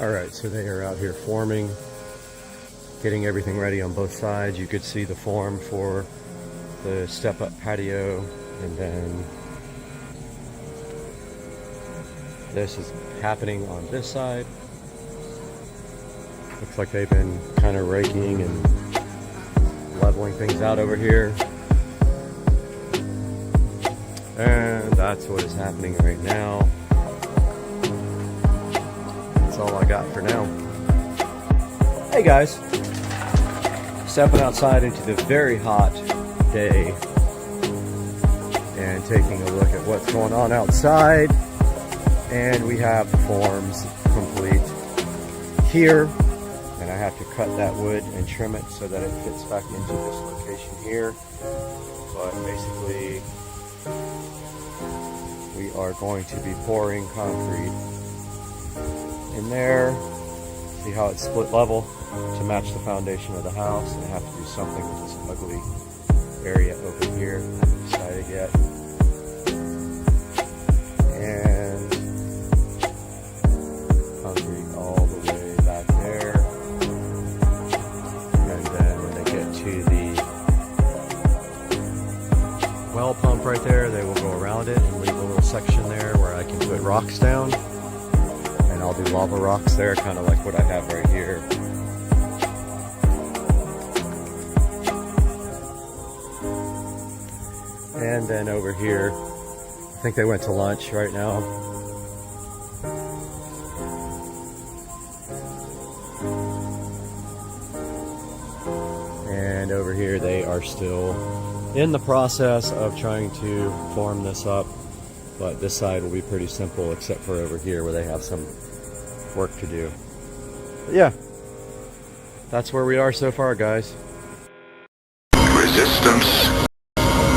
Alright, so they are out here forming, getting everything ready on both sides. You could see the form for the step-up patio, and then this is happening on this side. Looks like they've been kind of raking and leveling things out over here. And that's what is happening right now. All I got for now. Hey guys, stepping outside into the very hot day and taking a look at what's going on outside, and we have the forms complete here, and I have to cut that wood and trim it so that it fits back into this location here. But basically we are going to be pouring concrete in there. See how it's split level to match the foundation of the house, and I have to do something with this ugly area over here. I haven't decided yet. And concrete all the way back there, and then when they get to the well pump right there, they will go around it and leave a little section there where I can put rocks down. I'll do lava rocks there, kind of like what I have right here. And then over here, I think they went to lunch right now. And over here, they are still in the process of trying to form this up. But this side will be pretty simple, except for over here where they have some work to do. But yeah, that's where we are so far, guys. Resistance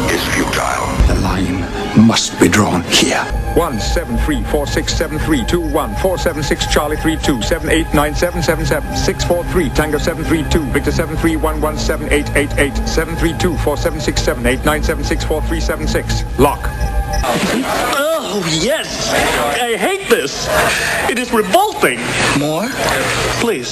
is futile. The line must be drawn here. 173467321 Charlie 32 789777 643 Tango 732 Victor 73117888 732 4767 897 64376 Lock. Oh, yes! I hate this! It is revolting! More? Please.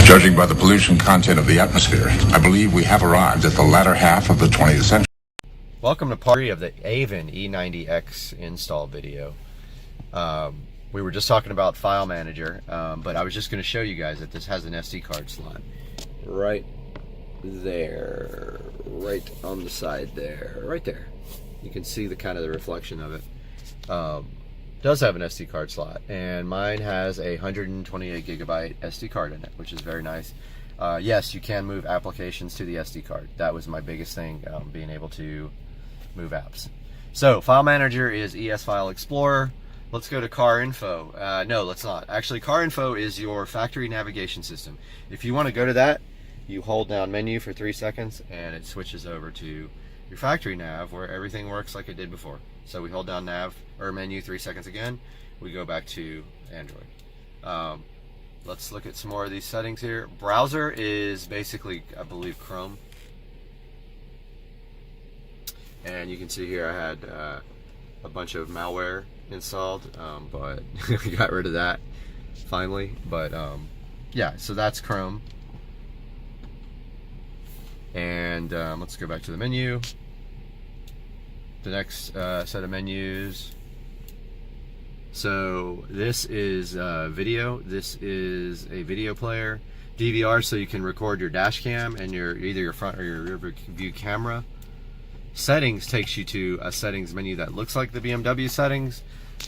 Judging by the pollution content of the atmosphere, I believe we have arrived at the latter half of the 20th century. Welcome to part 3 of the Avon E90X install video. We were just talking about File Manager, but I was just going to show you guys that this has an SD card slot right there, right on the side there, right there. You can see the kind of the reflection of it. Does have an SD card slot, and mine has a 128 gigabyte SD card in it, which is very nice. Yes, you can move applications to the SD card. That was my biggest thing, being able to move apps. So file manager is ES File Explorer. Let's go to car info. No, let's not. Actually, car info is your factory navigation system. If you want to go to that, you hold down menu for 3 seconds and it switches over to your factory nav where everything works like it did before. So we hold down nav or menu 3 seconds again, we go back to Android. Let's look at some more of these settings here. Browser is basically, I believe, Chrome. And you can see here I had a bunch of malware installed, but we got rid of that finally. But yeah, so that's Chrome. And let's go back to the menu. The next set of menus. So this is video. This is a video player. DVR, so you can record your dash cam and either your front or your rear view camera. Settings takes you to a settings menu that looks like the BMW settings,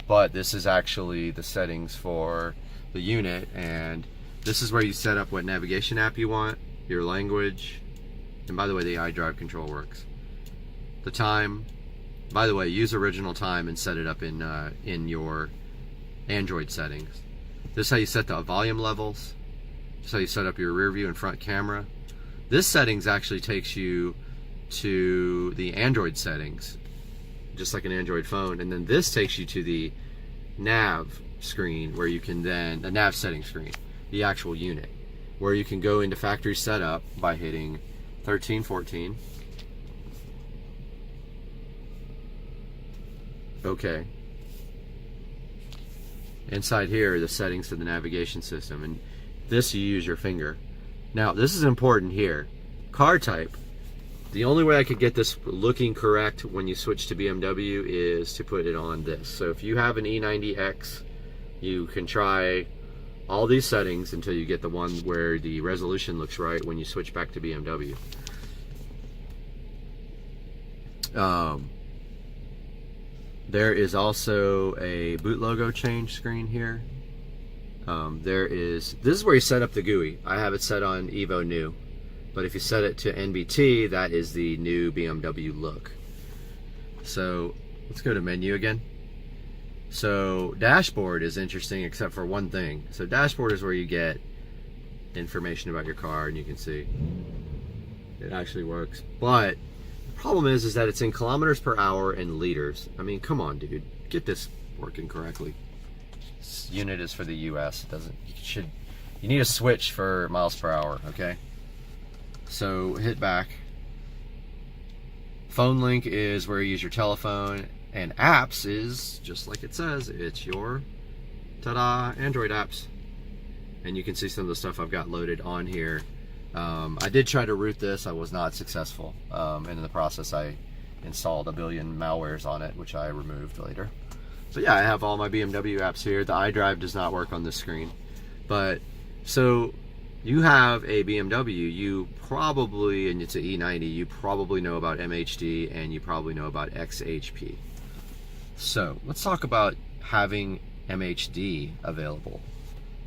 but this is actually the settings for the unit, and this is where you set up what navigation app you want, your language, and by the way, the iDrive control works. The time, by the way, use original time and set it up in your Android settings. This is how you set the volume levels. This is how you set up your rear view and front camera. This settings actually takes you to the Android settings, just like an Android phone, and then this takes you to the nav screen where you can then, the nav setting screen, the actual unit, where you can go into factory setup by hitting 13, 14. Okay. Inside here are the settings to the navigation system, and this you use your finger. Now this is important here. Car type. The only way I could get this looking correct when you switch to BMW is to put it on this. So if you have an E90X, you can try all these settings until you get the one where the resolution looks right when you switch back to BMW. There is also a boot logo change screen here. This is where you set up the GUI. I have it set on Evo New. But if you set it to NBT, that is the new BMW look. So let's go to menu again. So dashboard is interesting except for one thing. So dashboard is where you get information about your car, and you can see it actually works. But the problem is that it's in kilometers per hour and liters. I mean, come on, dude, get this working correctly. This unit is for the US. It doesn't. You need a switch for miles per hour, okay? So hit back. Phone link is where you use your telephone, and apps is just like it says, it's your ta-da Android apps. And you can see some of the stuff I've got loaded on here. I did try to root this, I was not successful, and in the process I installed a billion malwares on it, which I removed later. So yeah, I have all my BMW apps here. The iDrive does not work on this screen, but so you have a BMW, you probably, and it's an E90, you probably know about MHD and you probably know about XHP. So let's talk about having MHD available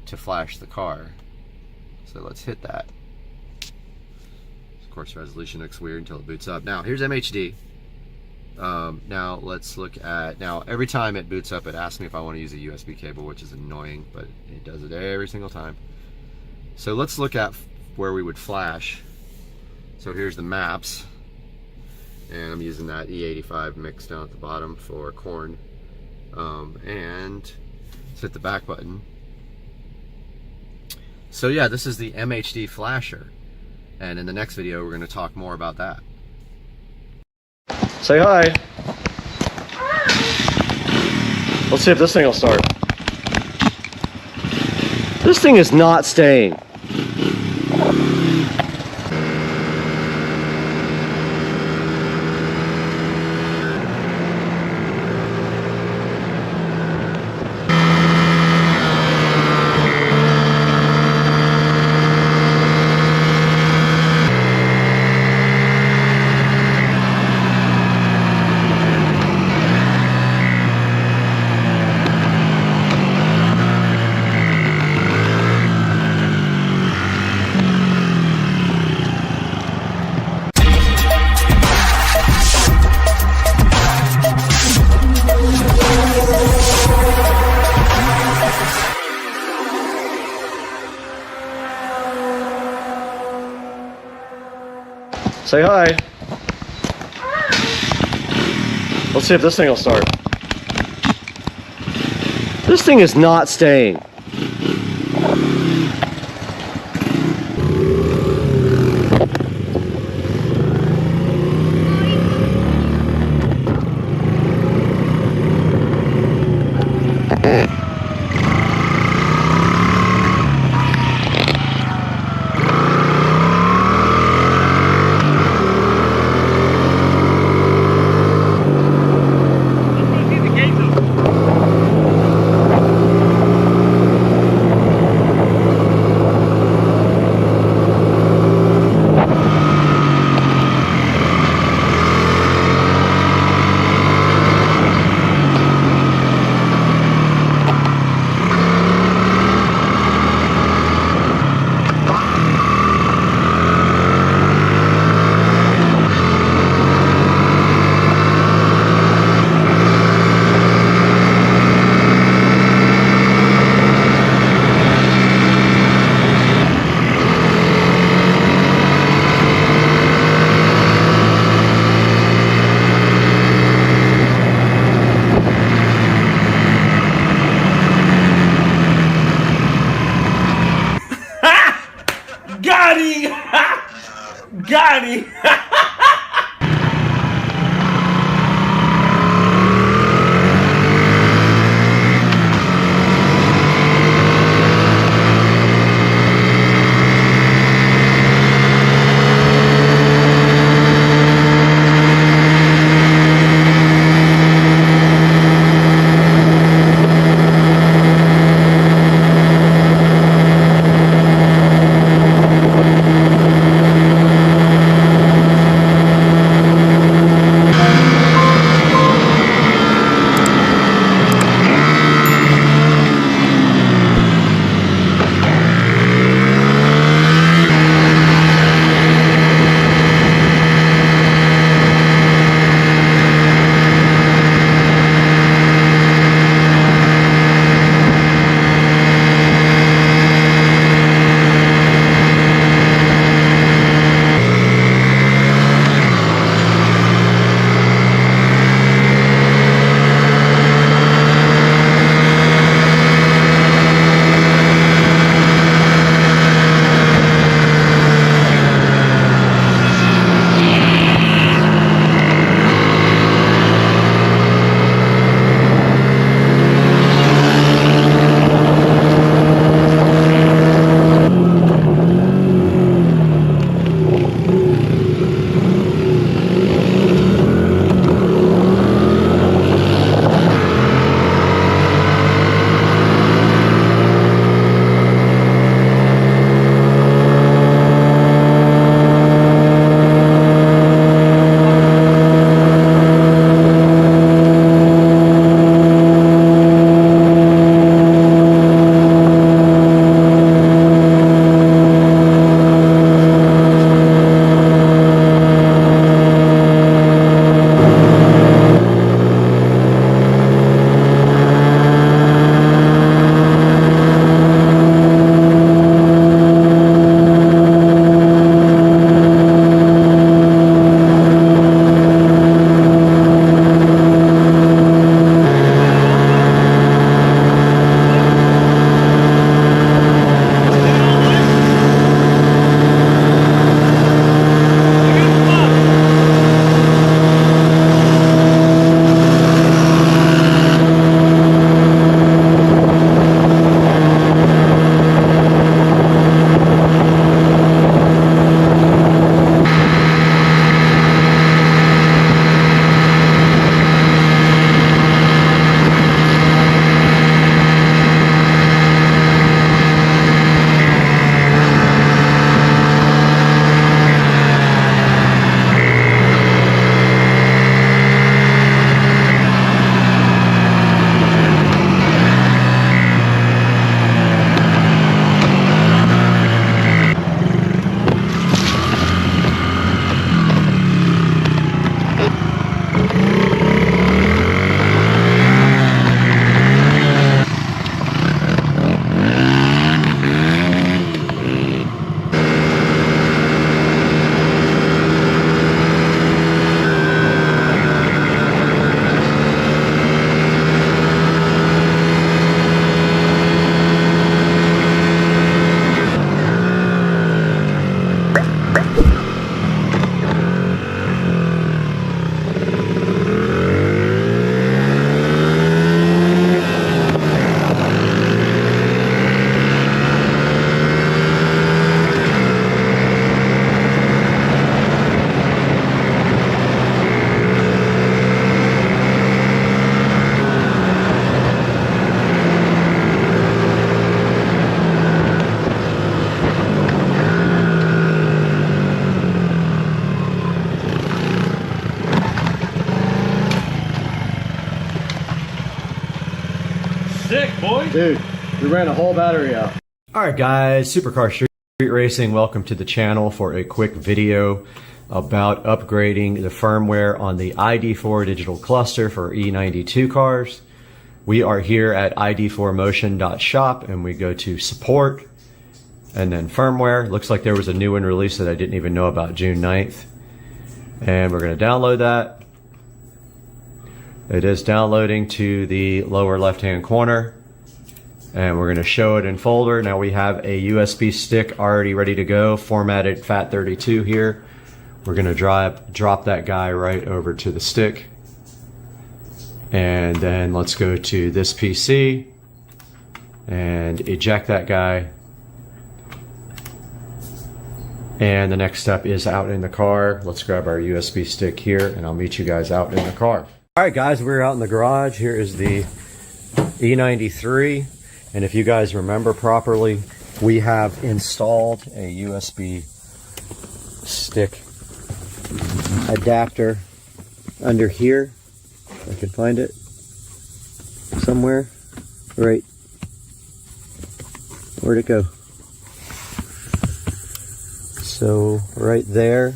to flash the car. So let's hit that. Of course, resolution looks weird until it boots up. Now here's MHD. Now let's look at, now every time it boots up it asks me if I want to use a USB cable, which is annoying, but it does it every single time. So let's look at where we would flash. So here's the maps, and I'm using that E85 mix down at the bottom for corn. And let's hit the back button. So yeah, this is the MHD flasher, and in the next video we're going to talk more about that. Say hi. Let's see if this thing will start. This thing is not staying. Say hi. Let's see if this thing will start. This thing is not staying. Got him! stick, boy. Dude, we ran a whole battery out. All right, guys, Supercar Street Racing, welcome to the channel for a quick video about upgrading the firmware on the ID4 digital cluster for E92 cars. We are here at id4motion.shop and we go to support and then firmware. Looks like there was a new one released that I didn't even know about, June 9th. And we're going to download that. It is downloading to the lower left-hand corner. And we're going to show it in folder. Now we have a USB stick already ready to go, formatted FAT32 here. We're going to drop that guy right over to the stick. And then let's go to this PC and eject that guy. And the next step is out in the car. Let's grab our USB stick here and I'll meet you guys out in the car. All right, guys, we're out in the garage. Here is the E93. And if you guys remember properly, we have installed a USB stick adapter under here. I can find it somewhere. Right. Where'd it go? So right there.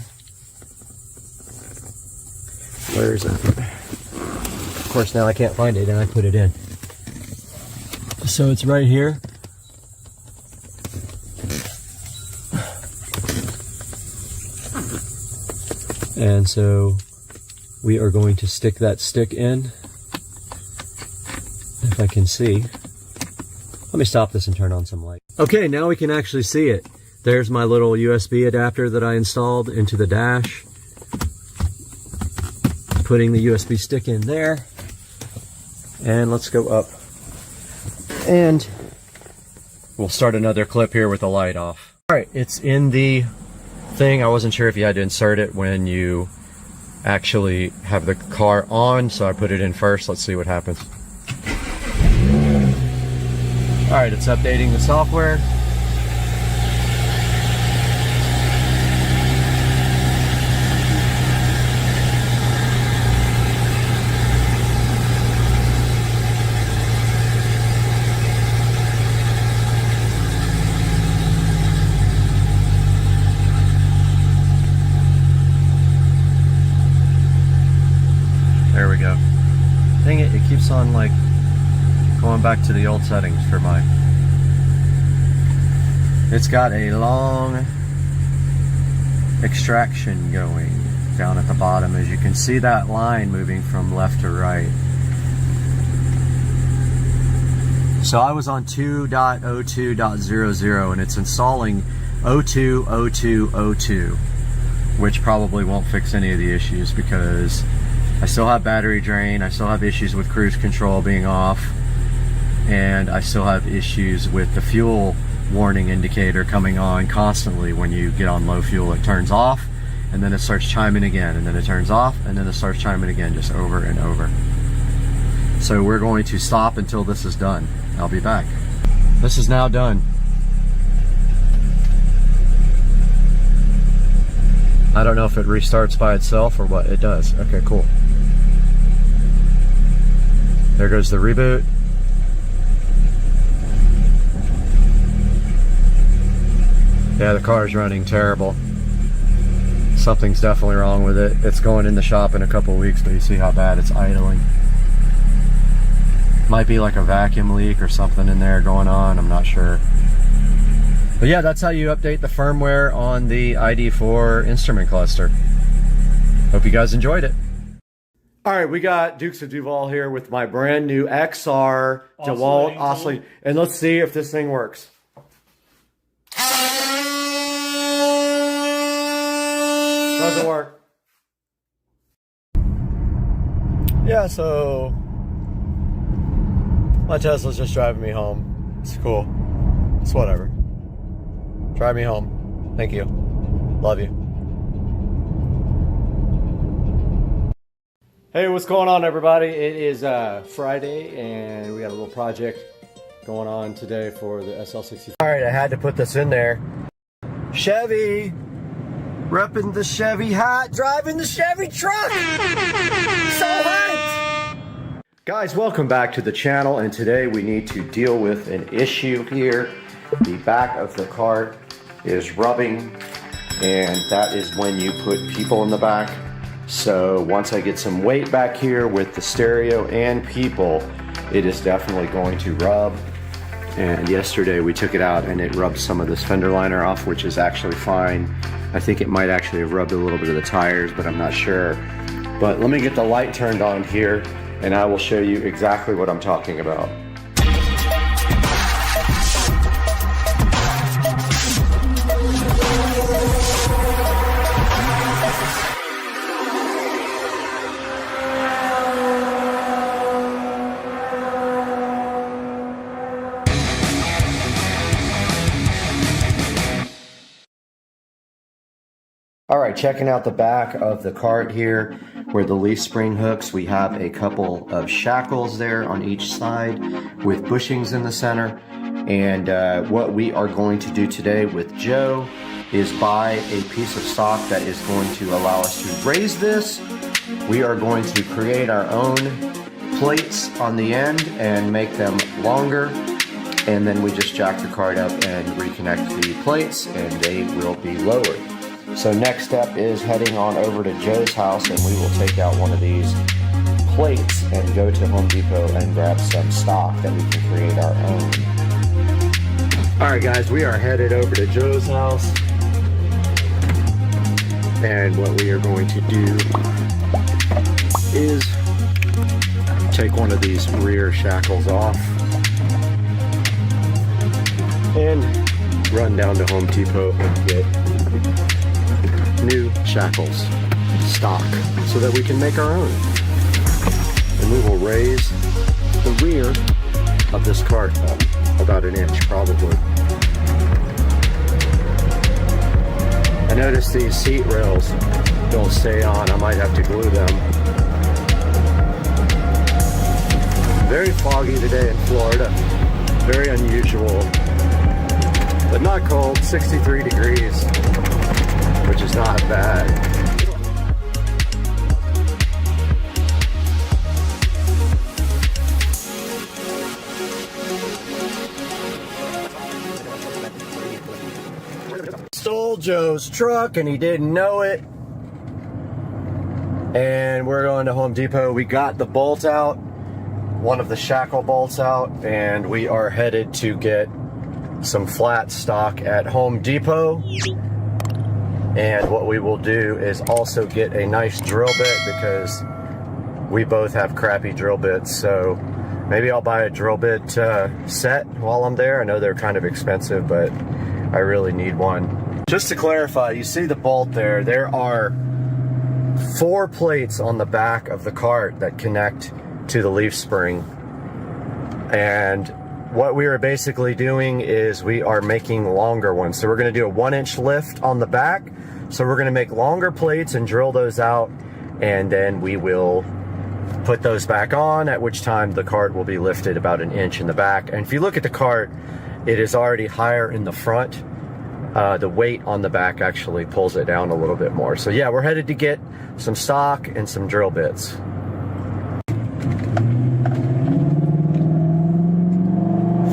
Where is it? Of course now I can't find it and I put it in. So it's right here. And so we are going to stick that stick in. If I can see. Let me stop this and turn on some light. Okay, now we can actually see it. There's my little USB adapter that I installed into the dash. Putting the USB stick in there. And let's go up. And we'll start another clip here with the light off. All right, it's in the thing. I wasn't sure if you had to insert it when you actually have the car on, so I put it in first. Let's see what happens. All right, it's updating the software. There we go. Dang it, it keeps on like going back to the old settings for my... It's got a long extraction going down at the bottom. As you can see that line moving from left to right. So I was on 2.02.00 and it's installing 02.02.02, which probably won't fix any of the issues because I still have battery drain, I still have issues with cruise control being off, and I still have issues with the fuel warning indicator coming on constantly. When you get on low fuel, it turns off, and then it starts chiming again, and then it turns off, and then it starts chiming again, just over and over. So we're going to stop until this is done. I'll be back. This is now done. I don't know if it restarts by itself or what. It does. Okay, cool. There goes the reboot. Yeah, the car is running terrible. Something's definitely wrong with it. It's going in the shop in a couple weeks, but you see how bad it's idling. Might be like a vacuum leak or something in there going on. I'm not sure. But yeah, that's how you update the firmware on the ID4 instrument cluster. Hope you guys enjoyed it. All right, we got Dukes of Duval here with my brand new XR DeWalt oscillator, and let's see if this thing works. Doesn't work. Yeah, so my Tesla's just driving me home. It's cool. It's whatever. Drive me home. Thank you. Love you. Hey, what's going on, everybody? It is Friday, and we got a little project going on today for the SL65. All right, I had to put this in there. Chevy, repping the Chevy hat, driving the Chevy truck. So hyped. Guys, welcome back to the channel, and today we need to deal with an issue here. The back of the cart is rubbing, and that is when you put people in the back. So once I get some weight back here with the stereo and people, it is definitely going to rub. And yesterday we took it out and it rubbed some of this fender liner off, which is actually fine. I think it might actually have rubbed a little bit of the tires, but I'm not sure. But let me get the light turned on here and I will show you exactly what I'm talking about. Alright, checking out the back of the cart here where the leaf spring hooks. We have a couple of shackles there on each side with bushings in the center. And what we are going to do today with Joe is buy a piece of stock that is going to allow us to raise this. We are going to create our own plates on the end and make them longer. And then we just jack the cart up and reconnect the plates and they will be lowered. So next step is heading on over to Joe's house and we will take out one of these plates and go to Home Depot and grab some stock that we can create our own. Alright guys, we are headed over to Joe's house. And what we are going to do is take one of these rear shackles off and run down to Home Depot and get new shackles stock so that we can make our own. And we will raise the rear of this cart up about an inch probably. I noticed these seat rails don't stay on. I might have to glue them. Very foggy today in Florida. Very unusual, but not cold. 63 degrees. Which is not bad. Stole Joe's truck and he didn't know it. And we're going to Home Depot. We got the bolt out, one of the shackle bolts out, and we are headed to get some flat stock at Home Depot. And what we will do is also get a nice drill bit because we both have crappy drill bits. So maybe I'll buy a drill bit set while I'm there. I know they're kind of expensive, but I really need one. Just to clarify, you see the bolt there. There are 4 plates on the back of the cart that connect to the leaf spring. And what we are basically doing is we are making longer ones. So we're going to do a 1-inch lift on the back. So we're going to make longer plates and drill those out, and then we will put those back on, at which time the cart will be lifted about an inch in the back. And if you look at the cart, it is already higher in the front. The weight on the back actually pulls it down a little bit more. So yeah, we're headed to get some stock and some drill bits.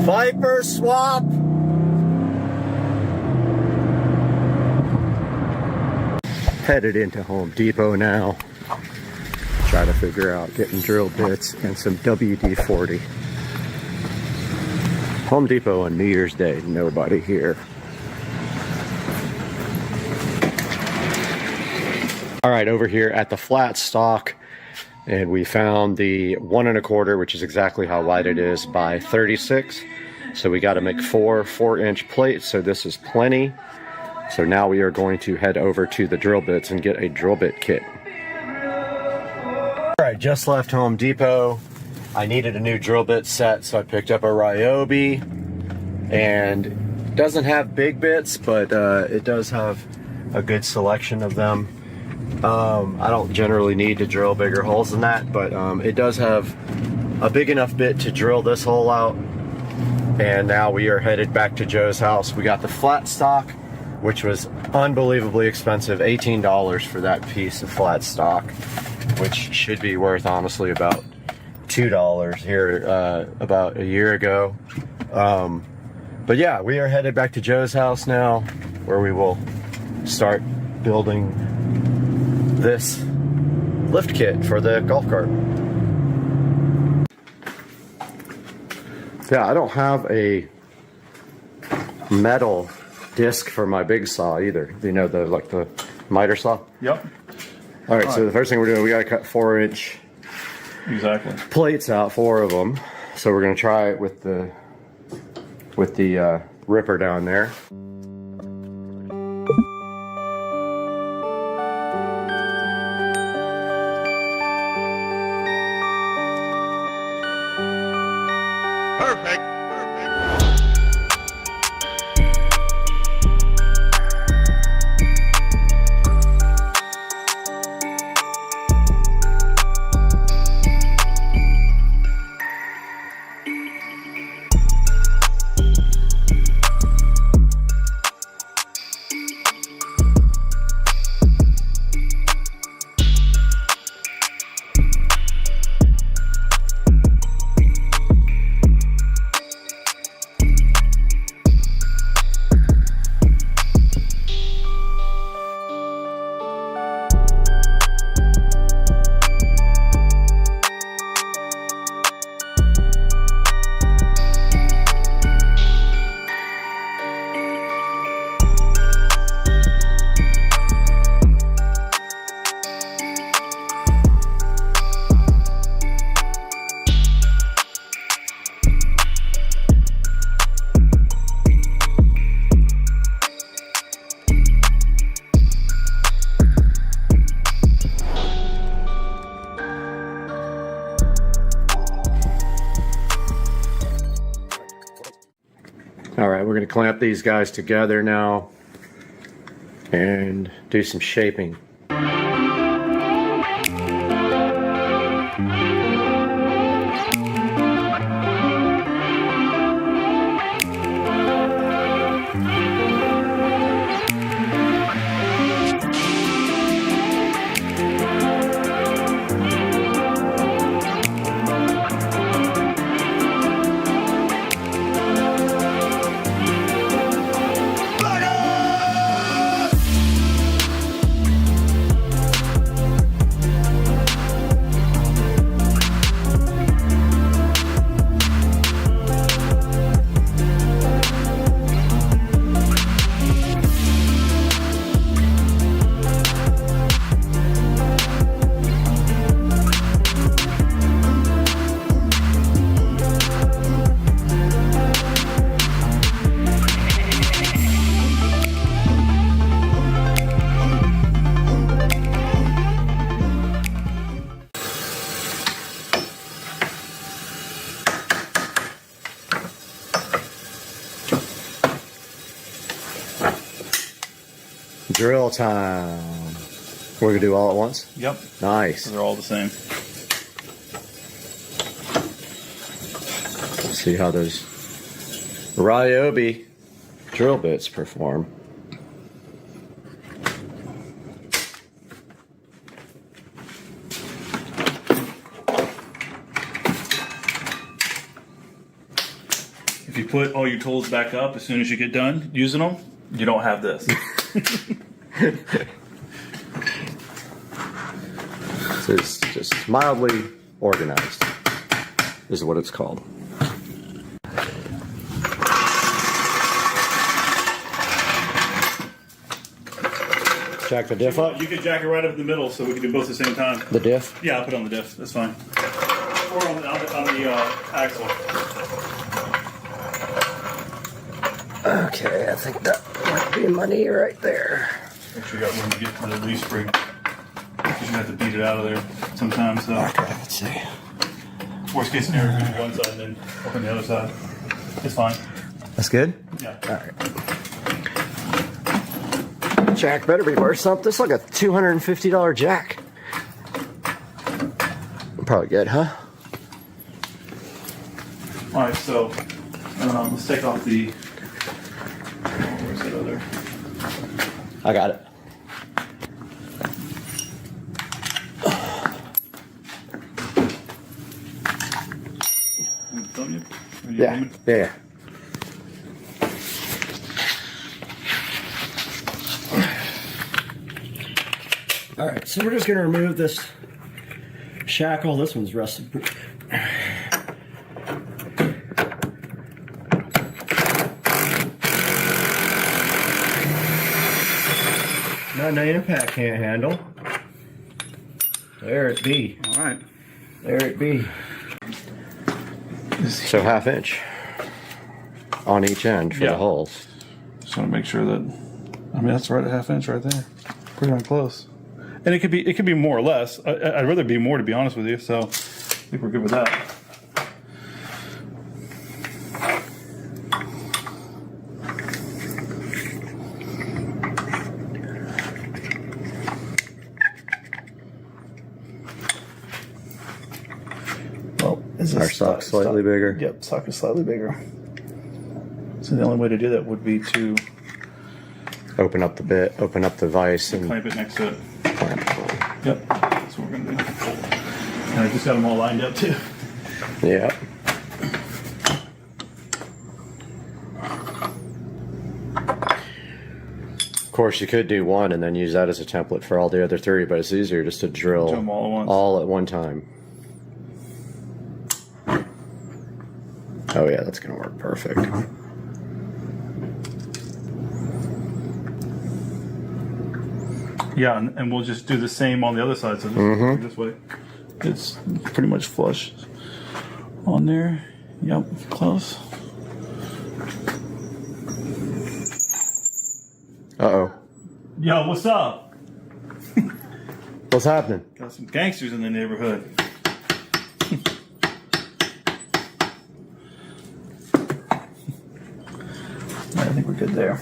Viper swap! Headed into Home Depot now. Try to figure out getting drill bits and some WD-40. Home Depot on New Year's Day, nobody here. All right, over here at the flat stock, and we found the 1 1/4, which is exactly how wide it is, by 36. So we got to make 4 4-inch plates, so this is plenty. So now we are going to head over to the drill bits and get a drill bit kit. All right, just left Home Depot. I needed a new drill bit set, so I picked up a Ryobi. And it doesn't have big bits, but it does have a good selection of them. I don't generally need to drill bigger holes than that, but it does have a big enough bit to drill this hole out. And now we are headed back to Joe's house. We got the flat stock, which was unbelievably expensive, $18 for that piece of flat stock, which should be worth honestly about $2 here about a year ago. But yeah, we are headed back to Joe's house now, where we will start building this lift kit for the golf cart. Yeah, I don't have a metal disc for my big saw either. You know, the miter saw? Yep. All right, so the first thing we're doing, we gotta cut 4-inch plates out, 4 of them. So we're gonna try it with the ripper down there. Perfect. All right, we're gonna clamp these guys together now and do some shaping. Drill time. We're gonna do all at once? Yep. Nice. They're all the same. Let's see how those Ryobi drill bits perform. If you put all your tools back up as soon as you get done using them, you don't have this. So it's just mildly organized, is what it's called. Jack the diff up? You can jack it right up in the middle so we can do both at the same time. The diff? Yeah, I'll put it on the diff. That's fine. Or on the axle. Okay, I think that might be money right there. Make sure you got room to get to the leaf spring. Because you have to beat it out of there sometimes. So. Okay, let's see. Worst case scenario, we do one side and then open the other side. It's fine. That's good? Yeah. All right. Jack better be worth something. This is like a $250 jack. Probably good, huh? All right, so let's take off the. Where's that other? I got it. don't you? Or you Yeah, want me- yeah. All right, so we're just going to remove this shackle. This one's rusted. Not an impact can't handle. There it be. All right. There it be. So 1/2 inch on each end for the holes. Just want to make sure that. I mean, that's right at 1/2 inch right there. Pretty darn close. And it could be more or less. I'd rather be more, to be honest with you. So I think we're good with that. Well, is Our sock's slightly bigger. Yep, sock is slightly bigger. So the only way to do that would be to Open up the bit, open up the vise, and clamp it next to it. clamp it. Yep, that's what we're gonna do. And I just got them all lined up too. Yeah. Of course, you could do one and then use that as a template for all the other 3, but it's easier just to drill Do 'em all at once. all at one time. Oh yeah, that's gonna work perfect. Yeah, and we'll just do the same on the other side. So this way, it's pretty much flush on there. Yep, close. Uh-oh. Yo, what's up? What's happening? Got some gangsters in the neighborhood. I think we're good there.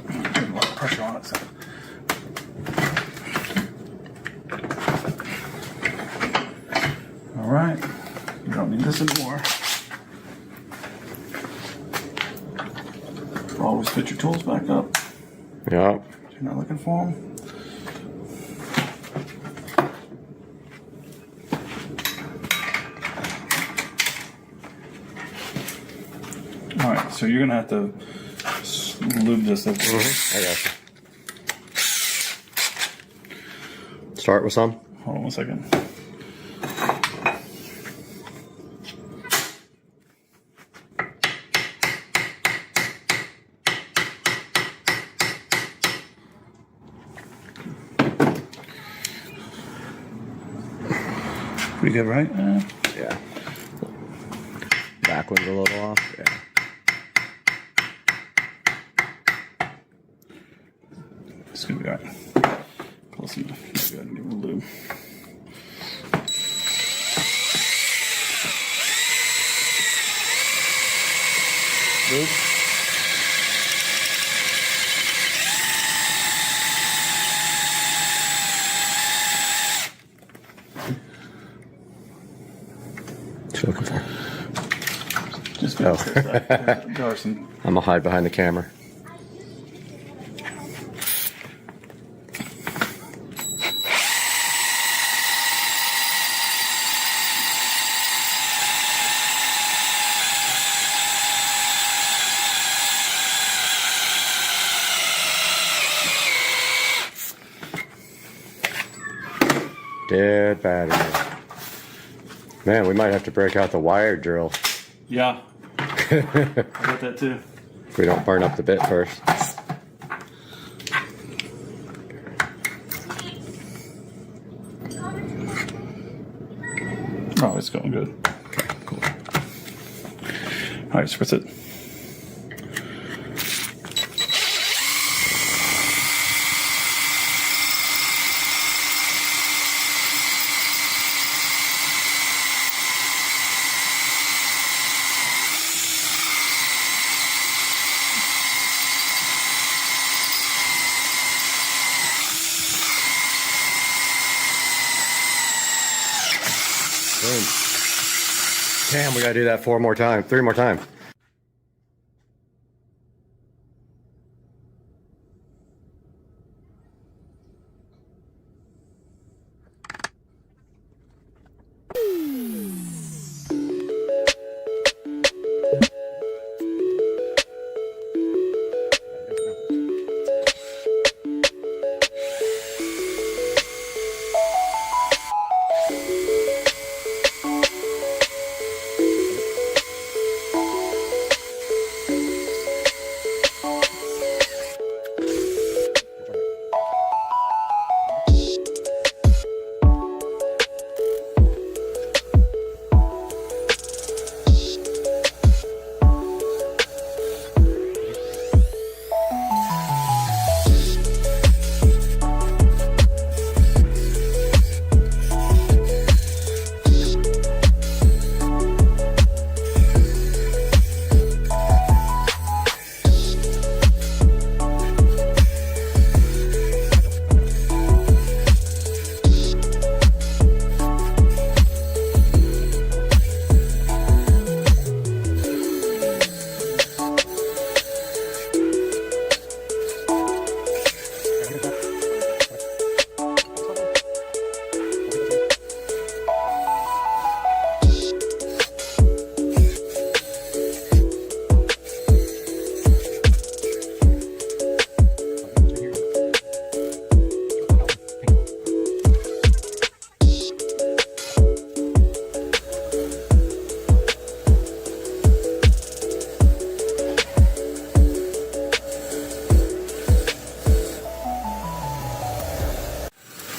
Put a lot of pressure on it. So. All right. You don't need this anymore. Always fit your tools back up. Yeah. You're not looking for them. All right, so you're gonna have to lube this up. I got you. Start with some. Hold on one second. Pretty good, right? Yeah. Back one's a little off. Yeah. It's gonna be all right. Close enough. Maybe I can give it a lube. Lube. What you looking for? Just Oh. there are some. I'm gonna hide behind the camera. Dead battery. Man, we might have to break out the wire drill. Yeah. I got that too. If we don't burn up the bit first. Oh, it's going good. Okay, cool. All right, spritz it. Boom. Damn, we gotta do that 3 more times.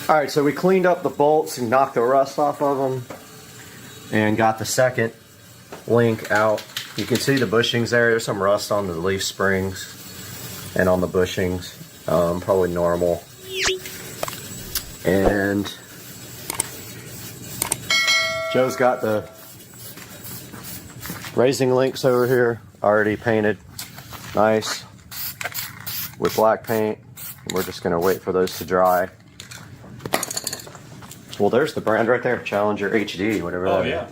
All right, so we cleaned up the bolts and knocked the rust off of them and got the second link out. You can see the bushings there. There's some rust on the leaf springs and on the bushings. Probably normal. And Joe's got the raising links over here already painted nice with black paint. We're just going to wait for those to dry. Well, there's the brand right there, Challenger HD, whatever that is.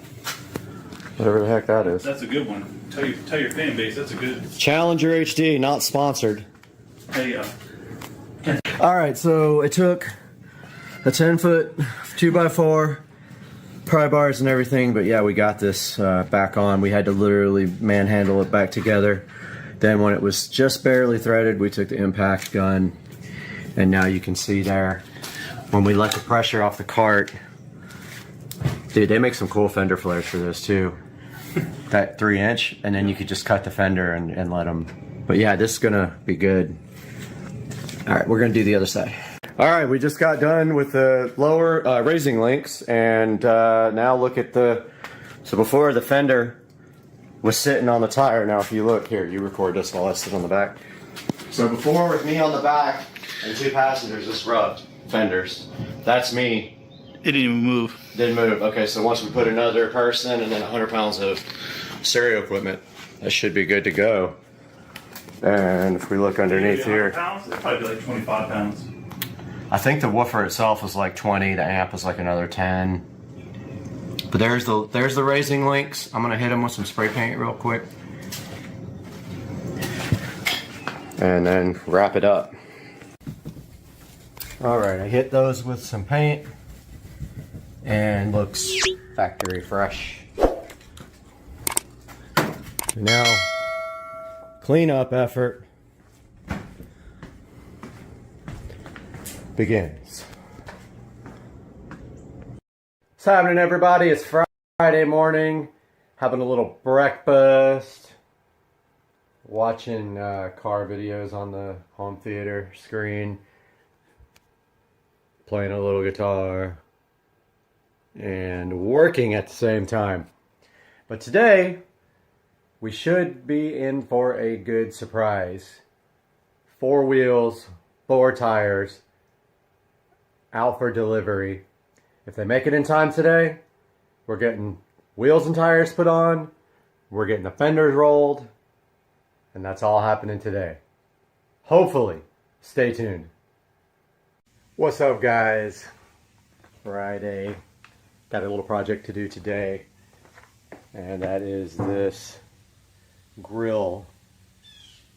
Whatever the heck that is. That's a good one. Tell your fan base that's a good. Challenger HD, not sponsored. Hey, all right, so it took a 10-foot 2x4 pry bars and everything, but yeah, we got this back on. We had to literally manhandle it back together. Then when it was just barely threaded, we took the impact gun, and now you can see there when we let the pressure off the cart. Dude, they make some cool fender flares for this too. That 3-inch, and then you could just cut the fender and let them. But yeah, this is gonna be good. All right, we're gonna do the other side. All right, we just got done with the lower raising links, and now look at the, so before the fender was sitting on the tire. Now if you look here, you record this while I sit on the back. So before, with me on the back and 2 passengers, this rubbed fenders. That's me. It didn't even move. Didn't move. Okay, so once we put another person and then 100 pounds of stereo equipment, that should be good to go. And if we look underneath here, Pounds? It'd probably be like 25 pounds. I think the woofer itself is like 20. The amp is like another 10. But there's the raising links. I'm gonna hit them with some spray paint real quick, and then wrap it up. All right, I hit those with some paint, and looks factory fresh. Now, cleanup effort begins. What's happening, everybody? It's Friday morning, having a little breakfast, watching car videos on the home theater screen, playing a little guitar, and working at the same time. But today, we should be in for a good surprise. 4 wheels, 4 tires, out for delivery. If they make it in time today, we're getting wheels and tires put on, we're getting the fenders rolled, and that's all happening today. Hopefully. Stay tuned. What's up, guys? Friday. Got a little project to do today, and that is this grill.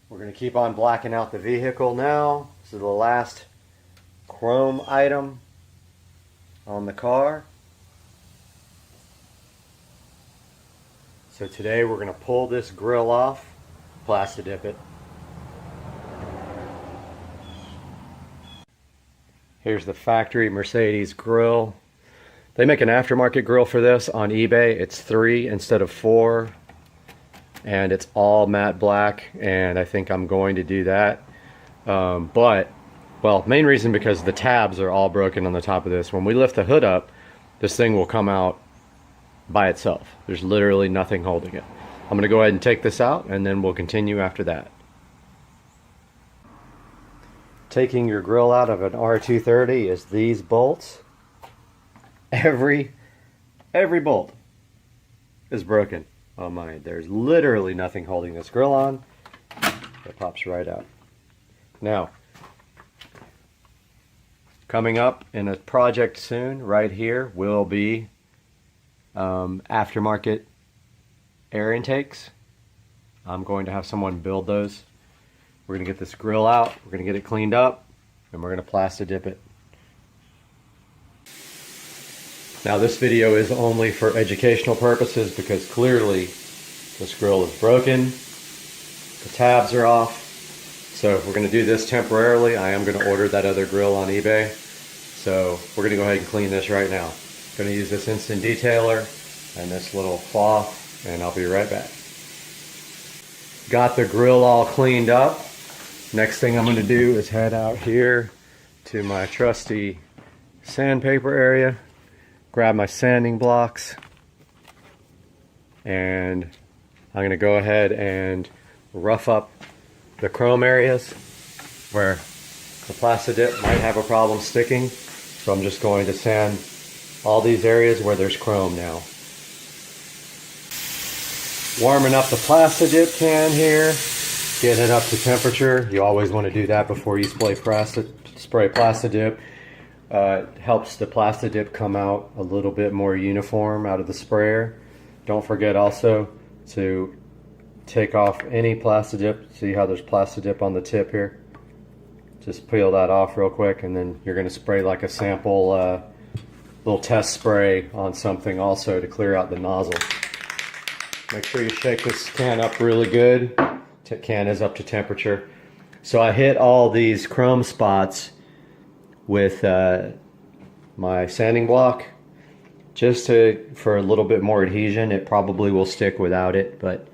We're going to keep on blacking out the vehicle now. This is the last chrome item on the car. So today we're going to pull this grill off, plasti dip it. Here's the factory Mercedes grill. They make an aftermarket grill for this on eBay. It's 3 instead of 4. And it's all matte black, and I think I'm going to do that. Well, main reason because the tabs are all broken on the top of this. When we lift the hood up, this thing will come out by itself. There's literally nothing holding it. I'm going to go ahead and take this out, and then we'll continue after that. Taking your grill out of an R230 is these bolts. Every bolt is broken on mine. There's literally nothing holding this grill on. It pops right out. Now, coming up in a project soon, right here, will be aftermarket air intakes. I'm going to have someone build those. We're going to get this grill out, we're going to get it cleaned up, and we're going to plasti dip it. Now this video is only for educational purposes because clearly this grill is broken, the tabs are off. So if we're going to do this temporarily, I am going to order that other grill on eBay. So we're going to go ahead and clean this right now. Going to use this instant detailer and this little cloth, and I'll be right back. Got the grill all cleaned up. Next thing I'm going to do is head out here to my trusty sandpaper area, grab my sanding blocks, and I'm going to go ahead and rough up the chrome areas where the Plastidip might have a problem sticking. So I'm just going to sand all these areas where there's chrome now. Warming up the Plastidip can here, getting it up to temperature. You always want to do that before you spray Plastidip. Helps the Plastidip come out a little bit more uniform out of the sprayer. Don't forget also to take off any Plastidip. See how there's Plastidip on the tip here? Just peel that off real quick, and then you're going to spray like a sample little test spray on something also to clear out the nozzle. Make sure you shake this can up really good. The can is up to temperature. So I hit all these chrome spots with my sanding block just for a little bit more adhesion. It probably will stick without it, but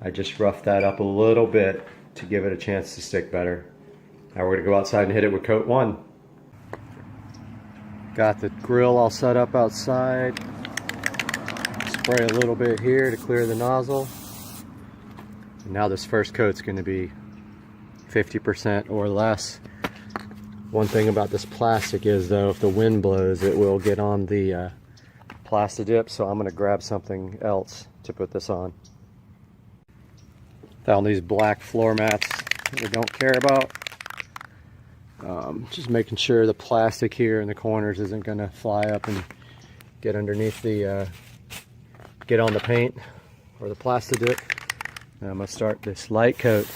I just roughed that up a little bit to give it a chance to stick better. Now we're going to go outside and hit it with coat 1. Got the grill all set up outside. Spray a little bit here to clear the nozzle. And now this first coat's going to be 50% or less. One thing about this plastic is though, if the wind blows, it will get on the Plastidip, so I'm going to grab something else to put this on. Found these black floor mats that we don't care about. Just making sure the plastic here in the corners isn't going to fly up and get underneath the, get on the paint or the Plastidip. Now I'm going to start this light coat.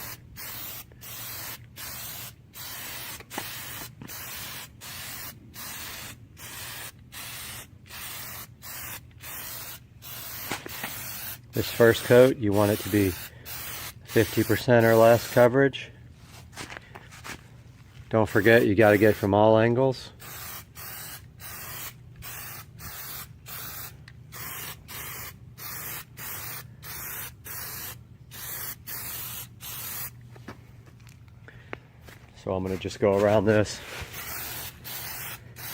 This first coat, you want it to be 50% or less coverage. Don't forget, you got to get from all angles. So I'm going to just go around this,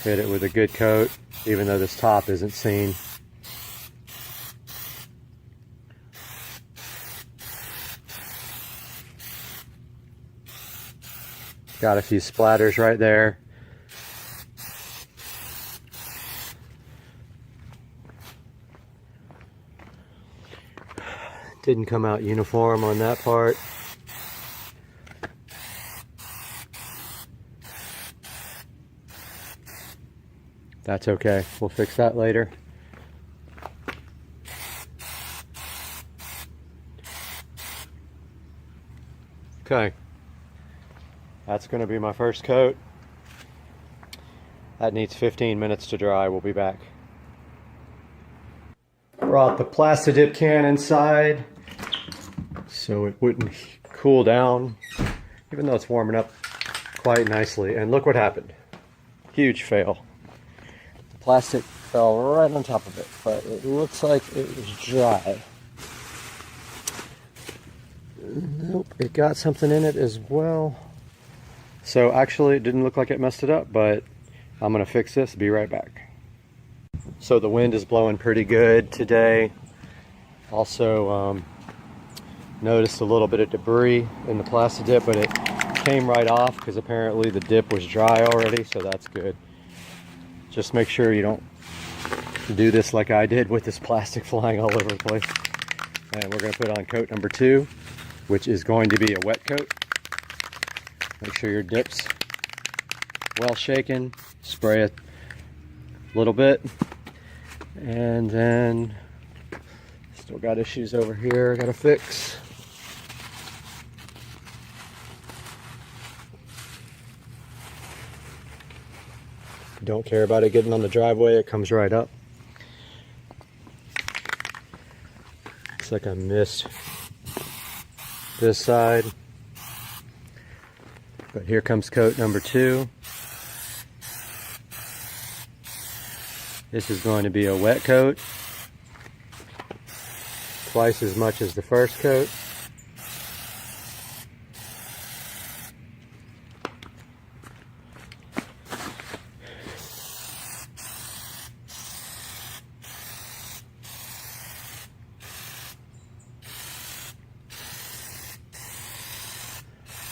hit it with a good coat, even though this top isn't seen. Got a few splatters right there. Didn't come out uniform on that part. That's okay, we'll fix that later. Okay. That's going to be my first coat. That needs 15 minutes to dry. We'll be back. Brought the Plastidip can inside so it wouldn't cool down, even though it's warming up quite nicely. And look what happened. Huge fail. The plastic fell right on top of it, but it looks like it was dry. Nope, it got something in it as well. So actually it didn't look like it messed it up, but I'm going to fix this. Be right back. So the wind is blowing pretty good today. Also noticed a little bit of debris in the Plastidip, but it came right off because apparently the dip was dry already, so that's good. Just make sure you don't do this like I did with this plastic flying all over the place. And we're going to put on coat number 2, which is going to be a wet coat. Make sure your dip's well shaken. Spray it a little bit. And then, still got issues over here I gotta fix. Don't care about it getting on the driveway, it comes right up. Looks like I missed this side. But here comes coat number 2. This is going to be a wet coat. Twice as much as the first coat.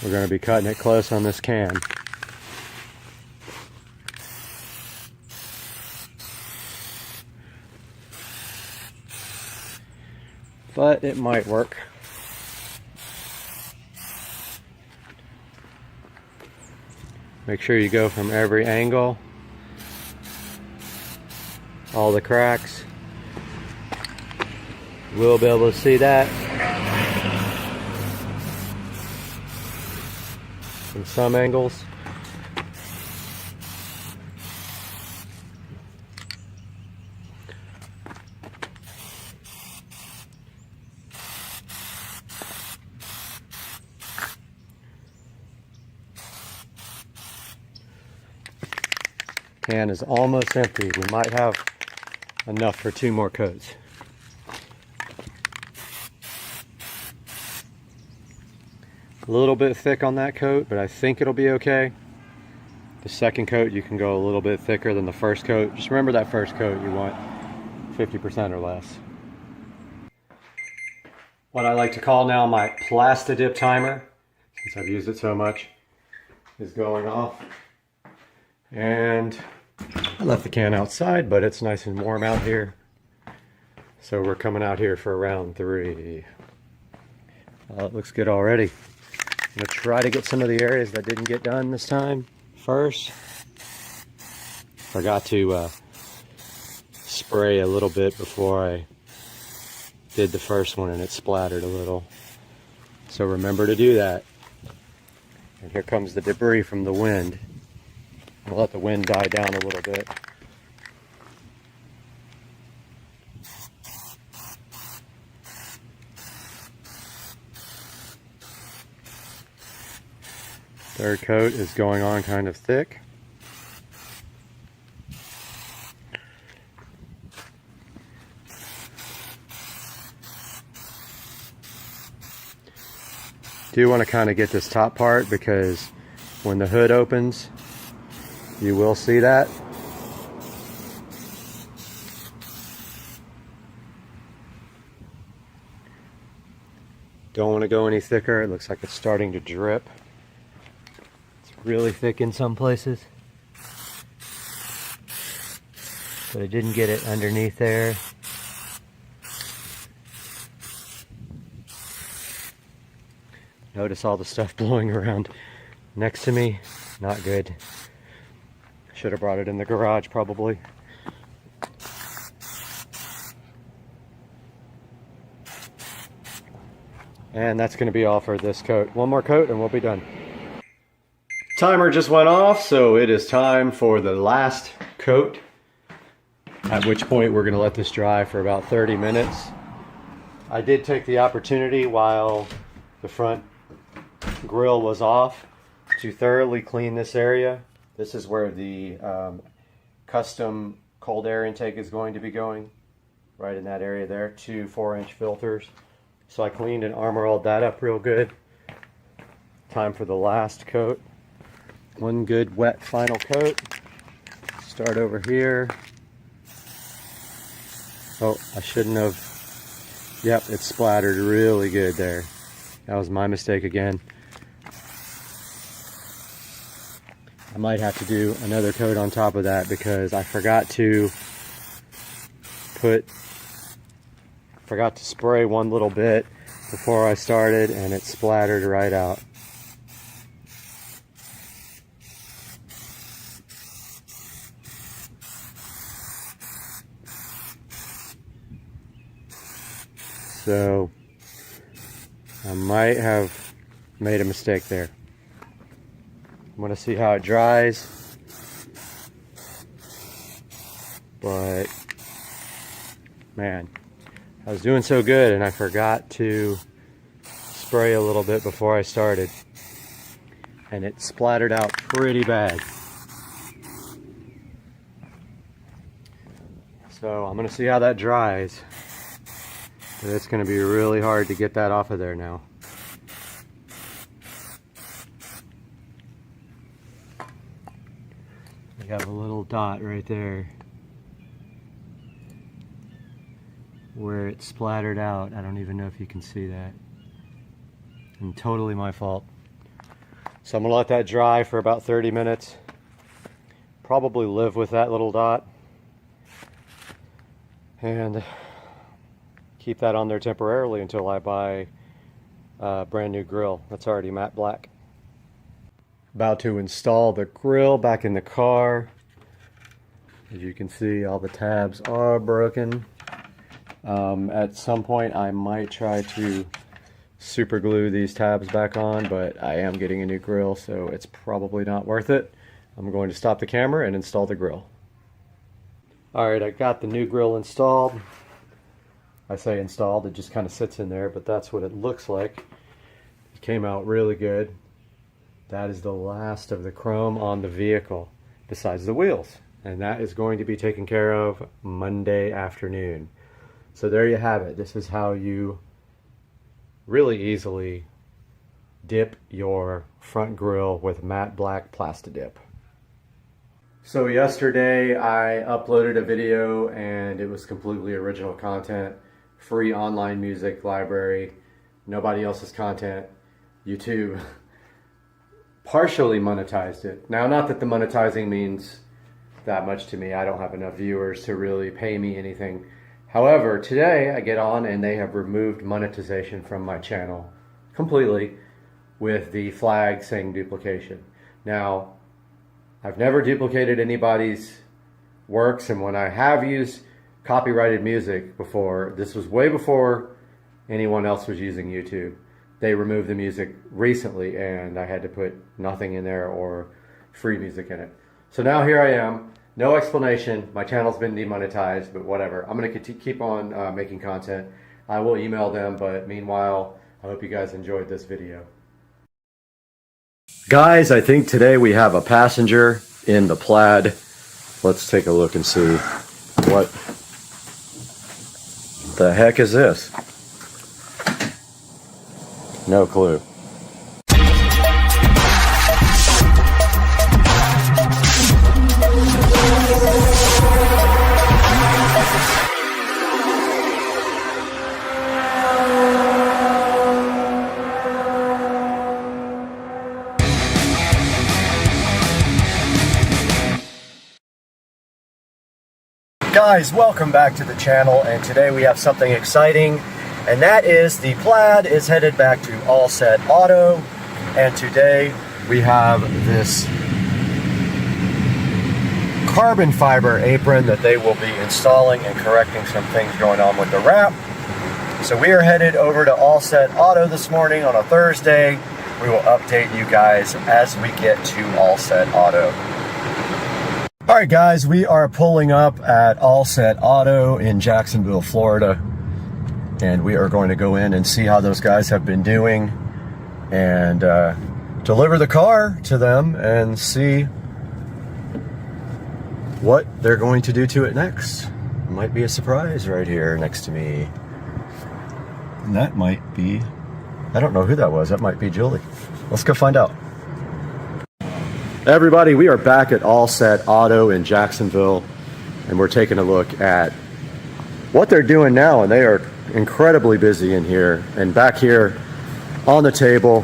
We're going to be cutting it close on this can. But it might work. Make sure you go from every angle, all the cracks. We'll be able to see that. From some angles. Can is almost empty. We might have enough for 2 more coats. A little bit thick on that coat, but I think it'll be okay. The second coat, you can go a little bit thicker than the first coat. Just remember that first coat, you want 50% or less. What I like to call now my Plastidip timer, since I've used it so much, is going off. And I left the can outside, but it's nice and warm out here. So we're coming out here for round 3. It looks good already. I'm going to try to get some of the areas that didn't get done this time first. Forgot to spray a little bit before I did the first one and it splattered a little. So remember to do that. And here comes the debris from the wind. We'll let the wind die down a little bit. Third coat is going on kind of thick. Do want to kind of get this top part because when the hood opens, you will see that. Don't want to go any thicker. It looks like it's starting to drip. Really thick in some places, but I didn't get it underneath there. Notice all the stuff blowing around next to me. Not good. Should have brought it in the garage probably. And that's going to be all for this coat. One more coat and we'll be done. Timer just went off, so it is time for the last coat, at which point we're going to let this dry for about 30 minutes. I did take the opportunity while the front grill was off to thoroughly clean this area. This is where the custom cold air intake is going to be going, right in that area there, 2 4-inch filters. So I cleaned and armor-alled that up real good. Time for the last coat. One good wet final coat. Start over here. Oh, I shouldn't have. Yep, it splattered really good there. That was my mistake again. I might have to do another coat on top of that because I forgot to spray one little bit before I started and it splattered right out. So I might have made a mistake there. I'm going to see how it dries. But man, I was doing so good and I forgot to spray a little bit before I started. And it splattered out pretty bad. So I'm going to see how that dries. But it's going to be really hard to get that off of there now. We have a little dot right there where it splattered out. I don't even know if you can see that. And totally my fault. So I'm gonna let that dry for about 30 minutes. Probably live with that little dot. And keep that on there temporarily until I buy a brand new grill that's already matte black. About to install the grill back in the car. As you can see, all the tabs are broken. At some point I might try to super glue these tabs back on, but I am getting a new grill, so it's probably not worth it. I'm going to stop the camera and install the grill. Alright, I got the new grill installed. I say installed, it just kind of sits in there, but that's what it looks like. It came out really good. That is the last of the chrome on the vehicle, besides the wheels. And that is going to be taken care of Monday afternoon. So there you have it. This is how you really easily dip your front grille with matte black Plastidip. So yesterday I uploaded a video and it was completely original content, free online music library, nobody else's content. YouTube partially monetized it. Now, not that the monetizing means that much to me. I don't have enough viewers to really pay me anything. However, today I get on and they have removed monetization from my channel completely with the flag saying duplication. Now, I've never duplicated anybody's works, and when I have used copyrighted music before, this was way before anyone else was using YouTube. They removed the music recently and I had to put nothing in there or free music in it. So now here I am. No explanation. My channel's been demonetized, but whatever. I'm going to keep on making content. I will email them, but meanwhile, I hope you guys enjoyed this video. Guys, I think today we have a passenger in the Plaid. Let's take a look and see what the heck is this. No clue. Guys, welcome back to the channel, and today we have something exciting, and that is the Plaid is headed back to All Set Auto, and today we have this carbon fiber apron that they will be installing and correcting some things going on with the wrap. So we are headed over to All Set Auto this morning on a Thursday. We will update you guys as we get to All Set Auto. Alright guys, we are pulling up at All Set Auto in Jacksonville, Florida, and we are going to go in and see how those guys have been doing and deliver the car to them and see what they're going to do to it next. It might be a surprise right here next to me. And that might be, I don't know who that was, that might be Julie. Let's go find out. Everybody, we are back at All Set Auto in Jacksonville, and we're taking a look at what they're doing now, and they are incredibly busy in here. And back here on the table,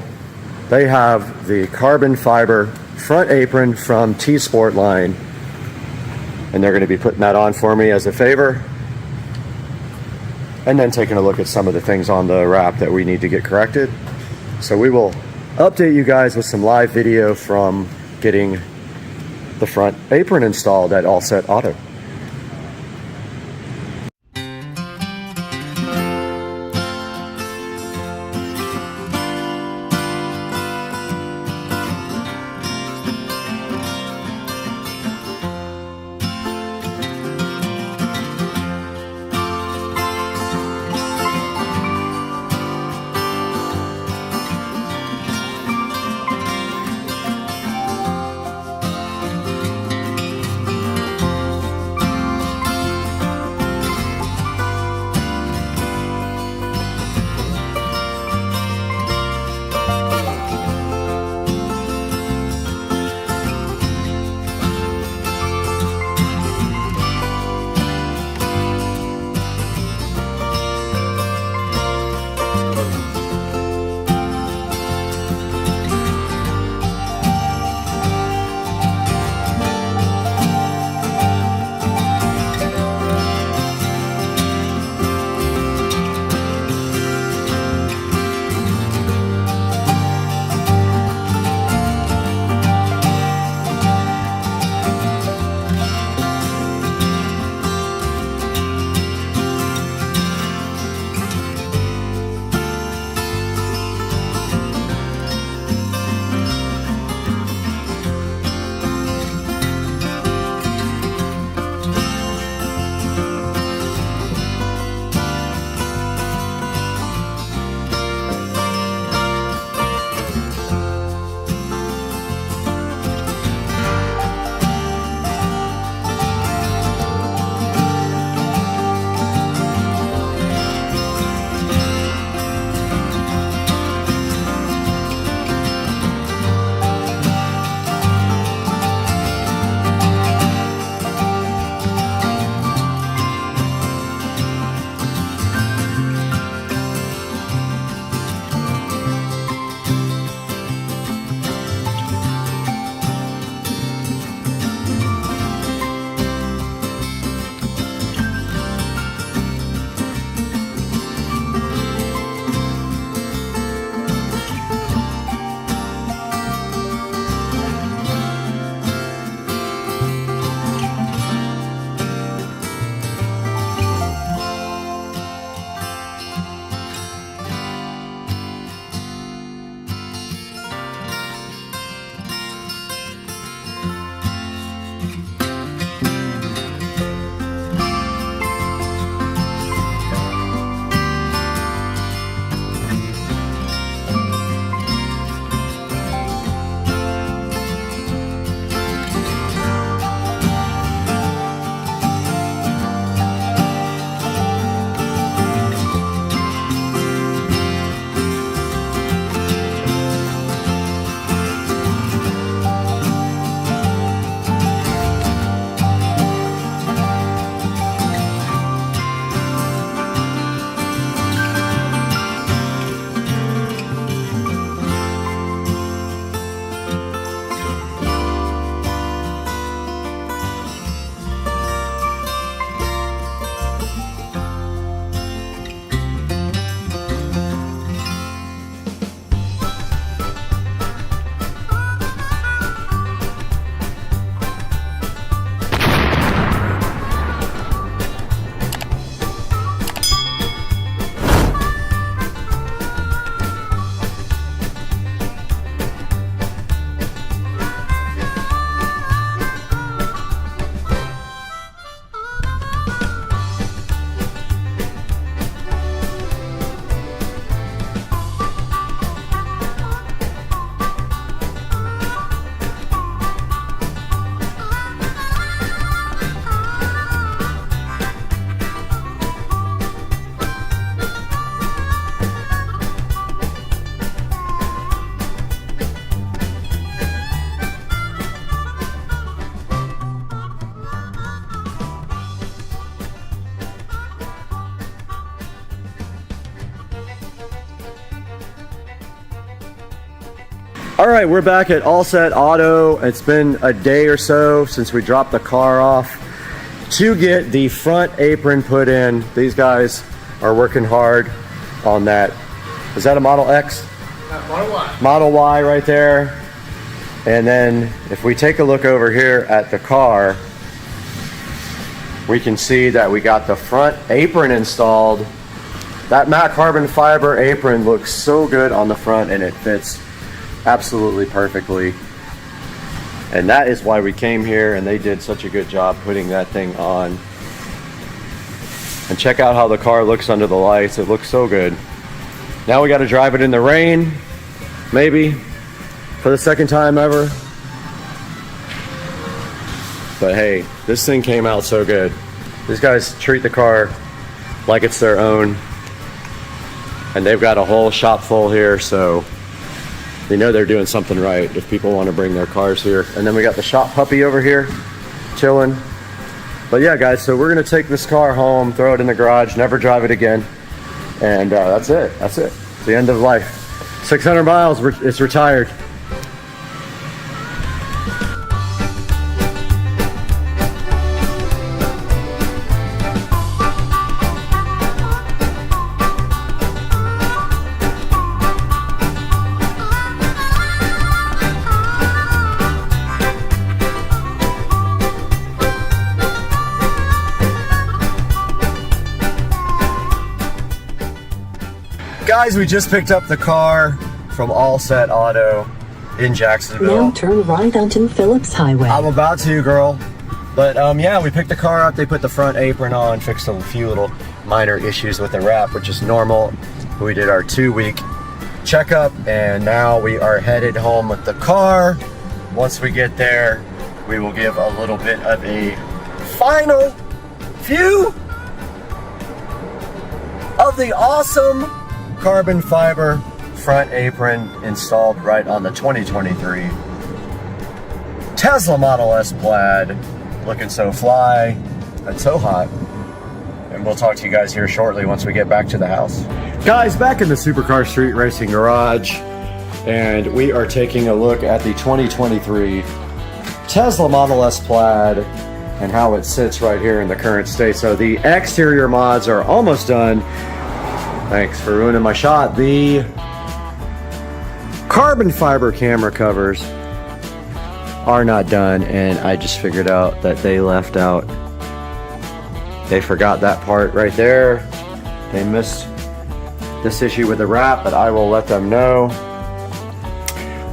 they have the carbon fiber front apron from T-Sport line, and they're going to be putting that on for me as a favor, and then taking a look at some of the things on the wrap that we need to get corrected. So we will update you guys with some live video from getting the front apron installed at All Set Auto. All right, we're back at All Set Auto. It's been a day or so since we dropped the car off to get the front apron put in. These guys are working hard on that. Is that a Model X? Model Y. Model Y right there. And then if we take a look over here at the car, we can see that we got the front apron installed. That matte carbon fiber apron looks so good on the front, and it fits absolutely perfectly. And that is why we came here, and they did such a good job putting that thing on. And check out how the car looks under the lights. It looks so good. Now we got to drive it in the rain, maybe, for the second time ever. But hey, this thing came out so good. These guys treat the car like it's their own. And they've got a whole shop full here, so they know they're doing something right if people want to bring their cars here. And then we got the shop puppy over here, chilling. But yeah, guys, so we're gonna take this car home, throw it in the garage, never drive it again. And that's it, that's it. It's the end of life. 600 miles, it's retired. Guys, we just picked up the car from All Set Auto in Jacksonville. Now turn right onto Phillips Highway. I'm about to, girl. But yeah, we picked the car up. They put the front apron on, fixed a few little minor issues with the wrap, which is normal. We did our 2-week checkup, and now we are headed home with the car. Once we get there, we will give a little bit of a final view of the awesome carbon fiber front apron installed right on the 2023 Tesla Model S Plaid. Looking so fly and so hot. And we'll talk to you guys here shortly once we get back to the house. Guys, back in the Supercar Street Racing Garage, and we are taking a look at the 2023 Tesla Model S Plaid and how it sits right here in the current state. So the exterior mods are almost done. Thanks for ruining my shot. The carbon fiber camera covers are not done, and I just figured out that they left out. They forgot that part right there. They missed this issue with the wrap, but I will let them know.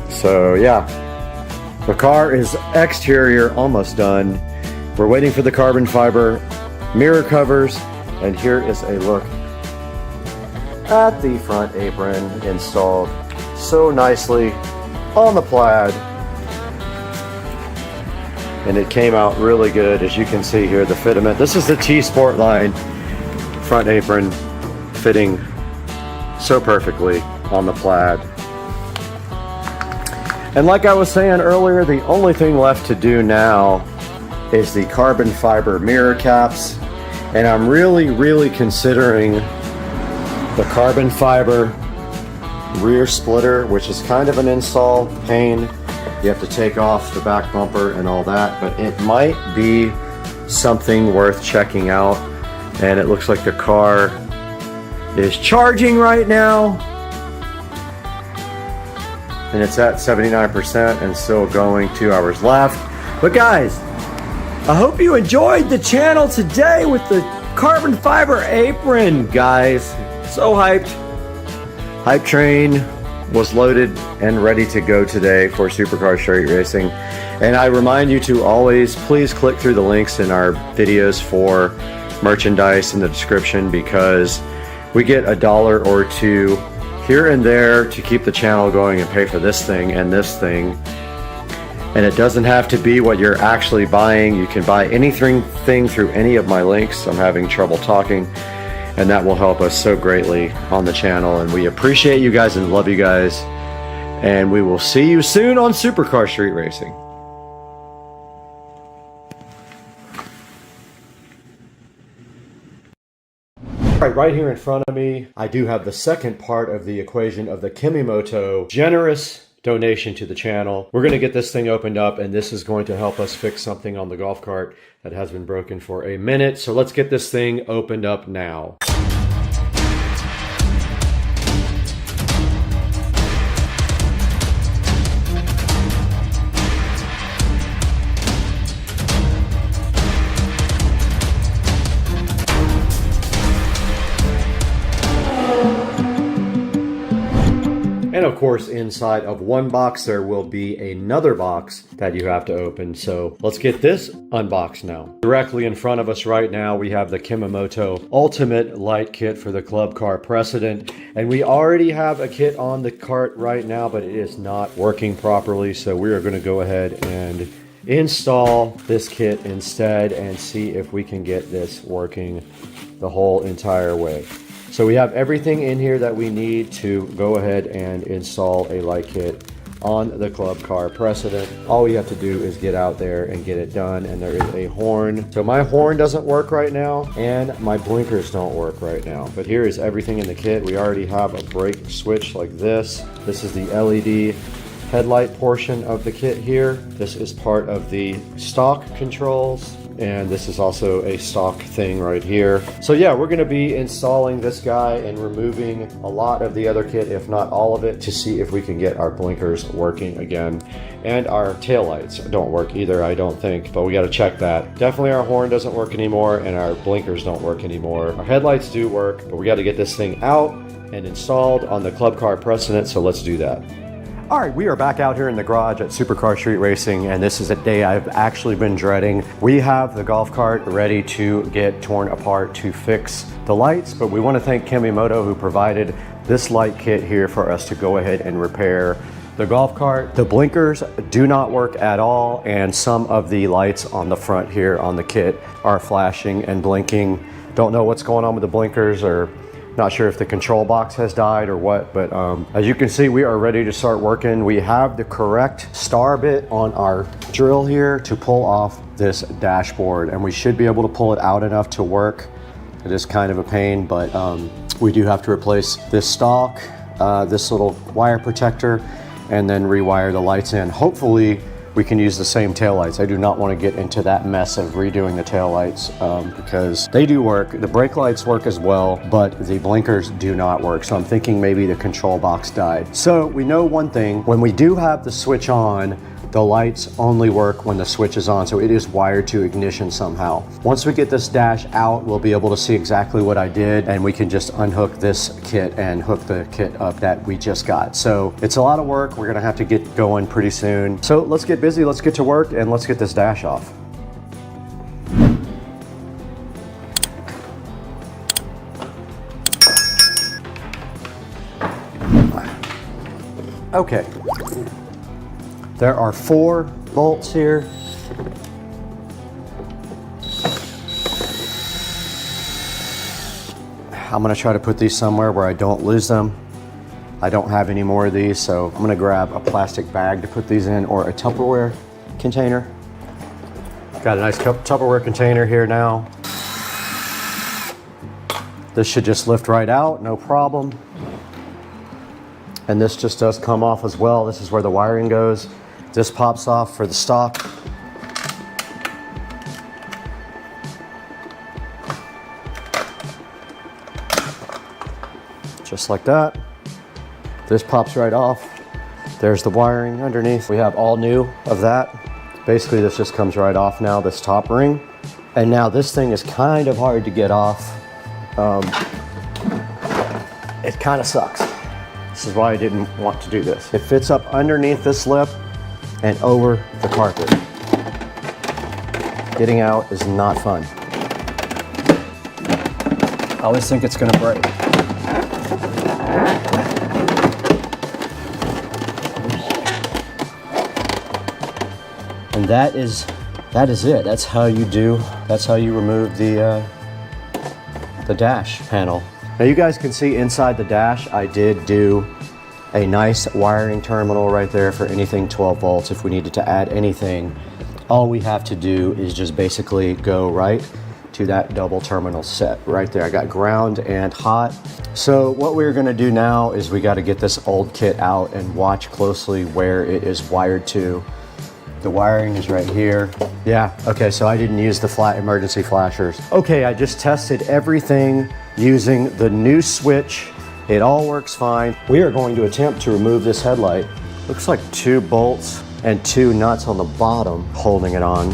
So yeah, the car is exterior almost done. We're waiting for the carbon fiber mirror covers, and here is a look at the front apron installed so nicely on the Plaid, and it came out really good. As you can see here, the fitment, this is the T Sport line front apron, fitting so perfectly on the Plaid. And like I was saying earlier, the only thing left to do now is the carbon fiber mirror caps, and I'm really considering the carbon fiber rear splitter, which is kind of an install pain. You have to take off the back bumper and all that, but it might be something worth checking out. And it looks like the car is charging right now, and it's at 79% and still going. 2 hours left. But guys, I hope you enjoyed the channel today with the carbon fiber apron, guys. So hyped. Hype train was loaded and ready to go today for Supercar Street Racing. And I remind you to always please click through the links in our videos for merchandise in the description, because we get $1 or $2 here and there to keep the channel going and pay for this thing and this thing. And it doesn't have to be what you're actually buying. You can buy anything through any of my links. I'm having trouble talking. And that will help us so greatly on the channel. And we appreciate you guys and love you guys. And we will see you soon on Supercar Street Racing. Right here in front of me, I do have the second part of the equation of the Kimimoto generous donation to the channel. We're going to get this thing opened up, and this is going to help us fix something on the golf cart that has been broken for a minute. So let's get this thing opened up now. And of course, inside of one box, there will be another box that you have to open. So let's get this unboxed now. Directly in front of us right now, we have the Kimamoto Ultimate Light Kit for the Club Car Precedent. And we already have a kit on the cart right now, but it is not working properly. So we are going to go ahead and install this kit instead and see if we can get this working the whole entire way. So we have everything in here that we need to go ahead and install a light kit on the Club Car Precedent. All we have to do is get out there and get it done, and there is a horn. So my horn doesn't work right now, and my blinkers don't work right now. But here is everything in the kit. We already have a brake switch like this. This is the LED headlight portion of the kit here. This is part of the stock controls. And this is also a stock thing right here. So yeah, we're gonna be installing this guy and removing a lot of the other kit, if not all of it, to see if we can get our blinkers working again. And our taillights don't work either, I don't think, but we gotta check that. Definitely our horn doesn't work anymore and our blinkers don't work anymore. Our headlights do work, but we gotta get this thing out and installed on the Club Car Precedent, so let's do that. All right, we are back out here in the garage at Supercar Street Racing, and this is a day I've actually been dreading. We have the golf cart ready to get torn apart to fix the lights, but we want to thank Kimamoto who provided this light kit here for us to go ahead and repair the golf cart. The blinkers do not work at all, and some of the lights on the front here on the kit are flashing and blinking. Don't know what's going on with the blinkers, or not sure if the control box has died or what, but as you can see, we are ready to start working. We have the correct star bit on our drill here to pull off this dashboard, and we should be able to pull it out enough to work. It is kind of a pain, but we do have to replace this stock, this little wire protector, and then rewire the lights in. Hopefully, we can use the same taillights. I do not want to get into that mess of redoing the taillights because they do work. The brake lights work as well, but the blinkers do not work. So I'm thinking maybe the control box died. So we know one thing, when we do have the switch on, the lights only work when the switch is on, so it is wired to ignition somehow. Once we get this dash out, we'll be able to see exactly what I did, and we can just unhook this kit and hook the kit up that we just got. So it's a lot of work. We're gonna have to get going pretty soon. So let's get busy, let's get to work, and let's get this dash off. Okay. There are 4 bolts here. I'm gonna try to put these somewhere where I don't lose them. I don't have any more of these, so I'm gonna grab a plastic bag to put these in, or a Tupperware container. Got a nice Tupperware container here now. This should just lift right out, no problem. And this just does come off as well. This is where the wiring goes. This pops off for the stock. Just like that. This pops right off. There's the wiring underneath. We have all new of that. Basically, this just comes right off now, this top ring. And now this thing is kind of hard to get off. It kind of sucks. This is why I didn't want to do this. It fits up underneath this lip and over the carpet. Getting out is not fun. I always think it's gonna break. And that is it. That's how you remove the dash panel. Now you guys can see inside the dash, I did do a nice wiring terminal right there for anything 12 volts. If we needed to add anything, all we have to do is just basically go right to that double terminal set right there. I got ground and hot. So what we're gonna do now is we gotta get this old kit out and watch closely where it is wired to. The wiring is right here. Yeah, okay, so I didn't use the flat emergency flashers. Okay, I just tested everything using the new switch. It all works fine. We are going to attempt to remove this headlight. Looks like 2 bolts and 2 nuts on the bottom holding it on.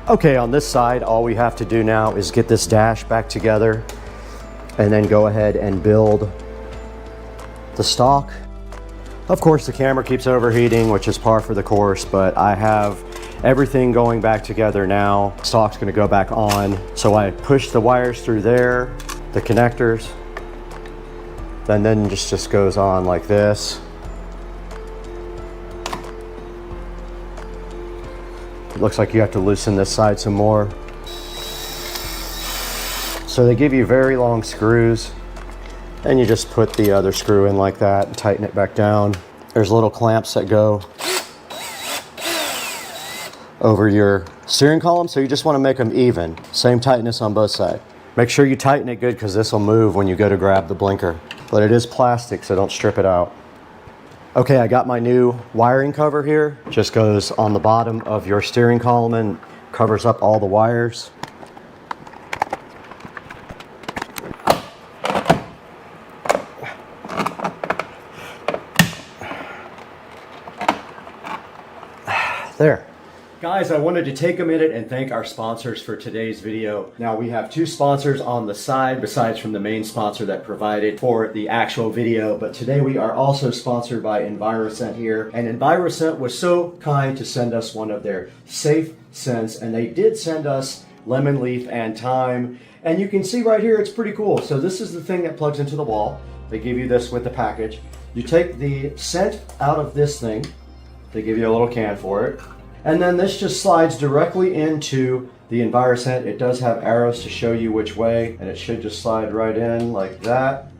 Okay, on this side, all we have to do now is get this dash back together and then go ahead and build the stock. Of course, the camera keeps overheating, which is par for the course, but I have everything going back together now. Stock's gonna go back on. So I push the wires through there, the connectors, and then just goes on like this. It looks like you have to loosen this side some more. So they give you very long screws, and you just put the other screw in like that and tighten it back down. There's little clamps that go over your steering column, so you just want to make them even. Same tightness on both sides. Make sure you tighten it good because this will move when you go to grab the blinker. But it is plastic, so don't strip it out. Okay, I got my new wiring cover here. Just goes on the bottom of your steering column and covers up all the wires. There. Guys, I wanted to take a minute and thank our sponsors for today's video. Now we have 2 sponsors on the side, besides from the main sponsor that provided for the actual video. But today we are also sponsored by Enviroscent here. And Enviroscent was so kind to send us one of their safe scents. And they did send us lemon leaf and thyme. And you can see right here, it's pretty cool. So this is the thing that plugs into the wall. They give you this with the package. You take the scent out of this thing. They give you a little can for it. And then this just slides directly into the Enviroscent. It does have arrows to show you which way, and it should just slide right in like that.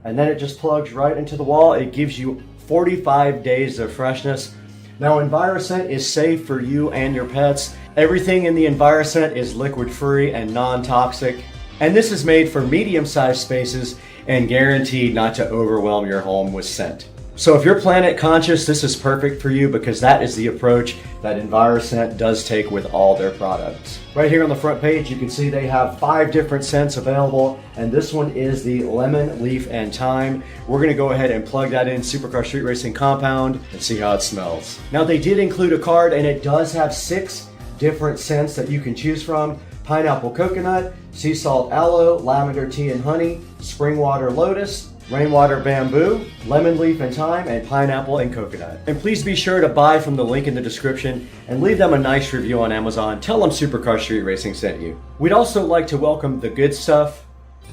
And then it just plugs right into the wall. It gives you 45 days of freshness. Now Enviroscent is safe for you and your pets. Everything in the Enviroscent is liquid free and non-toxic. And this is made for medium-sized spaces and guaranteed not to overwhelm your home with scent. So if you're planet conscious, this is perfect for you because that is the approach that Enviroscent does take with all their products. Right here on the front page, you can see they have 5 different scents available, and this one is the lemon, leaf, and thyme. We're gonna go ahead and plug that in Supercar Street Racing Compound and see how it smells. Now they did include a card, and it does have 6 different scents that you can choose from. Pineapple coconut, sea salt aloe, lavender tea and honey, spring water lotus, rainwater bamboo, lemon leaf and thyme, and pineapple and coconut. And please be sure to buy from the link in the description and leave them a nice review on Amazon. Tell them Supercar Street Racing sent you. We'd also like to welcome The Good Stuff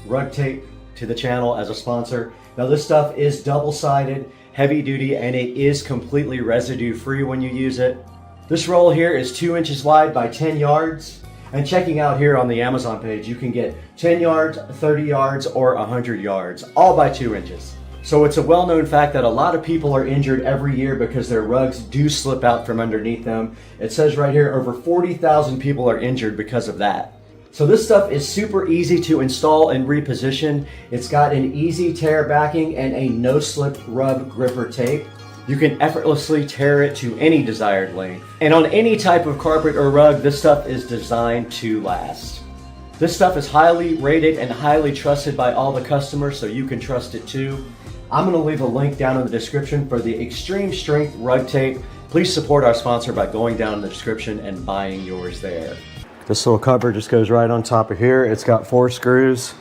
Rug Tape to the channel as a sponsor. Now this stuff is double-sided, heavy duty, and it is completely residue free when you use it. This roll here is 2 inches wide by 10 yards. And checking out here on the Amazon page, you can get 10 yards, 30 yards, or 100 yards, all by 2 inches. So it's a well-known fact that a lot of people are injured every year because their rugs do slip out from underneath them. It says right here, over 40,000 people are injured because of that. So this stuff is super easy to install and reposition. It's got an easy tear backing and a no-slip rub gripper tape. You can effortlessly tear it to any desired length. And on any type of carpet or rug, this stuff is designed to last. This stuff is highly rated and highly trusted by all the customers, so you can trust it too. I'm gonna leave a link down in the description for the Extreme Strength Rug Tape. Please support our sponsor by going down in the description and buying yours there. This little cover just goes right on top of here. It's got 4 screws.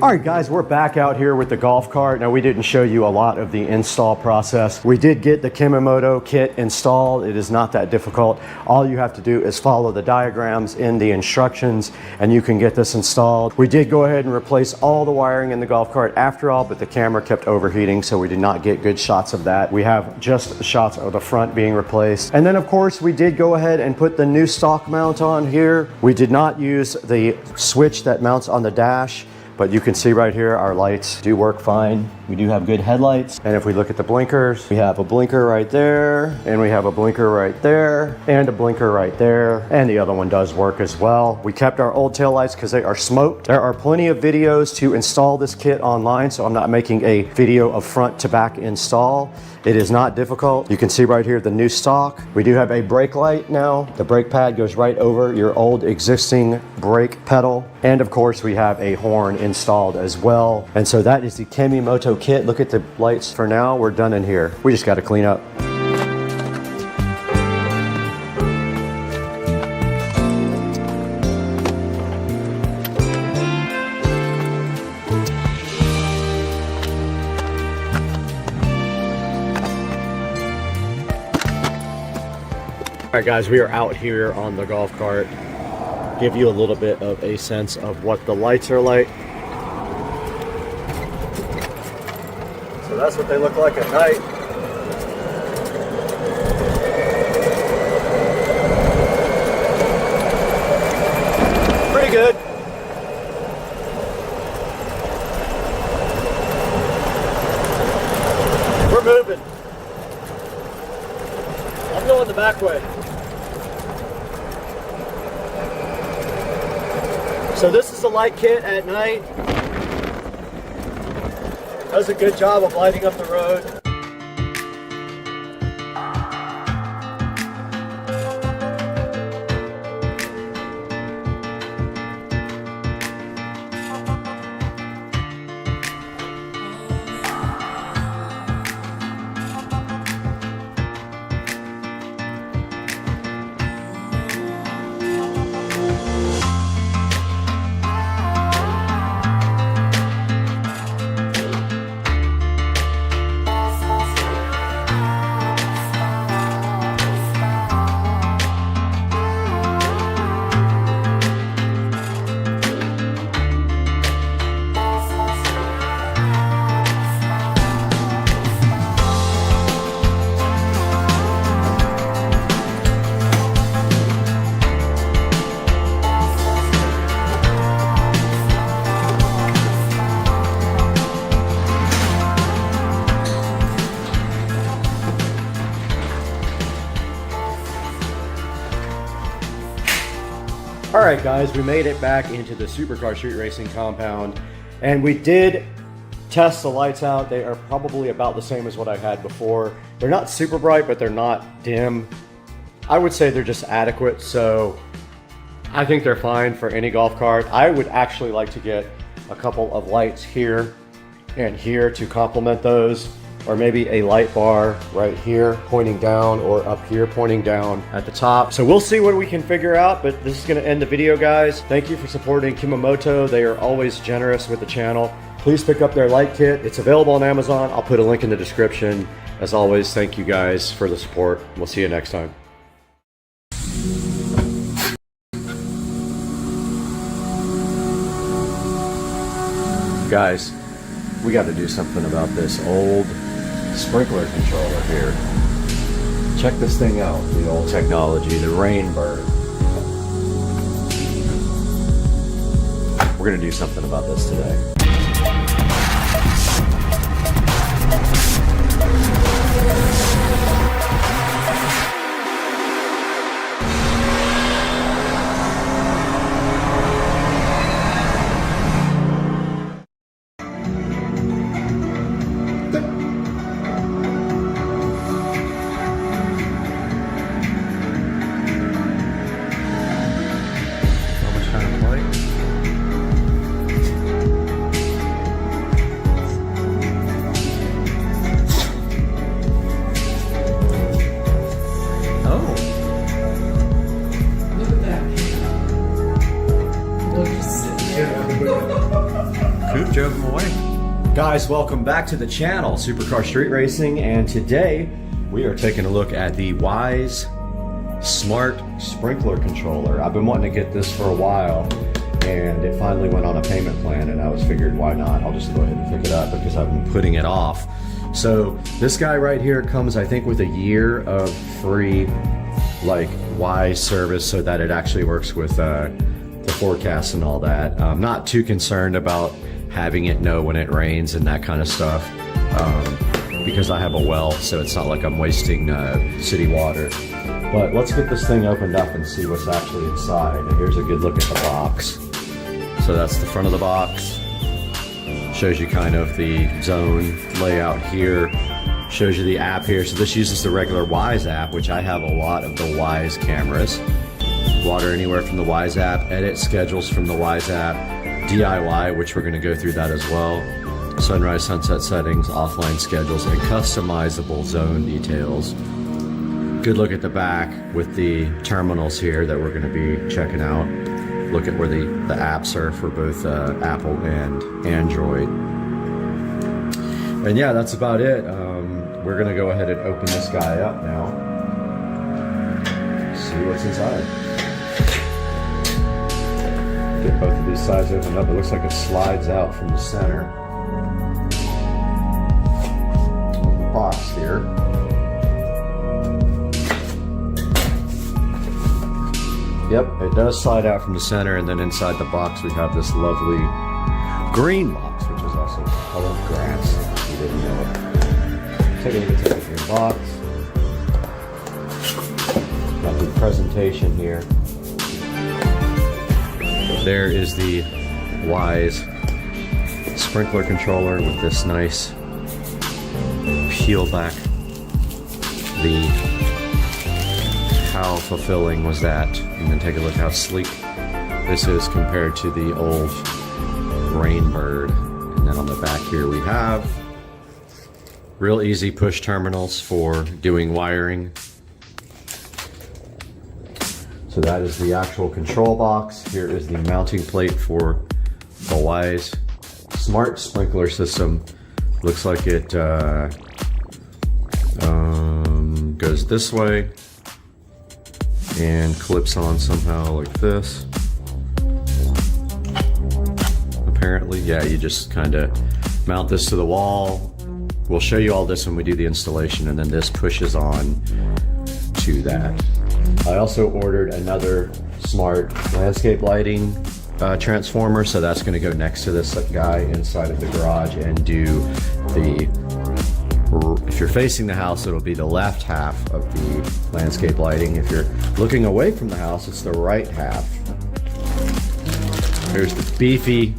All right, guys, we're back out here with the golf cart. Now, we didn't show you a lot of the install process. We did get the Kimimoto kit installed. It is not that difficult. All you have to do is follow the diagrams in the instructions and you can get this installed. We did go ahead and replace all the wiring in the golf cart after all, but the camera kept overheating, so we did not get good shots of that. We have just shots of the front being replaced. And then, of course, we did go ahead and put the new stock mount on here. We did not use the switch that mounts on the dash, but you can see right here, our lights do work fine. We do have good headlights. And if we look at the blinkers, we have a blinker right there, and we have a blinker right there, and a blinker right there. And the other one does work as well. We kept our old taillights because they are smoked. There are plenty of videos to install this kit online, so I'm not making a video of front to back install. It is not difficult. You can see right here the new stock. We do have a brake light now. The brake pad goes right over your old existing brake pedal. And of course, we have a horn installed as well. And so that is the Kimimoto kit. Look at the lights for now. We're done in here. We just got to clean up. All right, guys, we are out here on the golf cart. Give you a little bit of a sense of what the lights are like. So that's what they look like at night. Pretty good. We're moving. I'm going the back way. So this is the light kit at night. Does a good job of lighting up the road. Alright guys, we made it back into the Supercar Street Racing compound, and we did test the lights out. They are probably about the same as what I had before. They're not super bright, but they're not dim. I would say they're just adequate, so I think they're fine for any golf cart. I would actually like to get a couple of lights here and here to complement those, or maybe a light bar right here pointing down, or up here pointing down at the top. So we'll see what we can figure out, but this is gonna end the video, guys. Thank you for supporting Kimamoto. They are always generous with the channel. Please pick up their light kit. It's available on Amazon. I'll put a link in the description. As always, thank you guys for the support. We'll see you next time. Guys, we got to do something about this old sprinkler controller here. Check this thing out, the old technology, the Rainbird. We're gonna do something about this today. Guys, welcome back to the channel, Supercar Street Racing, and today we are taking a look at the Wyze Smart Sprinkler Controller. I've been wanting to get this for a while, and it finally went on a payment plan, and I was figured, why not? I'll just go ahead and pick it up because I've been putting it off. So this guy right here comes, I think, with a year of free, like, Wyze service, so that it actually works with the forecast and all that. I'm not too concerned about having it know when it rains and that kind of stuff, because I have a well, so it's not like I'm wasting city water. But let's get this thing opened up and see what's actually inside. And here's a good look at the box. So that's the front of the box. Shows you kind of the zone layout here. Shows you the app here. So this uses the regular Wyze app, which I have a lot of the Wyze cameras. Water Anywhere from the Wyze app, edit schedules from the Wyze app, DIY, which we're going to go through that as well, sunrise, sunset settings, offline schedules, and customizable zone details. Good look at the back with the terminals here that we're going to be checking out. Look at where the apps are for both Apple and Android. And yeah, that's about it. We're going to go ahead and open this guy up now. See what's inside. Get both of these sides opened up. It looks like it slides out from the center of the box here. Yep, it does slide out from the center, and then inside the box we have this lovely green box, which is also the color of grass, if you didn't know it. Take a look at the green box. Got the presentation here. There is the Wyze sprinkler controller with this nice peel back. How fulfilling was that? And then take a look how sleek this is compared to the old Rainbird. And then on the back here we have real easy push terminals for doing wiring. So that is the actual control box. Here is the mounting plate for the Wyze Smart Sprinkler System. Looks like it goes this way and clips on somehow like this. Apparently, yeah, you just kind of mount this to the wall. We'll show you all this when we do the installation, and then this pushes on to that. I also ordered another smart landscape lighting transformer, so that's going to go next to this guy inside of the garage and do the, if you're facing the house, it'll be the left half of the landscape lighting. If you're looking away from the house, it's the right half There's the beefy,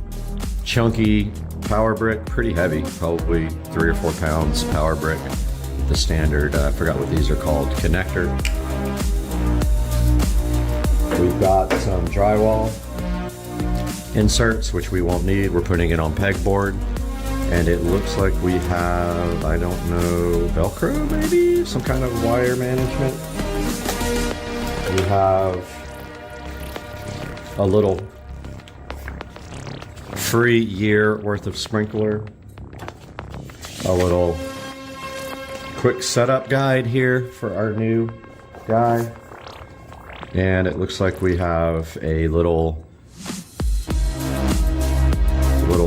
chunky power brick, pretty heavy, probably 3 or 4 pounds power brick. The standard, I forgot what these are called, connector. We've got some drywall inserts, which we won't need. We're putting it on pegboard. And it looks like we have, I don't know, Velcro maybe? Some kind of wire management. We have a little free year worth of sprinkler. A little quick setup guide here for our new guy. And it looks like we have a little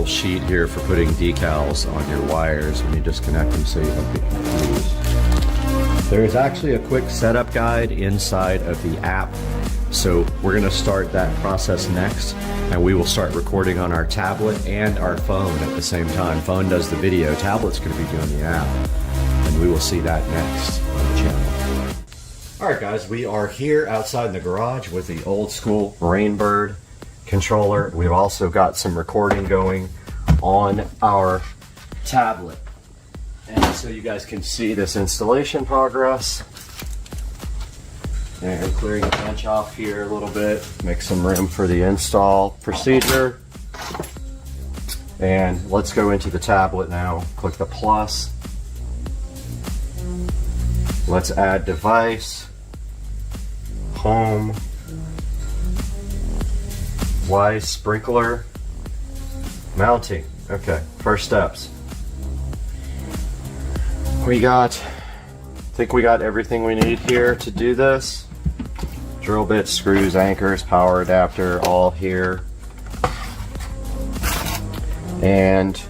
sheet here for putting decals on your wires when you disconnect them so you don't get confused. There is actually a quick setup guide inside of the app. So we're going to start that process next, and we will start recording on our tablet and our phone at the same time. Phone does the video, tablet's going to be doing the app, and we will see that next on the channel. Alright guys, we are here outside in the garage with the old school Rainbird controller. We've also got some recording going on our tablet. And so you guys can see this installation progress. And clearing the bench off here a little bit, make some room for the install procedure. And let's go into the tablet now. Click the plus. Let's add device, home, Y sprinkler, mounting. Okay, first steps. I think we got everything we need here to do this. Drill bits, screws, anchors, power adapter, all here. And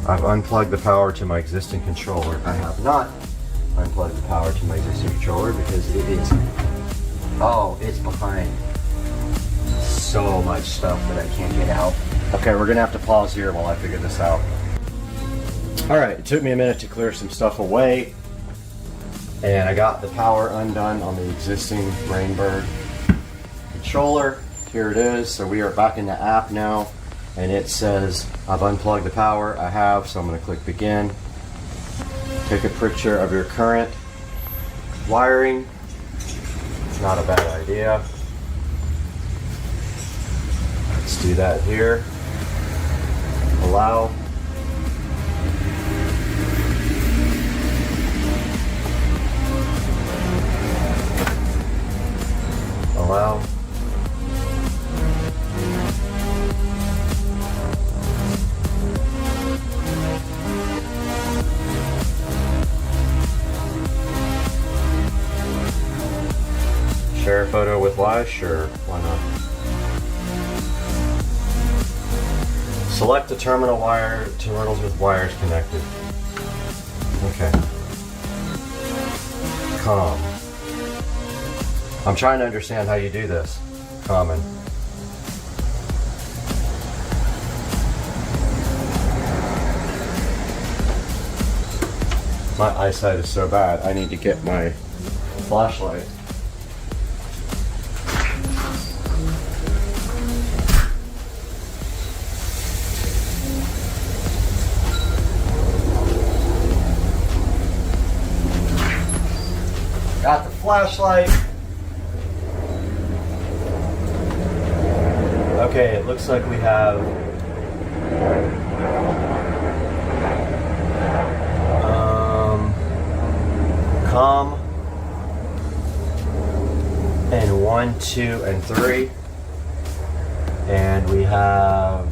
I've unplugged the power to my existing controller. I have not unplugged the power to my existing controller because it is, it's behind so much stuff that I can't get out. Okay, we're gonna have to pause here while I figure this out. Alright, it took me a minute to clear some stuff away, and I got the power undone on the existing Rainbird controller. Here it is. So we are back in the app now, and it says I've unplugged the power. I have, so I'm going to click begin. Take a picture of your current wiring. Not a bad idea. Let's do that here. Allow. Allow. Share a photo with Y? Sure, why not? Select the terminal wire, terminals with wires connected. Okay. COM. I'm trying to understand how you do this. Common. My eyesight is so bad, I need to get my flashlight. Got the flashlight. Okay, it looks like we have COM and 1, 2, and 3, and we have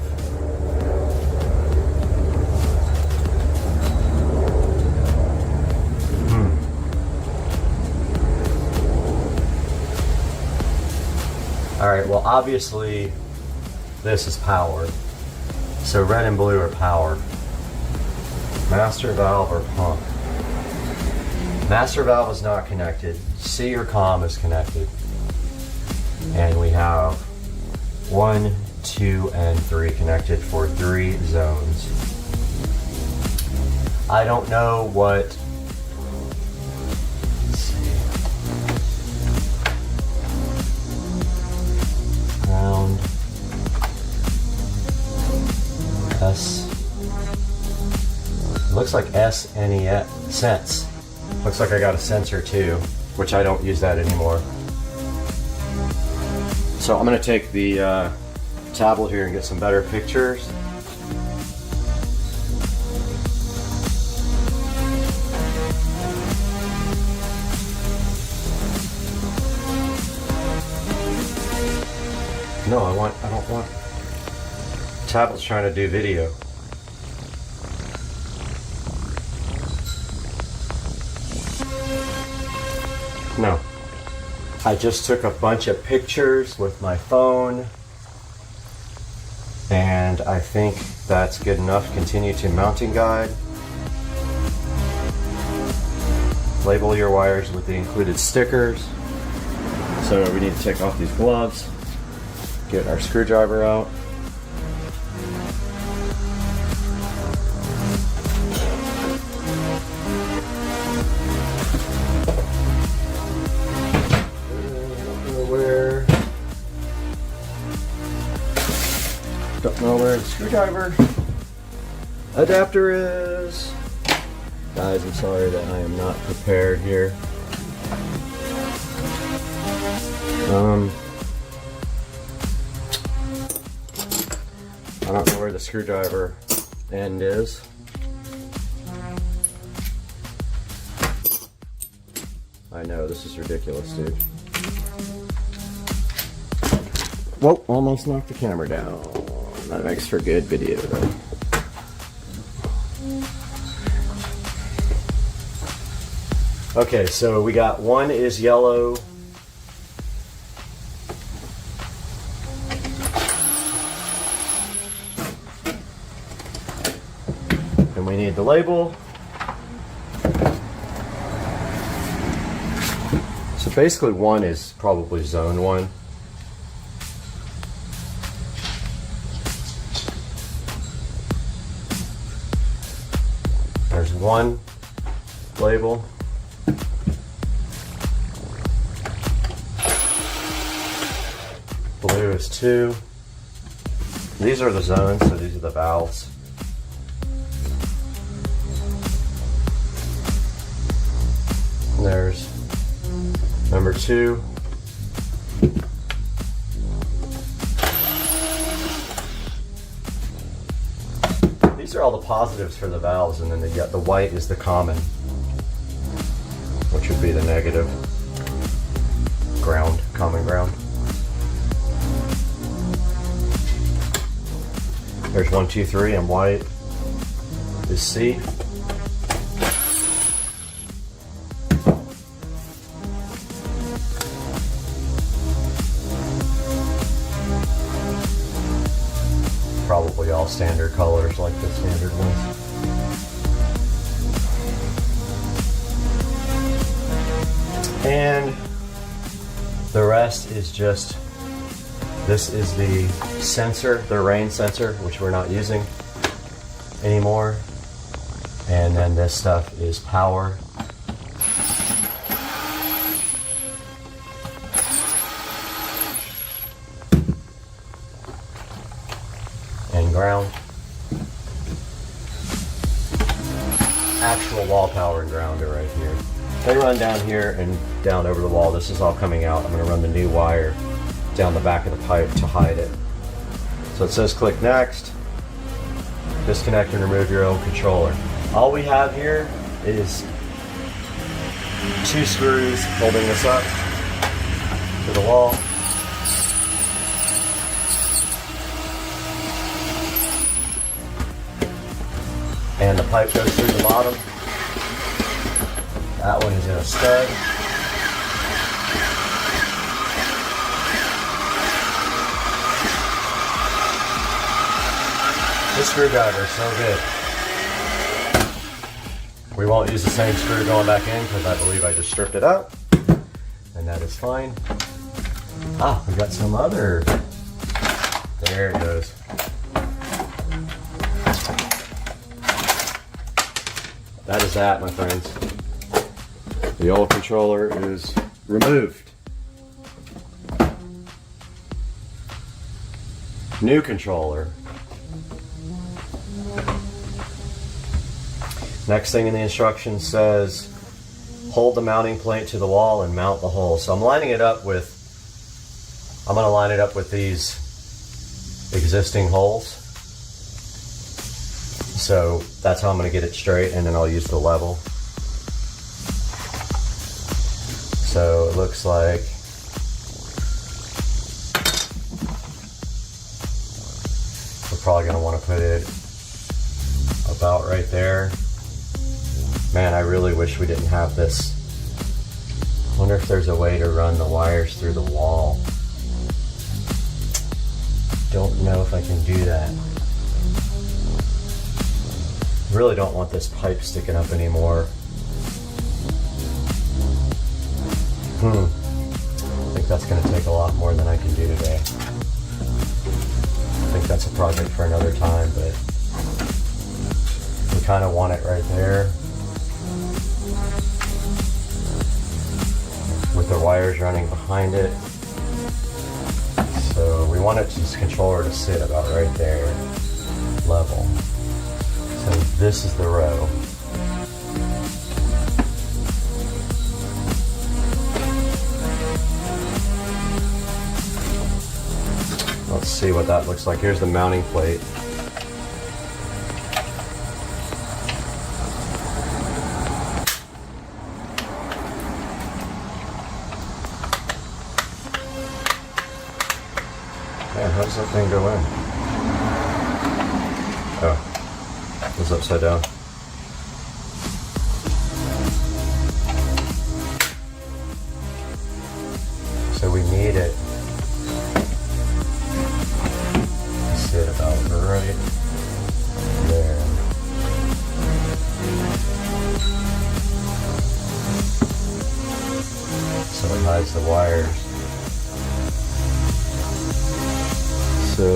Alright, well obviously this is powered. So red and blue are powered. Master valve or pump. Master valve is not connected. C or COM is connected. And we have 1, 2, and 3 connected for 3 zones. I don't know what. Let's see. looks like SNES, Sense. Looks like I got a sensor too, which I don't use that anymore. So I'm gonna take the tablet here and get some better pictures. No, I don't want. Tablet's trying to do video. No. I just took a bunch of pictures with my phone, and I think that's good enough. Continue to mounting guide. Label your wires with the included stickers. So we need to take off these gloves. Get our screwdriver out. Don't know where the screwdriver adapter is. Guys, I'm sorry that I am not prepared here. I don't know where the screwdriver end is. I know, this is ridiculous, dude. Whoa, almost knocked the camera down. That makes for good video, though. Okay, so we got one is yellow. And we need the label. So basically one is probably zone 1. There's one label. Blue is 2. These are the zones, so these are the valves. And there's number 2. These are all the positives for the valves, and then the white is the common, which would be the negative. Ground, common ground. There's 1, 2, 3, and white is C. Probably all standard colors like the standard ones. And the rest is just, this is the sensor, the rain sensor, which we're not using anymore. And then this stuff is power. And ground. Actual wall power and ground are right here. They run down here and down over the wall. This is all coming out. I'm going to run the new wire down the back of the pipe to hide it. So it says click next. Disconnect and remove your own controller. All we have here is 2 screws holding this up to the wall. And the pipe goes through the bottom. That one is in a stud. This screwdriver is so good. We won't use the same screw going back in because I believe I just stripped it out. And that is fine. Ah, we got some other. There it goes. That is that, my friends. The old controller is removed. New controller. Next thing in the instructions says, hold the mounting plate to the wall and mount the hole. So I'm going to line it up with these existing holes. So that's how I'm going to get it straight, and then I'll use the level. So it looks like we're probably going to want to put it about right there. Man, I really wish we didn't have this. I wonder if there's a way to run the wires through the wall. Don't know if I can do that. Really don't want this pipe sticking up anymore. I think that's going to take a lot more than I can do today. I think that's a project for another time, but we kind of want it right there, with the wires running behind it. So we want this controller to sit about right there, level. So this is the row. Let's see what that looks like. Here's the mounting plate. Man, how does that thing go in? Oh, it's upside down. So we need it to sit about right there. So it hides the wires. So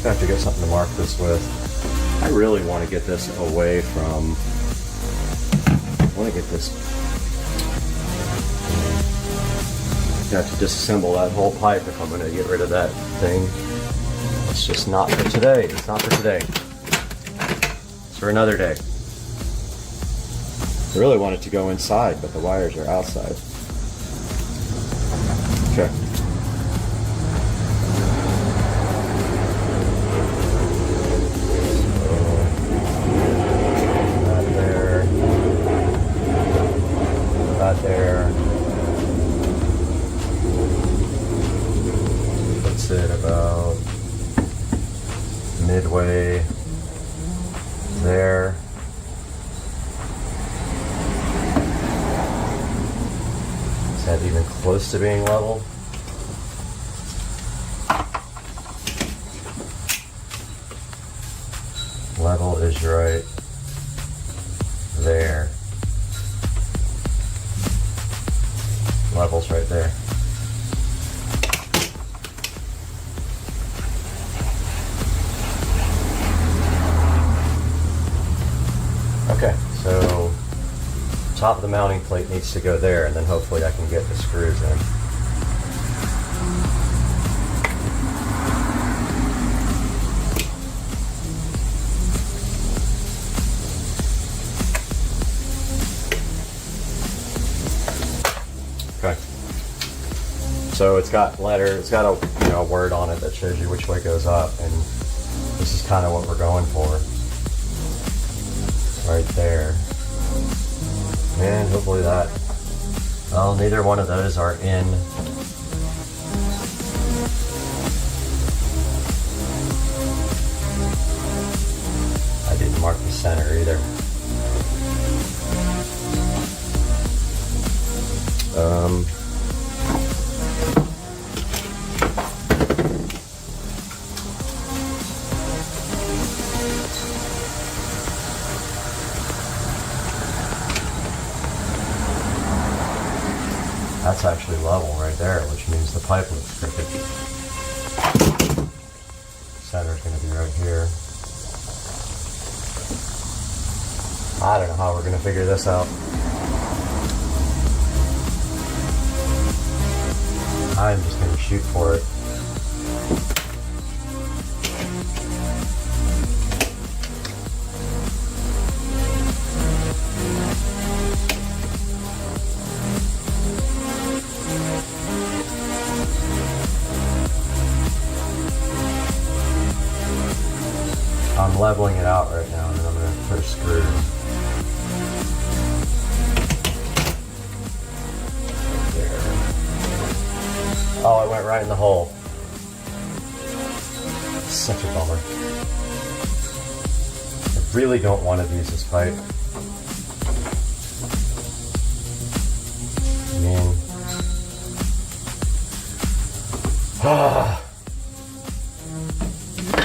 I have to get something to mark this with. I really want to get this away from, I want to get this, I have to disassemble that whole pipe if I'm going to get rid of that thing. It's just not for today. It's not for today. It's for another day. I really want it to go inside, but the wires are outside. Okay. There. Puts it about midway there. Is that even close to being level? Level is right there. Levels right there. Okay, so top of the mounting plate needs to go there, and then hopefully I can get the screws in. Okay. So it's got a word on it that shows you which way it goes up, and this is kind of what we're going for. Right there. And hopefully that, well, neither one of those are in. I didn't mark the center either. That's actually level right there, which means the pipe looks crooked. Center's going to be right here. I don't know how we're going to figure this out. I'm just going to shoot for it. leveling it out right now, and then I'm going to put a screw in. There. Oh, it went right in the hole. Such a bummer. I really don't want to use this pipe. I mean, I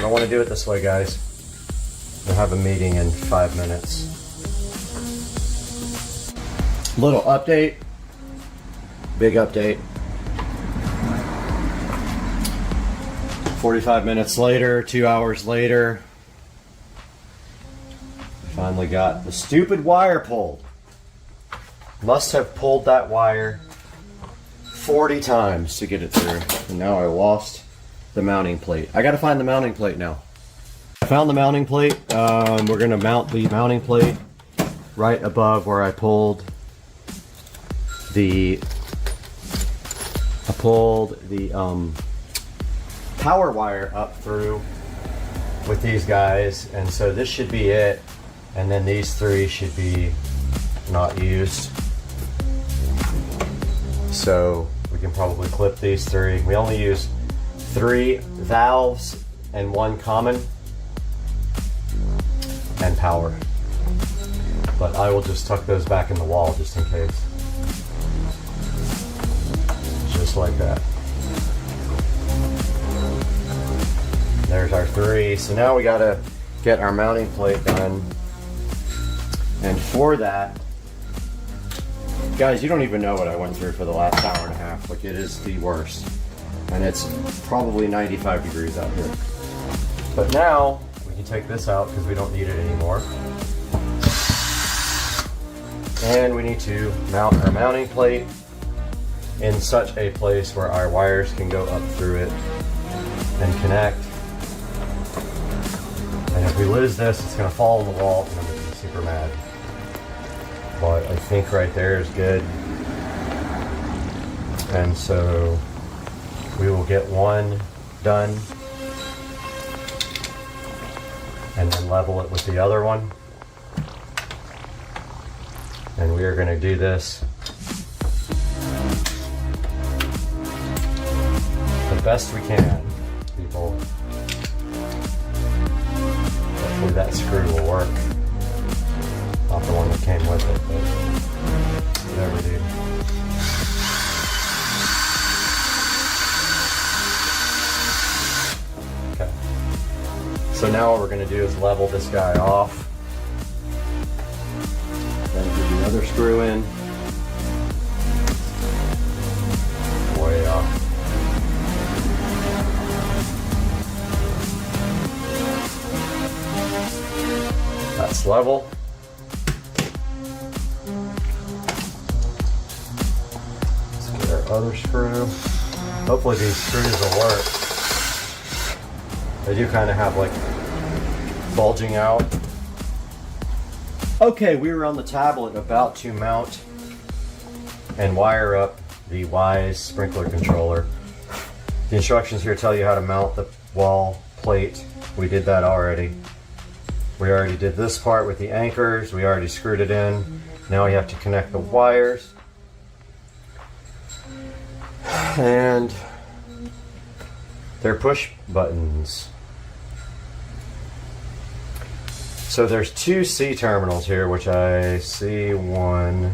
don't want to do it this way, guys. We'll have a meeting in 5 minutes. Little update. Big update. 45 minutes later, 2 hours later, I finally got the stupid wire pulled. Must have pulled that wire 40 times to get it through. And now I lost the mounting plate. I gotta find the mounting plate now. I found the mounting plate. We're gonna mount the mounting plate right above where I pulled the power wire up through with these guys, and so this should be it, and then these three should be not used, so we can probably clip these three. We only use 3 valves and 1 common and power, but I will just tuck those back in the wall just in case, just like that. There's our 3. So now we gotta get our mounting plate done. And for that, guys, you don't even know what I went through for the last hour and a half. Like, it is the worst. And it's probably 95 degrees out here. But now we can take this out because we don't need it anymore. And we need to mount our mounting plate in such a place where our wires can go up through it and connect. And if we lose this, it's going to fall on the wall and I'm going to be super mad. But I think right there is good. And so we will get one done and then level it with the other one. And we are going to do this the best we can, people. Hopefully that screw will work. Not the one that came with it, but whatever, dude. Okay. So now what we're going to do is level this guy off. Then put the other screw in. Way off. That's level. Let's get our other screw. Hopefully these screws will work. They do kind of have like bulging out. Okay, we were on the tablet about to mount and wire up the Wise sprinkler controller. The instructions here tell you how to mount the wall plate. We did that already. We already did this part with the anchors. We already screwed it in. Now we have to connect the wires. And they're push buttons. So there's 2 C terminals here, which I see one.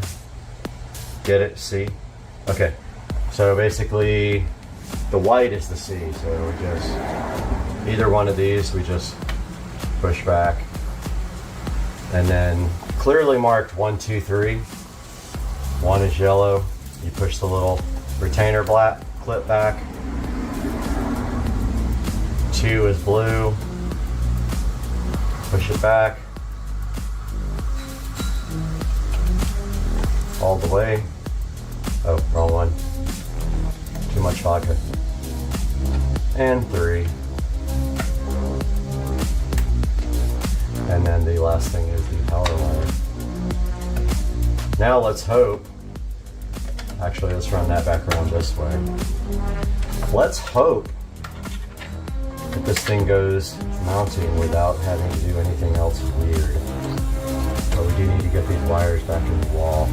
Get it? C? Okay. So basically the white is the C. So we just, either one of these, we just push back. And then clearly marked 1, 2, 3. 1 is yellow. You push the little retainer clip back. 2 is blue. Push it back. All the way. Oh, wrong one. Too much vodka. And 3. And then the last thing is the power wire. Now let's hope, actually let's run that back around this way. Let's hope that this thing goes mounting without having to do anything else weird. But we do need to get these wires back in the wall.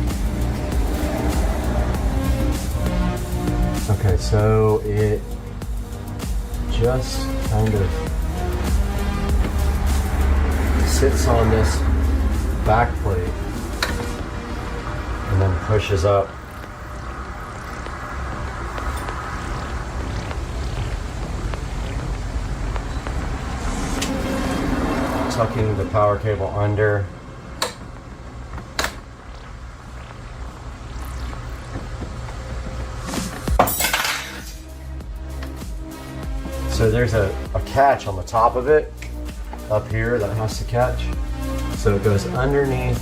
Okay, so it just kind of sits on this back plate and then pushes up. Tucking the power cable under. So there's a catch on the top of it, up here, that has to catch. So it goes underneath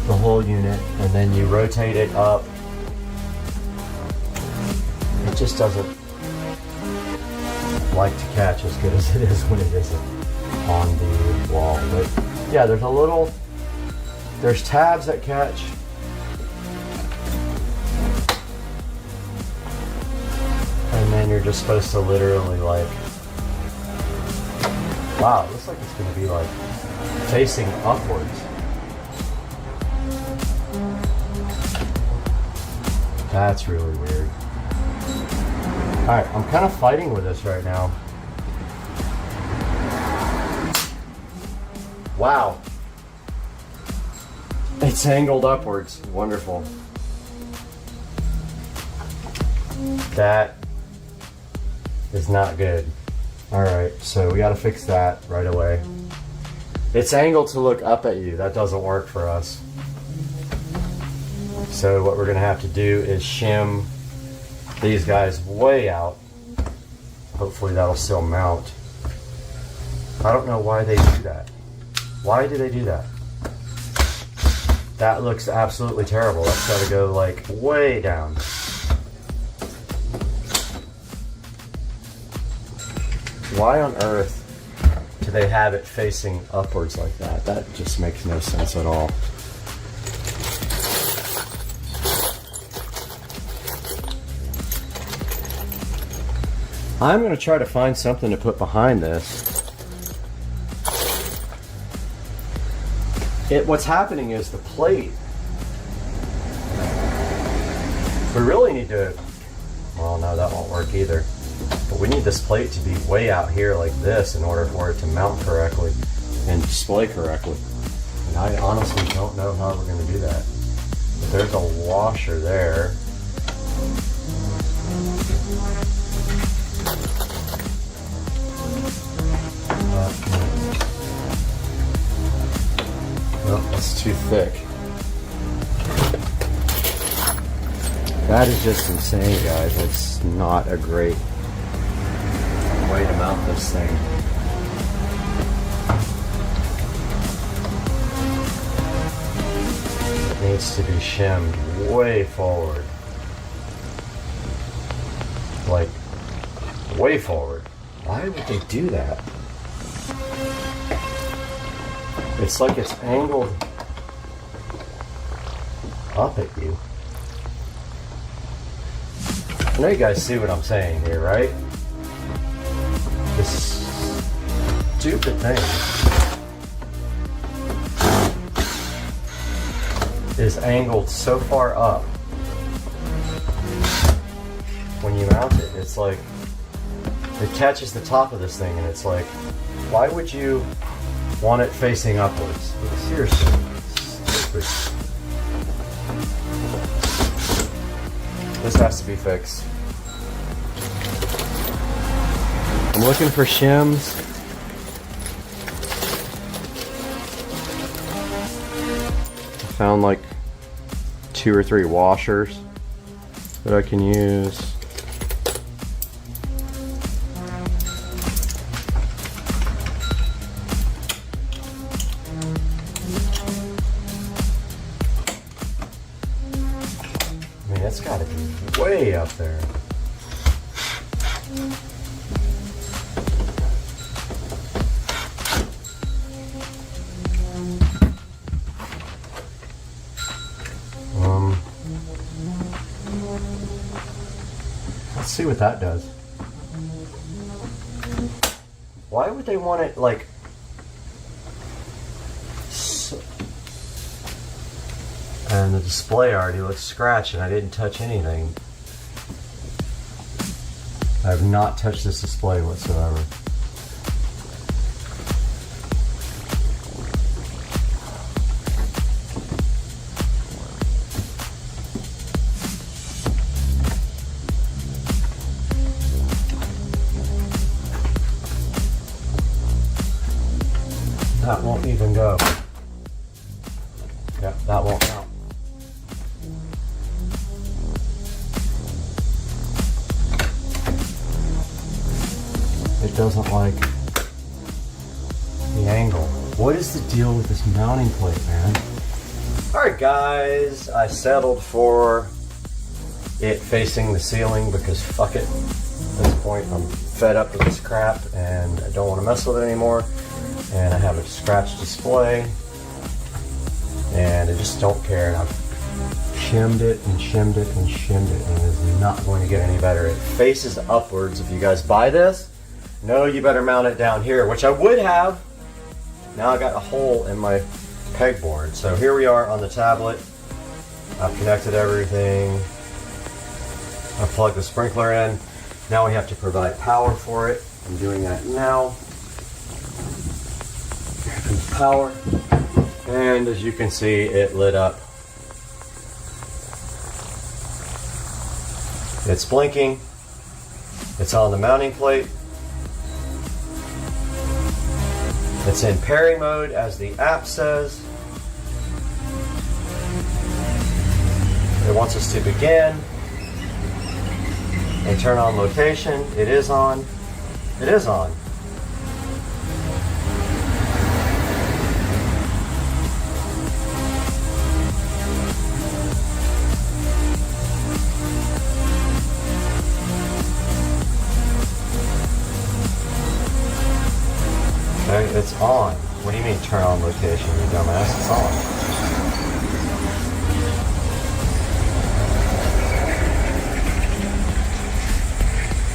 the whole unit, and then you rotate it up. It just doesn't like to catch as good as it is when it isn't on the wall. But yeah, there's tabs that catch. And then you're just supposed to literally like, wow, it looks like it's going to be like facing upwards. That's really weird. Alright, I'm kind of fighting with this right now. Wow. It's angled upwards. Wonderful. That is not good. Alright, so we gotta fix that right away. It's angled to look up at you. That doesn't work for us. So what we're gonna have to do is shim these guys way out. Hopefully that'll still mount. I don't know why they do that. Why do they do that? That looks absolutely terrible. That's gotta go like way down. Why on earth do they have it facing upwards like that? That just makes no sense at all. I'm going to try to find something to put behind this. What's happening is the plate. We really need to, well, no, that won't work either. But we need this plate to be way out here like this in order for it to mount correctly and display correctly. And I honestly don't know how we're going to do that. But there's a washer there. Oh, that's too thick. That is just insane, guys. It's not a great way to mount this thing. It needs to be shimmed way forward. Like, way forward. Why would they do that? It's like it's angled up at you. I know you guys see what I'm saying here, right? This stupid thing is angled so far up. When you mount it, it's like it catches the top of this thing, and it's like, why would you want it facing upwards? Seriously, stupid. This has to be fixed. I'm looking for shims. I found like 2 or 3 washers that I can use. I mean, it's got to be way up there. Let's see what that does. Why would they want it like... And the display already looks scratched and I didn't touch anything. I have not touched this display whatsoever. That won't even go. Yeah, that won't count. It doesn't like the angle. What is the deal with this mounting plate, man? Alright guys, I settled for it facing the ceiling because fuck it. At this point I'm fed up with this crap and I don't want to mess with it anymore. And I have a scratched display and I just don't care. And I've shimmed it and shimmed it and shimmed it and it is not going to get any better. It faces upwards. If you guys buy this, no, you better mount it down here, which I would have. Now I got a hole in my pegboard. So here we are on the tablet. I've connected everything. I plugged the sprinkler in. Now we have to provide power for it. I'm doing that now. Here comes power. And as you can see, it lit up. It's blinking. It's on the mounting plate. It's in pairing mode, as the app says. It wants us to begin and turn on location. It is on. It is on. Okay, it's on. What do you mean turn on location, you dumbass? It's on.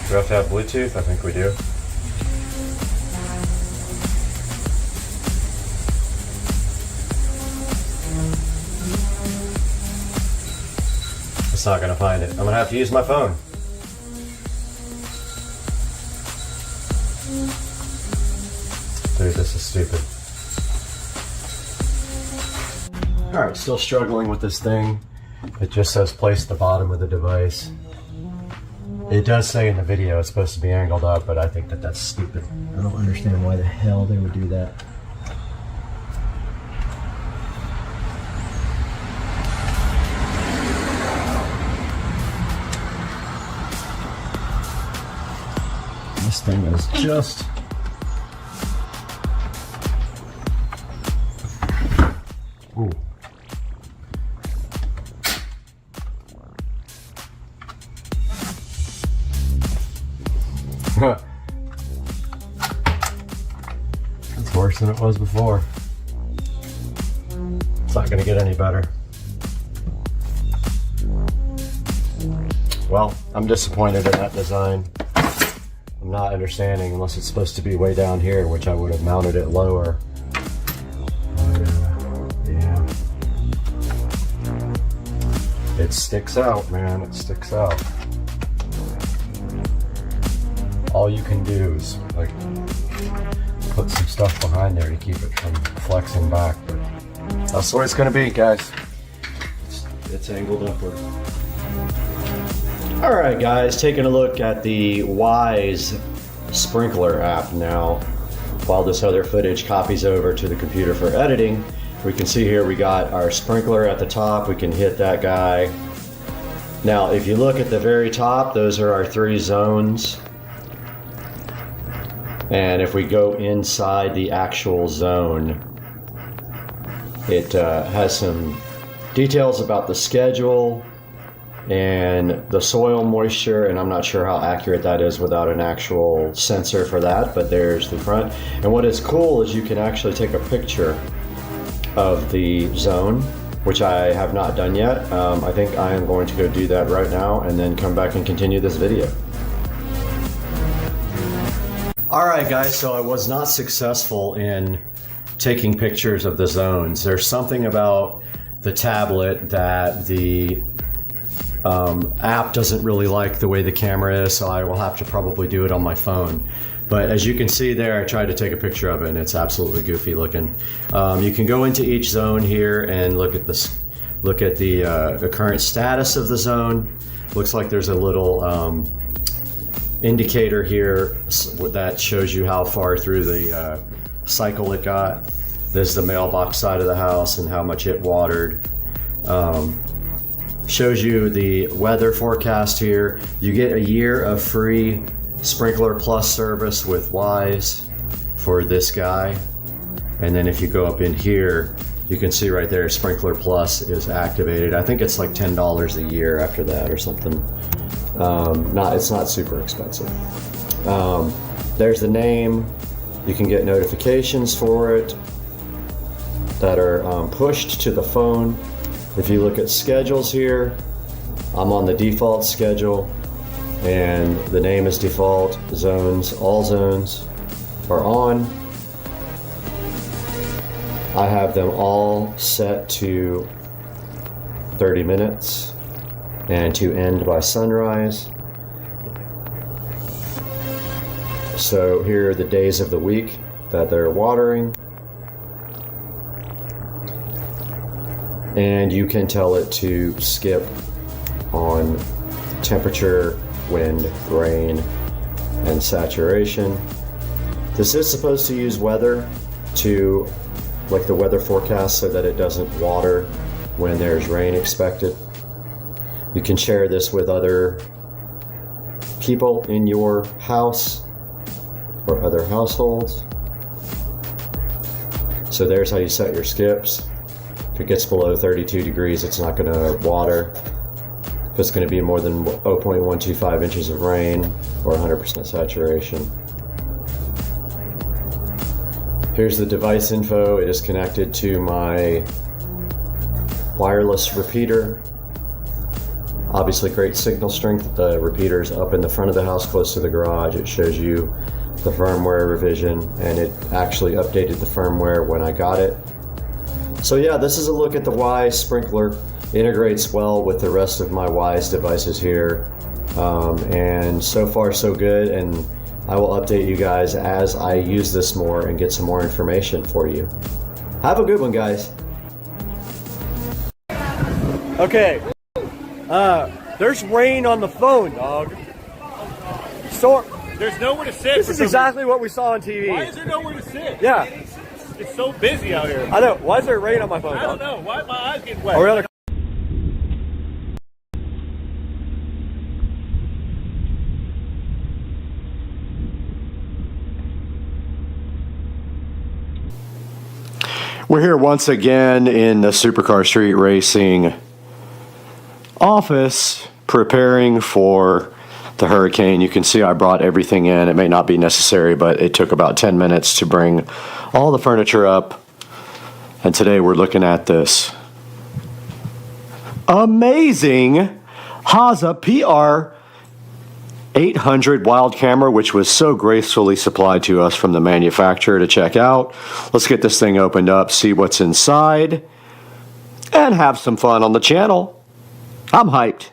Do we have to have Bluetooth? I think we do. It's not going to find it. I'm going to have to use my phone. Dude, this is stupid. Alright, still struggling with this thing. It just says place the bottom of the device. It does say in the video it's supposed to be angled up, but I think that that's stupid. I don't understand why the hell they would do that. This thing is just... Ooh. It's worse than it was before. It's not going to get any better. Well, I'm disappointed in that design. I'm not understanding, unless it's supposed to be way down here, which I would have mounted it lower. Yeah. It sticks out, man. It sticks out. All you can do is like put some stuff behind there to keep it from flexing back, but that's the way it's going to be, guys. It's angled upward. All right, guys, taking a look at the Wise Sprinkler app now. While this other footage copies over to the computer for editing, we can see here we got our sprinkler at the top. We can hit that guy. Now, if you look at the very top, those are our 3 zones. And if we go inside the actual zone, it has some details about the schedule and the soil moisture, and I'm not sure how accurate that is without an actual sensor for that, but there's the front. And what is cool is you can actually take a picture of the zone, which I have not done yet. I think I am going to go do that right now and then come back and continue this video. Alright guys, so I was not successful in taking pictures of the zones. There's something about the tablet that the app doesn't really like the way the camera is, so I will have to probably do it on my phone. But as you can see there, I tried to take a picture of it and it's absolutely goofy looking. You can go into each zone here and look at this. Look at the current status of the zone. Looks like there's a little indicator here that shows you how far through the cycle it got. This is the mailbox side of the house and how much it watered. Shows you the weather forecast here. You get a year of free Sprinkler Plus service with Wise for this guy. And then if you go up in here, you can see right there, Sprinkler Plus is activated. I think it's like $10 a year after that or something. It's not super expensive. There's the name. You can get notifications for it that are pushed to the phone. If you look at schedules here, I'm on the default schedule and the name is default. Zones, all zones are on. I have them all set to 30 minutes and to end by sunrise. So here are the days of the week that they're watering. And you can tell it to skip on temperature, wind, rain, and saturation. This is supposed to use weather to, like the weather forecast, so that it doesn't water when there's rain expected. You can share this with other people in your house or other households. So there's how you set your skips. If it gets below 32 degrees, it's not going to water. If it's going to be more than 0.125 inches of rain or 100% saturation. Here's the device info. It is connected to my wireless repeater. Obviously great signal strength. The repeater's up in the front of the house close to the garage. It shows you the firmware revision, and it actually updated the firmware when I got it. So yeah, this is a look at the Wise sprinkler. Integrates well with the rest of my Wise devices here. And so far so good, and I will update you guys as I use this more and get some more information for you. Have a good one, guys. Okay. There's rain on the phone, dog. So There's nowhere to sit. this is exactly what we saw on TV. Why is there nowhere to sit? Yeah. It's so busy out here. I know. Why is there rain on my phone, I don't dog? know. Why my eyes getting wet? Are we on a We're here once again in the Supercar Street Racing office preparing for the hurricane. You can see I brought everything in. It may not be necessary, but it took about 10 minutes to bring all the furniture up. And today we're looking at this amazing Haza PR 800 wild camera, which was so gracefully supplied to us from the manufacturer to check out. Let's get this thing opened up, see what's inside, and have some fun on the channel. I'm hyped.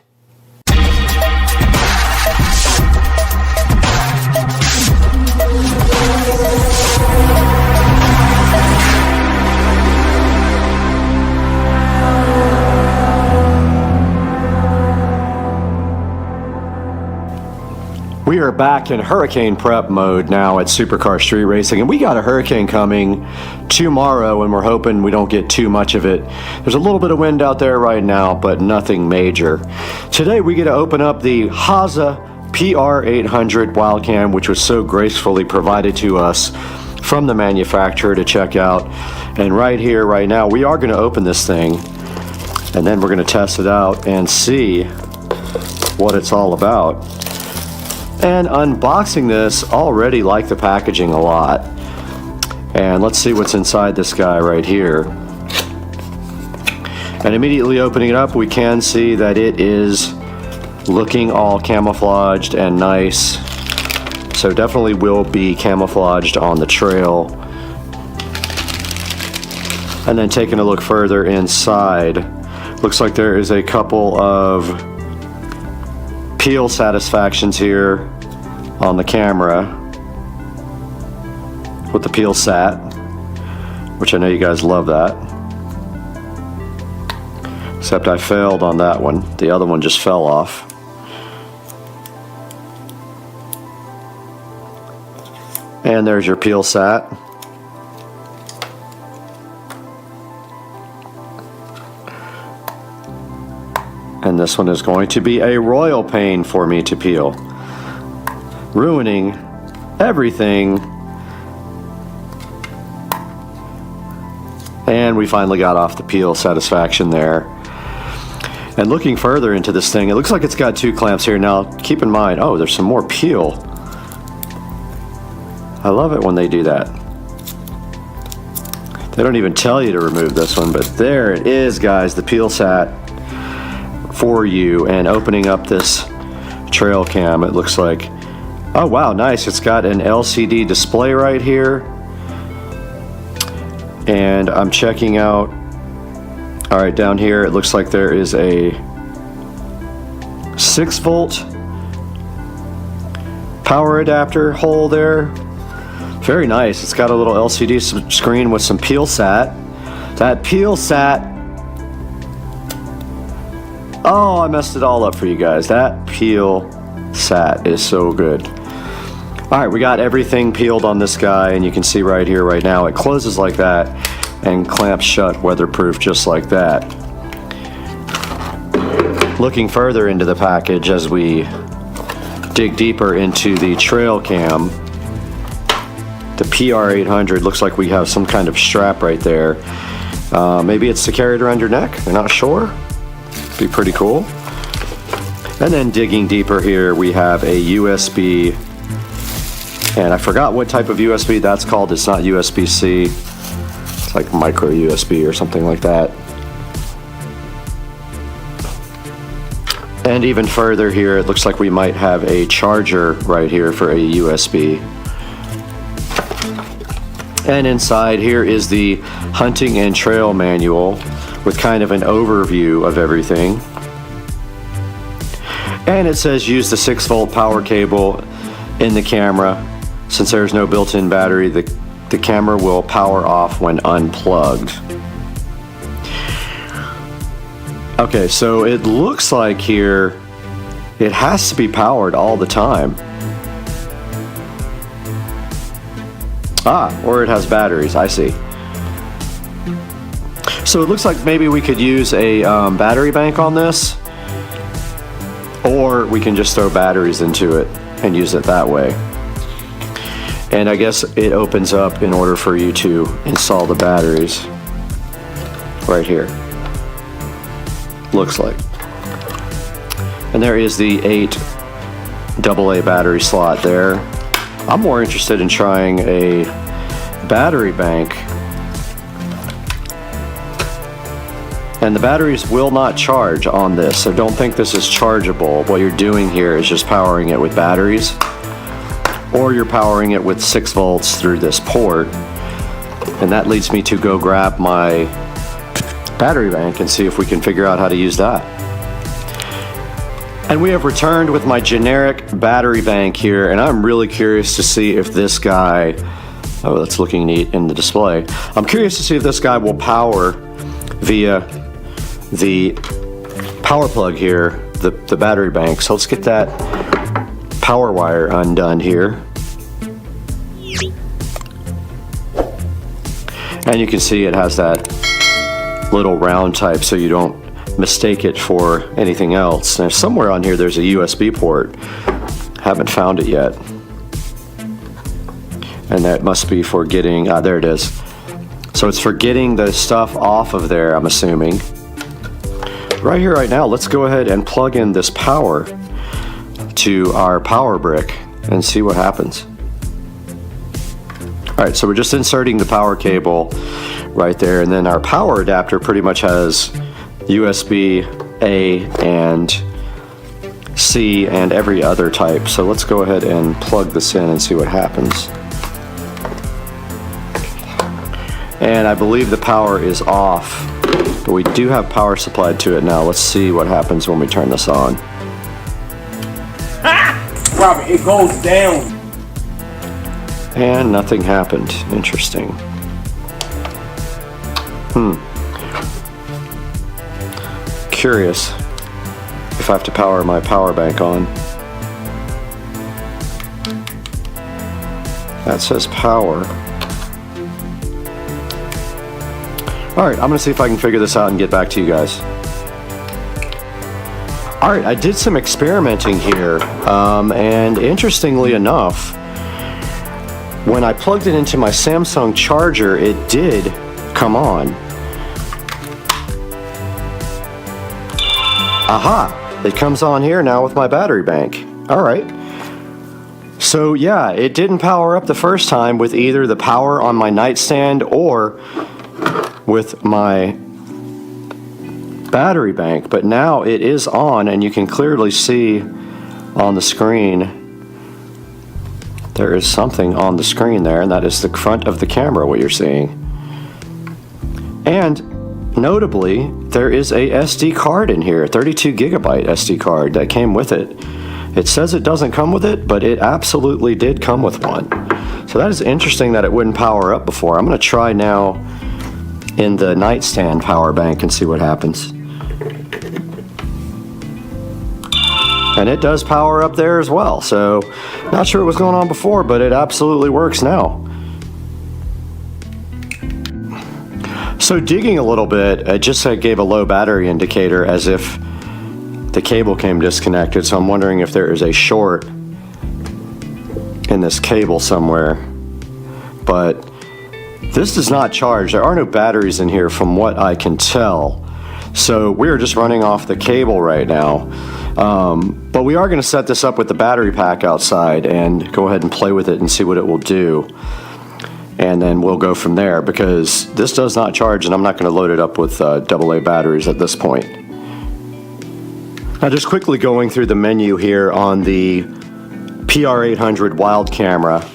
We are back in hurricane prep mode now at Supercar Street Racing, and we got a hurricane coming tomorrow, and we're hoping we don't get too much of it. There's a little bit of wind out there right now, but nothing major. Today we get to open up the Haza PR 800 Wildcam, which was so gracefully provided to us from the manufacturer to check out. And right here, right now, we are going to open this thing, and then we're going to test it out and see what it's all about. And unboxing this, already like the packaging a lot. And let's see what's inside this guy right here. And immediately opening it up, we can see that it is looking all camouflaged and nice. So definitely will be camouflaged on the trail. And then taking a look further inside, looks like there is a couple of peel satisfactions here on the camera with the peel sat, which I know you guys love that. Except I failed on that one. The other one just fell off. And there's your peel sat. And this one is going to be a royal pain for me to peel, ruining everything. And we finally got off the peel satisfaction there. And looking further into this thing, it looks like it's got 2 clamps here. Now keep in mind, oh, there's some more peel. I love it when they do that. They don't even tell you to remove this one, but there it is, guys, the peel sat for you. And opening up this trail cam, it looks like, oh wow, nice. It's got an LCD display right here. And I'm checking out, all right, down here it looks like there is a 6-volt power adapter hole there. Very nice. It's got a little LCD screen with some peel sat. That peel sat, oh, I messed it all up for you guys. That peel sat is so good. All right, we got everything peeled on this guy, and you can see right here, right now, it closes like that and clamps shut, weatherproof, just like that. Looking further into the package as we dig deeper into the trail cam, the PR800, looks like we have some kind of strap right there. Maybe it's to carry it around your neck, I'm not sure. Be pretty cool. And then digging deeper here, we have a USB, and I forgot what type of USB that's called. It's not USB-C. It's like micro USB or something like that. And even further here, it looks like we might have a charger right here for a USB. And inside here is the hunting and trail manual with kind of an overview of everything. And it says use the 6-volt power cable in the camera. Since there's no built-in battery, the camera will power off when unplugged. Okay, so it looks like here it has to be powered all the time. Ah, or it has batteries, I see. So it looks like maybe we could use a battery bank on this, or we can just throw batteries into it and use it that way. And I guess it opens up in order for you to install the batteries right here, looks like. And there is the 8 AA battery slot there. I'm more interested in trying a battery bank. And the batteries will not charge on this, so don't think this is chargeable. What you're doing here is just powering it with batteries, or you're powering it with 6 volts through this port. And that leads me to go grab my battery bank and see if we can figure out how to use that. And we have returned with my generic battery bank here, and I'm really curious to see if this guy, oh, that's looking neat in the display. I'm curious to see if this guy will power via the power plug here, the battery bank. So let's get that power wire undone here. And you can see it has that little round type so you don't mistake it for anything else. Now somewhere on here there's a USB port. Haven't found it yet. And that must be for getting, there it is. So it's for getting the stuff off of there, I'm assuming. Right here, right now, let's go ahead and plug in this power to our power brick and see what happens. All right, so we're just inserting the power cable right there, and then our power adapter pretty much has USB-A and C, and every other type. So let's go ahead and plug this in and see what happens. And I believe the power is off, but we do have power supplied to it now. Let's see what happens when we turn this on. Robert, it goes down. And nothing happened. Interesting. Curious if I have to power my power bank on. That says power. Alright, I'm going to see if I can figure this out and get back to you guys. Alright, I did some experimenting here, and interestingly enough, when I plugged it into my Samsung charger, it did come on. Aha! It comes on here now with my battery bank. Alright. So yeah, it didn't power up the first time with either the power on my nightstand or with my battery bank, but now it is on, and you can clearly see on the screen there is something on the screen there, and that is the front of the camera, what you're seeing. And notably, there is a SD card in here, a 32 gigabyte SD card that came with it. It says it doesn't come with it, but it absolutely did come with one. So that is interesting that it wouldn't power up before. I'm going to try now in the nightstand power bank and see what happens. And it does power up there as well, so not sure what was going on before, but it absolutely works now. So digging a little bit, it just gave a low battery indicator as if the cable came disconnected, so I'm wondering if there is a short in this cable somewhere. But this does not charge. There are no batteries in here from what I can tell. So we're just running off the cable right now. But we are going to set this up with the battery pack outside and go ahead and play with it and see what it will do. And then we'll go from there, because this does not charge and I'm not going to load it up with AA batteries at this point. Now just quickly going through the menu here on the PR800 Wild camera,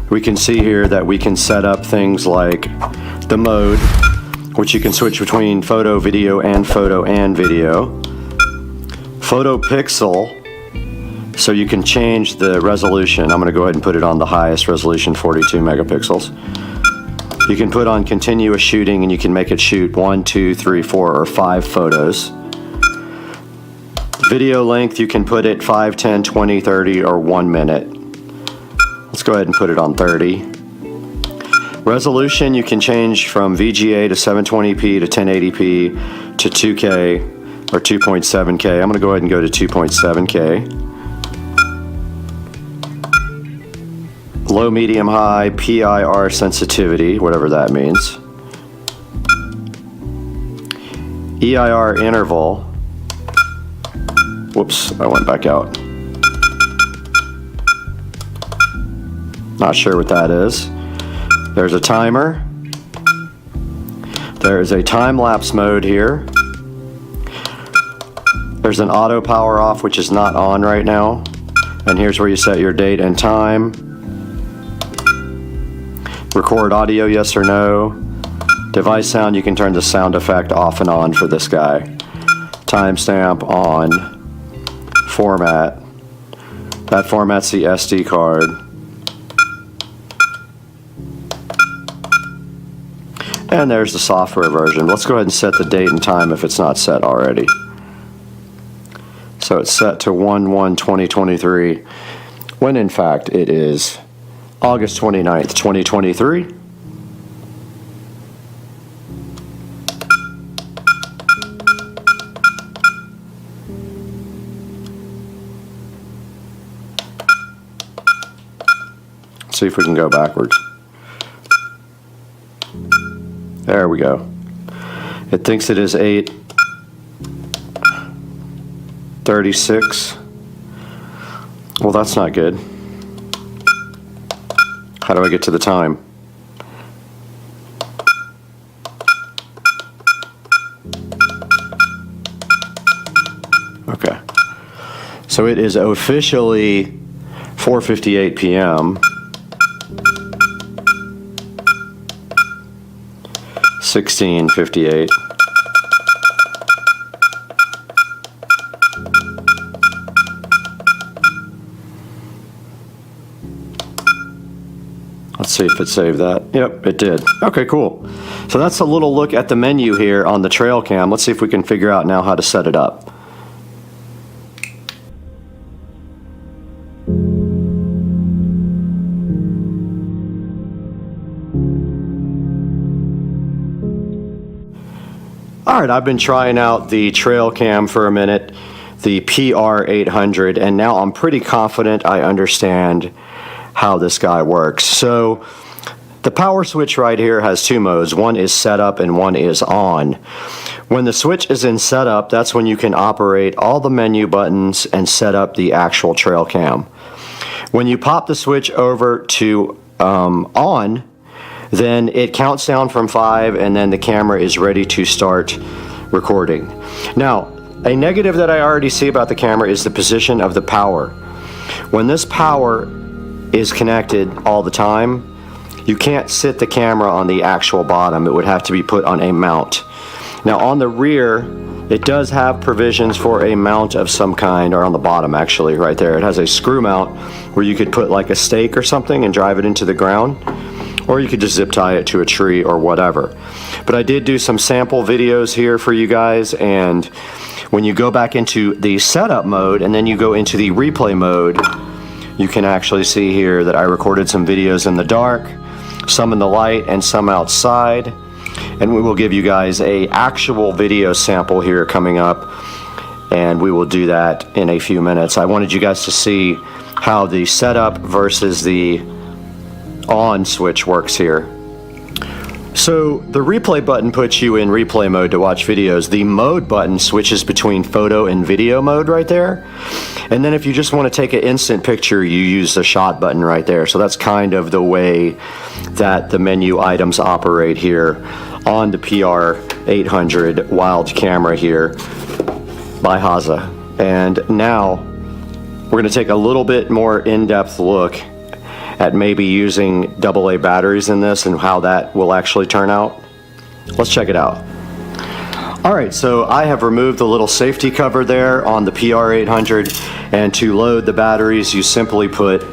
we can see here that we can set up things like the mode, which you can switch between photo, video, and photo and video. Photo pixel, so you can change the resolution. I'm going to go ahead and put it on the highest resolution, 42 megapixels. You can put on continuous shooting and you can make it shoot 1, 2, 3, 4, or 5 photos. Video length, you can put it 5, 10, 20, 30, or 1 minute. Let's go ahead and put it on 30. Resolution, you can change from VGA to 720p to 1080p to 2K or 2.7K. I'm going to go ahead and go to 2.7K. Low, medium, high, PIR sensitivity, whatever that means. EIR interval. Whoops, I went back out. Not sure what that is. There's a timer. There's a time-lapse mode here. There's an auto power off, which is not on right now. And here's where you set your date and time. Record audio, yes or no. Device sound, you can turn the sound effect off and on for this guy. Timestamp on. Format. That format's the SD card. And there's the software version. Let's go ahead and set the date and time if it's not set already. So it's set to 1/1/2023, when in fact it is August 29th, 2023. Let's see if we can go backwards. There we go. It thinks it is 8:36. Well, that's not good. How do I get to the time? So it is officially 4:58 p.m. 16:58. Let's see if it saved that. Yep, it did. Okay, cool. So that's a little look at the menu here on the trail cam. Let's see if we can figure out now how to set it up. All right, I've been trying out the trail cam for a minute, the PR800, and now I'm pretty confident I understand how this guy works. So the power switch right here has two modes. One is setup and one is on. When the switch is in setup, that's when you can operate all the menu buttons and set up the actual trail cam. When you pop the switch over to on, then it counts down from 5 and then the camera is ready to start recording. Now, a negative that I already see about the camera is the position of the power. When this power is connected all the time, you can't sit the camera on the actual bottom. It would have to be put on a mount. Now on the rear, it does have provisions for a mount of some kind, or on the bottom actually, right there. It has a screw mount where you could put like a stake or something and drive it into the ground, or you could just zip tie it to a tree or whatever. But I did do some sample videos here for you guys, and when you go back into the setup mode and then you go into the replay mode, you can actually see here that I recorded some videos in the dark, some in the light, and some outside. And we will give you guys an actual video sample here coming up, and we will do that in a few minutes. I wanted you guys to see how the setup versus the on switch works here. So the replay button puts you in replay mode to watch videos. The mode button switches between photo and video mode right there. And then if you just want to take an instant picture, you use the shot button right there. So that's kind of the way that the menu items operate here on the PR800 wild camera here by VESA. And now we're going to take a little bit more in-depth look at maybe using AA batteries in this and how that will actually turn out. Let's check it out. Alright, so I have removed the little safety cover there on the PR800, and to load the batteries you simply put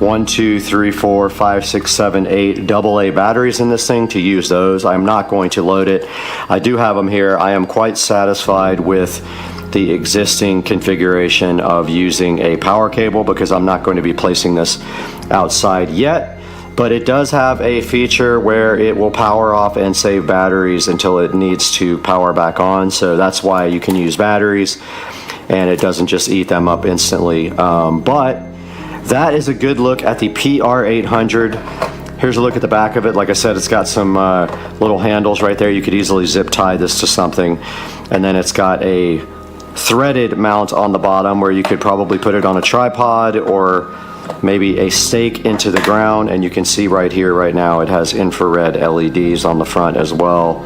1, 2, 3, 4, 5, 6, 7, 8 AA batteries in this thing to use those. I'm not going to load it. I do have them here. I am quite satisfied with the existing configuration of using a power cable because I'm not going to be placing this outside yet, but it does have a feature where it will power off and save batteries until it needs to power back on. So that's why you can use batteries and it doesn't just eat them up instantly. But that is a good look at the PR800. Here's a look at the back of it. Like I said, it's got some little handles right there. You could easily zip tie this to something, and then it's got a threaded mount on the bottom where you could probably put it on a tripod or maybe a stake into the ground. And you can see right here right now it has infrared LEDs on the front as well.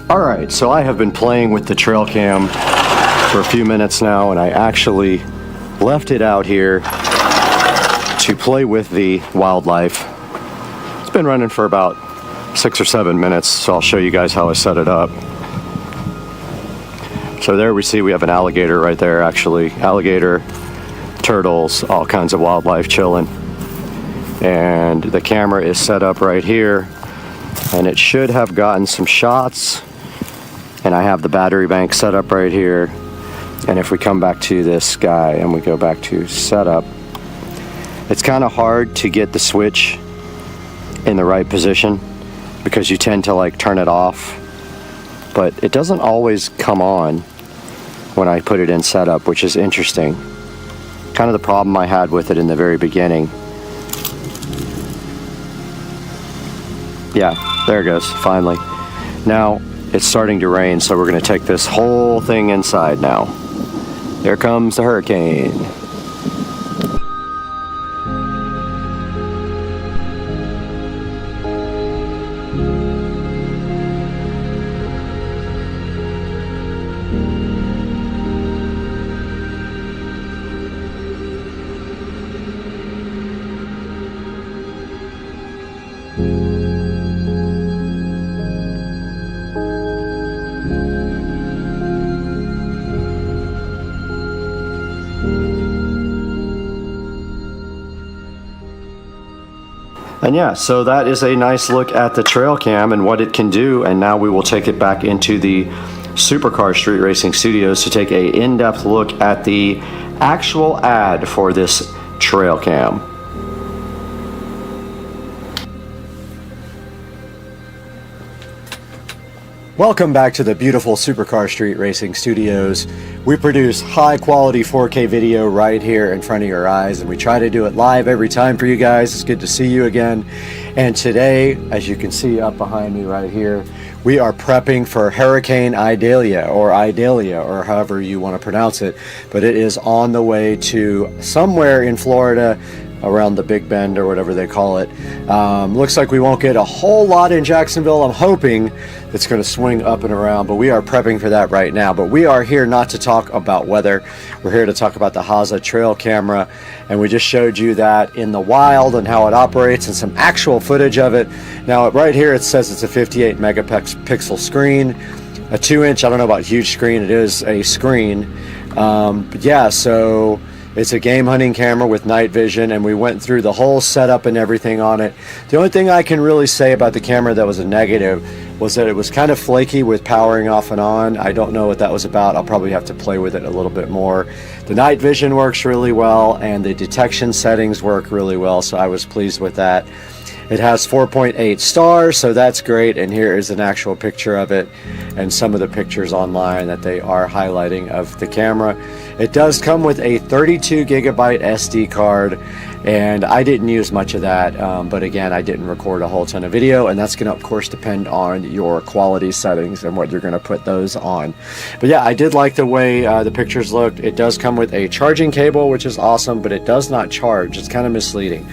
Alright, so I have been playing with the trail cam for a few minutes now, and I actually left it out here to play with the wildlife. It's been running for about 6 or 7 minutes, so I'll show you guys how I set it up. So there we see we have an alligator right there, actually. Alligator, turtles, all kinds of wildlife chilling. And the camera is set up right here, and it should have gotten some shots. And I have the battery bank set up right here. And if we come back to this guy and we go back to setup, it's kind of hard to get the switch in the right position because you tend to like turn it off, but it doesn't always come on when I put it in setup, which is interesting. Kind of the problem I had with it in the very beginning. Yeah, there it goes, finally. Now, it's starting to rain, so we're going to take this whole thing inside now. There comes the Hurricane. And yeah, so that is a nice look at the trail cam and what it can do. And now we will take it back into the Supercar Street Racing Studios to take a in-depth look at the actual ad for this trail cam. Welcome back to the beautiful Supercar Street Racing Studios. We produce high quality 4K video right here in front of your eyes, and we try to do it live every time for you guys. It's good to see you again. And today, as you can see up behind me right here, we are prepping for Hurricane Idalia, or however you want to pronounce it, but it is on the way to somewhere in Florida, around the Big Bend or whatever they call it. Looks like we won't get a whole lot in Jacksonville. I'm hoping it's going to swing up and around, but we are prepping for that right now. But we are here not to talk about weather. We're here to talk about the Haza trail camera, and we just showed you that in the wild and how it operates and some actual footage of it. Now right here it says it's a 58 megapixel screen, a 2-inch, I don't know about huge screen, it is a screen. But yeah, so it's a game hunting camera with night vision, and we went through the whole setup and everything on it. The only thing I can really say about the camera that was a negative was that it was kind of flaky with powering off and on. I don't know what that was about. I'll probably have to play with it a little bit more. The night vision works really well, and the detection settings work really well, so I was pleased with that. It has 4.8 stars, so that's great, and here is an actual picture of it and some of the pictures online that they are highlighting of the camera. It does come with a 32 gigabyte SD card, and I didn't use much of that, but again, I didn't record a whole ton of video, and that's going to of course depend on your quality settings and what you're going to put those on. But yeah, I did like the way the pictures looked. It does come with a charging cable, which is awesome, but it does not charge. It's kind of misleading.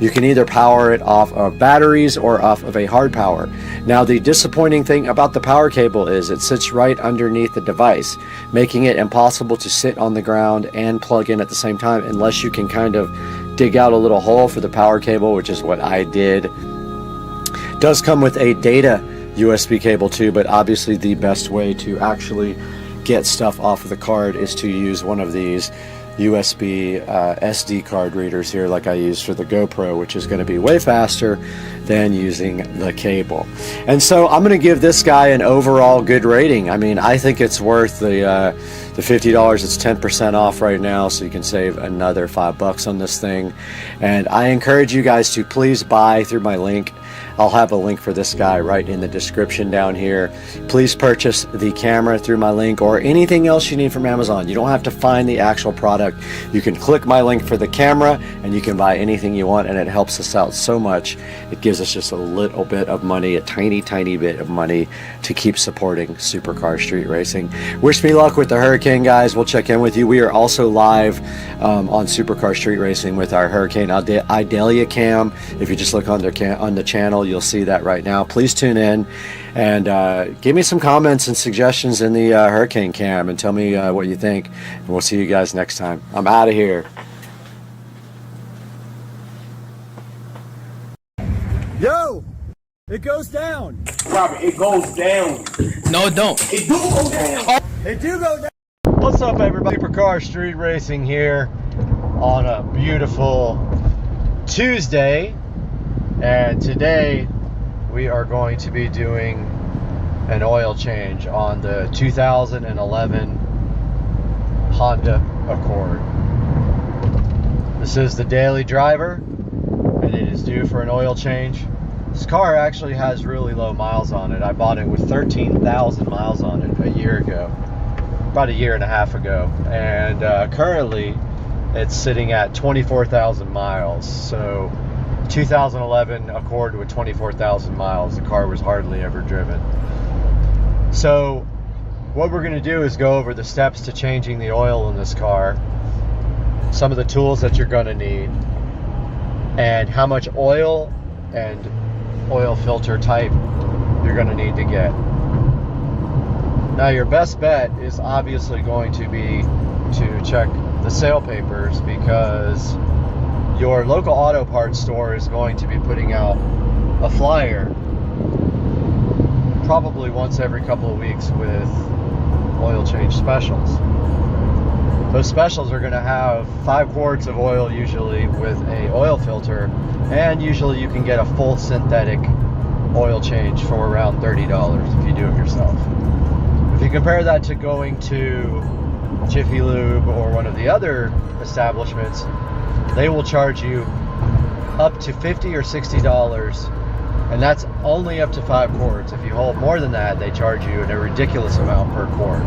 You can either power it off of batteries or off of a hard power. Now, the disappointing thing about the power cable is it sits right underneath the device, making it impossible to sit on the ground and plug in at the same time unless you can kind of dig out a little hole for the power cable, which is what I did. It does come with a data USB cable too, but obviously the best way to actually get stuff off of the card is to use one of these USB SD card readers here, like I use for the GoPro, which is going to be way faster than using the cable. And so I'm going to give this guy an overall good rating. I mean, I think it's worth the $50. It's 10% off right now, so you can save another $5 on this thing. And I encourage you guys to please buy through my link. I'll have a link for this guy right in the description down here. Please purchase the camera through my link or anything else you need from Amazon. You don't have to find the actual product. You can click my link for the camera and you can buy anything you want, and it helps us out so much. It gives us just a little bit of money, a tiny bit of money to keep supporting Supercar Street Racing. Wish me luck with the Hurricane, guys. We'll check in with you. We are also live on Supercar Street Racing with our Hurricane Idalia cam. If you just look on the channel, you'll see that right now. Please tune in and give me some comments and suggestions in the Hurricane cam and tell me what you think, and we'll see you guys next time. I'm out of here. Yo, it goes down. Robert, it goes down. No, it don't. It do go down. It do go down. What's up, everybody? Supercar Street Racing here on a beautiful Tuesday. And today we are going to be doing an oil change on the 2011 Honda Accord. This is the daily driver, and it is due for an oil change. This car actually has really low miles on it. I bought it with 13,000 miles on it a year ago, about a year and a half ago, and currently it's sitting at 24,000 miles. So 2011 Accord with 24,000 miles. The car was hardly ever driven. So what we're going to do is go over the steps to changing the oil in this car, some of the tools that you're going to need, and how much oil and oil filter type you're going to need to get. Now your best bet is obviously going to be to check the sale papers, because your local auto parts store is going to be putting out a flyer probably once every couple of weeks with oil change specials. Those specials are going to have 5 quarts of oil usually with a oil filter, and usually you can get a full synthetic oil change for around $30 if you do it yourself. If you compare that to going to Jiffy Lube or one of the other establishments, they will charge you up to $50 or $60, and that's only up to 5 quarts. If you hold more than that, they charge you a ridiculous amount per quart.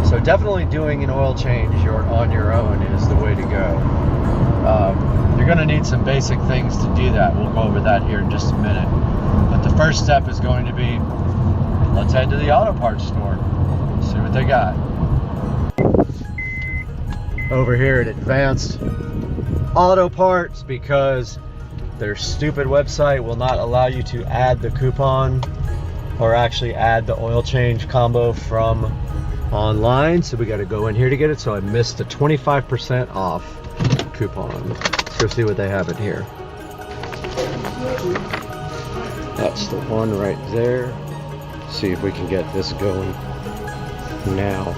So definitely doing an oil change on your own is the way to go. You're going to need some basic things to do that. We'll go over that here in just a minute. But the first step is going to be, let's head to the auto parts store, see what they got. Over here at Advanced Auto Parts, because their stupid website will not allow you to add the coupon or actually add the oil change combo from online, so we got to go in here to get it. So I missed a 25% off coupon. Let's go see what they have in here. That's the one right there. See if we can get this going now.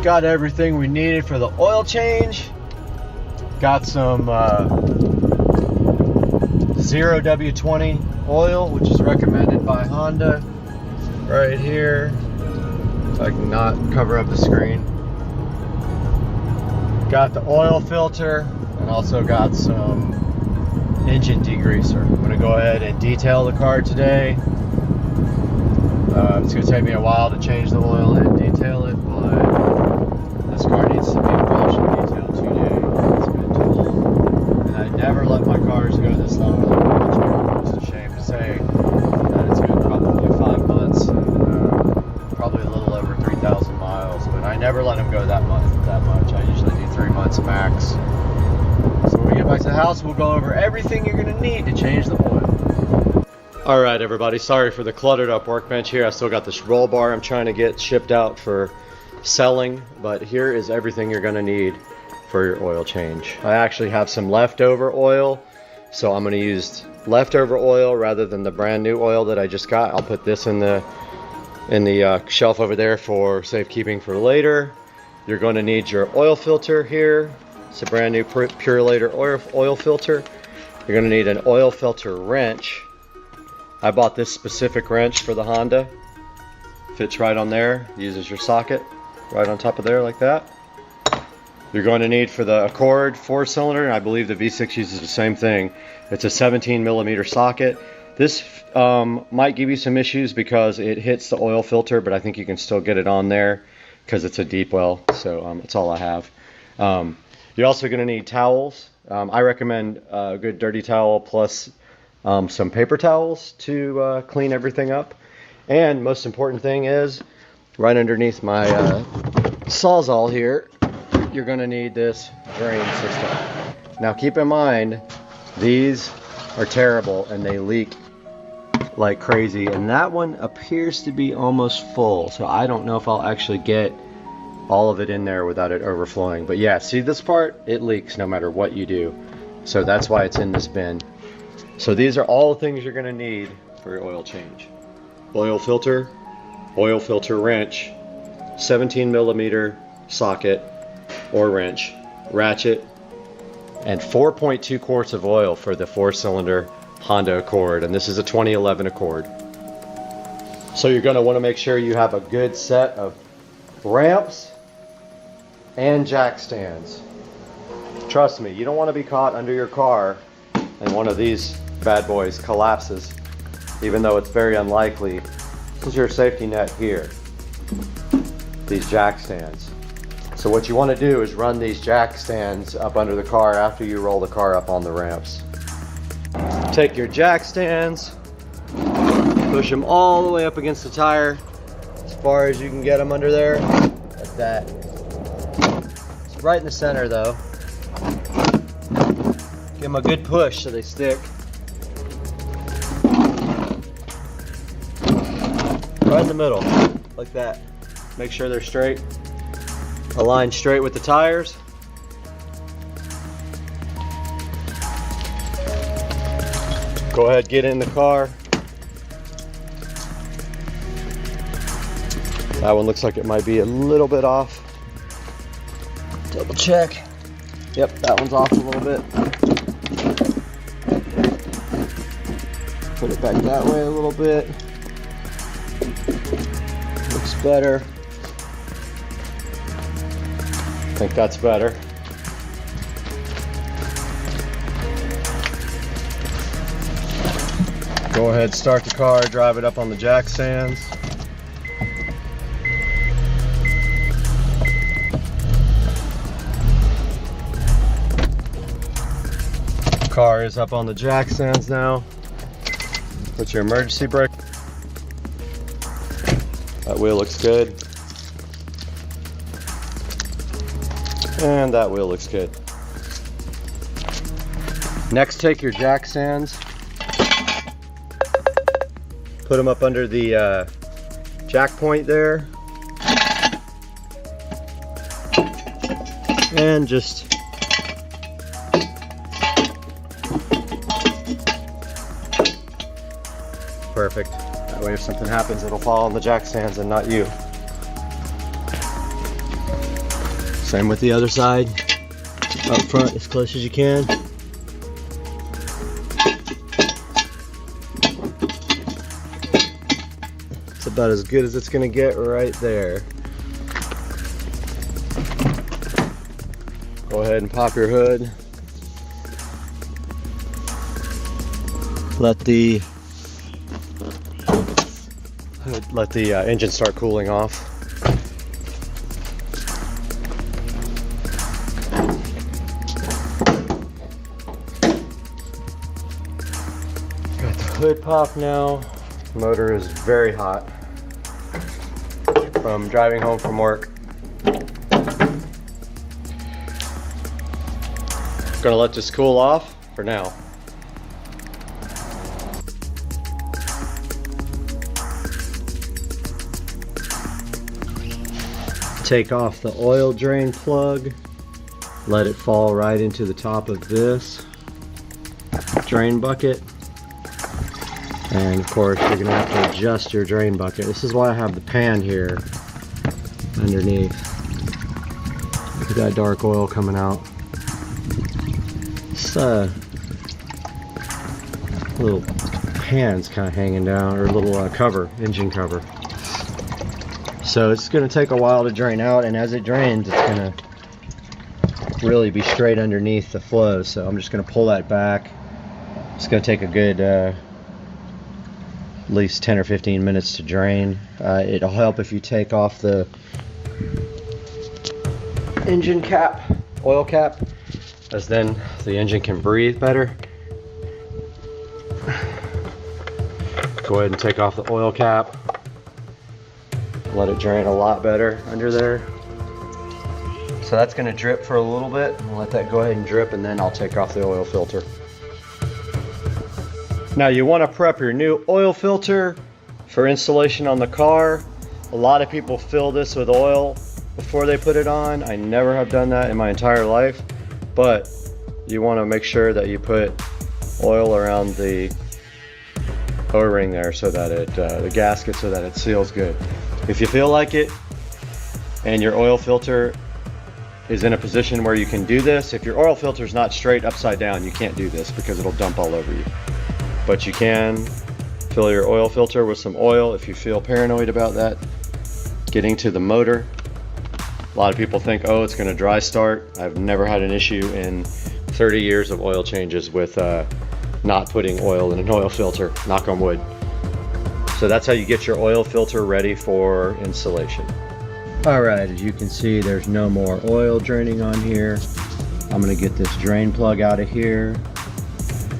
Got everything we needed for the oil change. Got some 0W20 oil, which is recommended by Honda, right here. If I can not cover up the screen. Got the oil filter, and also got some engine degreaser. I'm going to go ahead and detail the car today. It's going to take me a while to change the oil and detail it, but this car needs to be washed and detailed today. It's been too long. And I never let my cars go this long without oil change. It's a shame to say that it's been probably 5 months and probably a little over 3,000 miles, but I never let them go that much. I usually do 3 months max. So when we get back to the house, we'll go over everything you're going to need to change the oil. Alright everybody, sorry for the cluttered up workbench here. I still got this roll bar I'm trying to get shipped out for selling, but here is everything you're going to need for your oil change. I actually have some leftover oil, so I'm going to use leftover oil rather than the brand new oil that I just got. I'll put this in the shelf over there for safekeeping for later. You're going to need your oil filter here. It's a brand new Purelator oil filter. You're going to need an oil filter wrench. I bought this specific wrench for the Honda. Fits right on there. Uses your socket right on top of there like that. You're going to need for the Accord 4-cylinder, and I believe the V6 uses the same thing. It's a 17mm socket. This might give you some issues because it hits the oil filter, but I think you can still get it on there because it's a deep well. So that's all I have. You're also going to need towels. I recommend a good dirty towel plus some paper towels to clean everything up. And most important thing is, right underneath my Sawzall here, you're going to need this drain system. Now keep in mind, these are terrible and they leak like crazy, and that one appears to be almost full, so I don't know if I'll actually get all of it in there without it overflowing. But yeah, see this part? It leaks no matter what you do, so that's why it's in this bin. So these are all the things you're going to need for your oil change. Oil filter wrench, 17mm socket or wrench, ratchet, and 4.2 quarts of oil for the 4-cylinder Honda Accord, and this is a 2011 Accord. So you're going to want to make sure you have a good set of ramps and jack stands. Trust me, you don't want to be caught under your car and one of these bad boys collapses, even though it's very unlikely. This is your safety net here, these jack stands. So what you want to do is run these jack stands up under the car after you roll the car up on the ramps. Take your jack stands, Push them all the way up against the tire, as far as you can get them under there, like that. It's right in the center though. Give them a good push so they stick. Right in the middle, like that. Make sure they're straight. Align straight with the tires. Go ahead, get in the car. That one looks like it might be a little bit off. Double check. Yep, that one's off a little bit. Put it back that way a little bit. Looks better. I think that's better. Go ahead, start the car, drive it up on the jack stands. Car is up on the jack stands now. Put your emergency brake. That wheel looks good. And that wheel looks good. Next, take your jack stands. Put them up under the jack point there. And just perfect. That way if something happens, it'll fall on the jack stands and not you. Same with the other side. Up front as close as you can. It's about as good as it's going to get right there. Go ahead and pop your hood. Let the engine start cooling off. Got the hood pop now. The motor is very hot from driving home from work. Gonna let this cool off for now. Take off the oil drain plug, let it fall right into the top of this drain bucket, and of course you're gonna have to adjust your drain bucket. This is why I have the pan here underneath. Look at that dark oil coming out. This little pan's kind of hanging down, or a little cover, engine cover. So it's going to take a while to drain out, and as it drains, it's going to really be straight underneath the flow. So I'm just going to pull that back. It's going to take a good at least 10 or 15 minutes to drain. It'll help if you take off the engine cap, oil cap, as then the engine can breathe better. Go ahead and take off the oil cap. Let it drain a lot better under there. So that's going to drip for a little bit. I'll let that go ahead and drip, and then I'll take off the oil filter. Now you want to prep your new oil filter for installation on the car. A lot of people fill this with oil before they put it on. I never have done that in my entire life, but you want to make sure that you put oil around the O-ring there so that it, the gasket, so that it seals good. If you feel like it and your oil filter is in a position where you can do this, if your oil filter is not straight upside down, you can't do this because it'll dump all over you. But you can fill your oil filter with some oil if you feel paranoid about that getting to the motor. A lot of people think, oh, it's going to dry start. I've never had an issue in 30 years of oil changes with not putting oil in an oil filter, knock on wood. So that's how you get your oil filter ready for installation. Alright, as you can see, there's no more oil draining on here. I'm going to get this drain plug out of here,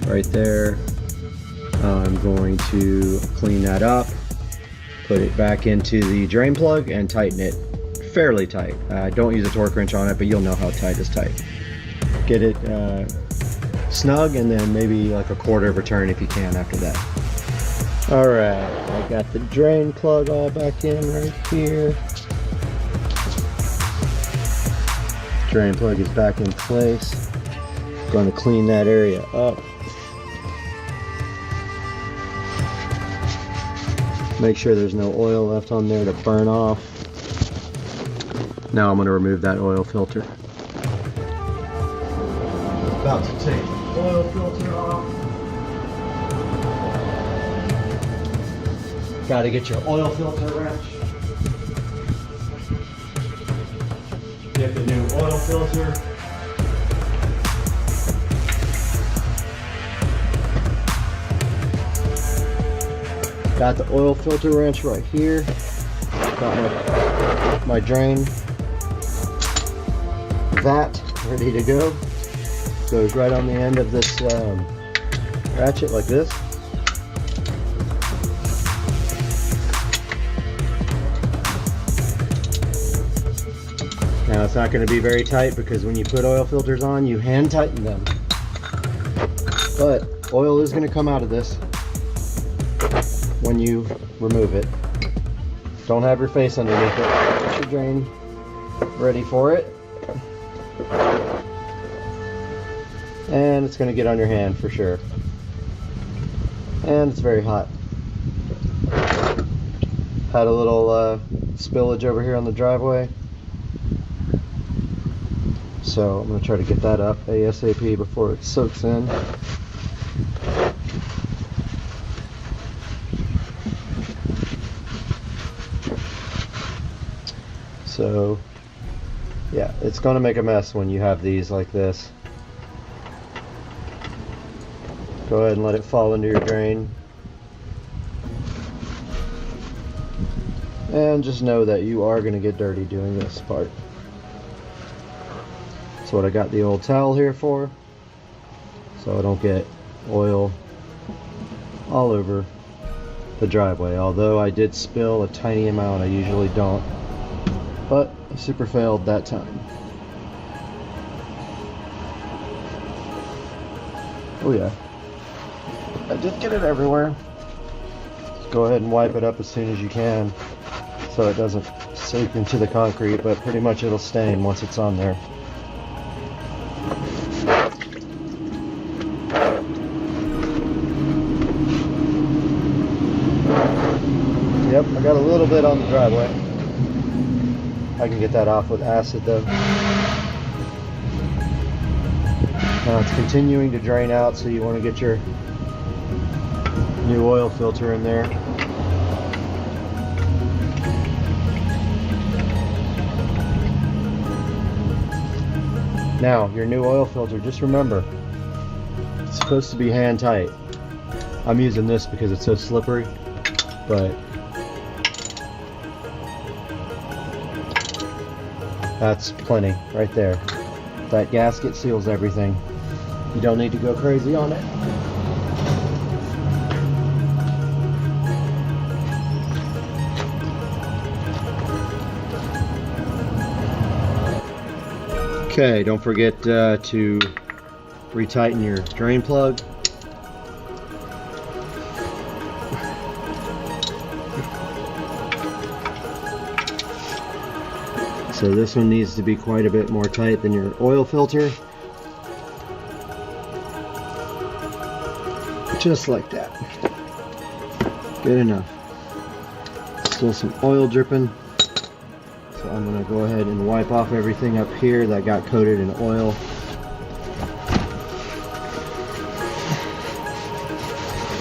right there. I'm going to clean that up, put it back into the drain plug and tighten it fairly tight. Don't use a torque wrench on it, but you'll know how tight is tight. Get it snug, and then maybe like a quarter of a turn if you can after that. Alright, I got the drain plug all back in right here. Drain plug is back in place. Going to clean that area up. Make sure there's no oil left on there to burn off. Now I'm going to remove that oil filter. About to take the oil filter off. Got to get your oil filter wrench. Get the new oil filter. Got the oil filter wrench right here. Got my drain vat ready to go. Goes right on the end of this ratchet like this. Now it's not going to be very tight because when you put oil filters on, you hand tighten them. But oil is going to come out of this when you remove it. Don't have your face underneath it. Get your drain ready for it. And it's going to get on your hand for sure. And it's very hot. Had a little spillage over here on the driveway. So I'm going to try to get that up ASAP before it soaks in. So yeah, it's going to make a mess when you have these like this. Go ahead and let it fall into your drain. And just know that you are going to get dirty doing this part. That's what I got the old towel here for, so I don't get oil all over the driveway. Although I did spill a tiny amount, I usually don't. But I super failed that time. Oh yeah. I did get it everywhere. Just go ahead and wipe it up as soon as you can so it doesn't seep into the concrete, but pretty much it'll stain once it's on there. Yep, I got a little bit on the driveway. I can get that off with acid though. Now it's continuing to drain out, so you want to get your new oil filter in there. Now, your new oil filter, just remember, it's supposed to be hand tight. I'm using this because it's so slippery, but that's plenty right there. That gasket seals everything. You don't need to go crazy on it. Okay, don't forget to retighten your drain plug. So this one needs to be quite a bit more tight than your oil filter. Just like that. Good enough. Still some oil dripping. So I'm going to go ahead and wipe off everything up here that got coated in oil.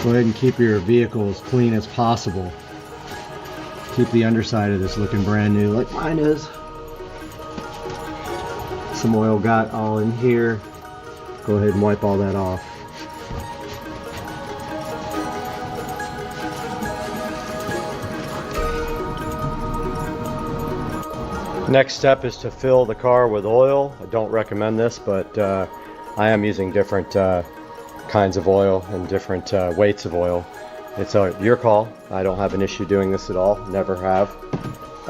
Go ahead and keep your vehicle as clean as possible. Keep the underside of this looking brand new like mine is. Some oil got all in here. Go ahead and wipe all that off. Next step is to fill the car with oil. I don't recommend this, but I am using different kinds of oil and different weights of oil. It's your call. I don't have an issue doing this at all, never have.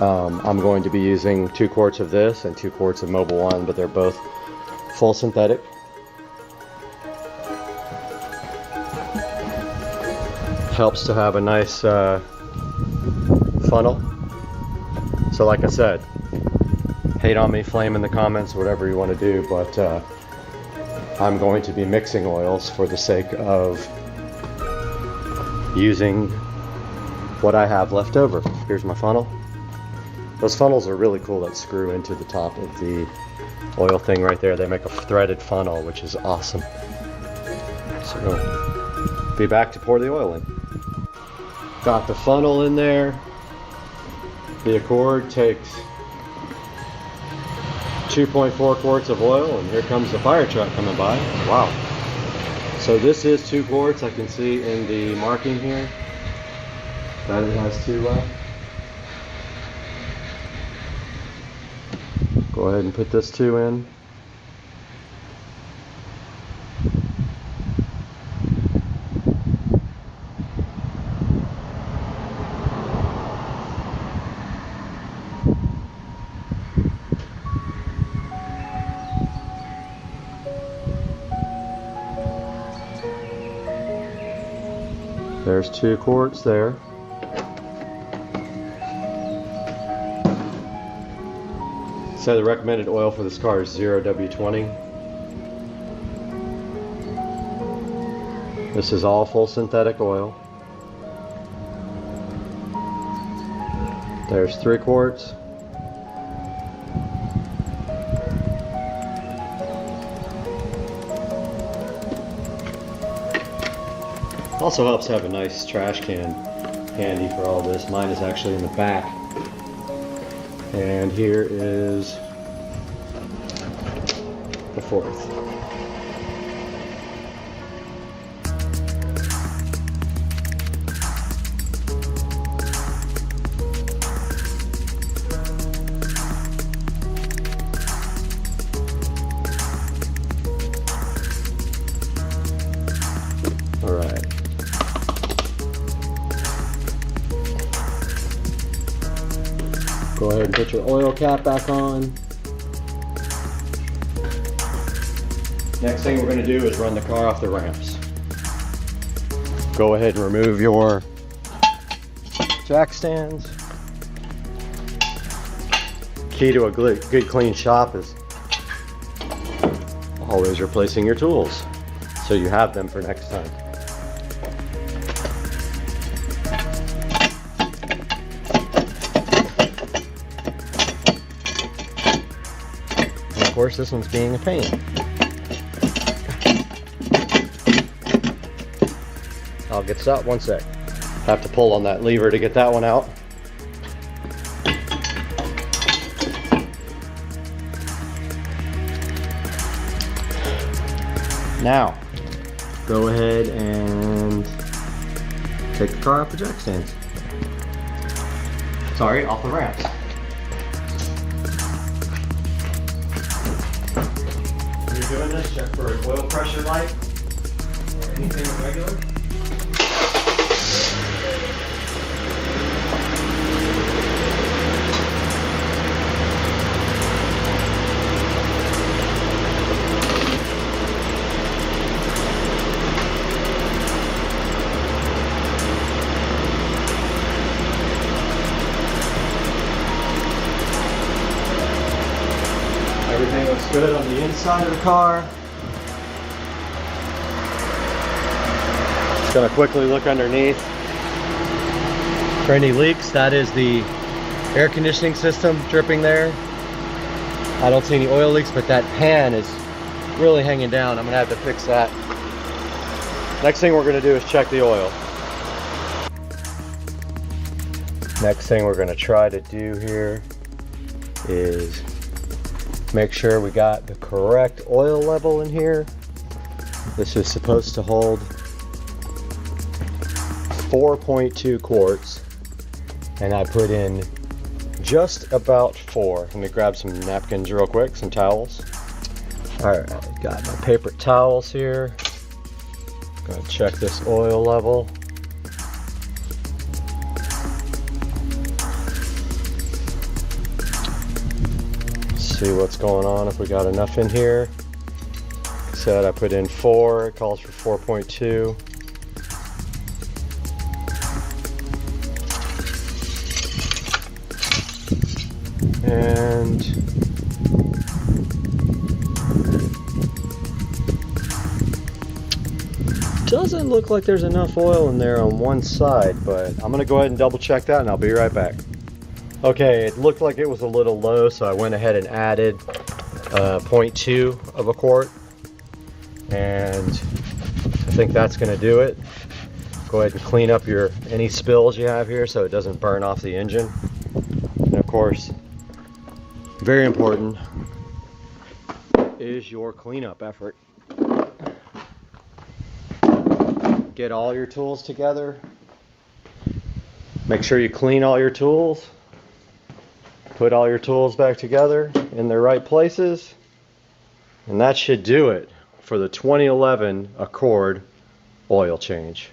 I'm going to be using 2 quarts of this and 2 quarts of Mobil 1, but they're both full synthetic. Helps to have a nice funnel. So like I said, hate on me, flame in the comments, whatever you want to do, but I'm going to be mixing oils for the sake of using what I have left over. Here's my funnel. Those funnels are really cool that screw into the top of the oil thing right there. They make a threaded funnel, which is awesome. So, be back to pour the oil in. Got the funnel in there. The Accord takes 2.4 quarts of oil, and here comes the fire truck coming by. Wow. So this is 2 quarts. I can see in the marking here that it has 2 left. Go ahead and put this 2 in. There's 2 quarts there. So the recommended oil for this car is 0W20. This is all full synthetic oil. There's 3 quarts. Also helps to have a nice trash can handy for all this. Mine is actually in the back. And here is the 4th. All right. Go ahead and put your oil cap back on. Next thing we're going to do is run the car off the ramps. Go ahead and remove your jack stands. Key to a good clean shop is always replacing your tools so you have them for next time. Of course, this one's being a pain. I'll get that one sec. Have to pull on that lever to get that one out. Now, go ahead and take the car off the jack stands. Sorry, off the ramps. Doing this, check for an oil pressure light or anything irregular. Everything looks good on the inside of the car. Just gonna quickly look underneath for any leaks. That is the air conditioning system dripping there. I don't see any oil leaks, but that pan is really hanging down. I'm gonna have to fix that. Next thing we're gonna do is check the oil. Next thing we're gonna try to do here is make sure we got the correct oil level in here. This is supposed to hold 4.2 quarts, and I put in just about 4. Let me grab some napkins real quick, some towels. All right, got my paper towels here. Gotta check this oil level. See what's going on, if we got enough in here. Like I said, I put in 4, it calls for 4.2. And doesn't look like there's enough oil in there on one side, but I'm gonna go ahead and double check that and I'll be right back. Okay, it looked like it was a little low, so I went ahead and added 0.2 of a quart, and I think that's gonna do it. Go ahead and clean up any spills you have here so it doesn't burn off the engine. And of course, very important is your cleanup effort. Get all your tools together. Make sure you clean all your tools. Put all your tools back together in their right places. And that should do it for the 2011 Accord oil change.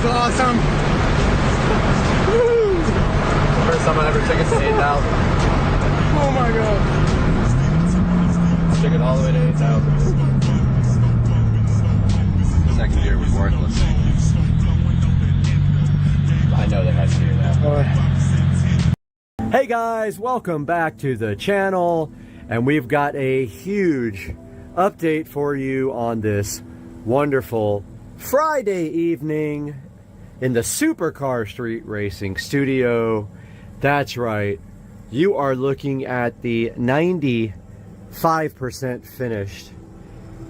Awesome. Woo. First time I ever took it to 8,000. Oh my god. Took it all the way to 8,000. Second gear was worthless. I know they had to do that. Hey guys, welcome back to the channel, and we've got a huge update for you on this wonderful Friday evening in the Supercar Street Racing studio. That's right, you are looking at the 95% finished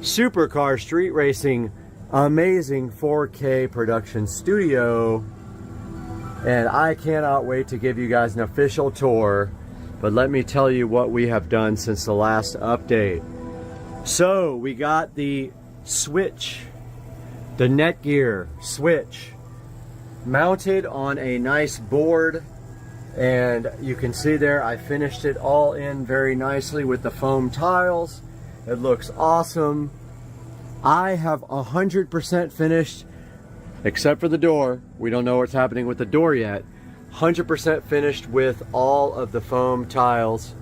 Supercar Street Racing amazing 4K production studio, and I cannot wait to give you guys an official tour. But let me tell you what we have done since the last update. So we got the switch, the Netgear switch, mounted on a nice board, and you can see there I finished it all in very nicely with the foam tiles. It looks awesome. I have 100% finished, except for the door. We don't know what's happening with the door yet. 100% finished with all of the foam tiles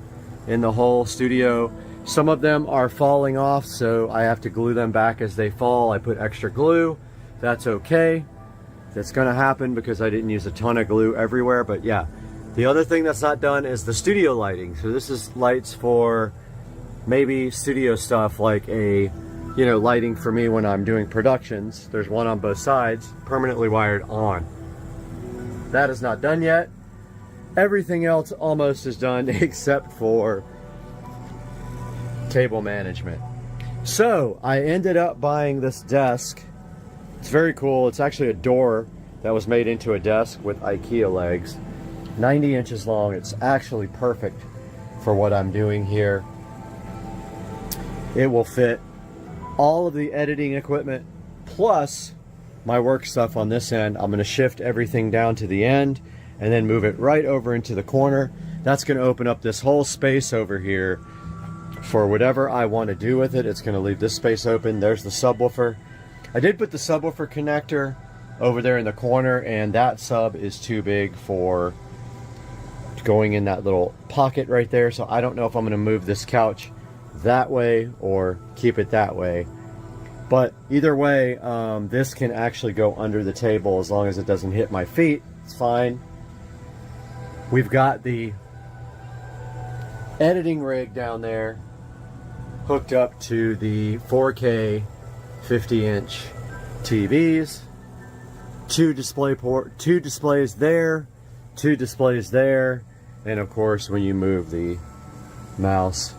in the whole studio. Some of them are falling off, so I have to glue them back as they fall. I put extra glue. That's okay. That's gonna happen because I didn't use a ton of glue everywhere. But yeah, the other thing that's not done is the studio lighting. So this is lights for maybe studio stuff, like a, you know, lighting for me when I'm doing productions. There's one on both sides, permanently wired on. That is not done yet. Everything else almost is done except for table management. So I ended up buying this desk. It's very cool. It's actually a door that was made into a desk with IKEA legs. 90 inches long. It's actually perfect for what I'm doing here. It will fit all of the editing equipment plus my work stuff on this end. I'm going to shift everything down to the end and then move it right over into the corner. That's going to open up this whole space over here for whatever I want to do with it. It's going to leave this space open. There's the subwoofer. I did put the subwoofer connector over there in the corner, and that sub is too big for going in that little pocket right there. So I don't know if I'm going to move this couch that way or keep it that way. But either way, this can actually go under the table as long as it doesn't hit my feet. It's fine. We've got the editing rig down there hooked up to the 4K 50-inch TVs. Two displays there, two displays there, and of course when you move the mouse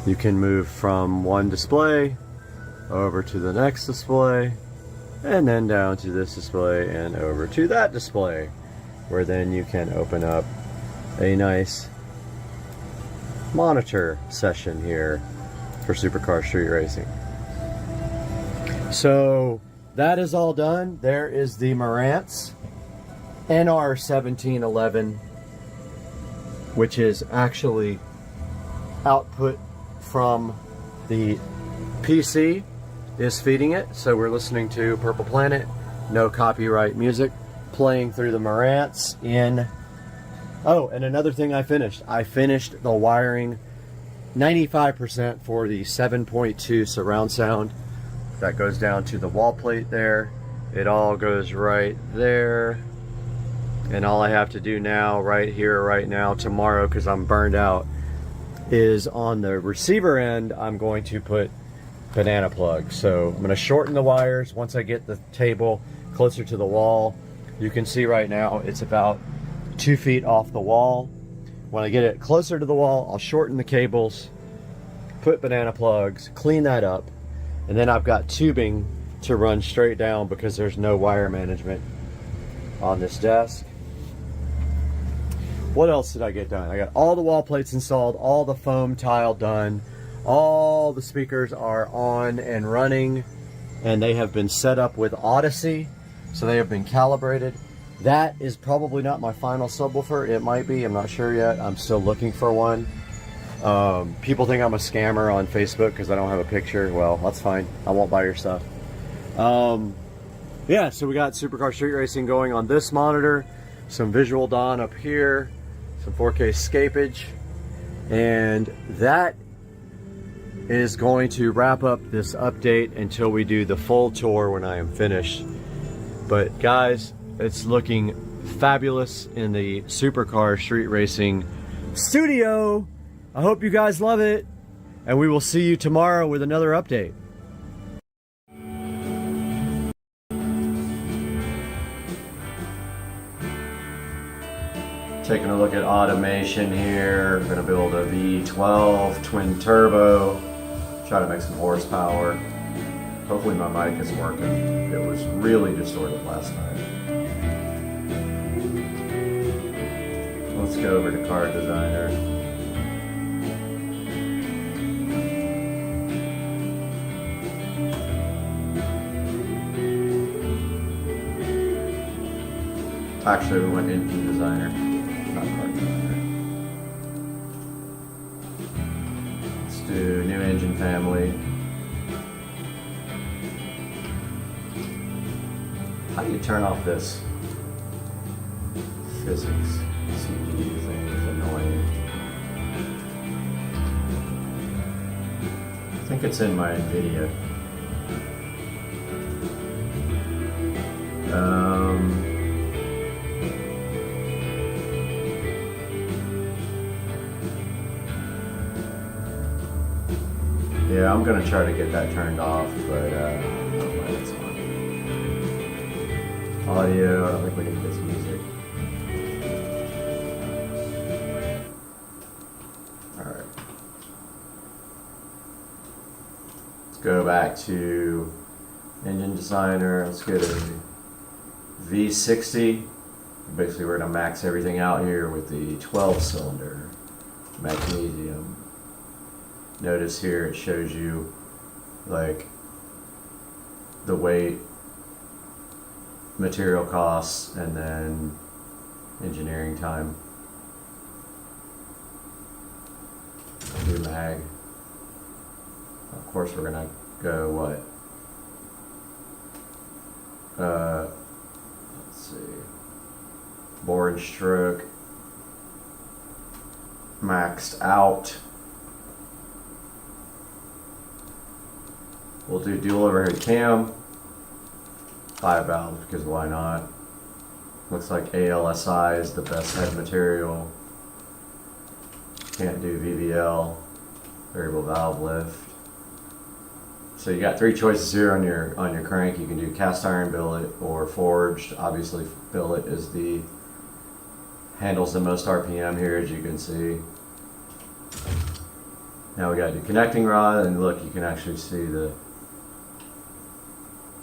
You can move from one display over to the next display, and then down to this display and over to that display, where then you can open up a nice monitor session here for Supercar Street Racing. So that is all done. There is the Marantz NR1711, which is actually output from the PC is feeding it. So we're listening to Purple Planet, no copyright music, playing through the Marantz in... Oh, and another thing I finished the wiring 95% for the 7.2 surround sound. That goes down to the wall plate there. It all goes right there. And all I have to do now, right here, right now, tomorrow, because I'm burned out, is on the receiver end, I'm going to put banana plugs. So I'm going to shorten the wires once I get the table closer to the wall. You can see right now it's about 2 feet off the wall. When I get it closer to the wall, I'll shorten the cables, put banana plugs, clean that up, and then I've got tubing to run straight down because there's no wire management on this desk. What else did I get done? I got all the wall plates installed, all the foam tile done, all the speakers are on and running, and they have been set up with Odyssey, so they have been calibrated. That is probably not my final subwoofer. It might be, I'm not sure yet. I'm still looking for one. People think I'm a scammer on Facebook because I don't have a picture. Well, that's fine. I won't buy your stuff. Yeah, so we got Supercar Street Racing going on this monitor, some Visual Dawn up here, some 4K scapage, and that is going to wrap up this update until we do the full tour when I am finished. But guys, it's looking fabulous in the Supercar Street Racing studio. I hope you guys love it, and we will see you tomorrow with another update. Taking a look at automation here. I'm gonna build a V12 twin turbo, try to make some horsepower. Hopefully my mic is working. It was really distorted last night. Let's go over to Car Designer. Actually, we went Engine Designer, not Car Designer. Let's do new engine family. How do you turn off this physics CPU thing? Is annoying. I think it's in my NVIDIA. Yeah, I'm gonna try to get that turned off, but it's fine. Audio, I don't think we need this music. Alright. Let's go back to Engine Designer. Let's go to V60. Basically, we're gonna max everything out here with the 12-cylinder magnesium. Notice here it shows you like the weight, material costs, and then engineering time. New mag. Of course we're gonna go what? Let's see. Bore and stroke. Maxed out. We'll do dual overhead cam, 5 valves, because why not? Looks like ALSI is the best head material. Can't do VVL, variable valve lift. So you got 3 choices here on your crank. You can do cast iron billet or forged. Obviously billet is handles the most RPM here, as you can see. Now we gotta do connecting rod, and look, you can actually see the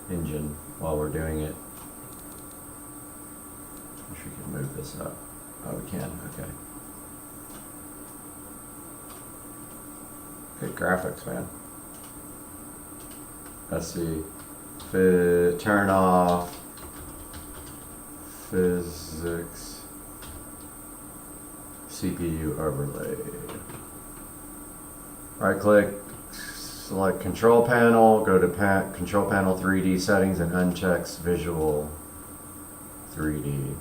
engine while we're doing it. Wish we could move this up. Oh, we can, okay. Good graphics, man. Let's see. Turn off physics CPU overlay. Right click, select control panel, go to control panel 3D settings and unchecks visual 3D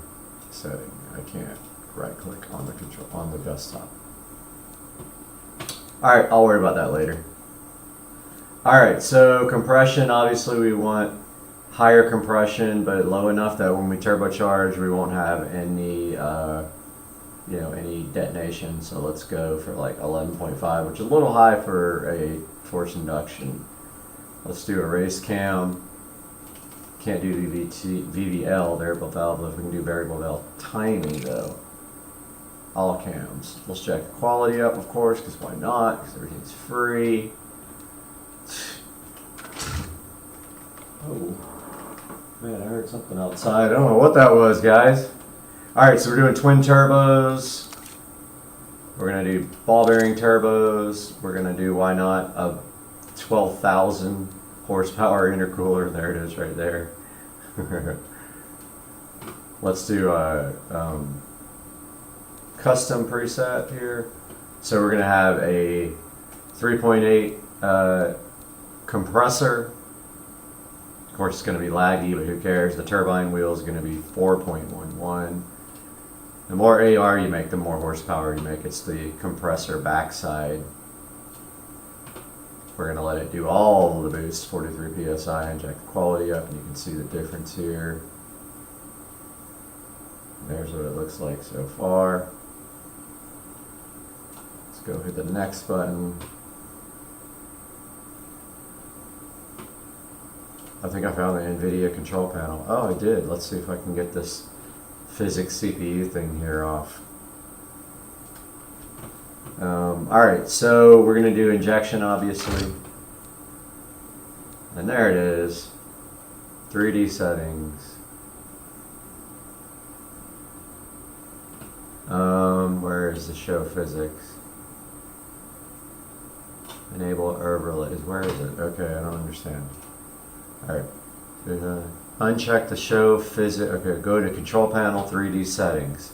setting. I can't right click on the control on the desktop. Alright, I'll worry about that later. Alright, so compression, obviously we want higher compression, but low enough that when we turbocharge, we won't have any, any detonation. So let's go for like 11.5, which is a little high for a forced induction. Let's do a race cam. Can't do VVL, variable valve, but we can do variable valve timing though. All cams. Let's check the quality up, of course, because why not? Because everything's free. Oh, man, I heard something outside. I don't know what that was, guys. Alright, so we're doing twin turbos. We're going to do ball bearing turbos. We're going to do, why not, a 12,000 horsepower intercooler. There it is right there. Let's do a custom preset here. So we're going to have a 3.8 compressor. Of course, it's going to be laggy, but who cares? The turbine wheel is going to be 4.11. The more AR you make, the more horsepower you make. It's the compressor backside. We're going to let it do all of the boost, 43 psi, and jack the quality up, and you can see the difference here. There's what it looks like so far. Let's go hit the next button. I think I found the NVIDIA control panel. Oh, I did. Let's see if I can get this physics CPU thing here off. Alright, so we're going to do injection, obviously. And there it is. 3D settings. Where is the show physics? Enable overlays. Where is it? Okay, I don't understand. Alright. Uncheck the show physics. Okay, go to control panel 3D settings.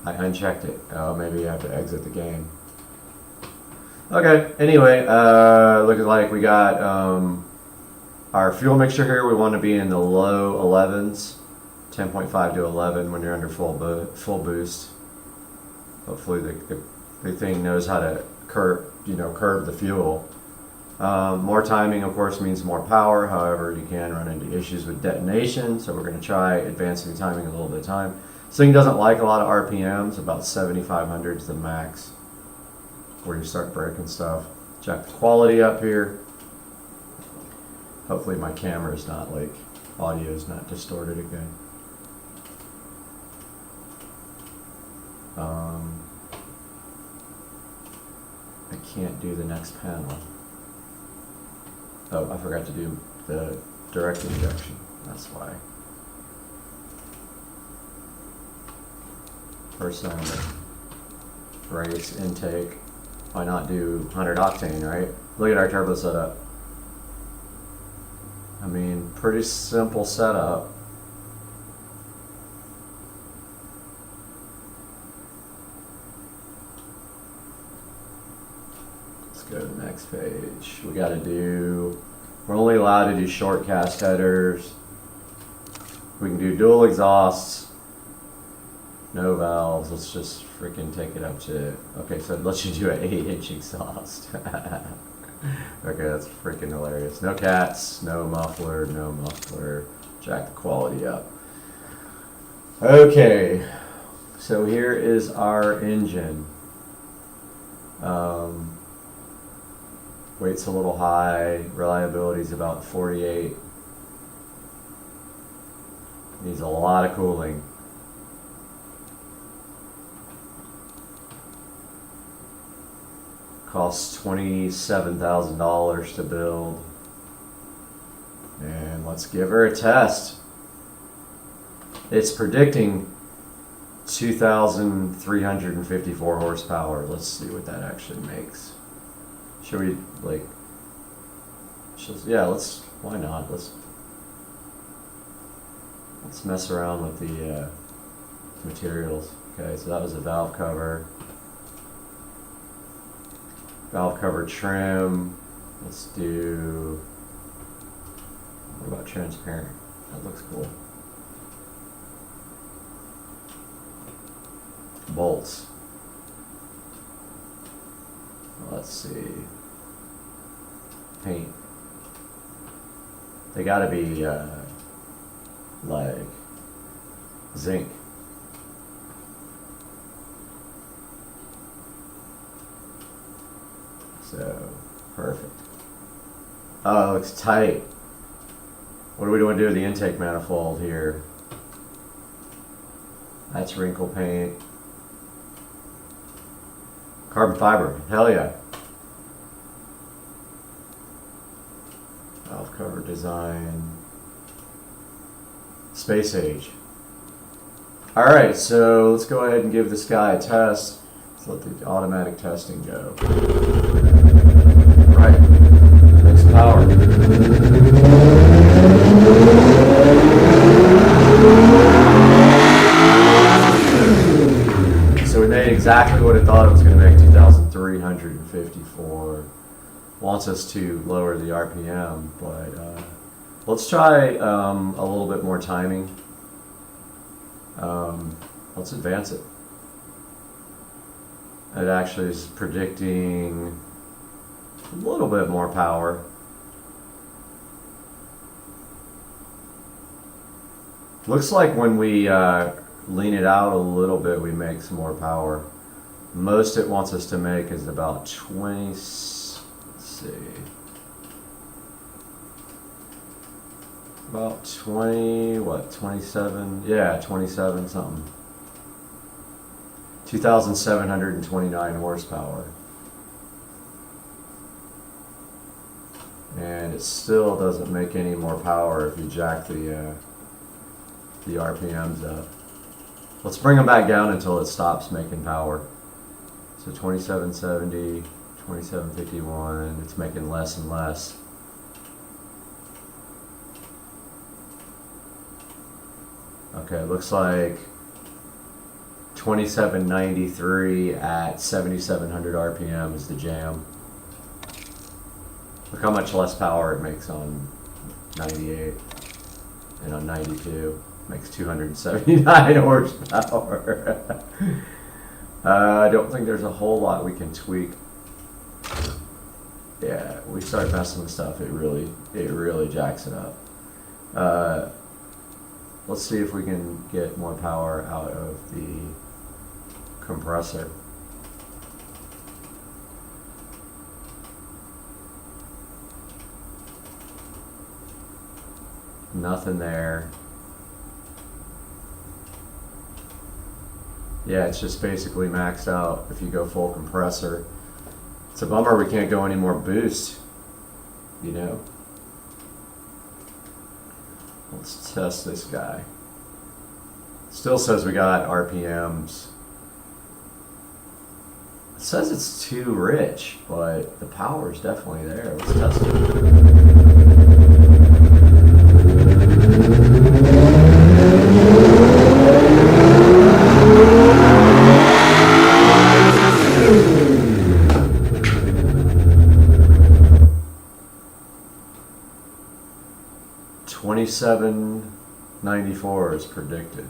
I unchecked it. Oh, maybe you have to exit the game. Okay, anyway, looking like we got our fuel mixture here. We want to be in the low 11s, 10.5 to 11 when you're under full boost. Hopefully the thing knows how to curve the fuel. More timing, of course, means more power. However, you can run into issues with detonation, so we're going to try advancing the timing a little bit of time. This thing doesn't like a lot of RPMs. About 7,500 is the max where you start breaking stuff. Check the quality up here. Hopefully my camera is not audio is not distorted again. I can't do the next panel. Oh, I forgot to do the direct injection. That's why. First cylinder. Race intake. Why not do 100 octane, right? Look at our turbo setup. I mean, pretty simple setup. Let's go to the next page. We got to do, we're only allowed to do short cast headers. We can do dual exhausts. No valves. Let's just freaking take it up to, okay, so let's just do an 8-inch exhaust. Okay, that's freaking hilarious. No cats, no muffler, no muffler. Jack the quality up. Okay, so here is our engine. Weight's a little high. Reliability is about 48. Needs a lot of cooling. Costs $27,000 to build. And let's give her a test. It's predicting 2,354 horsepower. Let's see what that actually makes. Should we, like, yeah, why not? Let's mess around with the materials. Okay, so that was a valve cover. Valve cover trim. Let's do, what about transparent? That looks cool. Bolts. Let's see. Paint. They gotta be like zinc. So, perfect. Oh, it looks tight. What do we want to do with the intake manifold here? That's wrinkle paint. Carbon fiber, hell yeah. Valve cover design. Space age. Alright, so let's go ahead and give this guy a test. Let's let the automatic testing go. Right. Makes power. So we made exactly what it thought it was going to make, 2,354. Wants us to lower the RPM, but let's try a little bit more timing. Let's advance it. It actually is predicting a little bit more power. Looks like when we lean it out a little bit, we make some more power. Most it wants us to make is about 20, let's see, about 20, what, 27? Yeah, 27 something. 2,729 horsepower. And it still doesn't make any more power if you jack the RPMs up. Let's bring them back down until it stops making power. So 2770, 2751, it's making less and less. Okay, it looks like 2793 at 7,700 RPM is the jam. Look how much less power it makes on 98 and on 92. Makes 279 horsepower. I don't think there's a whole lot we can tweak. Yeah, we start messing with stuff, it really jacks it up. Let's see if we can get more power out of the compressor. Nothing there. Yeah, it's just basically maxed out if you go full compressor. It's a bummer we can't go any more boost, you know. Let's test this guy. Still says we got RPMs. It says it's too rich, but the power is definitely there. Let's test it. 2794 is predicted.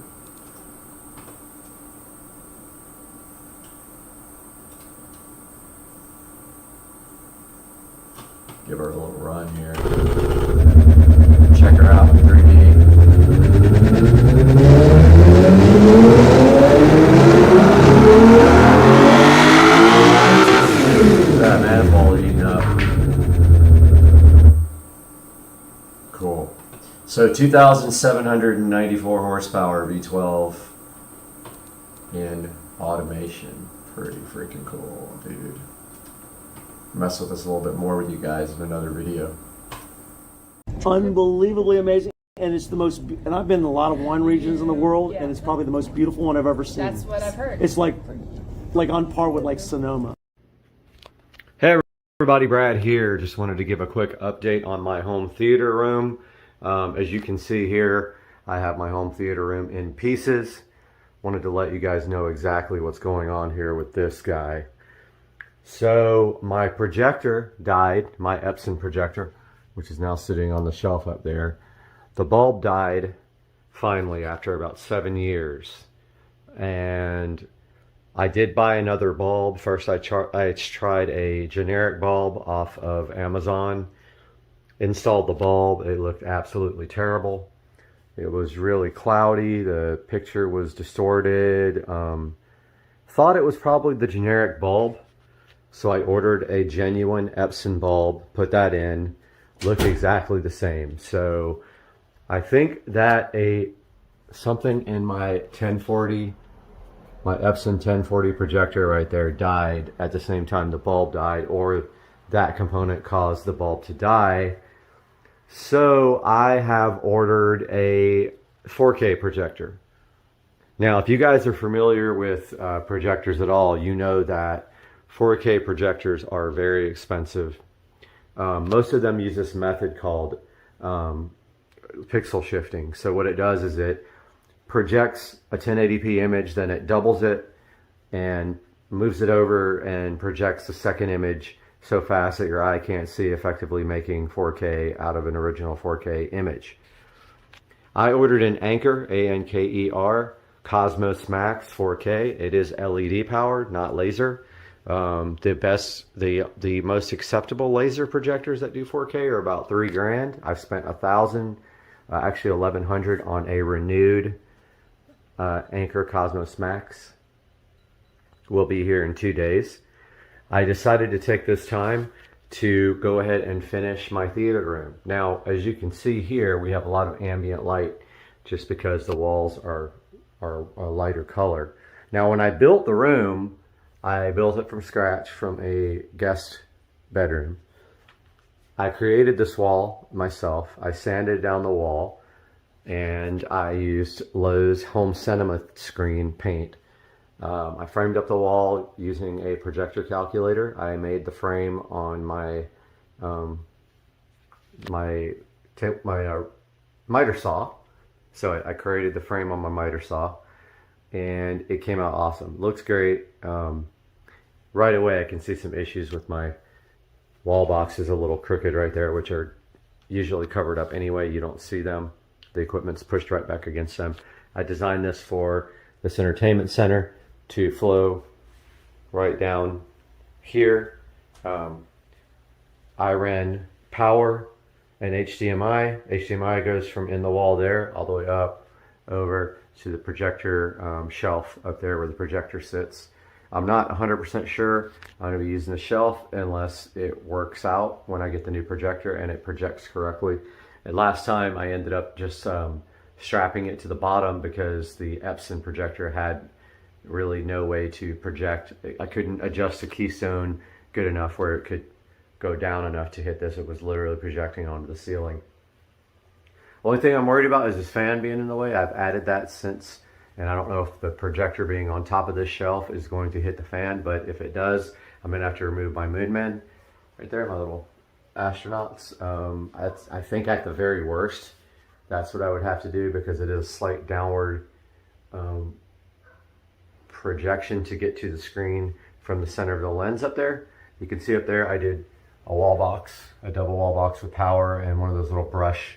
Give her a little run here. Check her out in 3D. That manifold heating up. Cool. So 2,794 horsepower V12 in automation. Pretty freaking cool, dude. mess with this a little bit more with you guys in another video. Unbelievably amazing. And it's the most, and I've been in a lot of wine regions in the world, and it's probably the most beautiful one I've ever seen. That's what I've heard. It's like on par with like Sonoma. Hey everybody, Brad here. Just wanted to give a quick update on my home theater room. As you can see here, I have my home theater room in pieces. Wanted to let you guys know exactly what's going on here with this guy. So my projector died, my Epson projector, which is now sitting on the shelf up there. The bulb died finally after about 7 years. And I did buy another bulb. First I tried a generic bulb off of Amazon. Installed the bulb. It looked absolutely terrible. It was really cloudy. The picture was distorted. Thought it was probably the generic bulb. So I ordered a genuine Epson bulb, put that in, looked exactly the same. So I think that something in my 1040, my Epson 1040 projector right there died at the same time the bulb died, or that component caused the bulb to die. So I have ordered a 4K projector. Now, if you guys are familiar with projectors at all, you know that 4K projectors are very expensive. Most of them use this method called pixel shifting. So what it does is it projects a 1080p image, then it doubles it and moves it over and projects the second image so fast that your eye can't see, effectively making 4K out of an original 4K image. I ordered an Anker, A-N-K-E-R, Cosmos Max 4K. It is LED powered, not laser. The most acceptable laser projectors that do 4K are about $3 grand. I've spent $1,000, actually $1,100 on a renewed Anker Cosmos Max. Will be here in 2 days. I decided to take this time to go ahead and finish my theater room. Now, as you can see here, we have a lot of ambient light just because the walls are a lighter color. Now, when I built the room, I built it from scratch from a guest bedroom. I created this wall myself. I sanded down the wall and I used Lowe's Home Cinema screen paint. I framed up the wall using a projector calculator. I made the frame on my miter saw. So I created the frame on my miter saw and it came out awesome. Looks great. Right away I can see some issues with my wall boxes a little crooked right there, which are usually covered up anyway. You don't see them. The equipment's pushed right back against them. I designed this for this entertainment center to flow right down here. I ran power and HDMI. HDMI goes from in the wall there all the way up over to the projector shelf up there where the projector sits. I'm not 100% sure I'm going to be using the shelf unless it works out when I get the new projector and it projects correctly. And last time I ended up just strapping it to the bottom because the Epson projector had really no way to project. I couldn't adjust the keystone good enough where it could go down enough to hit this. It was literally projecting onto the ceiling. Only thing I'm worried about is this fan being in the way. I've added that since, and I don't know if the projector being on top of this shelf is going to hit the fan, but if it does, I'm gonna have to remove my moon men. Right there, my little astronauts. I think at the very worst, that's what I would have to do because it is a slight downward projection to get to the screen from the center of the lens up there. You can see up there I did a wall box, a double wall box with power and one of those little brush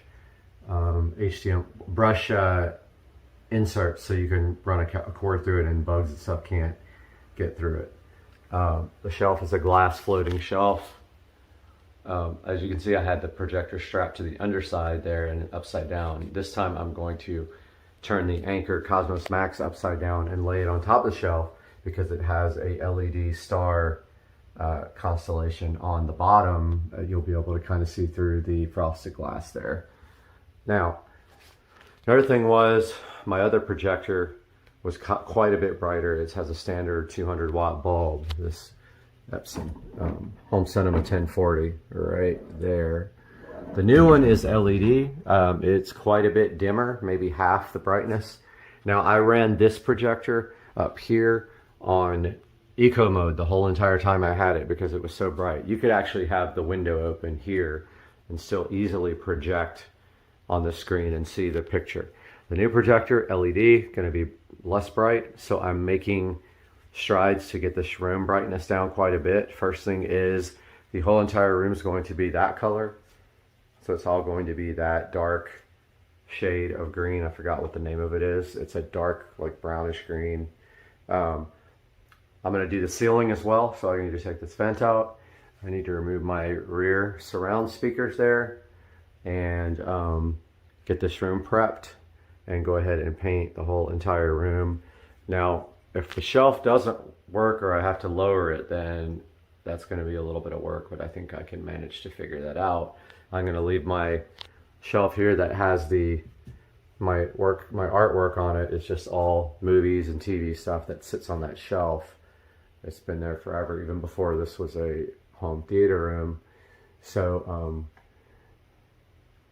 brush inserts so you can run a cord through it and bugs and stuff can't get through it. The shelf is a glass floating shelf. As you can see, I had the projector strapped to the underside there and upside down. This time I'm going to turn the Anker Cosmos Max upside down and lay it on top of the shelf because it has a LED star constellation on the bottom. You'll be able to kind of see through the frosted glass there. Now, another thing was my other projector was quite a bit brighter. It has a standard 200 watt bulb. This Epson Home Cinema 1040 right there. The new one is LED. It's quite a bit dimmer, maybe half the brightness. Now I ran this projector up here on eco mode the whole entire time I had it because it was so bright. You could actually have the window open here and still easily project on the screen and see the picture. The new projector, LED, going to be less bright, so I'm making strides to get this room brightness down quite a bit. First thing is the whole entire room is going to be that color. So it's all going to be that dark shade of green. I forgot what the name of it is. It's a dark, like brownish green. I'm going to do the ceiling as well. So I need to take this vent out. I need to remove my rear surround speakers there and get this room prepped and go ahead and paint the whole entire room. Now, if the shelf doesn't work or I have to lower it, then that's going to be a little bit of work, but I think I can manage to figure that out. I'm going to leave my shelf here that has my artwork on it. It's just all movies and TV stuff that sits on that shelf. It's been there forever, even before this was a home theater room. So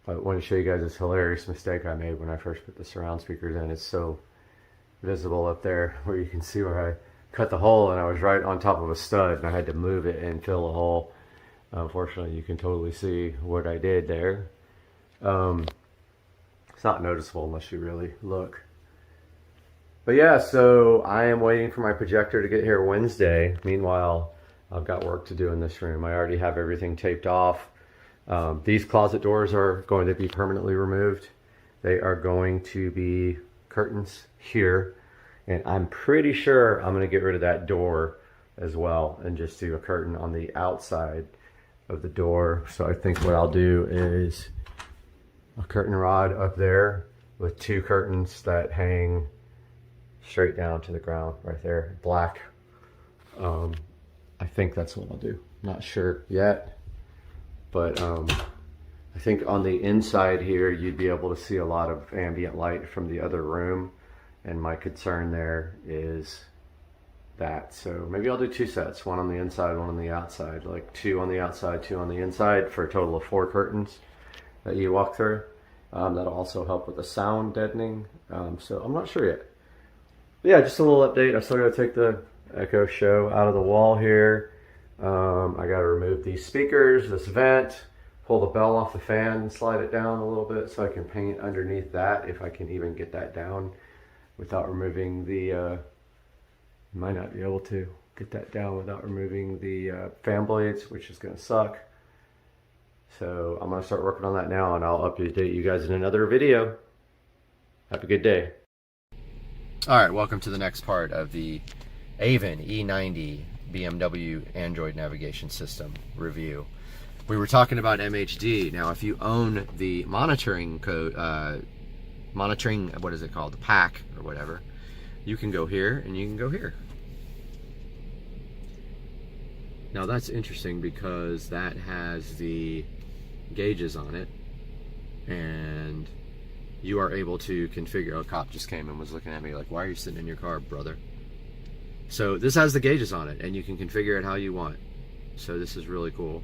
I want to show you guys this hilarious mistake I made when I first put the surround speakers in. It's so visible up there where you can see where I cut the hole, and I was right on top of a stud and I had to move it and fill the hole. Unfortunately, you can totally see what I did there. It's not noticeable unless you really look. But yeah, so I am waiting for my projector to get here Wednesday. Meanwhile, I've got work to do in this room. I already have everything taped off. These closet doors are going to be permanently removed. They are going to be curtains here. And I'm pretty sure I'm going to get rid of that door as well and just do a curtain on the outside of the door. So I think what I'll do is a curtain rod up there with two curtains that hang straight down to the ground right there, black. I think that's what I'll do. Not sure yet, but I think on the inside here you'd be able to see a lot of ambient light from the other room, and my concern there is that. So maybe I'll do two sets, one on the inside, one on the outside, like two on the outside, two on the inside, for a total of 4 curtains that you walk through. That'll also help with the sound deadening. So I'm not sure yet. But yeah, just a little update. I still got to take the Echo Show out of the wall here. I got to remove these speakers, this vent, pull the bell off the fan and slide it down a little bit so I can paint underneath that, if I can even get that down without removing the might not be able to get that down without removing the fan blades, which is going to suck. So I'm going to start working on that now, and I'll update you guys in another video. Have a good day. All right, welcome to the next part of the Avon E90 BMW Android navigation system review. We were talking about MHD. Now, if you own the monitoring code, what is it called? The pack or whatever, you can go here and you can go here. Now that's interesting because that has the gauges on it, and you are able to configure. A cop just came and was looking at me like, why are you sitting in your car, brother? So this has the gauges on it, and you can configure it how you want. So this is really cool.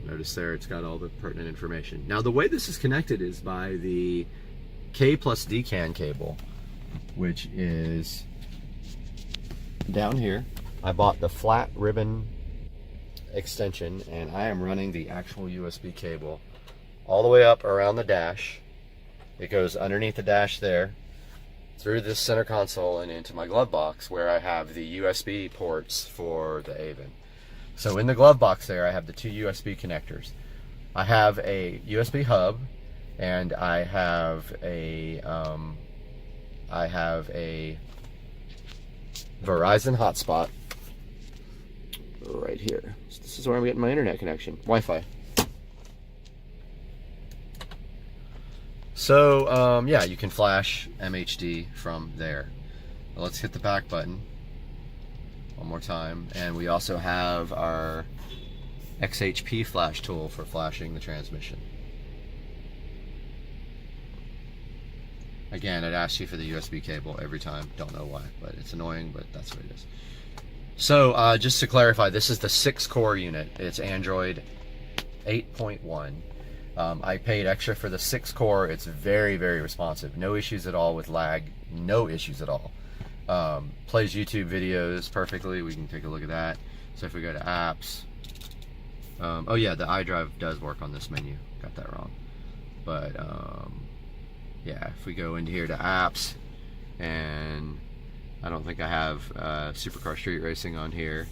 Notice there it's got all the pertinent information. Now the way this is connected is by the K plus D CAN cable, which is down here. I bought the flat ribbon extension, and I am running the actual USB cable all the way up around the dash. It goes underneath the dash there, through this center console and into my glove box where I have the USB ports for the Avon. So in the glove box there I have the 2 USB connectors. I have a USB hub, and I have a Verizon hotspot right here. So this is where I'm getting my internet connection, Wi-Fi. So yeah, you can flash MHD from there. Now let's hit the back button one more time, and we also have our XHP flash tool for flashing the transmission. Again, it asks you for the USB cable every time. Don't know why, but it's annoying, but that's what it is. So just to clarify, this is the 6-core unit. It's Android 8.1. I paid extra for the 6-core. It's very, very responsive. No issues at all with lag. No issues at all. Plays YouTube videos perfectly. We can take a look at that. So if we go to apps, oh yeah, the iDrive does work on this menu. Got that wrong. But yeah, if we go into here to apps, and I don't think I have Supercar Street Racing on here.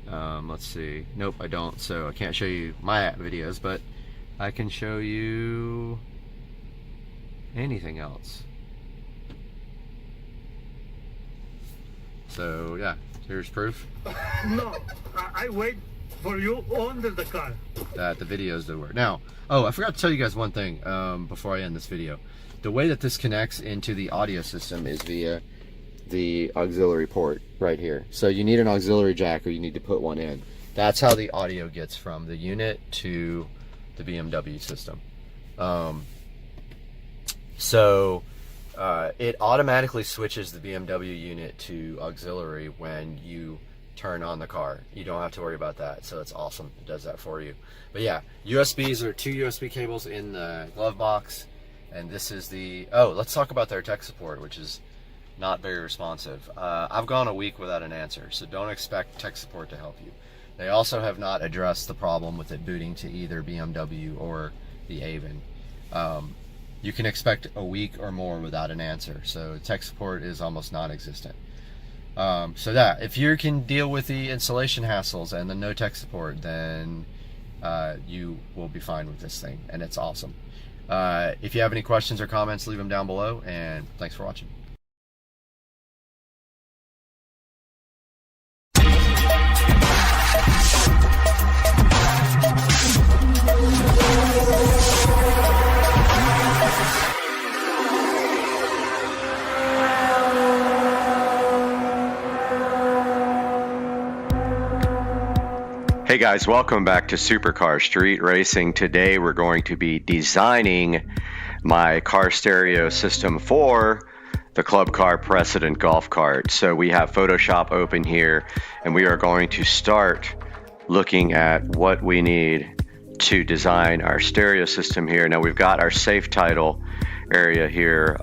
Let's see. Nope, I don't. So I can't show you my app videos, but I can show you anything else. So yeah, here's proof No, I wait for you under the car. that the videos do work. Now, oh, I forgot to tell you guys one thing before I end this video. The way that this connects into the audio system is via the auxiliary port right here. So you need an auxiliary jack, or you need to put one in. That's how the audio gets from the unit to the BMW system. It automatically switches the BMW unit to auxiliary when you turn on the car. You don't have to worry about that, so it's awesome. It does that for you. But yeah, USBs are 2 USB cables in the glove box, and this is the, oh, let's talk about their tech support, which is not very responsive. I've gone a week without an answer, so don't expect tech support to help you. They also have not addressed the problem with it booting to either BMW or the Avon. You can expect a week or more without an answer, so tech support is almost non-existent. So that, if you can deal with the installation hassles and the no tech support, then you will be fine with this thing, and it's awesome. If you have any questions or comments, leave them down below, and thanks for watching. Hey guys, welcome back to Supercar Street Racing. Today we're going to be designing my car stereo system for the Club Car Precedent golf cart. So we have Photoshop open here, and we are going to start looking at what we need to design our stereo system here. Now we've got our safe title area here,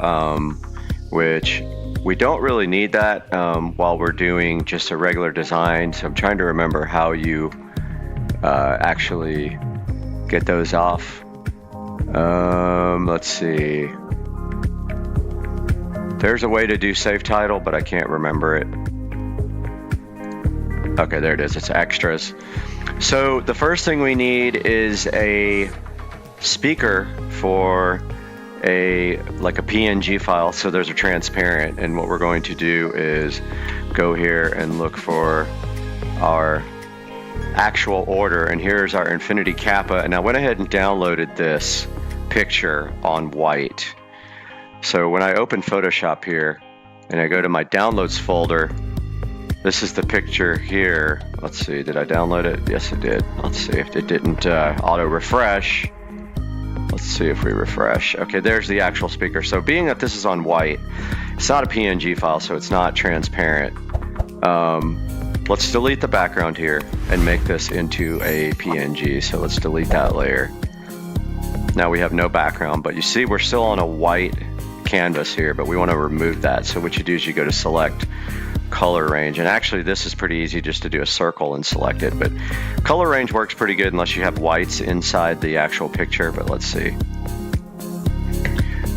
which we don't really need that while we're doing just a regular design. So I'm trying to remember how you actually get those off. Let's see. There's a way to do safe title, but I can't remember it. Okay, there it is. It's extras. So the first thing we need is a speaker for a PNG file. So there's a transparent, and what we're going to do is go here and look for our actual order, and here's our Infinity Kappa, and I went ahead and downloaded this picture on white. So when I open Photoshop here and I go to my downloads folder, this is the picture here. Let's see, did I download it? Yes, I did. Let's see if it didn't auto refresh. Let's see if we refresh. Okay, there's the actual speaker. So being that this is on white, it's not a PNG file, so it's not transparent. Let's delete the background here and make this into a PNG. So let's delete that layer. Now we have no background, but you see we're still on a white canvas here, but we want to remove that. So what you do is you go to select color range, and actually this is pretty easy just to do a circle and select it, but color range works pretty good unless you have whites inside the actual picture. But let's see.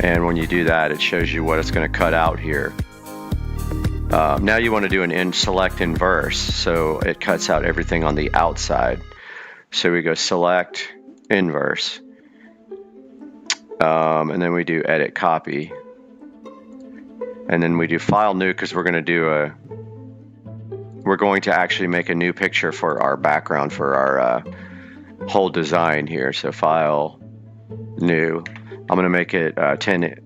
And when you do that, it shows you what it's going to cut out here. Now you want to do an select inverse, so it cuts out everything on the outside. So we go select inverse, and then we do edit copy, and then we do file new, because we're going to actually make a new picture for our background for our whole design here. So file new. I'm going to make it 10.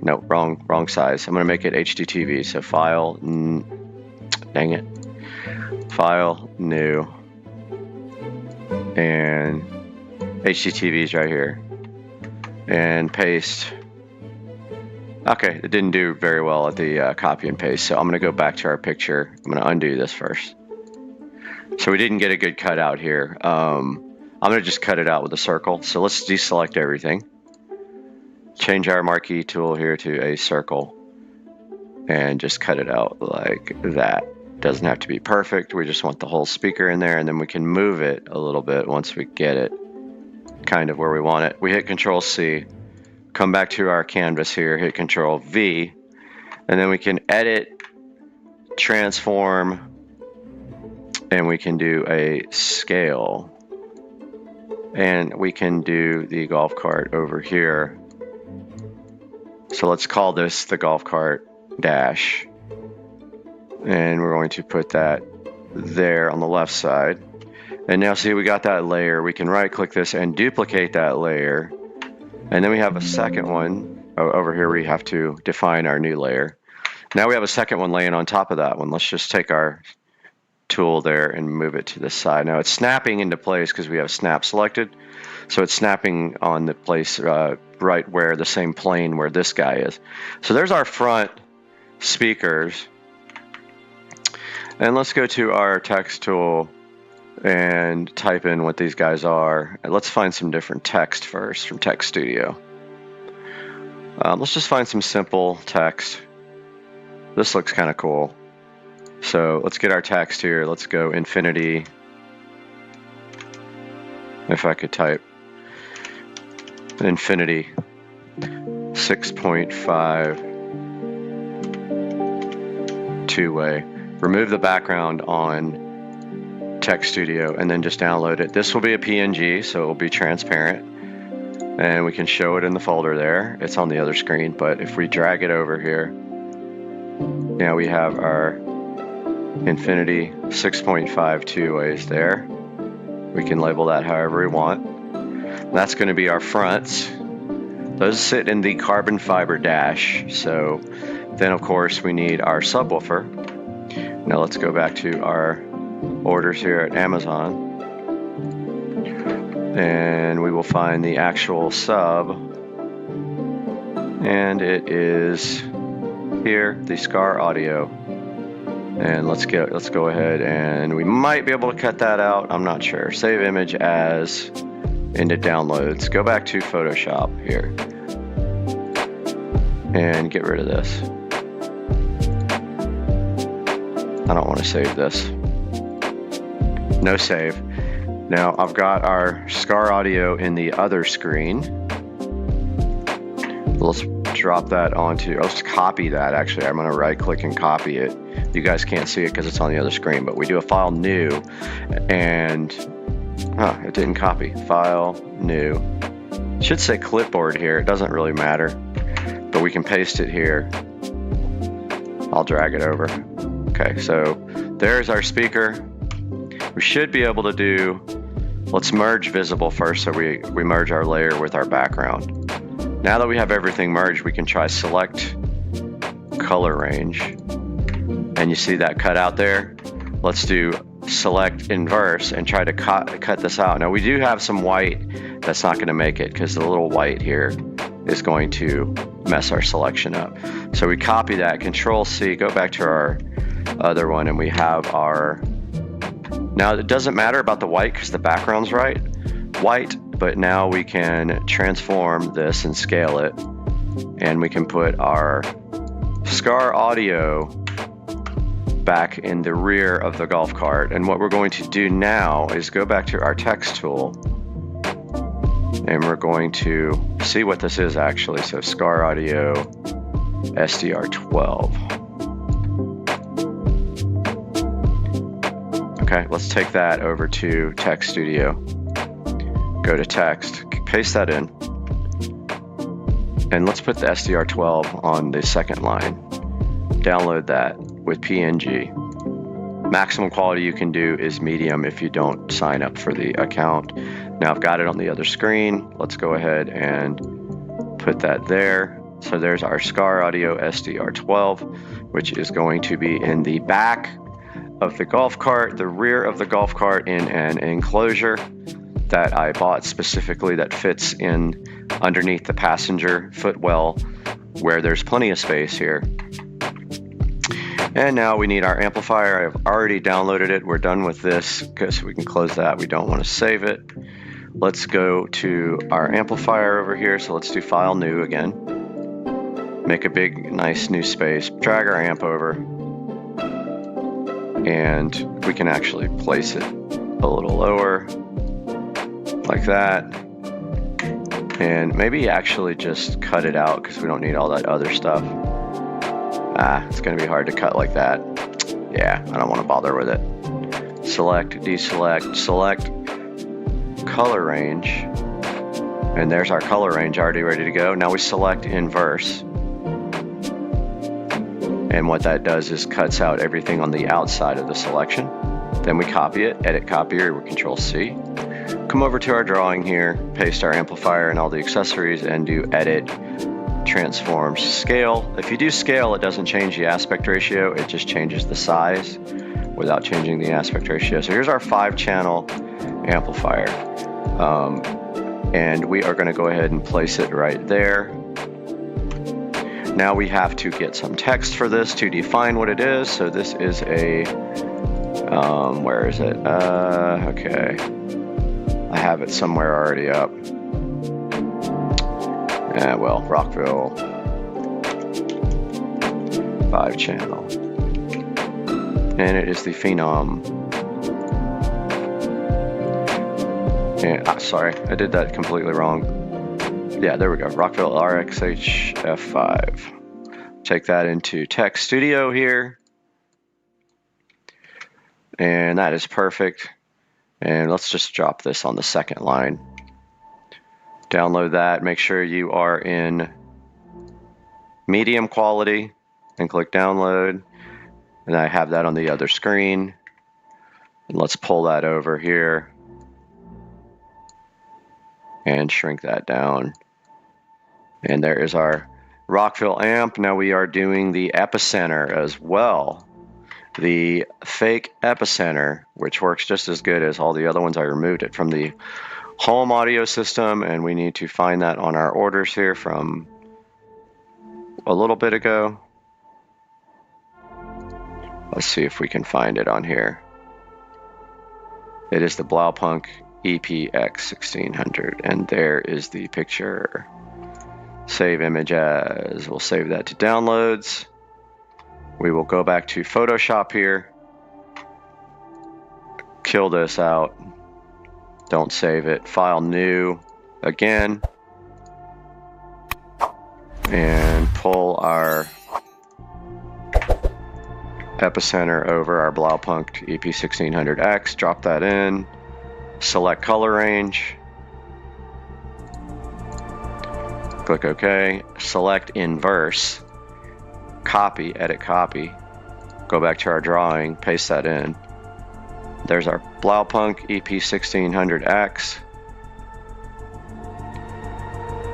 No, wrong size. I'm going to make it HDTV. So file, dang it, file new, and HDTV is right here, and paste Okay, it didn't do very well at the copy and paste, so I'm going to go back to our picture. I'm going to undo this first. So we didn't get a good cut out here. I'm going to just cut it out with a circle. So let's deselect everything. Change our marquee tool here to a circle. And just cut it out like that. Doesn't have to be perfect. We just want the whole speaker in there, and then we can move it a little bit once we get it kind of where we want it. We hit Control C, come back to our canvas here, hit Control V, and then we can edit, transform, and we can do a scale. And we can do the golf cart over here. So let's call this the golf cart dash. And we're going to put that there on the left side. And now see, we got that layer. We can right click this and duplicate that layer. And then we have a second one. Oh, over here we have to define our new layer. Now we have a second one laying on top of that one. Let's just take our tool there and move it to the side. Now it's snapping into place because we have snap selected. So it's snapping on the place right where the same plane where this guy is. So there's our front speakers. And let's go to our text tool and type in what these guys are. And let's find some different text first from Text Studio. Let's just find some simple text. This looks kind of cool. So let's get our text here. Let's go infinity. If I could type infinity 6.5 two-way. Remove the background on Text Studio and then just download it. This will be a PNG, so it will be transparent. And we can show it in the folder there. It's on the other screen, but if we drag it over here, now we have our infinity 6.5 two-ways there. We can label that however we want. That's going to be our fronts. Those sit in the carbon fiber dash. So then of course we need our subwoofer. Now let's go back to our orders here at Amazon. And we will find the actual sub. And it is here, the Scar Audio. And let's go ahead and we might be able to cut that out. I'm not sure. Save image as into downloads. Go back to Photoshop here and get rid of this. I don't want to save this. No save. Now I've got our Scar Audio in the other screen. Let's drop that onto, let's copy that actually. I'm going to right click and copy it. You guys can't see it because it's on the other screen, but we do a file new and it didn't copy. File new. It should say clipboard here. It doesn't really matter, but we can paste it here. I'll drag it over. Okay, so there's our speaker. We should be able to do, let's merge visible first, so we merge our layer with our background. Now that we have everything merged, we can try select color range. And you see that cut out there? Let's do select inverse and try to cut this out. Now we do have some white that's not going to make it because the little white here is going to mess our selection up. So we copy that, Control C, go back to our other one, and we have our, now it doesn't matter about the white because the background's white, but now we can transform this and scale it, and we can put our Scar Audio back in the rear of the golf cart. And what we're going to do now is go back to our text tool, and we're going to see what this is actually. So Scar Audio SDR12. Okay, let's take that over to Text Studio. Go to text, paste that in, and let's put the SDR12 on the second line. Download that with PNG. Maximum quality you can do is medium if you don't sign up for the account. Now I've got it on the other screen. Let's go ahead and put that there. So there's our Scar Audio SDR12, which is going to be in the back of the golf cart, the rear of the golf cart, in an enclosure that I bought specifically that fits in underneath the passenger footwell where there's plenty of space here. And now we need our amplifier. I've already downloaded it. We're done with this because we can close that. We don't want to save it. Let's go to our amplifier over here. So let's do File New again. Make a big, nice new space. Drag our amp over. And we can actually place it a little lower, like that. And maybe actually just cut it out because we don't need all that other stuff. It's going to be hard to cut like that. Yeah, I don't want to bother with it. Select, deselect, select color range. And there's our color range already ready to go. Now we select inverse. And what that does is cuts out everything on the outside of the selection. Then we copy it, edit copier with Control C. Come over to our drawing here, paste our amplifier and all the accessories, and do edit, transforms, scale. If you do scale, it doesn't change the aspect ratio, it just changes the size without changing the aspect ratio. So here's our 5-channel amplifier. And we are going to go ahead and place it right there. Now we have to get some text for this to define what it is. So this is a, where is it? Okay. I have it somewhere already up. Yeah, well, Rockville 5-channel. And it is the Phenom. And, sorry, I did that completely wrong. Yeah, there we go. Rockville RXH F5. Take that into Tech Studio here. And that is perfect. And let's just drop this on the second line. Download that. Make sure you are in medium quality and click download. And I have that on the other screen. And let's pull that over here and shrink that down. And there is our Rockville amp. Now we are doing the epicenter as well. The fake epicenter, which works just as good as all the other ones. I removed it from the home audio system, and we need to find that on our orders here from a little bit ago. Let's see if we can find it on here. It is the Blaupunk EPX 1600, and there is the picture. Save image as. We'll save that to downloads. We will go back to Photoshop here. Kill this out. Don't save it. File new again. And pull our epicenter over our Blaupunk EP1600X. Drop that in. Select color range. Click OK. Select inverse. Copy, edit copy. Go back to our drawing, paste that in. There's our Blaupunk EP1600X.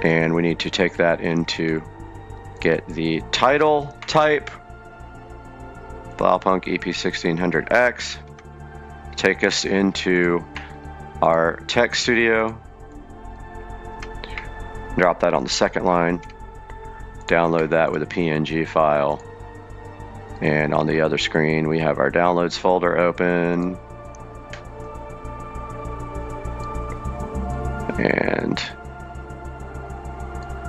And we need to take that into get the title type. Blaupunk EP1600X. Take us into our Tech Studio. Drop that on the second line. Download that with a PNG file. And on the other screen, we have our downloads folder open. And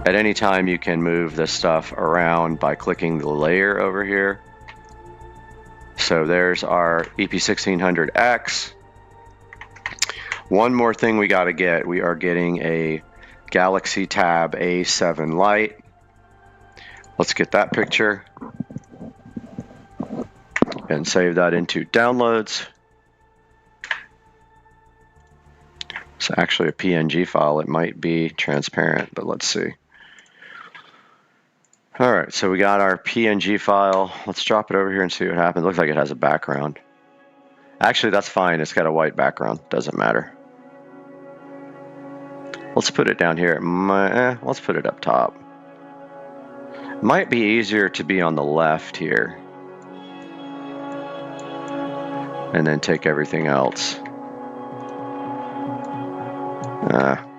at any time, you can move this stuff around by clicking the layer over here. So there's our EP1600X. One more thing we got to get. We are getting a Galaxy Tab A7 Lite. Let's get that picture and save that into downloads. It's actually a PNG file. It might be transparent, but let's see. All right, so we got our PNG file. Let's drop it over here and see what happens. Looks like it has a background. Actually, that's fine. It's got a white background. Doesn't matter. Let's put it down here. Let's put it up top. Might be easier to be on the left here. And then take everything else.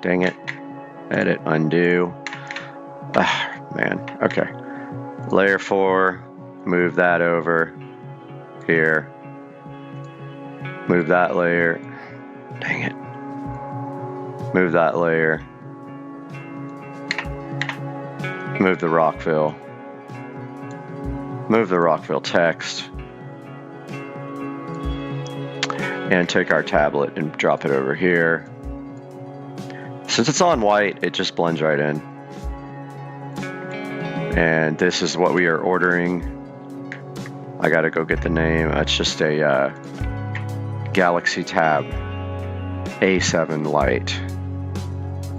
Dang it. Edit, undo. Man, okay. Layer 4, move that over here. Move that layer. Dang it. Move that layer. Move the Rockville. Move the Rockville text. And take our tablet and drop it over here. Since it's on white, it just blends right in. And this is what we are ordering. I gotta go get the name. It's just a Galaxy Tab A7 Lite.